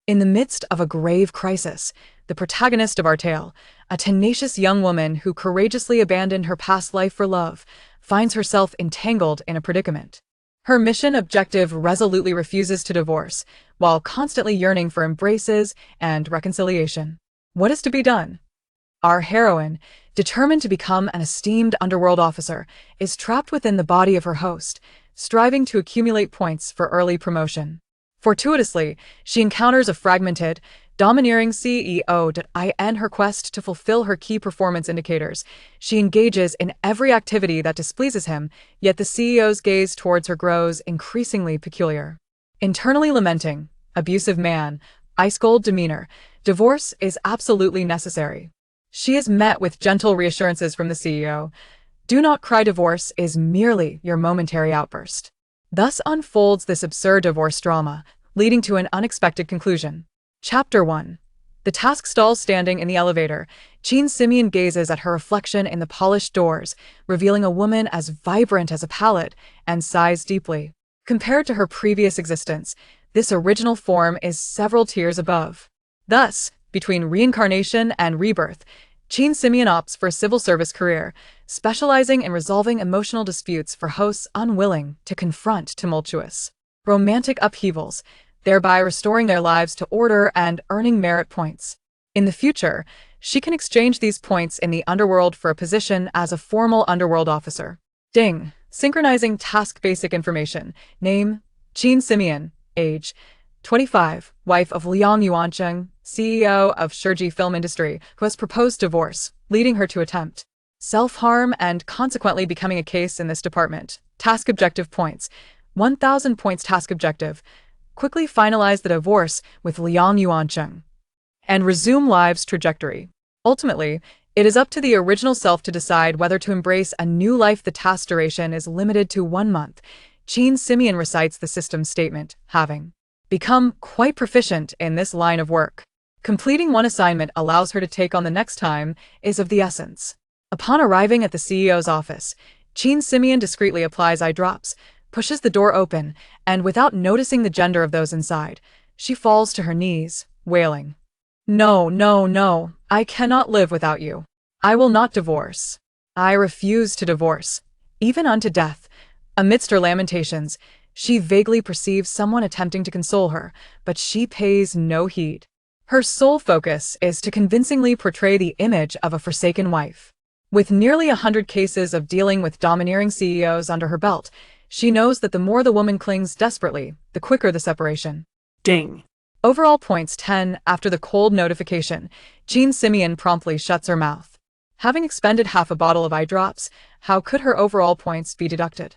In the midst of a grave crisis, the protagonist of our tale, a tenacious young woman who courageously abandoned her past life for love, finds herself entangled in a predicament. Her mission objective resolutely refuses to divorce, while constantly yearning for embraces and reconciliation. What is to be done? Our heroine, determined to become an esteemed underworld officer, is trapped within the body of her host, striving to accumulate points for early promotion. Fortuitously, she encounters a fragmented, domineering CEO. In her quest to fulfill her key performance indicators, she engages in every activity that displeases him, yet the CEO's gaze towards her grows increasingly peculiar. Internally lamenting, abusive man, ice-cold demeanor, divorce is absolutely necessary. She is met with gentle reassurances from the CEO. Do not cry, divorce is merely your momentary outburst. Thus unfolds this absurd divorce drama, leading to an unexpected conclusion. Chapter 1. The task stalls. Standing in the elevator, Jean Simeon gazes at her reflection in the polished doors, revealing a woman as vibrant as a palette, and sighs deeply. Compared to her previous existence, this original form is several tiers above. Thus, between reincarnation and rebirth, Jean Simeon opts for a civil service career, specializing in resolving emotional disputes for hosts unwilling to confront tumultuous, romantic upheavals, thereby restoring their lives to order and earning merit points. In the future, she can exchange these points in the underworld for a position as a formal underworld officer. Ding. Synchronizing task. Basic information. Name: Jean Simeon. Age: 25, wife of Liang Yuancheng, CEO of Shiji Film Industry, who has proposed divorce, leading her to attempt self-harm and consequently becoming a case in this department. Task objective points: 1,000 points. Task objective: quickly finalize the divorce with Liang Yuancheng and resume life's trajectory. Ultimately, it is up to the original self to decide whether to embrace a new life. The task duration is limited to 1 month. Jean Simeon recites the system's statement, having become quite proficient in this line of work. Completing one assignment allows her to take on the next time is of the essence. Upon arriving at the CEO's office, Jean Simeon discreetly applies eye drops, pushes the door open, and without noticing the gender of those inside, she falls to her knees, wailing, "No, no, no, I cannot live without you. I will not divorce. I refuse to divorce, even unto death." Amidst her lamentations, she vaguely perceives someone attempting to console her, but she pays no heed. Her sole focus is to convincingly portray the image of a forsaken wife. With nearly 100 cases of dealing with domineering CEOs under her belt, she knows that the more the woman clings desperately, the quicker the separation. Ding. Overall points 10. After the cold notification, Jean Simeon promptly shuts her mouth. Having expended half a bottle of eye drops, how could her overall points be deducted?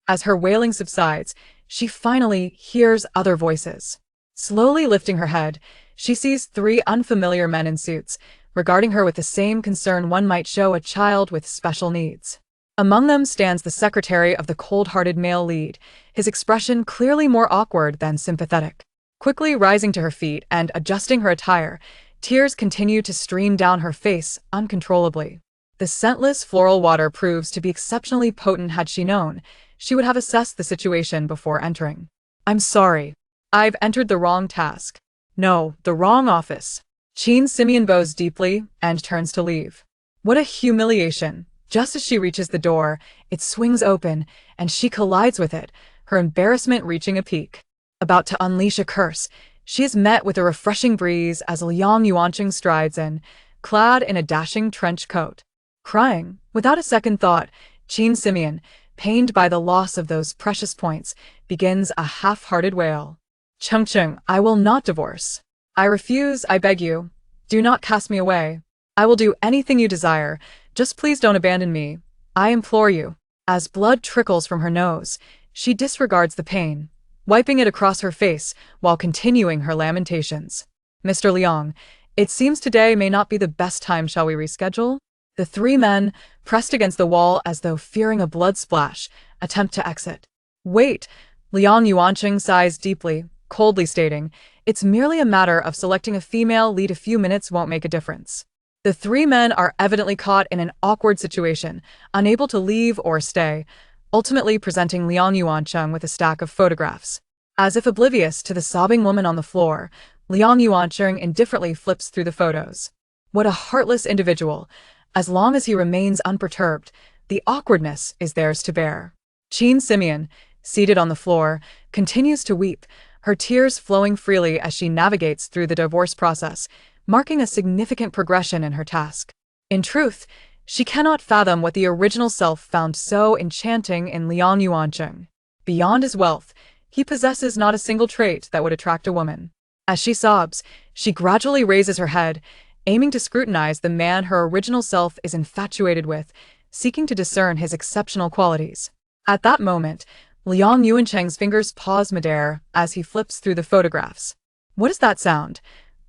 As her wailing subsides, she finally hears other voices. Slowly lifting her head, she sees 3 unfamiliar men in suits, regarding her with the same concern one might show a child with special needs. Among them stands the secretary of the cold-hearted male lead, his expression clearly more awkward than sympathetic. Quickly rising to her feet and adjusting her attire, tears continue to stream down her face uncontrollably. The scentless floral water proves to be exceptionally potent. Had she known, she would have assessed the situation before entering. "I'm sorry. I've entered the wrong task. No, the wrong office." Jean Simeon bows deeply and turns to leave. What a humiliation! Just as she reaches the door, it swings open, and she collides with it, her embarrassment reaching a peak. About to unleash a curse, she is met with a refreshing breeze as Liang Yuancheng strides in, clad in a dashing trench coat. Crying, without a second thought, Jean Simeon, pained by the loss of those precious points, begins a half-hearted wail. "Chengcheng, I will not divorce. I refuse, I beg you. Do not cast me away. I will do anything you desire. Just please don't abandon me. I implore you." As blood trickles from her nose, she disregards the pain, wiping it across her face while continuing her lamentations. "Mr. Liang, it seems today may not be the best time. Shall we reschedule?" The 3 men, pressed against the wall as though fearing a blood splash, attempt to exit. "Wait." Liang Yuancheng sighs deeply, coldly stating, "It's merely a matter of selecting a female lead. A few minutes won't make a difference." The 3 men are evidently caught in an awkward situation, unable to leave or stay, ultimately presenting Liang Yuancheng with a stack of photographs. As if oblivious to the sobbing woman on the floor, Liang Yuancheng indifferently flips through the photos. What a heartless individual. As long as he remains unperturbed, the awkwardness is theirs to bear. Qin Simeon, seated on the floor, continues to weep, her tears flowing freely as she navigates through the divorce process, marking a significant progression in her task. In truth, she cannot fathom what the original self found so enchanting in Liang Yuancheng. Beyond his wealth, he possesses not a single trait that would attract a woman. As she sobs, she gradually raises her head, aiming to scrutinize the man her original self is infatuated with, seeking to discern his exceptional qualities. At that moment, Liang Yuancheng's fingers pause midair as he flips through the photographs. What is that sound?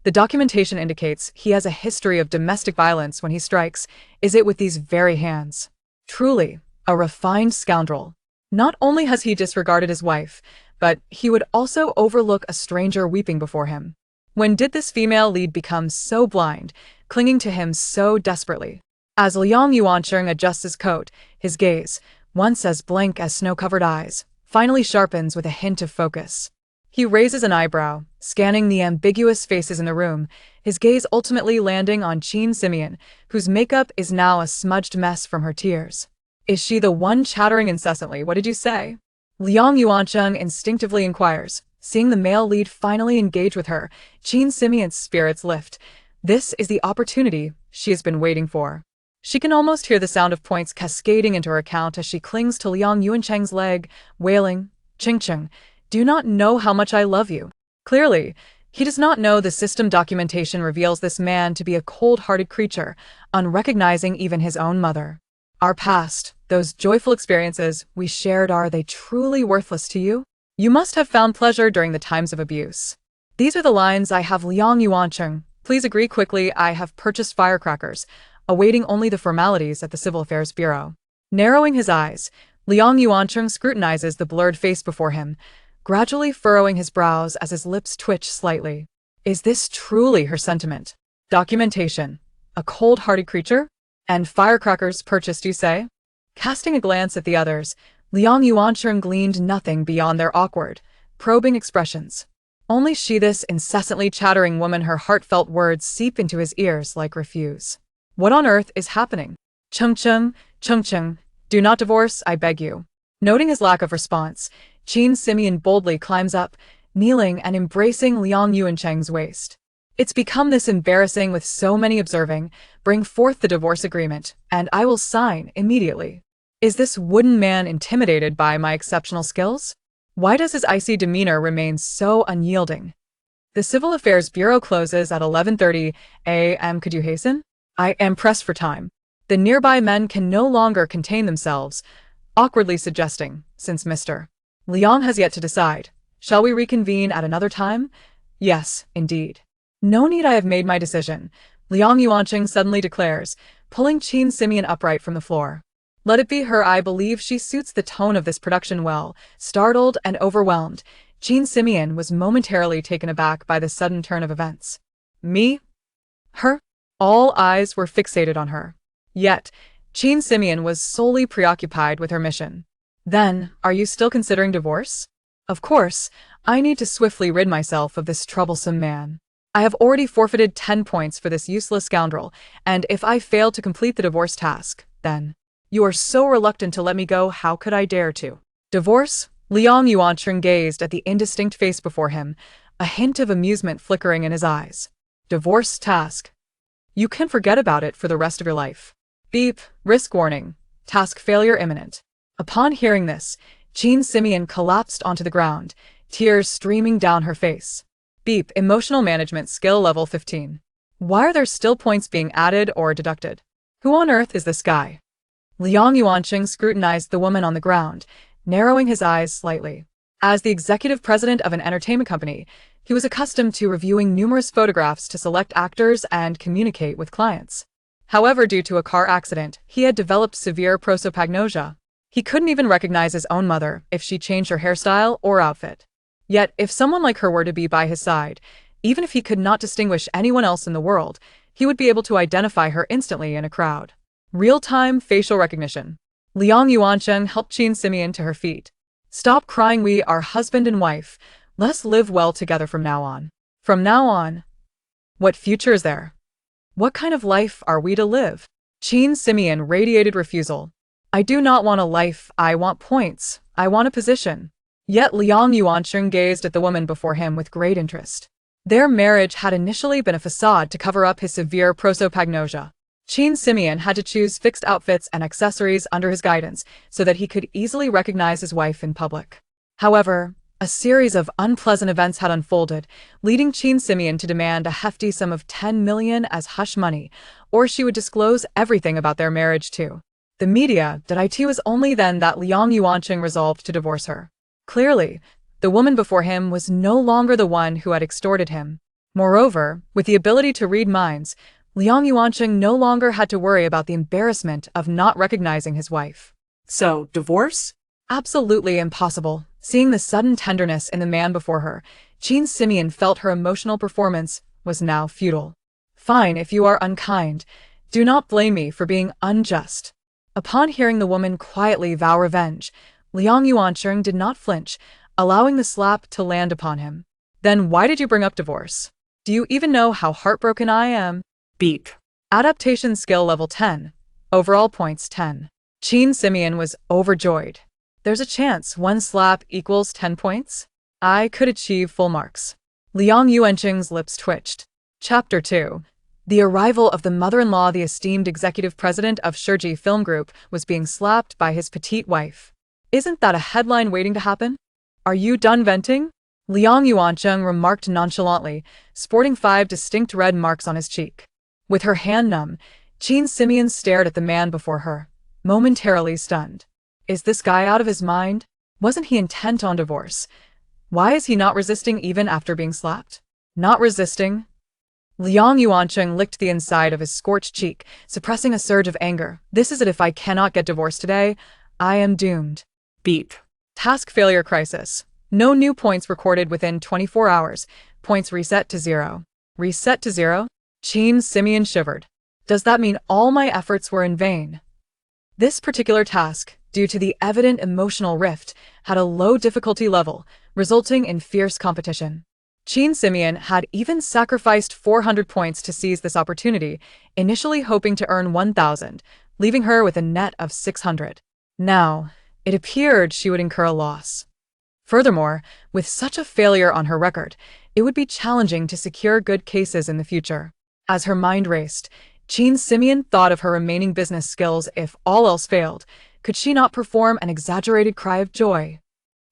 The documentation indicates he has a history of domestic violence when he strikes. Is it with these very hands? Truly, a refined scoundrel. Not only has he disregarded his wife, but he would also overlook a stranger weeping before him. When did this female lead become so blind, clinging to him so desperately? As Liang Yuancheng adjusts his coat, his gaze, once as blank as snow-covered eyes, finally sharpens with a hint of focus. He raises an eyebrow, scanning the ambiguous faces in the room, his gaze ultimately landing on Qin Simeon, whose makeup is now a smudged mess from her tears. Is she the one chattering incessantly? What did you say? Liang Yuancheng instinctively inquires. Seeing the male lead finally engage with her, Qin Simeon's spirits lift. This is the opportunity she has been waiting for. She can almost hear the sound of points cascading into her account as she clings to Liang Yuancheng's leg, wailing, "Ching-ching, do you not know how much I love you?" Clearly, he does not know the system documentation reveals this man to be a cold-hearted creature, unrecognizing even his own mother. Our past, those joyful experiences we shared, are they truly worthless to you? You must have found pleasure during the times of abuse. These are the lines I have. Liang Yuancheng, please agree quickly. I have purchased firecrackers, awaiting only the formalities at the Civil Affairs Bureau. Narrowing his eyes, Liang Yuancheng scrutinizes the blurred face before him, gradually furrowing his brows as his lips twitch slightly. Is this truly her sentiment? Documentation. A cold-hearted creature? And firecrackers purchased, you say? Casting a glance at the others, Liang Yuancheng gleaned nothing beyond their awkward, probing expressions. Only she, this incessantly chattering woman, her heartfelt words seep into his ears like refuse. What on earth is happening? Chung-chung, Chung-chung, do not divorce, I beg you. Noting his lack of response, Qin Simeon boldly climbs up, kneeling and embracing Liang Yuancheng's waist. It's become this embarrassing with so many observing. Bring forth the divorce agreement, and I will sign immediately. Is this wooden man intimidated by my exceptional skills? Why does his icy demeanor remain so unyielding? The Civil Affairs Bureau closes at 11:30 a.m. Could you hasten? I am pressed for time. The nearby men can no longer contain themselves, awkwardly suggesting, since Mr. Liang has yet to decide, shall we reconvene at another time? Yes, indeed. No need, I have made my decision, Liang Yuancheng suddenly declares, pulling Qin Simeon upright from the floor. Let it be her. I believe she suits the tone of this production well. Startled and overwhelmed, Qin Simeon was momentarily taken aback by the sudden turn of events. Me? Her? All eyes were fixated on her. Yet, Qin Simeon was solely preoccupied with her mission. Then, are you still considering divorce? Of course, I need to swiftly rid myself of this troublesome man. I have already forfeited 10 points for this useless scoundrel, and if I fail to complete the divorce task, then... You are so reluctant to let me go, how could I dare to? Divorce? Liang Yuancheng gazed at the indistinct face before him, a hint of amusement flickering in his eyes. Divorce task? You can forget about it for the rest of your life. Beep, risk warning, task failure imminent. Upon hearing this, Qin Simeon collapsed onto the ground, tears streaming down her face. Beep, emotional management skill level 15. Why are there still points being added or deducted? Who on earth is this guy? Liang Yuancheng scrutinized the woman on the ground, narrowing his eyes slightly. As the executive president of an entertainment company, he was accustomed to reviewing numerous photographs to select actors and communicate with clients. However, due to a car accident, he had developed severe prosopagnosia. He couldn't even recognize his own mother if she changed her hairstyle or outfit. Yet, if someone like her were to be by his side, even if he could not distinguish anyone else in the world, he would be able to identify her instantly in a crowd. Real-time facial recognition. Liang Yuancheng helped Qin Simeon to her feet. Stop crying, we are husband and wife. Let's live well together from now on. From now on, what future is there? What kind of life are we to live? Qin Simeon radiated refusal. I do not want a life, I want points, I want a position. Yet Liang Yuancheng gazed at the woman before him with great interest. Their marriage had initially been a facade to cover up his severe prosopagnosia. Qin Simeon had to choose fixed outfits and accessories under his guidance so that he could easily recognize his wife in public. However, a series of unpleasant events had unfolded, leading Qin Simeon to demand a hefty sum of 10 million as hush money, or she would disclose everything about their marriage too. The media did it was only then that Liang Yuancheng resolved to divorce her. Clearly, the woman before him was no longer the one who had extorted him. Moreover, with the ability to read minds, Liang Yuancheng no longer had to worry about the embarrassment of not recognizing his wife. So, divorce? Absolutely impossible. Seeing the sudden tenderness in the man before her, Qin Simeon felt her emotional performance was now futile. Fine, if you are unkind. Do not blame me for being unjust. Upon hearing the woman quietly vow revenge, Liang Yuancheng did not flinch, allowing the slap to land upon him. Then why did you bring up divorce? Do you even know how heartbroken I am? Beep. Adaptation skill level 10. Overall points 10. Qin Simeon was overjoyed. There's a chance one slap equals 10 points? I could achieve full marks. Liang Yuancheng's lips twitched. Chapter 2. The arrival of the mother-in-law, the esteemed executive president of Shiji Film Group, was being slapped by his petite wife. Isn't that a headline waiting to happen? Are you done venting? Liang Yuancheng remarked nonchalantly, sporting 5 distinct red marks on his cheek. With her hand numb, Qin Simeon stared at the man before her, momentarily stunned. Is this guy out of his mind? Wasn't he intent on divorce? Why is he not resisting even after being slapped? Not resisting? Liang Yuancheng licked the inside of his scorched cheek, suppressing a surge of anger. This is it. If I cannot get divorced today, I am doomed. Beep. Task failure crisis. No new points recorded within 24 hours. Points reset to 0. Reset to 0? Qin Simeon shivered. Does that mean all my efforts were in vain? This particular task, due to the evident emotional rift, had a low difficulty level, resulting in fierce competition. Qin Simeon had even sacrificed 400 points to seize this opportunity, initially hoping to earn 1,000, leaving her with a net of 600. Now, it appeared she would incur a loss. Furthermore, with such a failure on her record, it would be challenging to secure good cases in the future. As her mind raced, Qin Simeon thought of her remaining business skills. If all else failed, could she not perform an exaggerated cry of joy?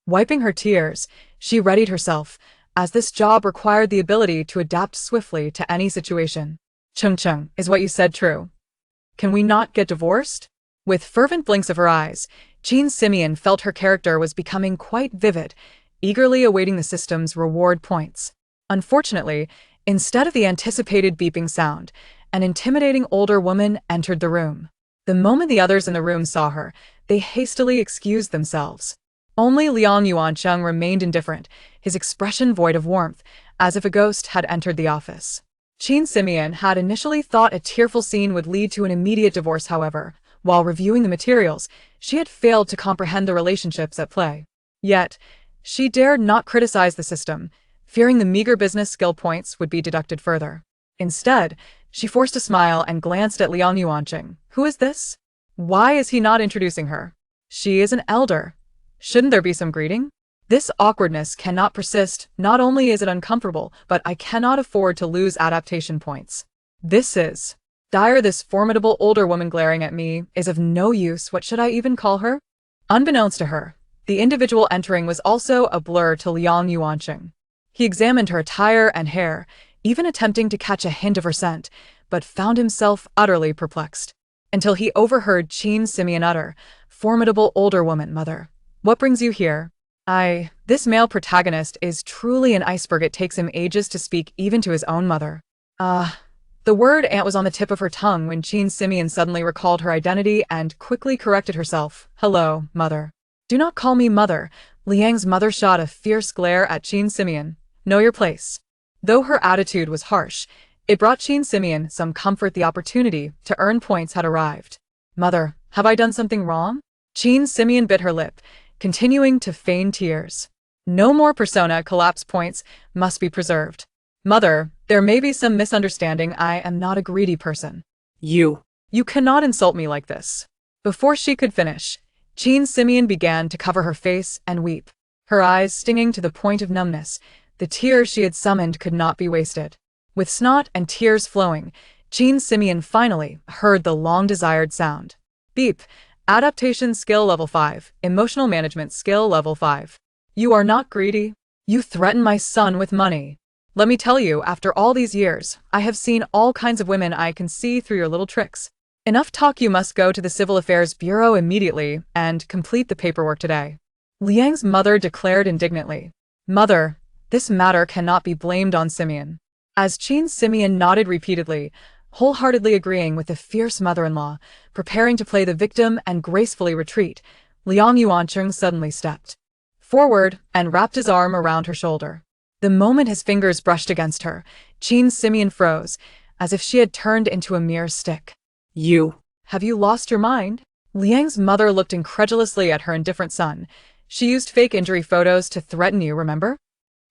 Wiping her tears, she readied herself, as this job required the ability to adapt swiftly to any situation. Chung, is what you said true? Can we not get divorced? With fervent blinks of her eyes, Qin Simeon felt her character was becoming quite vivid, eagerly awaiting the system's reward points. Unfortunately, instead of the anticipated beeping sound, an intimidating older woman entered the room. The moment the others in the room saw her, they hastily excused themselves. Only Liang Yuancheng remained indifferent, his expression void of warmth, as if a ghost had entered the office. Qin Simeon had initially thought a tearful scene would lead to an immediate divorce. However, while reviewing the materials, she had failed to comprehend the relationships at play. Yet, she dared not criticize the system, fearing the meager business skill points would be deducted further. Instead, she forced a smile and glanced at Liang Yuancheng. Who is this? Why is he not introducing her? She is an elder. Shouldn't there be some greeting? This awkwardness cannot persist. Not only is it uncomfortable, but I cannot afford to lose adaptation points. This is dire. This formidable older woman glaring at me is of no use. What should I even call her? Unbeknownst to her, the individual entering was also a blur to Liang Yuancheng. He examined her attire and hair, even attempting to catch a hint of her scent, but found himself utterly perplexed. Until he overheard Qin Simeon utter, "Formidable older woman, mother. What brings you here?" This male protagonist is truly an iceberg. It takes him ages to speak even to his own mother. The word aunt was on the tip of her tongue when Qin Simeon suddenly recalled her identity and quickly corrected herself. "Hello, mother." "Do not call me mother." Liang's mother shot a fierce glare at Qin Simeon. "Know your place." Though her attitude was harsh, it brought Qin Simeon some comfort. The opportunity to earn points had arrived. "Mother, have I done something wrong?" Qin Simeon bit her lip, continuing to feign tears. No more persona collapse points must be preserved. Mother, there may be some misunderstanding. I am not a greedy person. You cannot insult me like this. Before she could finish, Jean Simeon began to cover her face and weep, her eyes stinging to the point of numbness. The tears she had summoned could not be wasted. With snot and tears flowing, Jean Simeon finally heard the long-desired sound. Beep. Adaptation skill level 5. Emotional management skill level 5. You are not greedy. You threaten my son with money. Let me tell you, after all these years, I have seen all kinds of women. I can see through your little tricks. Enough talk. You must go to the Civil Affairs Bureau immediately and complete the paperwork today. Liang's mother declared indignantly. Mother, this matter cannot be blamed on Simeon. As Jean Simeon nodded repeatedly, wholeheartedly agreeing with the fierce mother-in-law, preparing to play the victim and gracefully retreat, Liang Yuancheng suddenly stepped forward and wrapped his arm around her shoulder. The moment his fingers brushed against her, Jean Simeon froze, as if she had turned into a mere stick. Have you lost your mind? Liang's mother looked incredulously at her indifferent son. She used fake injury photos to threaten you, remember?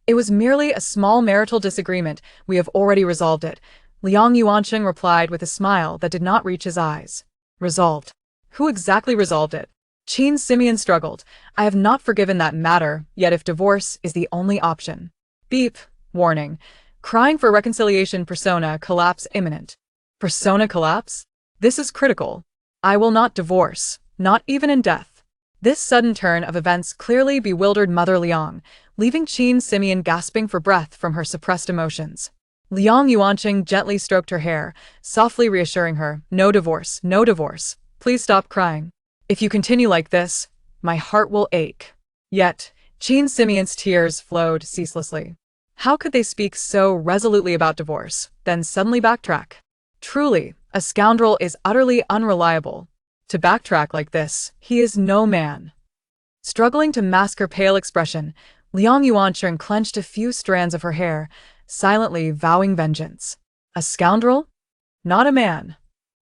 It was merely a small marital disagreement. We have already resolved it. Liang Yuancheng replied with a smile that did not reach his eyes. Resolved? Who exactly resolved it? Jean Simeon struggled. I have not forgiven that matter, yet if divorce is the only option. Beep. Warning. Crying for reconciliation. Persona collapse imminent. Persona collapse? This is critical. I will not divorce, not even in death. This sudden turn of events clearly bewildered Mother Liang, leaving Jean Simeon gasping for breath from her suppressed emotions. Liang Yuancheng gently stroked her hair, softly reassuring her, no divorce, no divorce. Please stop crying. If you continue like this, my heart will ache. Yet, Jean Simeon's tears flowed ceaselessly. How could they speak so resolutely about divorce, then suddenly backtrack? Truly, a scoundrel is utterly unreliable. To backtrack like this, he is no man. Struggling to mask her pale expression, Liang Yuancheng clenched a few strands of her hair, silently vowing vengeance. A scoundrel? Not a man.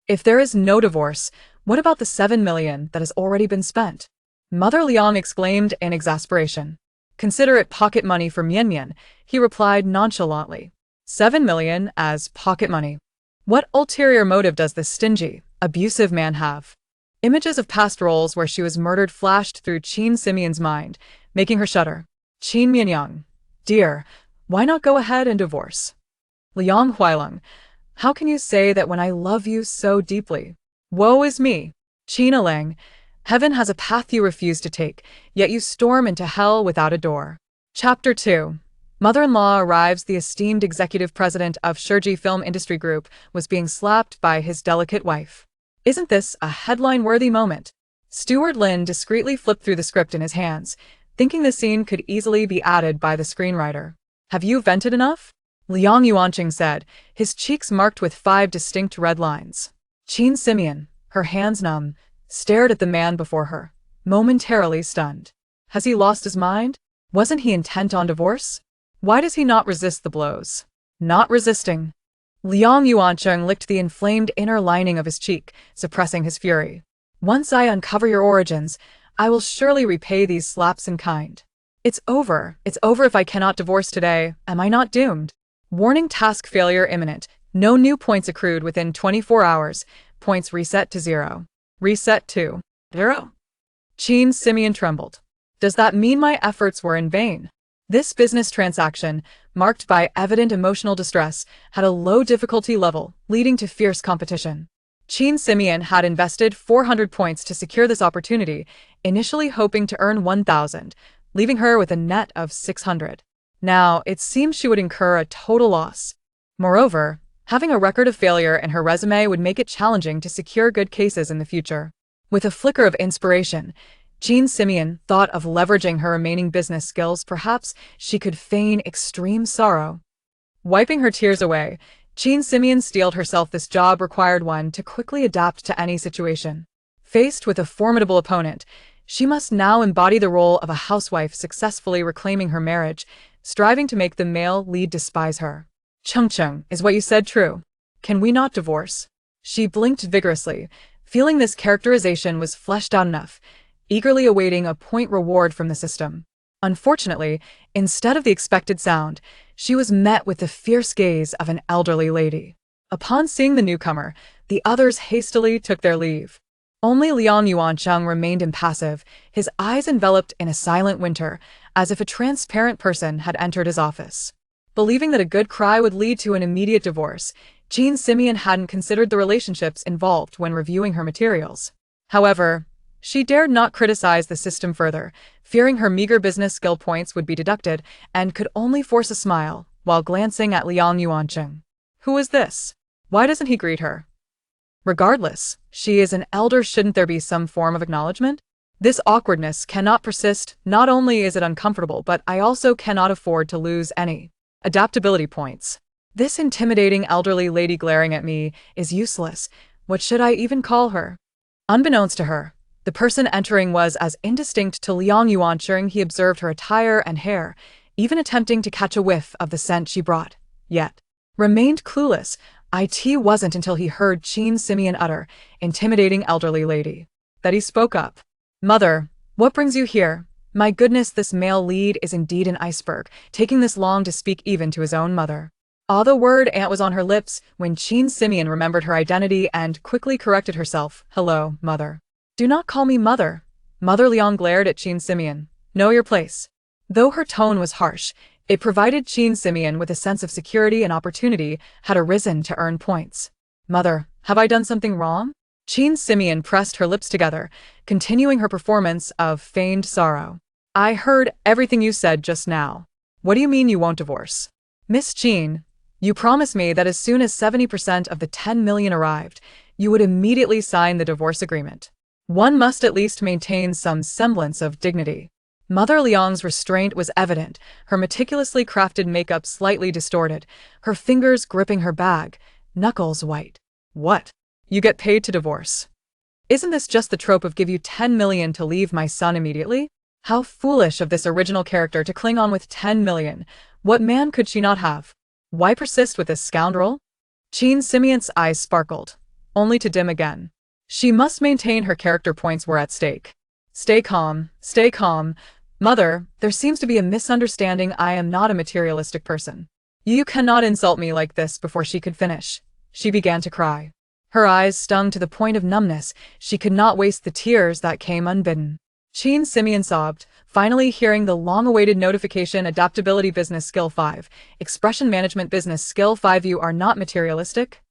If there is no divorce, what about the 7 million that has already been spent? Mother Liang exclaimed in exasperation. Consider it pocket money for Mian Mian, he replied nonchalantly. 7 million as pocket money. What ulterior motive does this stingy, abusive man have? Images of past roles where she was murdered flashed through Jean Simeon's mind, making her shudder. Jean Mianyang, dear, why not go ahead and divorce? Liang Huaileng, how can you say that when I love you so deeply? Woe is me. China Lang, heaven has a path you refuse to take, yet you storm into hell without a door. Chapter 2. Mother-in-law arrives. The esteemed executive president of Shirji Film Industry Group was being slapped by his delicate wife. Isn't this a headline-worthy moment? Stuart Lin discreetly flipped through the script in his hands, thinking the scene could easily be added by the screenwriter. Have you vented enough? Liang Yuancheng said, his cheeks marked with 5 distinct red lines. Jean Simeon, her hands numb, stared at the man before her, momentarily stunned. Has he lost his mind? Wasn't he intent on divorce? Why does he not resist the blows? Not resisting. Liang Yuancheng licked the inflamed inner lining of his cheek, suppressing his fury. Once I uncover your origins, I will surely repay these slaps in kind. It's over if I cannot divorce today. Am I not doomed? Warning: task failure imminent. No new points accrued within 24 hours. Points reset to 0. Reset to 0. Jean Simeon trembled. Does that mean my efforts were in vain? This business transaction, marked by evident emotional distress, had a low difficulty level, leading to fierce competition. Jean Simeon had invested 400 points to secure this opportunity, initially hoping to earn 1,000, leaving her with a net of 600. Now, it seemed she would incur a total loss. Moreover, having a record of failure in her resume would make it challenging to secure good cases in the future. With a flicker of inspiration, Jean Simeon thought of leveraging her remaining business skills. Perhaps she could feign extreme sorrow. Wiping her tears away, Jean Simeon steeled herself. This job required one to quickly adapt to any situation. Faced with a formidable opponent, she must now embody the role of a housewife, successfully reclaiming her marriage, striving to make the male lead despise her. Cheng, is what you said true? Can we not divorce? She blinked vigorously, feeling this characterization was fleshed out enough, eagerly awaiting a point reward from the system. Unfortunately, Instead of the expected sound, she was met with the fierce gaze of an elderly lady. Upon seeing the newcomer, the others hastily took their leave. Only Liang Yuancheng remained impassive, his eyes enveloped in a silent winter, as if a transparent person had entered his office. Believing that a good cry would lead to an immediate divorce, Jean Simeon hadn't considered the relationships involved when reviewing her materials. However, she dared not criticize the system further, fearing her meager business skill points would be deducted, and could only force a smile while glancing at Liang Yuancheng. Who is this? Why doesn't he greet her? Regardless, she is an elder, shouldn't there be some form of acknowledgement? This awkwardness cannot persist. Not only is it uncomfortable, but I also cannot afford to lose any adaptability points. This intimidating elderly lady glaring at me is useless. What should I even call her? Unbeknownst to her, the person entering was as indistinct to Liang Yuancheng. He observed her attire and hair, even attempting to catch a whiff of the scent she brought, yet remained clueless. It wasn't until he heard Jean Simeon utter, "Intimidating elderly lady," that he spoke up. "Mother, what brings you here?" My goodness, this male lead is indeed an iceberg, taking this long to speak even to his own mother. The word aunt was on her lips when Jean Simeon remembered her identity and quickly corrected herself. "Hello, mother." "Do not call me mother." Mother Liang glared at Jean Simeon. "Know your place." Though her tone was harsh, it provided Jean Simeon with a sense of security and opportunity had arisen to earn points. "Mother, have I done something wrong?" Jean Simeon pressed her lips together, continuing her performance of feigned sorrow. "I heard everything you said just now. What do you mean you won't divorce?" "Miss Jean, you promised me that as soon as 70% of the 10 million arrived, you would immediately sign the divorce agreement. One must at least maintain some semblance of dignity." Mother Liang's restraint was evident, her meticulously crafted makeup slightly distorted, her fingers gripping her bag, knuckles white. "What? You get paid to divorce? Isn't this just the trope of give you 10 million to leave my son immediately? How foolish of this original character to cling on with 10 million. What man could she not have? Why persist with this scoundrel?" Jean Simeon's eyes sparkled, only to dim again. She must maintain her character points were at stake. Stay calm, stay calm. "Mother, there seems to be a misunderstanding. I am not a materialistic person. You cannot insult me like this." Before she could finish, she began to cry. Her eyes stung to the point of numbness. She could not waste the tears that came unbidden. Jean Simeon sobbed, finally hearing the long-awaited notification. Adaptability Business Skill 5. Expression Management Business Skill 5. You are not materialistic?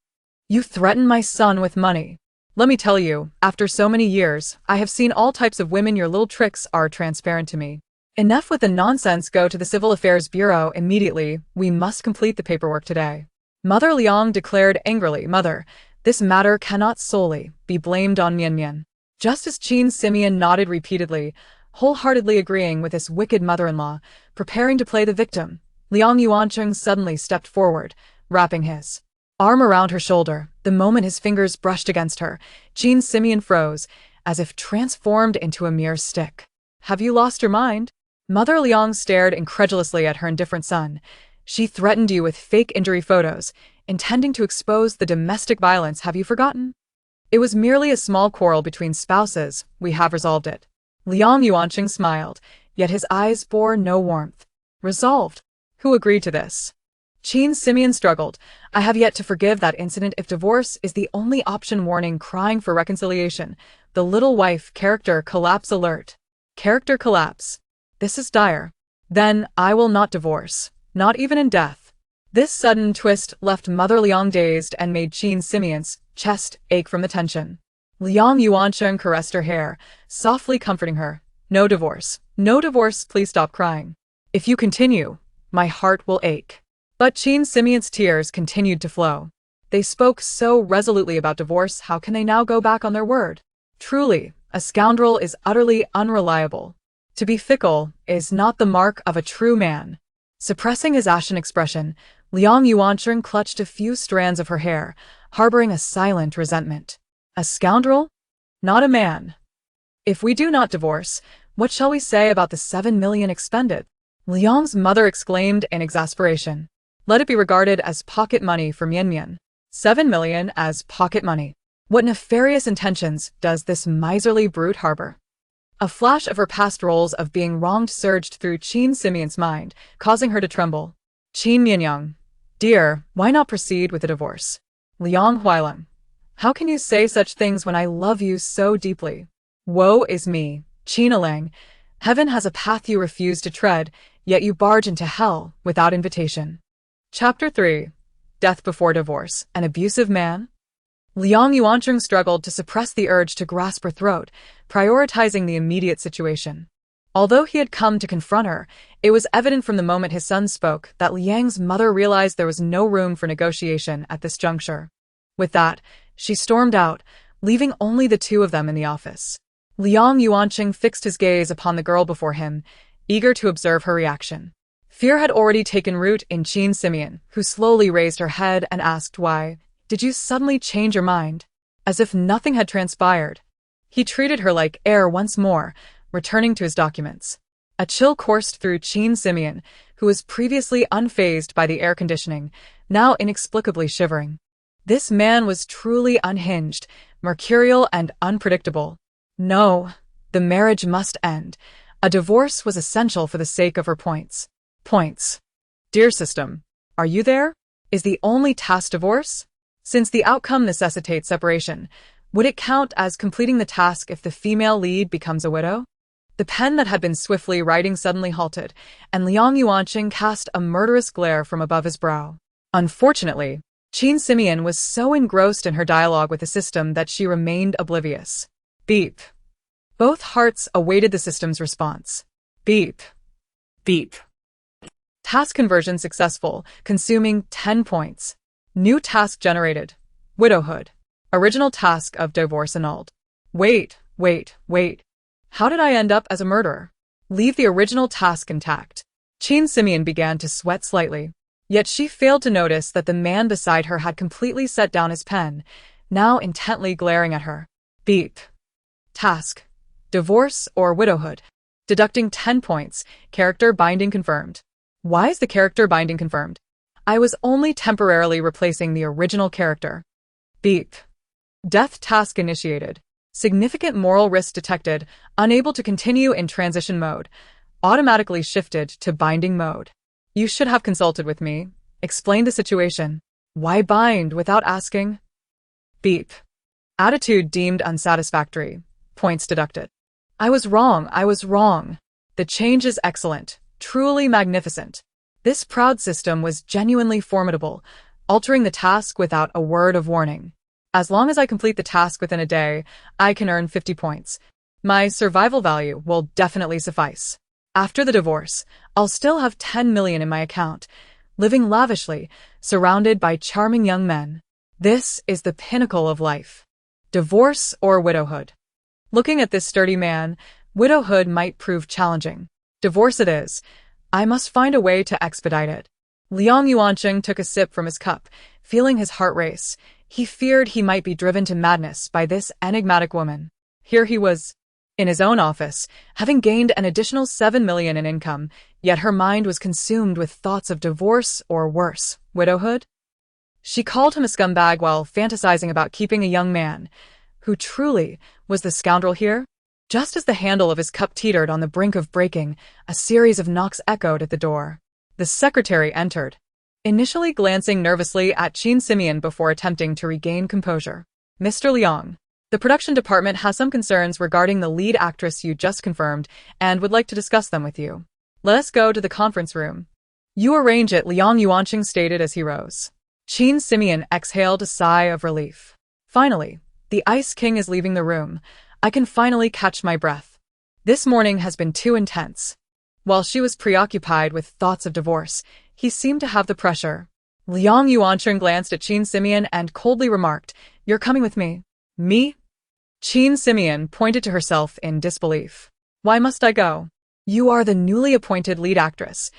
You threaten my son with money. Let me tell you, after so many years, I have seen all types of women. Your little tricks are transparent to me. Enough with the nonsense. Go to the Civil Affairs Bureau immediately. We must complete the paperwork today. Mother Liang declared angrily. "Mother, this matter cannot solely be blamed on Mian Mian." Just as Jean Simeon nodded repeatedly, wholeheartedly agreeing with this wicked mother-in-law, preparing to play the victim, Liang Yuancheng suddenly stepped forward, wrapping his arm around her shoulder. The moment his fingers brushed against her, Jean Simeon froze, as if transformed into a mere stick. "Have you lost your mind?" Mother Liang stared incredulously at her indifferent son. "She threatened you with fake injury photos, intending to expose the domestic violence. Have you forgotten? It was merely a small quarrel between spouses. We have resolved it." Liang Yuancheng smiled, yet his eyes bore no warmth. "Resolved? Who agreed to this?" Jean Simeon struggled. "I have yet to forgive that incident. If divorce is the only option." Warning, crying for reconciliation. The little wife. Character collapse alert. Character collapse. This is dire. Then I will not divorce, not even in death. This sudden twist left Mother Liang dazed and made Jean Simeon's chest ache from the tension. Liang Yuancheng caressed her hair, softly comforting her. "No divorce. No divorce. Please stop crying. If you continue, my heart will ache." But Jean Simeon's tears continued to flow. They spoke so resolutely about divorce. How can they now go back on their word? Truly, a scoundrel is utterly unreliable. To be fickle is not the mark of a true man. Suppressing his ashen expression, Liang Yuancheng clutched a few strands of her hair, harboring a silent resentment. A scoundrel? Not a man. If we do not divorce, what shall we say about the 7 million expended? Liang's mother exclaimed in exasperation. Let it be regarded as pocket money for Mian Mian. 7 million as pocket money. What nefarious intentions does this miserly brute harbor? A flash of her past roles of being wronged surged through Qin Simeon's mind, causing her to tremble. Qin Mianyang. Dear, why not proceed with the divorce? Liang Huailang. How can you say such things when I love you so deeply? Woe is me, Qin Alang. Heaven has a path you refuse to tread, yet you barge into hell without invitation. Chapter 3. Death Before Divorce, An Abusive Man? Liang Yuancheng struggled to suppress the urge to grasp her throat, prioritizing the immediate situation. Although he had come to confront her, it was evident from the moment his son spoke that Liang's mother realized there was no room for negotiation at this juncture. With that, she stormed out, leaving only the two of them in the office. Liang Yuancheng fixed his gaze upon the girl before him, eager to observe her reaction. Fear had already taken root in Qin Simeon, who slowly raised her head and asked why. Did you suddenly change your mind? As if nothing had transpired. He treated her like air once more, returning to his documents. A chill coursed through Qin Simeon, who was previously unfazed by the air conditioning, now inexplicably shivering. This man was truly unhinged, mercurial and unpredictable. No, the marriage must end. A divorce was essential for the sake of her points. Dear system, are you there? Is the only task divorce? Since the outcome necessitates separation, would it count as completing the task if the female lead becomes a widow? The pen that had been swiftly writing suddenly halted, and Liang Yuanqing cast a murderous glare from above his brow. Unfortunately, Qin Simeon was so engrossed in her dialogue with the system that she remained oblivious. Beep. Both hearts awaited the system's response. Beep. Beep. Task conversion successful, consuming 10 points. New task generated. Widowhood. Original task of divorce annulled. Wait. How did I end up as a murderer? Leave the original task intact. Qin Simeon began to sweat slightly. Yet she failed to notice that the man beside her had completely set down his pen, now intently glaring at her. Beep. Task. Divorce or widowhood. Deducting 10 points. Character binding confirmed. Why is the character binding confirmed? I was only temporarily replacing the original character. Beep. Death task initiated. Significant moral risk detected, unable to continue in transition mode. Automatically shifted to binding mode. You should have consulted with me. Explain the situation. Why bind without asking? Beep. Attitude deemed unsatisfactory. Points deducted. I was wrong. The change is excellent. Truly magnificent. This proud system was genuinely formidable, altering the task without a word of warning. As long as I complete the task within a day, I can earn 50 points. My survival value will definitely suffice. After the divorce, I'll still have 10 million in my account, living lavishly, surrounded by charming young men. This is the pinnacle of life. Divorce or widowhood? Looking at this sturdy man, widowhood might prove challenging. Divorce it is. I must find a way to expedite it. Liang Yuanqing took a sip from his cup, feeling his heart race. He feared he might be driven to madness by this enigmatic woman. Here he was, in his own office, having gained an additional 7 million in income, yet her mind was consumed with thoughts of divorce or worse, widowhood. She called him a scumbag while fantasizing about keeping a young man. Who truly was the scoundrel here? Just as the handle of his cup teetered on the brink of breaking, a series of knocks echoed at the door. The secretary entered, initially glancing nervously at Qin Simeon before attempting to regain composure. Mr. Liang, the production department has some concerns regarding the lead actress you just confirmed and would like to discuss them with you. Let us go to the conference room. You arrange it, Liang Yuanqing stated as he rose. Qin Simeon exhaled a sigh of relief. Finally, the Ice King is leaving the room. I can finally catch my breath. This morning has been too intense. While she was preoccupied with thoughts of divorce, he seemed to have the pressure. Liang Yuancheng glanced at Qin Simeon and coldly remarked, "You're coming with me." Me? Qin Simeon pointed to herself in disbelief. Why must I go? You are the newly appointed lead actress.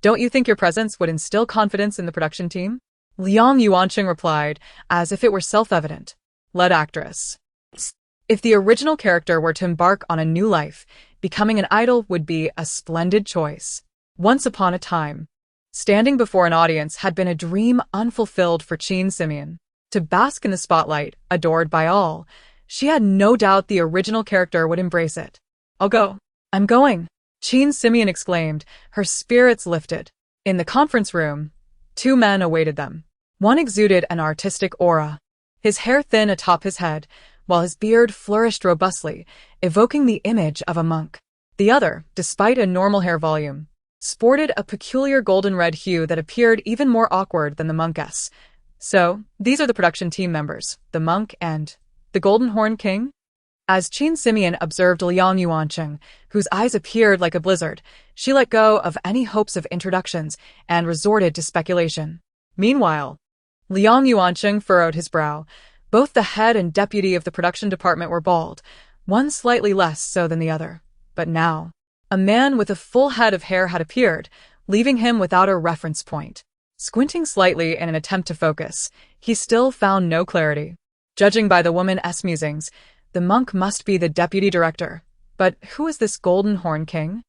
Don't you think your presence would instill confidence in the production team? Liang Yuancheng replied, as if it were self-evident. Lead actress. If the original character were to embark on a new life, becoming an idol would be a splendid choice. Once upon a time, standing before an audience had been a dream unfulfilled for Qin Simeon. To bask in the spotlight, adored by all, she had no doubt the original character would embrace it. I'll go. I'm going. Qin Simeon exclaimed, her spirits lifted. In the conference room, two men awaited them. One exuded an artistic aura, his hair thin atop his head, while his beard flourished robustly, evoking the image of a monk. The other, despite a normal hair volume, sported a peculiar golden-red hue that appeared even more awkward than the monkess. So, these are the production team members, the monk and the Golden Horn King? As Qin Simeon observed Liang Yuancheng, whose eyes appeared like a blizzard, she let go of any hopes of introductions and resorted to speculation. Meanwhile, Liang Yuancheng furrowed his brow. Both the head and deputy of the production department were bald, one slightly less so than the other. But now, a man with a full head of hair had appeared, leaving him without a reference point. Squinting slightly in an attempt to focus, he still found no clarity. Judging by the woman's musings, the monk must be the deputy director. But who is this Golden Horn King?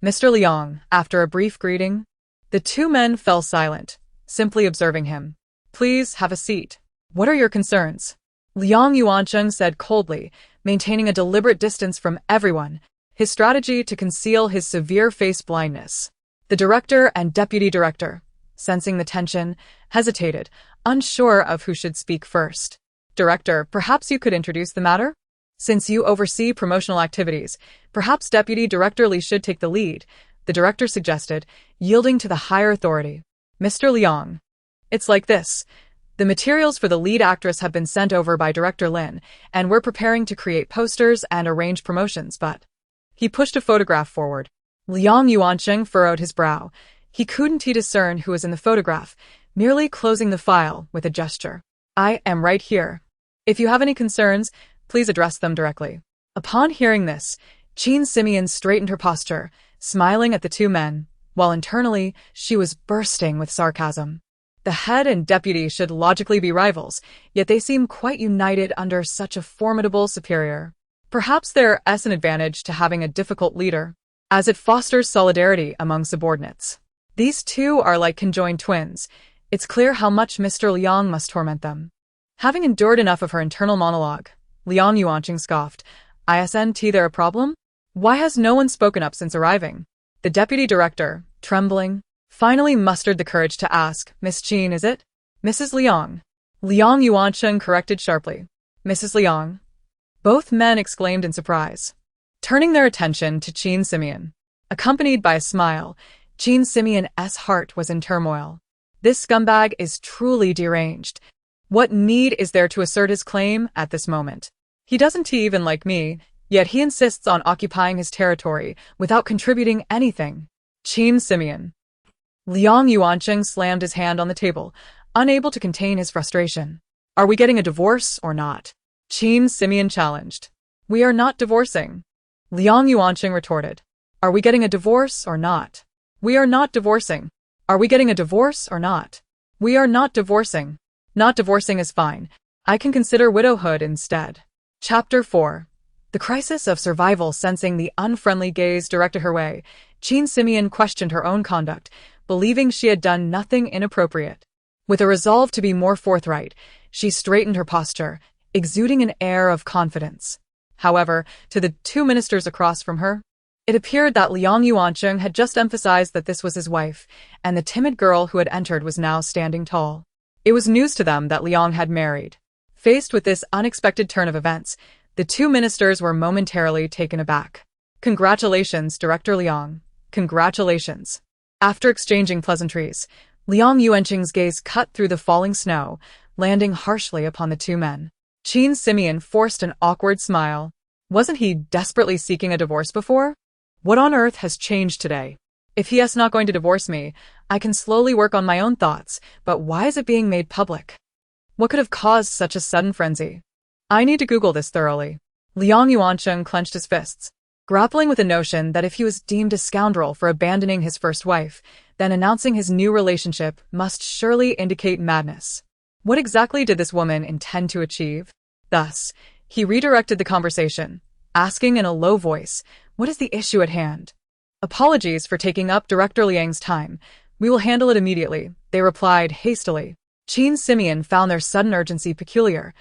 Mr. Liang, after a brief greeting. The two men fell silent, simply observing him. Please have a seat. What are your concerns? Liang Yuancheng said coldly, maintaining a deliberate distance from everyone, his strategy to conceal his severe face blindness. The director and deputy director, sensing the tension, hesitated, unsure of who should speak first. Director, perhaps you could introduce the matter? Since you oversee promotional activities, perhaps Deputy Director Li should take the lead, the director suggested, yielding to the higher authority. Mr. Liang. It's like this. The materials for the lead actress have been sent over by Director Lin, and we're preparing to create posters and arrange promotions, but... He pushed a photograph forward. Liang Yuancheng furrowed his brow. He couldn't discern who was in the photograph, merely closing the file with a gesture. I am right here. If you have any concerns, please address them directly. Upon hearing this, Qin Simeon straightened her posture, smiling at the two men, while internally she was bursting with sarcasm. The head and deputy should logically be rivals, yet they seem quite united under such a formidable superior. Perhaps there's an advantage to having a difficult leader, as it fosters solidarity among subordinates. These two are like conjoined twins. It's clear how much Mr. Liang must torment them. Having endured enough of her internal monologue, Liang Yuancheng scoffed. Isn't there a problem? Why has no one spoken up since arriving? The deputy director, trembling, finally mustered the courage to ask, Miss Qin, is it? Mrs. Liang. Liang Yuancheng corrected sharply. Mrs. Liang. Both men exclaimed in surprise, turning their attention to Qin Simeon. Accompanied by a smile, Qin Simeon's heart was in turmoil. This scumbag is truly deranged. What need is there to assert his claim at this moment? He doesn't even like me, yet he insists on occupying his territory without contributing anything. Qin Simeon. Liang Yuancheng slammed his hand on the table, unable to contain his frustration. Are we getting a divorce or not? Qin Simeon challenged. We are not divorcing. Liang Yuancheng retorted. Are we getting a divorce or not? We are not divorcing. Are we getting a divorce or not? We are not divorcing. Not divorcing is fine. I can consider widowhood instead. Chapter 4. The crisis of survival. Sensing the unfriendly gaze directed her way, Qin Simeon questioned her own conduct, believing she had done nothing inappropriate. With a resolve to be more forthright, she straightened her posture, exuding an air of confidence. However, to the two ministers across from her, it appeared that Liang Yuancheng had just emphasized that this was his wife, and the timid girl who had entered was now standing tall. It was news to them that Liang had married. Faced with this unexpected turn of events, the two ministers were momentarily taken aback. Congratulations, Director Liang. Congratulations. After exchanging pleasantries, Liang Yuancheng's gaze cut through the falling snow, landing harshly upon the two men. Qin Simeon forced an awkward smile. Wasn't he desperately seeking a divorce before? What on earth has changed today? If he is not going to divorce me, I can slowly work on my own thoughts, but why is it being made public? What could have caused such a sudden frenzy? I need to Google this thoroughly. Liang Yuancheng clenched his fists, grappling with the notion that if he was deemed a scoundrel for abandoning his first wife, then announcing his new relationship must surely indicate madness. What exactly did this woman intend to achieve? Thus, he redirected the conversation, asking in a low voice, what is the issue at hand? Apologies for taking up Director Liang's time. We will handle it immediately, they replied hastily. Qin Simeon found their sudden urgency peculiar.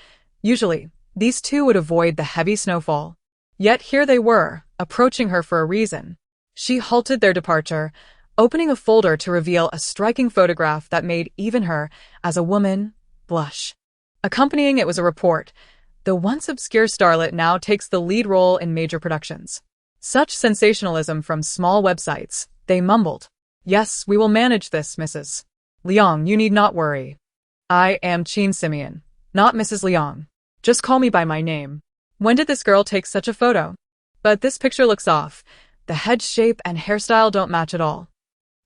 Usually, these two would avoid the heavy snowfall. Yet here they were, approaching her for a reason. She halted their departure, opening a folder to reveal a striking photograph that made even her, as a woman, blush. Accompanying it was a report. The once obscure starlet now takes the lead role in major productions. Such sensationalism from small websites, they mumbled. Yes, we will manage this, Mrs. Leong, you need not worry. I am Chin Simeon, not Mrs. Leong. Just call me by my name. When did this girl take such a photo? But this picture looks off. The head shape and hairstyle don't match at all.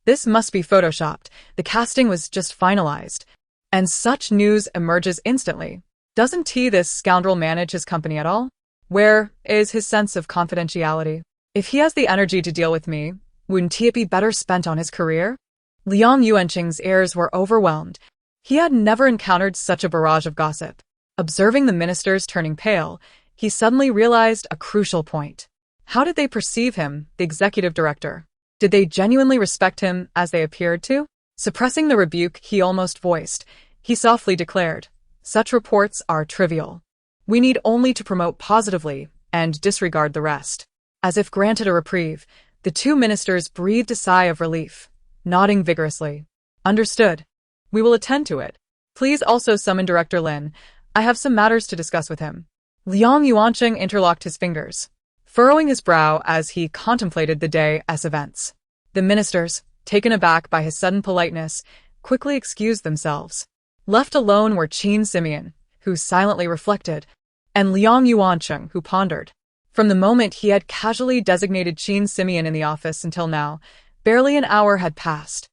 This must be photoshopped. The casting was just finalized. And such news emerges instantly. Doesn't this scoundrel manage his company at all? Where is his sense of confidentiality? If he has the energy to deal with me, wouldn't it be better spent on his career? Liang Yuanqing's ears were overwhelmed. He had never encountered such a barrage of gossip. Observing the ministers turning pale, he suddenly realized a crucial point. How did they perceive him, the executive director? Did they genuinely respect him as they appeared to? Suppressing the rebuke he almost voiced, he softly declared, "Such reports are trivial. We need only to promote positively and disregard the rest." As if granted a reprieve, the two ministers breathed a sigh of relief, nodding vigorously. "Understood. We will attend to it. Please also summon Director Lin. I have some matters to discuss with him." Liang Yuanqing interlocked his fingers, furrowing his brow as he contemplated the day's events. The ministers, taken aback by his sudden politeness, quickly excused themselves. Left alone were Chin Simeon, who silently reflected, and Liang Yuanqing, who pondered. From the moment he had casually designated Chin Simeon in the office until now, barely an hour had passed.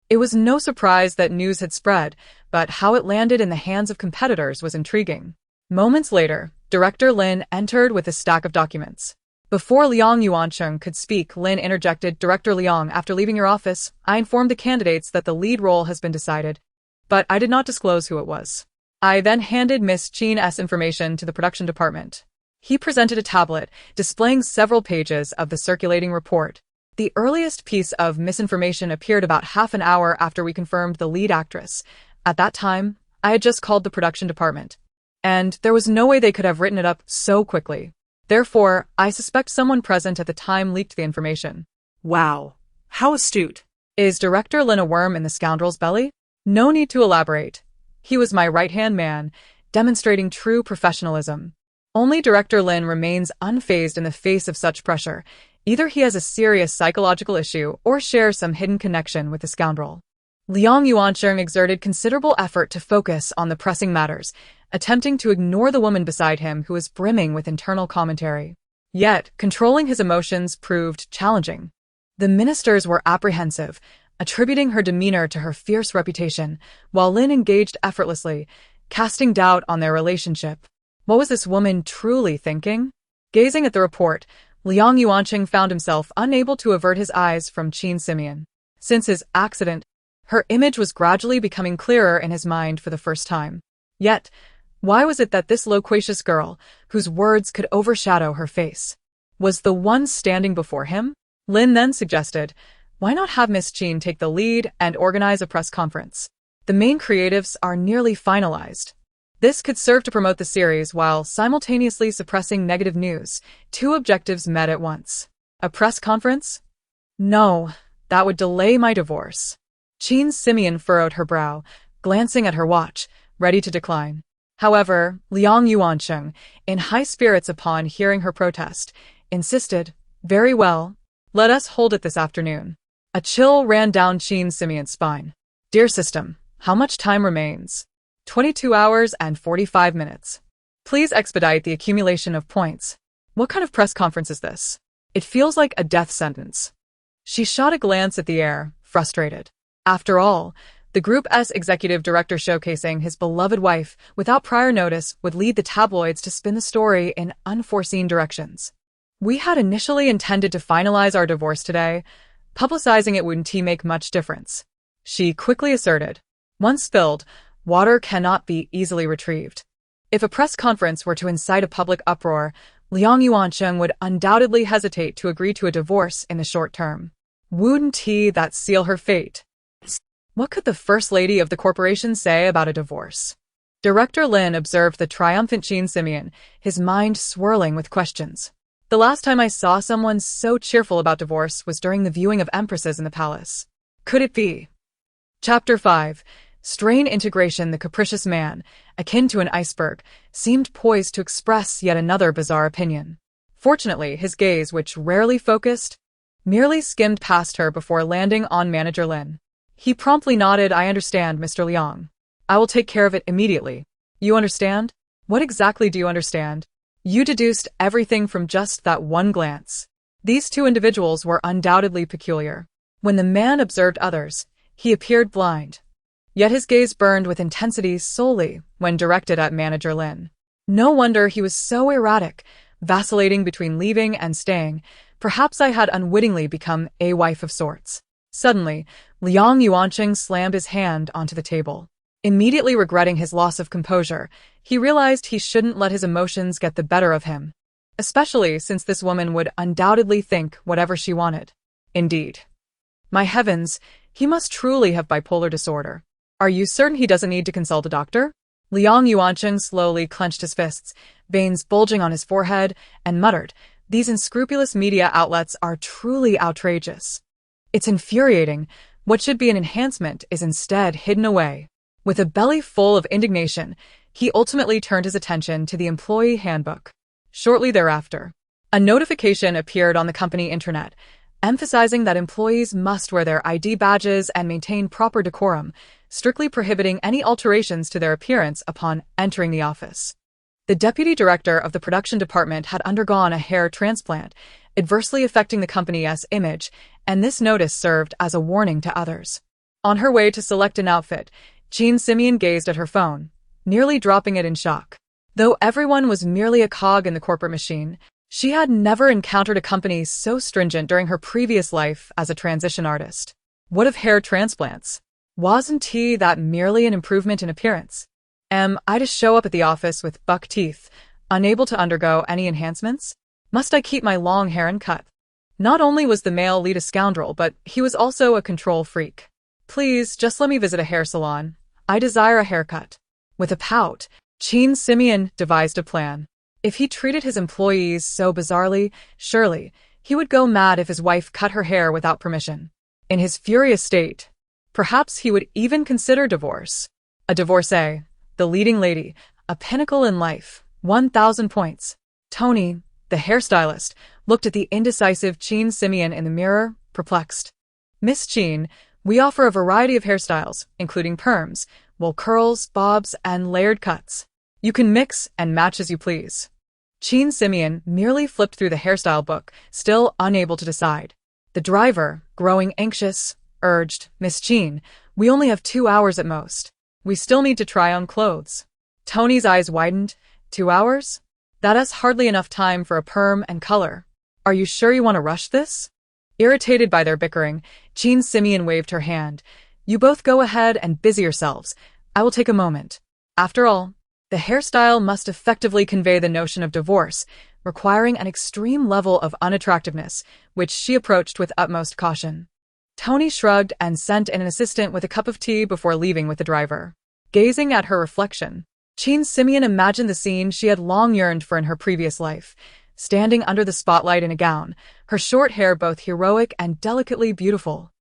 It was no surprise that news had spread, but how it landed in the hands of competitors was intriguing. Moments later, Director Lin entered with a stack of documents. Before Liang Yuanqing could speak, Lin interjected, "Director Liang, after leaving your office, I informed the candidates that the lead role has been decided, but I did not disclose who it was." I then handed Miss Chin's information to the production department. He presented a tablet, displaying several pages of the circulating report. The earliest piece of misinformation appeared about half an hour after we confirmed the lead actress. At that time, I had just called the production department, and there was no way they could have written it up so quickly. Therefore, I suspect someone present at the time leaked the information. Wow, how astute. Is Director Lin a worm in the scoundrel's belly? No need to elaborate. He was my right-hand man, demonstrating true professionalism. Only Director Lin remains unfazed in the face of such pressure. Either he has a serious psychological issue or shares some hidden connection with the scoundrel. Liang Yuanqing exerted considerable effort to focus on the pressing matters, attempting to ignore the woman beside him who was brimming with internal commentary. Yet, controlling his emotions proved challenging. The ministers were apprehensive, attributing her demeanor to her fierce reputation, while Lin engaged effortlessly, casting doubt on their relationship. What was this woman truly thinking? Gazing at the report, Liang Yuanqing found himself unable to avert his eyes from Chin Simeon. Since his accident, her image was gradually becoming clearer in his mind for the first time. Yet, why was it that this loquacious girl, whose words could overshadow her face, was the one standing before him? Lin then suggested, why not have Miss Chin take the lead and organize a press conference? The main creatives are nearly finalized. This could serve to promote the series while simultaneously suppressing negative news. Two objectives met at once. A press conference? No, that would delay my divorce. Chin Simeon furrowed her brow, glancing at her watch, ready to decline. However, Liang Yuanqing, in high spirits upon hearing her protest, insisted, "Very well, let us hold it this afternoon." A chill ran down Chin Simeon's spine. "Dear system, how much time remains?" 22 hours and 45 minutes. Please expedite the accumulation of points. What kind of press conference is this? It feels like a death sentence. She shot a glance at the air, frustrated. After all, the group's executive director showcasing his beloved wife without prior notice would lead the tabloids to spin the story in unforeseen directions. We had initially intended to finalize our divorce today. Publicizing it wouldn't make much difference, she quickly asserted. Once spilled, water cannot be easily retrieved. If a press conference were to incite a public uproar, Liang Yuanqing would undoubtedly hesitate to agree to a divorce in the short term. Wouldn't that seal her fate? What could the first lady of the corporation say about a divorce? Director Lin observed the triumphant Chin Simeon, his mind swirling with questions. The last time I saw someone so cheerful about divorce was during the viewing of Empresses in the palace. Could it be? Chapter 5. Strain integration. The capricious man, akin to an iceberg, seemed poised to express yet another bizarre opinion. Fortunately, his gaze, which rarely focused, merely skimmed past her before landing on Manager Lin. He promptly nodded. I understand, Mr. Liang. I will take care of it immediately. You understand? What exactly do you understand? You deduced everything from just that one glance. These two individuals were undoubtedly peculiar. When the man observed others, he appeared blind. Yet his gaze burned with intensity solely when directed at Manager Lin. No wonder he was so erratic, vacillating between leaving and staying. Perhaps I had unwittingly become a wife of sorts. Suddenly, Liang Yuanqing slammed his hand onto the table. Immediately regretting his loss of composure, he realized he shouldn't let his emotions get the better of him, especially since this woman would undoubtedly think whatever she wanted. Indeed. My heavens, he must truly have bipolar disorder. Are you certain he doesn't need to consult a doctor? Liang Yuanqing slowly clenched his fists, veins bulging on his forehead, and muttered, "These unscrupulous media outlets are truly outrageous. It's infuriating. What should be an enhancement is instead hidden away." With a belly full of indignation, he ultimately turned his attention to the employee handbook. Shortly thereafter, a notification appeared on the company intranet, emphasizing that employees must wear their ID badges and maintain proper decorum, strictly prohibiting any alterations to their appearance upon entering the office. The deputy director of the production department had undergone a hair transplant, adversely affecting the company's image, and this notice served as a warning to others. On her way to select an outfit, Jean Simeon gazed at her phone, nearly dropping it in shock. Though everyone was merely a cog in the corporate machine, she had never encountered a company so stringent during her previous life as a transition artist. What of hair transplants? Wasn't that merely an improvement in appearance? Am I to show up at the office with buck teeth, unable to undergo any enhancements? Must I keep my long hair uncut? Not only was the male lead a scoundrel, but he was also a control freak. Please, just let me visit a hair salon. I desire a haircut. With a pout, Jean Simeon devised a plan. If he treated his employees so bizarrely, surely he would go mad if his wife cut her hair without permission. In his furious state, perhaps he would even consider divorce. A divorcee, the leading lady, a pinnacle in life, 1,000 points. Tony, the hairstylist, looked at the indecisive Jean Simeon in the mirror, perplexed. Miss Jean, we offer a variety of hairstyles, including perms, wool curls, bobs, and layered cuts. You can mix and match as you please. Jean Simeon merely flipped through the hairstyle book, still unable to decide. The driver, growing anxious, urged, Miss Jean, we only have 2 hours at most. We still need to try on clothes. Tony's eyes widened. 2 hours? That is hardly enough time for a perm and color. Are you sure you want to rush this? Irritated by their bickering, Jean Simeon waved her hand. You both go ahead and busy yourselves. I will take a moment. After all, the hairstyle must effectively convey the notion of divorce, requiring an extreme level of unattractiveness, which she approached with utmost caution. Tony shrugged and sent in an assistant with a cup of tea before leaving with the driver. Gazing at her reflection, Jean Simeon imagined the scene she had long yearned for in her previous life. Standing under the spotlight in a gown, her short hair both heroic and delicately beautiful.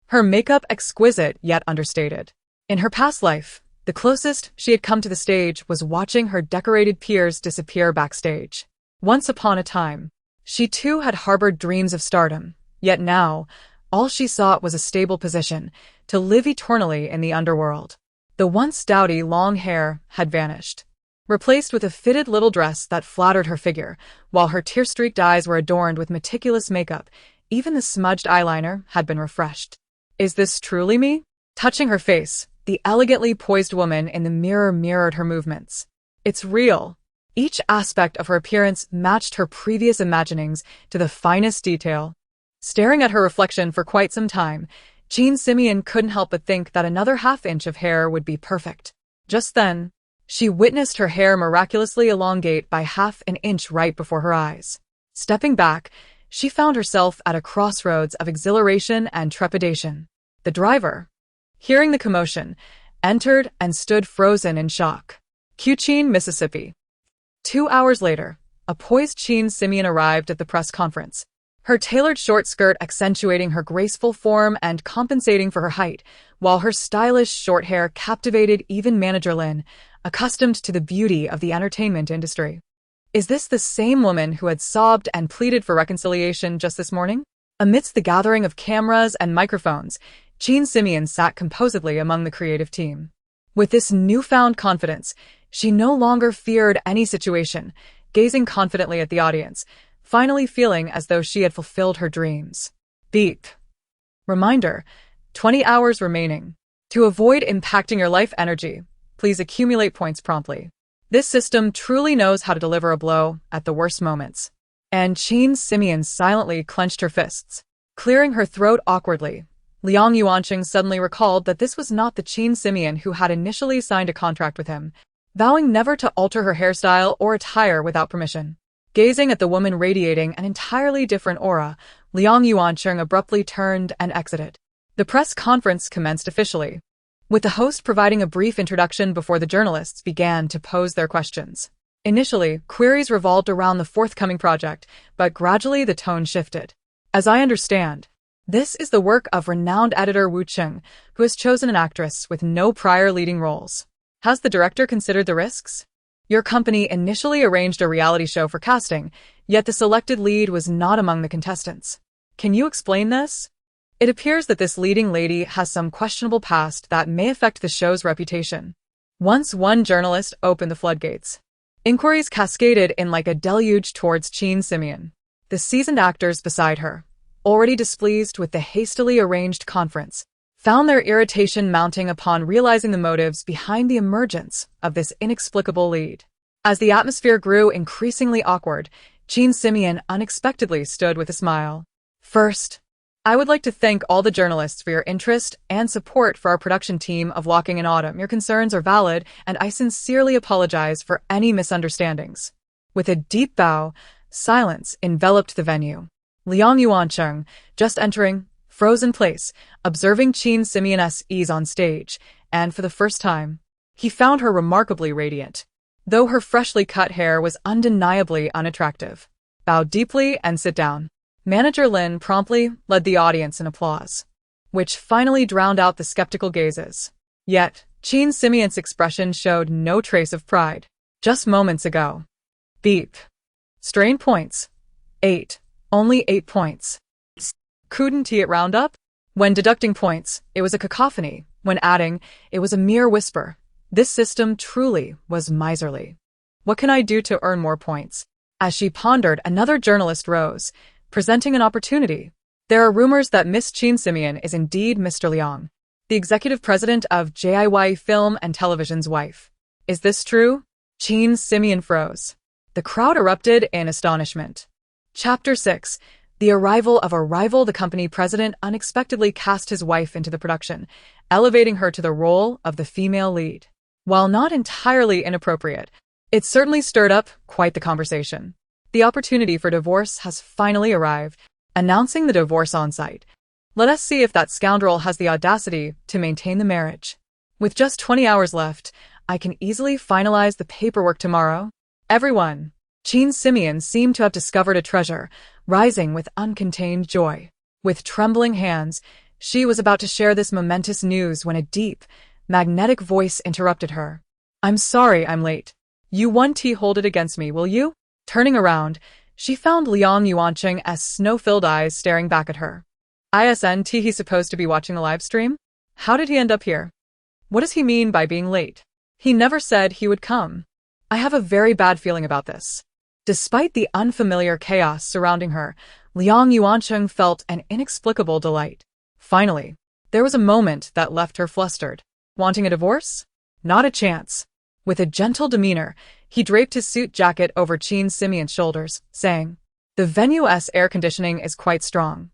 Her makeup exquisite yet understated. In her past life, the closest she had come to the stage was watching her decorated peers disappear backstage. Once upon a time, she too had harbored dreams of stardom, yet now, all she sought was a stable position, to live eternally in the underworld. The once dowdy long hair had vanished, replaced with a fitted little dress that flattered her figure, while her tear-streaked eyes were adorned with meticulous makeup. Even the smudged eyeliner had been refreshed. Is this truly me? Touching her face, the elegantly poised woman in the mirror mirrored her movements. It's real. Each aspect of her appearance matched her previous imaginings to the finest detail. Staring at her reflection for quite some time, Jean Simeon couldn't help but think that another half-inch of hair would be perfect. Just then, she witnessed her hair miraculously elongate by half an inch right before her eyes. Stepping back, she found herself at a crossroads of exhilaration and trepidation. The driver, hearing the commotion, entered and stood frozen in shock. Cuchin, Mississippi. 2 hours later, a poised Qin Simeon arrived at the press conference. Her tailored short skirt accentuating her graceful form and compensating for her height, while her stylish short hair captivated even Manager Lin, accustomed to the beauty of the entertainment industry. Is this the same woman who had sobbed and pleaded for reconciliation just this morning? Amidst the gathering of cameras and microphones, Qin Simeon sat composedly among the creative team. With this newfound confidence, she no longer feared any situation, gazing confidently at the audience, finally feeling as though she had fulfilled her dreams. Beep. Reminder, 20 hours remaining. To avoid impacting your life energy, please accumulate points promptly. This system truly knows how to deliver a blow at the worst moments. And Qin Simeon silently clenched her fists, clearing her throat awkwardly. Liang Yuanqing suddenly recalled that this was not the Qin Simeon who had initially signed a contract with him, vowing never to alter her hairstyle or attire without permission. Gazing at the woman radiating an entirely different aura, Liang Yuanqing abruptly turned and exited. The press conference commenced officially, with the host providing a brief introduction before the journalists began to pose their questions. Initially, queries revolved around the forthcoming project, but gradually the tone shifted. As I understand, this is the work of renowned editor Wu Cheng, who has chosen an actress with no prior leading roles. Has the director considered the risks? Your company initially arranged a reality show for casting, yet the selected lead was not among the contestants. Can you explain this? It appears that this leading lady has some questionable past that may affect the show's reputation. Once one journalist opened the floodgates, inquiries cascaded in like a deluge towards Qin Simeon. The seasoned actors beside her, already displeased with the hastily arranged conference, found their irritation mounting upon realizing the motives behind the emergence of this inexplicable lead. As the atmosphere grew increasingly awkward, Qin Simeon unexpectedly stood with a smile. First, I would like to thank all the journalists for your interest and support for our production team of Walking in Autumn. Your concerns are valid, and I sincerely apologize for any misunderstandings. With a deep bow, silence enveloped the venue. Liang Yuanqing, just entering, froze in place, observing Qin Simeon's ease on stage, and for the first time, he found her remarkably radiant, though her freshly cut hair was undeniably unattractive. Bow deeply and sit down. Manager Lin promptly led the audience in applause, which finally drowned out the skeptical gazes. Yet, Qin Simeon's expression showed no trace of pride. Just moments ago. Beep. Strain points. 8. Only 8 points. Couldn't he round up? When deducting points, it was a cacophony. When adding, it was a mere whisper. This system truly was miserly. What can I do to earn more points? As she pondered, another journalist rose, presenting an opportunity. There are rumors that Miss Qin Simeon is indeed Mr. Liang, the executive president of JIY Film and Television's wife. Is this true? Qin Simeon froze. The crowd erupted in astonishment. Chapter 6. The arrival of a rival. The company president unexpectedly cast his wife into the production, elevating her to the role of the female lead. While not entirely inappropriate, it certainly stirred up quite the conversation. The opportunity for divorce has finally arrived, announcing the divorce on site. Let us see if that scoundrel has the audacity to maintain the marriage. With just 20 hours left, I can easily finalize the paperwork tomorrow. Everyone. Qin Simeon seemed to have discovered a treasure, rising with uncontained joy. With trembling hands, she was about to share this momentous news when a deep, magnetic voice interrupted her. I'm sorry I'm late. You won't hold it against me, will you? Turning around, she found Liang Yuanqing's snow-filled eyes staring back at her. Isn't he supposed to be watching the live stream? How did he end up here? What does he mean by being late? He never said he would come. I have a very bad feeling about this. Despite the unfamiliar chaos surrounding her, Liang Yuanqing felt an inexplicable delight. Finally, there was a moment that left her flustered. Wanting a divorce? Not a chance. With a gentle demeanor, he draped his suit jacket over Qin Simeon's shoulders, saying, The venue's air conditioning is quite strong.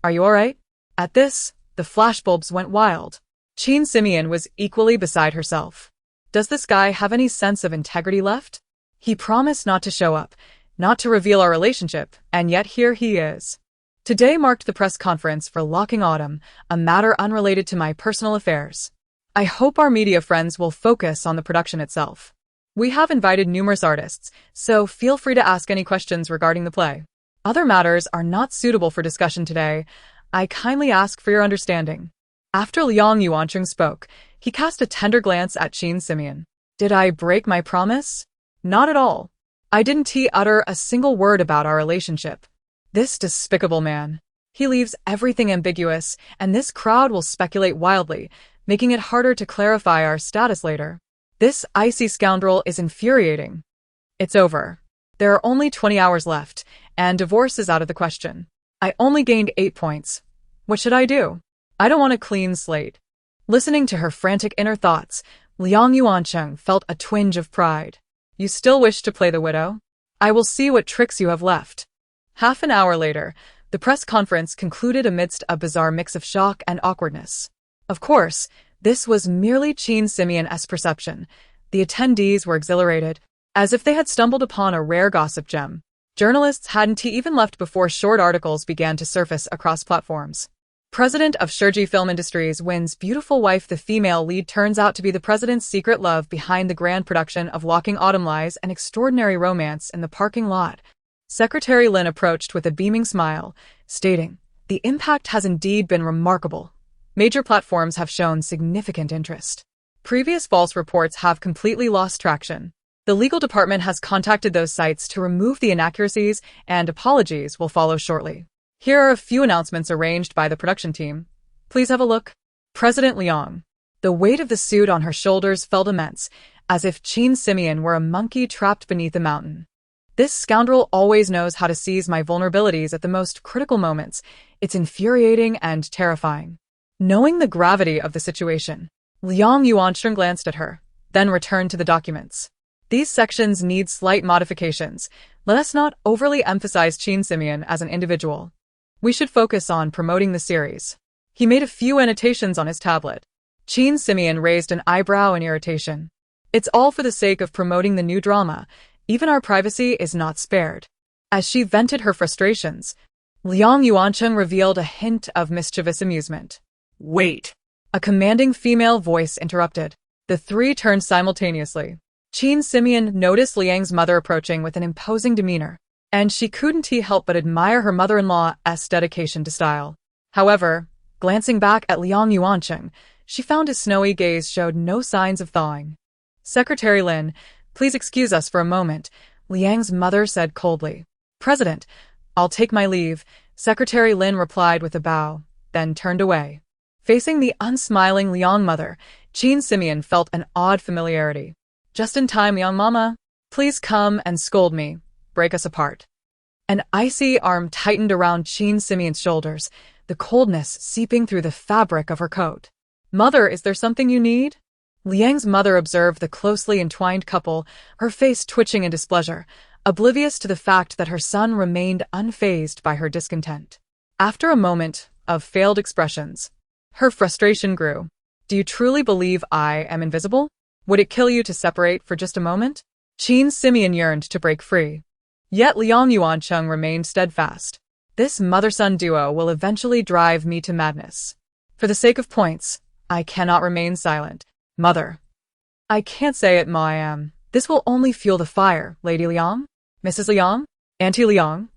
Are you all right? At this, the flashbulbs went wild. Qin Simeon was equally beside herself. Does this guy have any sense of integrity left? He promised not to show up, not to reveal our relationship, and yet here he is. Today marked the press conference for Locking Autumn, a matter unrelated to my personal affairs. I hope our media friends will focus on the production itself. We have invited numerous artists, so feel free to ask any questions regarding the play. Other matters are not suitable for discussion today. I kindly ask for your understanding." After Liang Yuancheng spoke, he cast a tender glance at Qin Simeon. "Did I break my promise?" "Not at all. I didn't utter a single word about our relationship. This despicable man. He leaves everything ambiguous, and this crowd will speculate wildly, making it harder to clarify our status later. This icy scoundrel is infuriating. It's over. There are only 20 hours left, and divorce is out of the question. I only gained 8 points. What should I do? I don't want a clean slate." Listening to her frantic inner thoughts, Liang Yuancheng felt a twinge of pride. "You still wish to play the widow? I will see what tricks you have left." Half an hour later, the press conference concluded amidst a bizarre mix of shock and awkwardness. Of course, this was merely Qin Simeon's perception. The attendees were exhilarated, as if they had stumbled upon a rare gossip gem. Journalists hadn't even left before short articles began to surface across platforms. President of Shirji Film Industries wins beautiful wife. The female lead turns out to be the president's secret love behind the grand production of Walking Autumn Lies, an extraordinary romance in the parking lot. Secretary Lin approached with a beaming smile, stating, "The impact has indeed been remarkable. Major platforms have shown significant interest. Previous false reports have completely lost traction. The legal department has contacted those sites to remove the inaccuracies, and apologies will follow shortly. Here are a few announcements arranged by the production team. Please have a look." President Liang. The weight of the suit on her shoulders felt immense, as if Qin Simeon were a monkey trapped beneath a mountain. "This scoundrel always knows how to seize my vulnerabilities at the most critical moments. It's infuriating and terrifying." Knowing the gravity of the situation, Liang Yuancheng glanced at her, then returned to the documents. "These sections need slight modifications. Let us not overly emphasize Qin Simeon as an individual. We should focus on promoting the series." He made a few annotations on his tablet. Qin Simeon raised an eyebrow in irritation. "It's all for the sake of promoting the new drama. Even our privacy is not spared." As she vented her frustrations, Liang Yuancheng revealed a hint of mischievous amusement. "Wait." A commanding female voice interrupted. The three turned simultaneously. Qin Simeon noticed Liang's mother approaching with an imposing demeanor, and she couldn't help but admire her mother-in-law's dedication to style. However, glancing back at Liang Yuancheng, she found his snowy gaze showed no signs of thawing. "Secretary Lin, please excuse us for a moment," Liang's mother said coldly. "President, I'll take my leave," Secretary Lin replied with a bow, then turned away. Facing the unsmiling Liang mother, Qin Simeon felt an odd familiarity. "Just in time, young mama. Please come and scold me. Break us apart." An icy arm tightened around Qin Simeon's shoulders, the coldness seeping through the fabric of her coat. "Mother, is there something you need?" Liang's mother observed the closely entwined couple, her face twitching in displeasure, oblivious to the fact that her son remained unfazed by her discontent. After a moment of failed expressions, her frustration grew. "Do you truly believe I am invisible? Would it kill you to separate for just a moment?" Qin Simeon yearned to break free. Yet Liang Yuancheng remained steadfast. "This mother-son duo will eventually drive me to madness. For the sake of points, I cannot remain silent. Mother." "I can't say it, Ma, I am. This will only fuel the fire, Lady Liang? Mrs. Liang? Auntie Liang?"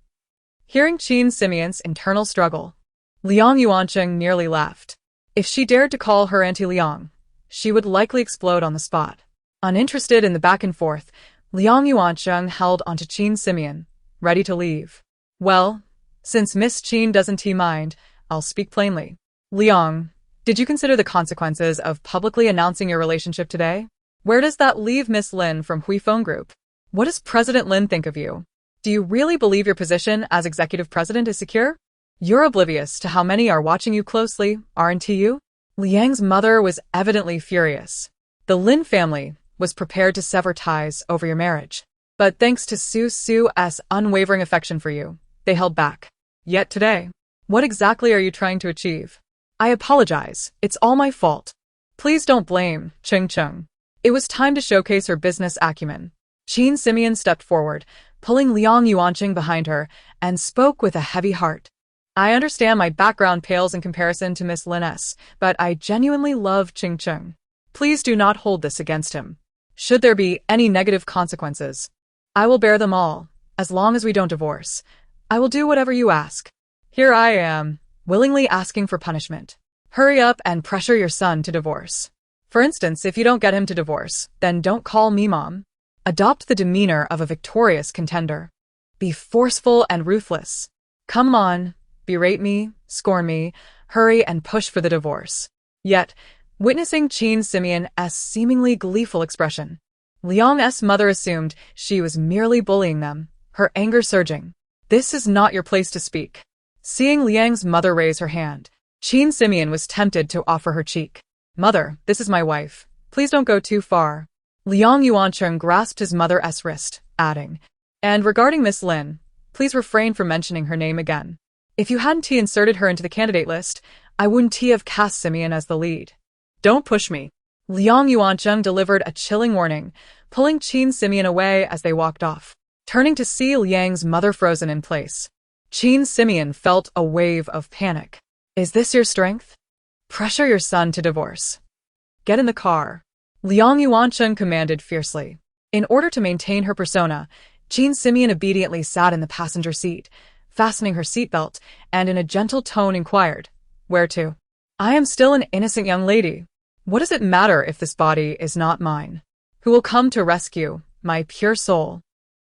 Hearing Qin Simeon's internal struggle, Liang Yuancheng nearly laughed. If she dared to call her Auntie Liang, she would likely explode on the spot. Uninterested in the back and forth, Liang Yuancheng held onto Qin Simeon, ready to leave. "Well, since Miss Qin doesn't mind, I'll speak plainly. Liang, did you consider the consequences of publicly announcing your relationship today? Where does that leave Miss Lin from Huifeng Group? What does President Lin think of you? Do you really believe your position as executive president is secure? You're oblivious to how many are watching you closely, aren't you?" Liang's mother was evidently furious. The Lin family was prepared to sever ties over your marriage. But thanks to Su's unwavering affection for you, they held back. Yet today, what exactly are you trying to achieve? "I apologize, it's all my fault. Please don't blame Cheng Cheng." It was time to showcase her business acumen. Qin Simeon stepped forward, pulling Liang Yuancheng behind her, and spoke with a heavy heart. "I understand my background pales in comparison to Miss Lin's, but I genuinely love Cheng Cheng. Please do not hold this against him." Should there be any negative consequences, I will bear them all, as long as we don't divorce. I will do whatever you ask. Here I am, willingly asking for punishment. Hurry up and pressure your son to divorce. For instance, if you don't get him to divorce, then don't call me mom. Adopt the demeanor of a victorious contender. Be forceful and ruthless. Come on, berate me, scorn me, hurry and push for the divorce. Yet, witnessing Chin Simeon's seemingly gleeful expression, Liang's mother assumed she was merely bullying them, her anger surging. This is not your place to speak. Seeing Liang's mother raise her hand, Chin Simeon was tempted to offer her cheek. Mother, this is my wife. Please don't go too far. Liang Yuancheng grasped his mother's wrist, adding, and regarding Miss Lin, please refrain from mentioning her name again. If you hadn't inserted her into the candidate list, I wouldn't have cast Simeon as the lead. Don't push me. Liang Yuancheng delivered a chilling warning, pulling Chin Simeon away as they walked off. Turning to see Liang's mother frozen in place, Chin Simeon felt a wave of panic. Is this your strength? Pressure your son to divorce. Get in the car. Liang Yuancheng commanded fiercely. In order to maintain her persona, Chin Simeon obediently sat in the passenger seat, fastening her seatbelt, and in a gentle tone inquired, "Where to?" I am still an innocent young lady. What does it matter if this body is not mine? Who will come to rescue my pure soul?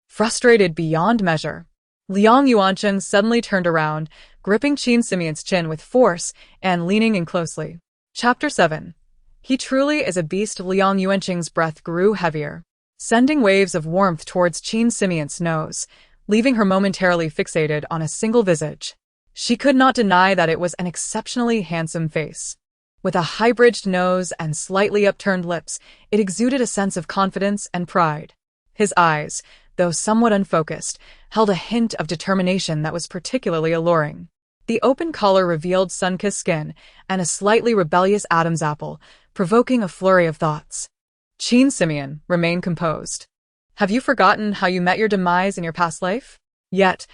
Frustrated beyond measure, Liang Yuancheng suddenly turned around, gripping Chin Simeon's chin with force and leaning in closely. Chapter 7. He truly is a beast. Liang Yuancheng's breath grew heavier, sending waves of warmth towards Chin Simeon's nose, leaving her momentarily fixated on a single visage. She could not deny that it was an exceptionally handsome face. With a high-bridged nose and slightly upturned lips, it exuded a sense of confidence and pride. His eyes, though somewhat unfocused, held a hint of determination that was particularly alluring. The open collar revealed sun-kissed skin and a slightly rebellious Adam's apple, provoking a flurry of thoughts. Chin Simeon remained composed. Have you forgotten how you met your demise in your past life? Yet,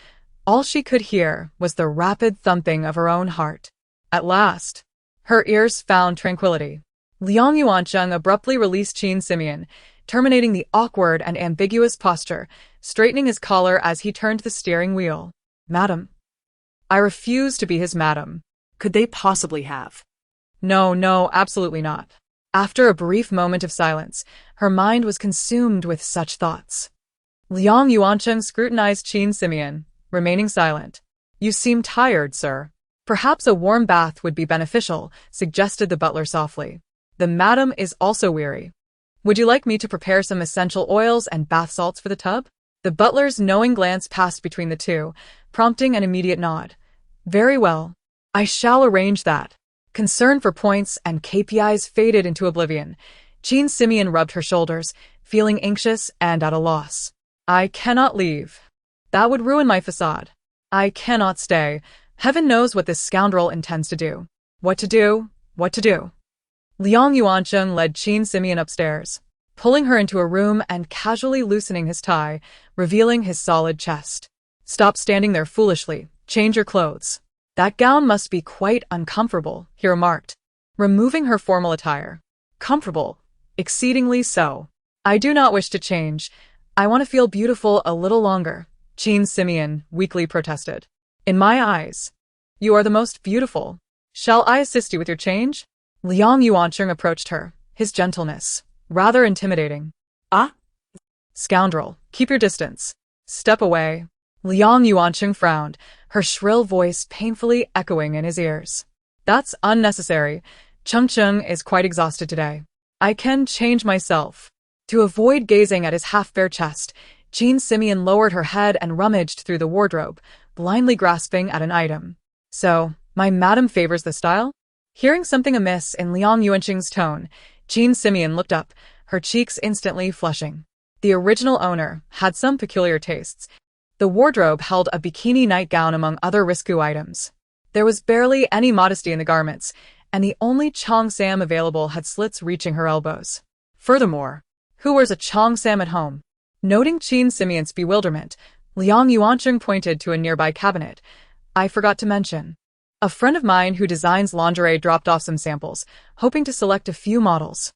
all she could hear was the rapid thumping of her own heart. At last, her ears found tranquility. Liang Yuancheng abruptly released Chin Simeon, terminating the awkward and ambiguous posture, straightening his collar as he turned the steering wheel. Madam. I refuse to be his madam. Could they possibly have? No, absolutely not. After a brief moment of silence, her mind was consumed with such thoughts. Liang Yuancheng scrutinized Chin Simeon, remaining silent. You seem tired, sir. Perhaps a warm bath would be beneficial, suggested the butler softly. The madam is also weary. Would you like me to prepare some essential oils and bath salts for the tub? The butler's knowing glance passed between the two, prompting an immediate nod. Very well. I shall arrange that. Concern for points and KPIs faded into oblivion. Chin Simeon rubbed her shoulders, feeling anxious and at a loss. I cannot leave. That would ruin my facade. I cannot stay. Heaven knows what this scoundrel intends to do. What to do? Liang Yuancheng led Chin Simeon upstairs, pulling her into a room and casually loosening his tie, revealing his solid chest. Stop standing there foolishly. Change your clothes. That gown must be quite uncomfortable, he remarked, removing her formal attire. Comfortable. Exceedingly so. I do not wish to change. I want to feel beautiful a little longer, Chin Simeon weakly protested. In my eyes, you are the most beautiful. Shall I assist you with your change? Liang Yuancheng approached her, his gentleness rather intimidating. Ah? Scoundrel, keep your distance. Step away. Liang Yuancheng frowned, her shrill voice painfully echoing in his ears. That's unnecessary. Chengcheng is quite exhausted today. I can change myself. To avoid gazing at his half-bare chest, Chin Simeon lowered her head and rummaged through the wardrobe, blindly grasping at an item. So, my madam favors the style? Hearing something amiss in Liang Yuancheng's tone, Chin Simeon looked up, her cheeks instantly flushing. The original owner had some peculiar tastes. The wardrobe held a bikini nightgown among other risque items. There was barely any modesty in the garments, and the only cheongsam available had slits reaching her elbows. Furthermore, who wears a cheongsam at home? Noting Chin Simeon's bewilderment, Liang Yuancheng pointed to a nearby cabinet. I forgot to mention. A friend of mine who designs lingerie dropped off some samples, hoping to select a few models.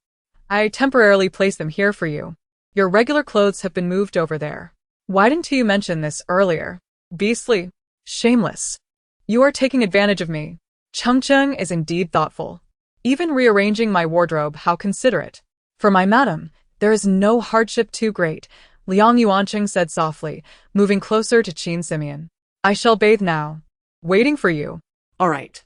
I temporarily placed them here for you. Your regular clothes have been moved over there. Why didn't you mention this earlier? Beastly. Shameless. You are taking advantage of me. Chungcheng is indeed thoughtful. Even rearranging my wardrobe, how considerate. For my madam, there is no hardship too great, Liang Yuancheng said softly, moving closer to Qin Simeon. I shall bathe now. Waiting for you. All right.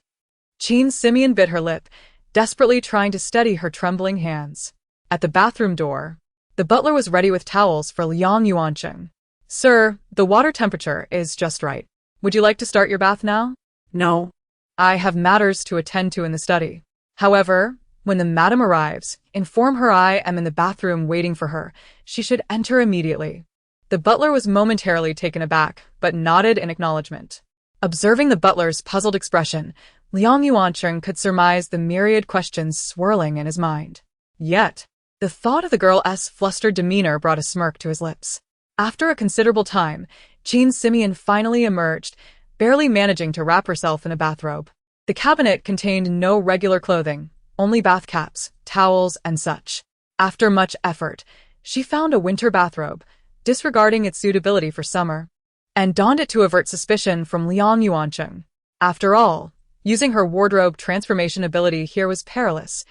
Qin Simeon bit her lip, desperately trying to steady her trembling hands. At the bathroom door, the butler was ready with towels for Liang Yuancheng. Sir, the water temperature is just right. Would you like to start your bath now? No. I have matters to attend to in the study. However, when the madam arrives, inform her I am in the bathroom waiting for her. She should enter immediately. The butler was momentarily taken aback, but nodded in acknowledgement. Observing the butler's puzzled expression, Liang Yuancheng could surmise the myriad questions swirling in his mind. Yet, the thought of the girl's flustered demeanor brought a smirk to his lips. After a considerable time, Qin Simeon finally emerged, barely managing to wrap herself in a bathrobe. The cabinet contained no regular clothing, only bath caps, towels, and such. After much effort, she found a winter bathrobe, disregarding its suitability for summer, and donned it to avert suspicion from Liang Yuancheng. After all, using her wardrobe transformation ability here was perilous.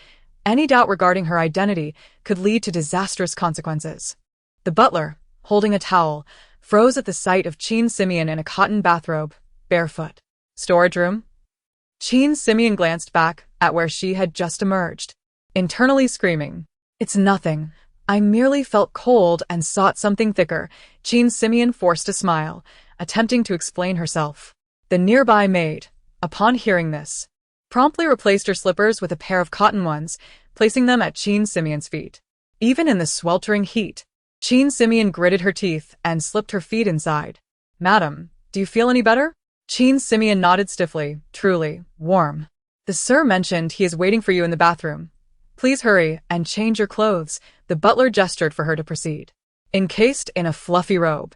Any doubt regarding her identity could lead to disastrous consequences. The butler, holding a towel, froze at the sight of Qin Simeon in a cotton bathrobe, barefoot. Storage room? Qin Simeon glanced back at where she had just emerged, internally screaming, "It's nothing. I merely felt cold and sought something thicker." Qin Simeon forced a smile, attempting to explain herself. The nearby maid, upon hearing this, promptly replaced her slippers with a pair of cotton ones, placing them at Qin Simeon's feet. Even in the sweltering heat, Qin Simeon gritted her teeth and slipped her feet inside. "Madam, do you feel any better?" Qin Simeon nodded stiffly. "Truly, warm. The sir mentioned he is waiting for you in the bathroom. Please hurry and change your clothes." The butler gestured for her to proceed. Encased in a fluffy robe,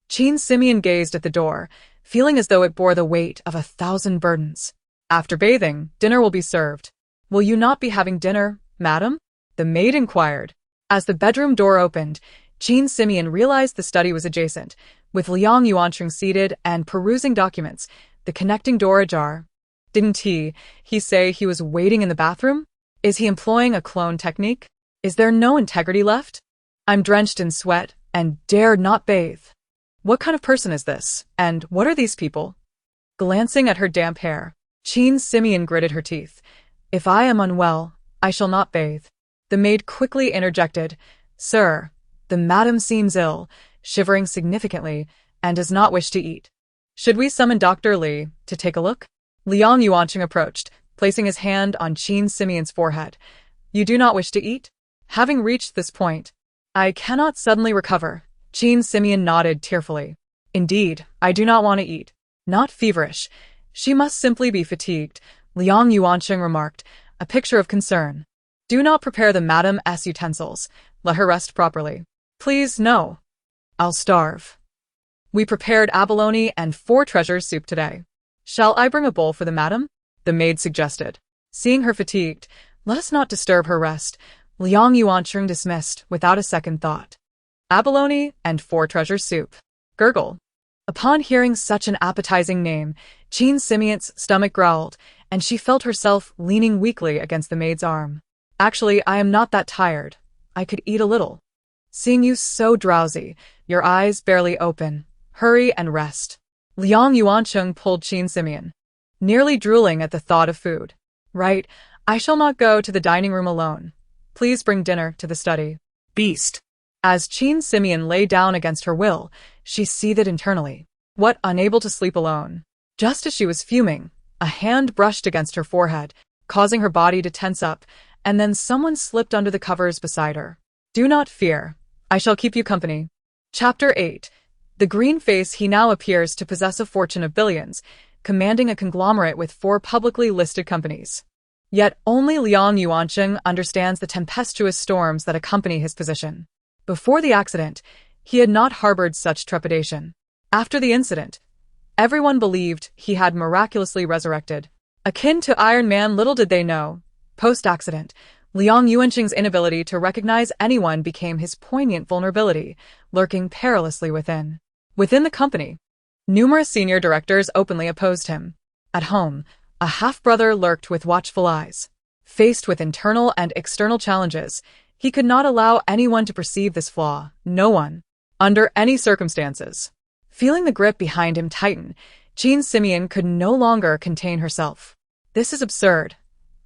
Qin Simeon gazed at the door, feeling as though it bore the weight of 1,000 burdens. "After bathing, dinner will be served. Will you not be having dinner, madam?" the maid inquired. As the bedroom door opened, Qin Simeon realized the study was adjacent, with Liang Yuancheng seated and perusing documents, the connecting door ajar. Didn't he say he was waiting in the bathroom? Is he employing a clone technique? Is there no integrity left? I'm drenched in sweat and dare not bathe. What kind of person is this, and what are these people? Glancing at her damp hair, Qin Simeon gritted her teeth. If I am unwell, I shall not bathe. The maid quickly interjected, "Sir, the madam seems ill, shivering significantly, and does not wish to eat. Should we summon Dr. Li to take a look?" Liang Yuancheng approached, placing his hand on Qin Simeon's forehead. "You do not wish to eat?" Having reached this point, "I cannot suddenly recover." Qin Simeon nodded tearfully. "Indeed, I do not want to eat. Not feverish. She must simply be fatigued," Liang Yuancheng remarked, a picture of concern. "Do not prepare the madam's utensils. Let her rest properly." "Please, no. I'll starve. We prepared abalone and 4 treasures soup today. Shall I bring a bowl for the madam?" the maid suggested. Seeing her fatigued, "Let us not disturb her rest," Liang Yuancheng dismissed without a second thought. Abalone and 4 treasures soup. Gurgle. Upon hearing such an appetizing name, Qin Simeon's stomach growled, and she felt herself leaning weakly against the maid's arm. "Actually, I am not that tired. I could eat a little. Seeing you so drowsy, your eyes barely open, hurry and rest." Liang Yuancheng pulled Qin Simeon, nearly drooling at the thought of food. "Right, I shall not go to the dining room alone. Please bring dinner to the study." Beast. As Qin Simeon lay down against her will, she seethed internally. What, unable to sleep alone? Just as she was fuming, a hand brushed against her forehead, causing her body to tense up, and then someone slipped under the covers beside her. "Do not fear. I shall keep you company." Chapter 8. The green face. He now appears to possess a fortune of billions, commanding a conglomerate with 4 publicly listed companies. Yet only Liang Yuancheng understands the tempestuous storms that accompany his position. Before the accident, he had not harbored such trepidation. After the incident, everyone believed he had miraculously resurrected. Akin to Iron Man, little did they know, post-accident, Liang Yuanqing's inability to recognize anyone became his poignant vulnerability, lurking perilously within. Within the company, numerous senior directors openly opposed him. At home, a half-brother lurked with watchful eyes. Faced with internal and external challenges, he could not allow anyone to perceive this flaw, no one, under any circumstances. Feeling the grip behind him tighten, Jean Simeon could no longer contain herself. This is absurd.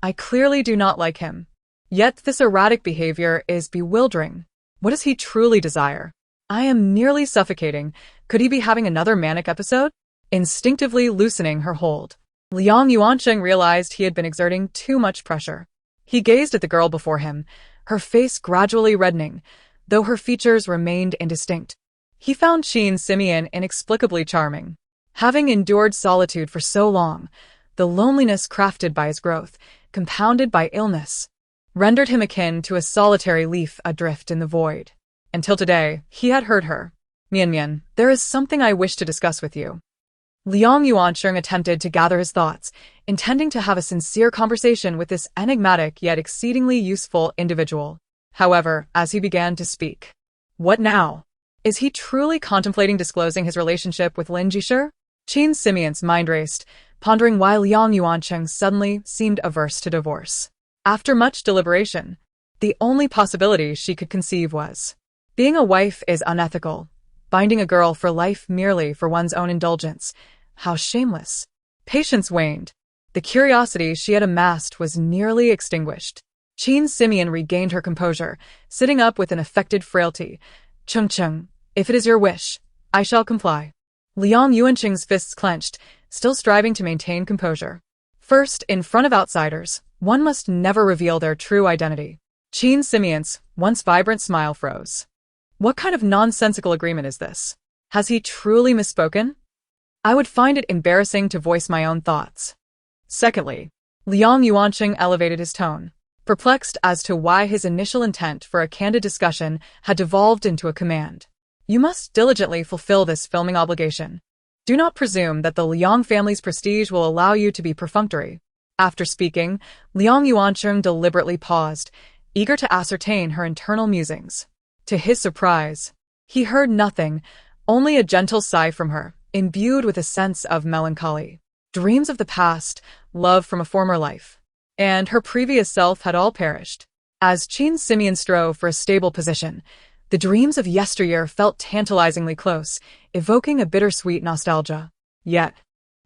I clearly do not like him. Yet this erratic behavior is bewildering. What does he truly desire? I am nearly suffocating. Could he be having another manic episode? Instinctively loosening her hold, Liang Yuanqing realized he had been exerting too much pressure. He gazed at the girl before him, her face gradually reddening, though her features remained indistinct. He found Jean Simeon inexplicably charming. Having endured solitude for so long, the loneliness crafted by his growth, compounded by illness, rendered him akin to a solitary leaf adrift in the void. Until today, he had heard her. Mian Mian, there is something I wish to discuss with you. Liang Yuanqing attempted to gather his thoughts, intending to have a sincere conversation with this enigmatic yet exceedingly useful individual. However, as he began to speak, what now? Is he truly contemplating disclosing his relationship with Lin Jisher? Jean Simeon's mind raced, pondering why Liang Yuanqing suddenly seemed averse to divorce. After much deliberation, the only possibility she could conceive was, being a wife is unethical. Binding a girl for life merely for one's own indulgence. How shameless. Patience waned. The curiosity she had amassed was nearly extinguished. Jean Simeon regained her composure, sitting up with an affected frailty. Chung Chung, if it is your wish, I shall comply. Liang Yuanqing's fists clenched, still striving to maintain composure. First, in front of outsiders, one must never reveal their true identity. Jean Simeon's once vibrant smile froze. What kind of nonsensical agreement is this? Has he truly misspoken? I would find it embarrassing to voice my own thoughts. Secondly, Liang Yuanqing elevated his tone, perplexed as to why his initial intent for a candid discussion had devolved into a command. You must diligently fulfill this filming obligation. Do not presume that the Liang family's prestige will allow you to be perfunctory. After speaking, Liang Yuanqing deliberately paused, eager to ascertain her internal musings. To his surprise, he heard nothing, only a gentle sigh from her, imbued with a sense of melancholy. Dreams of the past, love from a former life, and her previous self had all perished. As Jean Simeon strove for a stable position, the dreams of yesteryear felt tantalizingly close, evoking a bittersweet nostalgia. Yet,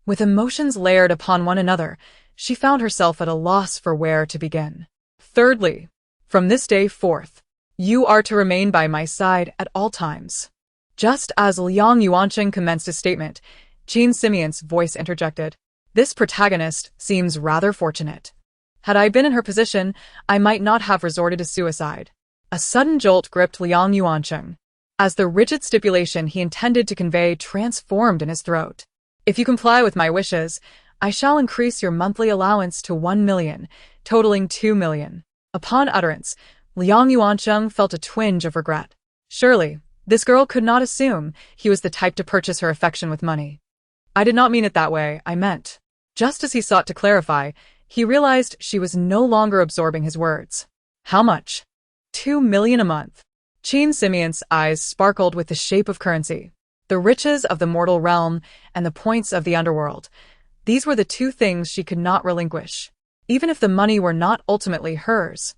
with emotions layered upon one another, she found herself at a loss for where to begin. Thirdly, from this day forth, you are to remain by my side at all times. Just as Liang Yuanqing commenced his statement, Jean Simeon's voice interjected. This protagonist seems rather fortunate. Had I been in her position, I might not have resorted to suicide. A sudden jolt gripped Liang Yuanqing, as the rigid stipulation he intended to convey transformed in his throat. If you comply with my wishes, I shall increase your monthly allowance to 1 million, totaling 2 million. Upon utterance, Liang Yuanqing felt a twinge of regret. Surely, this girl could not assume he was the type to purchase her affection with money. I did not mean it that way, I meant. Just as he sought to clarify, he realized she was no longer absorbing his words. How much? 2 million a month. Jean Simeon's eyes sparkled with the shape of currency, the riches of the mortal realm and the points of the underworld. These were the two things she could not relinquish, even if the money were not ultimately hers.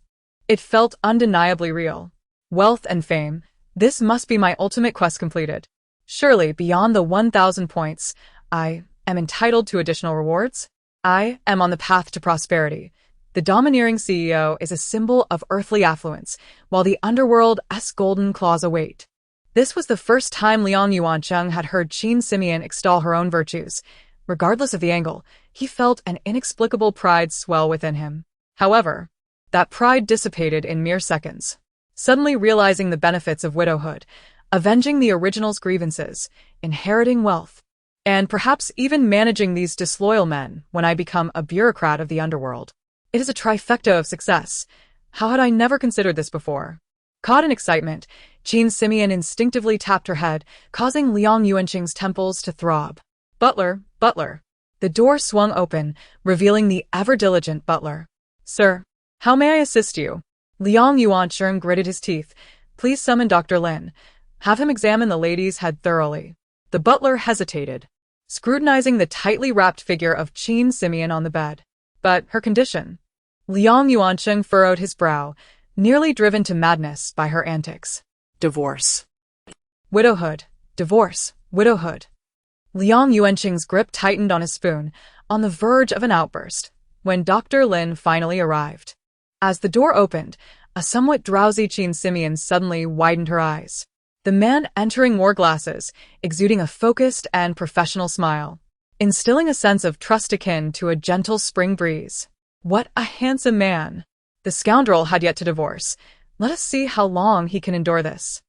It felt undeniably real. Wealth and fame, this must be my ultimate quest completed. Surely, beyond the 1,000 points, I am entitled to additional rewards? I am on the path to prosperity. The domineering CEO is a symbol of earthly affluence, while the underworld's golden claws await. This was the first time Liang Yuanqing had heard Jean Simeon extol her own virtues. Regardless of the angle, he felt an inexplicable pride swell within him. However, that pride dissipated in mere seconds. Suddenly realizing the benefits of widowhood, avenging the original's grievances, inheriting wealth, and perhaps even managing these disloyal men when I become a bureaucrat of the underworld. It is a trifecta of success. How had I never considered this before? Caught in excitement, Jean Simeon instinctively tapped her head, causing Liang Yuanqing's temples to throb. Butler, butler. The door swung open, revealing the ever-diligent butler. Sir, How may I assist you? Liang Yuancheng gritted his teeth. Please summon Dr. Lin. Have him examine the lady's head thoroughly. The butler hesitated, scrutinizing the tightly wrapped figure of Qin Simeon on the bed. But her condition? Liang Yuancheng furrowed his brow, nearly driven to madness by her antics. Divorce. Widowhood. Divorce. Widowhood. Liang Yuancheng's grip tightened on his spoon, on the verge of an outburst, when Dr. Lin finally arrived. As the door opened, a somewhat drowsy Qin Simeon suddenly widened her eyes. The man entering wore glasses, exuding a focused and professional smile, instilling a sense of trust akin to a gentle spring breeze. What a handsome man! The scoundrel had yet to divorce. Let us see how long he can endure this.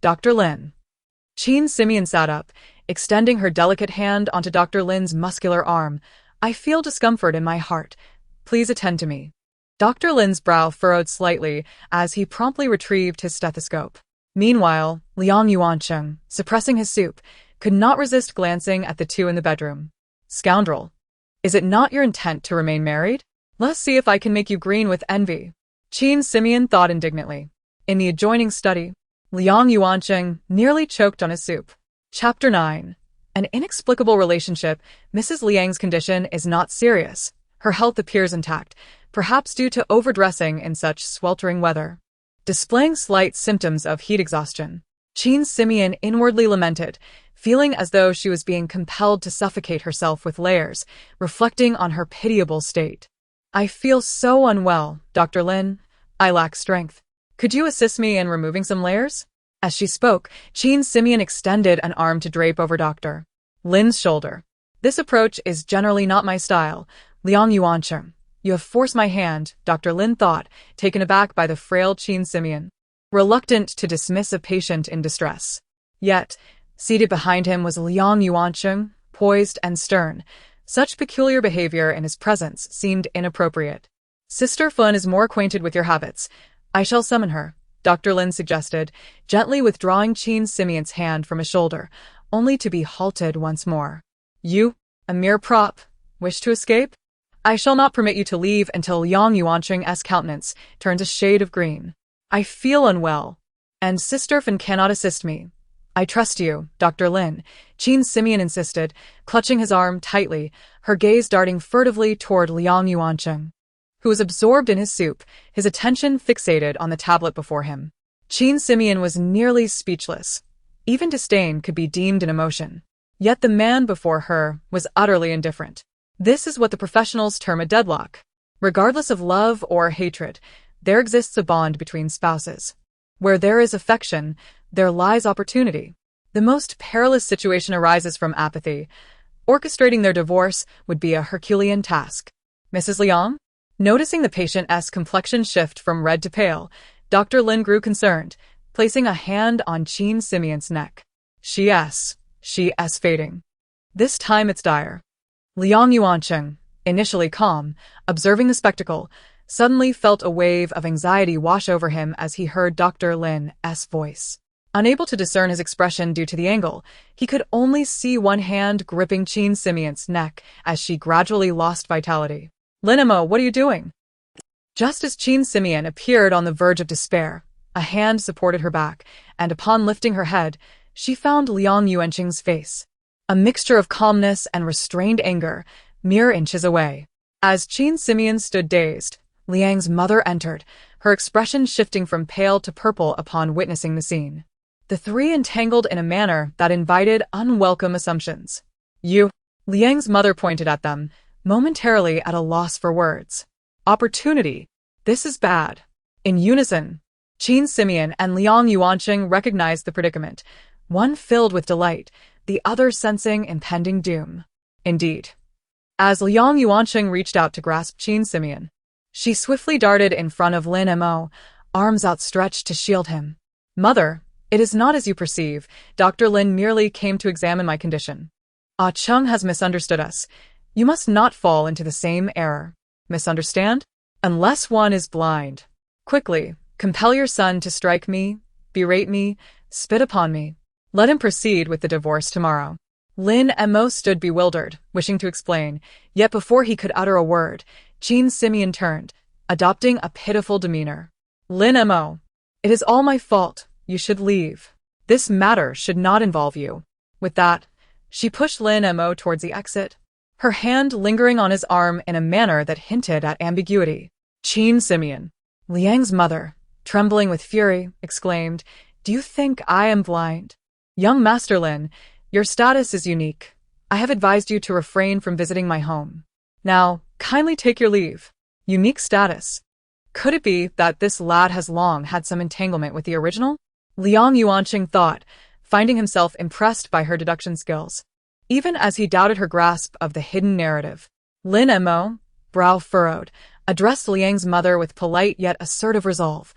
Dr. Lin. Qin Simeon sat up, extending her delicate hand onto Dr. Lin's muscular arm. I feel discomfort in my heart. Please attend to me. Dr. Lin's brow furrowed slightly as he promptly retrieved his stethoscope. Meanwhile, Liang Yuancheng, suppressing his soup, could not resist glancing at the two in the bedroom. Scoundrel. Is it not your intent to remain married? Let us see if I can make you green with envy. Qin Simeon thought indignantly. In the adjoining study, Liang Yuancheng nearly choked on his soup. Chapter 9. An inexplicable relationship. Mrs. Liang's condition is not serious. Her health appears intact, perhaps due to overdressing in such sweltering weather. Displaying slight symptoms of heat exhaustion, Qin Simeon inwardly lamented, feeling as though she was being compelled to suffocate herself with layers, reflecting on her pitiable state. I feel so unwell, Dr. Lin. I lack strength. Could you assist me in removing some layers? As she spoke, Qin Simeon extended an arm to drape over Dr. Lin's shoulder. This approach is generally not my style, Liang Yuancheng. You have forced my hand, Dr. Lin thought, taken aback by the frail Qin Simeon, reluctant to dismiss a patient in distress. Yet, seated behind him was Liang Yuancheng, poised and stern. Such peculiar behavior in his presence seemed inappropriate. Sister Fun is more acquainted with your habits. I shall summon her, Dr. Lin suggested, gently withdrawing Qin Simeon's hand from his shoulder, only to be halted once more. You, a mere prop, wish to escape? I shall not permit you to leave until Liang Yuancheng's countenance turns a shade of green. I feel unwell, and Sister Fan cannot assist me. I trust you, Dr. Lin, Qin Simeon insisted, clutching his arm tightly, her gaze darting furtively toward Liang Yuancheng, who was absorbed in his soup, his attention fixated on the tablet before him. Qin Simeon was nearly speechless. Even disdain could be deemed an emotion. Yet the man before her was utterly indifferent. This is what the professionals term a deadlock. Regardless of love or hatred, there exists a bond between spouses. Where there is affection, there lies opportunity. The most perilous situation arises from apathy. Orchestrating their divorce would be a Herculean task. Mrs. Liang? Noticing the patient's complexion shift from red to pale, Dr. Lin grew concerned, placing a hand on Qin Simeon's neck. She's fading. This time it's dire. Liang Yuancheng, initially calm, observing the spectacle, suddenly felt a wave of anxiety wash over him as he heard Dr. Lin's voice. Unable to discern his expression due to the angle, he could only see one hand gripping Qin Simeon's neck as she gradually lost vitality. Linemo, what are you doing? Just as Qin Simeon appeared on the verge of despair, a hand supported her back, and upon lifting her head, she found Liang Yuancheng's face. A mixture of calmness and restrained anger, mere inches away. As Qin Simeon stood dazed, Liang's mother entered, her expression shifting from pale to purple upon witnessing the scene. The three entangled in a manner that invited unwelcome assumptions. You. Liang's mother pointed at them, momentarily at a loss for words. Opportunity. This is bad. In unison, Qin Simeon and Liang Yuancheng recognized the predicament, one filled with delight, the other sensing impending doom. Indeed. As Liang Yuancheng reached out to grasp Qin Simeon, she swiftly darted in front of Lin Mo, arms outstretched to shield him. Mother, it is not as you perceive. Dr. Lin merely came to examine my condition. Ah Chung has misunderstood us. You must not fall into the same error. Misunderstand? Unless one is blind. Quickly, compel your son to strike me, berate me, spit upon me. Let him proceed with the divorce tomorrow. Lin Mo stood bewildered, wishing to explain, yet before he could utter a word, Qin Simeon turned, adopting a pitiful demeanor. Lin Mo. It is all my fault. You should leave. This matter should not involve you. With that, she pushed Lin Mo towards the exit, her hand lingering on his arm in a manner that hinted at ambiguity. Qin Simeon. Liang's mother, trembling with fury, exclaimed, "Do you think I am blind? Young Master Lin, your status is unique. I have advised you to refrain from visiting my home. Now, kindly take your leave." Unique status. Could it be that this lad has long had some entanglement with the original? Liang Yuanqing thought, finding himself impressed by her deduction skills, even as he doubted her grasp of the hidden narrative. Lin Mo, brow furrowed, addressed Liang's mother with polite yet assertive resolve.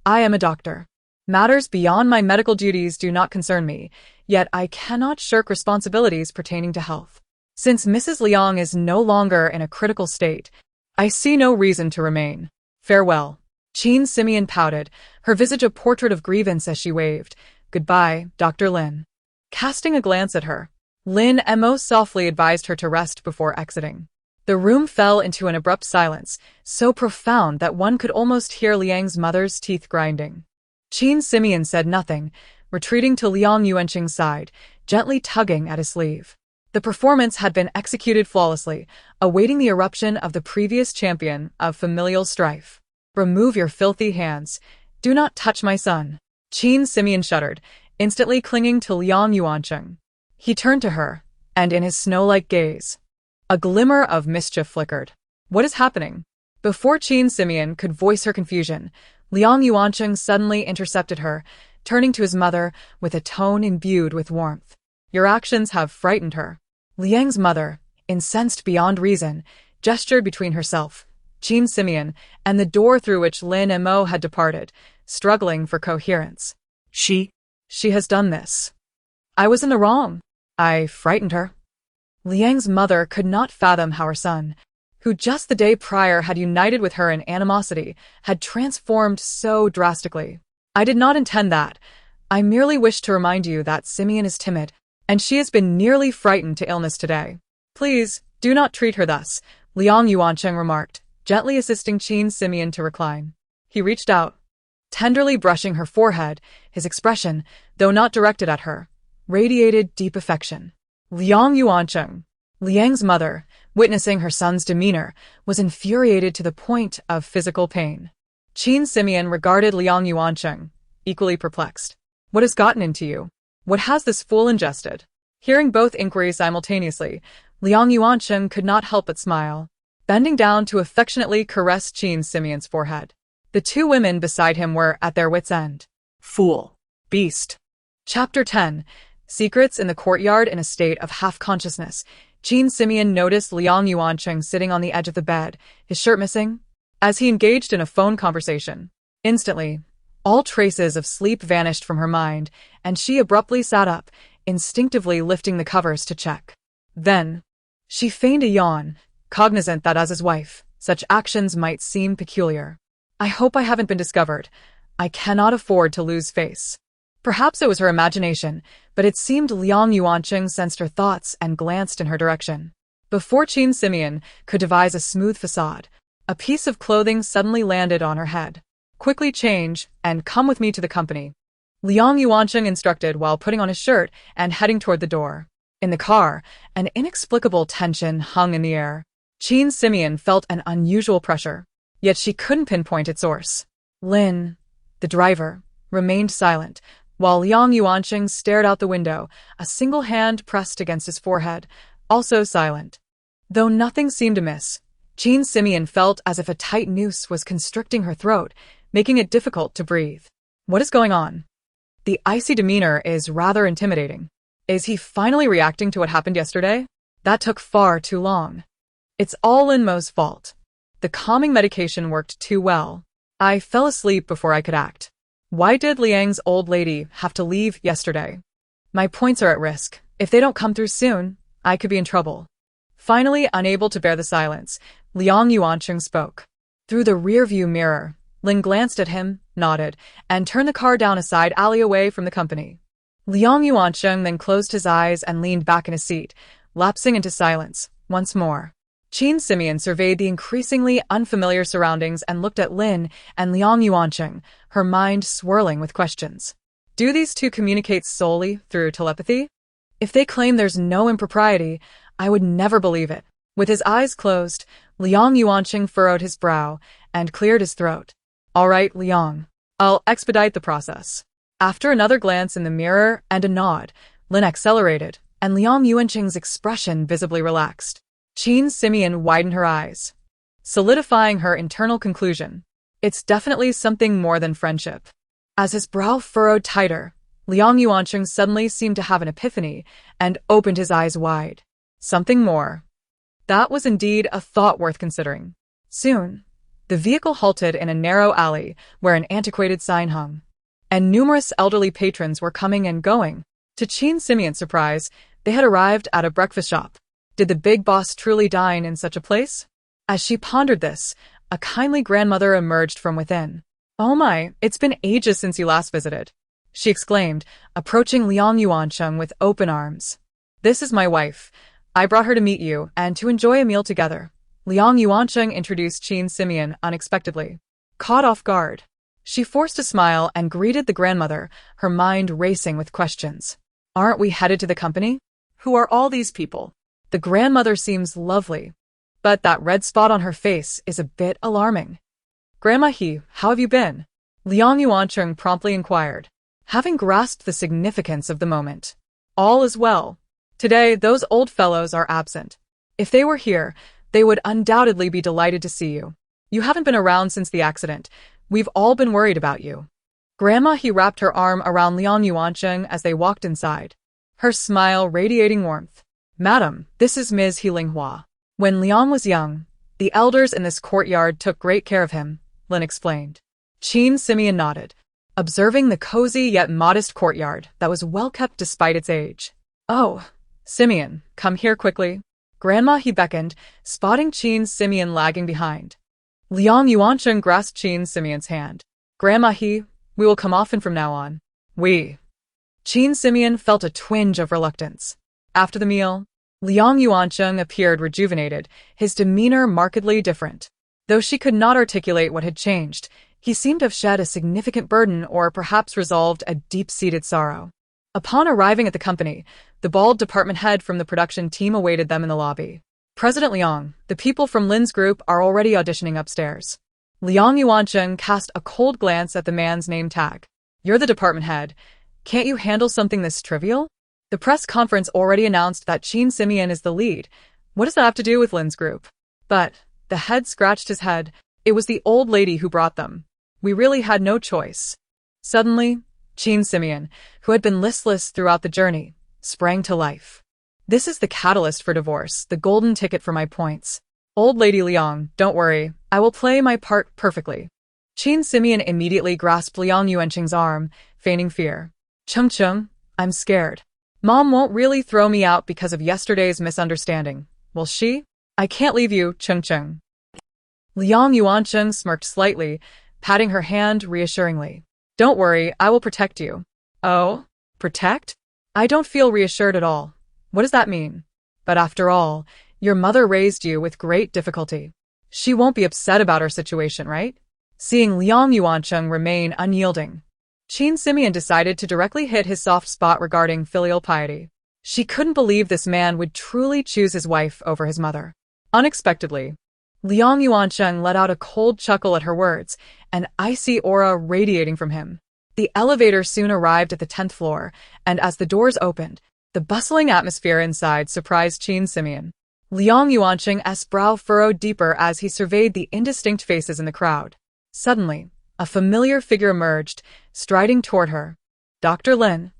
"I am a doctor. Matters beyond my medical duties do not concern me, yet I cannot shirk responsibilities pertaining to health. Since Mrs. Liang is no longer in a critical state, I see no reason to remain. Farewell." Qin Simeon pouted, her visage a portrait of grievance as she waved. "Goodbye, Dr. Lin." Casting a glance at her, Lin Mo softly advised her to rest before exiting. The room fell into an abrupt silence, so profound that one could almost hear Liang's mother's teeth grinding. Qin Simeon said nothing, retreating to Liang Yuanqing's side, gently tugging at his sleeve. The performance had been executed flawlessly, awaiting the eruption of the previous champion of familial strife. "Remove your filthy hands. Do not touch my son." Qin Simeon shuddered, instantly clinging to Liang Yuanqing. He turned to her, and in his snow-like gaze, a glimmer of mischief flickered. "What is happening?" Before Qin Simeon could voice her confusion, Liang Yuanqing suddenly intercepted her, turning to his mother with a tone imbued with warmth. "Your actions have frightened her." Liang's mother, incensed beyond reason, gestured between herself, Qin Simeon, and the door through which Lin Mo had departed, struggling for coherence. She has done this. I was in the wrong. I frightened her." Liang's mother could not fathom how her son, who just the day prior had united with her in animosity, had transformed so drastically. "I did not intend that. I merely wished to remind you that Simeon is timid, and she has been nearly frightened to illness today. Please, do not treat her thus," Liang Yuanqing remarked, gently assisting Qin Simeon to recline. He reached out, tenderly brushing her forehead. His expression, though not directed at her, radiated deep affection. Liang Yuanqing, Liang's mother, witnessing her son's demeanor, was infuriated to the point of physical pain. Qin Simeon regarded Liang Yuanqing, equally perplexed. "What has gotten into you? What has this fool ingested?" Hearing both inquiries simultaneously, Liang Yuanqing could not help but smile, bending down to affectionately caress Qin Simeon's forehead. The two women beside him were at their wits' end. Fool. Beast. Chapter 10. Secrets in the courtyard. In a state of half-consciousness, Qin Simeon noticed Liang Yuanqing sitting on the edge of the bed, his shirt missing, as he engaged in a phone conversation. Instantly, all traces of sleep vanished from her mind, and she abruptly sat up, instinctively lifting the covers to check. Then, she feigned a yawn, cognizant that as his wife, such actions might seem peculiar. "I hope I haven't been discovered. I cannot afford to lose face." Perhaps it was her imagination, but it seemed Liang Yuanqing sensed her thoughts and glanced in her direction. Before Qin Simeon could devise a smooth facade, a piece of clothing suddenly landed on her head. "Quickly change, and come with me to the company," Liang Yuanqing instructed while putting on his shirt and heading toward the door. In the car, an inexplicable tension hung in the air. Qin Simeon felt an unusual pressure, yet she couldn't pinpoint its source. Lin, the driver, remained silent, while Liang Yuanqing stared out the window, a single hand pressed against his forehead, also silent. Though nothing seemed amiss, Qin Simeon felt as if a tight noose was constricting her throat, making it difficult to breathe. What is going on? The icy demeanor is rather intimidating. Is he finally reacting to what happened yesterday? That took far too long. It's all Lin Mo's fault. The calming medication worked too well. I fell asleep before I could act. Why did Liang's old lady have to leave yesterday? My points are at risk. If they don't come through soon, I could be in trouble. Finally, unable to bear the silence, Liang Yuanqing spoke. Through the rearview mirror, Lin glanced at him, nodded, and turned the car down a side alley away from the company. Liang Yuanqing then closed his eyes and leaned back in his seat, lapsing into silence once more. Qin Simeon surveyed the increasingly unfamiliar surroundings and looked at Lin and Liang Yuancheng, her mind swirling with questions. Do these two communicate solely through telepathy? If they claim there's no impropriety, I would never believe it. With his eyes closed, Liang Yuancheng furrowed his brow and cleared his throat. All right, Liang. I'll expedite the process. After another glance in the mirror and a nod, Lin accelerated, and Liang Yuancheng's expression visibly relaxed. Qin Simeon widened her eyes, solidifying her internal conclusion. It's definitely something more than friendship. As his brow furrowed tighter, Liang Yuancheng suddenly seemed to have an epiphany and opened his eyes wide. Something more. That was indeed a thought worth considering. Soon, the vehicle halted in a narrow alley where an antiquated sign hung, and numerous elderly patrons were coming and going. To Qin Simeon's surprise, they had arrived at a breakfast shop. Did the big boss truly dine in such a place? As she pondered this, a kindly grandmother emerged from within. Oh my, it's been ages since you last visited, she exclaimed, approaching Liang Yuancheng with open arms. This is my wife. I brought her to meet you and to enjoy a meal together. Liang Yuancheng introduced Qin Simeon unexpectedly. Caught off guard, she forced a smile and greeted the grandmother, her mind racing with questions. Aren't we headed to the company? Who are all these people? The grandmother seems lovely, but that red spot on her face is a bit alarming. Grandma He, how have you been? Liang Yuancheng promptly inquired, having grasped the significance of the moment. All is well. Today, those old fellows are absent. If they were here, they would undoubtedly be delighted to see you. You haven't been around since the accident. We've all been worried about you. Grandma He wrapped her arm around Liang Yuancheng as they walked inside, her smile radiating warmth. Madam, this is Ms. He Linghua. When Liang was young, the elders in this courtyard took great care of him, Lin explained. Qin Simeon nodded, observing the cozy yet modest courtyard that was well kept despite its age. Oh, Simeon, come here quickly. Grandma He beckoned, spotting Qin Simeon lagging behind. Liang Yuancheng grasped Qin Simeon's hand. Grandma He, we will come often from now on. We. Qin Simeon felt a twinge of reluctance. After the meal, Liang Yuancheng appeared rejuvenated, his demeanor markedly different. Though she could not articulate what had changed, he seemed to have shed a significant burden or perhaps resolved a deep-seated sorrow. Upon arriving at the company, the bald department head from the production team awaited them in the lobby. President Liang, the people from Lin's group are already auditioning upstairs. Liang Yuancheng cast a cold glance at the man's name tag. You're the department head. Can't you handle something this trivial? The press conference already announced that Qin Simeon is the lead. What does that have to do with Lin's group? But the head scratched his head. It was the old lady who brought them. We really had no choice. Suddenly, Qin Simeon, who had been listless throughout the journey, sprang to life. This is the catalyst for divorce, the golden ticket for my points. Old Lady Liang, don't worry, I will play my part perfectly. Qin Simeon immediately grasped Liang Yuancheng's arm, feigning fear. Cheng, I'm scared. Mom won't really throw me out because of yesterday's misunderstanding, will she? I can't leave you, Cheng. Liang Yuancheng smirked slightly, patting her hand reassuringly. Don't worry, I will protect you. Oh? Protect? I don't feel reassured at all. What does that mean? But after all, your mother raised you with great difficulty. She won't be upset about her situation, right? Seeing Liang Yuancheng remain unyielding, Qin Simeon decided to directly hit his soft spot regarding filial piety. She couldn't believe this man would truly choose his wife over his mother. Unexpectedly, Liang Yuancheng let out a cold chuckle at her words, an icy aura radiating from him. The elevator soon arrived at the 10th floor, and as the doors opened, the bustling atmosphere inside surprised Qin Simeon. Liang Yuancheng's brow furrowed deeper as he surveyed the indistinct faces in the crowd. Suddenly, a familiar figure emerged, striding toward her. Dr. Lin.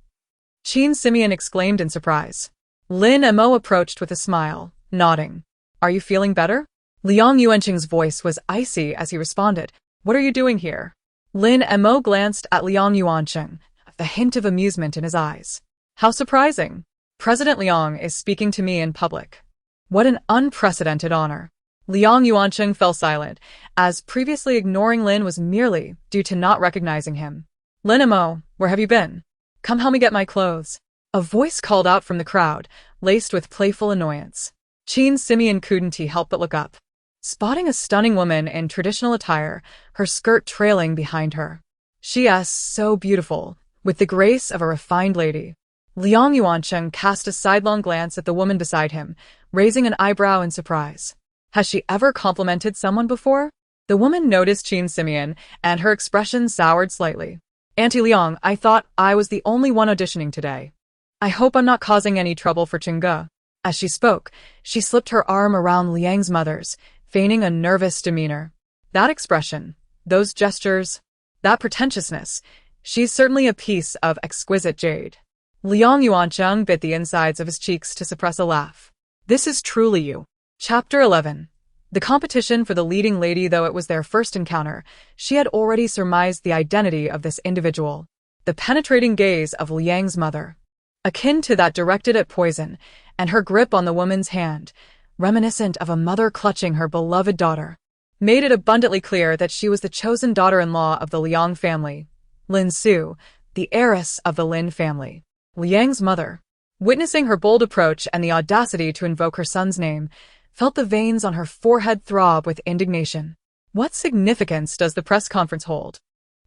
Qin Simeon exclaimed in surprise. Lin Mo approached with a smile, nodding. Are you feeling better? Liang Yuancheng's voice was icy as he responded. What are you doing here? Lin Mo glanced at Liang Yuancheng, a hint of amusement in his eyes. How surprising. President Liang is speaking to me in public. What an unprecedented honor. Liang Yuancheng fell silent, as previously ignoring Lin was merely due to not recognizing him. Lin Mo, where have you been? Come help me get my clothes. A voice called out from the crowd, laced with playful annoyance. Qin Simeon couldn't help but look up, spotting a stunning woman in traditional attire, her skirt trailing behind her. She is so beautiful, with the grace of a refined lady. Liang Yuancheng cast a sidelong glance at the woman beside him, raising an eyebrow in surprise. Has she ever complimented someone before? The woman noticed Qin Simeon, and her expression soured slightly. Auntie Liang, I thought I was the only one auditioning today. I hope I'm not causing any trouble for Chengge. As she spoke, she slipped her arm around Liang's mother's, feigning a nervous demeanor. That expression, those gestures, that pretentiousness, she's certainly a piece of exquisite jade. Liang Yuancheng bit the insides of his cheeks to suppress a laugh. This is truly you. Chapter 11. The competition for the leading lady. Though it was their first encounter, she had already surmised the identity of this individual. The penetrating gaze of Liang's mother, akin to that directed at poison, and her grip on the woman's hand, reminiscent of a mother clutching her beloved daughter, made it abundantly clear that she was the chosen daughter-in-law of the Liang family. Lin Su, the heiress of the Lin family. Liang's mother, witnessing her bold approach and the audacity to invoke her son's name, felt the veins on her forehead throb with indignation. What significance does the press conference hold?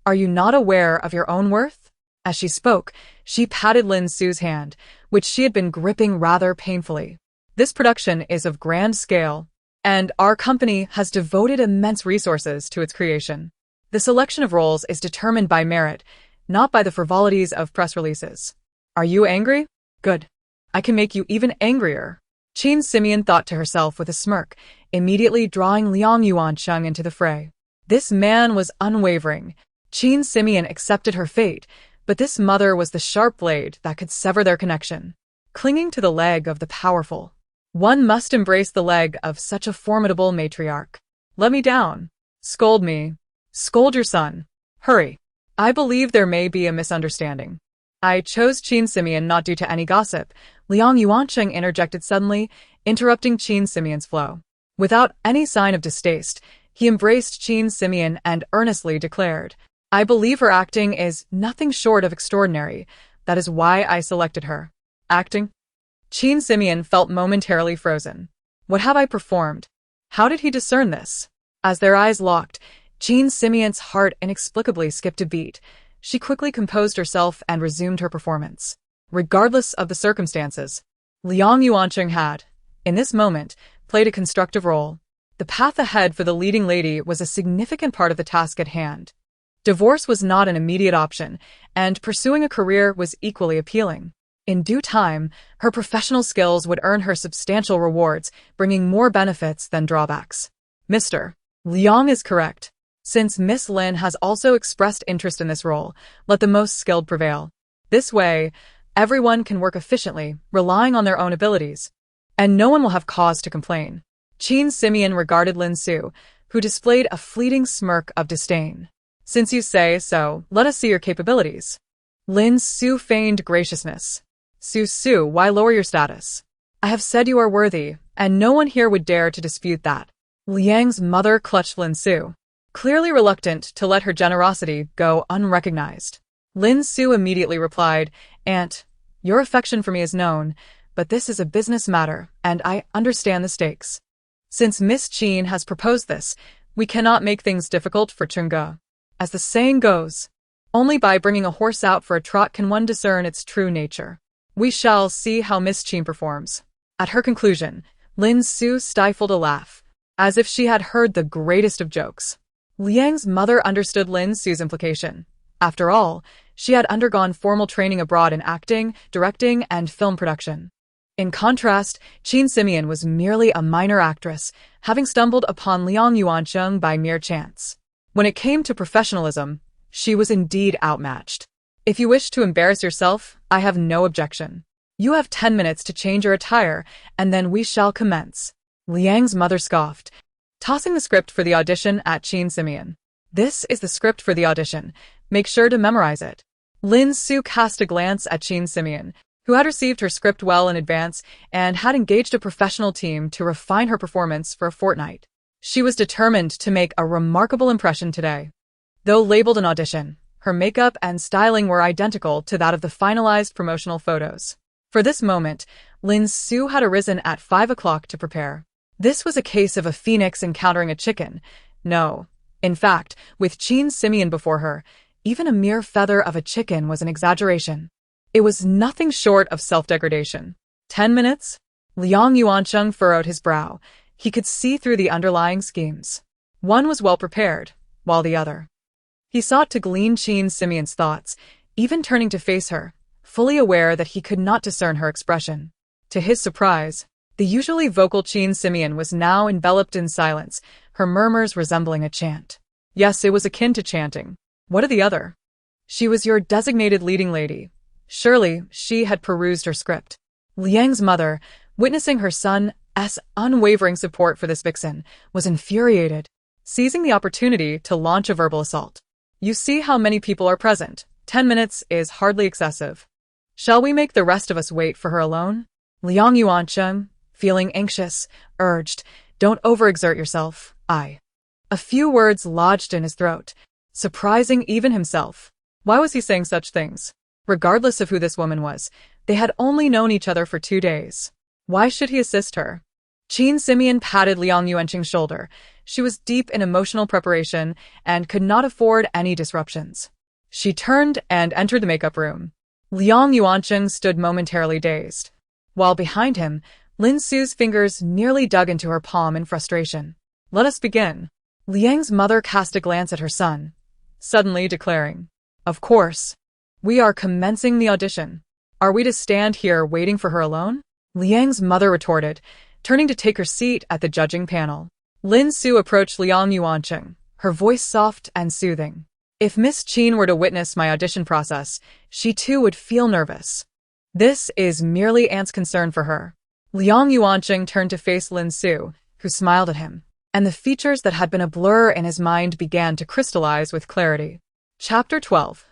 Are you not aware of your own worth? As she spoke, she patted Lin Su's hand, which she had been gripping rather painfully. This production is of grand scale, and our company has devoted immense resources to its creation. The selection of roles is determined by merit, not by the frivolities of press releases. Are you angry? Good. I can make you even angrier. Qin Simeon thought to herself with a smirk, immediately drawing Liang Yuancheng into the fray. This man was unwavering. Qin Simeon accepted her fate, but this mother was the sharp blade that could sever their connection. Clinging to the leg of the powerful, one must embrace the leg of such a formidable matriarch. Let me down. Scold me. Scold your son. Hurry. I believe there may be a misunderstanding. I chose Qin Simeon not due to any gossip. Liang Yuancheng interjected suddenly, interrupting Qin Simeon's flow. Without any sign of distaste, he embraced Qin Simeon and earnestly declared, I believe her acting is nothing short of extraordinary. That is why I selected her. Acting? Qin Simeon felt momentarily frozen. What have I performed? How did he discern this? As their eyes locked, Qin Simeon's heart inexplicably skipped a beat. She quickly composed herself and resumed her performance. Regardless of the circumstances, Liang Yuancheng had, in this moment, played a constructive role. The path ahead for the leading lady was a significant part of the task at hand. Divorce was not an immediate option, and pursuing a career was equally appealing. In due time, her professional skills would earn her substantial rewards, bringing more benefits than drawbacks. Mr. Liang is correct. Since Miss Lin has also expressed interest in this role, let the most skilled prevail. This way, everyone can work efficiently, relying on their own abilities, and no one will have cause to complain. Qin Simeon regarded Lin Su, who displayed a fleeting smirk of disdain. Since you say so, let us see your capabilities. Lin Su feigned graciousness. Su, why lower your status? I have said you are worthy, and no one here would dare to dispute that. Liang's mother clutched Lin Su, clearly reluctant to let her generosity go unrecognized. Lin Su immediately replied, Aunt, your affection for me is known, but this is a business matter, and I understand the stakes. Since Miss Qin has proposed this, we cannot make things difficult for Chengge. As the saying goes, only by bringing a horse out for a trot can one discern its true nature. We shall see how Miss Qin performs. At her conclusion, Lin Su stifled a laugh, as if she had heard the greatest of jokes. Liang's mother understood Lin Su's implication. After all, she had undergone formal training abroad in acting, directing, and film production. In contrast, Qin Simeon was merely a minor actress, having stumbled upon Liang Yuancheng by mere chance. When it came to professionalism, she was indeed outmatched. If you wish to embarrass yourself, I have no objection. You have 10 minutes to change your attire, and then we shall commence. Liang's mother scoffed, tossing the script for the audition at Qin Simeon. This is the script for the audition. Make sure to memorize it. Lin Su cast a glance at Qin Simeon, who had received her script well in advance and had engaged a professional team to refine her performance for a fortnight. She was determined to make a remarkable impression today. Though labeled an audition, her makeup and styling were identical to that of the finalized promotional photos. For this moment, Lin Su had arisen at 5 o'clock to prepare. This was a case of a phoenix encountering a chicken. No. In fact, with Qin Simeon before her, even a mere feather of a chicken was an exaggeration. It was nothing short of self-degradation. 10 minutes? Liang Yuancheng furrowed his brow. He could see through the underlying schemes. One was well prepared, while the other. He sought to glean Qin Simeon's thoughts, even turning to face her, fully aware that he could not discern her expression. To his surprise, the usually vocal Qin Simeon was now enveloped in silence, her murmurs resembling a chant. Yes, it was akin to chanting. What of the other? She was your designated leading lady. Surely, she had perused her script. Liang's mother, witnessing her son's unwavering support for this vixen, was infuriated, seizing the opportunity to launch a verbal assault. You see how many people are present. 10 minutes is hardly excessive. Shall we make the rest of us wait for her alone? Liang Yuancheng, feeling anxious, urged, Don't overexert yourself, A few words lodged in his throat, surprising even himself. Why was he saying such things? Regardless of who this woman was, they had only known each other for 2 days. Why should he assist her? Qin Simeon patted Liang Yuancheng's shoulder. She was deep in emotional preparation and could not afford any disruptions. She turned and entered the makeup room. Liang Yuancheng stood momentarily dazed, while behind him, Lin Su's fingers nearly dug into her palm in frustration. Let us begin. Liang's mother cast a glance at her son, suddenly declaring, Of course. We are commencing the audition. Are we to stand here waiting for her alone? Liang's mother retorted, turning to take her seat at the judging panel. Lin Su approached Liang Yuancheng, her voice soft and soothing. If Miss Qin were to witness my audition process, she too would feel nervous. This is merely Aunt's concern for her. Liang Yuancheng turned to face Lin Su, who smiled at him, and the features that had been a blur in his mind began to crystallize with clarity. Chapter 12.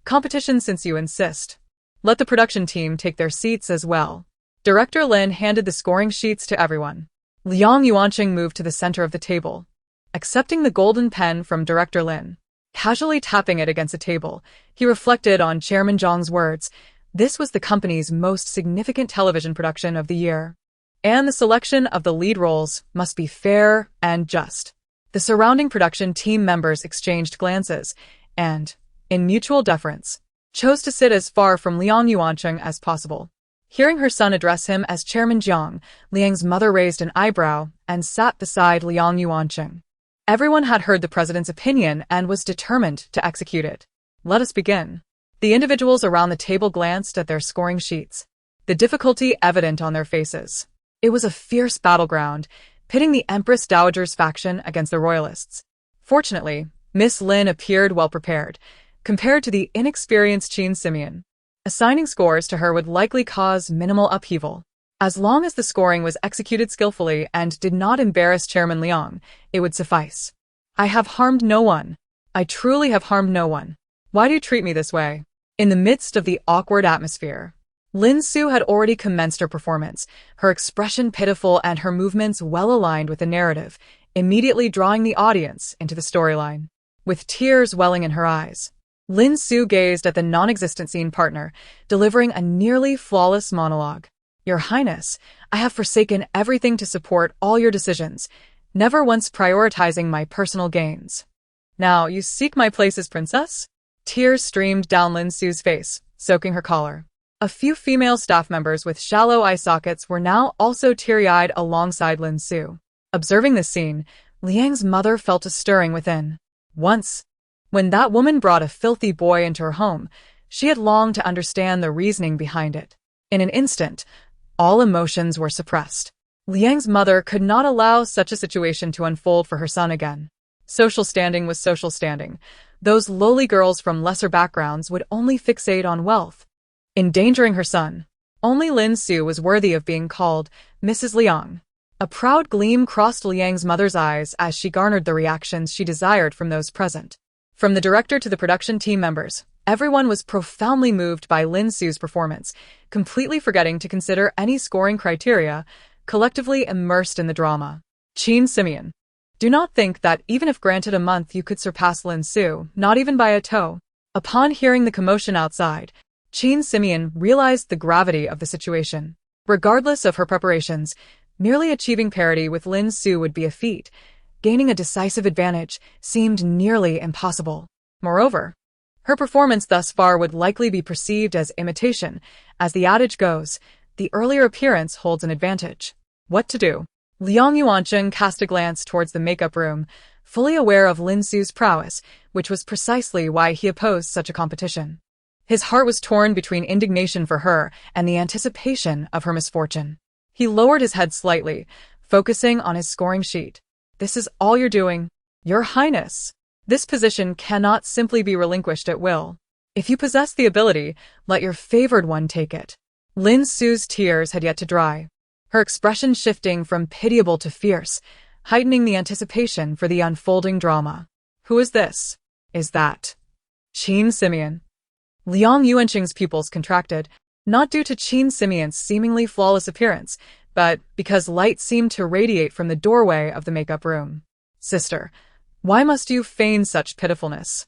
Competition since you insist. Let the production team take their seats as well. Director Lin handed the scoring sheets to everyone. Liang Yuancheng moved to the center of the table, accepting the golden pen from Director Lin. Casually tapping it against a table, he reflected on Chairman Zhang's words. This was the company's most significant television production of the year, and the selection of the lead roles must be fair and just. The surrounding production team members exchanged glances and, in mutual deference, chose to sit as far from Liang Yuancheng as possible. Hearing her son address him as Chairman Jiang, Liang's mother raised an eyebrow and sat beside Liang Yuancheng. Everyone had heard the president's opinion and was determined to execute it. Let us begin. The individuals around the table glanced at their scoring sheets, the difficulty evident on their faces. It was a fierce battleground, pitting the Empress Dowager's faction against the royalists. Fortunately, Miss Lin appeared well prepared, compared to the inexperienced Qin Simeon. Assigning scores to her would likely cause minimal upheaval. As long as the scoring was executed skillfully and did not embarrass Chairman Liang, it would suffice. I have harmed no one. I truly have harmed no one. Why do you treat me this way? In the midst of the awkward atmosphere, Lin Su had already commenced her performance, her expression pitiful and her movements well aligned with the narrative, immediately drawing the audience into the storyline. With tears welling in her eyes, Lin Su gazed at the non-existent scene partner, delivering a nearly flawless monologue. Your Highness, I have forsaken everything to support all your decisions, never once prioritizing my personal gains. Now, you seek my place as princess? Tears streamed down Lin Su's face, soaking her collar. A few female staff members with shallow eye sockets were now also teary-eyed alongside Lin Su. Observing this scene, Liang's mother felt a stirring within. Once, when that woman brought a filthy boy into her home, she had longed to understand the reasoning behind it. In an instant, all emotions were suppressed. Liang's mother could not allow such a situation to unfold for her son again. Social standing was social standing. Those lowly girls from lesser backgrounds would only fixate on wealth. Endangering her son, only Lin Su was worthy of being called Mrs. Liang. A proud gleam crossed Liang's mother's eyes as she garnered the reactions she desired from those present. From the director to the production team members, everyone was profoundly moved by Lin Su's performance, completely forgetting to consider any scoring criteria, collectively immersed in the drama. Qin Simeon. Do not think that even if granted a month you could surpass Lin Su, not even by a toe. Upon hearing the commotion outside, Qin Simeon realized the gravity of the situation. Regardless of her preparations, merely achieving parity with Lin Su would be a feat. Gaining a decisive advantage seemed nearly impossible. Moreover, her performance thus far would likely be perceived as imitation. As the adage goes, the earlier appearance holds an advantage. What to do? Liang Yuancheng cast a glance towards the makeup room, fully aware of Lin Su's prowess, which was precisely why he opposed such a competition. His heart was torn between indignation for her and the anticipation of her misfortune. He lowered his head slightly, focusing on his scoring sheet. "This is all you're doing, Your Highness. This position cannot simply be relinquished at will. If you possess the ability, let your favored one take it." Lin Su's tears had yet to dry, her expression shifting from pitiable to fierce, heightening the anticipation for the unfolding drama. "Who is this? Is that Qin Simeon?" Liang Yuanqing's pupils contracted, not due to Qin Simeon's seemingly flawless appearance, but because light seemed to radiate from the doorway of the makeup room. "Sister, why must you feign such pitifulness?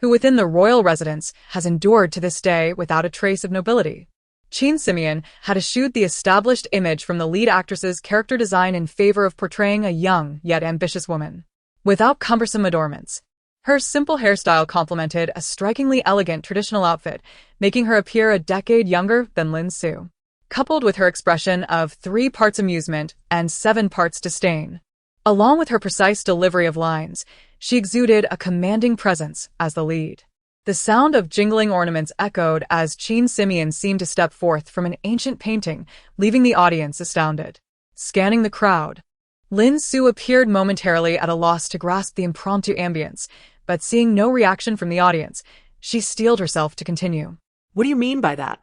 Who within the royal residence has endured to this day without a trace of nobility?" Qin Simeon had eschewed the established image from the lead actress's character design in favor of portraying a young yet ambitious woman. Without cumbersome adornments, her simple hairstyle complemented a strikingly elegant traditional outfit, making her appear a decade younger than Lin Su. Coupled with her expression of 3 parts amusement and 7 parts disdain, along with her precise delivery of lines, she exuded a commanding presence as the lead. The sound of jingling ornaments echoed as Qin Simeon seemed to step forth from an ancient painting, leaving the audience astounded. Scanning the crowd, Lin Su appeared momentarily at a loss to grasp the impromptu ambience, but seeing no reaction from the audience, she steeled herself to continue. What do you mean by that?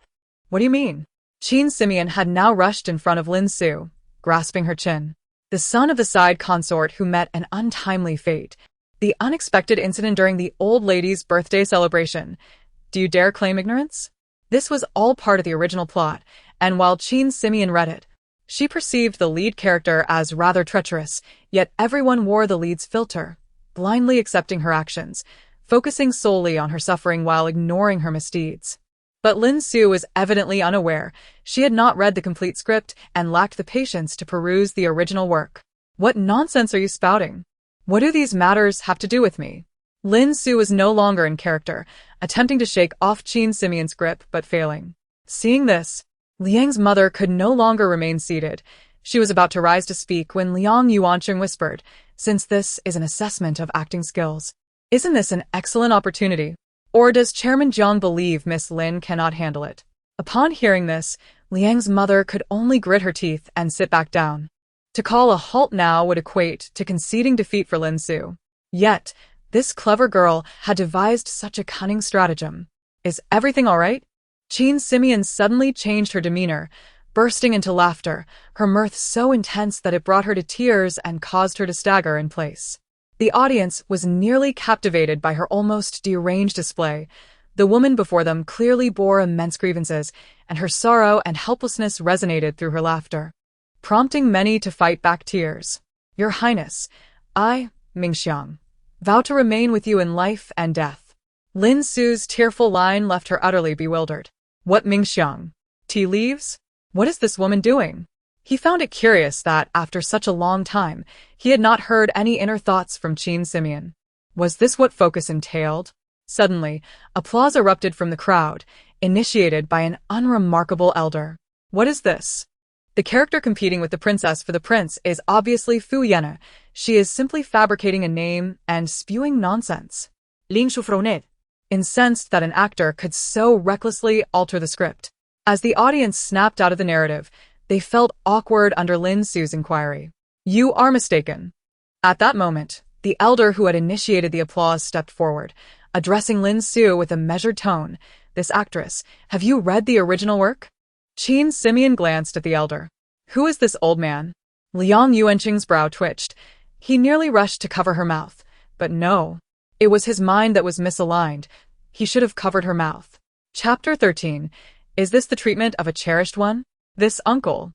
"What do you mean?" Qin Simeon had now rushed in front of Lin Su, grasping her chin. The son of the side consort who met an untimely fate. The unexpected incident during the old lady's birthday celebration. Do you dare claim ignorance? This was all part of the original plot, and while Qin Simeon read it, she perceived the lead character as rather treacherous, yet everyone wore the lead's filter, blindly accepting her actions, focusing solely on her suffering while ignoring her misdeeds. But Lin Su was evidently unaware. She had not read the complete script and lacked the patience to peruse the original work. "What nonsense are you spouting? What do these matters have to do with me?" Lin Su was no longer in character, attempting to shake off Qin Simeon's grip but failing. Seeing this, Liang's mother could no longer remain seated. She was about to rise to speak when Liang Yuancheng whispered, "Since this is an assessment of acting skills, isn't this an excellent opportunity? Or does Chairman Jiang believe Miss Lin cannot handle it?" Upon hearing this, Liang's mother could only grit her teeth and sit back down. To call a halt now would equate to conceding defeat for Lin Su. Yet, this clever girl had devised such a cunning stratagem. "Is everything all right?" Qin Simeon suddenly changed her demeanor, bursting into laughter, her mirth so intense that it brought her to tears and caused her to stagger in place. The audience was nearly captivated by her almost deranged display. The woman before them clearly bore immense grievances, and her sorrow and helplessness resonated through her laughter, prompting many to fight back tears. "Your Highness, I, Mingxiang, vow to remain with you in life and death." Lin Su's tearful line left her utterly bewildered. What Mingxiang? Tea leaves? What is this woman doing? He found it curious that, after such a long time, he had not heard any inner thoughts from Qin Simeon. Was this what focus entailed? Suddenly, applause erupted from the crowd, initiated by an unremarkable elder. What is this? The character competing with the princess for the prince is obviously Fu Yena. She is simply fabricating a name and spewing nonsense. Ling Shu frowned, incensed that an actor could so recklessly alter the script. As the audience snapped out of the narrative, they felt awkward under Lin Su's inquiry. "You are mistaken." At that moment, the elder who had initiated the applause stepped forward, addressing Lin Su with a measured tone. "This actress, have you read the original work?" Qin Simeon glanced at the elder. Who is this old man? Liang Yuanqing's brow twitched. He nearly rushed to cover her mouth, but no. It was his mind that was misaligned. He should have covered her mouth. Chapter 13. Is this the treatment of a cherished one? This uncle.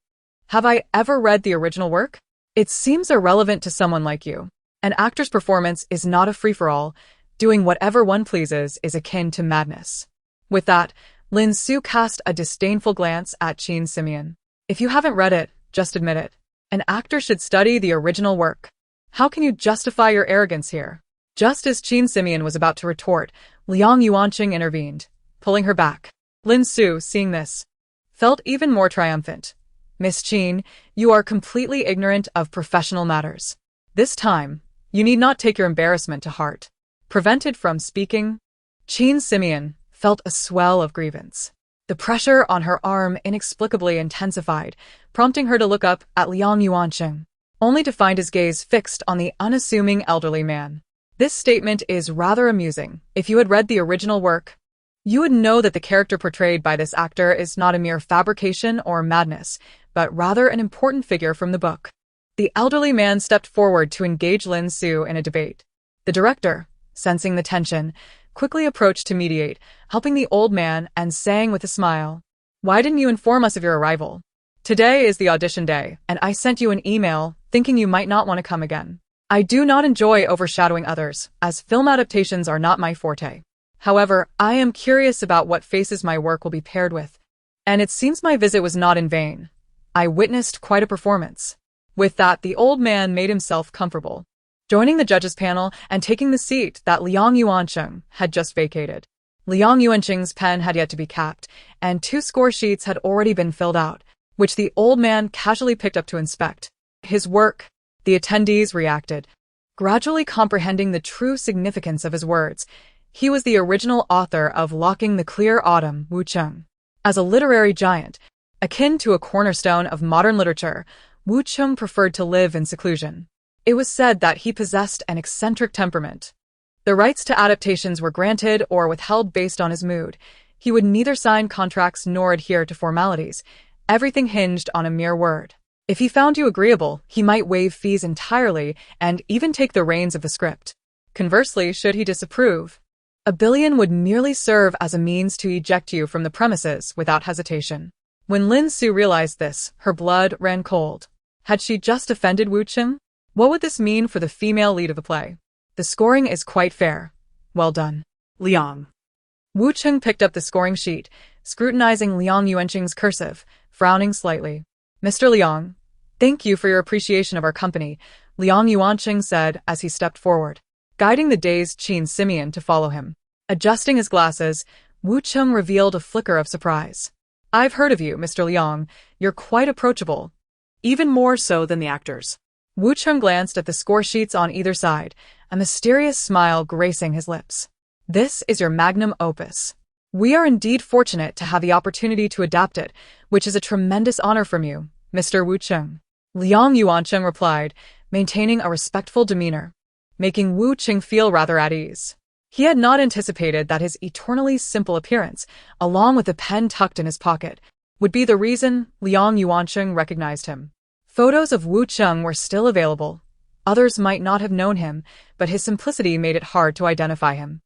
Have I ever read the original work? It seems irrelevant to someone like you. An actor's performance is not a free-for-all. Doing whatever one pleases is akin to madness. With that, Lin Su cast a disdainful glance at Qin Simeon. If you haven't read it, just admit it. An actor should study the original work. How can you justify your arrogance here? Just as Qin Simeon was about to retort, Liang Yuanqing intervened, pulling her back. Lin Su, seeing this, felt even more triumphant. Miss Qin, you are completely ignorant of professional matters. This time, you need not take your embarrassment to heart. Prevented from speaking, Qin Simeon felt a swell of grievance. The pressure on her arm inexplicably intensified, prompting her to look up at Liang Yuanqing, only to find his gaze fixed on the unassuming elderly man. This statement is rather amusing. If you had read the original work, you would know that the character portrayed by this actor is not a mere fabrication or madness, but rather an important figure from the book. The elderly man stepped forward to engage Lin Su in a debate. The director, sensing the tension, quickly approached to mediate, helping the old man and saying with a smile, "Why didn't you inform us of your arrival? Today is the audition day, and I sent you an email thinking you might not want to come again. I do not enjoy overshadowing others, as film adaptations are not my forte. However, I am curious about what faces my work will be paired with, and it seems my visit was not in vain. I witnessed quite a performance." With that, the old man made himself comfortable, joining the judges' panel and taking the seat that Liang Yuanqing had just vacated. Liang Yuanqing's pen had yet to be capped, and 2 score sheets had already been filled out, which the old man casually picked up to inspect. His work, the attendees reacted, gradually comprehending the true significance of his words. He was the original author of Locking the Clear Autumn, Wu Cheng. As a literary giant, akin to a cornerstone of modern literature, Wu Cheng preferred to live in seclusion. It was said that he possessed an eccentric temperament. The rights to adaptations were granted or withheld based on his mood. He would neither sign contracts nor adhere to formalities. Everything hinged on a mere word. If he found you agreeable, he might waive fees entirely and even take the reins of the script. Conversely, should he disapprove, a billion would merely serve as a means to eject you from the premises without hesitation. When Lin Su realized this, her blood ran cold. Had she just offended Wu Cheng? What would this mean for the female lead of the play? The scoring is quite fair. Well done, Liang. Wu Cheng picked up the scoring sheet, scrutinizing Liang Yuanqing's cursive, frowning slightly. "Mr. Liang, thank you for your appreciation of our company," Liang Yuanqing said as he stepped forward, guiding the dazed Qin Simeon to follow him. Adjusting his glasses, Wu Cheng revealed a flicker of surprise. "I've heard of you, Mr. Liang. You're quite approachable." Even more so than the actors. Wu Cheng glanced at the score sheets on either side, a mysterious smile gracing his lips. "This is your magnum opus. We are indeed fortunate to have the opportunity to adapt it, which is a tremendous honor from you, Mr. Wu Cheng." Liang Yuanqing replied, maintaining a respectful demeanor, making Wu Cheng feel rather at ease. He had not anticipated that his eternally simple appearance, along with the pen tucked in his pocket, would be the reason Liang Yuanqing recognized him. Photos of Wu Cheng were still available. Others might not have known him, but his simplicity made it hard to identify him.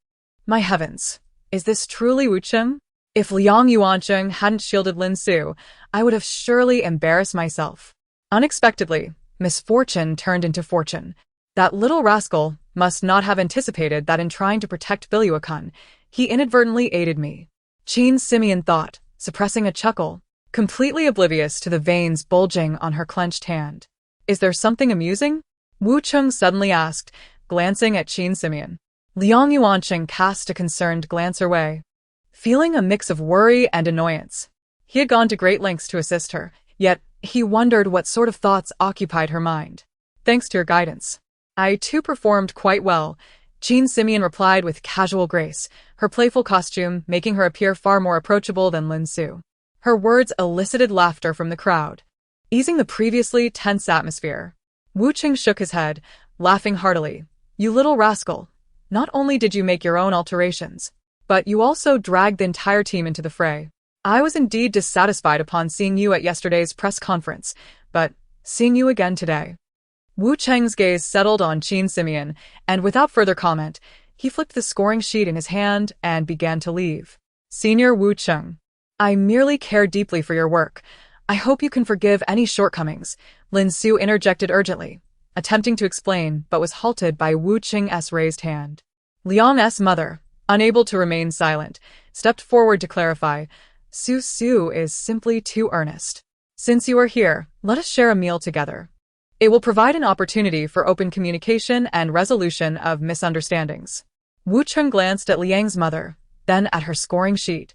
My heavens, is this truly Wu Cheng? If Liang Yuanqing hadn't shielded Lin Su, I would have surely embarrassed myself. Unexpectedly, misfortune turned into fortune. That little rascal must not have anticipated that in trying to protect Biluakun, he inadvertently aided me. Qin Simeon thought, suppressing a chuckle, completely oblivious to the veins bulging on her clenched hand. "Is there something amusing?" Wu Cheng suddenly asked, glancing at Qin Simeon. Liang Yuanqing cast a concerned glance her way, feeling a mix of worry and annoyance. He had gone to great lengths to assist her, yet he wondered what sort of thoughts occupied her mind. "Thanks to your guidance, I too performed quite well," Qin Simeon replied with casual grace, her playful costume making her appear far more approachable than Lin Su. Her words elicited laughter from the crowd, easing the previously tense atmosphere. Wu Cheng shook his head, laughing heartily. "You little rascal. Not only did you make your own alterations, but you also dragged the entire team into the fray. I was indeed dissatisfied upon seeing you at yesterday's press conference, but seeing you again today." Wu Cheng's gaze settled on Qin Simeon, and without further comment, he flicked the scoring sheet in his hand and began to leave. "Senior Wu Cheng, I merely care deeply for your work. I hope you can forgive any shortcomings," Lin Su interjected urgently, attempting to explain but was halted by Wu Cheng's raised hand. "Liang's mother, unable to remain silent, stepped forward to clarify. Su is simply too earnest. Since you are here, let us share a meal together. It will provide an opportunity for open communication and resolution of misunderstandings. Wu Cheng glanced at Liang's mother, then at her scoring sheet,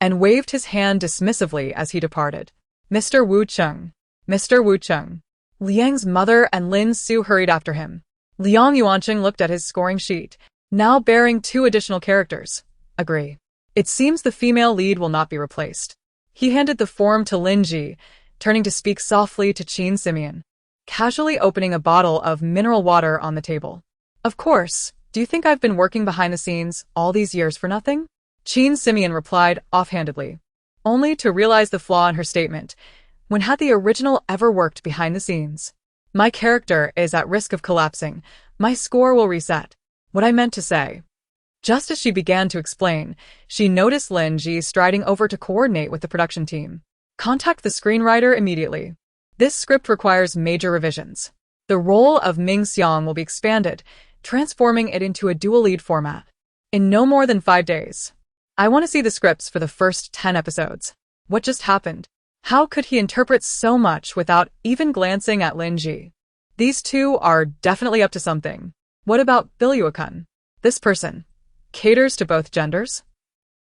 and waved his hand dismissively as he departed. Mr. Wu Cheng. Mr. Wu Cheng. Liang's mother and Lin Su hurried after him. Liang Yuancheng looked at his scoring sheet, now bearing 2 additional characters. Agree. It seems the female lead will not be replaced. He handed the form to Lin Ji, turning to speak softly to Qin Simeon, casually opening a bottle of mineral water on the table. Of course, do you think I've been working behind the scenes all these years for nothing? Qin Simeon replied offhandedly, only to realize the flaw in her statement. When had the original ever worked behind the scenes? My character is at risk of collapsing. My score will reset. What I meant to say. Just as she began to explain, she noticed Lin Ji striding over to coordinate with the production team. Contact the screenwriter immediately. This script requires major revisions. The role of Ming Xiang will be expanded, transforming it into a dual lead format. In no more than 5 days. I want to see the scripts for the first 10 episodes. What just happened? How could he interpret so much without even glancing at Lin Ji? These two are definitely up to something. What about Bilyuakun? This person caters to both genders?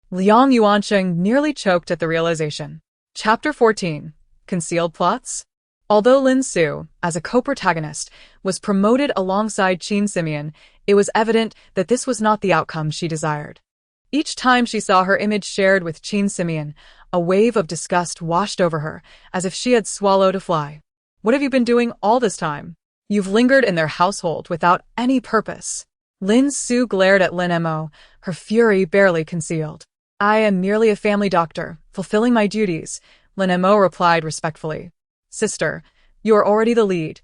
Liang Yuancheng nearly choked at the realization. Chapter 14. Concealed Plots? Although Lin Su, as a co-protagonist, was promoted alongside Qin Simeon, it was evident that this was not the outcome she desired. Each time she saw her image shared with Qin Simeon, a wave of disgust washed over her, as if she had swallowed a fly. What have you been doing all this time? You've lingered in their household without any purpose. Lin Su glared at Lin Mo, her fury barely concealed. I am merely a family doctor, fulfilling my duties, Lin Mo replied respectfully. Sister, you are already the lead.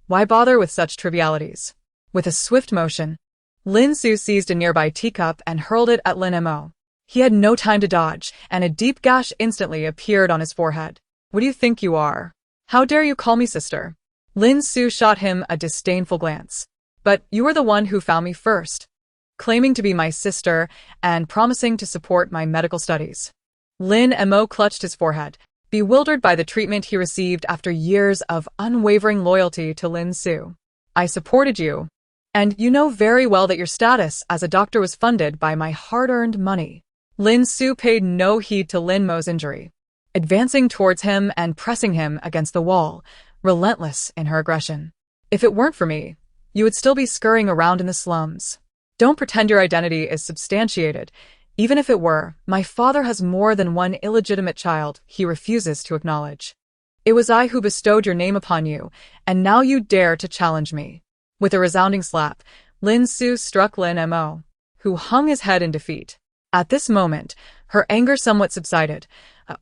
Why bother with such trivialities? With a swift motion, Lin Su seized a nearby teacup and hurled it at Lin Mo. He had no time to dodge, and a deep gash instantly appeared on his forehead. What do you think you are? How dare you call me sister? Lin Su shot him a disdainful glance. But you were the one who found me first, claiming to be my sister and promising to support my medical studies. Lin Mo clutched his forehead, bewildered by the treatment he received after years of unwavering loyalty to Lin Su. I supported you, and you know very well that your status as a doctor was funded by my hard-earned money. Lin Su paid no heed to Lin Mo's injury, advancing towards him and pressing him against the wall, relentless in her aggression. If it weren't for me, you would still be scurrying around in the slums. Don't pretend your identity is substantiated. Even if it were, my father has more than one illegitimate child he refuses to acknowledge. It was I who bestowed your name upon you, and now you dare to challenge me. With a resounding slap, Lin Su struck Lin Mo, who hung his head in defeat. At this moment, her anger somewhat subsided.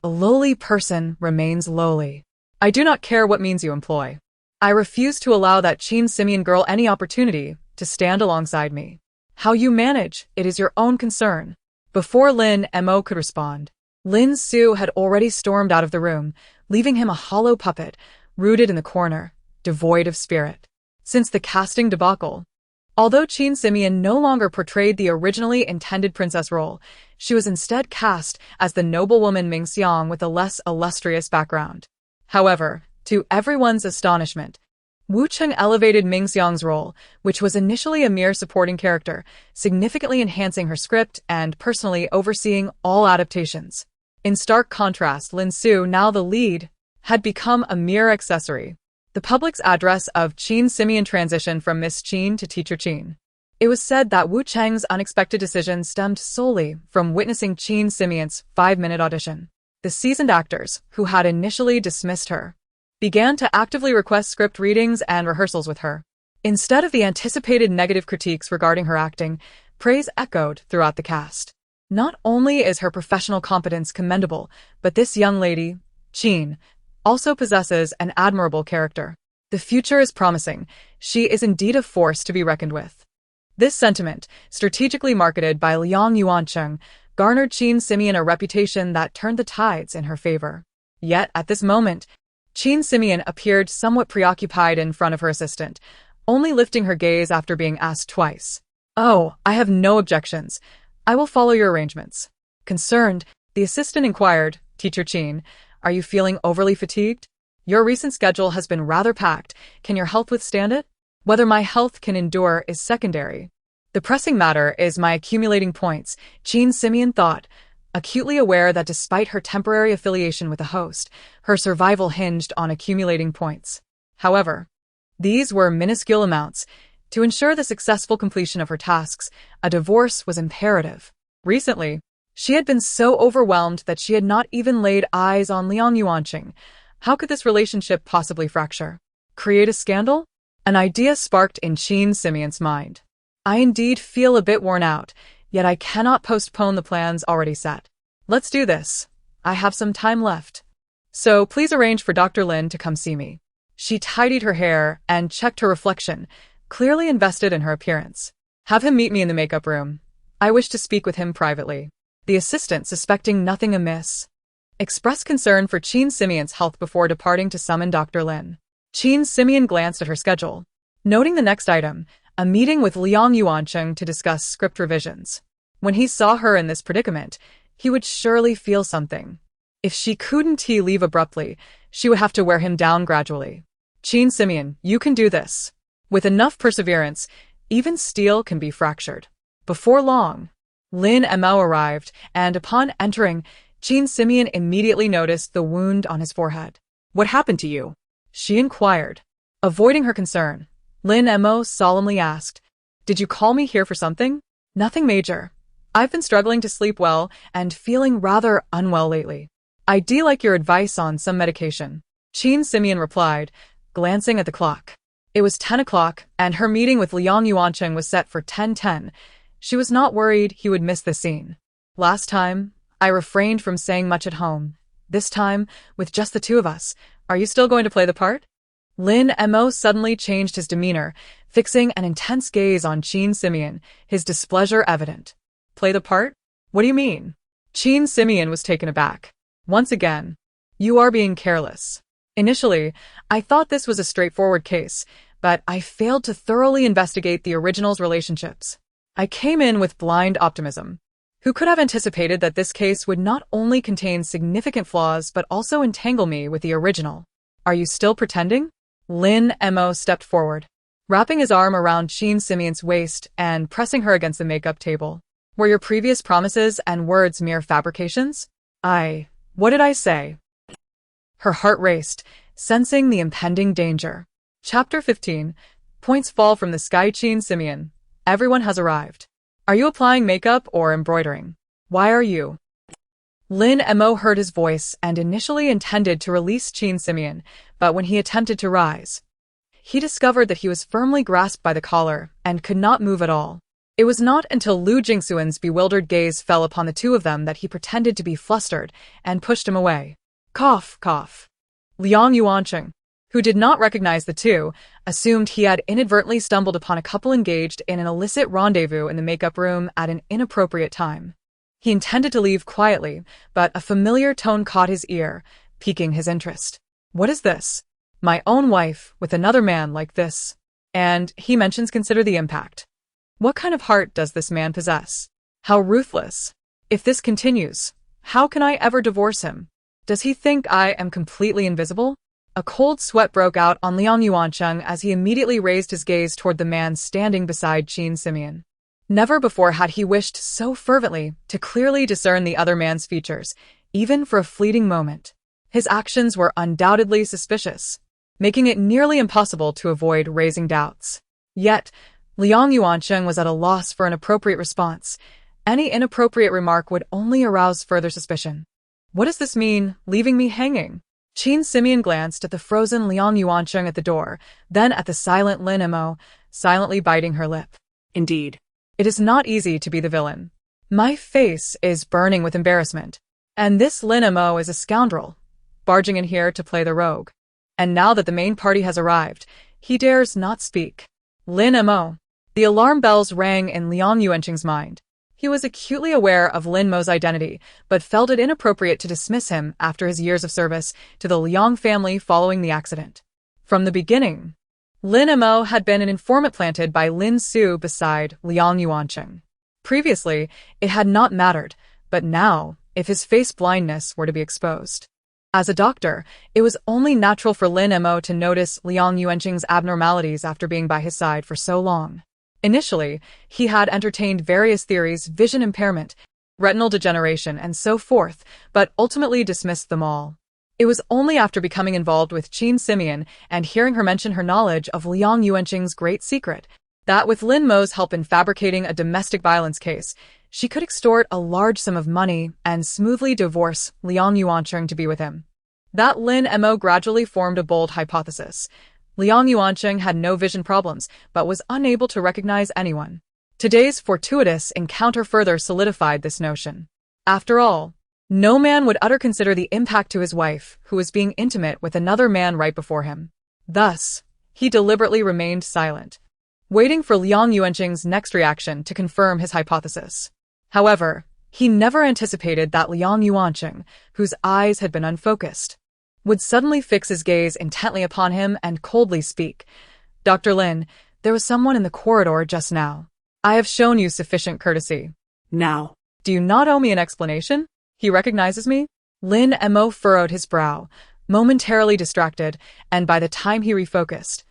A lowly person remains lowly. I do not care what means you employ. I refuse to allow that Qin Simeon girl any opportunity to stand alongside me. How you manage, it is your own concern. Before Lin Mo could respond, Lin Su had already stormed out of the room, leaving him a hollow puppet, rooted in the corner, devoid of spirit. Since the casting debacle, although Qin Simeon no longer portrayed the originally intended princess role, she was instead cast as the noblewoman Ming Xiang with a less illustrious background. However, to everyone's astonishment, Wu Cheng elevated Ming Xiang's role, which was initially a mere supporting character, significantly enhancing her script and personally overseeing all adaptations. In stark contrast, Lin Su, now the lead, had become a mere accessory. The public's address of Qin Simeon transitioned from Miss Qin to Teacher Qin. It was said that Wu Cheng's unexpected decision stemmed solely from witnessing Qin Simeon's 5-minute audition. The seasoned actors, who had initially dismissed her, began to actively request script readings and rehearsals with her. Instead of the anticipated negative critiques regarding her acting, praise echoed throughout the cast. Not only is her professional competence commendable, but this young lady, Qin, also possesses an admirable character. The future is promising. She is indeed a force to be reckoned with. This sentiment, strategically marketed by Liang Yuancheng, garnered Qin Simeon a reputation that turned the tides in her favor. Yet, at this moment, Qin Simeon appeared somewhat preoccupied in front of her assistant, only lifting her gaze after being asked twice. Oh, I have no objections. I will follow your arrangements. Concerned, the assistant inquired, Teacher Chin, are you feeling overly fatigued? Your recent schedule has been rather packed. Can your health withstand it? Whether my health can endure is secondary. The pressing matter is my accumulating points, Chin Simeon thought, acutely aware that despite her temporary affiliation with the host, her survival hinged on accumulating points. However, these were minuscule amounts. To ensure the successful completion of her tasks, a divorce was imperative. Recently, she had been so overwhelmed that she had not even laid eyes on Liang Yuanqing. How could this relationship possibly fracture? Create a scandal? An idea sparked in Chin Simeon's mind. I indeed feel a bit worn out, yet I cannot postpone the plans already set. Let's do this. I have some time left. So please arrange for Dr. Lin to come see me. She tidied her hair and checked her reflection, clearly invested in her appearance. Have him meet me in the makeup room. I wish to speak with him privately. The assistant, suspecting nothing amiss, expressed concern for Chin Simeon's health before departing to summon Dr. Lin. Chin Simeon glanced at her schedule, noting the next item, a meeting with Liang Yuanqing to discuss script revisions. When he saw her in this predicament, he would surely feel something. If she couldn't leave abruptly, she would have to wear him down gradually. Chin Simeon, you can do this. With enough perseverance, even steel can be fractured. Before long, Lin Mo arrived, and upon entering, Chin Simeon immediately noticed the wound on his forehead. What happened to you? She inquired. Avoiding her concern, Lin Mo solemnly asked, did you call me here for something? Nothing major. I've been struggling to sleep well and feeling rather unwell lately. I'd like your advice on some medication. Chin Simeon replied, glancing at the clock. It was 10 o'clock, and her meeting with Liang Yuanqing was set for 10:10. She was not worried he would miss the scene. Last time, I refrained from saying much at home. This time, with just the two of us, are you still going to play the part? Lin Mo suddenly changed his demeanor, fixing an intense gaze on Chin Simeon, his displeasure evident. Play the part? What do you mean? Chin Simeon was taken aback. Once again, you are being careless. Initially, I thought this was a straightforward case, but I failed to thoroughly investigate the original's relationships. I came in with blind optimism. Who could have anticipated that this case would not only contain significant flaws but also entangle me with the original? Are you still pretending? Lin Mo stepped forward, wrapping his arm around Chin Simeon's waist and pressing her against the makeup table. Were your previous promises and words mere fabrications? What did I say? Her heart raced, sensing the impending danger. Chapter 15. Points fall from the sky. Chin Simeon. Everyone has arrived. Are you applying makeup or embroidering? Why are you? Lin Mo heard his voice and initially intended to release Chin Simeon, but when he attempted to rise, he discovered that he was firmly grasped by the collar and could not move at all. It was not until Lu Jingxuan's bewildered gaze fell upon the two of them that he pretended to be flustered and pushed him away. Cough, cough. Liang Yuanqing, who did not recognize the two, assumed he had inadvertently stumbled upon a couple engaged in an illicit rendezvous in the makeup room at an inappropriate time. He intended to leave quietly, but a familiar tone caught his ear, piquing his interest. What is this? My own wife with another man like this. And he mentions consider the impact. What kind of heart does this man possess? How ruthless. If this continues, how can I ever divorce him? Does he think I am completely invisible? A cold sweat broke out on Liang Yuanqing as he immediately raised his gaze toward the man standing beside Chin Simeon. Never before had he wished so fervently to clearly discern the other man's features, even for a fleeting moment. His actions were undoubtedly suspicious, making it nearly impossible to avoid raising doubts. Yet, Liang Yuanqing was at a loss for an appropriate response. Any inappropriate remark would only arouse further suspicion. What does this mean, leaving me hanging? Chin Simeon glanced at the frozen Liang Yuanqing at the door, then at the silent Lin Mo, silently biting her lip. Indeed. It is not easy to be the villain. My face is burning with embarrassment. And this Lin Mo is a scoundrel, barging in here to play the rogue. And now that the main party has arrived, he dares not speak. Lin Mo. The alarm bells rang in Liang Yuanqing's mind. He was acutely aware of Lin Mo's identity, but felt it inappropriate to dismiss him after his years of service to the Liang family following the accident. From the beginning, Lin Mo had been an informant planted by Lin Su beside Liang Yuanqing. Previously, it had not mattered, but now, if his face blindness were to be exposed. As a doctor, it was only natural for Lin Mo to notice Liang Yuanqing's abnormalities after being by his side for so long. Initially, he had entertained various theories, vision impairment, retinal degeneration, and so forth, but ultimately dismissed them all. It was only after becoming involved with Qin Simeon and hearing her mention her knowledge of Liang Yuanqing's great secret that, with Lin Mo's help in fabricating a domestic violence case, she could extort a large sum of money and smoothly divorce Liang Yuanqing to be with him. That Lin Mo gradually formed a bold hypothesis. Liang Yuanqing had no vision problems, but was unable to recognize anyone. Today's fortuitous encounter further solidified this notion. After all, no man would consider the impact to his wife, who was being intimate with another man right before him. Thus, he deliberately remained silent, waiting for Liang Yuanqing's next reaction to confirm his hypothesis. However, he never anticipated that Liang Yuanqing, whose eyes had been unfocused, would suddenly fix his gaze intently upon him and coldly speak. "Dr. Lin, there was someone in the corridor just now. I have shown you sufficient courtesy. Now. Do you not owe me an explanation? He recognizes me?" Lin Mo furrowed his brow, momentarily distracted, and by the time he refocused,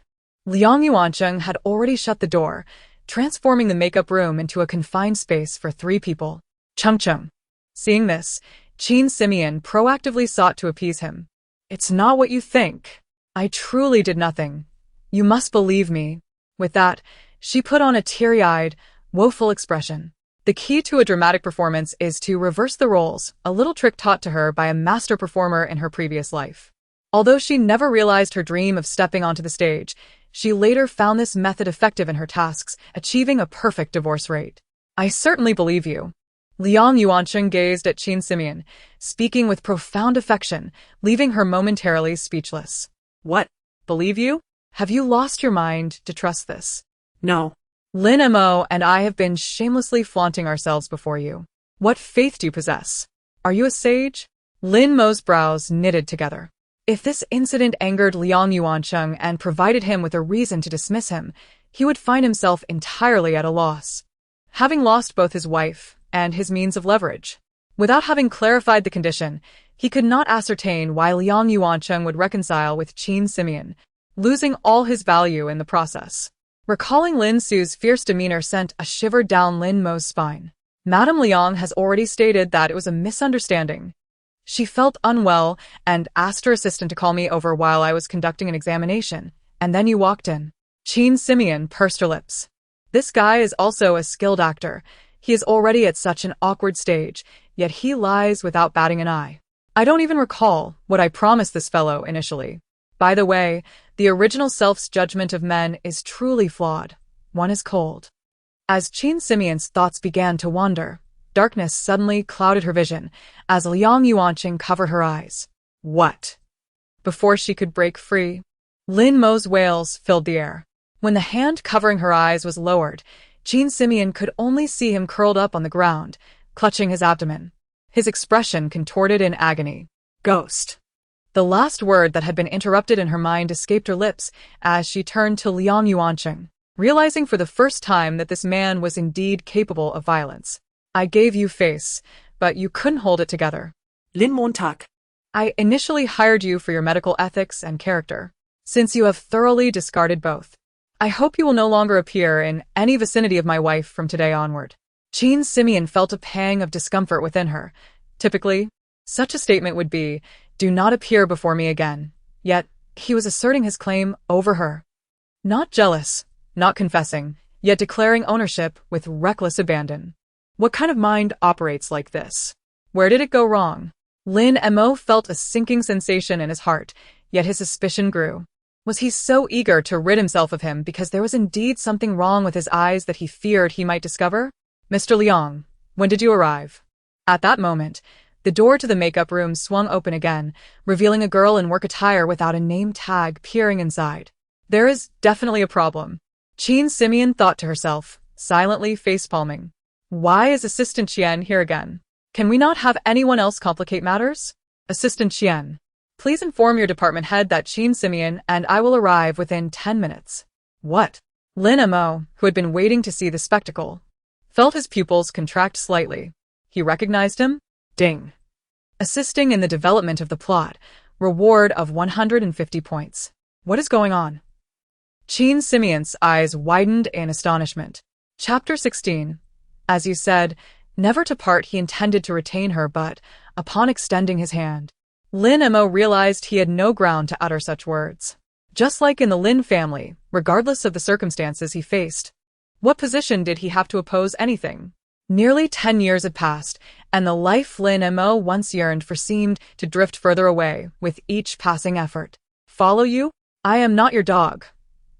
Liang Yuanqing had already shut the door, transforming the makeup room into a confined space for 3 people. Chung. Seeing this, Qin Simeon proactively sought to appease him. "It's not what you think. I truly did nothing. You must believe me." With that, she put on a teary-eyed, woeful expression. The key to a dramatic performance is to reverse the roles, a little trick taught to her by a master performer in her previous life. Although she never realized her dream of stepping onto the stage, she later found this method effective in her tasks, achieving a perfect divorce rate. "I certainly believe you." Liang Yuanqing gazed at Qin Simeon, speaking with profound affection, leaving her momentarily speechless. What? "Believe you? Have you lost your mind to trust this?" No. "Lin Mo and I have been shamelessly flaunting ourselves before you. What faith do you possess? Are you a sage?" Lin Mo's brows knitted together. If this incident angered Liang Yuanqing and provided him with a reason to dismiss him, he would find himself entirely at a loss, having lost both his wife and his means of leverage. Without having clarified the condition, he could not ascertain why Liang Yuanqing would reconcile with Qin Simeon, losing all his value in the process. Recalling Lin Su's fierce demeanor sent a shiver down Lin Mo's spine. Madame Liang has already stated that it was a misunderstanding. She felt unwell and asked her assistant to call me over while I was conducting an examination, and then you walked in. Qin Simeon pursed her lips. This guy is also a skilled actor. He is already at such an awkward stage, yet he lies without batting an eye. I don't even recall what I promised this fellow initially. By the way, the original self's judgment of men is truly flawed. One is cold. As Qin Simeon's thoughts began to wander, darkness suddenly clouded her vision as Liang Yuanqing covered her eyes. "What?" Before she could break free, Lin Mo's wails filled the air. When the hand covering her eyes was lowered, Qin Simeon could only see him curled up on the ground, clutching his abdomen, his expression contorted in agony. "Ghost." The last word that had been interrupted in her mind escaped her lips as she turned to Liang Yuanqing, realizing for the first time that this man was indeed capable of violence. "I gave you face, but you couldn't hold it together." Lin Montak. "I initially hired you for your medical ethics and character. Since you have thoroughly discarded both, I hope you will no longer appear in any vicinity of my wife from today onward." Qin Simeon felt a pang of discomfort within her. Typically, such a statement would be, "Do not appear before me again." Yet, he was asserting his claim over her. Not jealous, not confessing, yet declaring ownership with reckless abandon. What kind of mind operates like this? Where did it go wrong? Lin Mo felt a sinking sensation in his heart, yet his suspicion grew. Was he so eager to rid himself of him because there was indeed something wrong with his eyes that he feared he might discover? "Mr. Liang, when did you arrive?" At that moment, the door to the makeup room swung open again, revealing a girl in work attire without a name tag peering inside. There is definitely a problem, Qin Simeon thought to herself, silently facepalming. Why is Assistant Qian here again? Can we not have anyone else complicate matters? Assistant Qian, please inform your department head that Qin Simeon and I will arrive within 10 minutes. What? Lin Mo, who had been waiting to see the spectacle, felt his pupils contract slightly. He recognized him? Ding. Assisting in the development of the plot. Reward of 150 points. What is going on? Qin Simian's eyes widened in astonishment. Chapter 16. As you said, never to part, he intended to retain her, but, upon extending his hand, Lin Mo realized he had no ground to utter such words. Just like in the Lin family, regardless of the circumstances he faced, what position did he have to oppose anything? Nearly 10 years had passed, and the life Lin Mo once yearned for seemed to drift further away with each passing effort. Follow you? I am not your dog.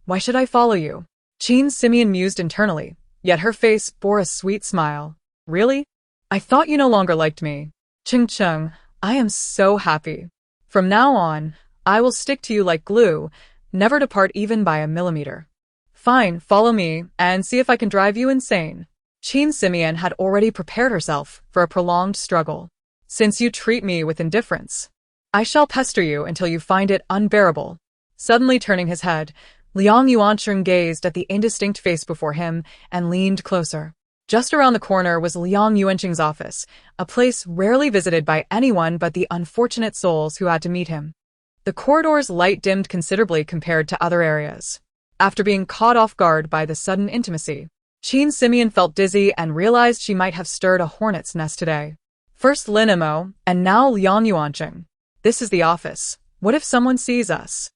Why should I follow you? Qin Simian mused internally, yet her face bore a sweet smile. Really? I thought you no longer liked me. Ching Chung, I am so happy. From now on, I will stick to you like glue, never depart even by a millimeter. Fine, follow me, and see if I can drive you insane. Qin Simian had already prepared herself for a prolonged struggle. Since you treat me with indifference, I shall pester you until you find it unbearable. Suddenly turning his head, Liang Yuancheng gazed at the indistinct face before him and leaned closer. Just around the corner was Liang Yuancheng's office, a place rarely visited by anyone but the unfortunate souls who had to meet him. The corridor's light dimmed considerably compared to other areas. After being caught off guard by the sudden intimacy, Qin Simian felt dizzy and realized she might have stirred a hornet's nest today. First Lin Mo, and now Liang Yuancheng. This is the office. What if someone sees us?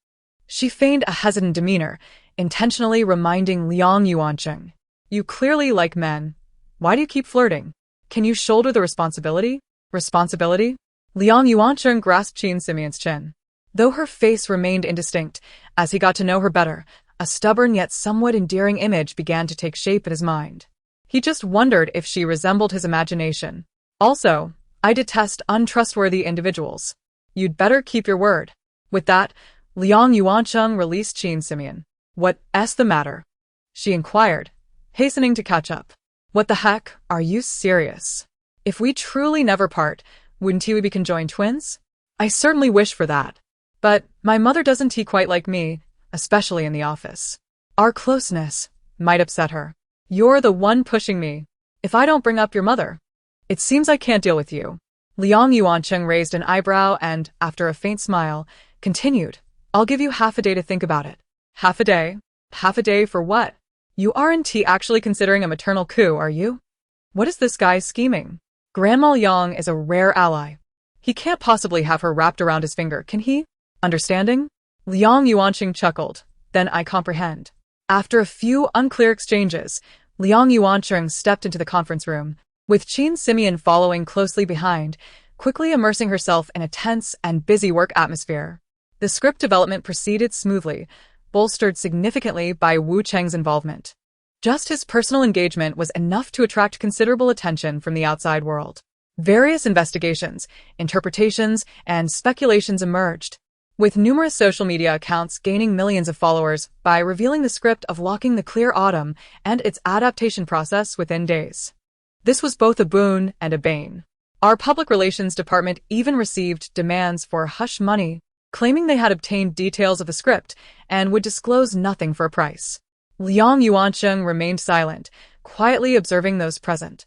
She feigned a hesitant demeanor, intentionally reminding Liang Yuancheng. You clearly like men. Why do you keep flirting? Can you shoulder the responsibility? Responsibility? Liang Yuancheng grasped Qin Simian's chin. Though her face remained indistinct, as he got to know her better, a stubborn yet somewhat endearing image began to take shape in his mind. He just wondered if she resembled his imagination. Also, I detest untrustworthy individuals. You'd better keep your word. With that, Liang Yuancheng released Qin Simian. What's the matter? She inquired, hastening to catch up. What the heck, are you serious? If we truly never part, wouldn't we be conjoined twins? I certainly wish for that. But my mother doesn't quite like me, especially in the office. Our closeness might upset her. You're the one pushing me. If I don't bring up your mother, it seems I can't deal with you. Liang Yuancheng raised an eyebrow and, after a faint smile, continued. I'll give you half a day to think about it. Half a day? Half a day for what? You aren't actually considering a maternal coup, are you? What is this guy scheming? Grandma Yang is a rare ally. He can't possibly have her wrapped around his finger, can he? Understanding? Liang Yuancheng chuckled. Then I comprehend. After a few unclear exchanges, Liang Yuancheng stepped into the conference room, with Qin Simian following closely behind, quickly immersing herself in a tense and busy work atmosphere. The script development proceeded smoothly, bolstered significantly by Wu Cheng's involvement. Just his personal engagement was enough to attract considerable attention from the outside world. Various investigations, interpretations, and speculations emerged, with numerous social media accounts gaining millions of followers by revealing the script of Locking the Clear Autumn and its adaptation process within days. This was both a boon and a bane. Our public relations department even received demands for hush money, claiming they had obtained details of the script and would disclose nothing for a price. Liang Yuancheng remained silent, quietly observing those present.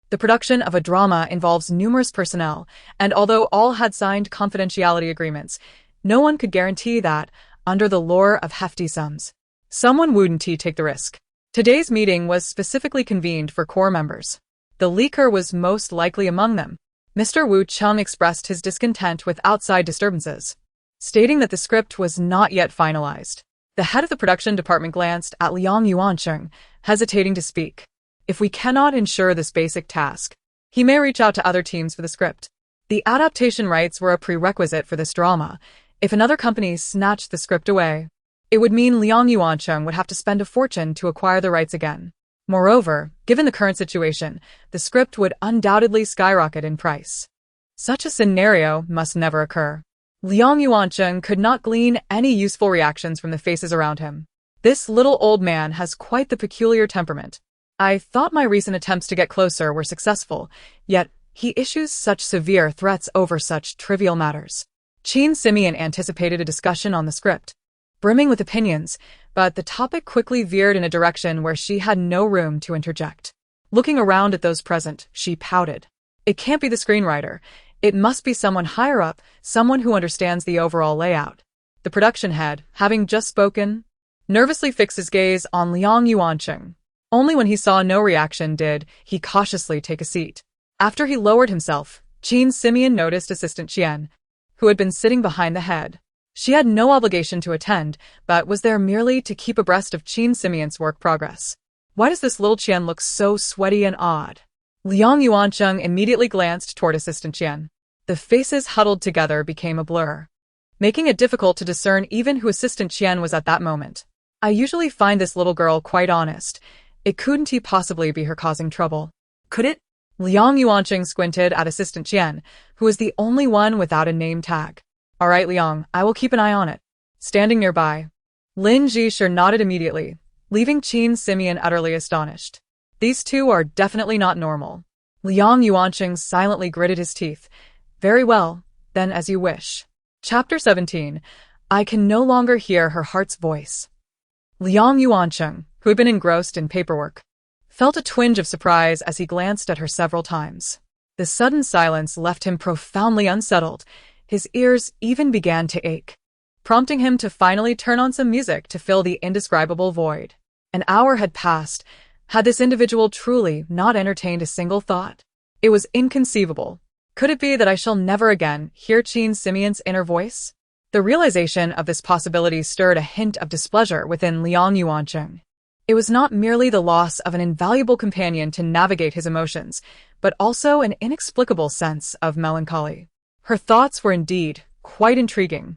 The production of a drama involves numerous personnel, and although all had signed confidentiality agreements, no one could guarantee that, under the lure of hefty sums, someone wouldn't take the risk. Today's meeting was specifically convened for core members. The leaker was most likely among them. Mr. Wu Cheng expressed his discontent with outside disturbances, stating that the script was not yet finalized. The head of the production department glanced at Liang Yuancheng, hesitating to speak. If we cannot ensure this basic task, he may reach out to other teams for the script. The adaptation rights were a prerequisite for this drama. If another company snatched the script away, it would mean Liang Yuancheng would have to spend a fortune to acquire the rights again. Moreover, given the current situation, the script would undoubtedly skyrocket in price. Such a scenario must never occur. Liang Yuancheng could not glean any useful reactions from the faces around him. This little old man has quite the peculiar temperament. I thought my recent attempts to get closer were successful, yet he issues such severe threats over such trivial matters. Qin Simian anticipated a discussion on the script, brimming with opinions, but the topic quickly veered in a direction where she had no room to interject. Looking around at those present, she pouted. It can't be the screenwriter. It must be someone higher up, someone who understands the overall layout. The production head, having just spoken, nervously fixed his gaze on Liang Yuancheng. Only when he saw no reaction did he cautiously take a seat. After he lowered himself, Qin Simeon noticed Assistant Qian, who had been sitting behind the head. She had no obligation to attend, but was there merely to keep abreast of Qin Simeon's work progress. Why does this little Qian look so sweaty and odd? Liang Yuancheng immediately glanced toward Assistant Qian. The faces huddled together became a blur, making it difficult to discern even who Assistant Qian was at that moment. I usually find this little girl quite honest. It couldn't he possibly be her causing trouble? Could it? Liang Yuancheng squinted at Assistant Qian, who was the only one without a name tag. All right, Liang, I will keep an eye on it. Standing nearby, Lin Zhisher nodded immediately, leaving Qin Simeon utterly astonished. These two are definitely not normal. Liang Yuancheng silently gritted his teeth. Very well, then as you wish. Chapter 17. I can no longer hear her heart's voice. Liang Yuancheng, who had been engrossed in paperwork, felt a twinge of surprise as he glanced at her several times. The sudden silence left him profoundly unsettled. His ears even began to ache, prompting him to finally turn on some music to fill the indescribable void. An hour had passed. Had this individual truly not entertained a single thought? It was inconceivable. Could it be that I shall never again hear Qin Simeon's inner voice? The realization of this possibility stirred a hint of displeasure within Liang Yuancheng. It was not merely the loss of an invaluable companion to navigate his emotions, but also an inexplicable sense of melancholy. Her thoughts were indeed quite intriguing.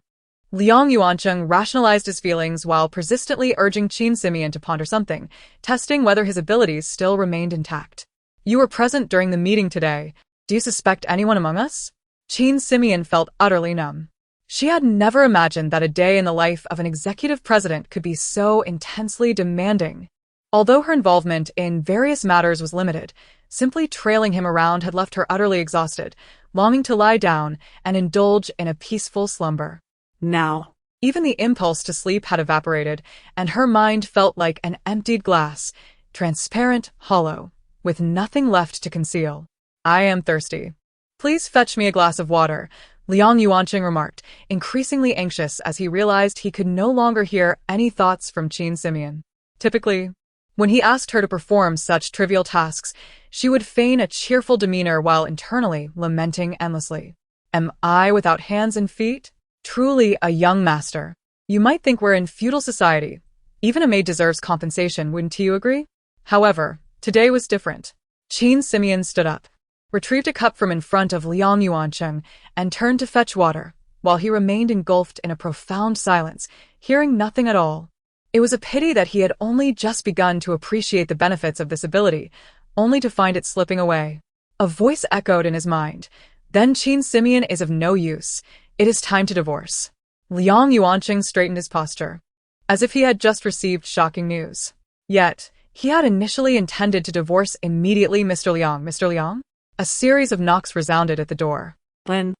Liang Yuancheng rationalized his feelings while persistently urging Qin Simeon to ponder something, testing whether his abilities still remained intact. You were present during the meeting today. Do you suspect anyone among us? Qin Simeon felt utterly numb. She had never imagined that a day in the life of an executive president could be so intensely demanding. Although her involvement in various matters was limited, simply trailing him around had left her utterly exhausted, longing to lie down and indulge in a peaceful slumber. Now. Even the impulse to sleep had evaporated, and her mind felt like an emptied glass, transparent, hollow, with nothing left to conceal. I am thirsty. Please fetch me a glass of water, Liang Yuancheng remarked, increasingly anxious as he realized he could no longer hear any thoughts from Qin Simeon. Typically, when he asked her to perform such trivial tasks, she would feign a cheerful demeanor while internally lamenting endlessly. Am I without hands and feet? Truly a young master. You might think we're in feudal society. Even a maid deserves compensation, wouldn't you agree? However, today was different. Qin Simeon stood up, retrieved a cup from in front of Liang Yuancheng, and turned to fetch water, while he remained engulfed in a profound silence, hearing nothing at all. It was a pity that he had only just begun to appreciate the benefits of this ability, only to find it slipping away. A voice echoed in his mind. Then Qin Simeon is of no use. It is time to divorce. Liang Yuancheng straightened his posture, as if he had just received shocking news. Yet, he had initially intended to divorce immediately. Mr. Liang, Mr. Liang? A series of knocks resounded at the door. Lin.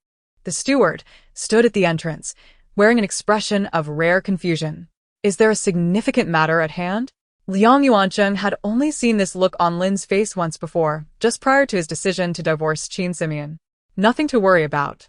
The steward stood at the entrance, wearing an expression of rare confusion. Is there a significant matter at hand? Liang Yuancheng had only seen this look on Lin's face once before, just prior to his decision to divorce Qin Simeon. Nothing to worry about.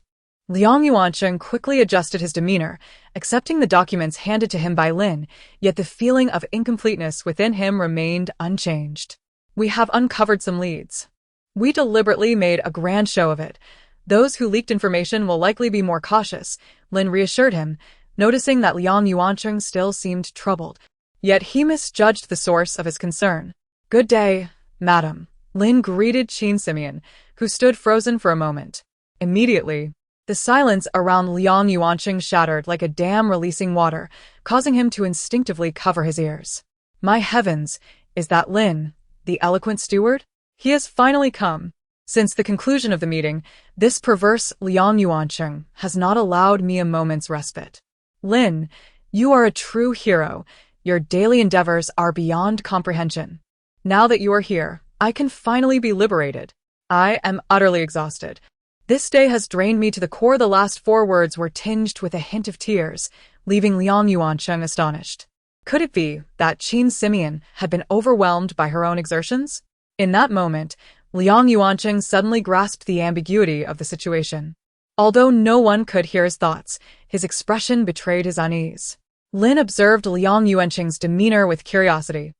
Liang Yuancheng quickly adjusted his demeanor, accepting the documents handed to him by Lin, yet the feeling of incompleteness within him remained unchanged. We have uncovered some leads. We deliberately made a grand show of it. Those who leaked information will likely be more cautious, Lin reassured him, noticing that Liang Yuancheng still seemed troubled. Yet he misjudged the source of his concern. Good day, madam. Lin greeted Qin Simeon, who stood frozen for a moment. Immediately, the silence around Liang Yuancheng shattered like a dam releasing water, causing him to instinctively cover his ears. My heavens, is that Lin, the eloquent steward? He has finally come. Since the conclusion of the meeting, this perverse Liang Yuancheng has not allowed me a moment's respite. Lin, you are a true hero. Your daily endeavors are beyond comprehension. Now that you are here, I can finally be liberated. I am utterly exhausted. This day has drained me to the core. The last 4 words were tinged with a hint of tears, leaving Liang Yuancheng astonished. Could it be that Qin Simeon had been overwhelmed by her own exertions? In that moment, Liang Yuanqing suddenly grasped the ambiguity of the situation. Although no one could hear his thoughts, his expression betrayed his unease. Lin observed Liang Yuanqing's demeanor with curiosity,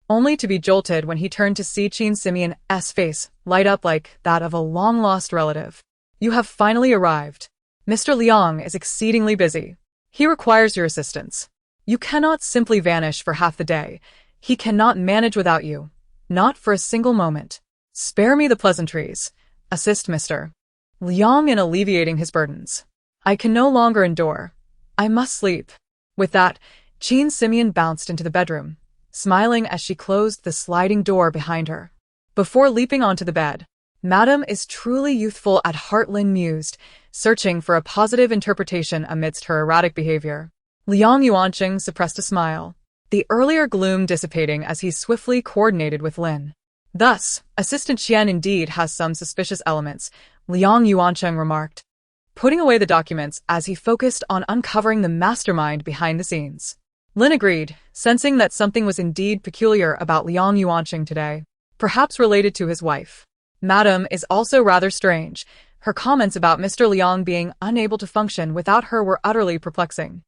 only to be jolted when he turned to see Qin Simeon's face light up like that of a long-lost relative. You have finally arrived. Mr. Liang is exceedingly busy. He requires your assistance. You cannot simply vanish for half the day. He cannot manage without you. Not for a single moment. Spare me the pleasantries. Assist Mr. Liang in alleviating his burdens. I can no longer endure. I must sleep. With that, Qin Simeon bounced into the bedroom, smiling as she closed the sliding door behind her. Before leaping onto the bed, Madam is truly youthful at heart, Lin mused, searching for a positive interpretation amidst her erratic behavior. Liang Yuanqing suppressed a smile, the earlier gloom dissipating as he swiftly coordinated with Lin. Thus, Assistant Qian indeed has some suspicious elements, Liang Yuanqing remarked, putting away the documents as he focused on uncovering the mastermind behind the scenes. Lin agreed, sensing that something was indeed peculiar about Liang Yuanqing today, perhaps related to his wife. Madam is also rather strange. Her comments about Mr. Liang being unable to function without her were utterly perplexing.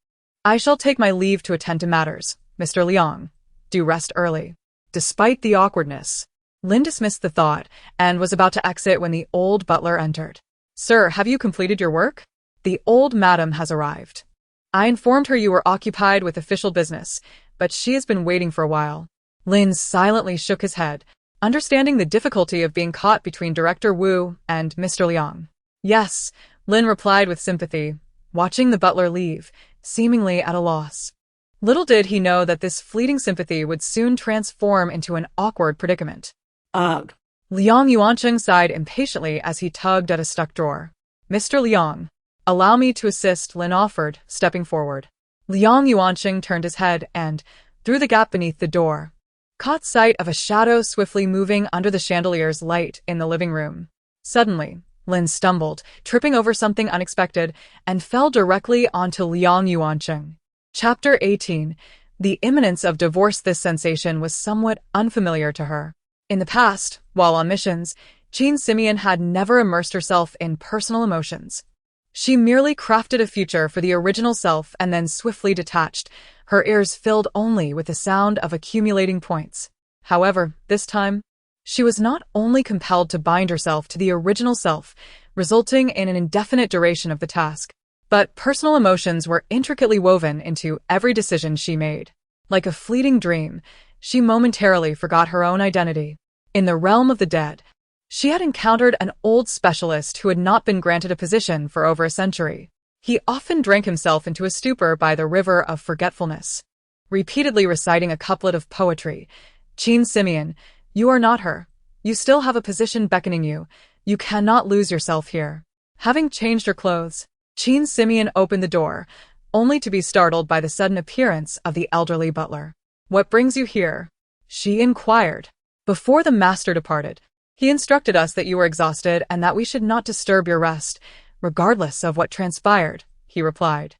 I shall take my leave to attend to matters, Mr. Liang. Do rest early. Despite the awkwardness, Lin dismissed the thought and was about to exit when the old butler entered. Sir, have you completed your work? The old madam has arrived. I informed her you were occupied with official business, but she has been waiting for a while. Lin silently shook his head, understanding the difficulty of being caught between Director Wu and Mr. Liang. Yes, Lin replied with sympathy, watching the butler leave, seemingly at a loss. Little did he know that this fleeting sympathy would soon transform into an awkward predicament. Ugh. Liang Yuanqing sighed impatiently as he tugged at a stuck drawer. Mr. Liang, allow me to assist, Lin offered, stepping forward. Liang Yuanqing turned his head and, through the gap beneath the door, caught sight of a shadow swiftly moving under the chandelier's light in the living room. Suddenly, Lin stumbled, tripping over something unexpected, and fell directly onto Liang Yuanqing. Chapter 18. The imminence of divorce. This sensation was somewhat unfamiliar to her. In the past, while on missions, Qin Simeon had never immersed herself in personal emotions. She merely crafted a future for the original self and then swiftly detached, her ears filled only with the sound of accumulating points. However, this time, she was not only compelled to bind herself to the original self, resulting in an indefinite duration of the task, but personal emotions were intricately woven into every decision she made. Like a fleeting dream, she momentarily forgot her own identity. In the realm of the dead, she had encountered an old specialist who had not been granted a position for over a century. He often drank himself into a stupor by the river of forgetfulness, repeatedly reciting a couplet of poetry. Qin Simeon, you are not her. You still have a position beckoning you. You cannot lose yourself here. Having changed her clothes, Qin Simeon opened the door, only to be startled by the sudden appearance of the elderly butler. What brings you here? She inquired. Before the master departed, he instructed us that you were exhausted and that we should not disturb your rest, regardless of what transpired, he replied.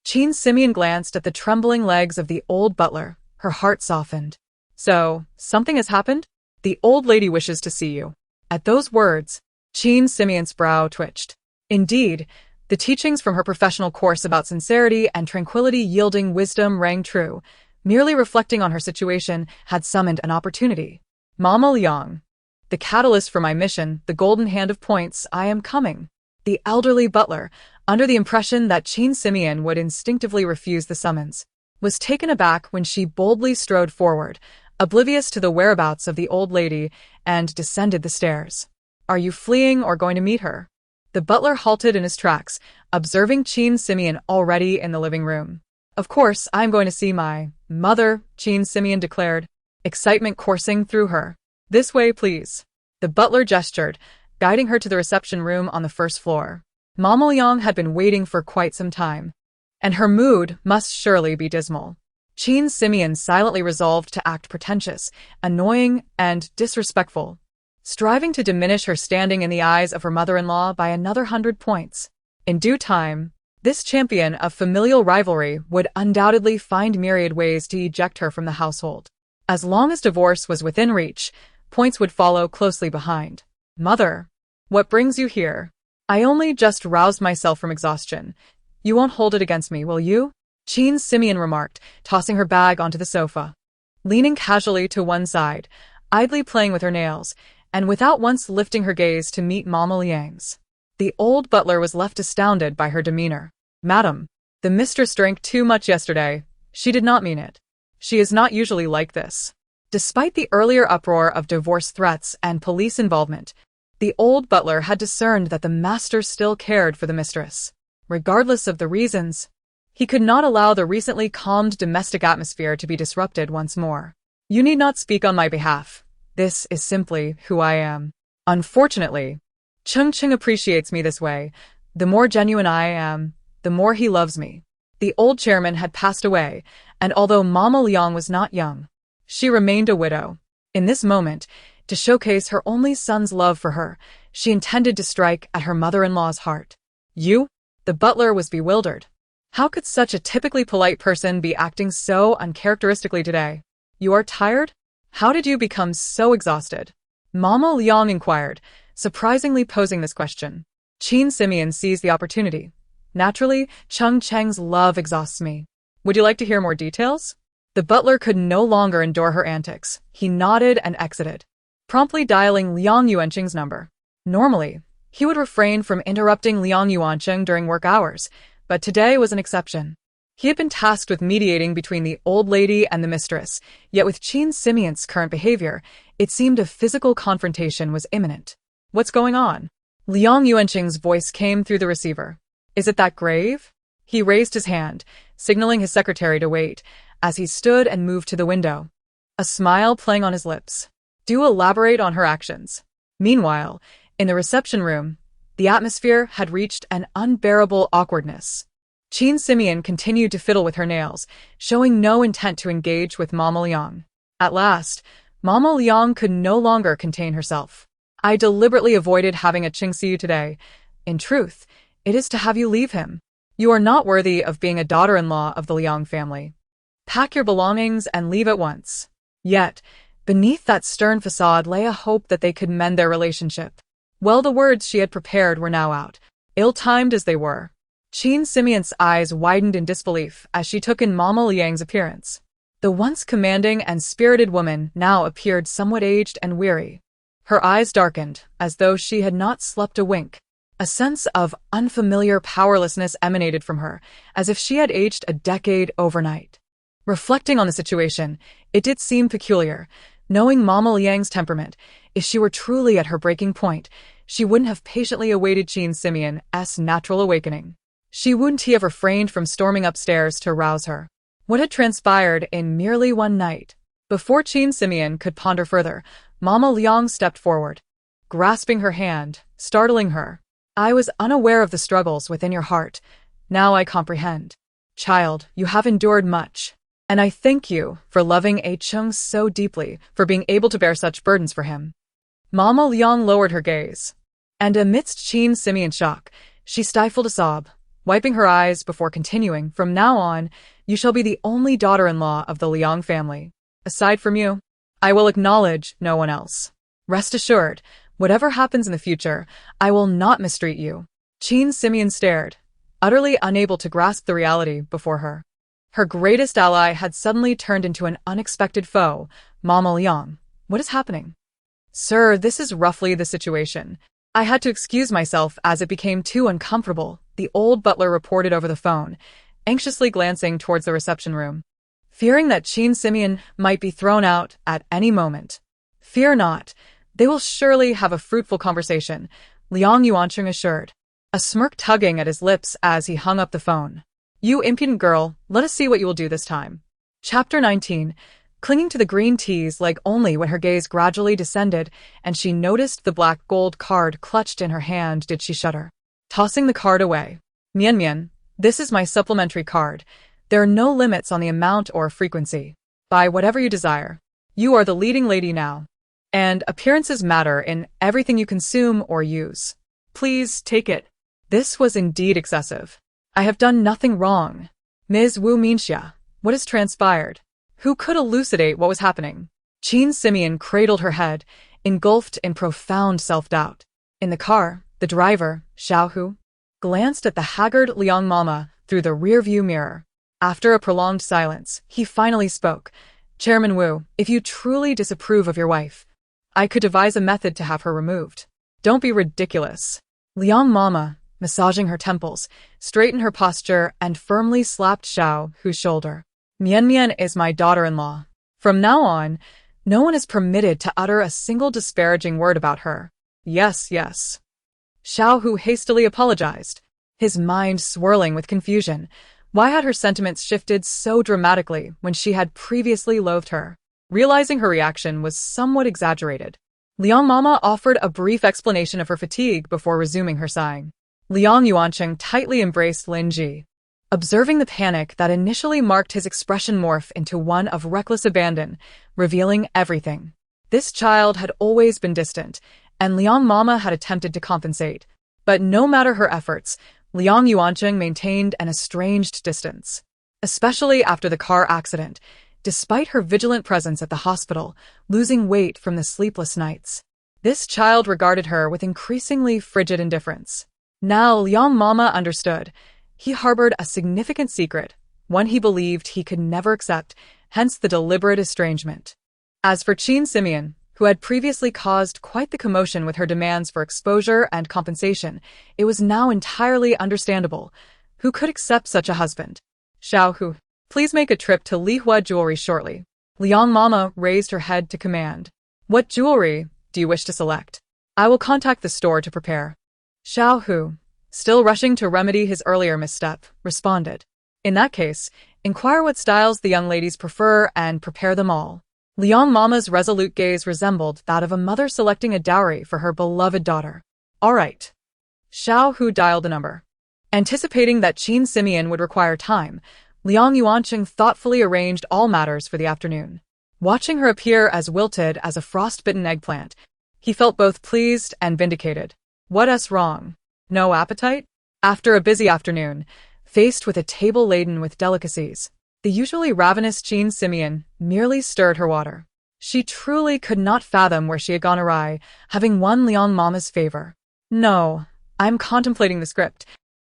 Qin Simeon glanced at the trembling legs of the old butler, her heart softened. So, something has happened? The old lady wishes to see you. At those words, Qin Simeon's brow twitched. Indeed, the teachings from her professional course about sincerity and tranquility yielding wisdom rang true. Merely reflecting on her situation had summoned an opportunity. Mama Liang, the catalyst for my mission, the golden hand of points, I am coming. The elderly butler, under the impression that Qin Simeon would instinctively refuse the summons, was taken aback when she boldly strode forward, oblivious to the whereabouts of the old lady, and descended the stairs. Are you fleeing or going to meet her? The butler halted in his tracks, observing Qin Simeon already in the living room. Of course, I'm going to see my mother, Qin Simeon declared, excitement coursing through her. This way, please. The butler gestured, guiding her to the reception room on the first floor. Mama Liang had been waiting for quite some time, and her mood must surely be dismal. Qin Simeon silently resolved to act pretentious, annoying, and disrespectful, striving to diminish her standing in the eyes of her mother-in-law by another 100 points. In due time, this champion of familial rivalry would undoubtedly find myriad ways to eject her from the household. As long as divorce was within reach, Points would follow closely behind. Mother, what brings you here? I only just roused myself from exhaustion. You won't hold it against me, will you? Qin Simeon remarked, tossing her bag onto the sofa. Leaning casually to one side, idly playing with her nails, and without once lifting her gaze to meet Mama Liang's. The old butler was left astounded by her demeanor. Madam, the mistress drank too much yesterday. She did not mean it. She is not usually like this. Despite the earlier uproar of divorce threats and police involvement, the old butler had discerned that the master still cared for the mistress. Regardless of the reasons, he could not allow the recently calmed domestic atmosphere to be disrupted once more. You need not speak on my behalf. This is simply who I am. Unfortunately, Cheng Cheng appreciates me this way. The more genuine I am, the more he loves me. The old chairman had passed away, and although Mama Liang was not young, she remained a widow. In this moment, to showcase her only son's love for her, she intended to strike at her mother-in-law's heart. You? The butler was bewildered. How could such a typically polite person be acting so uncharacteristically today? You are tired? How did you become so exhausted? Mama Liang inquired, surprisingly posing this question. Qin Simeon seized the opportunity. Naturally, Cheng Cheng's love exhausts me. Would you like to hear more details? The butler could no longer endure her antics. He nodded and exited, promptly dialing Liang Yuanqing's number. Normally, he would refrain from interrupting Liang Yuanqing during work hours, but today was an exception. He had been tasked with mediating between the old lady and the mistress, yet with Qin Simeon's current behavior, it seemed a physical confrontation was imminent. What's going on? Liang Yuanqing's voice came through the receiver. Is it that grave? He raised his hand, signaling his secretary to wait, as he stood and moved to the window, a smile playing on his lips. Do elaborate on her actions. Meanwhile, in the reception room, the atmosphere had reached an unbearable awkwardness. Qin Simeon continued to fiddle with her nails, showing no intent to engage with Mama Liang. At last, Mama Liang could no longer contain herself. I deliberately avoided having a Qingxiu today. In truth, it is to have you leave him. You are not worthy of being a daughter-in-law of the Liang family. Pack your belongings and leave at once. Yet, beneath that stern facade lay a hope that they could mend their relationship. Well, the words she had prepared were now out, ill-timed as they were. Qin Simeon's eyes widened in disbelief as she took in Mama Liang's appearance. The once commanding and spirited woman now appeared somewhat aged and weary. Her eyes darkened, as though she had not slept a wink. A sense of unfamiliar powerlessness emanated from her, as if she had aged a decade overnight. Reflecting on the situation, it did seem peculiar. Knowing Mama Liang's temperament, if she were truly at her breaking point, she wouldn't have patiently awaited Qin Simeon's natural awakening. She wouldn't have refrained from storming upstairs to rouse her. What had transpired in merely one night? Before Qin Simeon could ponder further, Mama Liang stepped forward, grasping her hand, startling her. I was unaware of the struggles within your heart. Now I comprehend. Child, you have endured much. And I thank you for loving A Chung so deeply, for being able to bear such burdens for him. Mama Liang lowered her gaze, and amidst Qin Simeon's shock, she stifled a sob, wiping her eyes before continuing, from now on, you shall be the only daughter-in-law of the Liang family. Aside from you, I will acknowledge no one else. Rest assured, whatever happens in the future, I will not mistreat you. Qin Simeon stared, utterly unable to grasp the reality before her. Her greatest ally had suddenly turned into an unexpected foe. Mama Liang, what is happening? Sir, this is roughly the situation. I had to excuse myself as it became too uncomfortable, the old butler reported over the phone, anxiously glancing towards the reception room. Fearing that Qin Simeon might be thrown out at any moment. Fear not. They will surely have a fruitful conversation, Liang Yuanqing assured, a smirk tugging at his lips as he hung up the phone. You impudent girl, let us see what you will do this time. Chapter 19. Clinging to the green tea's leg only when her gaze gradually descended and she noticed the black gold card clutched in her hand did she shudder. Tossing the card away. Mian Mian, this is my supplementary card. There are no limits on the amount or frequency. Buy whatever you desire. You are the leading lady now. And appearances matter in everything you consume or use. Please take it. This was indeed excessive. I have done nothing wrong. Ms. Wu Minxia, what has transpired? Who could elucidate what was happening? Qin Simeon cradled her head, engulfed in profound self-doubt. In the car, the driver, Xiaohu, glanced at the haggard Liang Mama through the rear-view mirror. After a prolonged silence, he finally spoke. Chairman Wu, if you truly disapprove of your wife, I could devise a method to have her removed. Don't be ridiculous. Liang Mama, massaging her temples, straightened her posture and firmly slapped Xiaohu's shoulder. Mian Mian is my daughter-in-law. From now on, no one is permitted to utter a single disparaging word about her. Yes, yes. Xiaohu hastily apologized, his mind swirling with confusion. Why had her sentiments shifted so dramatically when she had previously loathed her? Realizing her reaction was somewhat exaggerated, Liang Mama offered a brief explanation of her fatigue before resuming her sighing. Liang Yuancheng tightly embraced Lin Ji, observing the panic that initially marked his expression morph into one of reckless abandon, revealing everything. This child had always been distant, and Liang Mama had attempted to compensate. But no matter her efforts, Liang Yuancheng maintained an estranged distance. Especially after the car accident, despite her vigilant presence at the hospital, losing weight from the sleepless nights. This child regarded her with increasingly frigid indifference. Now Liang Mama understood. He harbored a significant secret, one he believed he could never accept, hence the deliberate estrangement. As for Qin Simeon, who had previously caused quite the commotion with her demands for exposure and compensation, it was now entirely understandable. Who could accept such a husband? Xiaohu, please make a trip to Lihua Jewelry shortly. Liang Mama raised her head to command. What jewelry do you wish to select? I will contact the store to prepare. Xiaohu, still rushing to remedy his earlier misstep, responded. In that case, inquire what styles the young ladies prefer and prepare them all. Liang Mama's resolute gaze resembled that of a mother selecting a dowry for her beloved daughter. All right. Xiaohu dialed a number. Anticipating that Qin Simeon would require time, Liang Yuancheng thoughtfully arranged all matters for the afternoon. Watching her appear as wilted as a frost-bitten eggplant, he felt both pleased and vindicated. What's wrong? No appetite? After a busy afternoon, faced with a table laden with delicacies, the usually ravenous Qin Simeon merely stirred her water. She truly could not fathom where she had gone awry, having won Liang Mama's favor. No, I'm contemplating the script.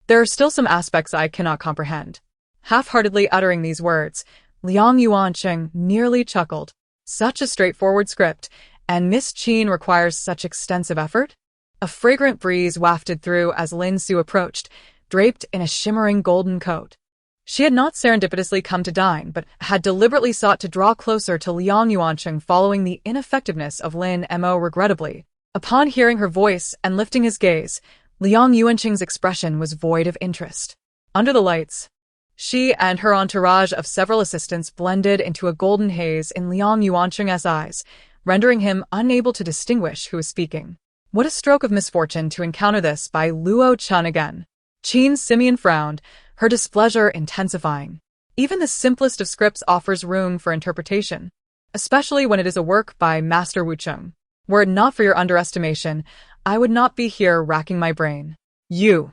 There are still some aspects I cannot comprehend. Half-heartedly uttering these words, Liang Yuancheng nearly chuckled. Such a straightforward script, and Miss Qin requires such extensive effort? A fragrant breeze wafted through as Lin Su approached, draped in a shimmering golden coat. She had not serendipitously come to dine, but had deliberately sought to draw closer to Liang Yuancheng following the ineffectiveness of Lin Mo regrettably. Upon hearing her voice and lifting his gaze, Liang Yuancheng's expression was void of interest. Under the lights, she and her entourage of several assistants blended into a golden haze in Liang Yuancheng's eyes, rendering him unable to distinguish who was speaking. What a stroke of misfortune to encounter this by Luo Chun again. Qin Simeon frowned, her displeasure intensifying. Even the simplest of scripts offers room for interpretation, especially when it is a work by Master Wu Cheng. Were it not for your underestimation, I would not be here racking my brain. You.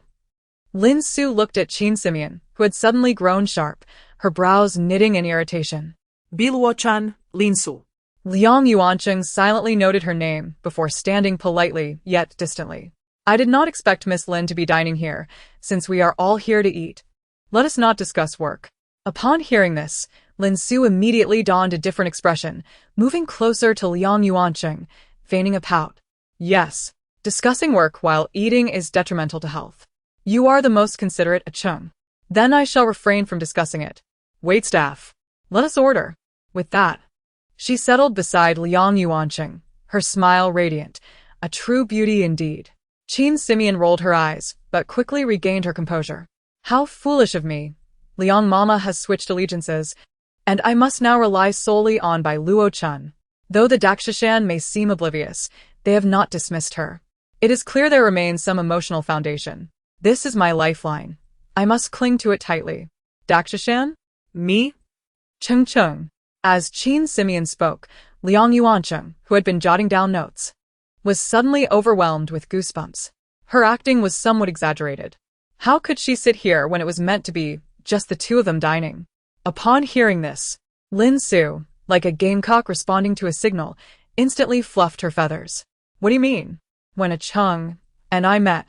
Lin Su looked at Qin Simeon, who had suddenly grown sharp, her brows knitting in irritation. Biluo-chan, Lin Su. Liang Yuancheng silently noted her name before standing politely yet distantly. I did not expect Miss Lin to be dining here, since we are all here to eat. Let us not discuss work. Upon hearing this, Lin Su immediately donned a different expression, moving closer to Liang Yuancheng, feigning a pout. Yes, discussing work while eating is detrimental to health. You are the most considerate, Cheng. Then I shall refrain from discussing it. Waitstaff, let us order. With that, she settled beside Liang Yuancheng, her smile radiant, a true beauty indeed. Qin Simeon rolled her eyes, but quickly regained her composure. How foolish of me. Liang Mama has switched allegiances, and I must now rely solely on Bai Luo Chun. Though the Dakshishan may seem oblivious, they have not dismissed her. It is clear there remains some emotional foundation. This is my lifeline. I must cling to it tightly. Dakshishan? Me? Cheng Cheng. As Qin Simeon spoke, Liang Yuancheng, who had been jotting down notes, was suddenly overwhelmed with goosebumps. Her acting was somewhat exaggerated. How could she sit here when it was meant to be just the two of them dining? Upon hearing this, Lin Su, like a gamecock responding to a signal, instantly fluffed her feathers. What do you mean? When a Chung and I met,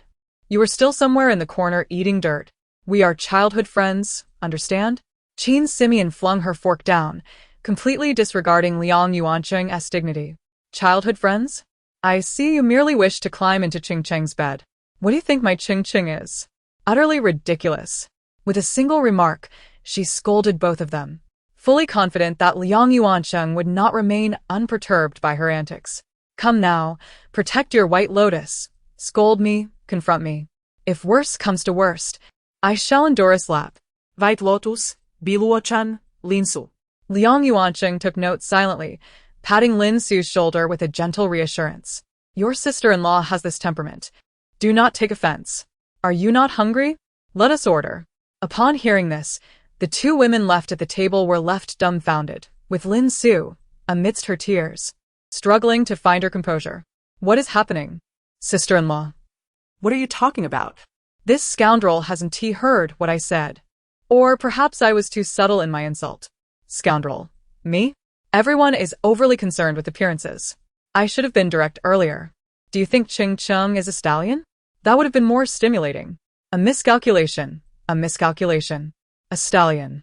you were still somewhere in the corner eating dirt. We are childhood friends, understand? Qin Simeon flung her fork down, completely disregarding Liang Yuancheng's dignity. Childhood friends? I see you merely wish to climb into Ching Cheng's bed. What do you think my Ching Ching is? Utterly ridiculous. With a single remark, she scolded both of them, fully confident that Liang Yuancheng would not remain unperturbed by her antics. Come now, protect your white lotus. Scold me, confront me. If worse comes to worst, I shall endure a slap. White Lotus, Biluo-chan, Linsu. Liang Yuancheng took note silently, patting Lin Su's shoulder with a gentle reassurance. Your sister-in-law has this temperament. Do not take offense. Are you not hungry? Let us order. Upon hearing this, the two women left at the table were left dumbfounded, with Lin Su, amidst her tears, struggling to find her composure. What is happening? Sister-in-law. What are you talking about? This scoundrel hasn't he heard what I said? Or perhaps I was too subtle in my insult. Scoundrel. Me? Everyone is overly concerned with appearances. I should have been direct earlier. Do you think Ching Cheng is a stallion? That would have been more stimulating. A miscalculation. A miscalculation. A stallion.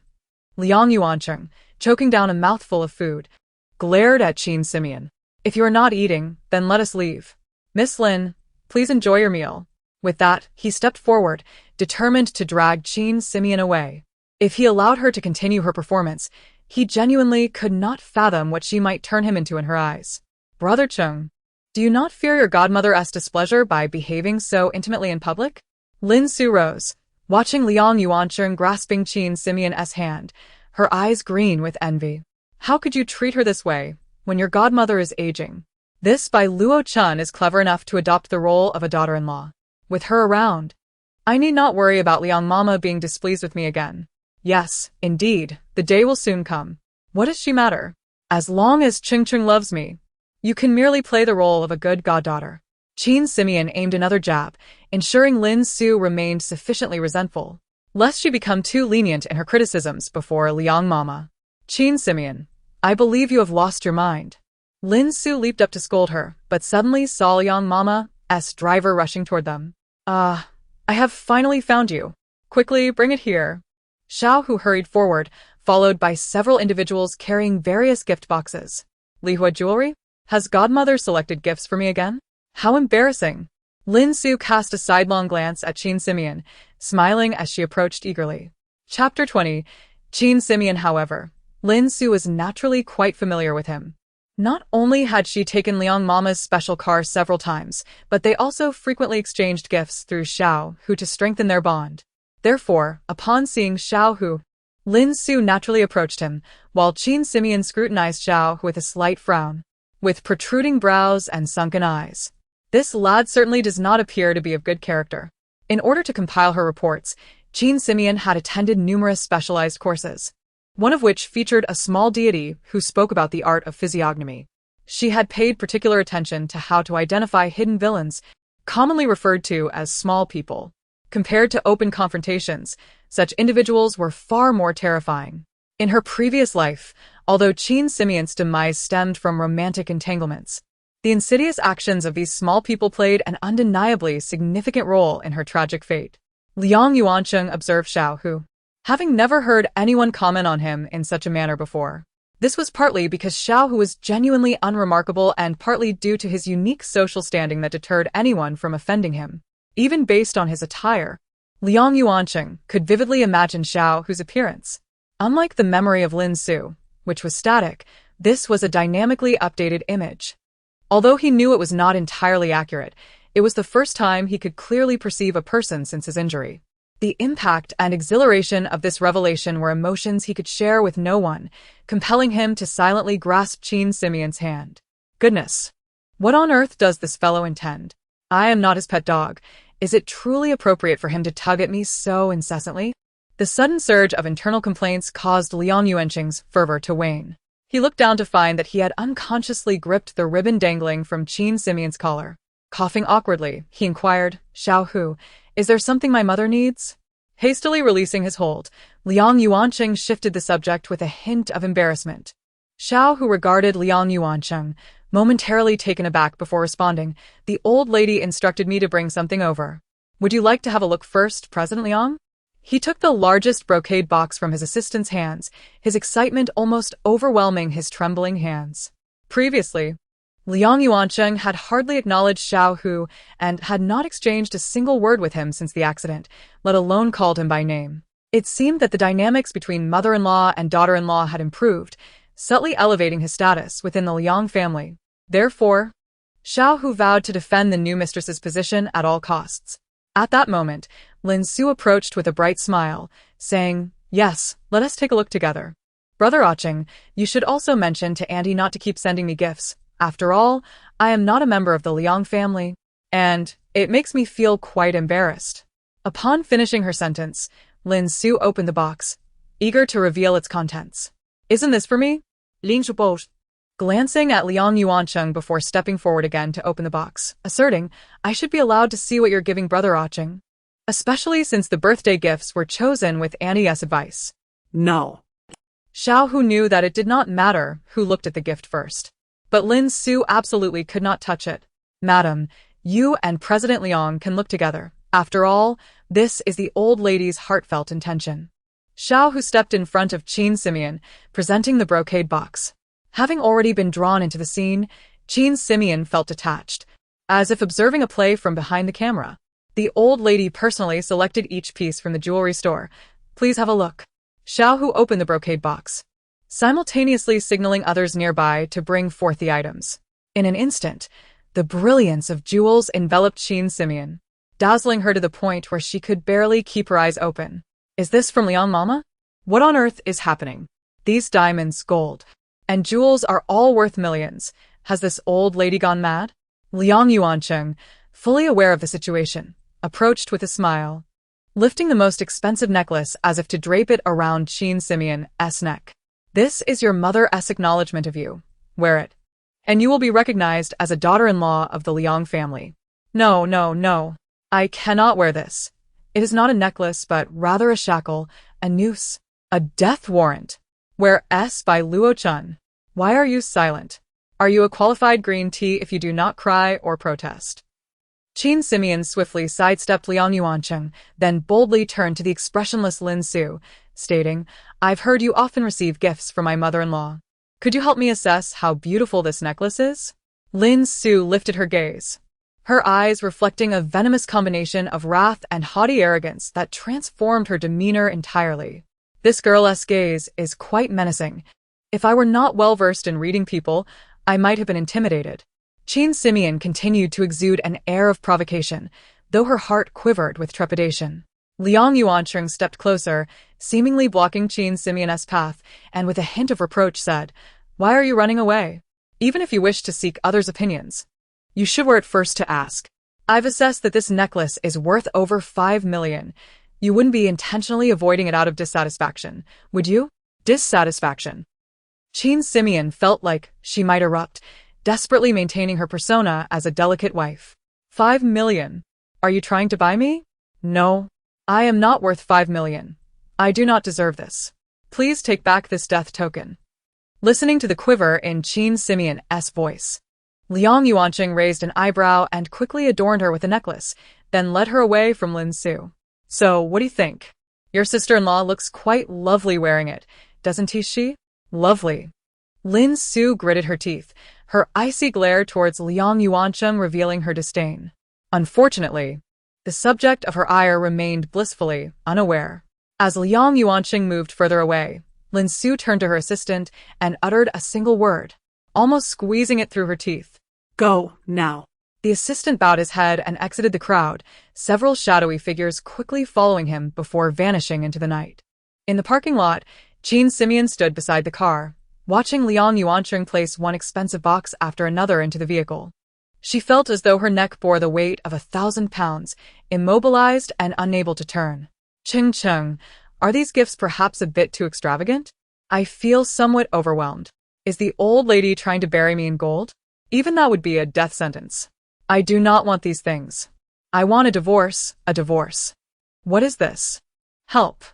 Liang Yuancheng, choking down a mouthful of food, glared at Qin Simeon. If you are not eating, then let us leave. Miss Lin, please enjoy your meal. With that, he stepped forward, determined to drag Qin Simeon away. If he allowed her to continue her performance, he genuinely could not fathom what she might turn him into in her eyes. Brother Chung, do you not fear your godmother's displeasure by behaving so intimately in public? Lin Su rose, watching Liang Yuancheng grasping Qin Simeon's hand, her eyes green with envy. How could you treat her this way, when your godmother is aging? This by Luo Chun is clever enough to adopt the role of a daughter-in-law. With her around, I need not worry about Liang Mama being displeased with me again. Yes, indeed, the day will soon come. What does she matter? As long as Ching Ching loves me, you can merely play the role of a good goddaughter. Qin Simeon aimed another jab, ensuring Lin Su remained sufficiently resentful, lest she become too lenient in her criticisms before Liang Mama. Qin Simeon, I believe you have lost your mind. Lin Su leaped up to scold her, but suddenly saw Liang Mama's driver rushing toward them. I have finally found you. Quickly, bring it here. Xiao Hu hurried forward, followed by several individuals carrying various gift boxes. Li Hua jewelry? Has godmother selected gifts for me again? How embarrassing. Lin Su cast a sidelong glance at Qin Simeon, smiling as she approached eagerly. Chapter 20. Qin Simeon, however. Lin Su was naturally quite familiar with him. Not only had she taken Liang Mama's special car several times, but they also frequently exchanged gifts through Xiao Hu to strengthen their bond. Therefore, upon seeing Xiao Hu, Lin Su naturally approached him, while Qin Simeon scrutinized Xiao Hu with a slight frown, with protruding brows and sunken eyes. This lad certainly does not appear to be of good character. In order to compile her reports, Qin Simeon had attended numerous specialized courses, one of which featured a small deity who spoke about the art of physiognomy. She had paid particular attention to how to identify hidden villains, commonly referred to as small people. Compared to open confrontations, such individuals were far more terrifying. In her previous life, although Qin Simeon's demise stemmed from romantic entanglements, the insidious actions of these small people played an undeniably significant role in her tragic fate. Liang Yuancheng observed Xiao Hu, having never heard anyone comment on him in such a manner before. This was partly because Xiao Hu was genuinely unremarkable and partly due to his unique social standing that deterred anyone from offending him. Even based on his attire, Liang Yuancheng could vividly imagine Xiao Hu's appearance. Unlike the memory of Lin Su, which was static, this was a dynamically updated image. Although he knew it was not entirely accurate, it was the first time he could clearly perceive a person since his injury. The impact and exhilaration of this revelation were emotions he could share with no one, compelling him to silently grasp Qin Simeon's hand. Goodness! What on earth does this fellow intend? I am not his pet dog. Is it truly appropriate for him to tug at me so incessantly? The sudden surge of internal complaints caused Liang Yuancheng's fervor to wane. He looked down to find that he had unconsciously gripped the ribbon dangling from Qin Simeon's collar. Coughing awkwardly, he inquired, Xiao Hu, is there something my mother needs? Hastily releasing his hold, Liang Yuancheng shifted the subject with a hint of embarrassment. Xiao, who regarded Liang Yuancheng, momentarily taken aback before responding, the old lady instructed me to bring something over. Would you like to have a look first, President Liang? He took the largest brocade box from his assistant's hands, his excitement almost overwhelming his trembling hands. Previously, Liang Yuancheng had hardly acknowledged Xiao Hu and had not exchanged a single word with him since the accident, let alone called him by name. It seemed that the dynamics between mother-in-law and daughter-in-law had improved, subtly elevating his status within the Liang family. Therefore, Xiao Hu vowed to defend the new mistress's position at all costs. At that moment, Lin Su approached with a bright smile, saying, "Yes, let us take a look together. Brother Ocheng, you should also mention to Auntie not to keep sending me gifts. After all, I am not a member of the Liang family, and it makes me feel quite embarrassed." Upon finishing her sentence, Lin Su opened the box, eager to reveal its contents. "Isn't this for me?" Lin Su both, glancing at Liang Yuancheng before stepping forward again to open the box, asserting, "I should be allowed to see what you're giving Brother Ocheng, especially since the birthday gifts were chosen with Auntie's advice." No. Xiao Hu knew that it did not matter who looked at the gift first. But Lin Su absolutely could not touch it. "Madam, you and President Liang can look together. After all, this is the old lady's heartfelt intention." Xiao Hu stepped in front of Qin Simeon, presenting the brocade box. Having already been drawn into the scene, Qin Simeon felt detached, as if observing a play from behind the camera. The old lady personally selected each piece from the jewelry store. "Please have a look." Xiao Hu opened the brocade box, simultaneously signaling others nearby to bring forth the items. In an instant, the brilliance of jewels enveloped Qin Simeon, dazzling her to the point where she could barely keep her eyes open. "Is this from Liang Mama? What on earth is happening? These diamonds, gold, and jewels are all worth millions. Has this old lady gone mad?" Liang Yuancheng, fully aware of the situation, approached with a smile, lifting the most expensive necklace as if to drape it around Qin Simeon's neck. "This is your mother's acknowledgement of you. Wear it, and you will be recognized as a daughter-in-law of the Liang family." "No, no, no. I cannot wear this. It is not a necklace but rather a shackle, a noose, a death warrant. Wear S by Luo Chun. Why are you silent? Are you a qualified green tea if you do not cry or protest?" Qin Simeon swiftly sidestepped Liang Yuancheng, then boldly turned to the expressionless Lin Su, stating, "I've heard you often receive gifts from my mother-in-law. Could you help me assess how beautiful this necklace is?" Lin Su lifted her gaze, her eyes reflecting a venomous combination of wrath and haughty arrogance that transformed her demeanor entirely. "This girl's gaze is quite menacing. If I were not well-versed in reading people, I might have been intimidated." Qin Simeon continued to exude an air of provocation, though her heart quivered with trepidation. Liang Yuancheng stepped closer, seemingly blocking Qin Simeon's path, and with a hint of reproach said, "Why are you running away? Even if you wish to seek others' opinions, you should wear it first to ask. I've assessed that this necklace is worth over 5 million. You wouldn't be intentionally avoiding it out of dissatisfaction, would you?" Dissatisfaction. Qin Simeon felt like she might erupt, desperately maintaining her persona as a delicate wife. 5 million? Are you trying to buy me? No. I am not worth 5 million. I do not deserve this. Please take back this death token. Listening to the quiver in Qin Simeon's voice, Liang Yuancheng raised an eyebrow and quickly adorned her with a necklace, then led her away from Lin Su. "So, what do you think? Your sister-in-law looks quite lovely wearing it, doesn't she? Lovely." Lin Su gritted her teeth, her icy glare towards Liang Yuancheng revealing her disdain. Unfortunately, the subject of her ire remained blissfully unaware. As Liang Yuancheng moved further away, Lin Su turned to her assistant and uttered a single word, almost squeezing it through her teeth. "Go, now." The assistant bowed his head and exited the crowd, several shadowy figures quickly following him before vanishing into the night. In the parking lot, Qin Simeon stood beside the car, watching Liang Yuancheng place one expensive box after another into the vehicle. She felt as though her neck bore the weight of 1,000 pounds, immobilized and unable to turn. "Ching Cheng, are these gifts perhaps a bit too extravagant? I feel somewhat overwhelmed. Is the old lady trying to bury me in gold? Even that would be a death sentence. I do not want these things. I want a divorce, a divorce. What is this? Help.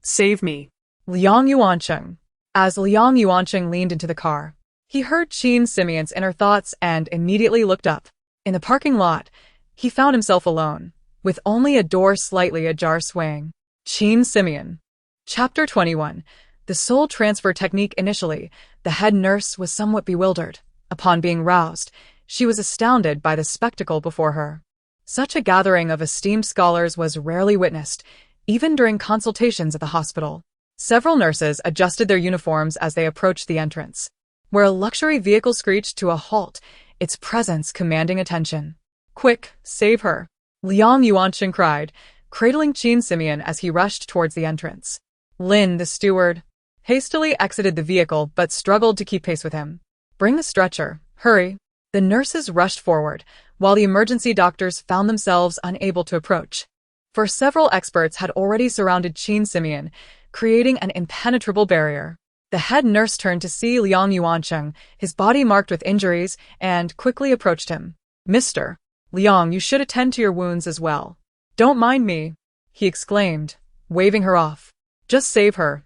Save me." Liang Yuancheng, As Liang Yuanqing leaned into the car, he heard Qin Simeon's inner thoughts and immediately looked up. In the parking lot, he found himself alone, with only a door slightly ajar swaying. Qin Simeon. Chapter 21. The soul transfer technique. Initially, the head nurse was somewhat bewildered. Upon being roused, she was astounded by the spectacle before her. Such a gathering of esteemed scholars was rarely witnessed, even during consultations at the hospital. Several nurses adjusted their uniforms as they approached the entrance, where a luxury vehicle screeched to a halt, its presence commanding attention. "Quick, save her!" Liang Yuanqing cried, cradling Qin Simeon as he rushed towards the entrance. Lin, the steward, hastily exited the vehicle but struggled to keep pace with him. "Bring the stretcher, hurry!" The nurses rushed forward, while the emergency doctors found themselves unable to approach. For several experts had already surrounded Qin Simeon, creating an impenetrable barrier. The head nurse turned to see Liang Yuanqing, his body marked with injuries, and quickly approached him. "Mr. Liang, you should attend to your wounds as well." "Don't mind me," he exclaimed, waving her off. "Just save her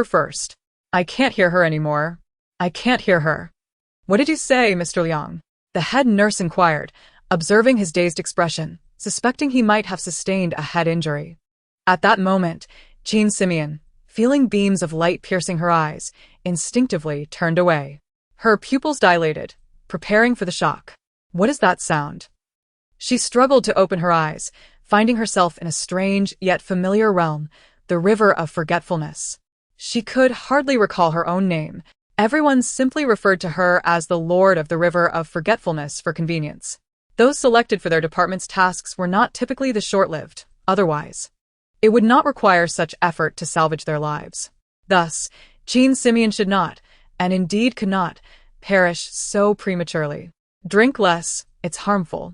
first. I can't hear her anymore. I can't hear her." "What did you say, Mr. Liang?" the head nurse inquired, observing his dazed expression, suspecting he might have sustained a head injury. At that moment, Qin Simeon, feeling beams of light piercing her eyes, instinctively turned away. Her pupils dilated, preparing for the shock. "What is that sound?" She struggled to open her eyes, finding herself in a strange yet familiar realm, the river of forgetfulness. She could hardly recall her own name. Everyone simply referred to her as the Lord of the River of Forgetfulness for convenience. Those selected for their department's tasks were not typically the short-lived. Otherwise, it would not require such effort to salvage their lives. Thus, Qin Simeon should not, and indeed could not, perish so prematurely. Drink less, it's harmful.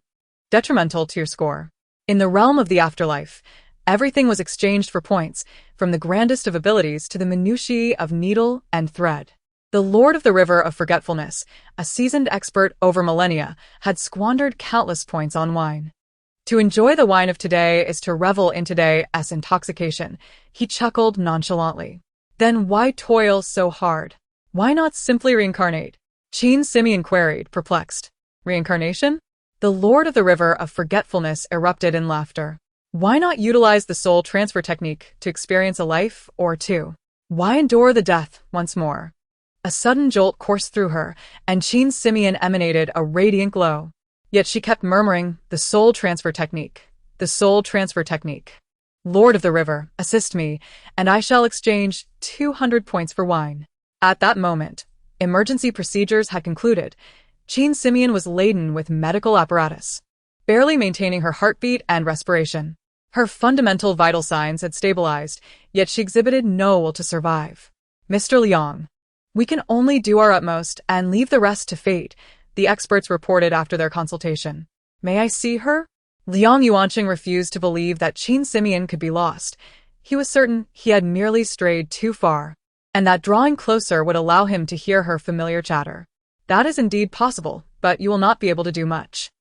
Detrimental to your score. In the realm of the afterlife, everything was exchanged for points, from the grandest of abilities to the minutiae of needle and thread. The Lord of the River of Forgetfulness, a seasoned expert over millennia, had squandered countless points on wine. To enjoy the wine of today is to revel in today's intoxication, he chuckled nonchalantly. Then why toil so hard? Why not simply reincarnate? Qin Simeon queried, perplexed. Reincarnation? The Lord of the River of Forgetfulness erupted in laughter. Why not utilize the soul transfer technique to experience a life or two? Why endure the death once more? A sudden jolt coursed through her, and Qin Simeon emanated a radiant glow. Yet she kept murmuring, "The soul transfer technique. The soul transfer technique. Lord of the River, assist me, and I shall exchange 200 points for wine." At that moment, emergency procedures had concluded. Qin Simeon was laden with medical apparatus, barely maintaining her heartbeat and respiration. Her fundamental vital signs had stabilized, yet she exhibited no will to survive. "Mr. Liang, we can only do our utmost and leave the rest to fate," the experts reported after their consultation. "May I see her?" Liang Yuanqing refused to believe that Qin Simeon could be lost. He was certain he had merely strayed too far, and that drawing closer would allow him to hear her familiar chatter. "That is indeed possible, but you will not be able to do much."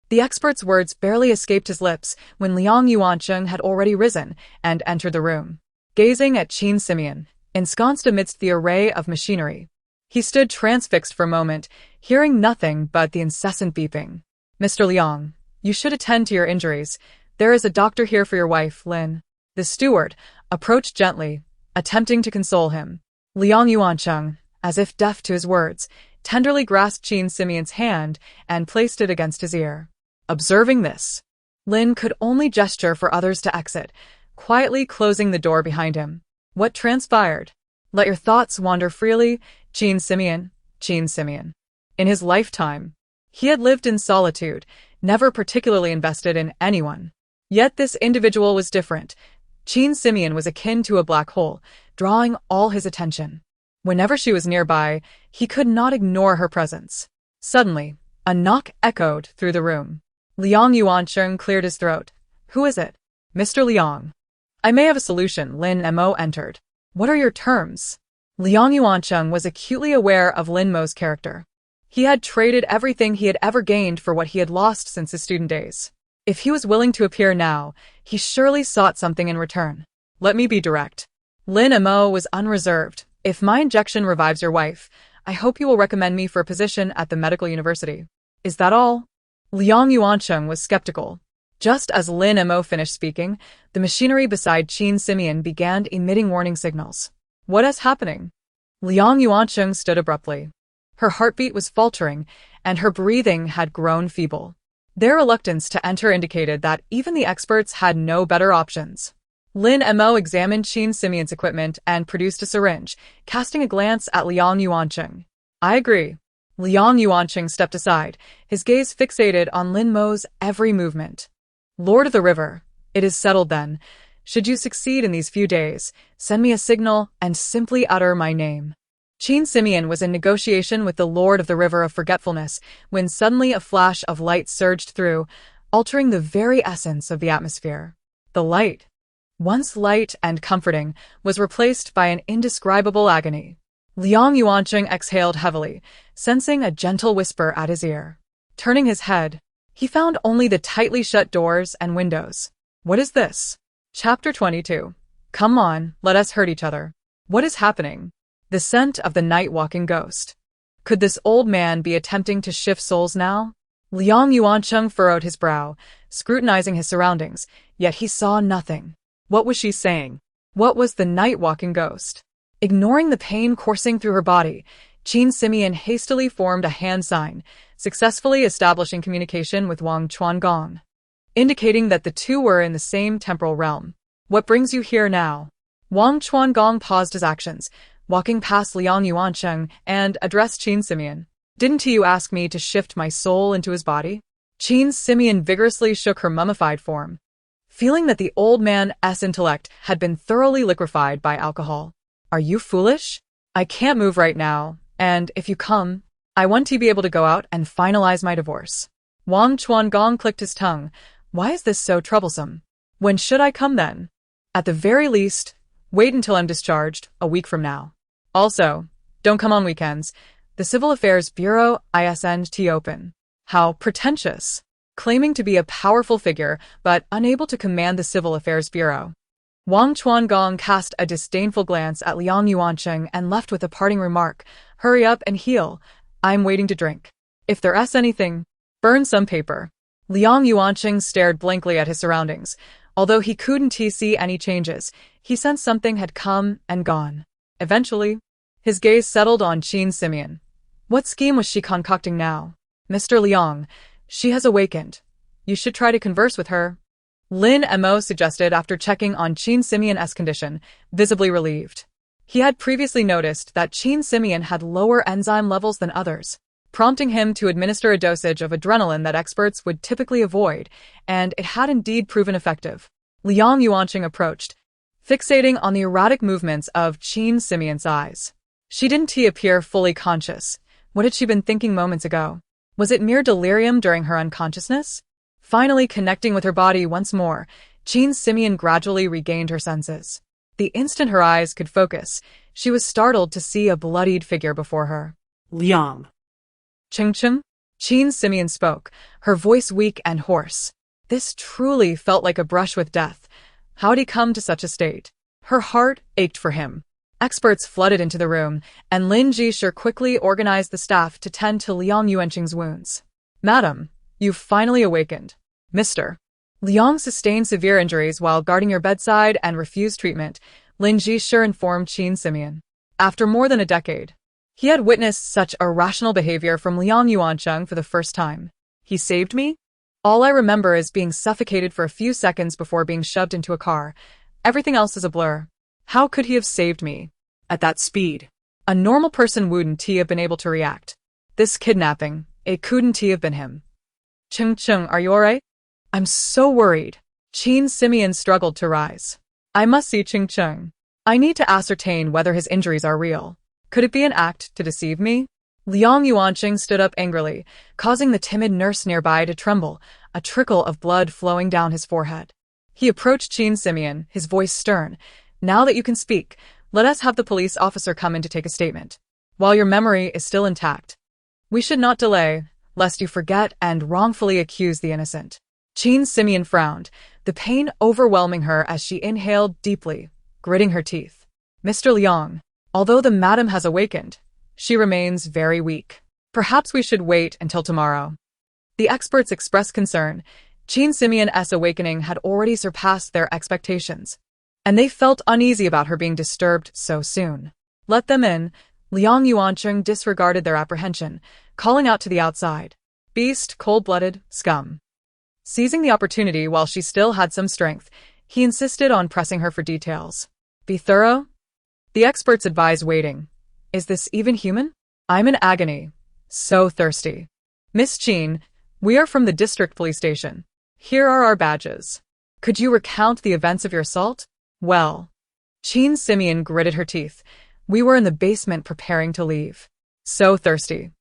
The expert's words barely escaped his lips when Liang Yuanqing had already risen and entered the room. Gazing at Qin Simeon, ensconced amidst the array of machinery, he stood transfixed for a moment, hearing nothing but the incessant beeping. "Mr. Liang, you should attend to your injuries. There is a doctor here for your wife, Lin." The steward approached gently, attempting to console him. Liang Yuanqing, as if deaf to his words, tenderly grasped Qin Simeon's hand and placed it against his ear. Observing this, Lin could only gesture for others to exit, quietly closing the door behind him. What transpired? Let your thoughts wander freely, Qin Simeon. Qin Simeon. In his lifetime, he had lived in solitude, never particularly invested in anyone. Yet this individual was different. Qin Simeon was akin to a black hole, drawing all his attention. Whenever she was nearby, he could not ignore her presence. Suddenly, a knock echoed through the room. Liang Yuanqing cleared his throat. "Who is it?" "Mr. Liang. I may have a solution." Lin Mo entered. "What are your terms?" Liang Yuanqing was acutely aware of Lin Mo's character. He had traded everything he had ever gained for what he had lost since his student days. If he was willing to appear now, he surely sought something in return. "Let me be direct." Lin Mo was unreserved, If my injection revives your wife, I hope you will recommend me for a position at the medical university. Is that all? Liang Yuancheng was skeptical. Just as Lin Mo finished speaking, the machinery beside Qin Simeon began emitting warning signals. What is happening? Liang Yuancheng stood abruptly. Her heartbeat was faltering, and her breathing had grown feeble. Their reluctance to enter indicated that even the experts had no better options. Lin Mo examined Qin Simeon's equipment and produced a syringe, casting a glance at Liang Yuancheng. I agree. Liang Yuancheng stepped aside, his gaze fixated on Lin Mo's every movement. Lord of the River, it is settled then. Should you succeed in these few days, send me a signal and simply utter my name. Qin Simeon was in negotiation with the Lord of the River of Forgetfulness when suddenly a flash of light surged through, altering the very essence of the atmosphere. The light, once light and comforting, was replaced by an indescribable agony. Liang Yuancheng exhaled heavily, sensing a gentle whisper at his ear. Turning his head, he found only the tightly shut doors and windows. What is this? Chapter 22. Come on, let us hurt each other. What is happening? The scent of the night-walking ghost. Could this old man be attempting to shift souls now? Liang Yuancheng furrowed his brow, scrutinizing his surroundings, yet he saw nothing. What was she saying? What was the night-walking ghost? Ignoring the pain coursing through her body, Qin Simeon hastily formed a hand sign, successfully establishing communication with Wang Chuangong, indicating that the two were in the same temporal realm. What brings you here now? Wang Chuangong paused his actions, walking past Liang Yuancheng, and addressed Qin Simeon. Didn't you ask me to shift my soul into his body? Qin Simeon vigorously shook her mummified form, feeling that the old man's intellect had been thoroughly liquefied by alcohol. Are you foolish? I can't move right now, and if you come, I want to be able to go out and finalize my divorce. Wang Chuangong clicked his tongue. Why is this so troublesome? When should I come then? At the very least, wait until I'm discharged, a week from now. Also, don't come on weekends. The Civil Affairs Bureau isn't open. How pretentious. Claiming to be a powerful figure, but unable to command the Civil Affairs Bureau. Wang Chuangong cast a disdainful glance at Liang Yuancheng and left with a parting remark. Hurry up and heal. I'm waiting to drink. If there's anything, burn some paper. Liang Yuancheng stared blankly at his surroundings. Although he couldn't see any changes, he sensed something had come and gone. Eventually, his gaze settled on Qin Simeon. What scheme was she concocting now? Mr. Liang, she has awakened. You should try to converse with her. Lin Mo suggested after checking on Qin Simeon's condition, visibly relieved. He had previously noticed that Qin Simeon had lower enzyme levels than others, prompting him to administer a dosage of adrenaline that experts would typically avoid, and it had indeed proven effective. Liang Yuancheng approached, fixating on the erratic movements of Qin Simeon's eyes. She didn't appear fully conscious. What had she been thinking moments ago? Was it mere delirium during her unconsciousness? Finally connecting with her body once more, Qin Simeon gradually regained her senses. The instant her eyes could focus, she was startled to see a bloodied figure before her. Liang. Ching. Qin Simeon spoke, her voice weak and hoarse. This truly felt like a brush with death. How had he come to such a state? Her heart ached for him. Experts flooded into the room, and Lin Jishir quickly organized the staff to tend to Liang Yuancheng's wounds. Madam, you've finally awakened. Mr. Liang sustained severe injuries while guarding your bedside and refused treatment, Lin Jishir informed Qin Simeon. After more than a decade, he had witnessed such irrational behavior from Liang Yuancheng for the first time. He saved me? All I remember is being suffocated for a few seconds before being shoved into a car. Everything else is a blur. How could he have saved me? At that speed, a normal person wouldn't have been able to react. This kidnapping, it couldn't have been him. Ching, are you alright? I'm so worried. Qin Simeon struggled to rise. I must see Ching. I need to ascertain whether his injuries are real. Could it be an act to deceive me? Liang Yuancheng stood up angrily, causing the timid nurse nearby to tremble, a trickle of blood flowing down his forehead. He approached Qin Simeon, his voice stern. Now that you can speak, let us have the police officer come in to take a statement. While your memory is still intact, we should not delay, lest you forget and wrongfully accuse the innocent. Qin Simeon frowned, the pain overwhelming her as she inhaled deeply, gritting her teeth. Mr. Liang, Although the madam has awakened, she remains very weak. Perhaps we should wait until tomorrow. The experts expressed concern. Qin Simeon's awakening had already surpassed their expectations, and they felt uneasy about her being disturbed so soon. Let them in. Liang Yuancheng disregarded their apprehension, calling out to the outside. Beast, cold-blooded, scum. Seizing the opportunity while she still had some strength, he insisted on pressing her for details. Be thorough? The experts advised waiting. Is this even human? I'm in agony. So thirsty. Miss Qin, we are from the district police station. Here are our badges. Could you recount the events of your assault? Well. Qin Simeon gritted her teeth. We were in the basement preparing to leave. So thirsty.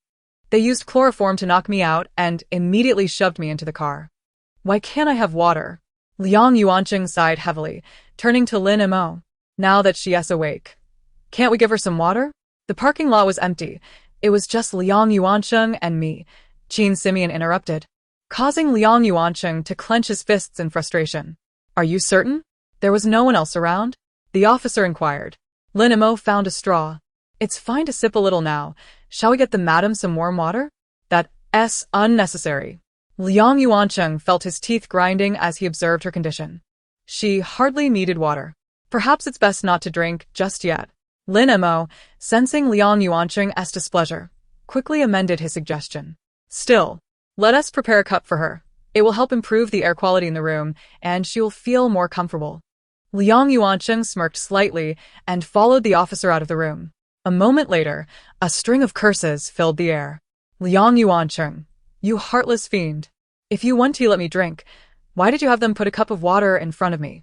They used chloroform to knock me out and immediately shoved me into the car. Why can't I have water? Liang Yuancheng sighed heavily, turning to Lin Mo. Now that she is awake. Can't we give her some water? The parking lot was empty. It was just Liang Yuancheng and me, Qin Simeon interrupted, causing Liang Yuancheng to clench his fists in frustration. Are you certain? There was no one else around? The officer inquired. Lin Mo found a straw. It's fine to sip a little now. Shall we get the madam some warm water? That's unnecessary. Liang Yuancheng felt his teeth grinding as he observed her condition. She hardly needed water. Perhaps it's best not to drink just yet. Lin Mo, sensing Liang Yuancheng's displeasure, quickly amended his suggestion. Still, let us prepare a cup for her. It will help improve the air quality in the room, and she will feel more comfortable. Liang Yuancheng smirked slightly and followed the officer out of the room. A moment later, a string of curses filled the air. Liang Yuancheng, you heartless fiend. If you want to let me drink, why did you have them put a cup of water in front of me?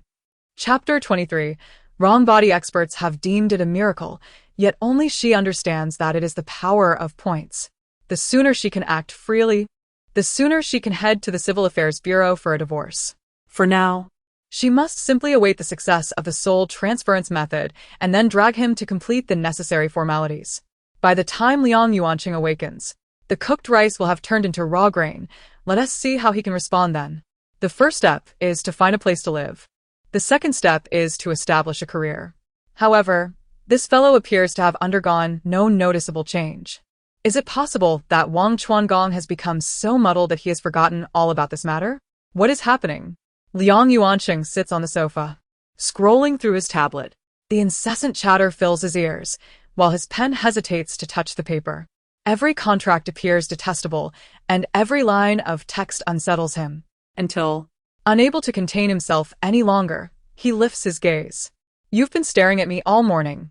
Chapter 23. Wrong body experts have deemed it a miracle, yet only she understands that it is the power of points. The sooner she can act freely, the sooner she can head to the Civil Affairs Bureau for a divorce. For now, she must simply await the success of the soul transference method and then drag him to complete the necessary formalities. By the time Liang Yuancheng awakens, the cooked rice will have turned into raw grain. Let us see how he can respond then. The first step is to find a place to live. The second step is to establish a career. However, this fellow appears to have undergone no noticeable change. Is it possible that Wang Chuangong has become so muddled that he has forgotten all about this matter? What is happening? Liang Yuancheng sits on the sofa, scrolling through his tablet. The incessant chatter fills his ears, while his pen hesitates to touch the paper. Every contract appears detestable, and every line of text unsettles him. Until, unable to contain himself any longer, he lifts his gaze. You've been staring at me all morning.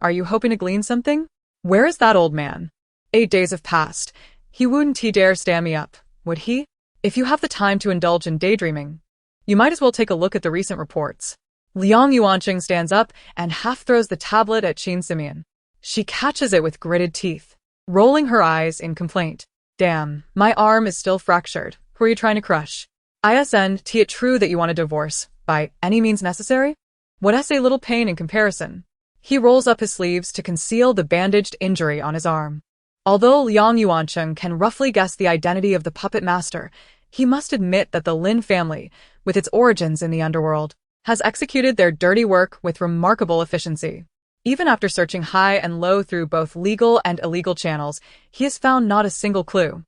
Are you hoping to glean something? Where is that old man? 8 days have passed. He wouldn't dare stand me up, would he? If you have the time to indulge in daydreaming, you might as well take a look at the recent reports. Liang Yuancheng stands up and half throws the tablet at Qin Simeon. She catches it with gritted teeth, rolling her eyes in complaint. Damn, my arm is still fractured. Who are you trying to crush? Isn't it true that you want a divorce, by any means necessary? What's a little pain in comparison? He rolls up his sleeves to conceal the bandaged injury on his arm. Although Liang Yuancheng can roughly guess the identity of the puppet master, he must admit that the Lin family, with its origins in the Underworld, has executed their dirty work with remarkable efficiency. Even after searching high and low through both legal and illegal channels, he has found not a single clue.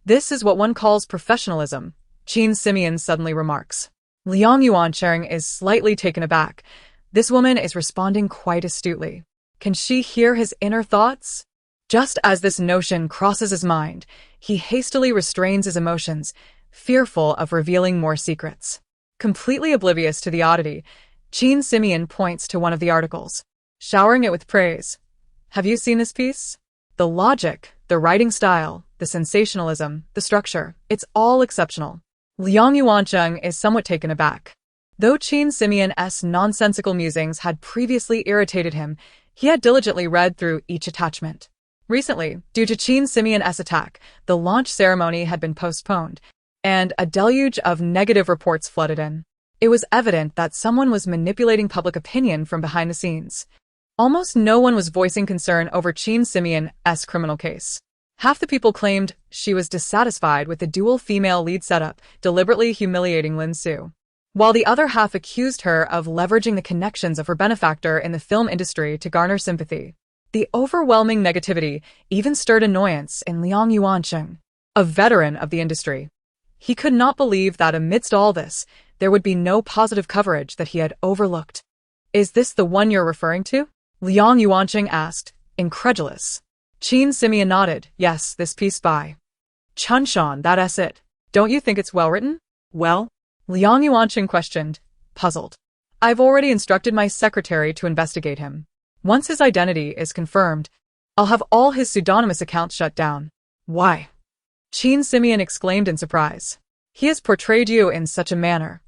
This is what one calls professionalism, Qin Simeon suddenly remarks. Liang Yuancheng is slightly taken aback. This woman is responding quite astutely. Can she hear his inner thoughts? Just as this notion crosses his mind, he hastily restrains his emotions, fearful of revealing more secrets. Completely oblivious to the oddity, Qin Simeon points to one of the articles, showering it with praise. Have you seen this piece? The logic, the writing style, the sensationalism, the structure, it's all exceptional. Liang Yuancheng is somewhat taken aback. Though Qin Simeon's nonsensical musings had previously irritated him, he had diligently read through each attachment. Recently, due to Qin Simeon's attack, the launch ceremony had been postponed, and a deluge of negative reports flooded in. It was evident that someone was manipulating public opinion from behind the scenes. Almost no one was voicing concern over Qin Simeon's criminal case. Half the people claimed she was dissatisfied with the dual female lead setup, deliberately humiliating Lin Su, while the other half accused her of leveraging the connections of her benefactor in the film industry to garner sympathy. The overwhelming negativity even stirred annoyance in Liang Yuancheng, a veteran of the industry. He could not believe that amidst all this, there would be no positive coverage that he had overlooked. Is this the one you're referring to? Liang Yuancheng asked, incredulous. Qin Simeon nodded. Yes, this piece by Chunshan, that's it. Don't you think it's well written? Well, Liang Yuancheng questioned, puzzled. I've already instructed my secretary to investigate him. Once his identity is confirmed, I'll have all his pseudonymous accounts shut down. Why? Qin Simeon exclaimed in surprise. He has portrayed you in such a manner.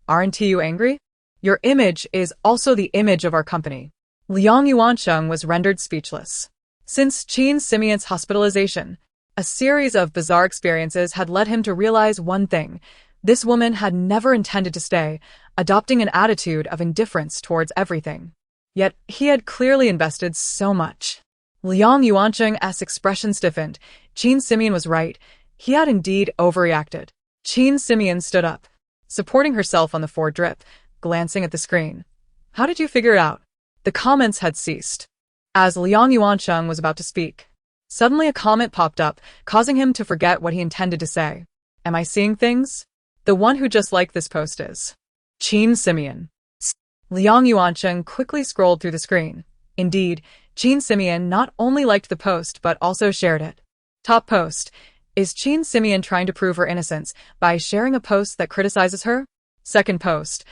Aren't you angry? Your image is also the image of our company. Liang Yuancheng was rendered speechless. Since Qin Simeon's hospitalization, a series of bizarre experiences had led him to realize one thing. This woman had never intended to stay, adopting an attitude of indifference towards everything. Yet he had clearly invested so much. Liang Yuancheng's expression stiffened. Qin Simeon was right. He had indeed overreacted. Qin Simeon stood up, supporting herself on the floor drip, glancing at the screen. How did you figure it out? The comments had ceased. As Liang Yuancheng was about to speak, suddenly a comment popped up, causing him to forget what he intended to say. Am I seeing things? The one who just liked this post is Qin Simeon. Liang Yuancheng quickly scrolled through the screen. Indeed, Qin Simeon not only liked the post but also shared it. Top post. Is Qin Simeon trying to prove her innocence by sharing a post that criticizes her? Second post.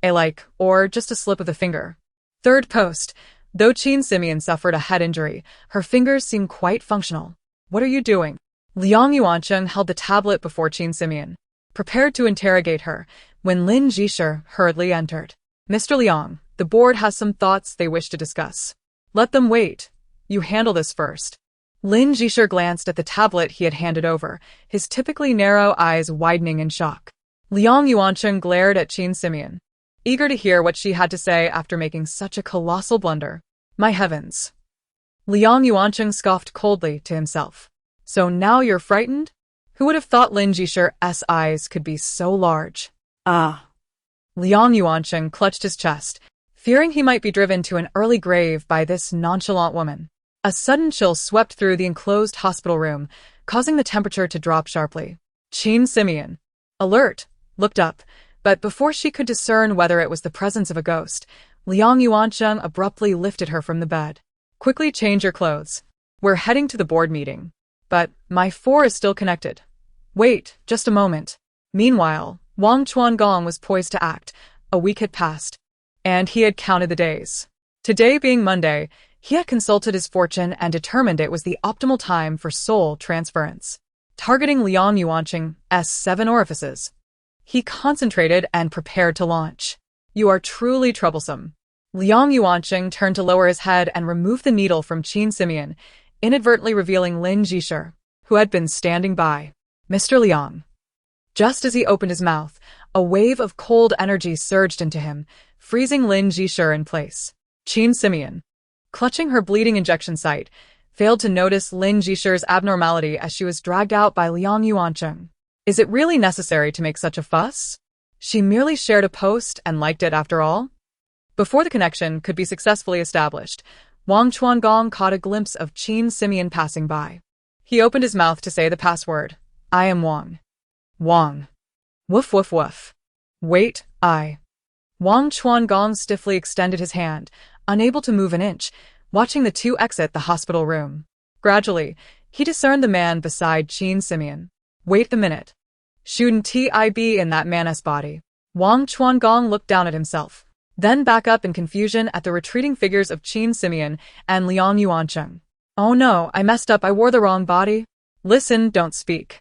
A like, or just a slip of the finger. Third post. Though Qin Simeon suffered a head injury, her fingers seem quite functional. What are you doing? Liang Yuancheng held the tablet before Qin Simeon, prepared to interrogate her, when Lin Jisher hurriedly entered. Mr. Liang, the board has some thoughts they wish to discuss. Let them wait. You handle this first. Lin Jisher glanced at the tablet he had handed over, his typically narrow eyes widening in shock. Liang Yuancheng glared at Qin Simeon, eager to hear what she had to say after making such a colossal blunder. My heavens. Liang Yuancheng scoffed coldly to himself. So now you're frightened? Who would have thought Lin Jisher's eyes could be so large? Liang Yuancheng clutched his chest, fearing he might be driven to an early grave by this nonchalant woman. A sudden chill swept through the enclosed hospital room, causing the temperature to drop sharply. Qin Simeon, alert, looked up, but before she could discern whether it was the presence of a ghost, Liang Yuancheng abruptly lifted her from the bed. Quickly change your clothes. We're heading to the board meeting. But my 4 is still connected. Wait, just a moment. Meanwhile, Wang Chuangong was poised to act. A week had passed, and he had counted the days. Today being Monday, he had consulted his fortune and determined it was the optimal time for soul transference. Targeting Liang Yuancheng's 7 orifices, he concentrated and prepared to launch. You are truly troublesome. Liang Yuancheng turned to lower his head and remove the needle from Qin Simeon, inadvertently revealing Lin Jisher, who had been standing by. Mr. Liang. Just as he opened his mouth, a wave of cold energy surged into him, freezing Lin Jisher in place. Qin Simeon, clutching her bleeding injection site, failed to notice Lin Jisher's abnormality as she was dragged out by Liang Yuancheng. Is it really necessary to make such a fuss? She merely shared a post and liked it after all. Before the connection could be successfully established, Wang Chuangong caught a glimpse of Qin Simeon passing by. He opened his mouth to say the password. I am Wang. Wang. Woof woof woof. Wait, Wang Chuangong stiffly extended his hand, unable to move an inch, watching the two exit the hospital room. Gradually, he discerned the man beside Qin Simeon. Wait a minute. Shouldn't I be in that man's body? Wang Chuangong looked down at himself, then back up in confusion at the retreating figures of Qin Simeon and Liang Yuancheng. Oh no, I messed up, I wore the wrong body. Listen, don't speak.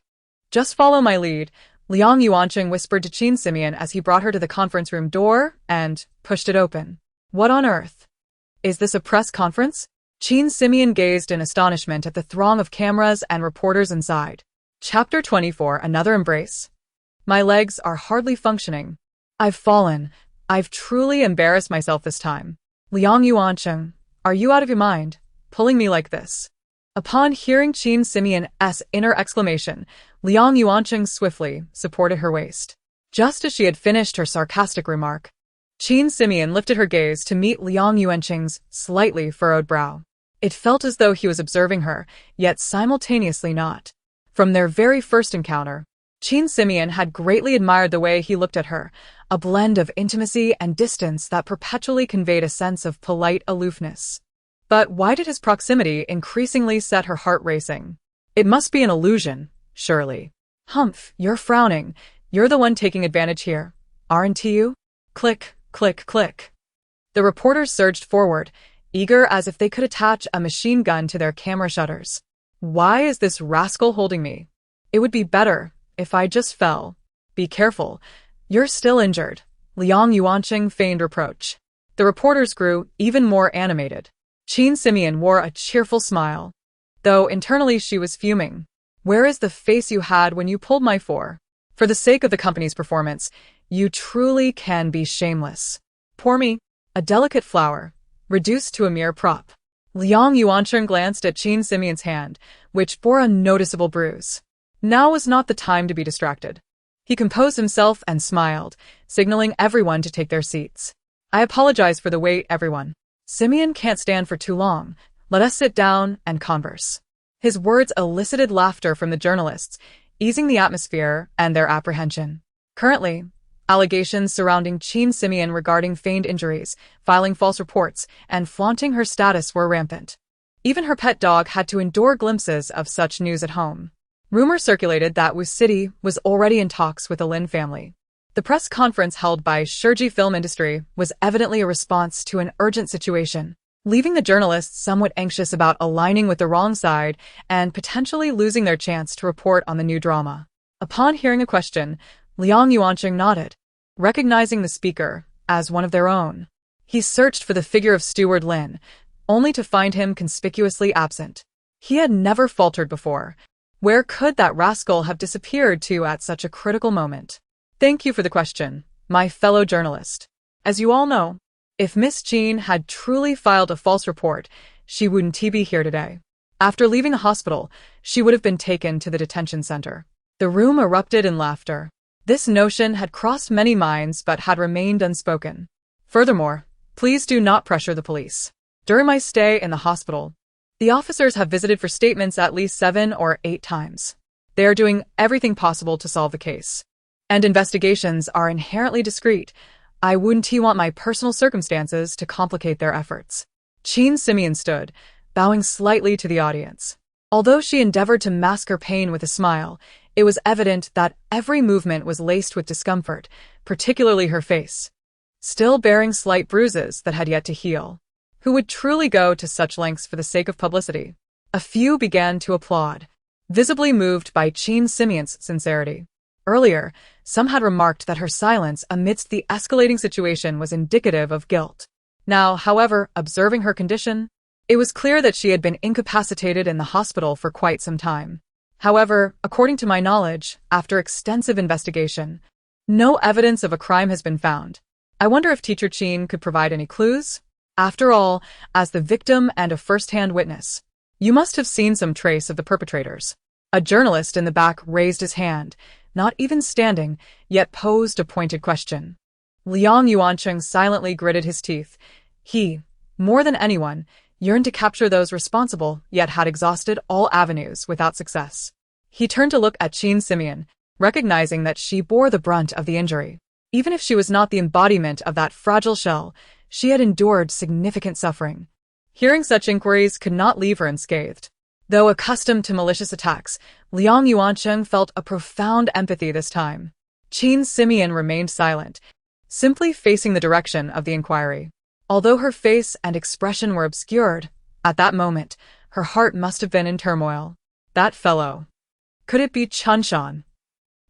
Just follow my lead, Liang Yuancheng whispered to Qin Simeon as he brought her to the conference room door and pushed it open. What on earth? Is this a press conference? Qin Simeon gazed in astonishment at the throng of cameras and reporters inside. Chapter 24, Another Embrace. My legs are hardly functioning. I've fallen. I've truly embarrassed myself this time. Liang Yuancheng, are you out of your mind, pulling me like this? Upon hearing Qin Simeon's inner exclamation, Liang Yuancheng swiftly supported her waist. Just as she had finished her sarcastic remark, Qin Simeon lifted her gaze to meet Liang Yuancheng's slightly furrowed brow. It felt as though he was observing her, yet simultaneously not. From their very first encounter, Qin Simeon had greatly admired the way he looked at her, a blend of intimacy and distance that perpetually conveyed a sense of polite aloofness. But why did his proximity increasingly set her heart racing? It must be an illusion, surely. Humph, you're frowning. You're the one taking advantage here, aren't you? Click, click, click. The reporters surged forward, eager as if they could attach a machine gun to their camera shutters. Why is this rascal holding me? It would be better if I just fell. Be careful. You're still injured. Liang Yuanqing feigned reproach. The reporters grew even more animated. Qin Simeon wore a cheerful smile, though internally she was fuming. Where is the face you had when you pulled my For the sake of the company's performance, you truly can be shameless. Poor me, a delicate flower, reduced to a mere prop. Liang Yuanqing glanced at Qin Simeon's hand, which bore a noticeable bruise. Now was not the time to be distracted. He composed himself and smiled, signaling everyone to take their seats. I apologize for the wait, everyone. Simeon can't stand for too long. Let us sit down and converse. His words elicited laughter from the journalists, easing the atmosphere and their apprehension. Currently, allegations surrounding Qin Simeon regarding feigned injuries, filing false reports, and flaunting her status were rampant. Even her pet dog had to endure glimpses of such news at home. Rumor circulated that Wu City was already in talks with the Lin family. The press conference held by Shirji Film Industry was evidently a response to an urgent situation, leaving the journalists somewhat anxious about aligning with the wrong side and potentially losing their chance to report on the new drama. Upon hearing a question, Liang Yuanqing nodded, recognizing the speaker as one of their own. He searched for the figure of Steward Lin, only to find him conspicuously absent. He had never faltered before. Where could that rascal have disappeared to at such a critical moment? Thank you for the question, my fellow journalist. As you all know, if Miss Qin had truly filed a false report, she wouldn't be here today. After leaving the hospital, she would have been taken to the detention center. The room erupted in laughter. This notion had crossed many minds but had remained unspoken. Furthermore, please do not pressure the police. During my stay in the hospital, the officers have visited for statements at least 7 or 8 times. They are doing everything possible to solve the case. And investigations are inherently discreet. I wouldn't want my personal circumstances to complicate their efforts. Qin Simeon stood, bowing slightly to the audience. Although she endeavored to mask her pain with a smile, it was evident that every movement was laced with discomfort, particularly her face, still bearing slight bruises that had yet to heal. Who would truly go to such lengths for the sake of publicity? A few began to applaud, visibly moved by Qin Simeon's sincerity. Earlier, some had remarked that her silence amidst the escalating situation was indicative of guilt. Now, however, observing her condition, it was clear that she had been incapacitated in the hospital for quite some time. However, according to my knowledge, after extensive investigation, no evidence of a crime has been found. I wonder if Teacher Qin could provide any clues? After all, as the victim and a first-hand witness, you must have seen some trace of the perpetrators. A journalist in the back raised his hand, not even standing, yet posed a pointed question. Liang Yuanqing silently gritted his teeth. He, more than anyone, yearned to capture those responsible, yet had exhausted all avenues without success. He turned to look at Qin Simeon, recognizing that she bore the brunt of the injury. Even if she was not the embodiment of that fragile shell, she had endured significant suffering. Hearing such inquiries could not leave her unscathed. Though accustomed to malicious attacks, Liang Yuanqing felt a profound empathy this time. Qin Simeon remained silent, simply facing the direction of the inquiry. Although her face and expression were obscured, at that moment, her heart must have been in turmoil. That fellow. Could it be Chunshan?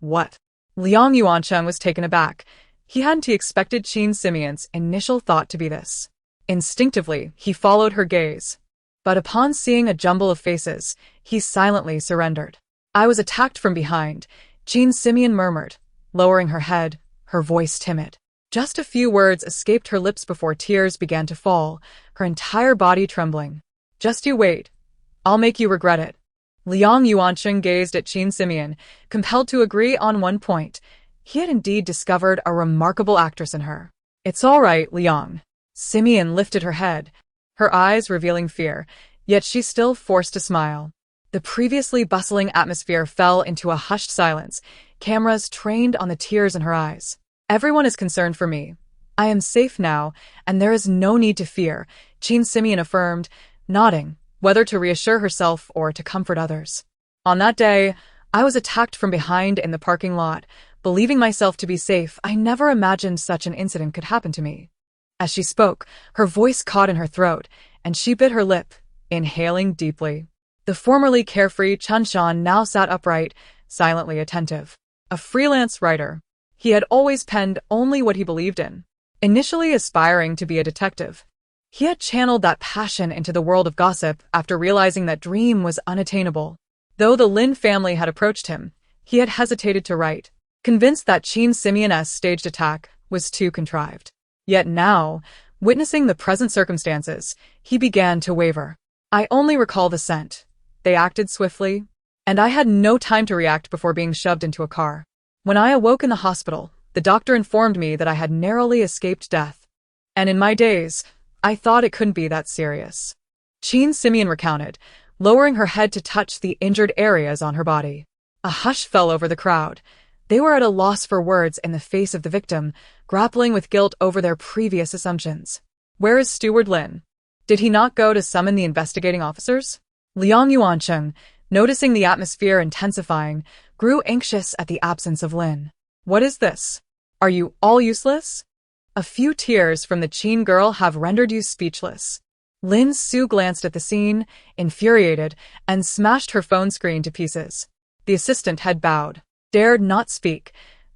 What? Liang Yuanqing was taken aback. He hadn't expected Qin Simeon's initial thought to be this. Instinctively, he followed her gaze. But upon seeing a jumble of faces, he silently surrendered. I was attacked from behind, Qin Simeon murmured, lowering her head, her voice timid. Just a few words escaped her lips before tears began to fall, her entire body trembling. Just you wait. I'll make you regret it. Liang Yuanqing gazed at Qin Simeon, compelled to agree on one point. He had indeed discovered a remarkable actress in her. It's all right, Liang. Simeon lifted her head, her eyes revealing fear, Yet she still forced a smile. The previously bustling atmosphere fell into a hushed silence, cameras trained on the tears in her eyes. Everyone is concerned for me. I am safe now, and there is no need to fear, Jean Simeon affirmed, nodding, whether to reassure herself or to comfort others. On that day, I was attacked from behind in the parking lot. Believing myself to be safe, I never imagined such an incident could happen to me. As she spoke, her voice caught in her throat, and she bit her lip, inhaling deeply. The formerly carefree Chun Shan now sat upright, silently attentive. A freelance writer, he had always penned only what he believed in. Initially aspiring to be a detective, he had channeled that passion into the world of gossip after realizing that dream was unattainable. Though the Lin family had approached him, he had hesitated to write, convinced that Jean Simeon's staged attack was too contrived. Yet now, witnessing the present circumstances, he began to waver. I only recall the scent. They acted swiftly, and I had no time to react before being shoved into a car. When I awoke in the hospital, the doctor informed me that I had narrowly escaped death. And in my days, I thought it couldn't be that serious. Jean Simeon recounted, lowering her head to touch the injured areas on her body. A hush fell over the crowd. They were at a loss for words in the face of the victim, grappling with guilt over their previous assumptions. Where is Steward Lin? Did he not go to summon the investigating officers? Liang Yuancheng, noticing the atmosphere intensifying, grew anxious at the absence of Lin. What is this? Are you all useless? A few tears from the Qin girl have rendered you speechless. Lin Su glanced at the scene, infuriated, and smashed her phone screen to pieces. The assistant had bowed, dared not speak.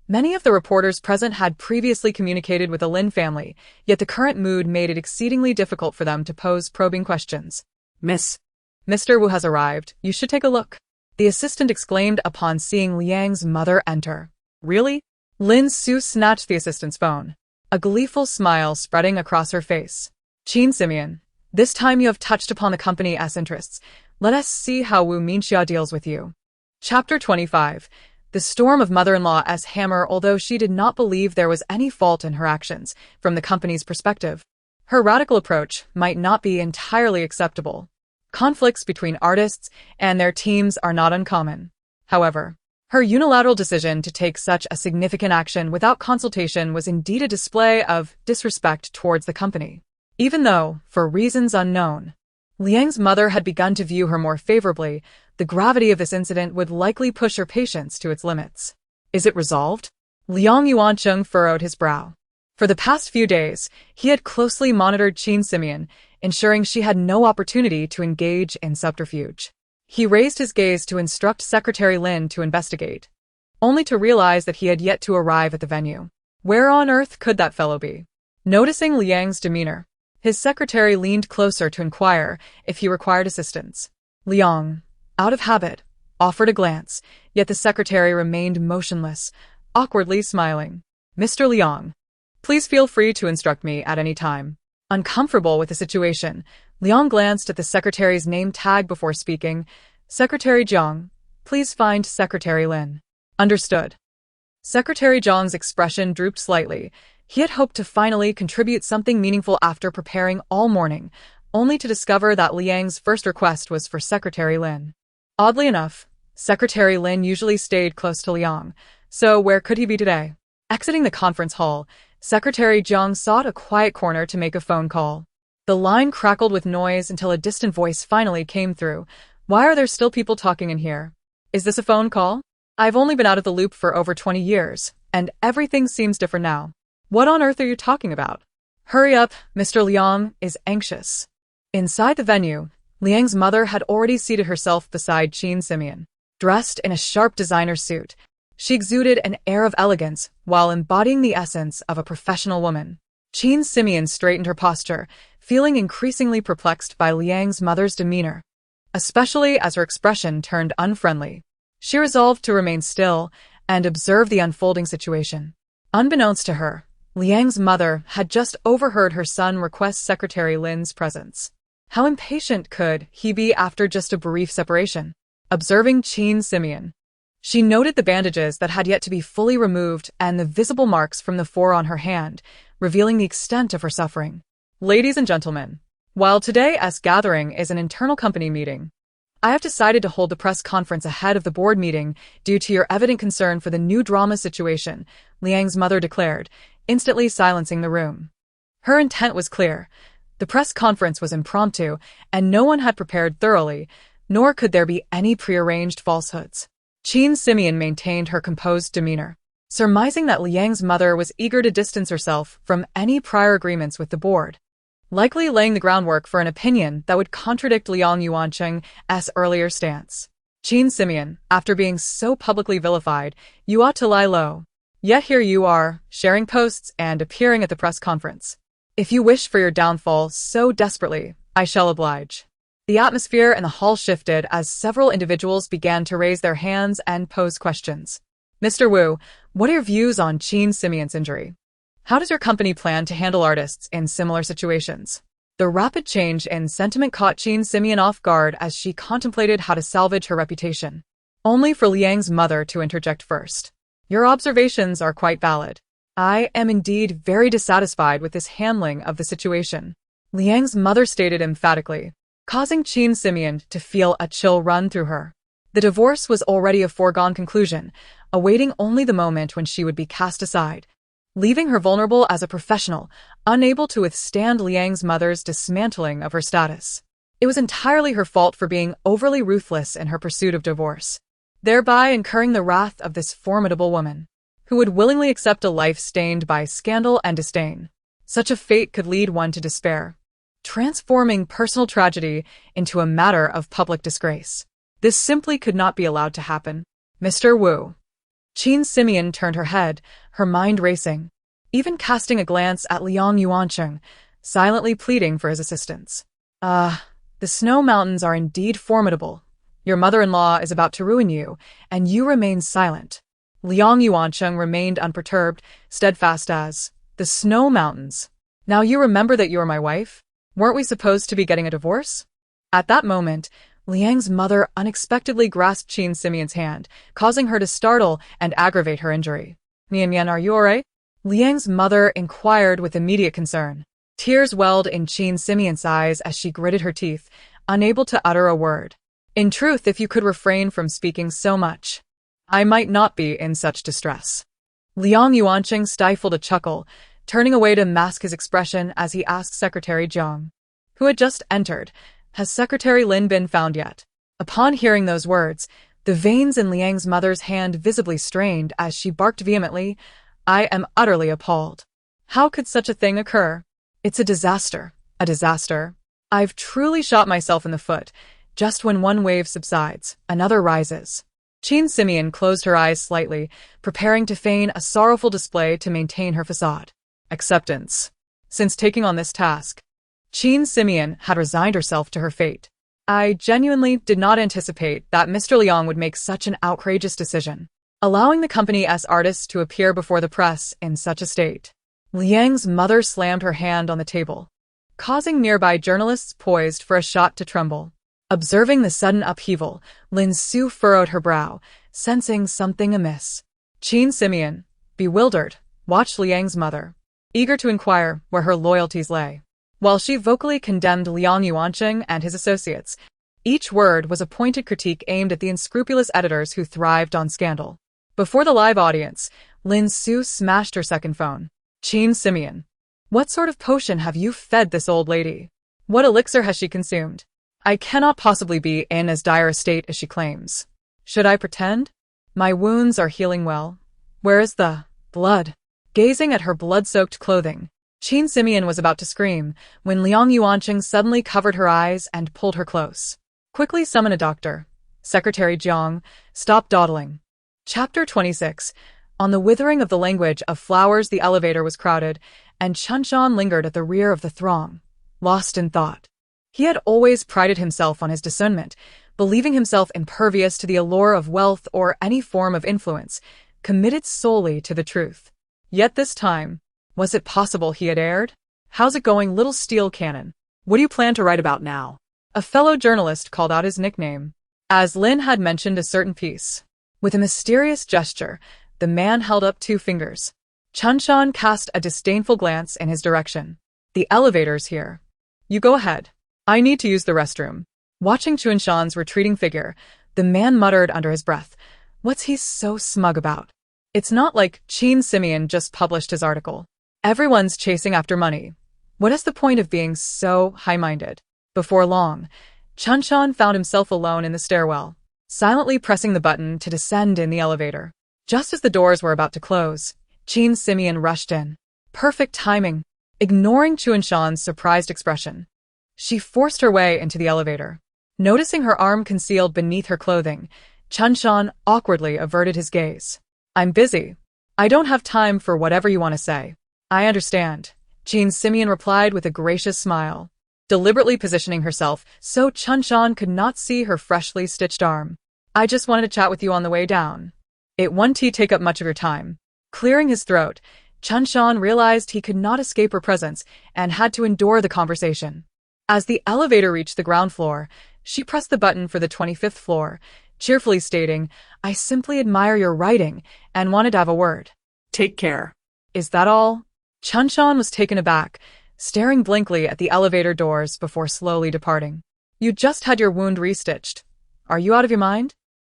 Many of the reporters present had previously communicated with the Lin family, yet the current mood made it exceedingly difficult for them to pose probing questions. Mr. Wu has arrived. You should take a look. The assistant exclaimed upon seeing Liang's mother enter. Really? Lin Su snatched the assistant's phone, a gleeful smile spreading across her face. Jean Simeon, this time you have touched upon the company's interests. Let us see how Wu Minxia deals with you. Chapter 25. The storm of mother-in-law's hammer. Although she did not believe there was any fault in her actions, from the company's perspective, her radical approach might not be entirely acceptable. Conflicts between artists and their teams are not uncommon. However, her unilateral decision to take such a significant action without consultation was indeed a display of disrespect towards the company. Even though, for reasons unknown, Liang's mother had begun to view her more favorably, the gravity of this incident would likely push her patience to its limits. Is it resolved? Liang Yuancheng furrowed his brow. For the past few days, he had closely monitored Jean Simeon, ensuring she had no opportunity to engage in subterfuge. He raised his gaze to instruct Secretary Lin to investigate, only to realize that he had yet to arrive at the venue. Where on earth could that fellow be? Noticing Liang's demeanor, his secretary leaned closer to inquire if he required assistance. Liang, out of habit, offered a glance, yet the secretary remained motionless, awkwardly smiling. Mr. Liang, please feel free to instruct me at any time. Uncomfortable with the situation, Liang glanced at the secretary's name tag before speaking. Secretary Zhang, please find Secretary Lin. Understood. Secretary Zhang's expression drooped slightly. He had hoped to finally contribute something meaningful after preparing all morning, only to discover that Liang's first request was for Secretary Lin. Oddly enough, Secretary Lin usually stayed close to Liang, so where could he be today? Exiting the conference hall, Secretary Zhang sought a quiet corner to make a phone call. The line crackled with noise until a distant voice finally came through. Why are there still people talking in here? Is this a phone call? I've only been out of the loop for over 20 years, and everything seems different now. What on earth are you talking about? Hurry up, Mr. Liang is anxious. Inside the venue, Liang's mother had already seated herself beside Jean Simeon. Dressed in a sharp designer suit, she exuded an air of elegance while embodying the essence of a professional woman. Jean Simeon straightened her posture, feeling increasingly perplexed by Liang's mother's demeanor, especially as her expression turned unfriendly. She resolved to remain still and observe the unfolding situation. Unbeknownst to her, Liang's mother had just overheard her son request Secretary Lin's presence. How impatient could he be after just a brief separation? Observing Jean Simeon, she noted the bandages that had yet to be fully removed and the visible marks from the 4 on her hand, revealing the extent of her suffering. Ladies and gentlemen, While today's gathering is an internal company meeting, I have decided to hold the press conference ahead of the board meeting due to your evident concern for the new drama situation, Liang's mother declared, instantly silencing the room. Her intent was clear. The press conference was impromptu, and no one had prepared thoroughly, nor could there be any prearranged falsehoods. Qin Simeon maintained her composed demeanor, surmising that Liang's mother was eager to distance herself from any prior agreements with the board, likely laying the groundwork for an opinion that would contradict Liang Yuancheng's earlier stance. Qin Simeon, after being so publicly vilified, you ought to lie low. Yet here you are, sharing posts and appearing at the press conference. If you wish for your downfall so desperately, I shall oblige. The atmosphere in the hall shifted as several individuals began to raise their hands and pose questions. Mr. Wu, what are your views on Qin Simeon's injury? How does your company plan to handle artists in similar situations? The rapid change in sentiment caught Qin Simeon off guard as she contemplated how to salvage her reputation, only for Liang's mother to interject first. Your observations are quite valid. I am indeed very dissatisfied with this handling of the situation, Liang's mother stated emphatically, causing Qin Simeon to feel a chill run through her. The divorce was already a foregone conclusion, awaiting only the moment when she would be cast aside, leaving her vulnerable as a professional, unable to withstand Liang's mother's dismantling of her status. It was entirely her fault for being overly ruthless in her pursuit of divorce, thereby incurring the wrath of this formidable woman, who would willingly accept a life stained by scandal and disdain. Such a fate could lead one to despair, transforming personal tragedy into a matter of public disgrace. This simply could not be allowed to happen. Mr. Wu. Qin Simeon turned her head, her mind racing, even casting a glance at Liang Yuancheng, silently pleading for his assistance. The snow mountains are indeed formidable. Your mother-in-law is about to ruin you, and you remain silent. Liang Yuancheng remained unperturbed, steadfast as, the snow mountains. Now you remember that you are my wife? Weren't we supposed to be getting a divorce? At that moment, Liang's mother unexpectedly grasped Qin Simeon's hand, causing her to startle and aggravate her injury. Nian, are you alright? Liang's mother inquired with immediate concern. Tears welled in Qin Simeon's eyes as she gritted her teeth, unable to utter a word. In truth, if you could refrain from speaking so much, I might not be in such distress. Liang Yuancheng stifled a chuckle, turning away to mask his expression as he asked Secretary Jiang, who had just entered, has Secretary Lin been found yet? Upon hearing those words, the veins in Liang's mother's hand visibly strained as she barked vehemently, I am utterly appalled. How could such a thing occur? It's a disaster. A disaster. I've truly shot myself in the foot. Just when one wave subsides, another rises. Qin Simeon closed her eyes slightly, preparing to feign a sorrowful display to maintain her facade. Acceptance. Since taking on this task, Qin Simeon had resigned herself to her fate. I genuinely did not anticipate that Mr. Liang would make such an outrageous decision, allowing the company as artists to appear before the press in such a state. Liang's mother slammed her hand on the table, causing nearby journalists poised for a shot to tremble. Observing the sudden upheaval, Lin Su furrowed her brow, sensing something amiss. Qin Simeon, bewildered, watched Liang's mother, eager to inquire where her loyalties lay. While she vocally condemned Liang Yuancheng and his associates, each word was a pointed critique aimed at the unscrupulous editors who thrived on scandal. Before the live audience, Lin Su smashed her second phone. Qin Simeon, what sort of potion have you fed this old lady? What elixir has she consumed? I cannot possibly be in as dire a state as she claims. Should I pretend? My wounds are healing well. Where is the blood? Gazing at her blood-soaked clothing, Qin Simeon was about to scream when Liang Yuancheng suddenly covered her eyes and pulled her close. Quickly summon a doctor. Secretary Jiang, stop dawdling. Chapter 26. On the withering of the language of flowers, the elevator was crowded, and Chunshan lingered at the rear of the throng, lost in thought. He had always prided himself on his discernment, believing himself impervious to the allure of wealth or any form of influence, committed solely to the truth. Yet this time, was it possible he had erred? How's it going, little steel cannon? What do you plan to write about now? A fellow journalist called out his nickname, as Lin had mentioned a certain piece. With a mysterious gesture, the man held up 2 fingers. Chunshan cast a disdainful glance in his direction. The elevator's here. You go ahead. I need to use the restroom. Watching Chuanshan's retreating figure, the man muttered under his breath, what's he so smug about? It's not like Qin Simeon just published his article. Everyone's chasing after money. What is the point of being so high-minded? Before long, Chuanshan found himself alone in the stairwell, silently pressing the button to descend in the elevator. Just as the doors were about to close, Qin Simeon rushed in. Perfect timing. Ignoring Chuanshan's surprised expression, she forced her way into the elevator. Noticing her arm concealed beneath her clothing, Chuanshan awkwardly averted his gaze. I'm busy. I don't have time for whatever you want to say. I understand, Qin Simeon replied with a gracious smile, deliberately positioning herself so Chuanshan could not see her freshly stitched arm. I just wanted to chat with you on the way down. It won't take up much of your time. Clearing his throat, Chuanshan realized he could not escape her presence and had to endure the conversation. As the elevator reached the ground floor, she pressed the button for the 25th floor, cheerfully stating, I simply admire your writing and wanted to have a word. Take care. Is that all? Chuanshan was taken aback, staring blankly at the elevator doors before slowly departing. You just had your wound restitched. Are you out of your mind?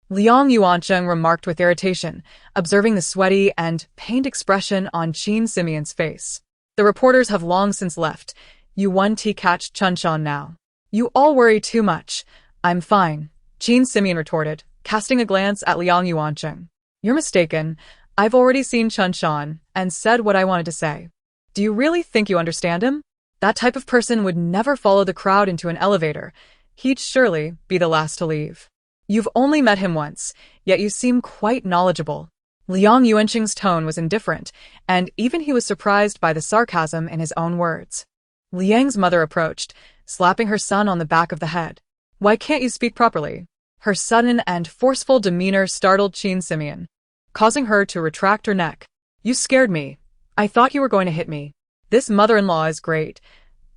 Liang Yuancheng remarked with irritation, observing the sweaty and pained expression on Qin Simeon's face. The reporters have long since left. You want to catch Chuanshan now. You all worry too much. I'm fine, Qin Simeon retorted, casting a glance at Liang Yuancheng. You're mistaken. I've already seen Chuanshan and said what I wanted to say. Do you really think you understand him? That type of person would never follow the crowd into an elevator. He'd surely be the last to leave. You've only met him once, yet you seem quite knowledgeable. Liang Yuancheng's tone was indifferent, and even he was surprised by the sarcasm in his own words. Liang's mother approached, slapping her son on the back of the head. Why can't you speak properly? Her sudden and forceful demeanor startled Qin Simeon, causing her to retract her neck. You scared me. I thought you were going to hit me. This mother-in-law is great.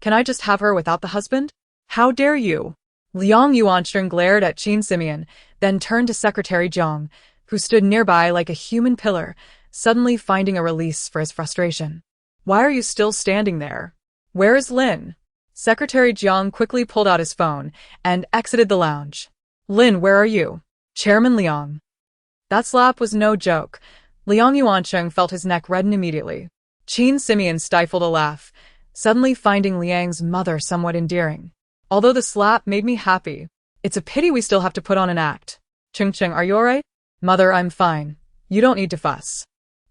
Can I just have her without the husband? How dare you? Liang Yuancheng glared at Qin Simeon, then turned to Secretary Jiang, who stood nearby like a human pillar, suddenly finding a release for his frustration. Why are you still standing there? Where is Lin? Secretary Jiang quickly pulled out his phone and exited the lounge. Lin, where are you? Chairman Liang. That slap was no joke. Liang Yuancheng felt his neck redden immediately. Qin Simeon stifled a laugh, suddenly finding Liang's mother somewhat endearing. Although the slap made me happy, it's a pity we still have to put on an act. Cheng, are you alright? Mother, I'm fine. You don't need to fuss.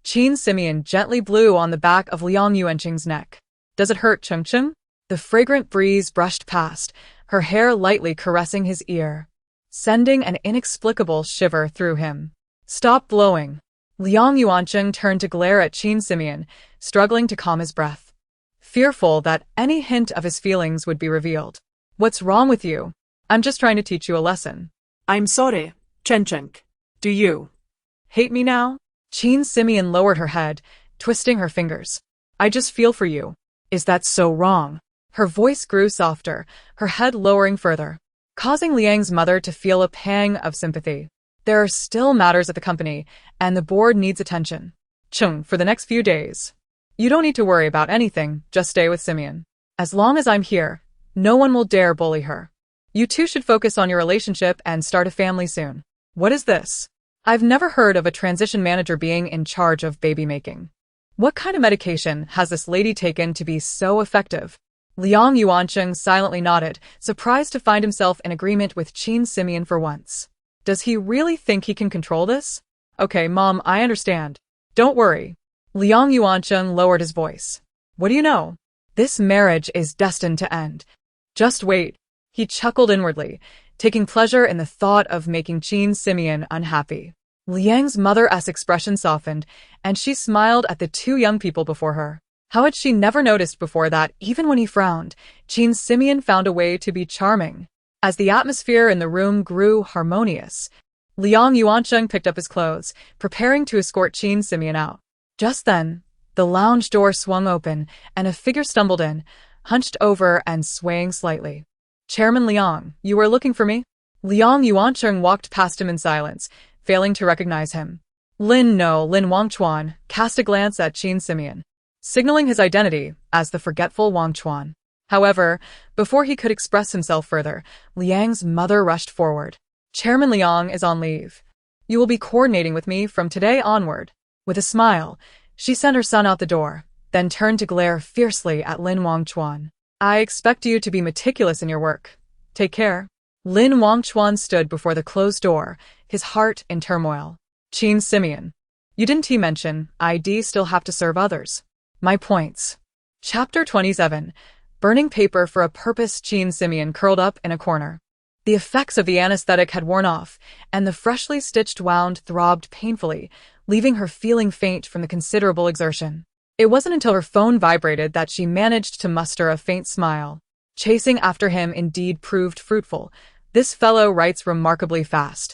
Qin Simeon gently blew on the back of Liang Yuancheng's neck. Does it hurt, Cheng? The fragrant breeze brushed past, her hair lightly caressing his ear, sending an inexplicable shiver through him. Stop blowing. Liang Yuancheng turned to glare at Qin Simeon, struggling to calm his breath, fearful that any hint of his feelings would be revealed. What's wrong with you? I'm just trying to teach you a lesson. I'm sorry, Chen. Do you hate me now? Qin Simeon lowered her head, twisting her fingers. I just feel for you. Is that so wrong? Her voice grew softer, her head lowering further, causing Liang's mother to feel a pang of sympathy. There are still matters at the company, and the board needs attention. Chung, for the next few days. You don't need to worry about anything, just stay with Simeon. As long as I'm here, no one will dare bully her. You two should focus on your relationship and start a family soon. What is this? I've never heard of a transition manager being in charge of baby making. What kind of medication has this lady taken to be so effective? Liang Yuancheng silently nodded, surprised to find himself in agreement with Qin Simeon for once. Does he really think he can control this? Okay, Mom, I understand. Don't worry. Liang Yuancheng lowered his voice. What do you know? This marriage is destined to end. Just wait. He chuckled inwardly, taking pleasure in the thought of making Qin Simeon unhappy. Liang's mother's expression softened, and she smiled at the two young people before her. How had she never noticed before that, even when he frowned, Qin Simeon found a way to be charming? As the atmosphere in the room grew harmonious, Liang Yuancheng picked up his clothes, preparing to escort Qin Simeon out. Just then, the lounge door swung open, and a figure stumbled in, hunched over and swaying slightly. Chairman Liang, you were looking for me? Liang Yuancheng walked past him in silence, failing to recognize him. Lin Wangchuan cast a glance at Qin Simeon, signaling his identity as the forgetful Wangchuan. However, before he could express himself further, Liang's mother rushed forward. Chairman Liang is on leave. You will be coordinating with me from today onward. With a smile, she sent her son out the door, then turned to glare fiercely at Lin Wangchuan. I expect you to be meticulous in your work. Take care. Lin Wangchuan stood before the closed door, his heart in turmoil. Qin Simeon. You didn't mention I'd still have to serve others. My points. Chapter 27. Burning paper for a purpose. Qin Simeon curled up in a corner. The effects of the anesthetic had worn off, and the freshly stitched wound throbbed painfully, leaving her feeling faint from the considerable exertion. It wasn't until her phone vibrated that she managed to muster a faint smile. Chasing after him indeed proved fruitful. This fellow writes remarkably fast,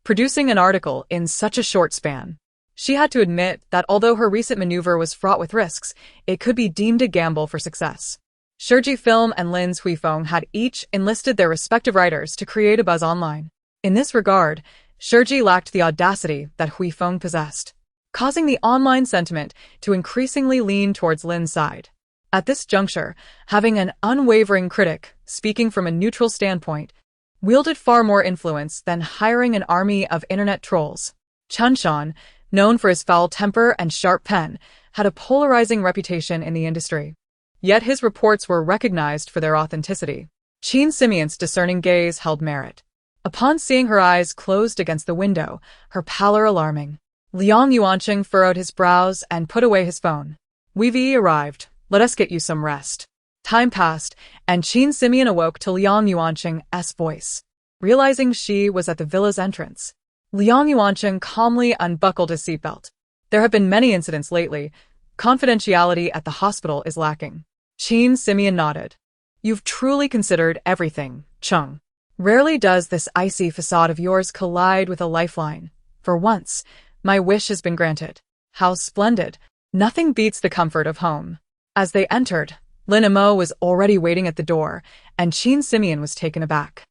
producing an article in such a short span. She had to admit that although her recent maneuver was fraught with risks, it could be deemed a gamble for success. Shiji Film and Lin's Huifeng had each enlisted their respective writers to create a buzz online. In this regard, Shiji lacked the audacity that Huifeng possessed, causing the online sentiment to increasingly lean towards Lin's side. At this juncture, having an unwavering critic, speaking from a neutral standpoint, wielded far more influence than hiring an army of internet trolls. Chunshan, known for his foul temper and sharp pen, had a polarizing reputation in the industry. Yet his reports were recognized for their authenticity. Qin Simeon's discerning gaze held merit. Upon seeing her eyes closed against the window, her pallor alarming, Liang Yuanqing furrowed his brows and put away his phone. We've arrived. Let us get you some rest. Time passed, and Qin Simeon awoke to Liang Yuanqing's voice. Realizing she was at the villa's entrance, Liang Yuanqing calmly unbuckled his seatbelt. There have been many incidents lately. Confidentiality at the hospital is lacking. Qin Simeon nodded. You've truly considered everything, Chung. Rarely does this icy facade of yours collide with a lifeline. For once, my wish has been granted. How splendid. Nothing beats the comfort of home. As they entered, Lin Mo was already waiting at the door, and Qin Simeon was taken aback.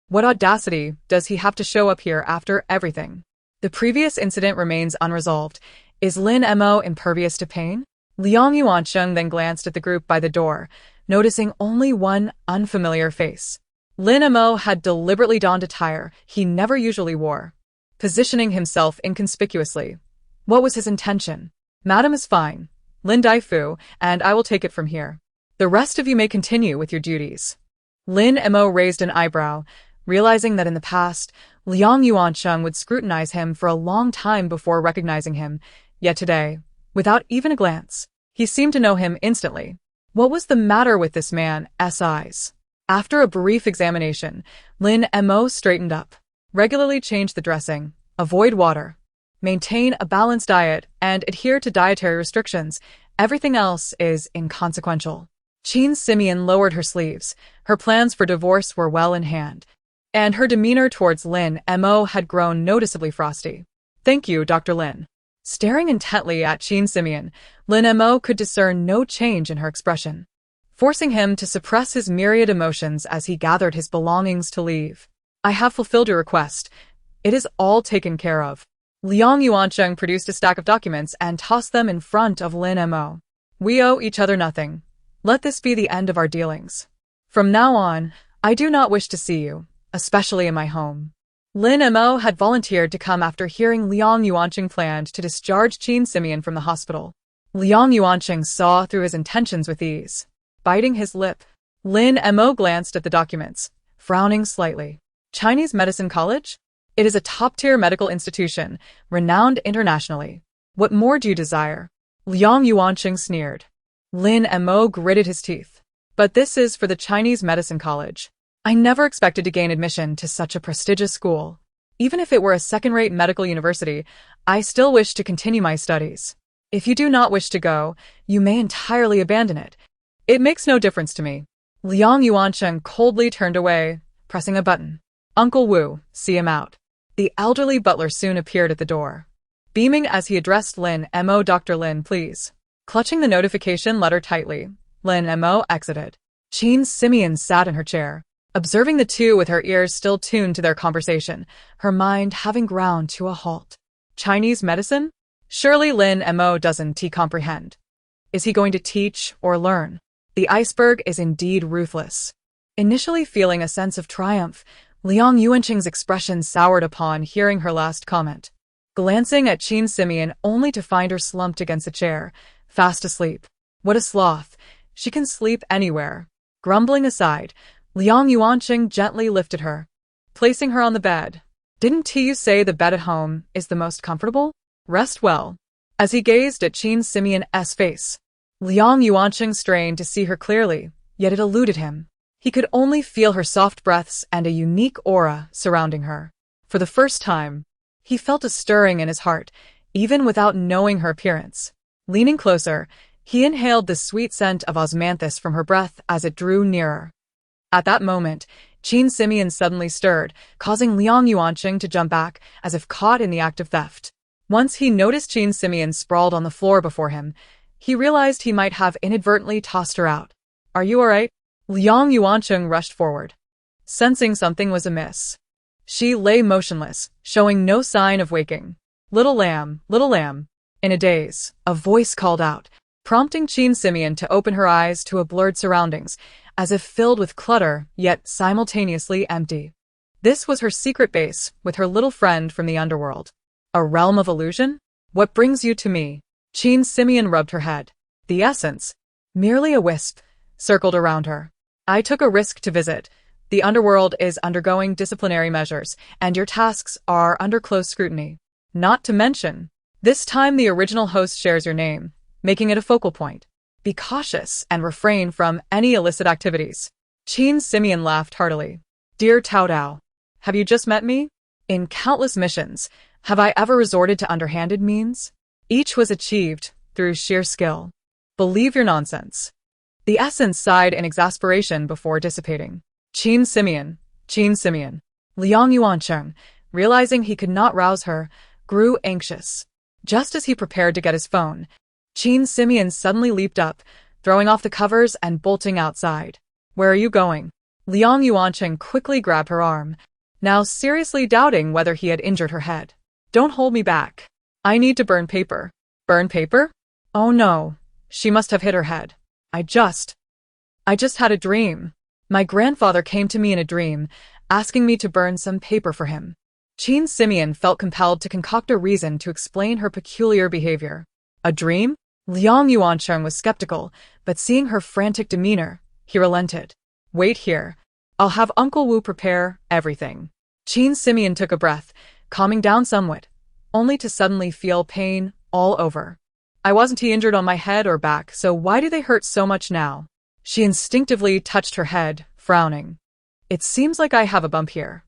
What audacity does he have to show up here after everything? The previous incident remains unresolved. Is Lin Mo impervious to pain? Liang Yuanqing then glanced at the group by the door, noticing only one unfamiliar face. Lin Mo had deliberately donned attire he never usually wore, positioning himself inconspicuously. What was his intention? Madam is fine, Lin Daifu, and I will take it from here. The rest of you may continue with your duties. Lin Mo raised an eyebrow, realizing that in the past, Liang Yuanqing would scrutinize him for a long time before recognizing him, yet today, without even a glance, he seemed to know him instantly. What was the matter with this man's eyes? After a brief examination, Lin Mo straightened up. Regularly change the dressing, avoid water, maintain a balanced diet, and adhere to dietary restrictions. Everything else is inconsequential. Qin Simeon lowered her sleeves. Her plans for divorce were well in hand, and her demeanor towards Lin Mo had grown noticeably frosty. Thank you, Dr. Lin. Staring intently at Qin Simeon, Lin Mo could discern no change in her expression, forcing him to suppress his myriad emotions as he gathered his belongings to leave. I have fulfilled your request. It is all taken care of. Liang Yuanqing produced a stack of documents and tossed them in front of Lin Mo. We owe each other nothing. Let this be the end of our dealings. From now on, I do not wish to see you, especially in my home. Lin Mo had volunteered to come after hearing Liang Yuanqing planned to discharge Qin Simeon from the hospital. Liang Yuanqing saw through his intentions with ease. Biting his lip, Lin Mo glanced at the documents, frowning slightly. Chinese Medicine College? It is a top-tier medical institution, renowned internationally. What more do you desire? Liang Yuanqing sneered. Lin Mo gritted his teeth. But this is for the Chinese Medicine College. I never expected to gain admission to such a prestigious school. Even if it were a second-rate medical university, I still wish to continue my studies. If you do not wish to go, you may entirely abandon it. It makes no difference to me. Liang Yuanqing coldly turned away, pressing a button. Uncle Wu, see him out. The elderly butler soon appeared at the door, beaming as he addressed Lin Mo. Dr. Lin, please. Clutching the notification letter tightly, Lin Mo exited. Qin Simeon sat in her chair, observing the two with her ears still tuned to their conversation, her mind having ground to a halt. Chinese medicine? Surely Lin Mo doesn't comprehend. Is he going to teach or learn? The iceberg is indeed ruthless. Initially feeling a sense of triumph, Liang Yuanqing's expression soured upon hearing her last comment. Glancing at Qin Simeon only to find her slumped against a chair, fast asleep. What a sloth. She can sleep anywhere. Grumbling aside, Liang Yuanqing gently lifted her, placing her on the bed. Didn't you say the bed at home is the most comfortable? Rest well. As he gazed at Qin Simeon's face, Liang Yuanqing strained to see her clearly, yet it eluded him. He could only feel her soft breaths and a unique aura surrounding her. For the first time, he felt a stirring in his heart, even without knowing her appearance. Leaning closer, he inhaled the sweet scent of osmanthus from her breath as it drew nearer. At that moment, Qin Simeon suddenly stirred, causing Liang Yuanqing to jump back, as if caught in the act of theft. Once he noticed Qin Simeon sprawled on the floor before him, he realized he might have inadvertently tossed her out. Are you all right? Liang Yuanqing rushed forward, sensing something was amiss. She lay motionless, showing no sign of waking. Little lamb, little lamb. In a daze, a voice called out, prompting Qin Simeon to open her eyes to a blurred surroundings, as if filled with clutter, yet simultaneously empty. This was her secret base, with her little friend from the underworld. A realm of illusion? What brings you to me? Qin Simeon rubbed her head. The essence, merely a wisp, circled around her. I took a risk to visit. The underworld is undergoing disciplinary measures, and your tasks are under close scrutiny. Not to mention, this time the original host shares your name, making it a focal point. Be cautious and refrain from any illicit activities. Qin Simeon laughed heartily. Dear Tao Dao, have you just met me? In countless missions, have I ever resorted to underhanded means? Each was achieved through sheer skill. Believe your nonsense. The essence sighed in exasperation before dissipating. Qin Simeon. Liang Yuanqing, realizing he could not rouse her, grew anxious. Just as he prepared to get his phone, Qin Simeon suddenly leaped up, throwing off the covers and bolting outside. Where are you going? Liang Yuanqing quickly grabbed her arm, now seriously doubting whether he had injured her head. Don't hold me back. I need to burn paper. Burn paper? Oh no. She must have hit her head. I just had a dream. My grandfather came to me in a dream, asking me to burn some paper for him. Qin Simeon felt compelled to concoct a reason to explain her peculiar behavior. A dream? Liang Yuanqing was skeptical, but seeing her frantic demeanor, he relented. Wait here. I'll have Uncle Wu prepare everything. Qin Simeon took a breath, calming down somewhat, only to suddenly feel pain all over. I wasn't injured on my head or back, so why do they hurt so much now? She instinctively touched her head, frowning. It seems like I have a bump here.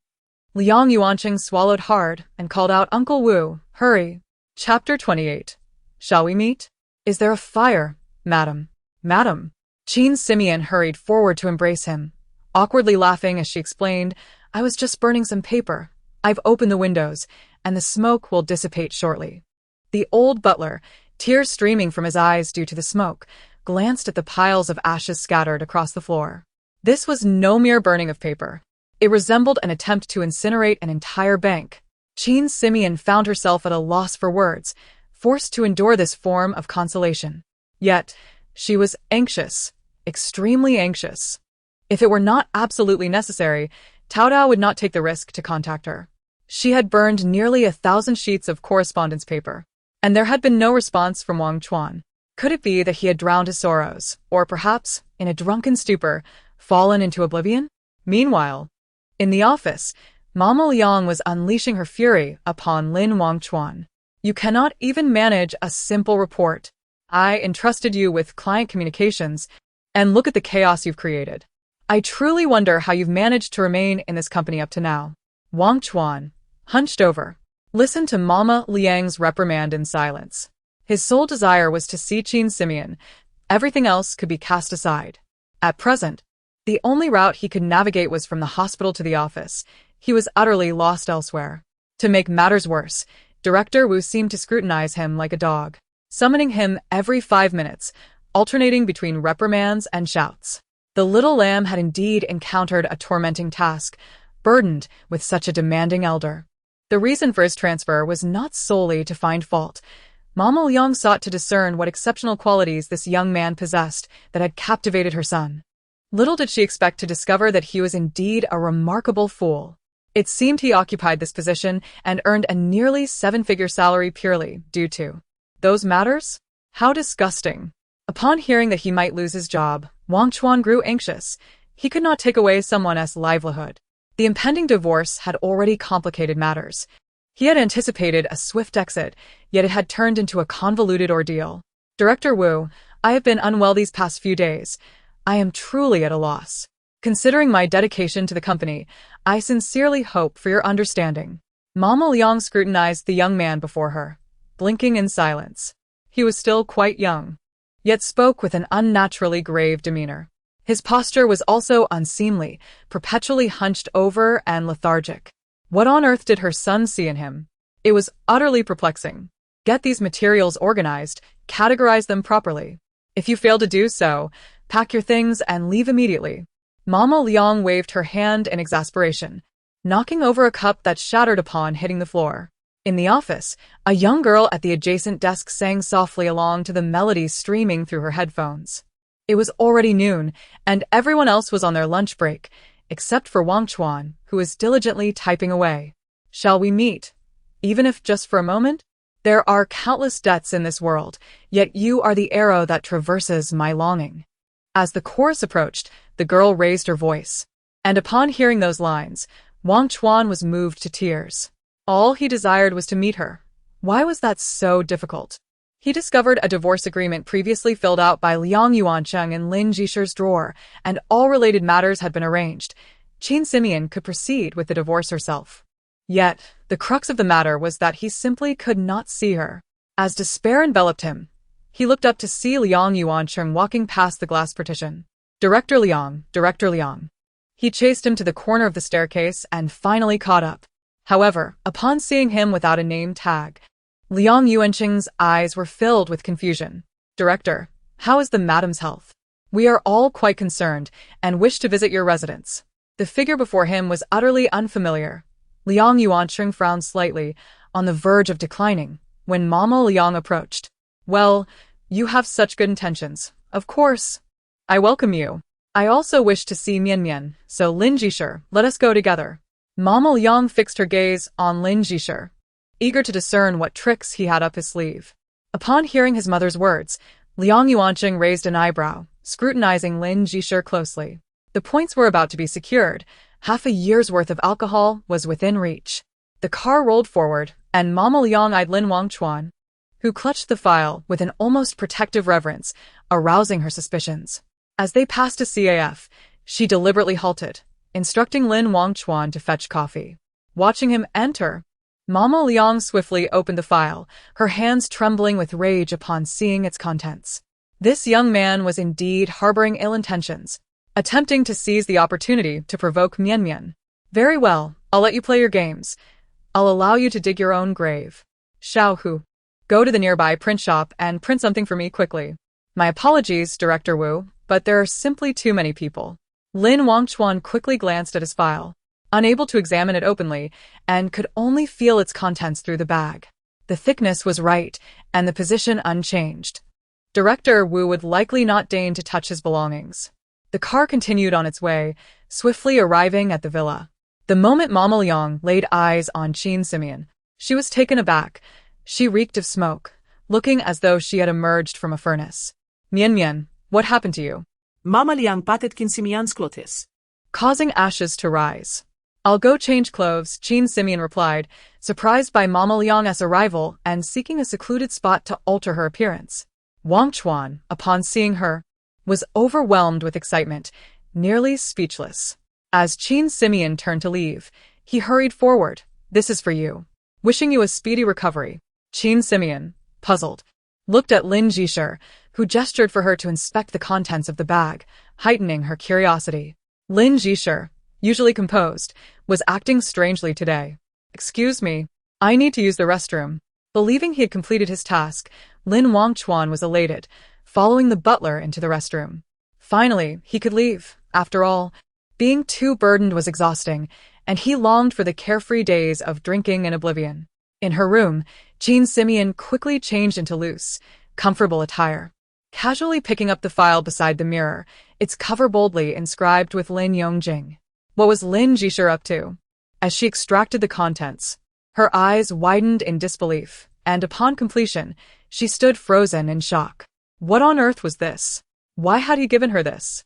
Liang Yuanqing swallowed hard and called out, Uncle Wu, hurry. Chapter 28. Shall we meet? Is there a fire, madam? Madam. Qin Simeon hurried forward to embrace him, awkwardly laughing as she explained, I was just burning some paper. I've opened the windows, and the smoke will dissipate shortly. The old butler, tears streaming from his eyes due to the smoke, glanced at the piles of ashes scattered across the floor. This was no mere burning of paper. It resembled an attempt to incinerate an entire bank. Qin Simeon found herself at a loss for words, forced to endure this form of consolation. Yet, she was anxious, extremely anxious. If it were not absolutely necessary, Tao Dao would not take the risk to contact her. She had burned nearly 1,000 sheets of correspondence paper, and there had been no response from Wang Chuan. Could it be that he had drowned his sorrows, or perhaps, in a drunken stupor, fallen into oblivion? Meanwhile, in the office, Mama Liang was unleashing her fury upon Lin Wang Chuan. You cannot even manage a simple report. I entrusted you with client communications, and look at the chaos you've created. I truly wonder how you've managed to remain in this company up to now. Wang Chuan, hunched over, listened to Mama Liang's reprimand in silence. His sole desire was to see Qin Simeon. Everything else could be cast aside. At present, the only route he could navigate was from the hospital to the office. He was utterly lost elsewhere. To make matters worse, Director Wu seemed to scrutinize him like a dog, summoning him every 5 minutes, alternating between reprimands and shouts. The little lamb had indeed encountered a tormenting task, burdened with such a demanding elder. The reason for his transfer was not solely to find fault, Mama Liang sought to discern what exceptional qualities this young man possessed that had captivated her son. Little did she expect to discover that he was indeed a remarkable fool. It seemed he occupied this position and earned a nearly seven-figure salary purely due to those matters? How disgusting. Upon hearing that he might lose his job, Wang Chuan grew anxious. He could not take away someone's livelihood. The impending divorce had already complicated matters. He had anticipated a swift exit, yet it had turned into a convoluted ordeal. Director Wu, I have been unwell these past few days. I am truly at a loss. Considering my dedication to the company, I sincerely hope for your understanding. Mama Liang scrutinized the young man before her, blinking in silence. He was still quite young, yet spoke with an unnaturally grave demeanor. His posture was also unseemly, perpetually hunched over and lethargic. What on earth did her son see in him? It was utterly perplexing. Get these materials organized, categorize them properly. If you fail to do so, pack your things and leave immediately. Mama Liang waved her hand in exasperation, knocking over a cup that shattered upon hitting the floor. In the office, a young girl at the adjacent desk sang softly along to the melody streaming through her headphones. It was already noon, and everyone else was on their lunch break, except for Wang Chuan, who was diligently typing away. Shall we meet? Even if just for a moment? There are countless deaths in this world, yet you are the arrow that traverses my longing. As the chorus approached, the girl raised her voice. And upon hearing those lines, Wang Chuan was moved to tears. All he desired was to meet her. Why was that so difficult? He discovered a divorce agreement previously filled out by Liang Yuancheng in Lin Jisher's drawer, and all related matters had been arranged. Qin Simeon could proceed with the divorce herself. Yet, the crux of the matter was that he simply could not see her. As despair enveloped him, he looked up to see Liang Yuancheng walking past the glass partition. Director Liang, Director Liang. He chased him to the corner of the staircase and finally caught up. However, upon seeing him without a name tag, Liang Yuancheng's eyes were filled with confusion. Director, how is the madam's health? We are all quite concerned and wish to visit your residence. The figure before him was utterly unfamiliar. Liang Yuancheng frowned slightly, on the verge of declining, when Mama Liang approached. Well, you have such good intentions. Of course. I welcome you. I also wish to see Mian Mian, so Lin Jisher, let us go together. Mama Liang fixed her gaze on Lin Jisher, eager to discern what tricks he had up his sleeve. Upon hearing his mother's words, Liang Yuancheng raised an eyebrow, scrutinizing Lin Jisher closely. The points were about to be secured. Half a year's worth of alcohol was within reach. The car rolled forward, and Mama Liang eyed Lin Wangchuan, who clutched the file with an almost protective reverence, arousing her suspicions. As they passed a CAF, she deliberately halted, instructing Lin Wangchuan to fetch coffee. Watching him enter, Mama Liang swiftly opened the file, her hands trembling with rage upon seeing its contents. This young man was indeed harboring ill intentions, attempting to seize the opportunity to provoke Mian Mian. Very well, I'll let you play your games. I'll allow you to dig your own grave. Xiao Hu, go to the nearby print shop and print something for me quickly. My apologies, Director Wu, but there are simply too many people. Lin Wangchuan quickly glanced at his file, unable to examine it openly, and could only feel its contents through the bag. The thickness was right, and the position unchanged. Director Wu would likely not deign to touch his belongings. The car continued on its way, swiftly arriving at the villa. The moment Mama Liang laid eyes on Qin Simeon, she was taken aback. She reeked of smoke, looking as though she had emerged from a furnace. Mian Mian, what happened to you? Mama Liang patet Qin Simeon's clothes, Causing ashes to rise. I'll go change clothes, Qin Simeon replied, surprised by Mama Liang's arrival and seeking a secluded spot to alter her appearance. Wang Chuan, upon seeing her, was overwhelmed with excitement, nearly speechless. As Qin Simeon turned to leave, he hurried forward. This is for you. Wishing you a speedy recovery. Qin Simeon, puzzled, looked at Lin Jisher, who gestured for her to inspect the contents of the bag, heightening her curiosity. Lin Jisher, usually composed, was acting strangely today. Excuse me, I need to use the restroom. Believing he had completed his task, Lin Wangchuan was elated, following the butler into the restroom. Finally, he could leave. After all, being too burdened was exhausting, and he longed for the carefree days of drinking in oblivion. In her room, Jean Simeon quickly changed into loose, comfortable attire. Casually picking up the file beside the mirror, its cover boldly inscribed with Lin Yongjing. What was Lin Jisher up to? As she extracted the contents, her eyes widened in disbelief, and upon completion, she stood frozen in shock. What on earth was this? Why had he given her this?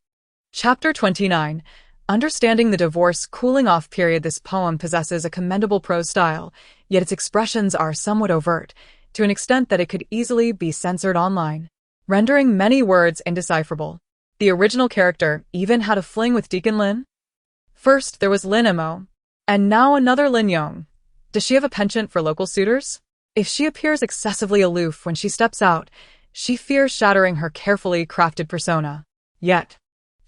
Chapter 29. Understanding the divorce cooling-off period. This poem possesses a commendable prose style, yet its expressions are somewhat overt, to an extent that it could easily be censored online, rendering many words indecipherable. The original character even had a fling with Deacon Lin. First, there was Lin Mo, and now another Lin Yong. Does she have a penchant for local suitors? If she appears excessively aloof when she steps out, she fears shattering her carefully crafted persona. Yet,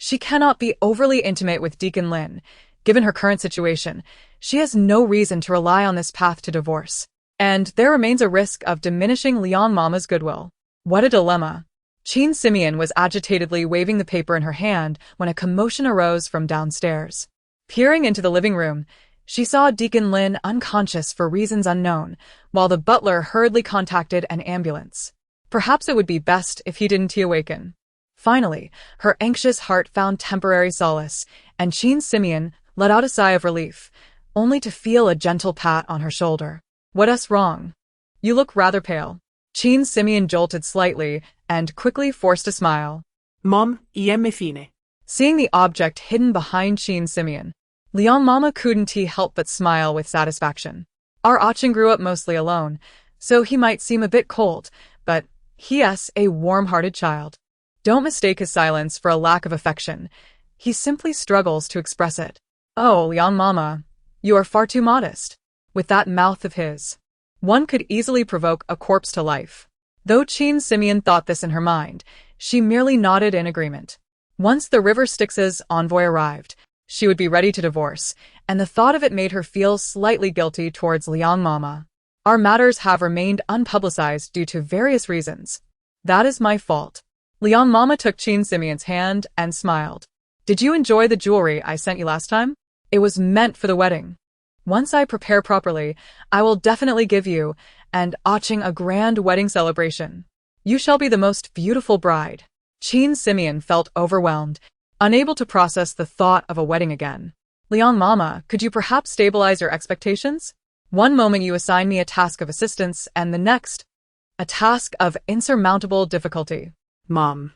she cannot be overly intimate with Deacon Lin. Given her current situation, she has no reason to rely on this path to divorce, and there remains a risk of diminishing Liang Mama's goodwill. What a dilemma. Jean Simeon was agitatedly waving the paper in her hand when a commotion arose from downstairs. Peering into the living room, she saw Deacon Lin unconscious for reasons unknown, while the butler hurriedly contacted an ambulance. Perhaps it would be best if he didn't awaken. Finally, her anxious heart found temporary solace, and Jean Simeon let out a sigh of relief, only to feel a gentle pat on her shoulder. What's wrong? You look rather pale. Jean Simeon jolted slightly and quickly forced a smile. Mom, me fine. Seeing the object hidden behind Jean Simeon, Liang Mama couldn't help but smile with satisfaction. Our Achin grew up mostly alone, so he might seem a bit cold, but he's a warm-hearted child. Don't mistake his silence for a lack of affection. He simply struggles to express it. Oh, Liang Mama, you are far too modest. With that mouth of his, one could easily provoke a corpse to life. Though Jean Simeon thought this in her mind, she merely nodded in agreement. Once the River Styx's envoy arrived, she would be ready to divorce, and the thought of it made her feel slightly guilty towards Liang Mama. Our matters have remained unpublicized due to various reasons. That is my fault. Liang Mama took Jean Simeon's hand and smiled. Did you enjoy the jewelry I sent you last time? It was meant for the wedding. Once I prepare properly, I will definitely give you and Achin a grand wedding celebration. You shall be the most beautiful bride. Jean Simeon felt overwhelmed, unable to process the thought of a wedding again. Liang Mama, could you perhaps stabilize your expectations? One moment you assign me a task of assistance, and the next, a task of insurmountable difficulty. Mom,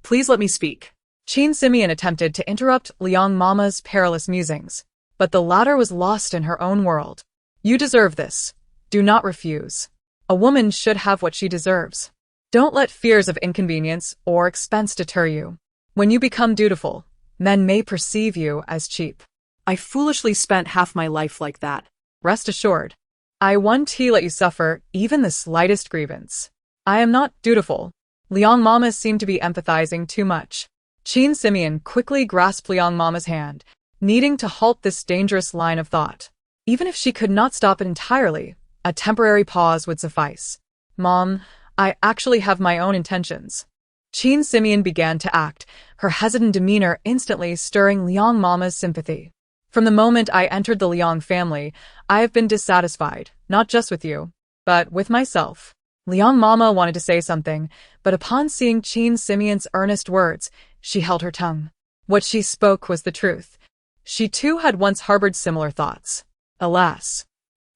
please let me speak. Jean Simeon attempted to interrupt Liang Mama's perilous musings, but the latter was lost in her own world. You deserve this. Do not refuse. A woman should have what she deserves. Don't let fears of inconvenience or expense deter you. When you become dutiful, men may perceive you as cheap. I foolishly spent half my life like that. Rest assured, I won't let you suffer even the slightest grievance. I am not dutiful. Liang Mama seemed to be empathizing too much. Jean Simeon quickly grasped Liang Mama's hand, needing to halt this dangerous line of thought. Even if she could not stop it entirely, a temporary pause would suffice. Mom, I actually have my own intentions. Jean Simeon began to act, her hesitant demeanor instantly stirring Liang Mama's sympathy. From the moment I entered the Liang family, I have been dissatisfied, not just with you, but with myself. Liang Mama wanted to say something, but upon seeing Jean Simeon's earnest words, she held her tongue. What she spoke was the truth. She too had once harbored similar thoughts. Alas,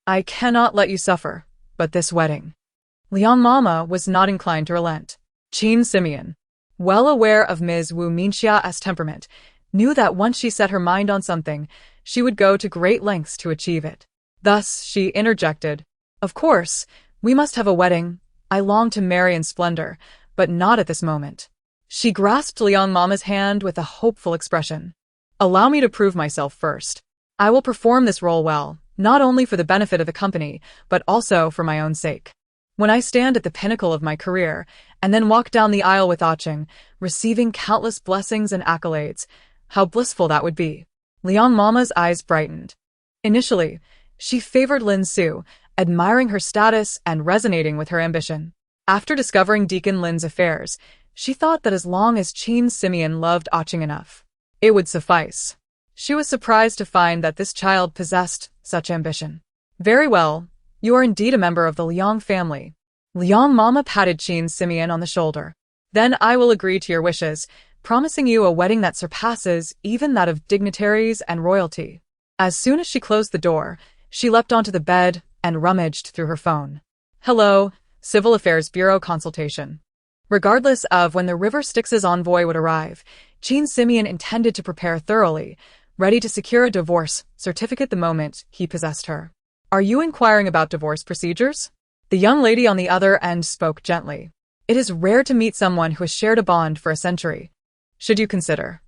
I cannot let you suffer, but this wedding. Liang Mama was not inclined to relent. Jean Simeon, well aware of Ms. Wu Minxia's temperament, knew that once she set her mind on something, she would go to great lengths to achieve it. Thus, she interjected, Of course, we must have a wedding. I long to marry in splendor, but not at this moment. She grasped Liang Mama's hand with a hopeful expression. Allow me to prove myself first. I will perform this role well, not only for the benefit of the company, but also for my own sake. When I stand at the pinnacle of my career, and then walk down the aisle with Achin, receiving countless blessings and accolades, how blissful that would be. Liang Mama's eyes brightened. Initially, she favored Lin Su, admiring her status and resonating with her ambition. After discovering Deacon Lin's affairs, she thought that as long as Jean Simeon loved Achin enough, it would suffice. She was surprised to find that this child possessed such ambition. Very well. You are indeed a member of the Liang family. Liang Mama patted Qin Simeon on the shoulder. Then I will agree to your wishes, promising you a wedding that surpasses even that of dignitaries and royalty. As soon as she closed the door, she leapt onto the bed and rummaged through her phone. Hello, Civil Affairs Bureau consultation. Regardless of when the River Styx's envoy would arrive, Qin Simeon intended to prepare thoroughly, ready to secure a divorce certificate the moment he possessed her. Are you inquiring about divorce procedures? The young lady on the other end spoke gently. It is rare to meet someone who has shared a bond for a century. Should you consider?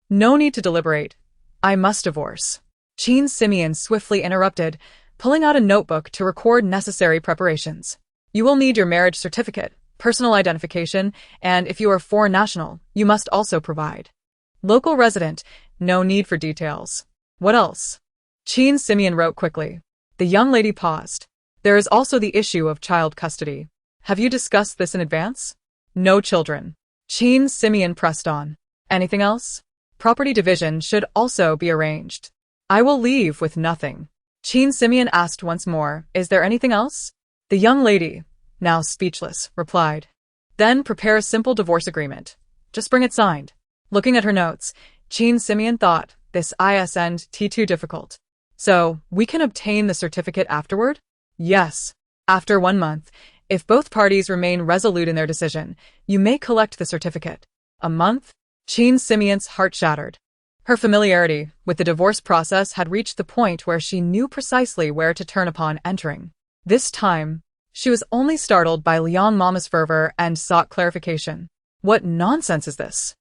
No need to deliberate. I must divorce. Qin Simeon swiftly interrupted, pulling out a notebook to record necessary preparations. You will need your marriage certificate, personal identification, and if you are foreign national, you must also provide. Local resident, no need for details. What else? Qin Simeon wrote quickly. The young lady paused. There is also the issue of child custody. Have you discussed this in advance? No children. Qin Simeon pressed on. Anything else? Property division should also be arranged. I will leave with nothing. Qin Simeon asked once more, is there anything else? The young lady, now speechless, replied. Then prepare a simple divorce agreement. Just bring it signed. Looking at her notes, Qin Simeon thought, this isn't too difficult. So, we can obtain the certificate afterward? Yes. After 1 month, if both parties remain resolute in their decision, you may collect the certificate. A month? Qin Simeon's heart shattered. Her familiarity with the divorce process had reached the point where she knew precisely where to turn upon entering. This time, she was only startled by Liang Mama's fervor and sought clarification. What nonsense is this?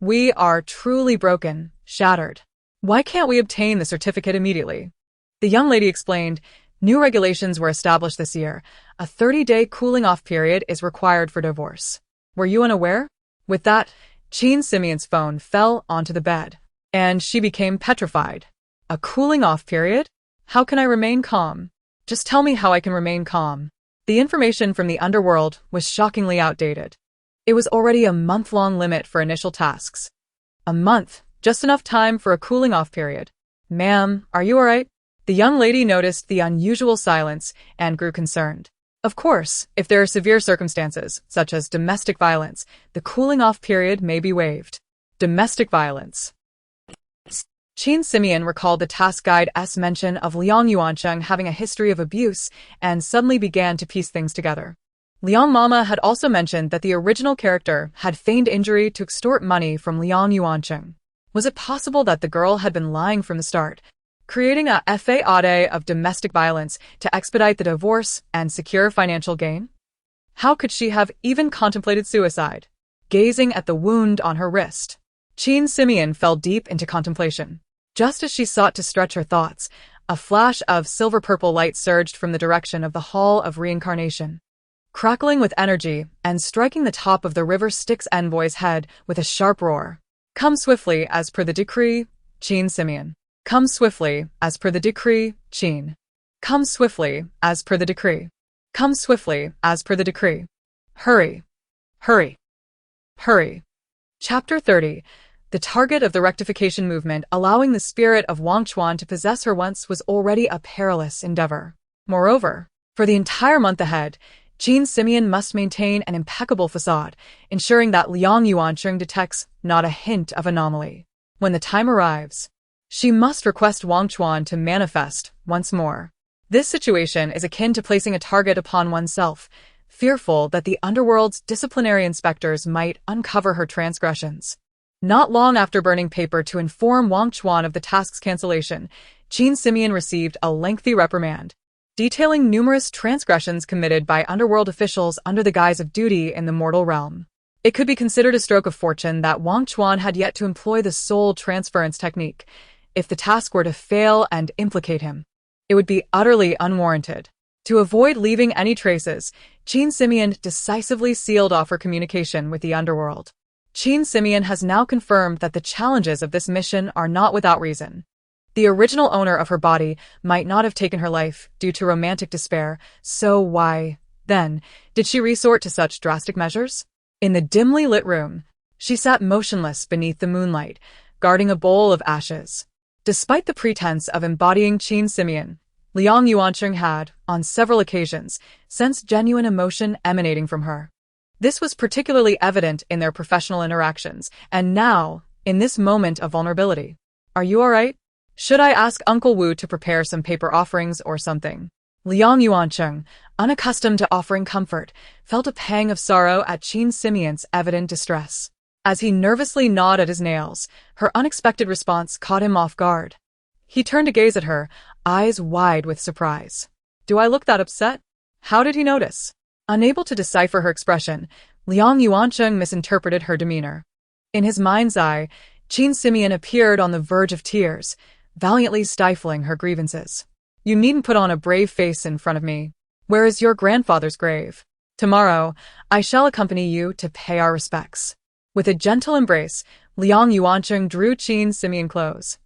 We are truly broken, shattered. Why can't we obtain the certificate immediately? The young lady explained, new regulations were established this year. A 30-day cooling-off period is required for divorce. Were you unaware? With that, Qin Simeon's phone fell onto the bed, and she became petrified. A cooling-off period? How can I remain calm? Just tell me how I can remain calm. The information from the Underworld was shockingly outdated. It was already a month-long limit for initial tasks. A month, just enough time for a cooling-off period. Ma'am, are you alright? The young lady noticed the unusual silence and grew concerned. Of course, if there are severe circumstances, such as domestic violence, the cooling-off period may be waived. Domestic violence. Qin Simeon recalled the task guide's mention of Liang Yuancheng having a history of abuse and suddenly began to piece things together. Liang Mama had also mentioned that the original character had feigned injury to extort money from Liang Yuancheng. Was it possible that the girl had been lying from the start, creating a fade of domestic violence to expedite the divorce and secure financial gain? How could she have even contemplated suicide? Gazing at the wound on her wrist, Qin Simeon fell deep into contemplation. Just as she sought to stretch her thoughts, a flash of silver-purple light surged from the direction of the Hall of Reincarnation, crackling with energy and striking the top of the River Styx envoy's head with a sharp roar. Come swiftly as per the decree, Qin Simeon. Come swiftly as per the decree, Qin. Come swiftly as per the decree. Come swiftly as per the decree. Hurry. Hurry. Hurry. Chapter 30. The target of the rectification movement allowing the spirit of Wang Chuan to possess her once was already a perilous endeavor. Moreover, for the entire month ahead, Qin Simeon must maintain an impeccable facade, ensuring that Liang Yuancheng detects not a hint of anomaly. When the time arrives, she must request Wang Chuan to manifest once more. This situation is akin to placing a target upon oneself, fearful that the Underworld's disciplinary inspectors might uncover her transgressions. Not long after burning paper to inform Wang Chuan of the task's cancellation, Qin Simeon received a lengthy reprimand, detailing numerous transgressions committed by Underworld officials under the guise of duty in the mortal realm. It could be considered a stroke of fortune that Wang Chuan had yet to employ the soul transference technique. If the task were to fail and implicate him, it would be utterly unwarranted. To avoid leaving any traces, Qin Simeon decisively sealed off her communication with the Underworld. Qin Simeon has now confirmed that the challenges of this mission are not without reason. The original owner of her body might not have taken her life due to romantic despair, so why, then, did she resort to such drastic measures? In the dimly lit room, she sat motionless beneath the moonlight, guarding a bowl of ashes. Despite the pretense of embodying Qin Simeon, Liang Yuancheng had, on several occasions, sensed genuine emotion emanating from her. This was particularly evident in their professional interactions, and now, in this moment of vulnerability. Are you alright? Should I ask Uncle Wu to prepare some paper offerings or something? Liang Yuancheng, unaccustomed to offering comfort, felt a pang of sorrow at Qin Simeon's evident distress. As he nervously gnawed at his nails, her unexpected response caught him off guard. He turned to gaze at her, eyes wide with surprise. Do I look that upset? How did he notice? Unable to decipher her expression, Liang Yuancheng misinterpreted her demeanor. In his mind's eye, Qin Simeon appeared on the verge of tears, valiantly stifling her grievances. You needn't put on a brave face in front of me. Where is your grandfather's grave? Tomorrow, I shall accompany you to pay our respects. With a gentle embrace, Liang Yuancheng drew Qin Simeon close.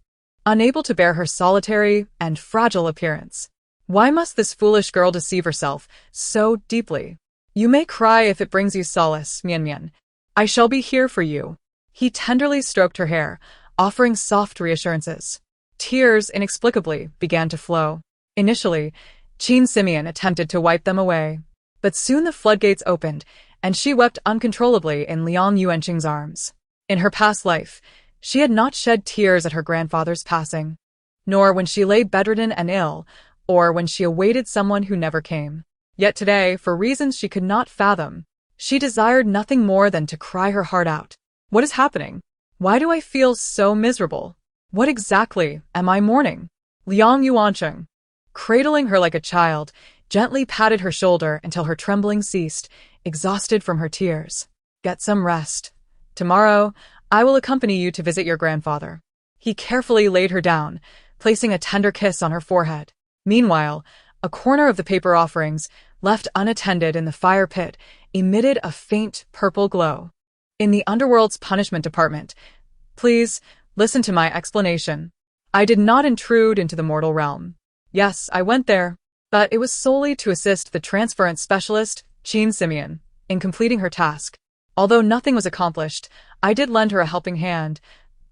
Unable to bear her solitary and fragile appearance. Why must this foolish girl deceive herself so deeply? You may cry if it brings you solace, Mian Mian. I shall be here for you. He tenderly stroked her hair, offering soft reassurances. Tears inexplicably began to flow. Initially, Qin Simeon attempted to wipe them away, but soon the floodgates opened, and she wept uncontrollably in Liang Yuancheng's arms. In her past life, she had not shed tears at her grandfather's passing, nor when she lay bedridden and ill, or when she awaited someone who never came. Yet today, for reasons she could not fathom, she desired nothing more than to cry her heart out. What is happening? Why do I feel so miserable? What exactly am I mourning? Liang Yuancheng, cradling her like a child, gently patted her shoulder until her trembling ceased, exhausted from her tears. Get some rest. Tomorrow, I will accompany you to visit your grandfather. He carefully laid her down, placing a tender kiss on her forehead. Meanwhile, a corner of the paper offerings, left unattended in the fire pit, emitted a faint purple glow. In the Underworld's punishment department, please, listen to my explanation. I did not intrude into the mortal realm. Yes, I went there, but it was solely to assist the transference specialist, Qin Simeon, in completing her task. Although nothing was accomplished, I did lend her a helping hand.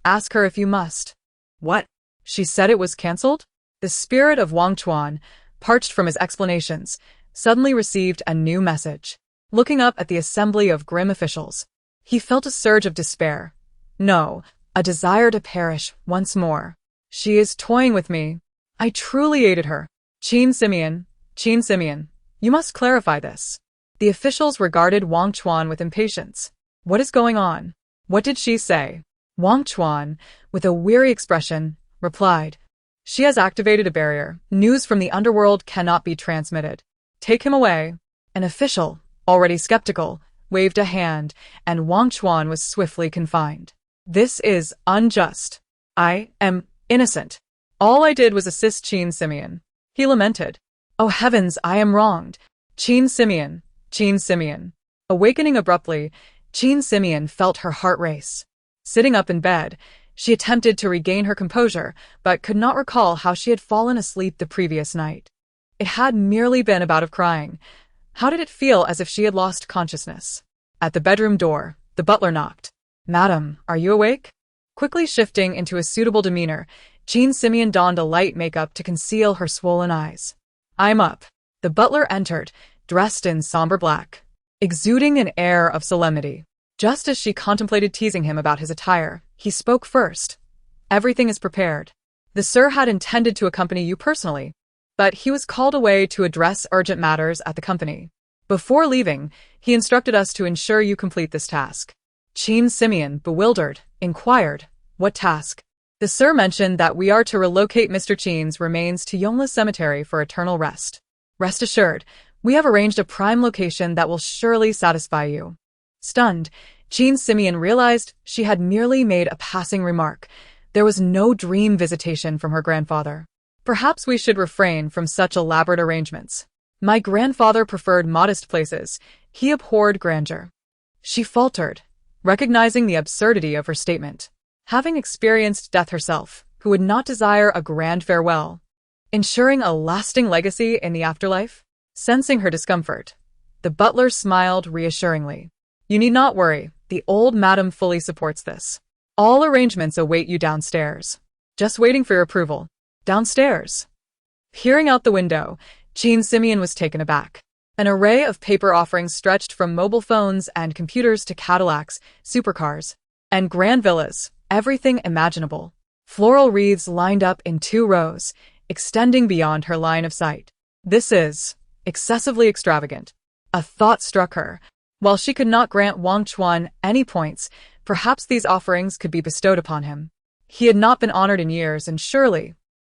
Ask her if you must. What? She said it was cancelled? The spirit of Wang Chuan, parched from his explanations, suddenly received a new message. Looking up at the assembly of grim officials, he felt a surge of despair. No, a desire to perish once more. She is toying with me. I truly aided her. Qin Simeon, you must clarify this. The officials regarded Wang Chuan with impatience. What is going on? What did she say? Wang Chuan, with a weary expression, replied, She has activated a barrier. News from the Underworld cannot be transmitted. Take him away. An official, already skeptical, waved a hand, and Wang Chuan was swiftly confined. This is unjust. I am innocent. All I did was assist Qin Simeon. He lamented. Oh heavens, I am wronged. Qin Simeon. Awakening abruptly, Qin Simeon felt her heart race. Sitting up in bed, she attempted to regain her composure, but could not recall how she had fallen asleep the previous night. It had merely been a bout of crying. How did it feel as if she had lost consciousness? At the bedroom door, the butler knocked. Madam, are you awake? Quickly shifting into a suitable demeanor, Qin Simeon donned a light makeup to conceal her swollen eyes. I'm up. The butler entered, dressed in somber black, exuding an air of solemnity. Just as she contemplated teasing him about his attire, he spoke first. Everything is prepared. The sir had intended to accompany you personally, but he was called away to address urgent matters at the company. Before leaving, he instructed us to ensure you complete this task. Qin Simeon, bewildered, inquired, What task? The sir mentioned that we are to relocate Mr. Qin's remains to Yongla Cemetery for eternal rest. Rest assured, we have arranged a prime location that will surely satisfy you. Stunned, Qin Simeon realized she had merely made a passing remark. There was no dream visitation from her grandfather. Perhaps we should refrain from such elaborate arrangements. My grandfather preferred modest places. He abhorred grandeur. She faltered, recognizing the absurdity of her statement. Having experienced death herself, who would not desire a grand farewell? Ensuring a lasting legacy in the afterlife? Sensing her discomfort, the butler smiled reassuringly. You need not worry, the old madam fully supports this. All arrangements await you downstairs. Just waiting for your approval. Downstairs. Peering out the window, Jean Simeon was taken aback. An array of paper offerings stretched from mobile phones and computers to Cadillacs, supercars, and grand villas, everything imaginable. Floral wreaths lined up in 2 rows, extending beyond her line of sight. This is excessively extravagant. A thought struck her. While she could not grant Wang Chuan any points, perhaps these offerings could be bestowed upon him. He had not been honored in years, and surely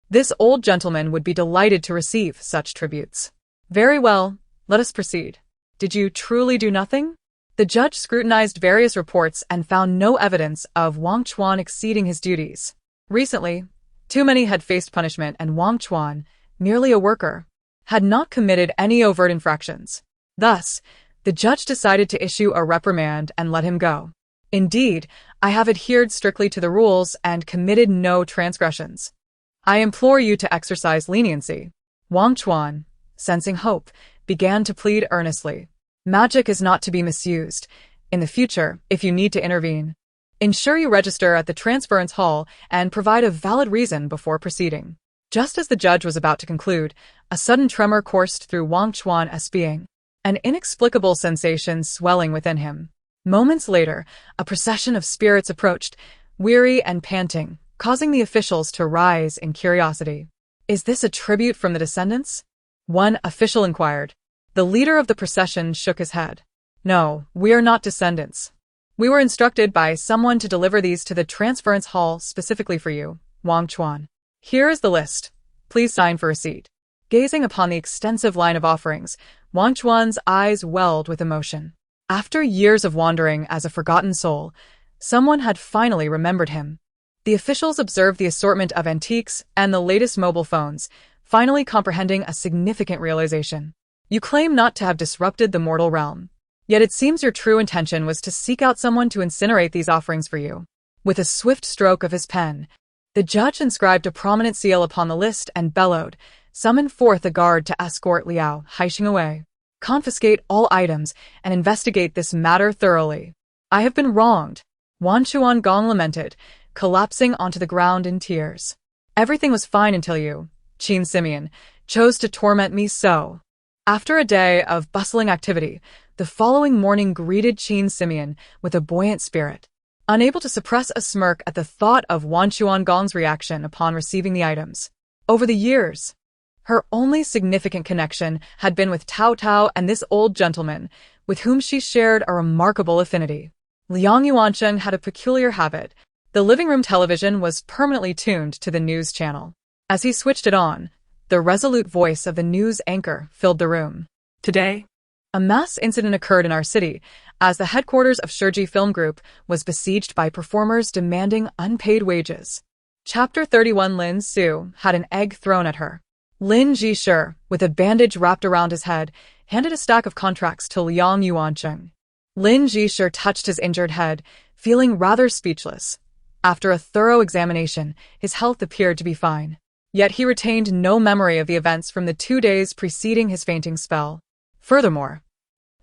this old gentleman would be delighted to receive such tributes. Very well, let us proceed. Did you truly do nothing? The judge scrutinized various reports and found no evidence of Wang Chuan exceeding his duties. Recently, too many had faced punishment, and Wang Chuan, merely a worker, had not committed any overt infractions. Thus, the judge decided to issue a reprimand and let him go. Indeed, I have adhered strictly to the rules and committed no transgressions. I implore you to exercise leniency. Wang Chuan, sensing hope, began to plead earnestly. Magic is not to be misused. In the future, if you need to intervene, ensure you register at the transference hall and provide a valid reason before proceeding. Just as the judge was about to conclude, a sudden tremor coursed through Wang Chuan's being, an inexplicable sensation swelling within him. Moments later, a procession of spirits approached, weary and panting, causing the officials to rise in curiosity. Is this a tribute from the descendants? One official inquired. The leader of the procession shook his head. No, we are not descendants. We were instructed by someone to deliver these to the transference hall specifically for you, Wang Chuan. Here is the list. Please sign for receipt. Gazing upon the extensive line of offerings, Wang Chuan's eyes welled with emotion. After years of wandering as a forgotten soul, someone had finally remembered him. The officials observed the assortment of antiques and the latest mobile phones, finally comprehending a significant realization. You claim not to have disrupted the mortal realm. Yet it seems your true intention was to seek out someone to incinerate these offerings for you. With a swift stroke of his pen, the judge inscribed a prominent seal upon the list and bellowed, "Summon forth a guard to escort Liao Haixing away. Confiscate all items and investigate this matter thoroughly. I have been wronged." Wan Chuan Gong lamented, collapsing onto the ground in tears. Everything was fine until you, Jean Simeon, chose to torment me so. After a day of bustling activity, the following morning greeted Jean Simeon with a buoyant spirit. Unable to suppress a smirk at the thought of Wan Chuan Gong's reaction upon receiving the items. Over the years, her only significant connection had been with Tao Tao and this old gentleman, with whom she shared a remarkable affinity. Liang Yuancheng had a peculiar habit. The living room television was permanently tuned to the news channel. As he switched it on, the resolute voice of the news anchor filled the room. Today, a mass incident occurred in our city, as the headquarters of Shiji Film Group was besieged by performers demanding unpaid wages. Chapter 31. Lin Su had an egg thrown at her. Lin Jishir, with a bandage wrapped around his head, handed a stack of contracts to Liang Yuancheng. Lin Jishir touched his injured head, feeling rather speechless. After a thorough examination, his health appeared to be fine. Yet he retained no memory of the events from the 2 days preceding his fainting spell. Furthermore,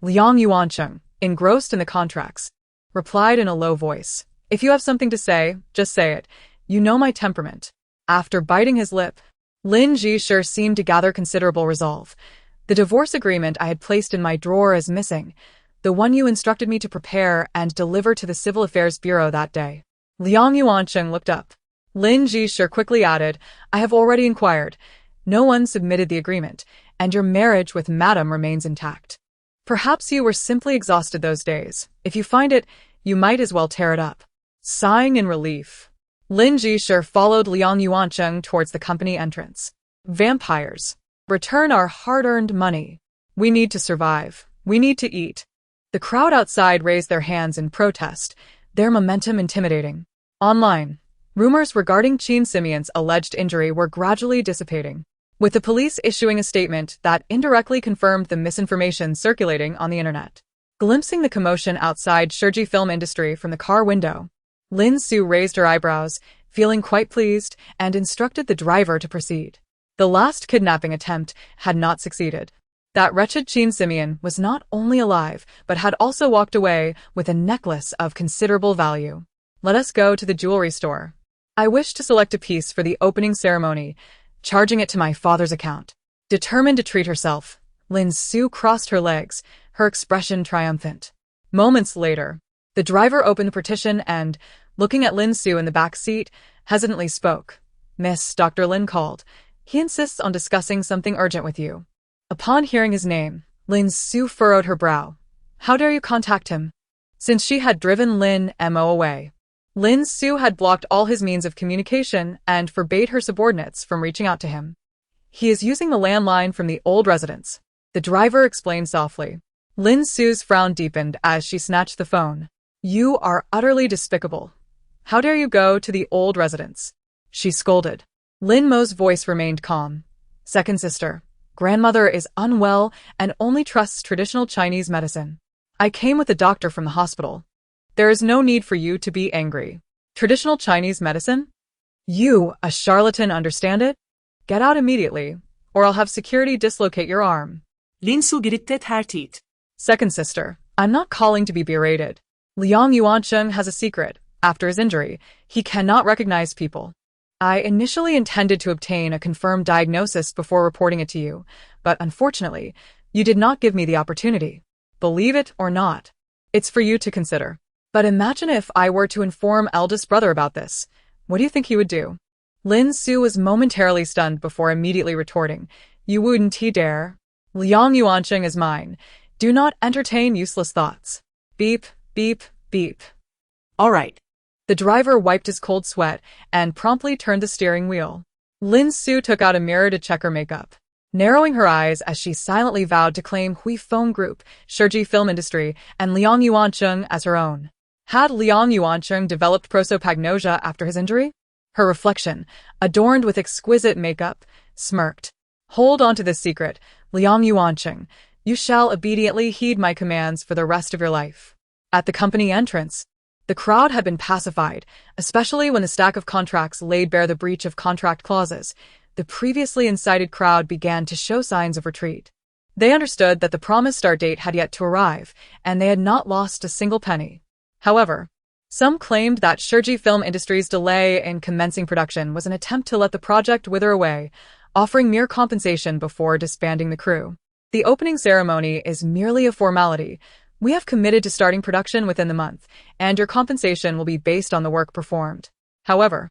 Liang Yuancheng, engrossed in the contracts, replied in a low voice, "If you have something to say, just say it. You know my temperament." After biting his lip, Lin Jishir seemed to gather considerable resolve. "The divorce agreement I had placed in my drawer is missing, the one you instructed me to prepare and deliver to the Civil Affairs Bureau that day." Liang Yuancheng looked up. Lin Jishir quickly added, "I have already inquired. No one submitted the agreement, and your marriage with Madame remains intact. Perhaps you were simply exhausted those days. If you find it, you might as well tear it up." Sighing in relief, Lin Jishir followed Liang Yuancheng towards the company entrance. "Vampires, return our hard-earned money. We need to survive. We need to eat." The crowd outside raised their hands in protest, their momentum intimidating. Online, rumors regarding Jean Simeon's alleged injury were gradually dissipating, with the police issuing a statement that indirectly confirmed the misinformation circulating on the internet. Glimpsing the commotion outside Shiji Film Industry from the car window, Lin Su raised her eyebrows, feeling quite pleased, and instructed the driver to proceed. The last kidnapping attempt had not succeeded. That wretched Jean Simeon was not only alive, but had also walked away with a necklace of considerable value. "Let us go to the jewelry store. I wish to select a piece for the opening ceremony. charging it to my father's account. Determined to treat herself, Lin Su crossed her legs, her expression triumphant. Moments later, the driver opened the partition and, looking at Lin Su in the back seat, hesitantly spoke. Miss, Dr. Lin called. He insists on discussing something urgent with you. Upon hearing his name, Lin Su furrowed her brow. How dare you contact him? Since she had driven Lin Mo away, Lin Su had blocked all his means of communication and forbade her subordinates from reaching out to him. He is using the landline from the old residence, the driver explained softly. Lin Su's frown deepened as she snatched the phone. You are utterly despicable. How dare you go to the old residence? She scolded. Lin Mo's voice remained calm. Second sister, grandmother is unwell and only trusts traditional Chinese medicine. I came with a doctor from the hospital. There is no need for you to be angry. Traditional Chinese medicine? You, a charlatan, understand it? Get out immediately, or I'll have security dislocate your arm. Lin Su giritte tertit. Second sister, I'm not calling to be berated. Liang Yuancheng has a secret. After his injury, he cannot recognize people. I initially intended to obtain a confirmed diagnosis before reporting it to you, but unfortunately, you did not give me the opportunity. Believe it or not, it's for you to consider. But imagine if I were to inform eldest brother about this. What do you think he would do? Lin Su was momentarily stunned before immediately retorting. You wouldn't dare. Liang Yuancheng is mine. Do not entertain useless thoughts. Beep, beep, beep. All right. The driver wiped his cold sweat and promptly turned the steering wheel. Lin Su took out a mirror to check her makeup, narrowing her eyes as she silently vowed to claim Hui Feng Group, Shiji Film Industry, and Liang Yuancheng as her own. Had Liang Yuancheng developed prosopagnosia after his injury? Her reflection, adorned with exquisite makeup, smirked. Hold on to this secret, Liang Yuancheng. You shall obediently heed my commands for the rest of your life. At the company entrance, the crowd had been pacified, especially when the stack of contracts laid bare the breach of contract clauses. The previously incited crowd began to show signs of retreat. They understood that the promised start date had yet to arrive, and they had not lost a single penny. However, some claimed that Shiji Film Industry's delay in commencing production was an attempt to let the project wither away, offering mere compensation before disbanding the crew. The opening ceremony is merely a formality. We have committed to starting production within the month, and your compensation will be based on the work performed. However,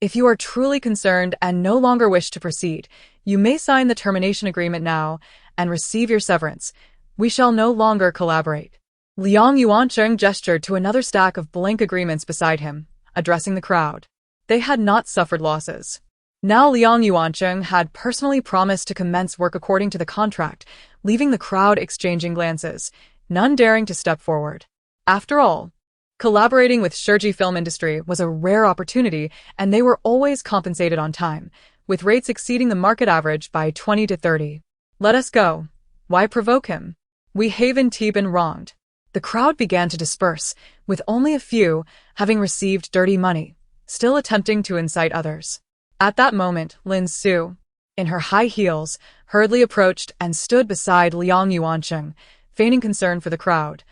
if you are truly concerned and no longer wish to proceed, you may sign the termination agreement now and receive your severance. We shall no longer collaborate. Liang Yuancheng gestured to another stack of blank agreements beside him, addressing the crowd. They had not suffered losses. Now Liang Yuancheng had personally promised to commence work according to the contract, leaving the crowd exchanging glances, none daring to step forward. After all, collaborating with Shiji Film Industry was a rare opportunity, and they were always compensated on time, with rates exceeding the market average by 20 to 30. Let us go. Why provoke him? We haven't been wronged. The crowd began to disperse, with only a few, having received dirty money, still attempting to incite others. At that moment, Lin Su, in her high heels, hurriedly approached and stood beside Liang Yuancheng, feigning concern for the crowd.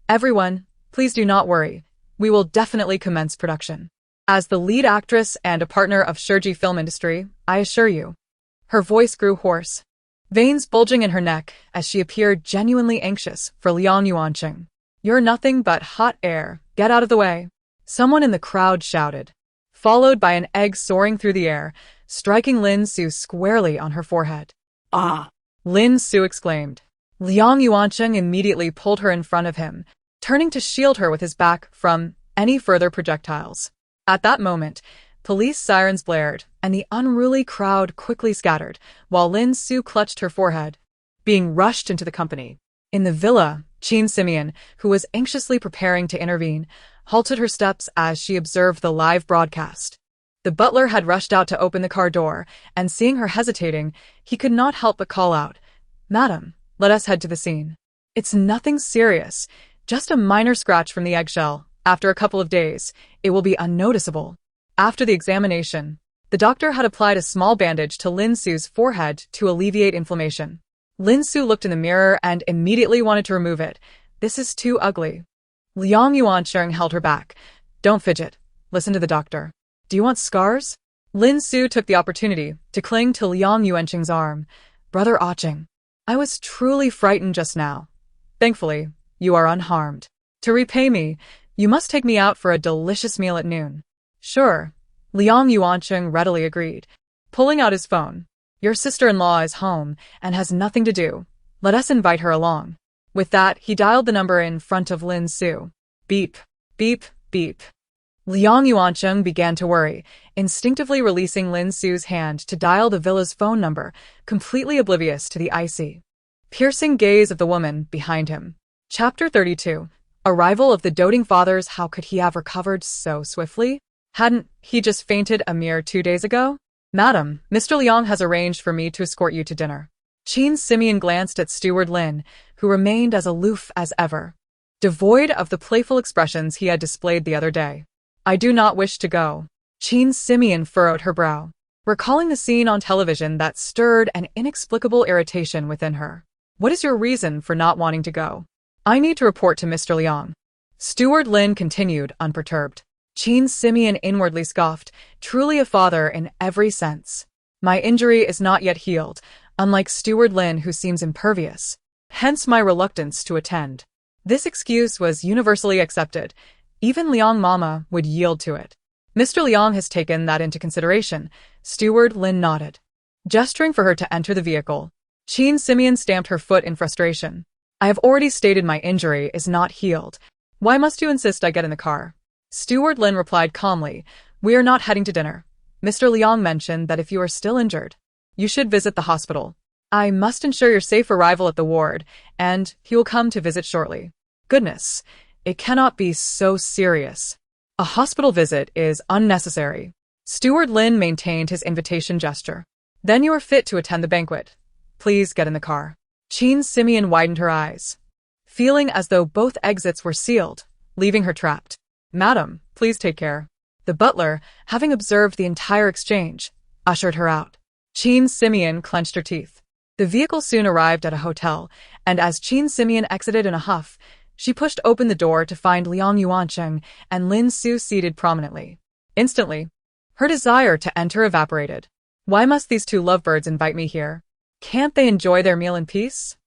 Everyone, please do not worry. We will definitely commence production. As the lead actress and a partner of Shiji Film Industry, I assure you. Her voice grew hoarse, veins bulging in her neck as she appeared genuinely anxious for Liang Yuancheng. You're nothing but hot air. Get out of the way. Someone in the crowd shouted, followed by an egg soaring through the air, striking Lin Su squarely on her forehead. Ah! Lin Su exclaimed. Liang Yuancheng immediately pulled her in front of him, turning to shield her with his back from any further projectiles. At that moment, police sirens blared, and the unruly crowd quickly scattered, while Lin Su clutched her forehead, being rushed into the company. In the villa, Qin Simeon, who was anxiously preparing to intervene, halted her steps as she observed the live broadcast. The butler had rushed out to open the car door, and seeing her hesitating, he could not help but call out, Madam, let us head to the scene. It's nothing serious, just a minor scratch from the eggshell. After a couple of days, it will be unnoticeable. After the examination, the doctor had applied a small bandage to Lin Su's forehead to alleviate inflammation. Lin Su looked in the mirror and immediately wanted to remove it. This is too ugly. Liang Yuancheng held her back. Don't fidget. Listen to the doctor. Do you want scars? Lin Su took the opportunity to cling to Liang Yuanqing's arm. Brother Aching, I was truly frightened just now. Thankfully, you are unharmed. To repay me, you must take me out for a delicious meal at noon. Sure, Liang Yuanqing readily agreed, pulling out his phone. Your sister-in-law is home and has nothing to do. Let us invite her along. With that, he dialed the number in front of Lin Su. Beep, beep, beep. Liang Yuanqing began to worry, instinctively releasing Lin Su's hand to dial the villa's phone number, completely oblivious to the icy, piercing gaze of the woman behind him. Chapter 32. Arrival of the doting fathers. How could he have recovered so swiftly? Hadn't he just fainted a mere 2 days ago? Madam, Mr. Liang has arranged for me to escort you to dinner. Qin Simeon glanced at Steward Lin, who remained as aloof as ever, devoid of the playful expressions he had displayed the other day. I do not wish to go. Qin Simeon furrowed her brow, recalling the scene on television that stirred an inexplicable irritation within her. What is your reason for not wanting to go? I need to report to Mr. Liang. Steward Lin continued, unperturbed. Qin Simeon inwardly scoffed, truly a father in every sense. My injury is not yet healed, unlike Steward Lin, who seems impervious. Hence my reluctance to attend. This excuse was universally accepted. Even Liang Mama would yield to it. Mr. Liang has taken that into consideration. Steward Lin nodded, gesturing for her to enter the vehicle. Qin Simeon stamped her foot in frustration. I have already stated my injury is not healed. Why must you insist I get in the car? Steward Lin replied calmly, we are not heading to dinner. Mr. Liang mentioned that if you are still injured, you should visit the hospital. I must ensure your safe arrival at the ward, and he will come to visit shortly. Goodness, it cannot be so serious. A hospital visit is unnecessary. Steward Lin maintained his invitation gesture. Then you are fit to attend the banquet. Please get in the car. Qin Simeon widened her eyes, feeling as though both exits were sealed, leaving her trapped. Madam, please take care. The butler, having observed the entire exchange, ushered her out. Qin Simeon clenched her teeth. The vehicle soon arrived at a hotel, and as Qin Simeon exited in a huff, she pushed open the door to find Liang Yuanqing and Lin Su seated prominently. Instantly, her desire to enter evaporated. Why must these two lovebirds invite me here? Can't they enjoy their meal in peace?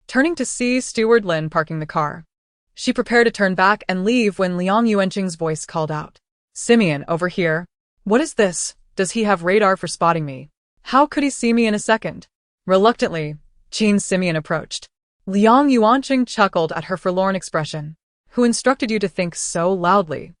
Turning to see Steward Lin parking the car, she prepared to turn back and leave when Liang Yuanqing's voice called out. Simeon, over here. What is this? Does he have radar for spotting me? How could he see me in a second? Reluctantly, Qin Simeon approached. Liang Yuanqing chuckled at her forlorn expression. Who instructed you to think so loudly?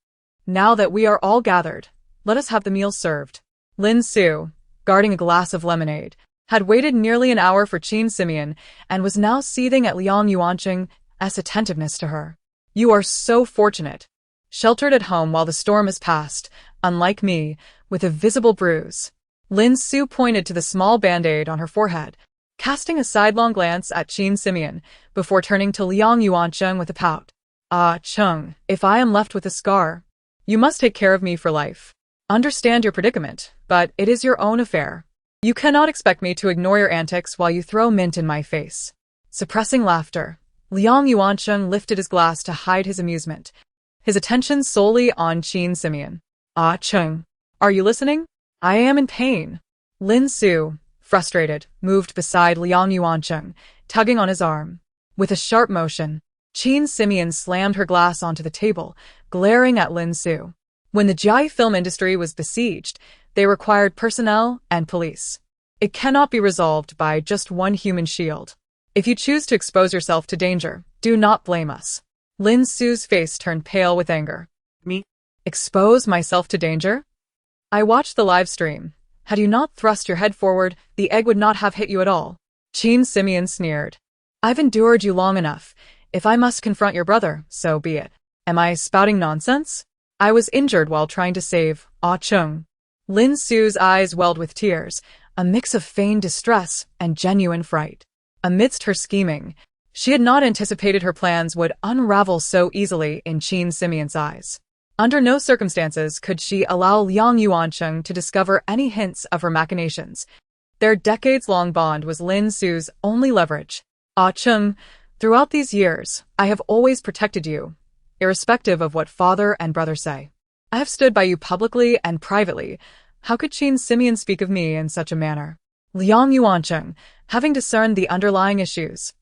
Now that we are all gathered, let us have the meal served. Lin Su, guarding a glass of lemonade, had waited nearly an hour for Qin Simeon and was now seething at Liang Yuanqing's attentiveness to her. You are so fortunate. Sheltered at home while the storm has passed, unlike me, with a visible bruise. Lin Su pointed to the small band-aid on her forehead, casting a sidelong glance at Qin Simeon before turning to Liang Yuanqing with a pout. Ah, Chung, if I am left with a scar, you must take care of me for life. Understand your predicament, but it is your own affair. You cannot expect me to ignore your antics while you throw mint in my face. Suppressing laughter, Liang Yuanqing lifted his glass to hide his amusement, his attention solely on Qin Simeon. Ah, Chung, are you listening? I am in pain. Lin Su, frustrated, moved beside Liang Yuanqing, tugging on his arm. With a sharp motion, Qin Simeon slammed her glass onto the table, glaring at Lin Su. When the Jai film industry was besieged, they required personnel and police. It cannot be resolved by just one human shield. If you choose to expose yourself to danger, do not blame us. Lin Su's face turned pale with anger. Me? Expose myself to danger? I watched the live stream. Had you not thrust your head forward, the egg would not have hit you at all. Qin Simeon sneered. I've endured you long enough. If I must confront your brother, so be it. Am I spouting nonsense? I was injured while trying to save Ah Chung. Lin Su's eyes welled with tears, a mix of feigned distress and genuine fright. Amidst her scheming, she had not anticipated her plans would unravel so easily in Qin Simeon's eyes. Under no circumstances could she allow Liang Yuanqing to discover any hints of her machinations. Their decades-long bond was Lin Su's only leverage. Ah Chung, throughout these years, I have always protected you, irrespective of what father and brother say. I have stood by you publicly and privately, How could Qin Simeon speak of me in such a manner? Liang Yuancheng, having discerned the underlying issues,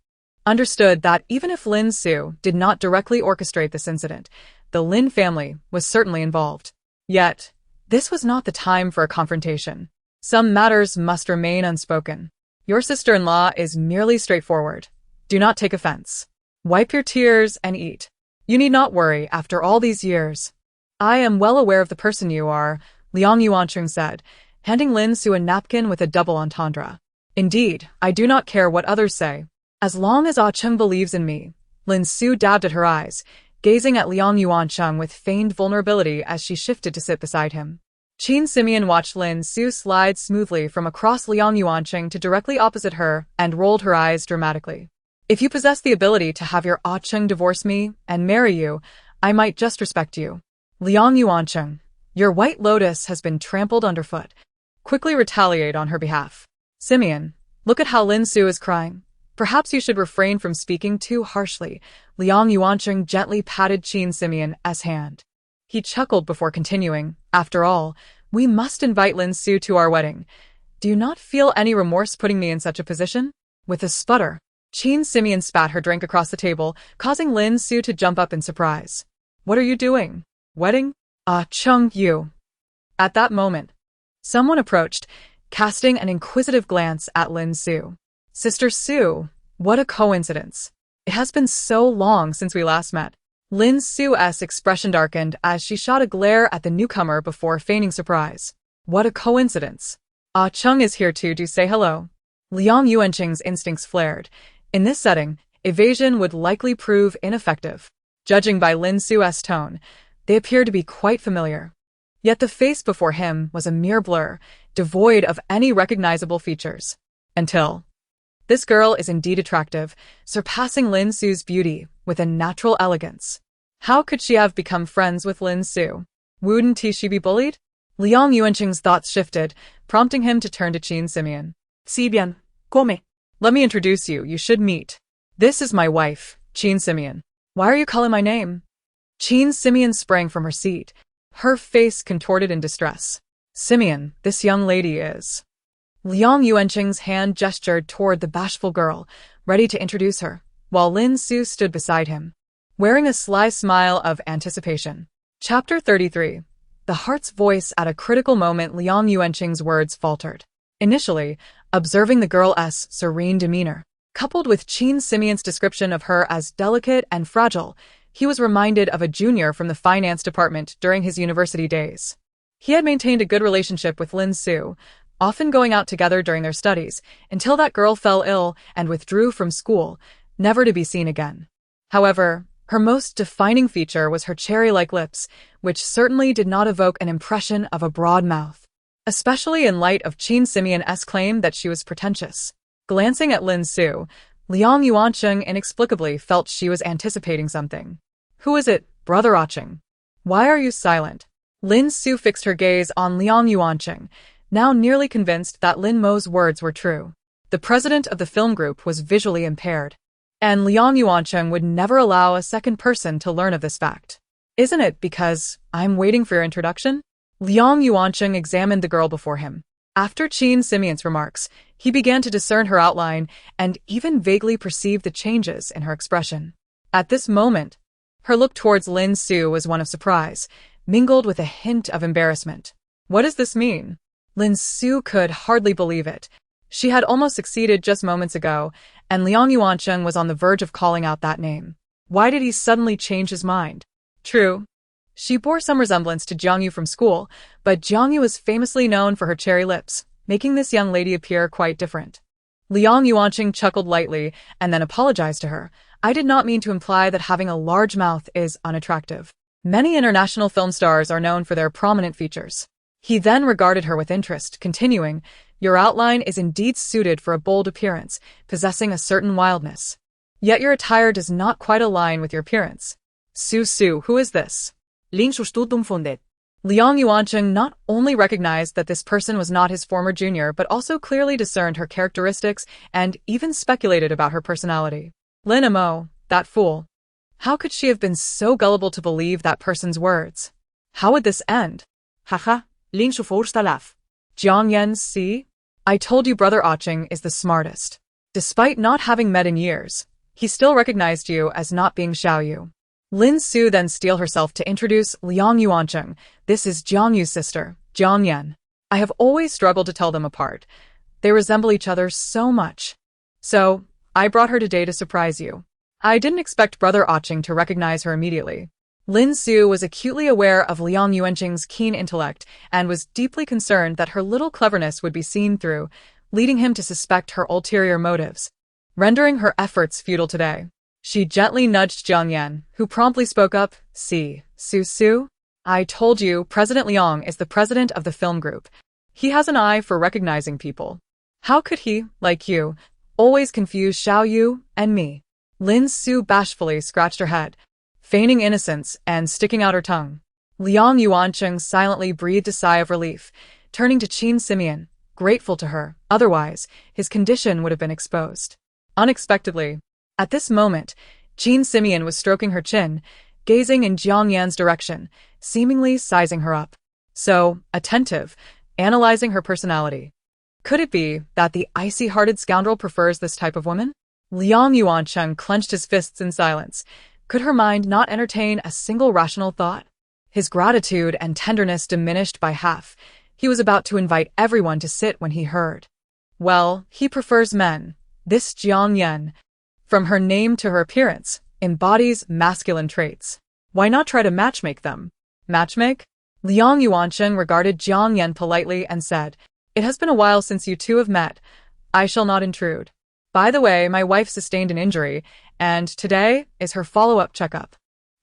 understood that even if Lin Su did not directly orchestrate this incident, the Lin family was certainly involved. Yet, this was not the time for a confrontation. Some matters must remain unspoken. Your sister-in-law is merely straightforward. Do not take offense. Wipe your tears and eat. You need not worry after all these years. I am well aware of the person you are, Liang Yuancheng said, handing Lin Su a napkin with a double entendre. Indeed, I do not care what others say. As long as Ah Cheng believes in me. Lin Su dabbed at her eyes, gazing at Liang Yuancheng with feigned vulnerability as she shifted to sit beside him. Qin Simeon watched Lin Su slide smoothly from across Liang Yuancheng to directly opposite her and rolled her eyes dramatically. If you possess the ability to have your Ah Cheng divorce me and marry you, I might just respect you. Liang Yuancheng, your white lotus has been trampled underfoot. Quickly retaliate on her behalf. Simeon, look at how Lin Su is crying. Perhaps you should refrain from speaking too harshly. Liang Yuancheng gently patted Qin Simeon's hand. He chuckled before continuing, after all, we must invite Lin Su to our wedding. Do you not feel any remorse putting me in such a position? With a sputter, Qin Simeon spat her drink across the table, causing Lin Su to jump up in surprise. What are you doing? Wedding? Ah Cheng, you. At that moment, someone approached, casting an inquisitive glance at Lin Su. Sister Su, what a coincidence. It has been so long since we last met. Lin Su's expression darkened as she shot a glare at the newcomer before feigning surprise. What a coincidence. Ah Cheng is here too, do say hello. Liang Yuancheng's instincts flared. In this setting, evasion would likely prove ineffective. Judging by Lin Su's tone, they appeared to be quite familiar. Yet the face before him was a mere blur, devoid of any recognizable features. Until this girl is indeed attractive, surpassing Lin Su's beauty with a natural elegance. How could she have become friends with Lin Su? Wouldn't she be bullied? Liang Yuancheng's thoughts shifted, prompting him to turn to Qin Simeon. Si bien, come. Let me introduce you, you should meet. This is my wife, Qin Simeon. Why are you calling my name? Qin Simeon sprang from her seat, her face contorted in distress. Simeon, this young lady is. Liang Yuancheng's hand gestured toward the bashful girl, ready to introduce her, while Lin Su stood beside him, wearing a sly smile of anticipation. Chapter 33. The heart's voice. At a critical moment, Liang Yuancheng's words faltered. Initially, observing the girl's serene demeanor, coupled with Qin Simeon's description of her as delicate and fragile, he was reminded of a junior from the finance department during his university days. He had maintained a good relationship with Lin Su, often going out together during their studies, until that girl fell ill and withdrew from school, never to be seen again. However, her most defining feature was her cherry-like lips, which certainly did not evoke an impression of a broad mouth, especially in light of Qin Simeon's claim that she was pretentious. Glancing at Lin Su, Liang Yuancheng inexplicably felt she was anticipating something. Who is it, Brother Acheng? Why are you silent? Lin Su fixed her gaze on Liang Yuancheng, now nearly convinced that Lin Mo's words were true. The president of the film group was visually impaired, and Liang Yuancheng would never allow a second person to learn of this fact. Isn't it because I'm waiting for your introduction? Liang Yuancheng examined the girl before him. After Qin Simeon's remarks, he began to discern her outline and even vaguely perceived the changes in her expression. At this moment, her look towards Lin Su was one of surprise, mingled with a hint of embarrassment. What does this mean? Lin Su could hardly believe it. She had almost succeeded just moments ago, and Liang Yuancheng was on the verge of calling out that name. Why did he suddenly change his mind? True, she bore some resemblance to Jiang Yu from school, but Jiang Yu was famously known for her cherry lips, making this young lady appear quite different. Liang Yuancheng chuckled lightly and then apologized to her. I did not mean to imply that having a large mouth is unattractive. Many international film stars are known for their prominent features. He then regarded her with interest, continuing, your outline is indeed suited for a bold appearance, possessing a certain wildness. Yet your attire does not quite align with your appearance. Su, who is this? Lin Su stood dumbfounded. Liang Yuancheng not only recognized that this person was not his former junior, but also clearly discerned her characteristics and even speculated about her personality. Lin Mo, that fool. How could she have been so gullible to believe that person's words? How would this end? Haha, Links voorste laugh. Jiang Yan, see? I told you Brother Aching is the smartest. Despite not having met in years, he still recognized you as not being Xiaoyu. Lin Su then steeled herself to introduce Liang Yuancheng. This is Jiang Yu's sister, Jiang Yan. I have always struggled to tell them apart. They resemble each other so much. So, I brought her today to surprise you. I didn't expect Brother Aching to recognize her immediately. Lin Su was acutely aware of Liang Yuancheng's keen intellect and was deeply concerned that her little cleverness would be seen through, leading him to suspect her ulterior motives, rendering her efforts futile today. She gently nudged Jiang Yan, who promptly spoke up, "See, Su, I told you President Liang is the president of the film group. He has an eye for recognizing people. How could he, like you, always confuse Xiaoyu and me?" Lin Su bashfully scratched her head, feigning innocence and sticking out her tongue. Liang Yuancheng silently breathed a sigh of relief, turning to Qin Simeon, grateful to her. Otherwise, his condition would have been exposed. Unexpectedly, at this moment, Qin Simeon was stroking her chin, gazing in Jiang Yan's direction, seemingly sizing her up. So, attentive, analyzing her personality. Could it be that the icy-hearted scoundrel prefers this type of woman? Liang Yuancheng clenched his fists in silence. Could her mind not entertain a single rational thought? His gratitude and tenderness diminished by half. He was about to invite everyone to sit when he heard. Well, he prefers men. This Jiang Yan, from her name to her appearance, embodies masculine traits. Why not try to matchmake them? Matchmake? Liang Yuancheng regarded Jiang Yan politely and said, "It has been a while since you two have met. I shall not intrude. By the way, my wife sustained an injury, and today is her follow-up checkup.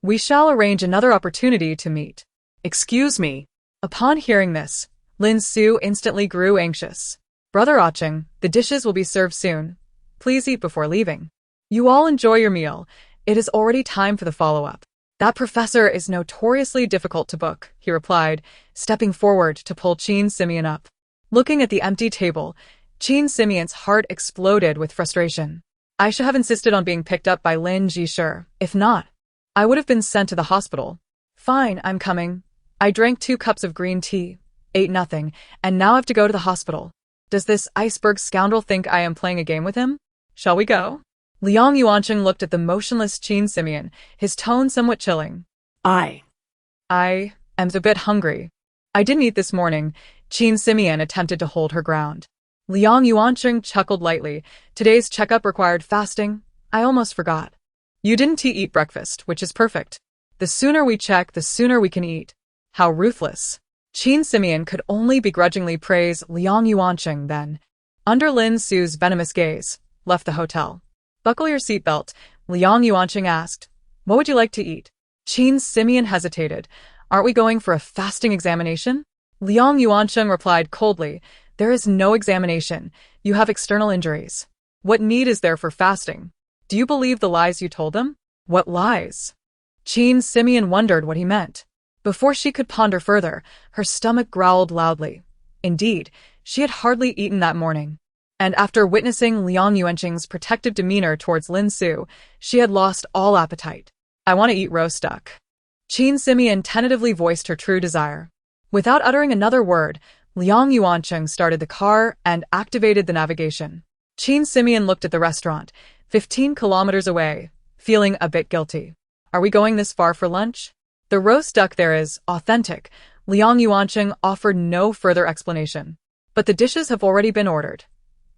We shall arrange another opportunity to meet." "Excuse me." Upon hearing this, Lin Su instantly grew anxious. "Brother Aching, the dishes will be served soon. Please eat before leaving. You all enjoy your meal. It is already time for the follow-up." "That professor is notoriously difficult to book," he replied, stepping forward to pull Qin Simeon up. Looking at the empty table, Qin Simeon's heart exploded with frustration. "I should have insisted on being picked up by Lin Jisher. If not, I would have been sent to the hospital." "Fine, I'm coming. I drank 2 cups of green tea, ate nothing, and now have to go to the hospital. Does this iceberg scoundrel think I am playing a game with him? Shall we go?" Liang Yuancheng looked at the motionless Qin Simeon, his tone somewhat chilling. I am a bit hungry. I didn't eat this morning." Qin Simeon attempted to hold her ground. Liang Yuancheng chuckled lightly. "Today's checkup required fasting. I almost forgot. You didn't eat breakfast, which is perfect. The sooner we check, the sooner we can eat." How ruthless. Qin Simeon could only begrudgingly praise Liang Yuancheng then, under Lin Su's venomous gaze, left the hotel. "Buckle your seatbelt," Liang Yuancheng asked. "What would you like to eat?" Qin Simeon hesitated. "Aren't we going for a fasting examination?" Liang Yuancheng replied coldly, "There is no examination. You have external injuries. What need is there for fasting? Do you believe the lies you told them?" "What lies?" Qin Simeon wondered what he meant. Before she could ponder further, her stomach growled loudly. Indeed, she had hardly eaten that morning. And after witnessing Liang Yuancheng's protective demeanor towards Lin Su, she had lost all appetite. "I want to eat roast duck." Qin Simeon tentatively voiced her true desire. Without uttering another word, Liang Yuancheng started the car and activated the navigation. Qin Simeon looked at the restaurant, 15 kilometers away, feeling a bit guilty. "Are we going this far for lunch?" "The roast duck there is authentic." Liang Yuancheng offered no further explanation. "But the dishes have already been ordered.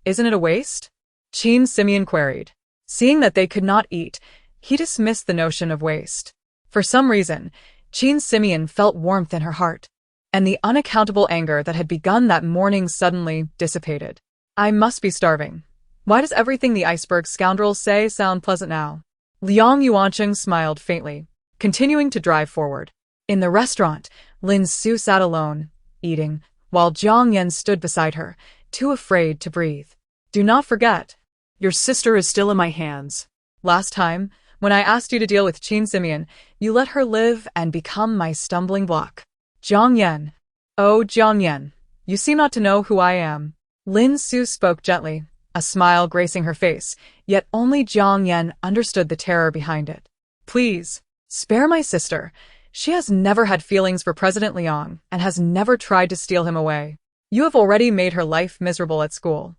Isn't it a waste?" Qin Simeon queried. Seeing that they could not eat, he dismissed the notion of waste. For some reason, Qin Simeon felt warmth in her heart, and the unaccountable anger that had begun that morning suddenly dissipated. "I must be starving. Why does everything the iceberg scoundrels say sound pleasant now?" Liang Yuancheng smiled faintly, continuing to drive forward. In the restaurant, Lin Su sat alone, eating, while Jiang Yan stood beside her, too afraid to breathe. "Do not forget, your sister is still in my hands. Last time, when I asked you to deal with Qin Simeon, you let her live and become my stumbling block." "Jiang Yan. Oh, Jiang Yan, you seem not to know who I am." Lin Su spoke gently, a smile gracing her face, yet only Jiang Yan understood the terror behind it. "Please, spare my sister. She has never had feelings for President Liang and has never tried to steal him away. You have already made her life miserable at school.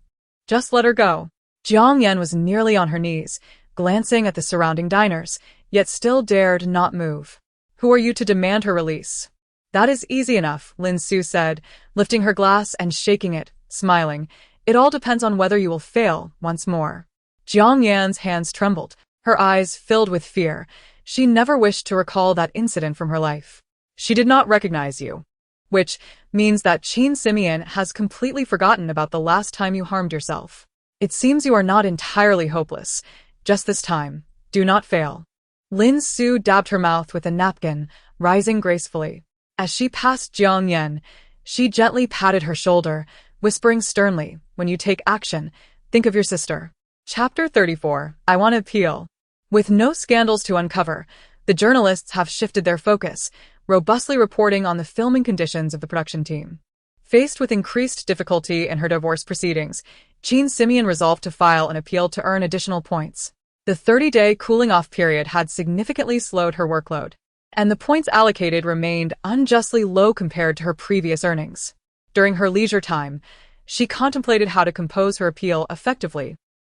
Just let her go. Jiang Yan was nearly on her knees, glancing at the surrounding diners, yet still dared not move. Who are you to demand her release? That is easy enough, Lin Su said, lifting her glass and shaking it, smiling. It all depends on whether you will fail once more. Jiang Yan's hands trembled, her eyes filled with fear. She never wished to recall that incident from her life. She did not recognize you. Which means that Qin Simeon has completely forgotten about the last time you harmed yourself. It seems you are not entirely hopeless. Just this time, do not fail. Lin Su dabbed her mouth with a napkin, rising gracefully. As she passed Jiang Yan, she gently patted her shoulder, whispering sternly, when you take action, think of your sister. Chapter 34, I Want to Appeal. With no scandals to uncover, the journalists have shifted their focus, robustly reporting on the filming conditions of the production team. Faced with increased difficulty in her divorce proceedings, Qin Simeon resolved to file an appeal to earn additional points. The 30-day cooling-off period had significantly slowed her workload, and the points allocated remained unjustly low compared to her previous earnings. During her leisure time, she contemplated how to compose her appeal effectively,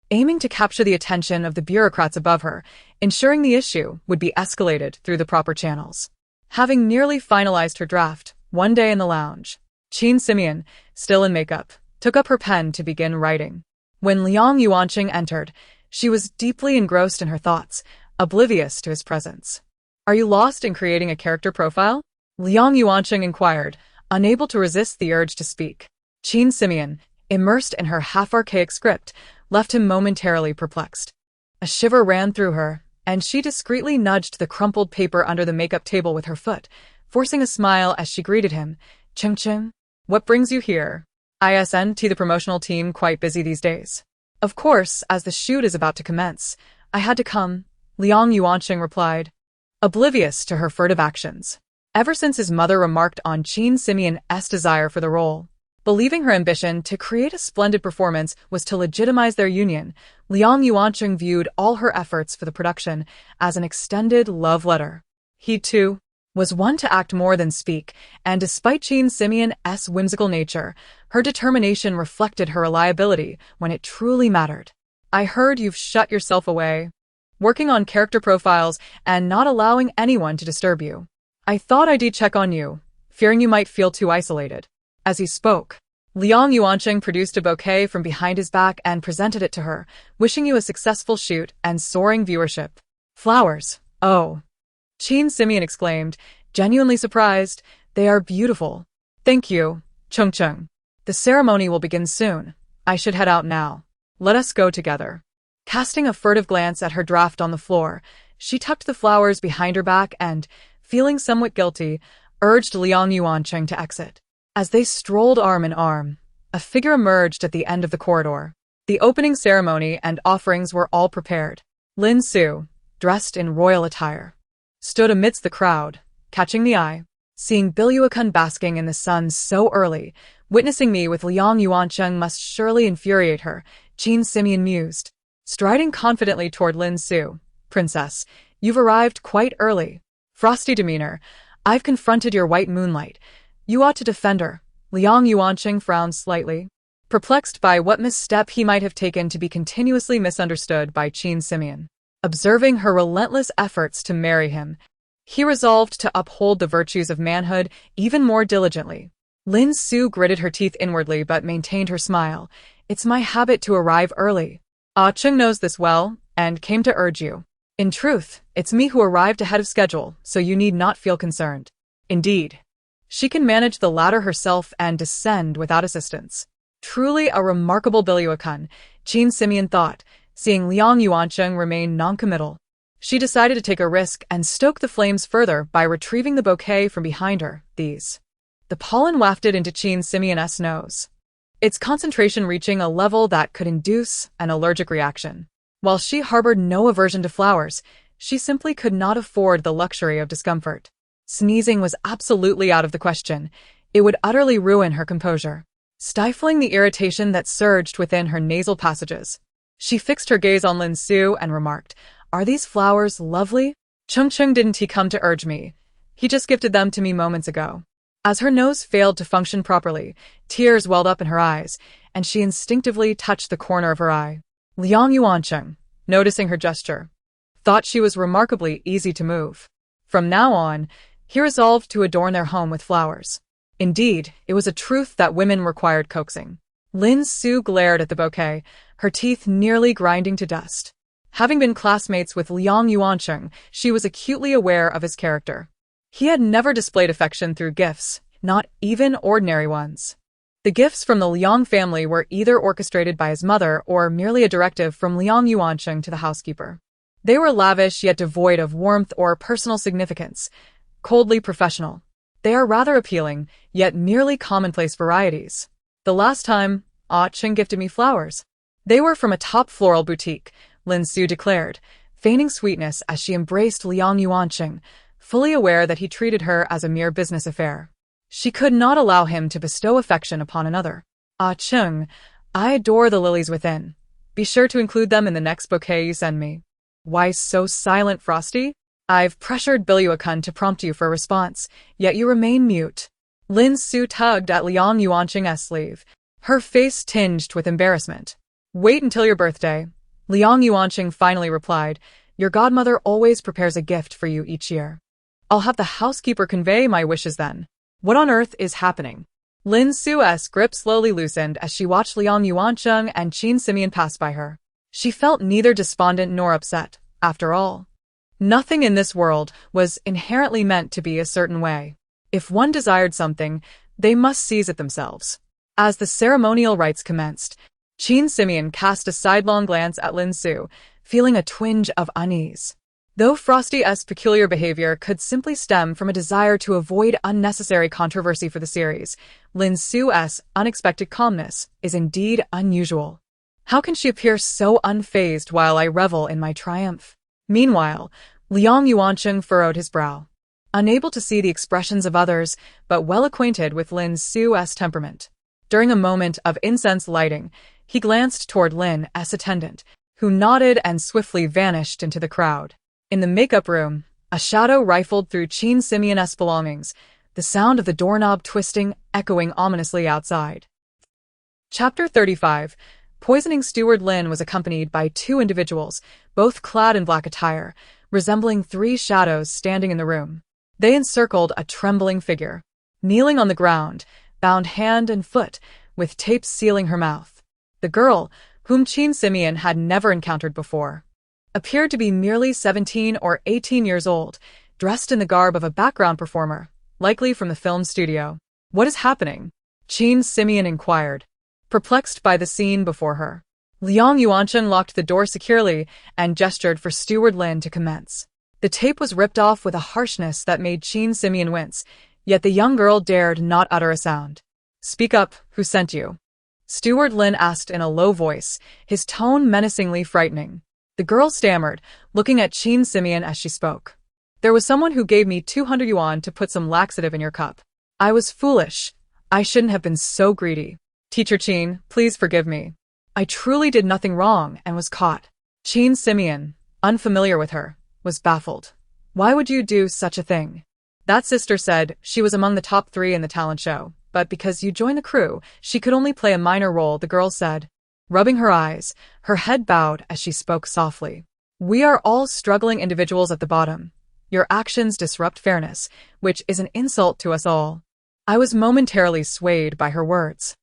aiming to capture the attention of the bureaucrats above her, ensuring the issue would be escalated through the proper channels. Having nearly finalized her draft, one day in the lounge, Qin Simeon, still in makeup, took up her pen to begin writing. When Liang Yuanqing entered, she was deeply engrossed in her thoughts, oblivious to his presence. Are you lost in creating a character profile? Liang Yuanqing inquired, unable to resist the urge to speak. Qin Simeon, immersed in her half-archaic script, left him momentarily perplexed. A shiver ran through her, and she discreetly nudged the crumpled paper under the makeup table with her foot, forcing a smile as she greeted him. Cheng, what brings you here? Isn't the promotional team quite busy these days? Of course, as the shoot is about to commence, I had to come, Liang Yuanqing replied, oblivious to her furtive actions. Ever since his mother remarked on Qin Simeon's desire for the role, believing her ambition to create a splendid performance was to legitimize their union, Liang Yuanqing viewed all her efforts for the production as an extended love letter. He, too, was one to act more than speak, and despite Qin Simeon's whimsical nature, her determination reflected her reliability when it truly mattered. I heard you've shut yourself away, working on character profiles and not allowing anyone to disturb you. I thought I'd check on you, fearing you might feel too isolated. As he spoke, Liang Yuanqing produced a bouquet from behind his back and presented it to her, wishing you a successful shoot and soaring viewership. Flowers, oh! Qin Simeon exclaimed, genuinely surprised. They are beautiful. Thank you, Cheng. The ceremony will begin soon. I should head out now. Let us go together. Casting a furtive glance at her draft on the floor, she tucked the flowers behind her back and, feeling somewhat guilty, urged Liang Yuanqing to exit. As they strolled arm in arm, a figure emerged at the end of the corridor. The opening ceremony and offerings were all prepared. Lin Su, dressed in royal attire, stood amidst the crowd, catching the eye. Seeing Biluakun basking in the sun so early, witnessing me with Liang Yuanqing must surely infuriate her, Qin Simeon mused. Striding confidently toward Lin Su, Princess, you've arrived quite early. Frosty demeanor, I've confronted your white moonlight. You ought to defend her. Liang Yuanqing frowned slightly, perplexed by what misstep he might have taken to be continuously misunderstood by Qin Simeon. Observing her relentless efforts to marry him, he resolved to uphold the virtues of manhood even more diligently. Lin Su gritted her teeth inwardly but maintained her smile. It's my habit to arrive early. Ah Cheng knows this well, and came to urge you. In truth, it's me who arrived ahead of schedule, so you need not feel concerned. Indeed, she can manage the ladder herself and descend without assistance. Truly a remarkable Biluakun, Qin Simeon thought, seeing Liang Yuanqing remain noncommittal. She decided to take a risk and stoke the flames further by retrieving the bouquet from behind her. The pollen wafted into Qin Simeon's nose, its concentration reaching a level that could induce an allergic reaction. While she harbored no aversion to flowers, she simply could not afford the luxury of discomfort. Sneezing was absolutely out of the question. It would utterly ruin her composure. Stifling the irritation that surged within her nasal passages, she fixed her gaze on Lin Su and remarked, Are these flowers lovely? Cheng didn't he come to urge me? He just gifted them to me moments ago. As her nose failed to function properly, tears welled up in her eyes, and she instinctively touched the corner of her eye. Liang Yuancheng, noticing her gesture, thought she was remarkably easy to move. From now on, he resolved to adorn their home with flowers. Indeed, it was a truth that women required coaxing. Lin Su glared at the bouquet, her teeth nearly grinding to dust. Having been classmates with Liang Yuancheng, she was acutely aware of his character. He had never displayed affection through gifts, not even ordinary ones. The gifts from the Liang family were either orchestrated by his mother or merely a directive from Liang Yuancheng to the housekeeper. They were lavish yet devoid of warmth or personal significance, coldly professional. They are rather appealing, yet merely commonplace varieties. The last time, Cheng gifted me flowers. They were from a top floral boutique, Lin Su declared, feigning sweetness as she embraced Liang Yuancheng, fully aware that he treated her as a mere business affair. She could not allow him to bestow affection upon another. Cheng, I adore the lilies within. Be sure to include them in the next bouquet you send me. Why so silent, Frosty? I've pressured Biluakun to prompt you for a response, yet you remain mute. Lin Su tugged at Liang Yuancheng's sleeve, her face tinged with embarrassment. Wait until your birthday. Liang Yuancheng finally replied, your godmother always prepares a gift for you each year. I'll have the housekeeper convey my wishes then. What on earth is happening? Lin Su's grip slowly loosened as she watched Liang Yuancheng and Qin Simeon pass by her. She felt neither despondent nor upset, after all. Nothing in this world was inherently meant to be a certain way. If one desired something, they must seize it themselves. As the ceremonial rites commenced, Qin Simeon cast a sidelong glance at Lin Su, feeling a twinge of unease. Though Frosty's peculiar behavior could simply stem from a desire to avoid unnecessary controversy for the series, Lin Su's unexpected calmness is indeed unusual. How can she appear so unfazed while I revel in my triumph? Meanwhile, Liang Yuancheng furrowed his brow. Unable to see the expressions of others, but well acquainted with Lin Su's temperament. During a moment of incense lighting, he glanced toward Lin's attendant, who nodded and swiftly vanished into the crowd. In the makeup room, a shadow rifled through Qin Simeon's belongings, the sound of the doorknob twisting echoing ominously outside. Chapter 35. Poisoning Steward Lin was accompanied by two individuals, both clad in black attire, resembling three shadows standing in the room. They encircled a trembling figure, kneeling on the ground, bound hand and foot, with tapes sealing her mouth. The girl, whom Qin Simeon had never encountered before, appeared to be merely 17 or 18 years old, dressed in the garb of a background performer, likely from the film studio. What is happening? Qin Simeon inquired, perplexed by the scene before her. Liang Yuancheng locked the door securely and gestured for Steward Lin to commence. The tape was ripped off with a harshness that made Qin Simeon wince, yet the young girl dared not utter a sound. Speak up, who sent you? Steward Lin asked in a low voice, his tone menacingly frightening. The girl stammered, looking at Qin Simeon as she spoke. There was someone who gave me 200 yuan to put some laxative in your cup. I was foolish. I shouldn't have been so greedy. Teacher Qin, please forgive me. I truly did nothing wrong and was caught. Qin Simeon, unfamiliar with her, was baffled. Why would you do such a thing? That sister said she was among the top 3 in the talent show, but because you joined the crew, she could only play a minor role, the girl said, rubbing her eyes, her head bowed as she spoke softly. We are all struggling individuals at the bottom. Your actions disrupt fairness, which is an insult to us all. I was momentarily swayed by her words.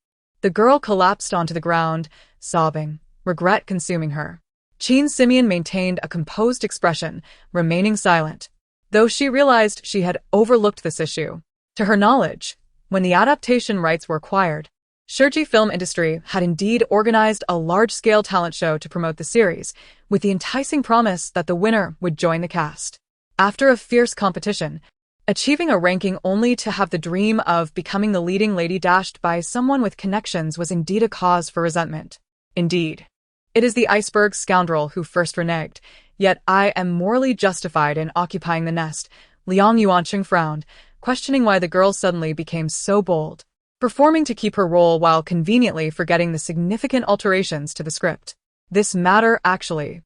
The girl collapsed onto the ground, sobbing, regret consuming her. Qin Simeon maintained a composed expression, remaining silent, though she realized she had overlooked this issue. To her knowledge, when the adaptation rights were acquired, Shirji Film Industry had indeed organized a large-scale talent show to promote the series, with the enticing promise that the winner would join the cast. After a fierce competition, achieving a ranking only to have the dream of becoming the leading lady dashed by someone with connections was indeed a cause for resentment. Indeed, it is the iceberg scoundrel who first reneged, yet I am morally justified in occupying the nest. Liang Yuancheng frowned, questioning why the girl suddenly became so bold, performing to keep her role while conveniently forgetting the significant alterations to the script. This matter actually.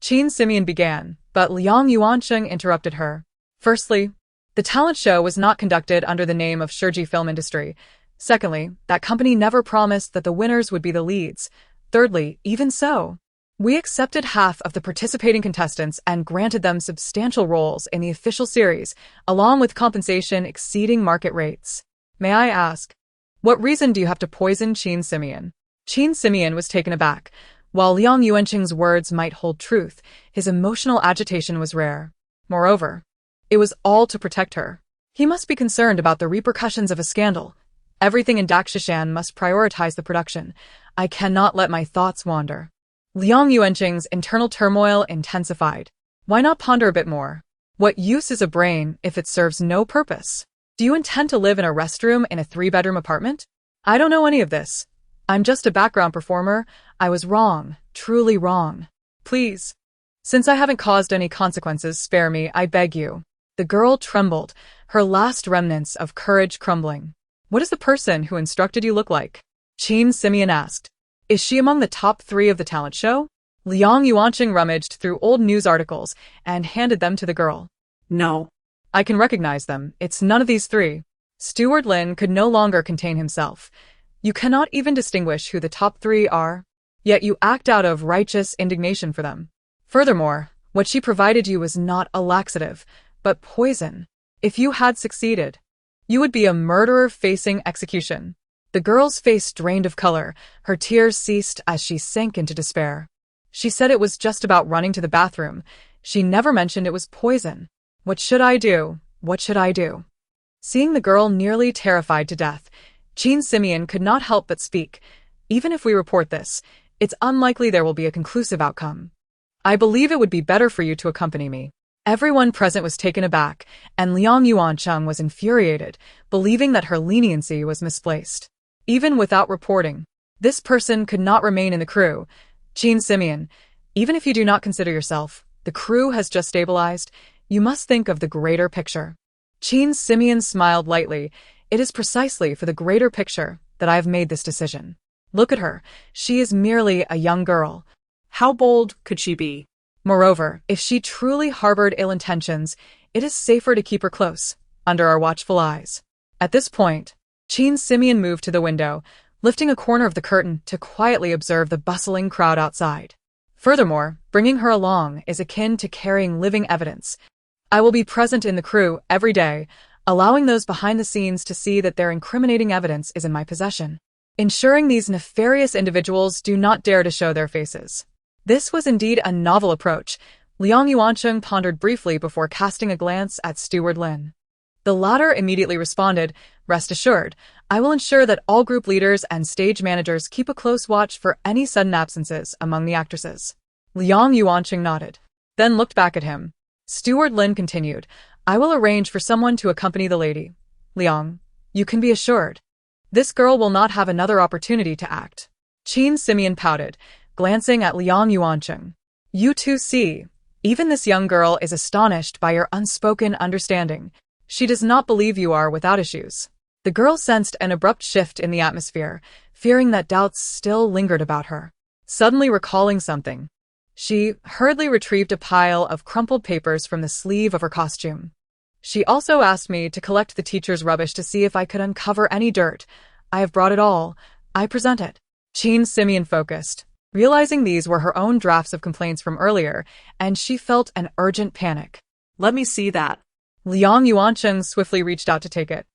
Qin Simeon began, but Liang Yuancheng interrupted her. Firstly, the The talent show was not conducted under the name of Shurji Film Industry. Secondly, that company never promised that the winners would be the leads. Thirdly, even so, we accepted half of the participating contestants and granted them substantial roles in the official series, along with compensation exceeding market rates. May I ask, what reason do you have to poison Qin Simeon? Qin Simeon was taken aback. While Liang Yuanqing's words might hold truth, his emotional agitation was rare. Moreover, it was all to protect her. He must be concerned about the repercussions of a scandal. Everything in Dakshishan must prioritize the production. I cannot let my thoughts wander. Liang Yuanqing's internal turmoil intensified. Why not ponder a bit more? What use is a brain if it serves no purpose? Do you intend to live in a restroom in a 3-bedroom apartment? I don't know any of this. I'm just a background performer. I was wrong, truly wrong. Please. Since I haven't caused any consequences, spare me, I beg you. The girl trembled, her last remnants of courage crumbling. What does the person who instructed you look like? Qin Simeon asked. Is she among the top 3 of the talent show? Liang Yuanqing rummaged through old news articles and handed them to the girl. No. I can recognize them. It's none of these 3. Steward Lin could no longer contain himself. You cannot even distinguish who the top 3 are, yet you act out of righteous indignation for them. Furthermore, what she provided you was not a laxative, but poison. If you had succeeded, you would be a murderer facing execution. The girl's face drained of color, her tears ceased as she sank into despair. She said it was just about running to the bathroom. She never mentioned it was poison. What should I do? What should I do? Seeing the girl nearly terrified to death, Qin Simeon could not help but speak. Even if we report this, it's unlikely there will be a conclusive outcome. I believe it would be better for you to accompany me. Everyone present was taken aback, and Liang Yuanqing was infuriated, believing that her leniency was misplaced. Even without reporting, this person could not remain in the crew. Qin Simeon, even if you do not consider yourself, the crew has just stabilized, you must think of the greater picture. Qin Simeon smiled lightly. It is precisely for the greater picture that I have made this decision. Look at her. She is merely a young girl. How bold could she be? Moreover, if she truly harbored ill intentions, it is safer to keep her close, under our watchful eyes. At this point, Qin Simeon moved to the window, lifting a corner of the curtain to quietly observe the bustling crowd outside. Furthermore, bringing her along is akin to carrying living evidence. I will be present in the crew every day, allowing those behind the scenes to see that their incriminating evidence is in my possession, ensuring these nefarious individuals do not dare to show their faces. This was indeed a novel approach. Liang Yuanqing pondered briefly before casting a glance at Steward Lin. The latter immediately responded, "Rest assured, I will ensure that all group leaders and stage managers keep a close watch for any sudden absences among the actresses." Liang Yuanqing nodded, then looked back at him. Steward Lin continued, "I will arrange for someone to accompany the lady. Liang, you can be assured, this girl will not have another opportunity to act." Qin Simeon pouted, glancing at Liang Yuanqing. "You too see, even this young girl is astonished by your unspoken understanding. She does not believe you are without issues." The girl sensed an abrupt shift in the atmosphere, fearing that doubts still lingered about her. Suddenly recalling something, she hurriedly retrieved a pile of crumpled papers from the sleeve of her costume. "She also asked me to collect the teacher's rubbish to see if I could uncover any dirt. I have brought it all. I present it." Qin Simeon focused, realizing these were her own drafts of complaints from earlier, and she felt an urgent panic. Let me see that. Liang Yuanqing swiftly reached out to take it.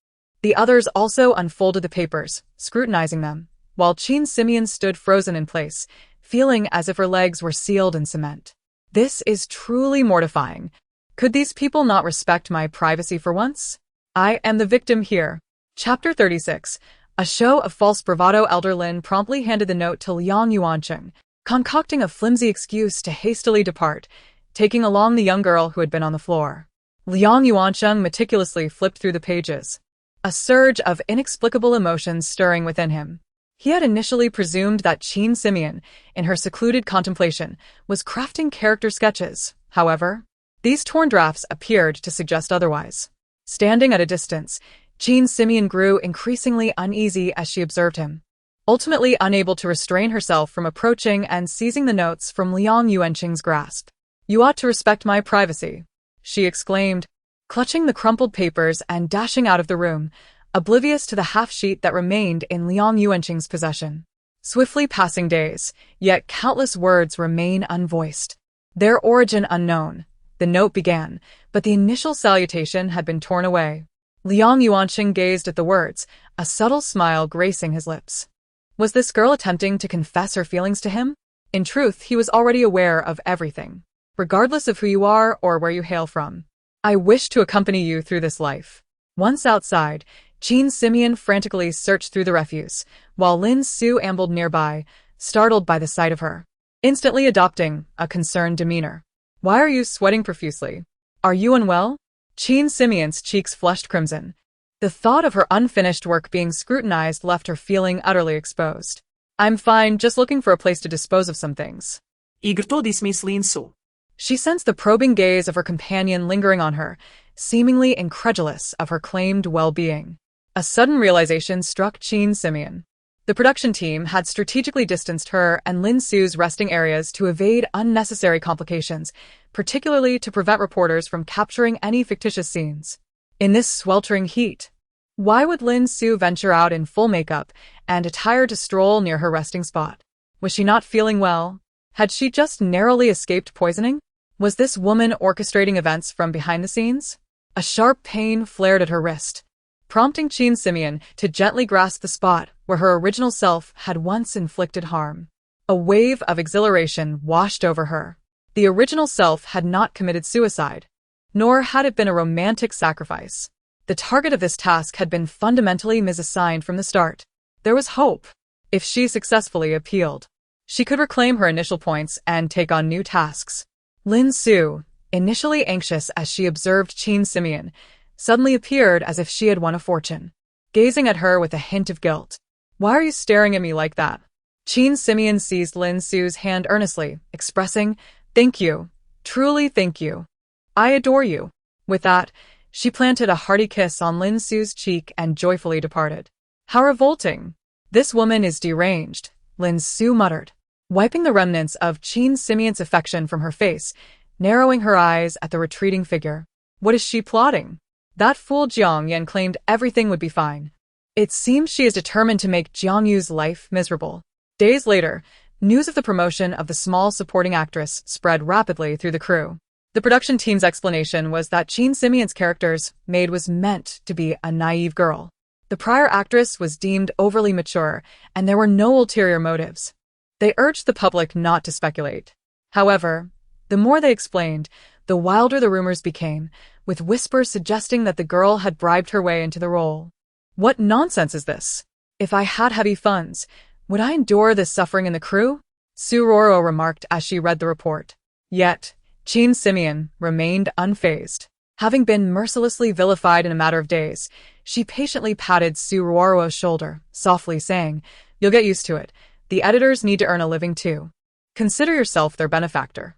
The others also unfolded the papers, scrutinizing them, while Qin Simeon stood frozen in place, feeling as if her legs were sealed in cement. This is truly mortifying. Could these people not respect my privacy for once? I am the victim here. Chapter 36. A show of false bravado. Elder Lin promptly handed the note to Liang Yuanqing, concocting a flimsy excuse to hastily depart, taking along the young girl who had been on the floor. Liang Yuanqing meticulously flipped through the pages, a surge of inexplicable emotions stirring within him. He had initially presumed that Qin Simeon, in her secluded contemplation, was crafting character sketches. However, these torn drafts appeared to suggest otherwise. Standing at a distance, Qin Simeon grew increasingly uneasy as she observed him, ultimately unable to restrain herself from approaching and seizing the notes from Liang Yuanqing's grasp. "You ought to respect my privacy," she exclaimed. clutching the crumpled papers and dashing out of the room, oblivious to the half-sheet that remained in Liang Yuanqing's possession. Swiftly passing days, yet countless words remain unvoiced. Their origin unknown. The note began, but the initial salutation had been torn away. Liang Yuanqing gazed at the words, a subtle smile gracing his lips. Was this girl attempting to confess her feelings to him? In truth, he was already aware of everything, regardless of who you are or where you hail from. I wish to accompany you through this life. Once outside, Qin Simeon frantically searched through the refuse, while Lin Su ambled nearby, startled by the sight of her, instantly adopting a concerned demeanor. Why are you sweating profusely? Are you unwell? Qin Simeon's cheeks flushed crimson. The thought of her unfinished work being scrutinized left her feeling utterly exposed. I'm fine, just looking for a place to dispose of some things. Игрто dismiss Lin Su. She sensed the probing gaze of her companion lingering on her, seemingly incredulous of her claimed well-being. A sudden realization struck Qin Simeon. The production team had strategically distanced her and Lin Su's resting areas to evade unnecessary complications, particularly to prevent reporters from capturing any fictitious scenes. In this sweltering heat, why would Lin Su venture out in full makeup and attire to stroll near her resting spot? Was she not feeling well? Had she just narrowly escaped poisoning? Was this woman orchestrating events from behind the scenes? A sharp pain flared at her wrist, prompting Qin Simeon to gently grasp the spot where her original self had once inflicted harm. A wave of exhilaration washed over her. The original self had not committed suicide, nor had it been a romantic sacrifice. The target of this task had been fundamentally misassigned from the start. There was hope. If she successfully appealed, she could reclaim her initial points and take on new tasks. Lin Su, initially anxious as she observed Qin Simeon, suddenly appeared as if she had won a fortune, gazing at her with a hint of guilt. Why are you staring at me like that? Qin Simeon seized Lin Su's hand earnestly, expressing, thank you, truly thank you. I adore you. With that, she planted a hearty kiss on Lin Su's cheek and joyfully departed. How revolting. This woman is deranged, Lin Su muttered, wiping the remnants of Qin Simeon's affection from her face, narrowing her eyes at the retreating figure. What is she plotting? That fool Jiang Yan claimed everything would be fine. It seems she is determined to make Jiang Yu's life miserable. Days later, news of the promotion of the small supporting actress spread rapidly through the crew. The production team's explanation was that Qin Simeon's character's maid was meant to be a naive girl. The prior actress was deemed overly mature, and there were no ulterior motives. They urged the public not to speculate. However, the more they explained, the wilder the rumors became, with whispers suggesting that the girl had bribed her way into the role. What nonsense is this? If I had heavy funds, would I endure this suffering in the crew? Su Roro remarked as she read the report. Yet, Qin Simeon remained unfazed. Having been mercilessly vilified in a matter of days, she patiently patted Su Roro's shoulder, softly saying, You'll get used to it. The editors need to earn a living too. Consider yourself their benefactor.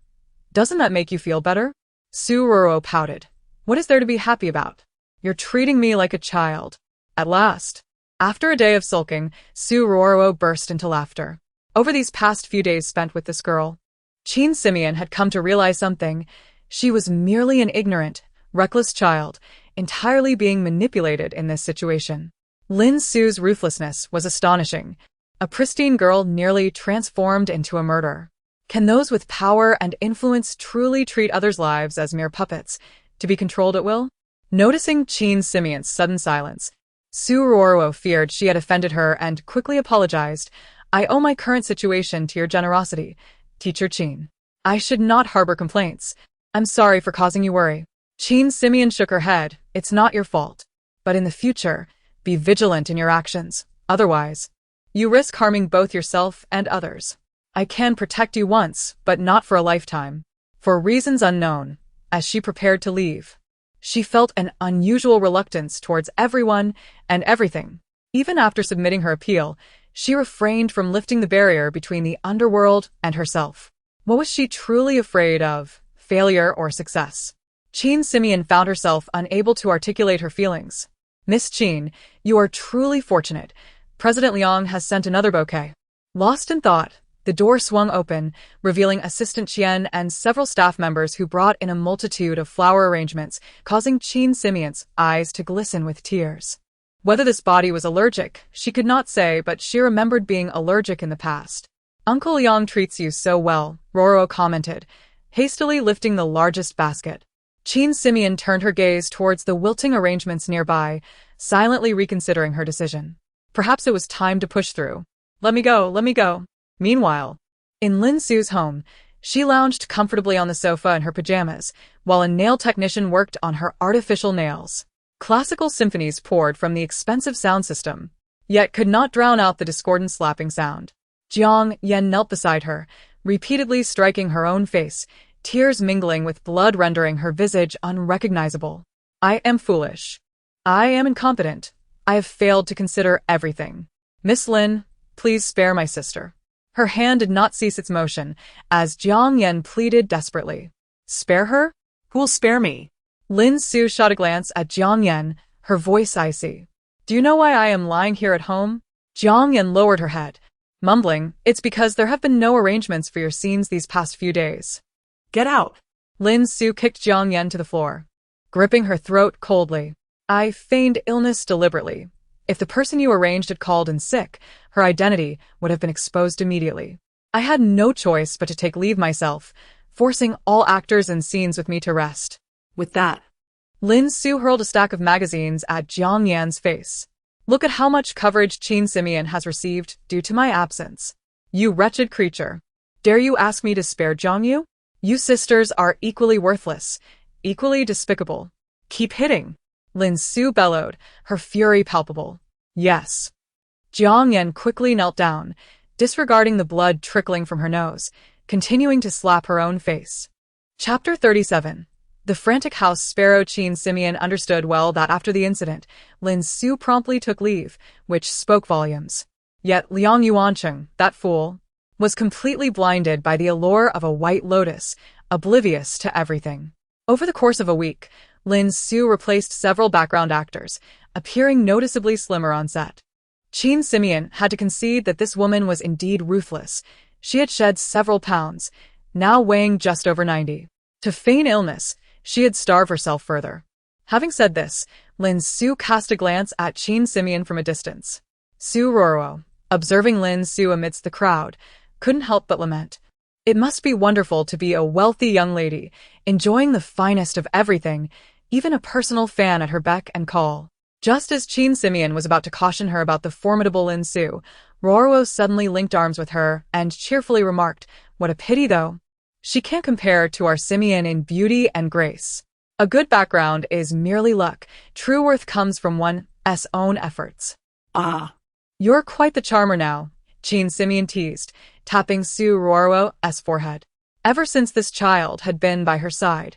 Doesn't that make you feel better? Su Roro pouted. What is there to be happy about? You're treating me like a child. At last. After a day of sulking, Su Roro burst into laughter. Over these past few days spent with this girl, Qin Simeon had come to realize something. She was merely an ignorant, reckless child, entirely being manipulated in this situation. Lin Su's ruthlessness was astonishing. A pristine girl nearly transformed into a murderer. Can those with power and influence truly treat others' lives as mere puppets, to be controlled at will? Noticing Qin Simeon's sudden silence, Su Roro feared she had offended her and quickly apologized. I owe my current situation to your generosity, Teacher Qin. I should not harbor complaints. I'm sorry for causing you worry. Qin Simeon shook her head. It's not your fault. But in the future, be vigilant in your actions. Otherwise, you risk harming both yourself and others. I can protect you once, but not for a lifetime. For reasons unknown, as she prepared to leave, she felt an unusual reluctance towards everyone and everything. Even after submitting her appeal, she refrained from lifting the barrier between the underworld and herself. What was she truly afraid of, failure or success? Qin Simeon found herself unable to articulate her feelings. Miss Qin, you are truly fortunate. President Liang has sent another bouquet. Lost in thought, The door swung open, revealing Assistant Qian and several staff members who brought in a multitude of flower arrangements, causing Qin Simeon's eyes to glisten with tears. Whether this body was allergic, she could not say, but she remembered being allergic in the past. Uncle Yang treats you so well, Roro commented, hastily lifting the largest basket. Qin Simeon turned her gaze towards the wilting arrangements nearby, silently reconsidering her decision. Perhaps it was time to push through. Let me go, let me go. Meanwhile, in Lin Su's home, she lounged comfortably on the sofa in her pajamas, while a nail technician worked on her artificial nails. Classical symphonies poured from the expensive sound system, yet could not drown out the discordant slapping sound. Jiang Yan knelt beside her, repeatedly striking her own face, tears mingling with blood rendering her visage unrecognizable. I am foolish. I am incompetent. I have failed to consider everything. Miss Lin, please spare my sister. Her hand did not cease its motion, as Jiang Yan pleaded desperately. Spare her? Who will spare me? Lin Su shot a glance at Jiang Yan, her voice icy. Do you know why I am lying here at home? Jiang Yan lowered her head, mumbling, it's because there have been no arrangements for your scenes these past few days. Get out. Lin Su kicked Jiang Yan to the floor, gripping her throat coldly. I feigned illness deliberately. If the person you arranged had called in sick, her identity would have been exposed immediately. I had no choice but to take leave myself, forcing all actors and scenes with me to rest. With that, Lin Su hurled a stack of magazines at Jiang Yan's face. Look at how much coverage Qin Simeon has received due to my absence. You wretched creature. Dare you ask me to spare Jiang Yu? You sisters are equally worthless, equally despicable. Keep hitting. Lin Su bellowed, her fury palpable. Yes. Jiang Yan quickly knelt down, disregarding the blood trickling from her nose, continuing to slap her own face. Chapter 37. The frantic house sparrow Qin Simeon understood well that after the incident, Lin Su promptly took leave, which spoke volumes. Yet Liang Yuancheng, that fool, was completely blinded by the allure of a white lotus, oblivious to everything. Over the course of a week, Lin Su replaced several background actors, appearing noticeably slimmer on set. Qin Simeon had to concede that this woman was indeed ruthless. She had shed several pounds, now weighing just over 90. To feign illness, she had starved herself further. Having said this, Lin Su cast a glance at Qin Simeon from a distance. Su Roro, observing Lin Su amidst the crowd, couldn't help but lament. It must be wonderful to be a wealthy young lady, enjoying the finest of everything, even a personal fan at her beck and call. Just as Qin Simeon was about to caution her about the formidable Lin Su, Roro suddenly linked arms with her and cheerfully remarked, what a pity though. She can't compare to our Simeon in beauty and grace. A good background is merely luck. True worth comes from one's own efforts. Ah. You're quite the charmer now, Qin Simeon teased, tapping Su Roro's forehead. Ever since this child had been by her side,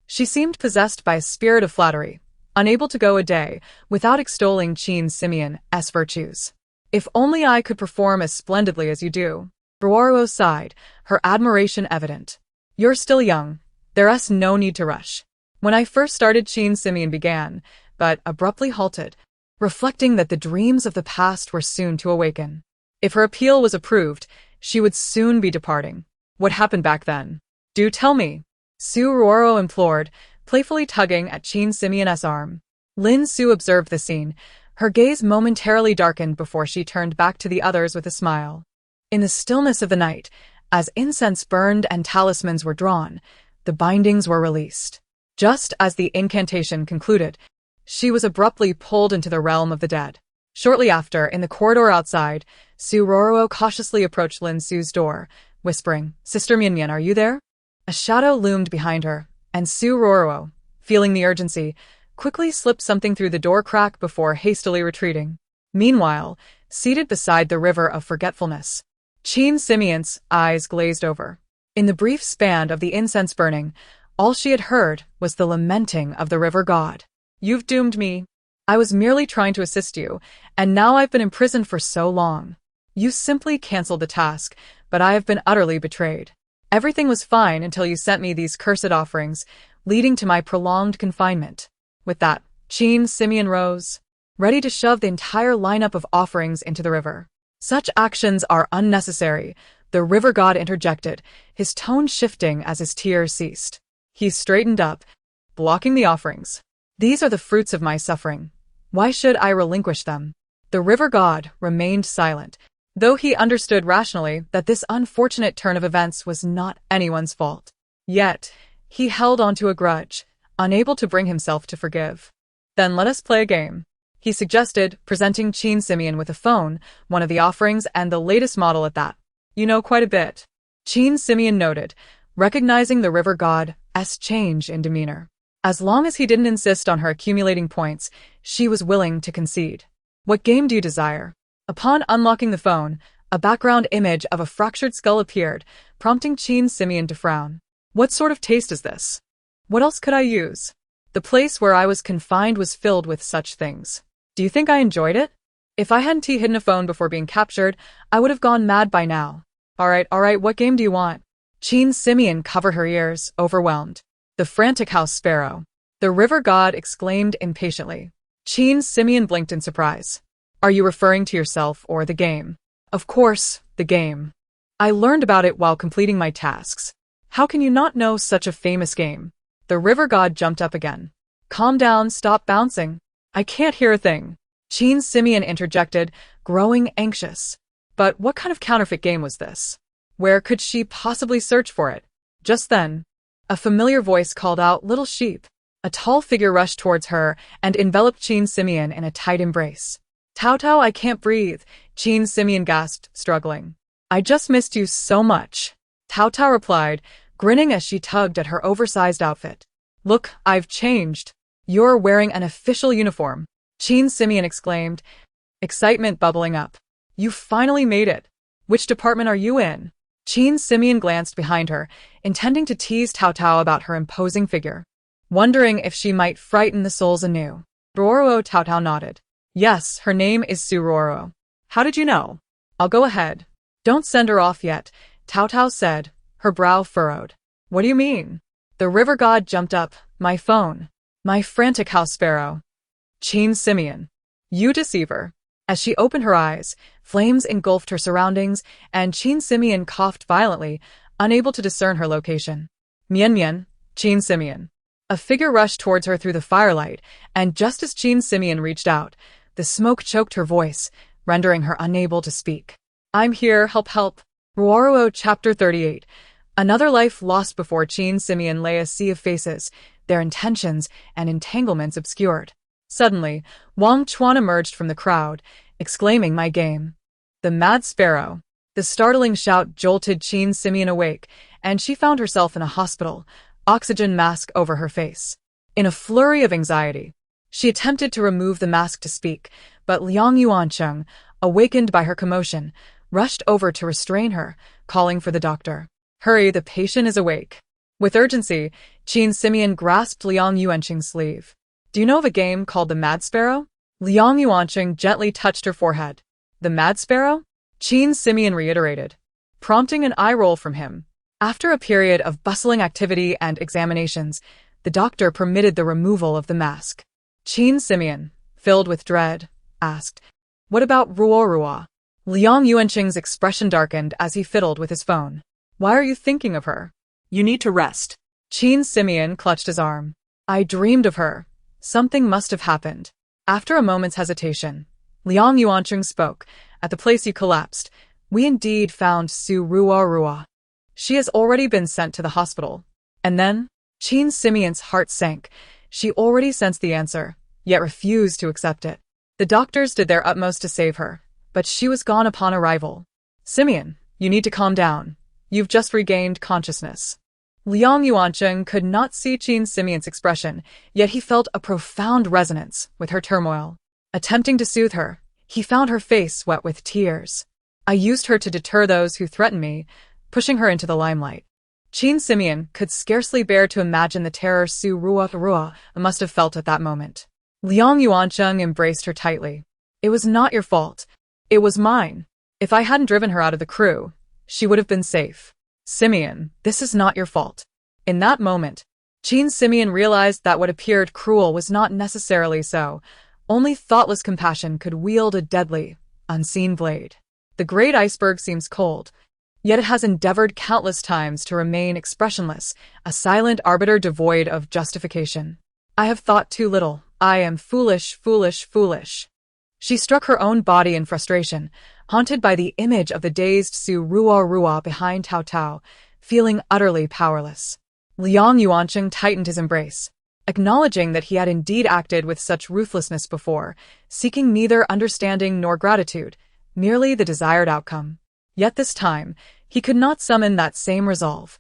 she seemed possessed by a spirit of flattery, unable to go a day without extolling Qin Simeon's virtues. If only I could perform as splendidly as you do. Roro sighed, her admiration evident. You're still young. There's no need to rush. When I first started, Qin Simeon began, but abruptly halted, reflecting that the dreams of the past were soon to awaken. If her appeal was approved, she would soon be departing. What happened back then? Do tell me. Su Roro implored, playfully tugging at Qin Simeon's arm. Lin Su observed the scene, her gaze momentarily darkened before she turned back to the others with a smile. In the stillness of the night, as incense burned and talismans were drawn, the bindings were released. Just as the incantation concluded, she was abruptly pulled into the realm of the dead. Shortly after, in the corridor outside, Su Roro cautiously approached Lin Su's door, whispering, Sister Mianmian, are you there? A shadow loomed behind her, and Su Roro, feeling the urgency, quickly slipped something through the door crack before hastily retreating. Meanwhile, seated beside the river of forgetfulness, Qin Simeon's eyes glazed over. In the brief span of the incense burning, all she had heard was the lamenting of the river god. You've doomed me. I was merely trying to assist you, and now I've been imprisoned for so long. You simply canceled the task, but I have been utterly betrayed. Everything was fine until you sent me these cursed offerings, leading to my prolonged confinement. With that, Qin Simeon rose, ready to shove the entire lineup of offerings into the river. Such actions are unnecessary, The river god interjected, his tone shifting as his tears ceased. He straightened up, blocking the offerings. These are the fruits of my suffering. Why should I relinquish them? The river god remained silent, though he understood rationally that this unfortunate turn of events was not anyone's fault. Yet, he held onto a grudge, unable to bring himself to forgive. Then let us play a game, he suggested, presenting Qin Simeon with a phone, one of the offerings and the latest model at that. You know quite a bit. Qin Simeon noted, recognizing the river god's change in demeanor. As long as he didn't insist on her accumulating points, she was willing to concede. What game do you desire? Upon unlocking the phone, a background image of a fractured skull appeared, prompting Qin Simeon to frown. What sort of taste is this? What else could I use? The place where I was confined was filled with such things. Do you think I enjoyed it? If I hadn't hidden a phone before being captured, I would have gone mad by now. All right, what game do you want? Qin Simeon covered her ears, overwhelmed. The frantic house sparrow. The river god exclaimed impatiently. Qin Simeon blinked in surprise. Are you referring to yourself or the game? Of course, the game. I learned about it while completing my tasks. How can you not know such a famous game? The river god jumped up again. Calm down, stop bouncing. I can't hear a thing. Qin Simeon interjected, growing anxious. But what kind of counterfeit game was this? Where could she possibly search for it? Just then, a familiar voice called out, "Little sheep." A tall figure rushed towards her and enveloped Qin Simeon in a tight embrace. Tao, I can't breathe, Qin Simeon gasped, struggling. I just missed you so much. Tao replied, grinning as she tugged at her oversized outfit. Look, I've changed. You're wearing an official uniform, Qin Simeon exclaimed, excitement bubbling up. You finally made it. Which department are you in? Qin Simeon glanced behind her, intending to tease Tao about her imposing figure, wondering if she might frighten the souls anew. Ruoruo. Tao nodded. Yes, her name is Ruoruo. How did you know? I'll go ahead. Don't send her off yet, Tao said, her brow furrowed. What do you mean? The river god jumped up. My phone. My frantic house sparrow. Qin Simeon. You deceiver. As she opened her eyes, flames engulfed her surroundings, and Qin Simeon coughed violently, unable to discern her location. Mian, Qin Simeon. A figure rushed towards her through the firelight, and just as Qin Simeon reached out, the smoke choked her voice, rendering her unable to speak. I'm here, help. Ruoruo. Chapter 38. Another life lost before Qin Simeon lay a sea of faces, their intentions and entanglements obscured. Suddenly, Wang Chuan emerged from the crowd, exclaiming, My game. The mad sparrow. The startling shout jolted Qin Simeon awake, and she found herself in a hospital, oxygen mask over her face. In a flurry of anxiety, she attempted to remove the mask to speak, but Liang Yuancheng, awakened by her commotion, rushed over to restrain her, calling for the doctor. Hurry, the patient is awake. With urgency, Qin Simeon grasped Liang Yuancheng's sleeve. Do you know of a game called the Mad Sparrow? Liang Yuancheng gently touched her forehead. The Mad Sparrow? Qin Simeon reiterated, prompting an eye roll from him. After a period of bustling activity and examinations, the doctor permitted the removal of the mask. Qin Simeon, filled with dread, asked, What about Ruoruo? Liang Yuancheng's expression darkened as he fiddled with his phone. Why are you thinking of her? You need to rest. Qin Simeon clutched his arm. I dreamed of her. Something must have happened. After a moment's hesitation, Liang Yuancheng spoke. At the place you collapsed, we indeed found Ruoruo. She has already been sent to the hospital. And then, Qin Simeon's heart sank. She already sensed the answer, yet refused to accept it. The doctors did their utmost to save her, but she was gone upon arrival. Simeon, you need to calm down. You've just regained consciousness. Liang Yuancheng could not see Qin Simeon's expression, yet he felt a profound resonance with her turmoil. Attempting to soothe her, he found her face wet with tears. I used her to deter those who threatened me, pushing her into the limelight. Qin Simeon could scarcely bear to imagine the terror Ruoruo must have felt at that moment. Liang Yuancheng embraced her tightly. It was not your fault. It was mine. If I hadn't driven her out of the crew, she would have been safe. Simeon, this is not your fault. In that moment, Qin Simeon realized that what appeared cruel was not necessarily so. Only thoughtless compassion could wield a deadly, unseen blade. The great iceberg seems cold, Yet it has endeavored countless times to remain expressionless, a silent arbiter devoid of justification. I have thought too little. I am foolish, foolish, foolish. She struck her own body in frustration, haunted by the image of the dazed Su Rua behind Tao Tao, feeling utterly powerless. Liang Yuancheng tightened his embrace, acknowledging that he had indeed acted with such ruthlessness before, seeking neither understanding nor gratitude, merely the desired outcome. Yet this time, he could not summon that same resolve.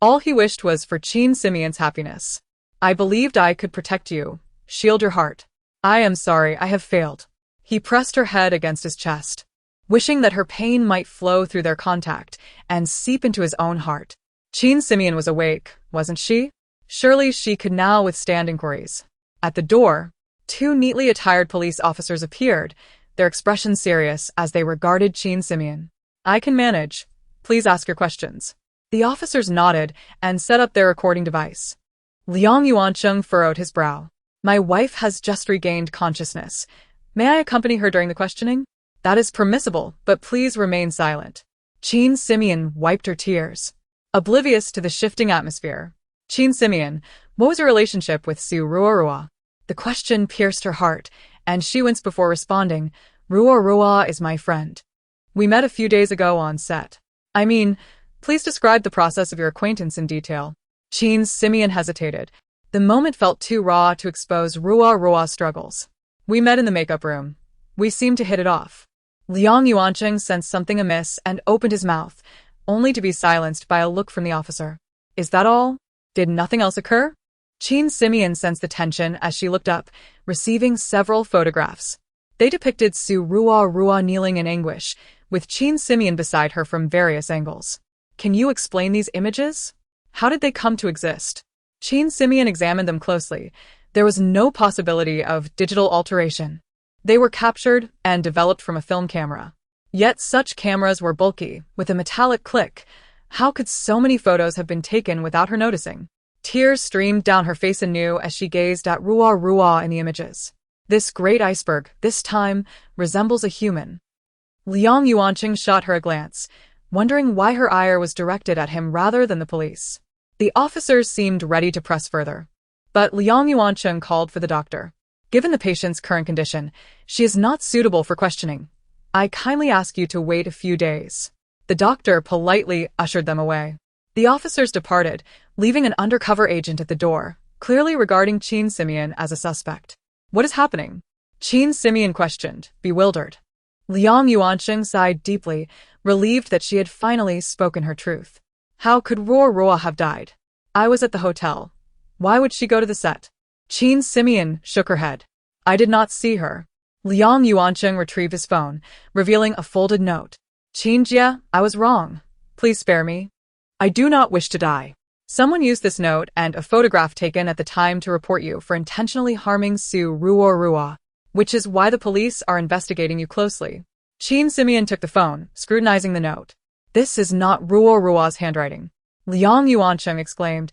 All he wished was for Qin Simeon's happiness. I believed I could protect you, shield your heart. I am sorry, I have failed. He pressed her head against his chest, wishing that her pain might flow through their contact and seep into his own heart. Qin Simeon was awake, wasn't she? Surely she could now withstand inquiries. At the door, two neatly attired police officers appeared, their expression serious as they regarded Qin Simeon. I can manage. Please ask your questions. The officers nodded and set up their recording device. Liang Yuancheng furrowed his brow. My wife has just regained consciousness. May I accompany her during the questioning? That is permissible, but please remain silent. Qin Simeon wiped her tears, oblivious to the shifting atmosphere. Qin Simeon, what was your relationship with Su Rua? The question pierced her heart, and she winced before responding. Rua is my friend. We met a few days ago on set. I mean, please describe the process of your acquaintance in detail. Qin Simeon hesitated. The moment felt too raw to expose Rua's struggles. We met in the makeup room. We seemed to hit it off. Liang Yuancheng sensed something amiss and opened his mouth, only to be silenced by a look from the officer. Is that all? Did nothing else occur? Qin Simeon sensed the tension as she looked up, receiving several photographs. They depicted Su Rua kneeling in anguish, with Qin Simeon beside her from various angles. Can you explain these images? How did they come to exist? Qin Simeon examined them closely. There was no possibility of digital alteration. They were captured and developed from a film camera. Yet such cameras were bulky, with a metallic click. How could so many photos have been taken without her noticing? Tears streamed down her face anew as she gazed at Rua in the images. This great iceberg, this time, resembles a human. Liang Yuancheng shot her a glance, wondering why her ire was directed at him rather than the police. The officers seemed ready to press further. But Liang Yuancheng called for the doctor. Given the patient's current condition, she is not suitable for questioning. I kindly ask you to wait a few days. The doctor politely ushered them away. The officers departed, leaving an undercover agent at the door, clearly regarding Qin Simeon as a suspect. What is happening? Qin Simeon questioned, bewildered. Liang Yuancheng sighed deeply, relieved that she had finally spoken her truth. How could Rua have died? I was at the hotel. Why would she go to the set? Qin Simeon shook her head. I did not see her. Liang Yuancheng retrieved his phone, revealing a folded note. Qin Jia, I was wrong. Please spare me. I do not wish to die. Someone used this note and a photograph taken at the time to report you for intentionally harming Su Rua, which is why the police are investigating you closely. Qin Simeon took the phone, scrutinizing the note. This is not Rua's handwriting. Liang Yuancheng exclaimed.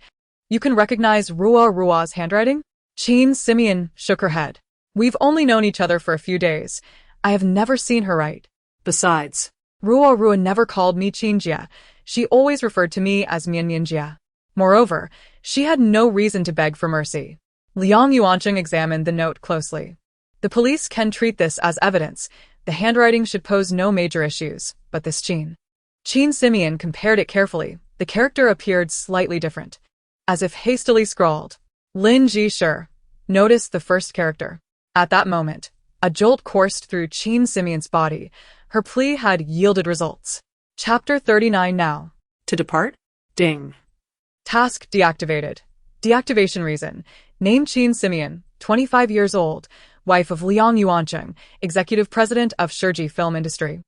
You can recognize Rua's handwriting? Qin Simeon shook her head. We've only known each other for a few days. I have never seen her write. Besides, Rua never called me Qinjia. She always referred to me as Mianjia. Moreover, she had no reason to beg for mercy. Liang Yuancheng examined the note closely. The police can treat this as evidence. The handwriting should pose no major issues, but this Qin Simeon compared it carefully. The character appeared slightly different, as if hastily scrawled. Lin Ji Shi. Notice the first character. At that moment, a jolt coursed through Qin Simeon's body. Her plea had yielded results. Chapter 39 now. To depart? Ding. Task deactivated. Deactivation reason. Name Qin Simeon, 25 years old, wife of Liang Yuancheng, executive president of Shiji Film Industry.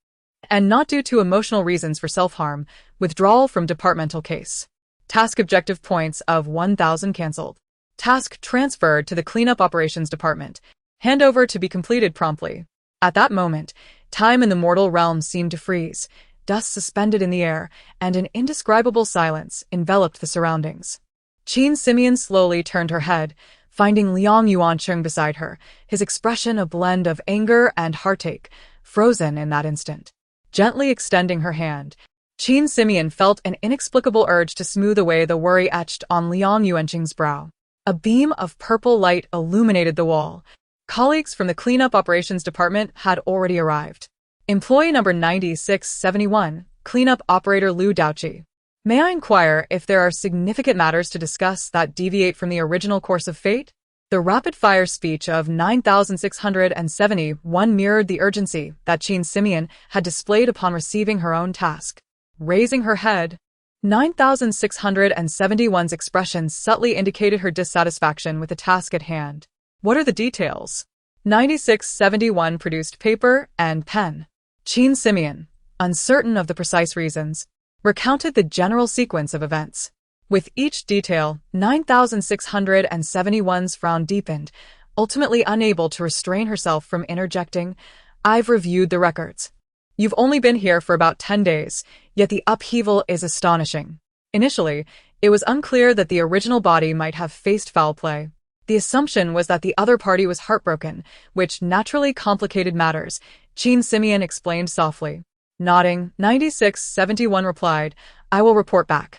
And not due to emotional reasons for self-harm, withdrawal from departmental case. Task objective points of 1,000 cancelled. Task transferred to the cleanup operations department. Handover to be completed promptly. At that moment, time in the mortal realm seemed to freeze. Dust suspended in the air, and an indescribable silence enveloped the surroundings. Qin Simeon slowly turned her head, finding Liang Yuancheng beside her, his expression a blend of anger and heartache, frozen in that instant. Gently extending her hand, Qin Simeon felt an inexplicable urge to smooth away the worry etched on Liang Yuanqing's brow. A beam of purple light illuminated the wall. Colleagues from the cleanup operations department had already arrived. Employee number 9671, cleanup operator Liu Daoqi. May I inquire if there are significant matters to discuss that deviate from the original course of fate? The rapid-fire speech of 9671 mirrored the urgency that Qin Simeon had displayed upon receiving her own task. Raising her head, 9671's expression subtly indicated her dissatisfaction with the task at hand. What are the details? 9671 produced paper and pen. Qin Simeon, uncertain of the precise reasons, recounted the general sequence of events. With each detail, 9671's frown deepened, ultimately unable to restrain herself from interjecting, "I've reviewed the records. You've only been here for about 10 days, yet the upheaval is astonishing. Initially, it was unclear that the original body might have faced foul play. The assumption was that the other party was heartbroken, which naturally complicated matters," Qin Simeon explained softly. Nodding, 9671 replied, "I will report back."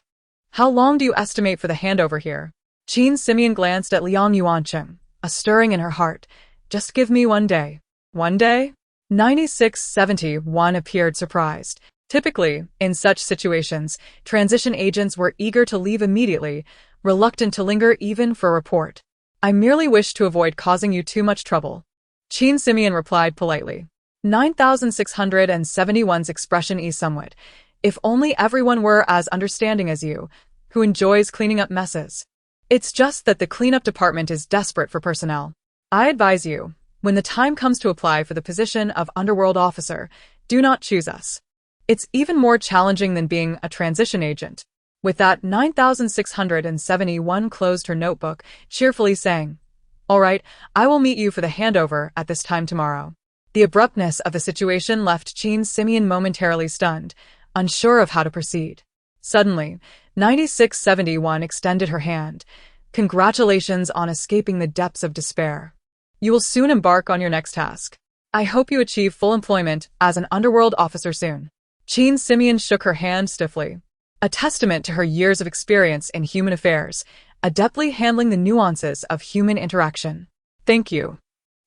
"How long do you estimate for the handover here?" Qin Simeon glanced at Liang Yuanqing, a stirring in her heart. "Just give me 1 day." 1 day? 9671 appeared surprised. Typically, in such situations, transition agents were eager to leave immediately, reluctant to linger even for a report. "I merely wish to avoid causing you too much trouble," Qin Simeon replied politely. 9671's expression eased somewhat. "If only everyone were as understanding as you, who enjoys cleaning up messes. It's just that the cleanup department is desperate for personnel. I advise you, when the time comes to apply for the position of Underworld officer, do not choose us. It's even more challenging than being a transition agent." With that, 9671 closed her notebook, cheerfully saying, "All right, I will meet you for the handover at this time tomorrow." The abruptness of the situation left Qin Simeon momentarily stunned, unsure of how to proceed. Suddenly, 9671 extended her hand. "Congratulations on escaping the depths of despair. You will soon embark on your next task. I hope you achieve full employment as an Underworld officer soon." Qin Simeon shook her hand stiffly, a testament to her years of experience in human affairs, adeptly handling the nuances of human interaction. "Thank you."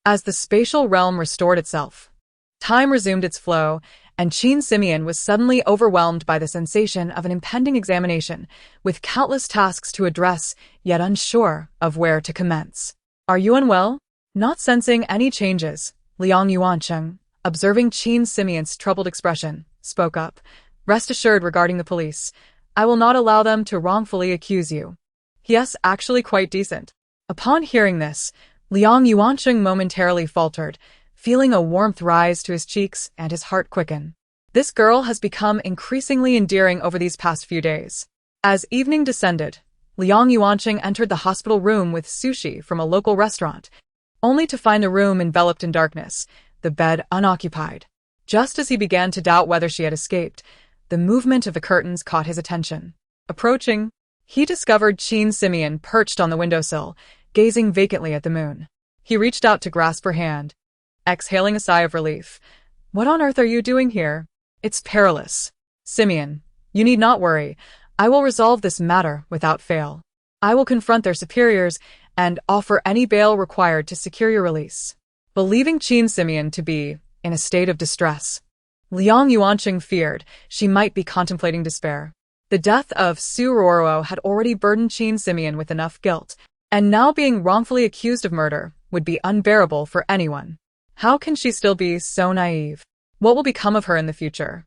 As the spatial realm restored itself, time resumed its flow, and Qin Simeon was suddenly overwhelmed by the sensation of an impending examination, with countless tasks to address, yet unsure of where to commence. "Are you unwell?" Not sensing any changes, Liang Yuanqing, observing Qin Simeon's troubled expression, spoke up. "Rest assured regarding the police. I will not allow them to wrongfully accuse you." "Yes, actually quite decent." Upon hearing this, Liang Yuanqing momentarily faltered, feeling a warmth rise to his cheeks and his heart quicken. This girl has become increasingly endearing over these past few days. As evening descended, Liang Yuanqing entered the hospital room with sushi from a local restaurant, only to find the room enveloped in darkness, the bed unoccupied. Just as he began to doubt whether she had escaped, the movement of the curtains caught his attention. Approaching, he discovered Qin Simeon perched on the windowsill, gazing vacantly at the moon. He reached out to grasp her hand, exhaling a sigh of relief. "What on earth are you doing here?" "It's perilous. Simeon, you need not worry. I will resolve this matter without fail. I will confront their superiors and offer any bail required to secure your release." Believing Qin Simeon to be in a state of distress, Liang Yuanqing feared she might be contemplating despair. The death of Su Ruoruo had already burdened Qin Simeon with enough guilt, and now being wrongfully accused of murder would be unbearable for anyone. How can she still be so naive? What will become of her in the future?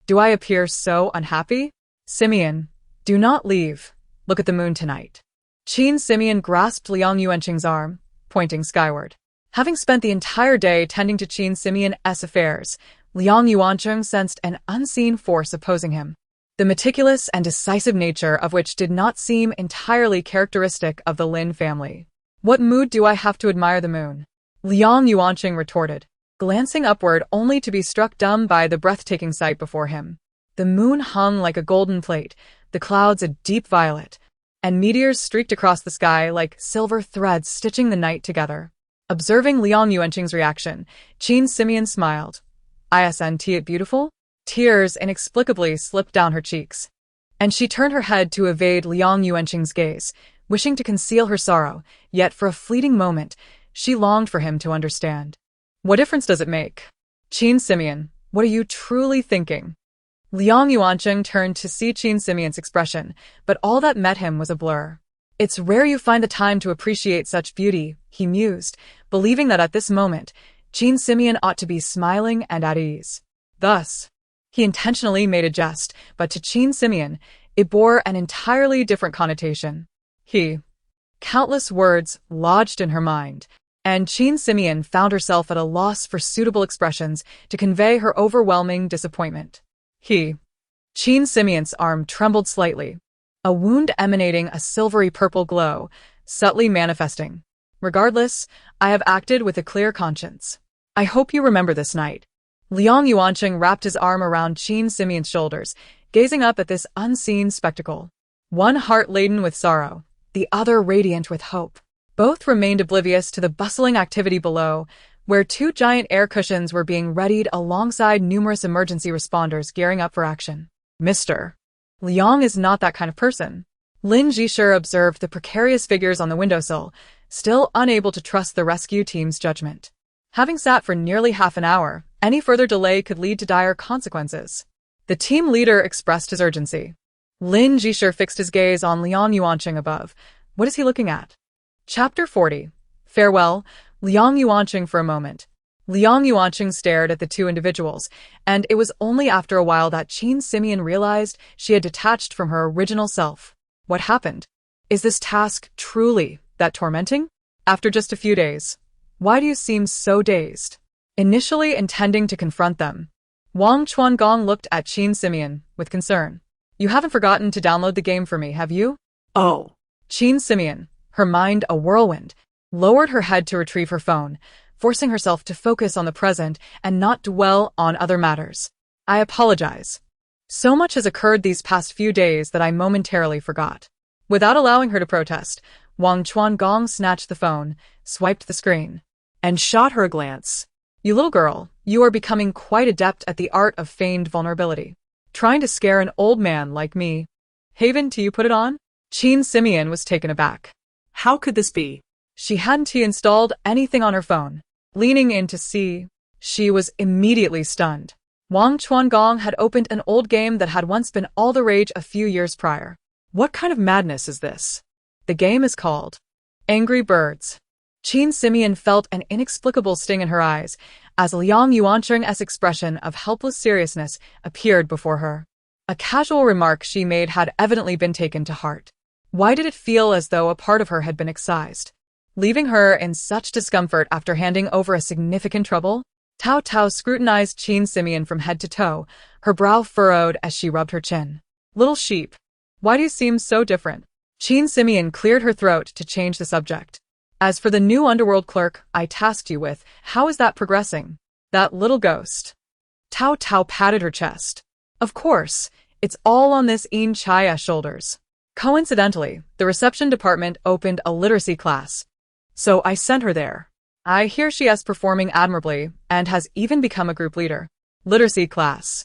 Do I appear so unhappy? "Simeon, do not leave. Look at the moon tonight." Qin Simeon grasped Liang Yuanqing's arm, pointing skyward. Having spent the entire day tending to Qin Simeon's affairs, Liang Yuanqing sensed an unseen force opposing him, the meticulous and decisive nature of which did not seem entirely characteristic of the Lin family. "What mood do I have to admire the moon?" Liang Yuanqing retorted, glancing upward only to be struck dumb by the breathtaking sight before him. The moon hung like a golden plate, the clouds a deep violet, and meteors streaked across the sky like silver threads stitching the night together. Observing Liang Yuanqing's reaction, Qin Simeon smiled. "Isn't it beautiful?" Tears inexplicably slipped down her cheeks, and she turned her head to evade Liang Yuanqing's gaze, wishing to conceal her sorrow, yet for a fleeting moment, she longed for him to understand. What difference does it make? Qin Simeon, what are you truly thinking? Liang Yuanqing turned to see Qin Simeon's expression, but all that met him was a blur. It's rare you find the time to appreciate such beauty, he mused, believing that at this moment, Qin Simeon ought to be smiling and at ease. Thus, he intentionally made a jest, but to Qin Simeon, it bore an entirely different connotation. Countless words lodged in her mind, and Qin Simeon found herself at a loss for suitable expressions to convey her overwhelming disappointment. Qin Simeon's arm trembled slightly, a wound emanating a silvery purple glow, subtly manifesting. Regardless, I have acted with a clear conscience. I hope you remember this night. Liang Yuanqing wrapped his arm around Qin Simeon's shoulders, gazing up at this unseen spectacle. One heart laden with sorrow, the other radiant with hope. Both remained oblivious to the bustling activity below, where two giant air cushions were being readied alongside numerous emergency responders gearing up for action. Mr. Liang is not that kind of person. Lin Jishir observed the precarious figures on the windowsill, still unable to trust the rescue team's judgment. Having sat for nearly half an hour, any further delay could lead to dire consequences. The team leader expressed his urgency. Lin Jishir fixed his gaze on Liang Yuanqing above. What is he looking at? Chapter 40. Farewell, Liang Yuanqing for a moment. Liang Yuanqing stared at the two individuals, and it was only after a while that Qin Simeon realized she had detached from her original self. What happened? Is this task truly that tormenting? After just a few days. Why do you seem so dazed? Initially intending to confront them, Wang Chuangong looked at Qin Simeon with concern. You haven't forgotten to download the game for me, have you? Oh. Qin Simeon, her mind a whirlwind, lowered her head to retrieve her phone, forcing herself to focus on the present and not dwell on other matters. I apologize. So much has occurred these past few days that I momentarily forgot. Without allowing her to protest, Wang Chuangong snatched the phone, swiped the screen, and shot her a glance. You little girl, you are becoming quite adept at the art of feigned vulnerability. Trying to scare an old man like me. Haven, do you put it on? Qin Simeon was taken aback. How could this be? She hadn't installed anything on her phone. Leaning in to see, she was immediately stunned. Wang Chuangong had opened an old game that had once been all the rage a few years prior. What kind of madness is this? The game is called Angry Birds. Qin Simeon felt an inexplicable sting in her eyes as Liang Yuanqing's expression of helpless seriousness appeared before her. A casual remark she made had evidently been taken to heart. Why did it feel as though a part of her had been excised, leaving her in such discomfort after handing over a significant trouble? Tao Tao scrutinized Qin Simeon from head to toe, her brow furrowed as she rubbed her chin. Little sheep, why do you seem so different? Qin Simeon cleared her throat to change the subject. As for the new Underworld clerk I tasked you with, how is that progressing? That little ghost. Tao Tao patted her chest. Of course, it's all on this Yin Chaya's shoulders. Coincidentally, the reception department opened a literacy class, so I sent her there. I hear she is performing admirably and has even become a group leader. Literacy class.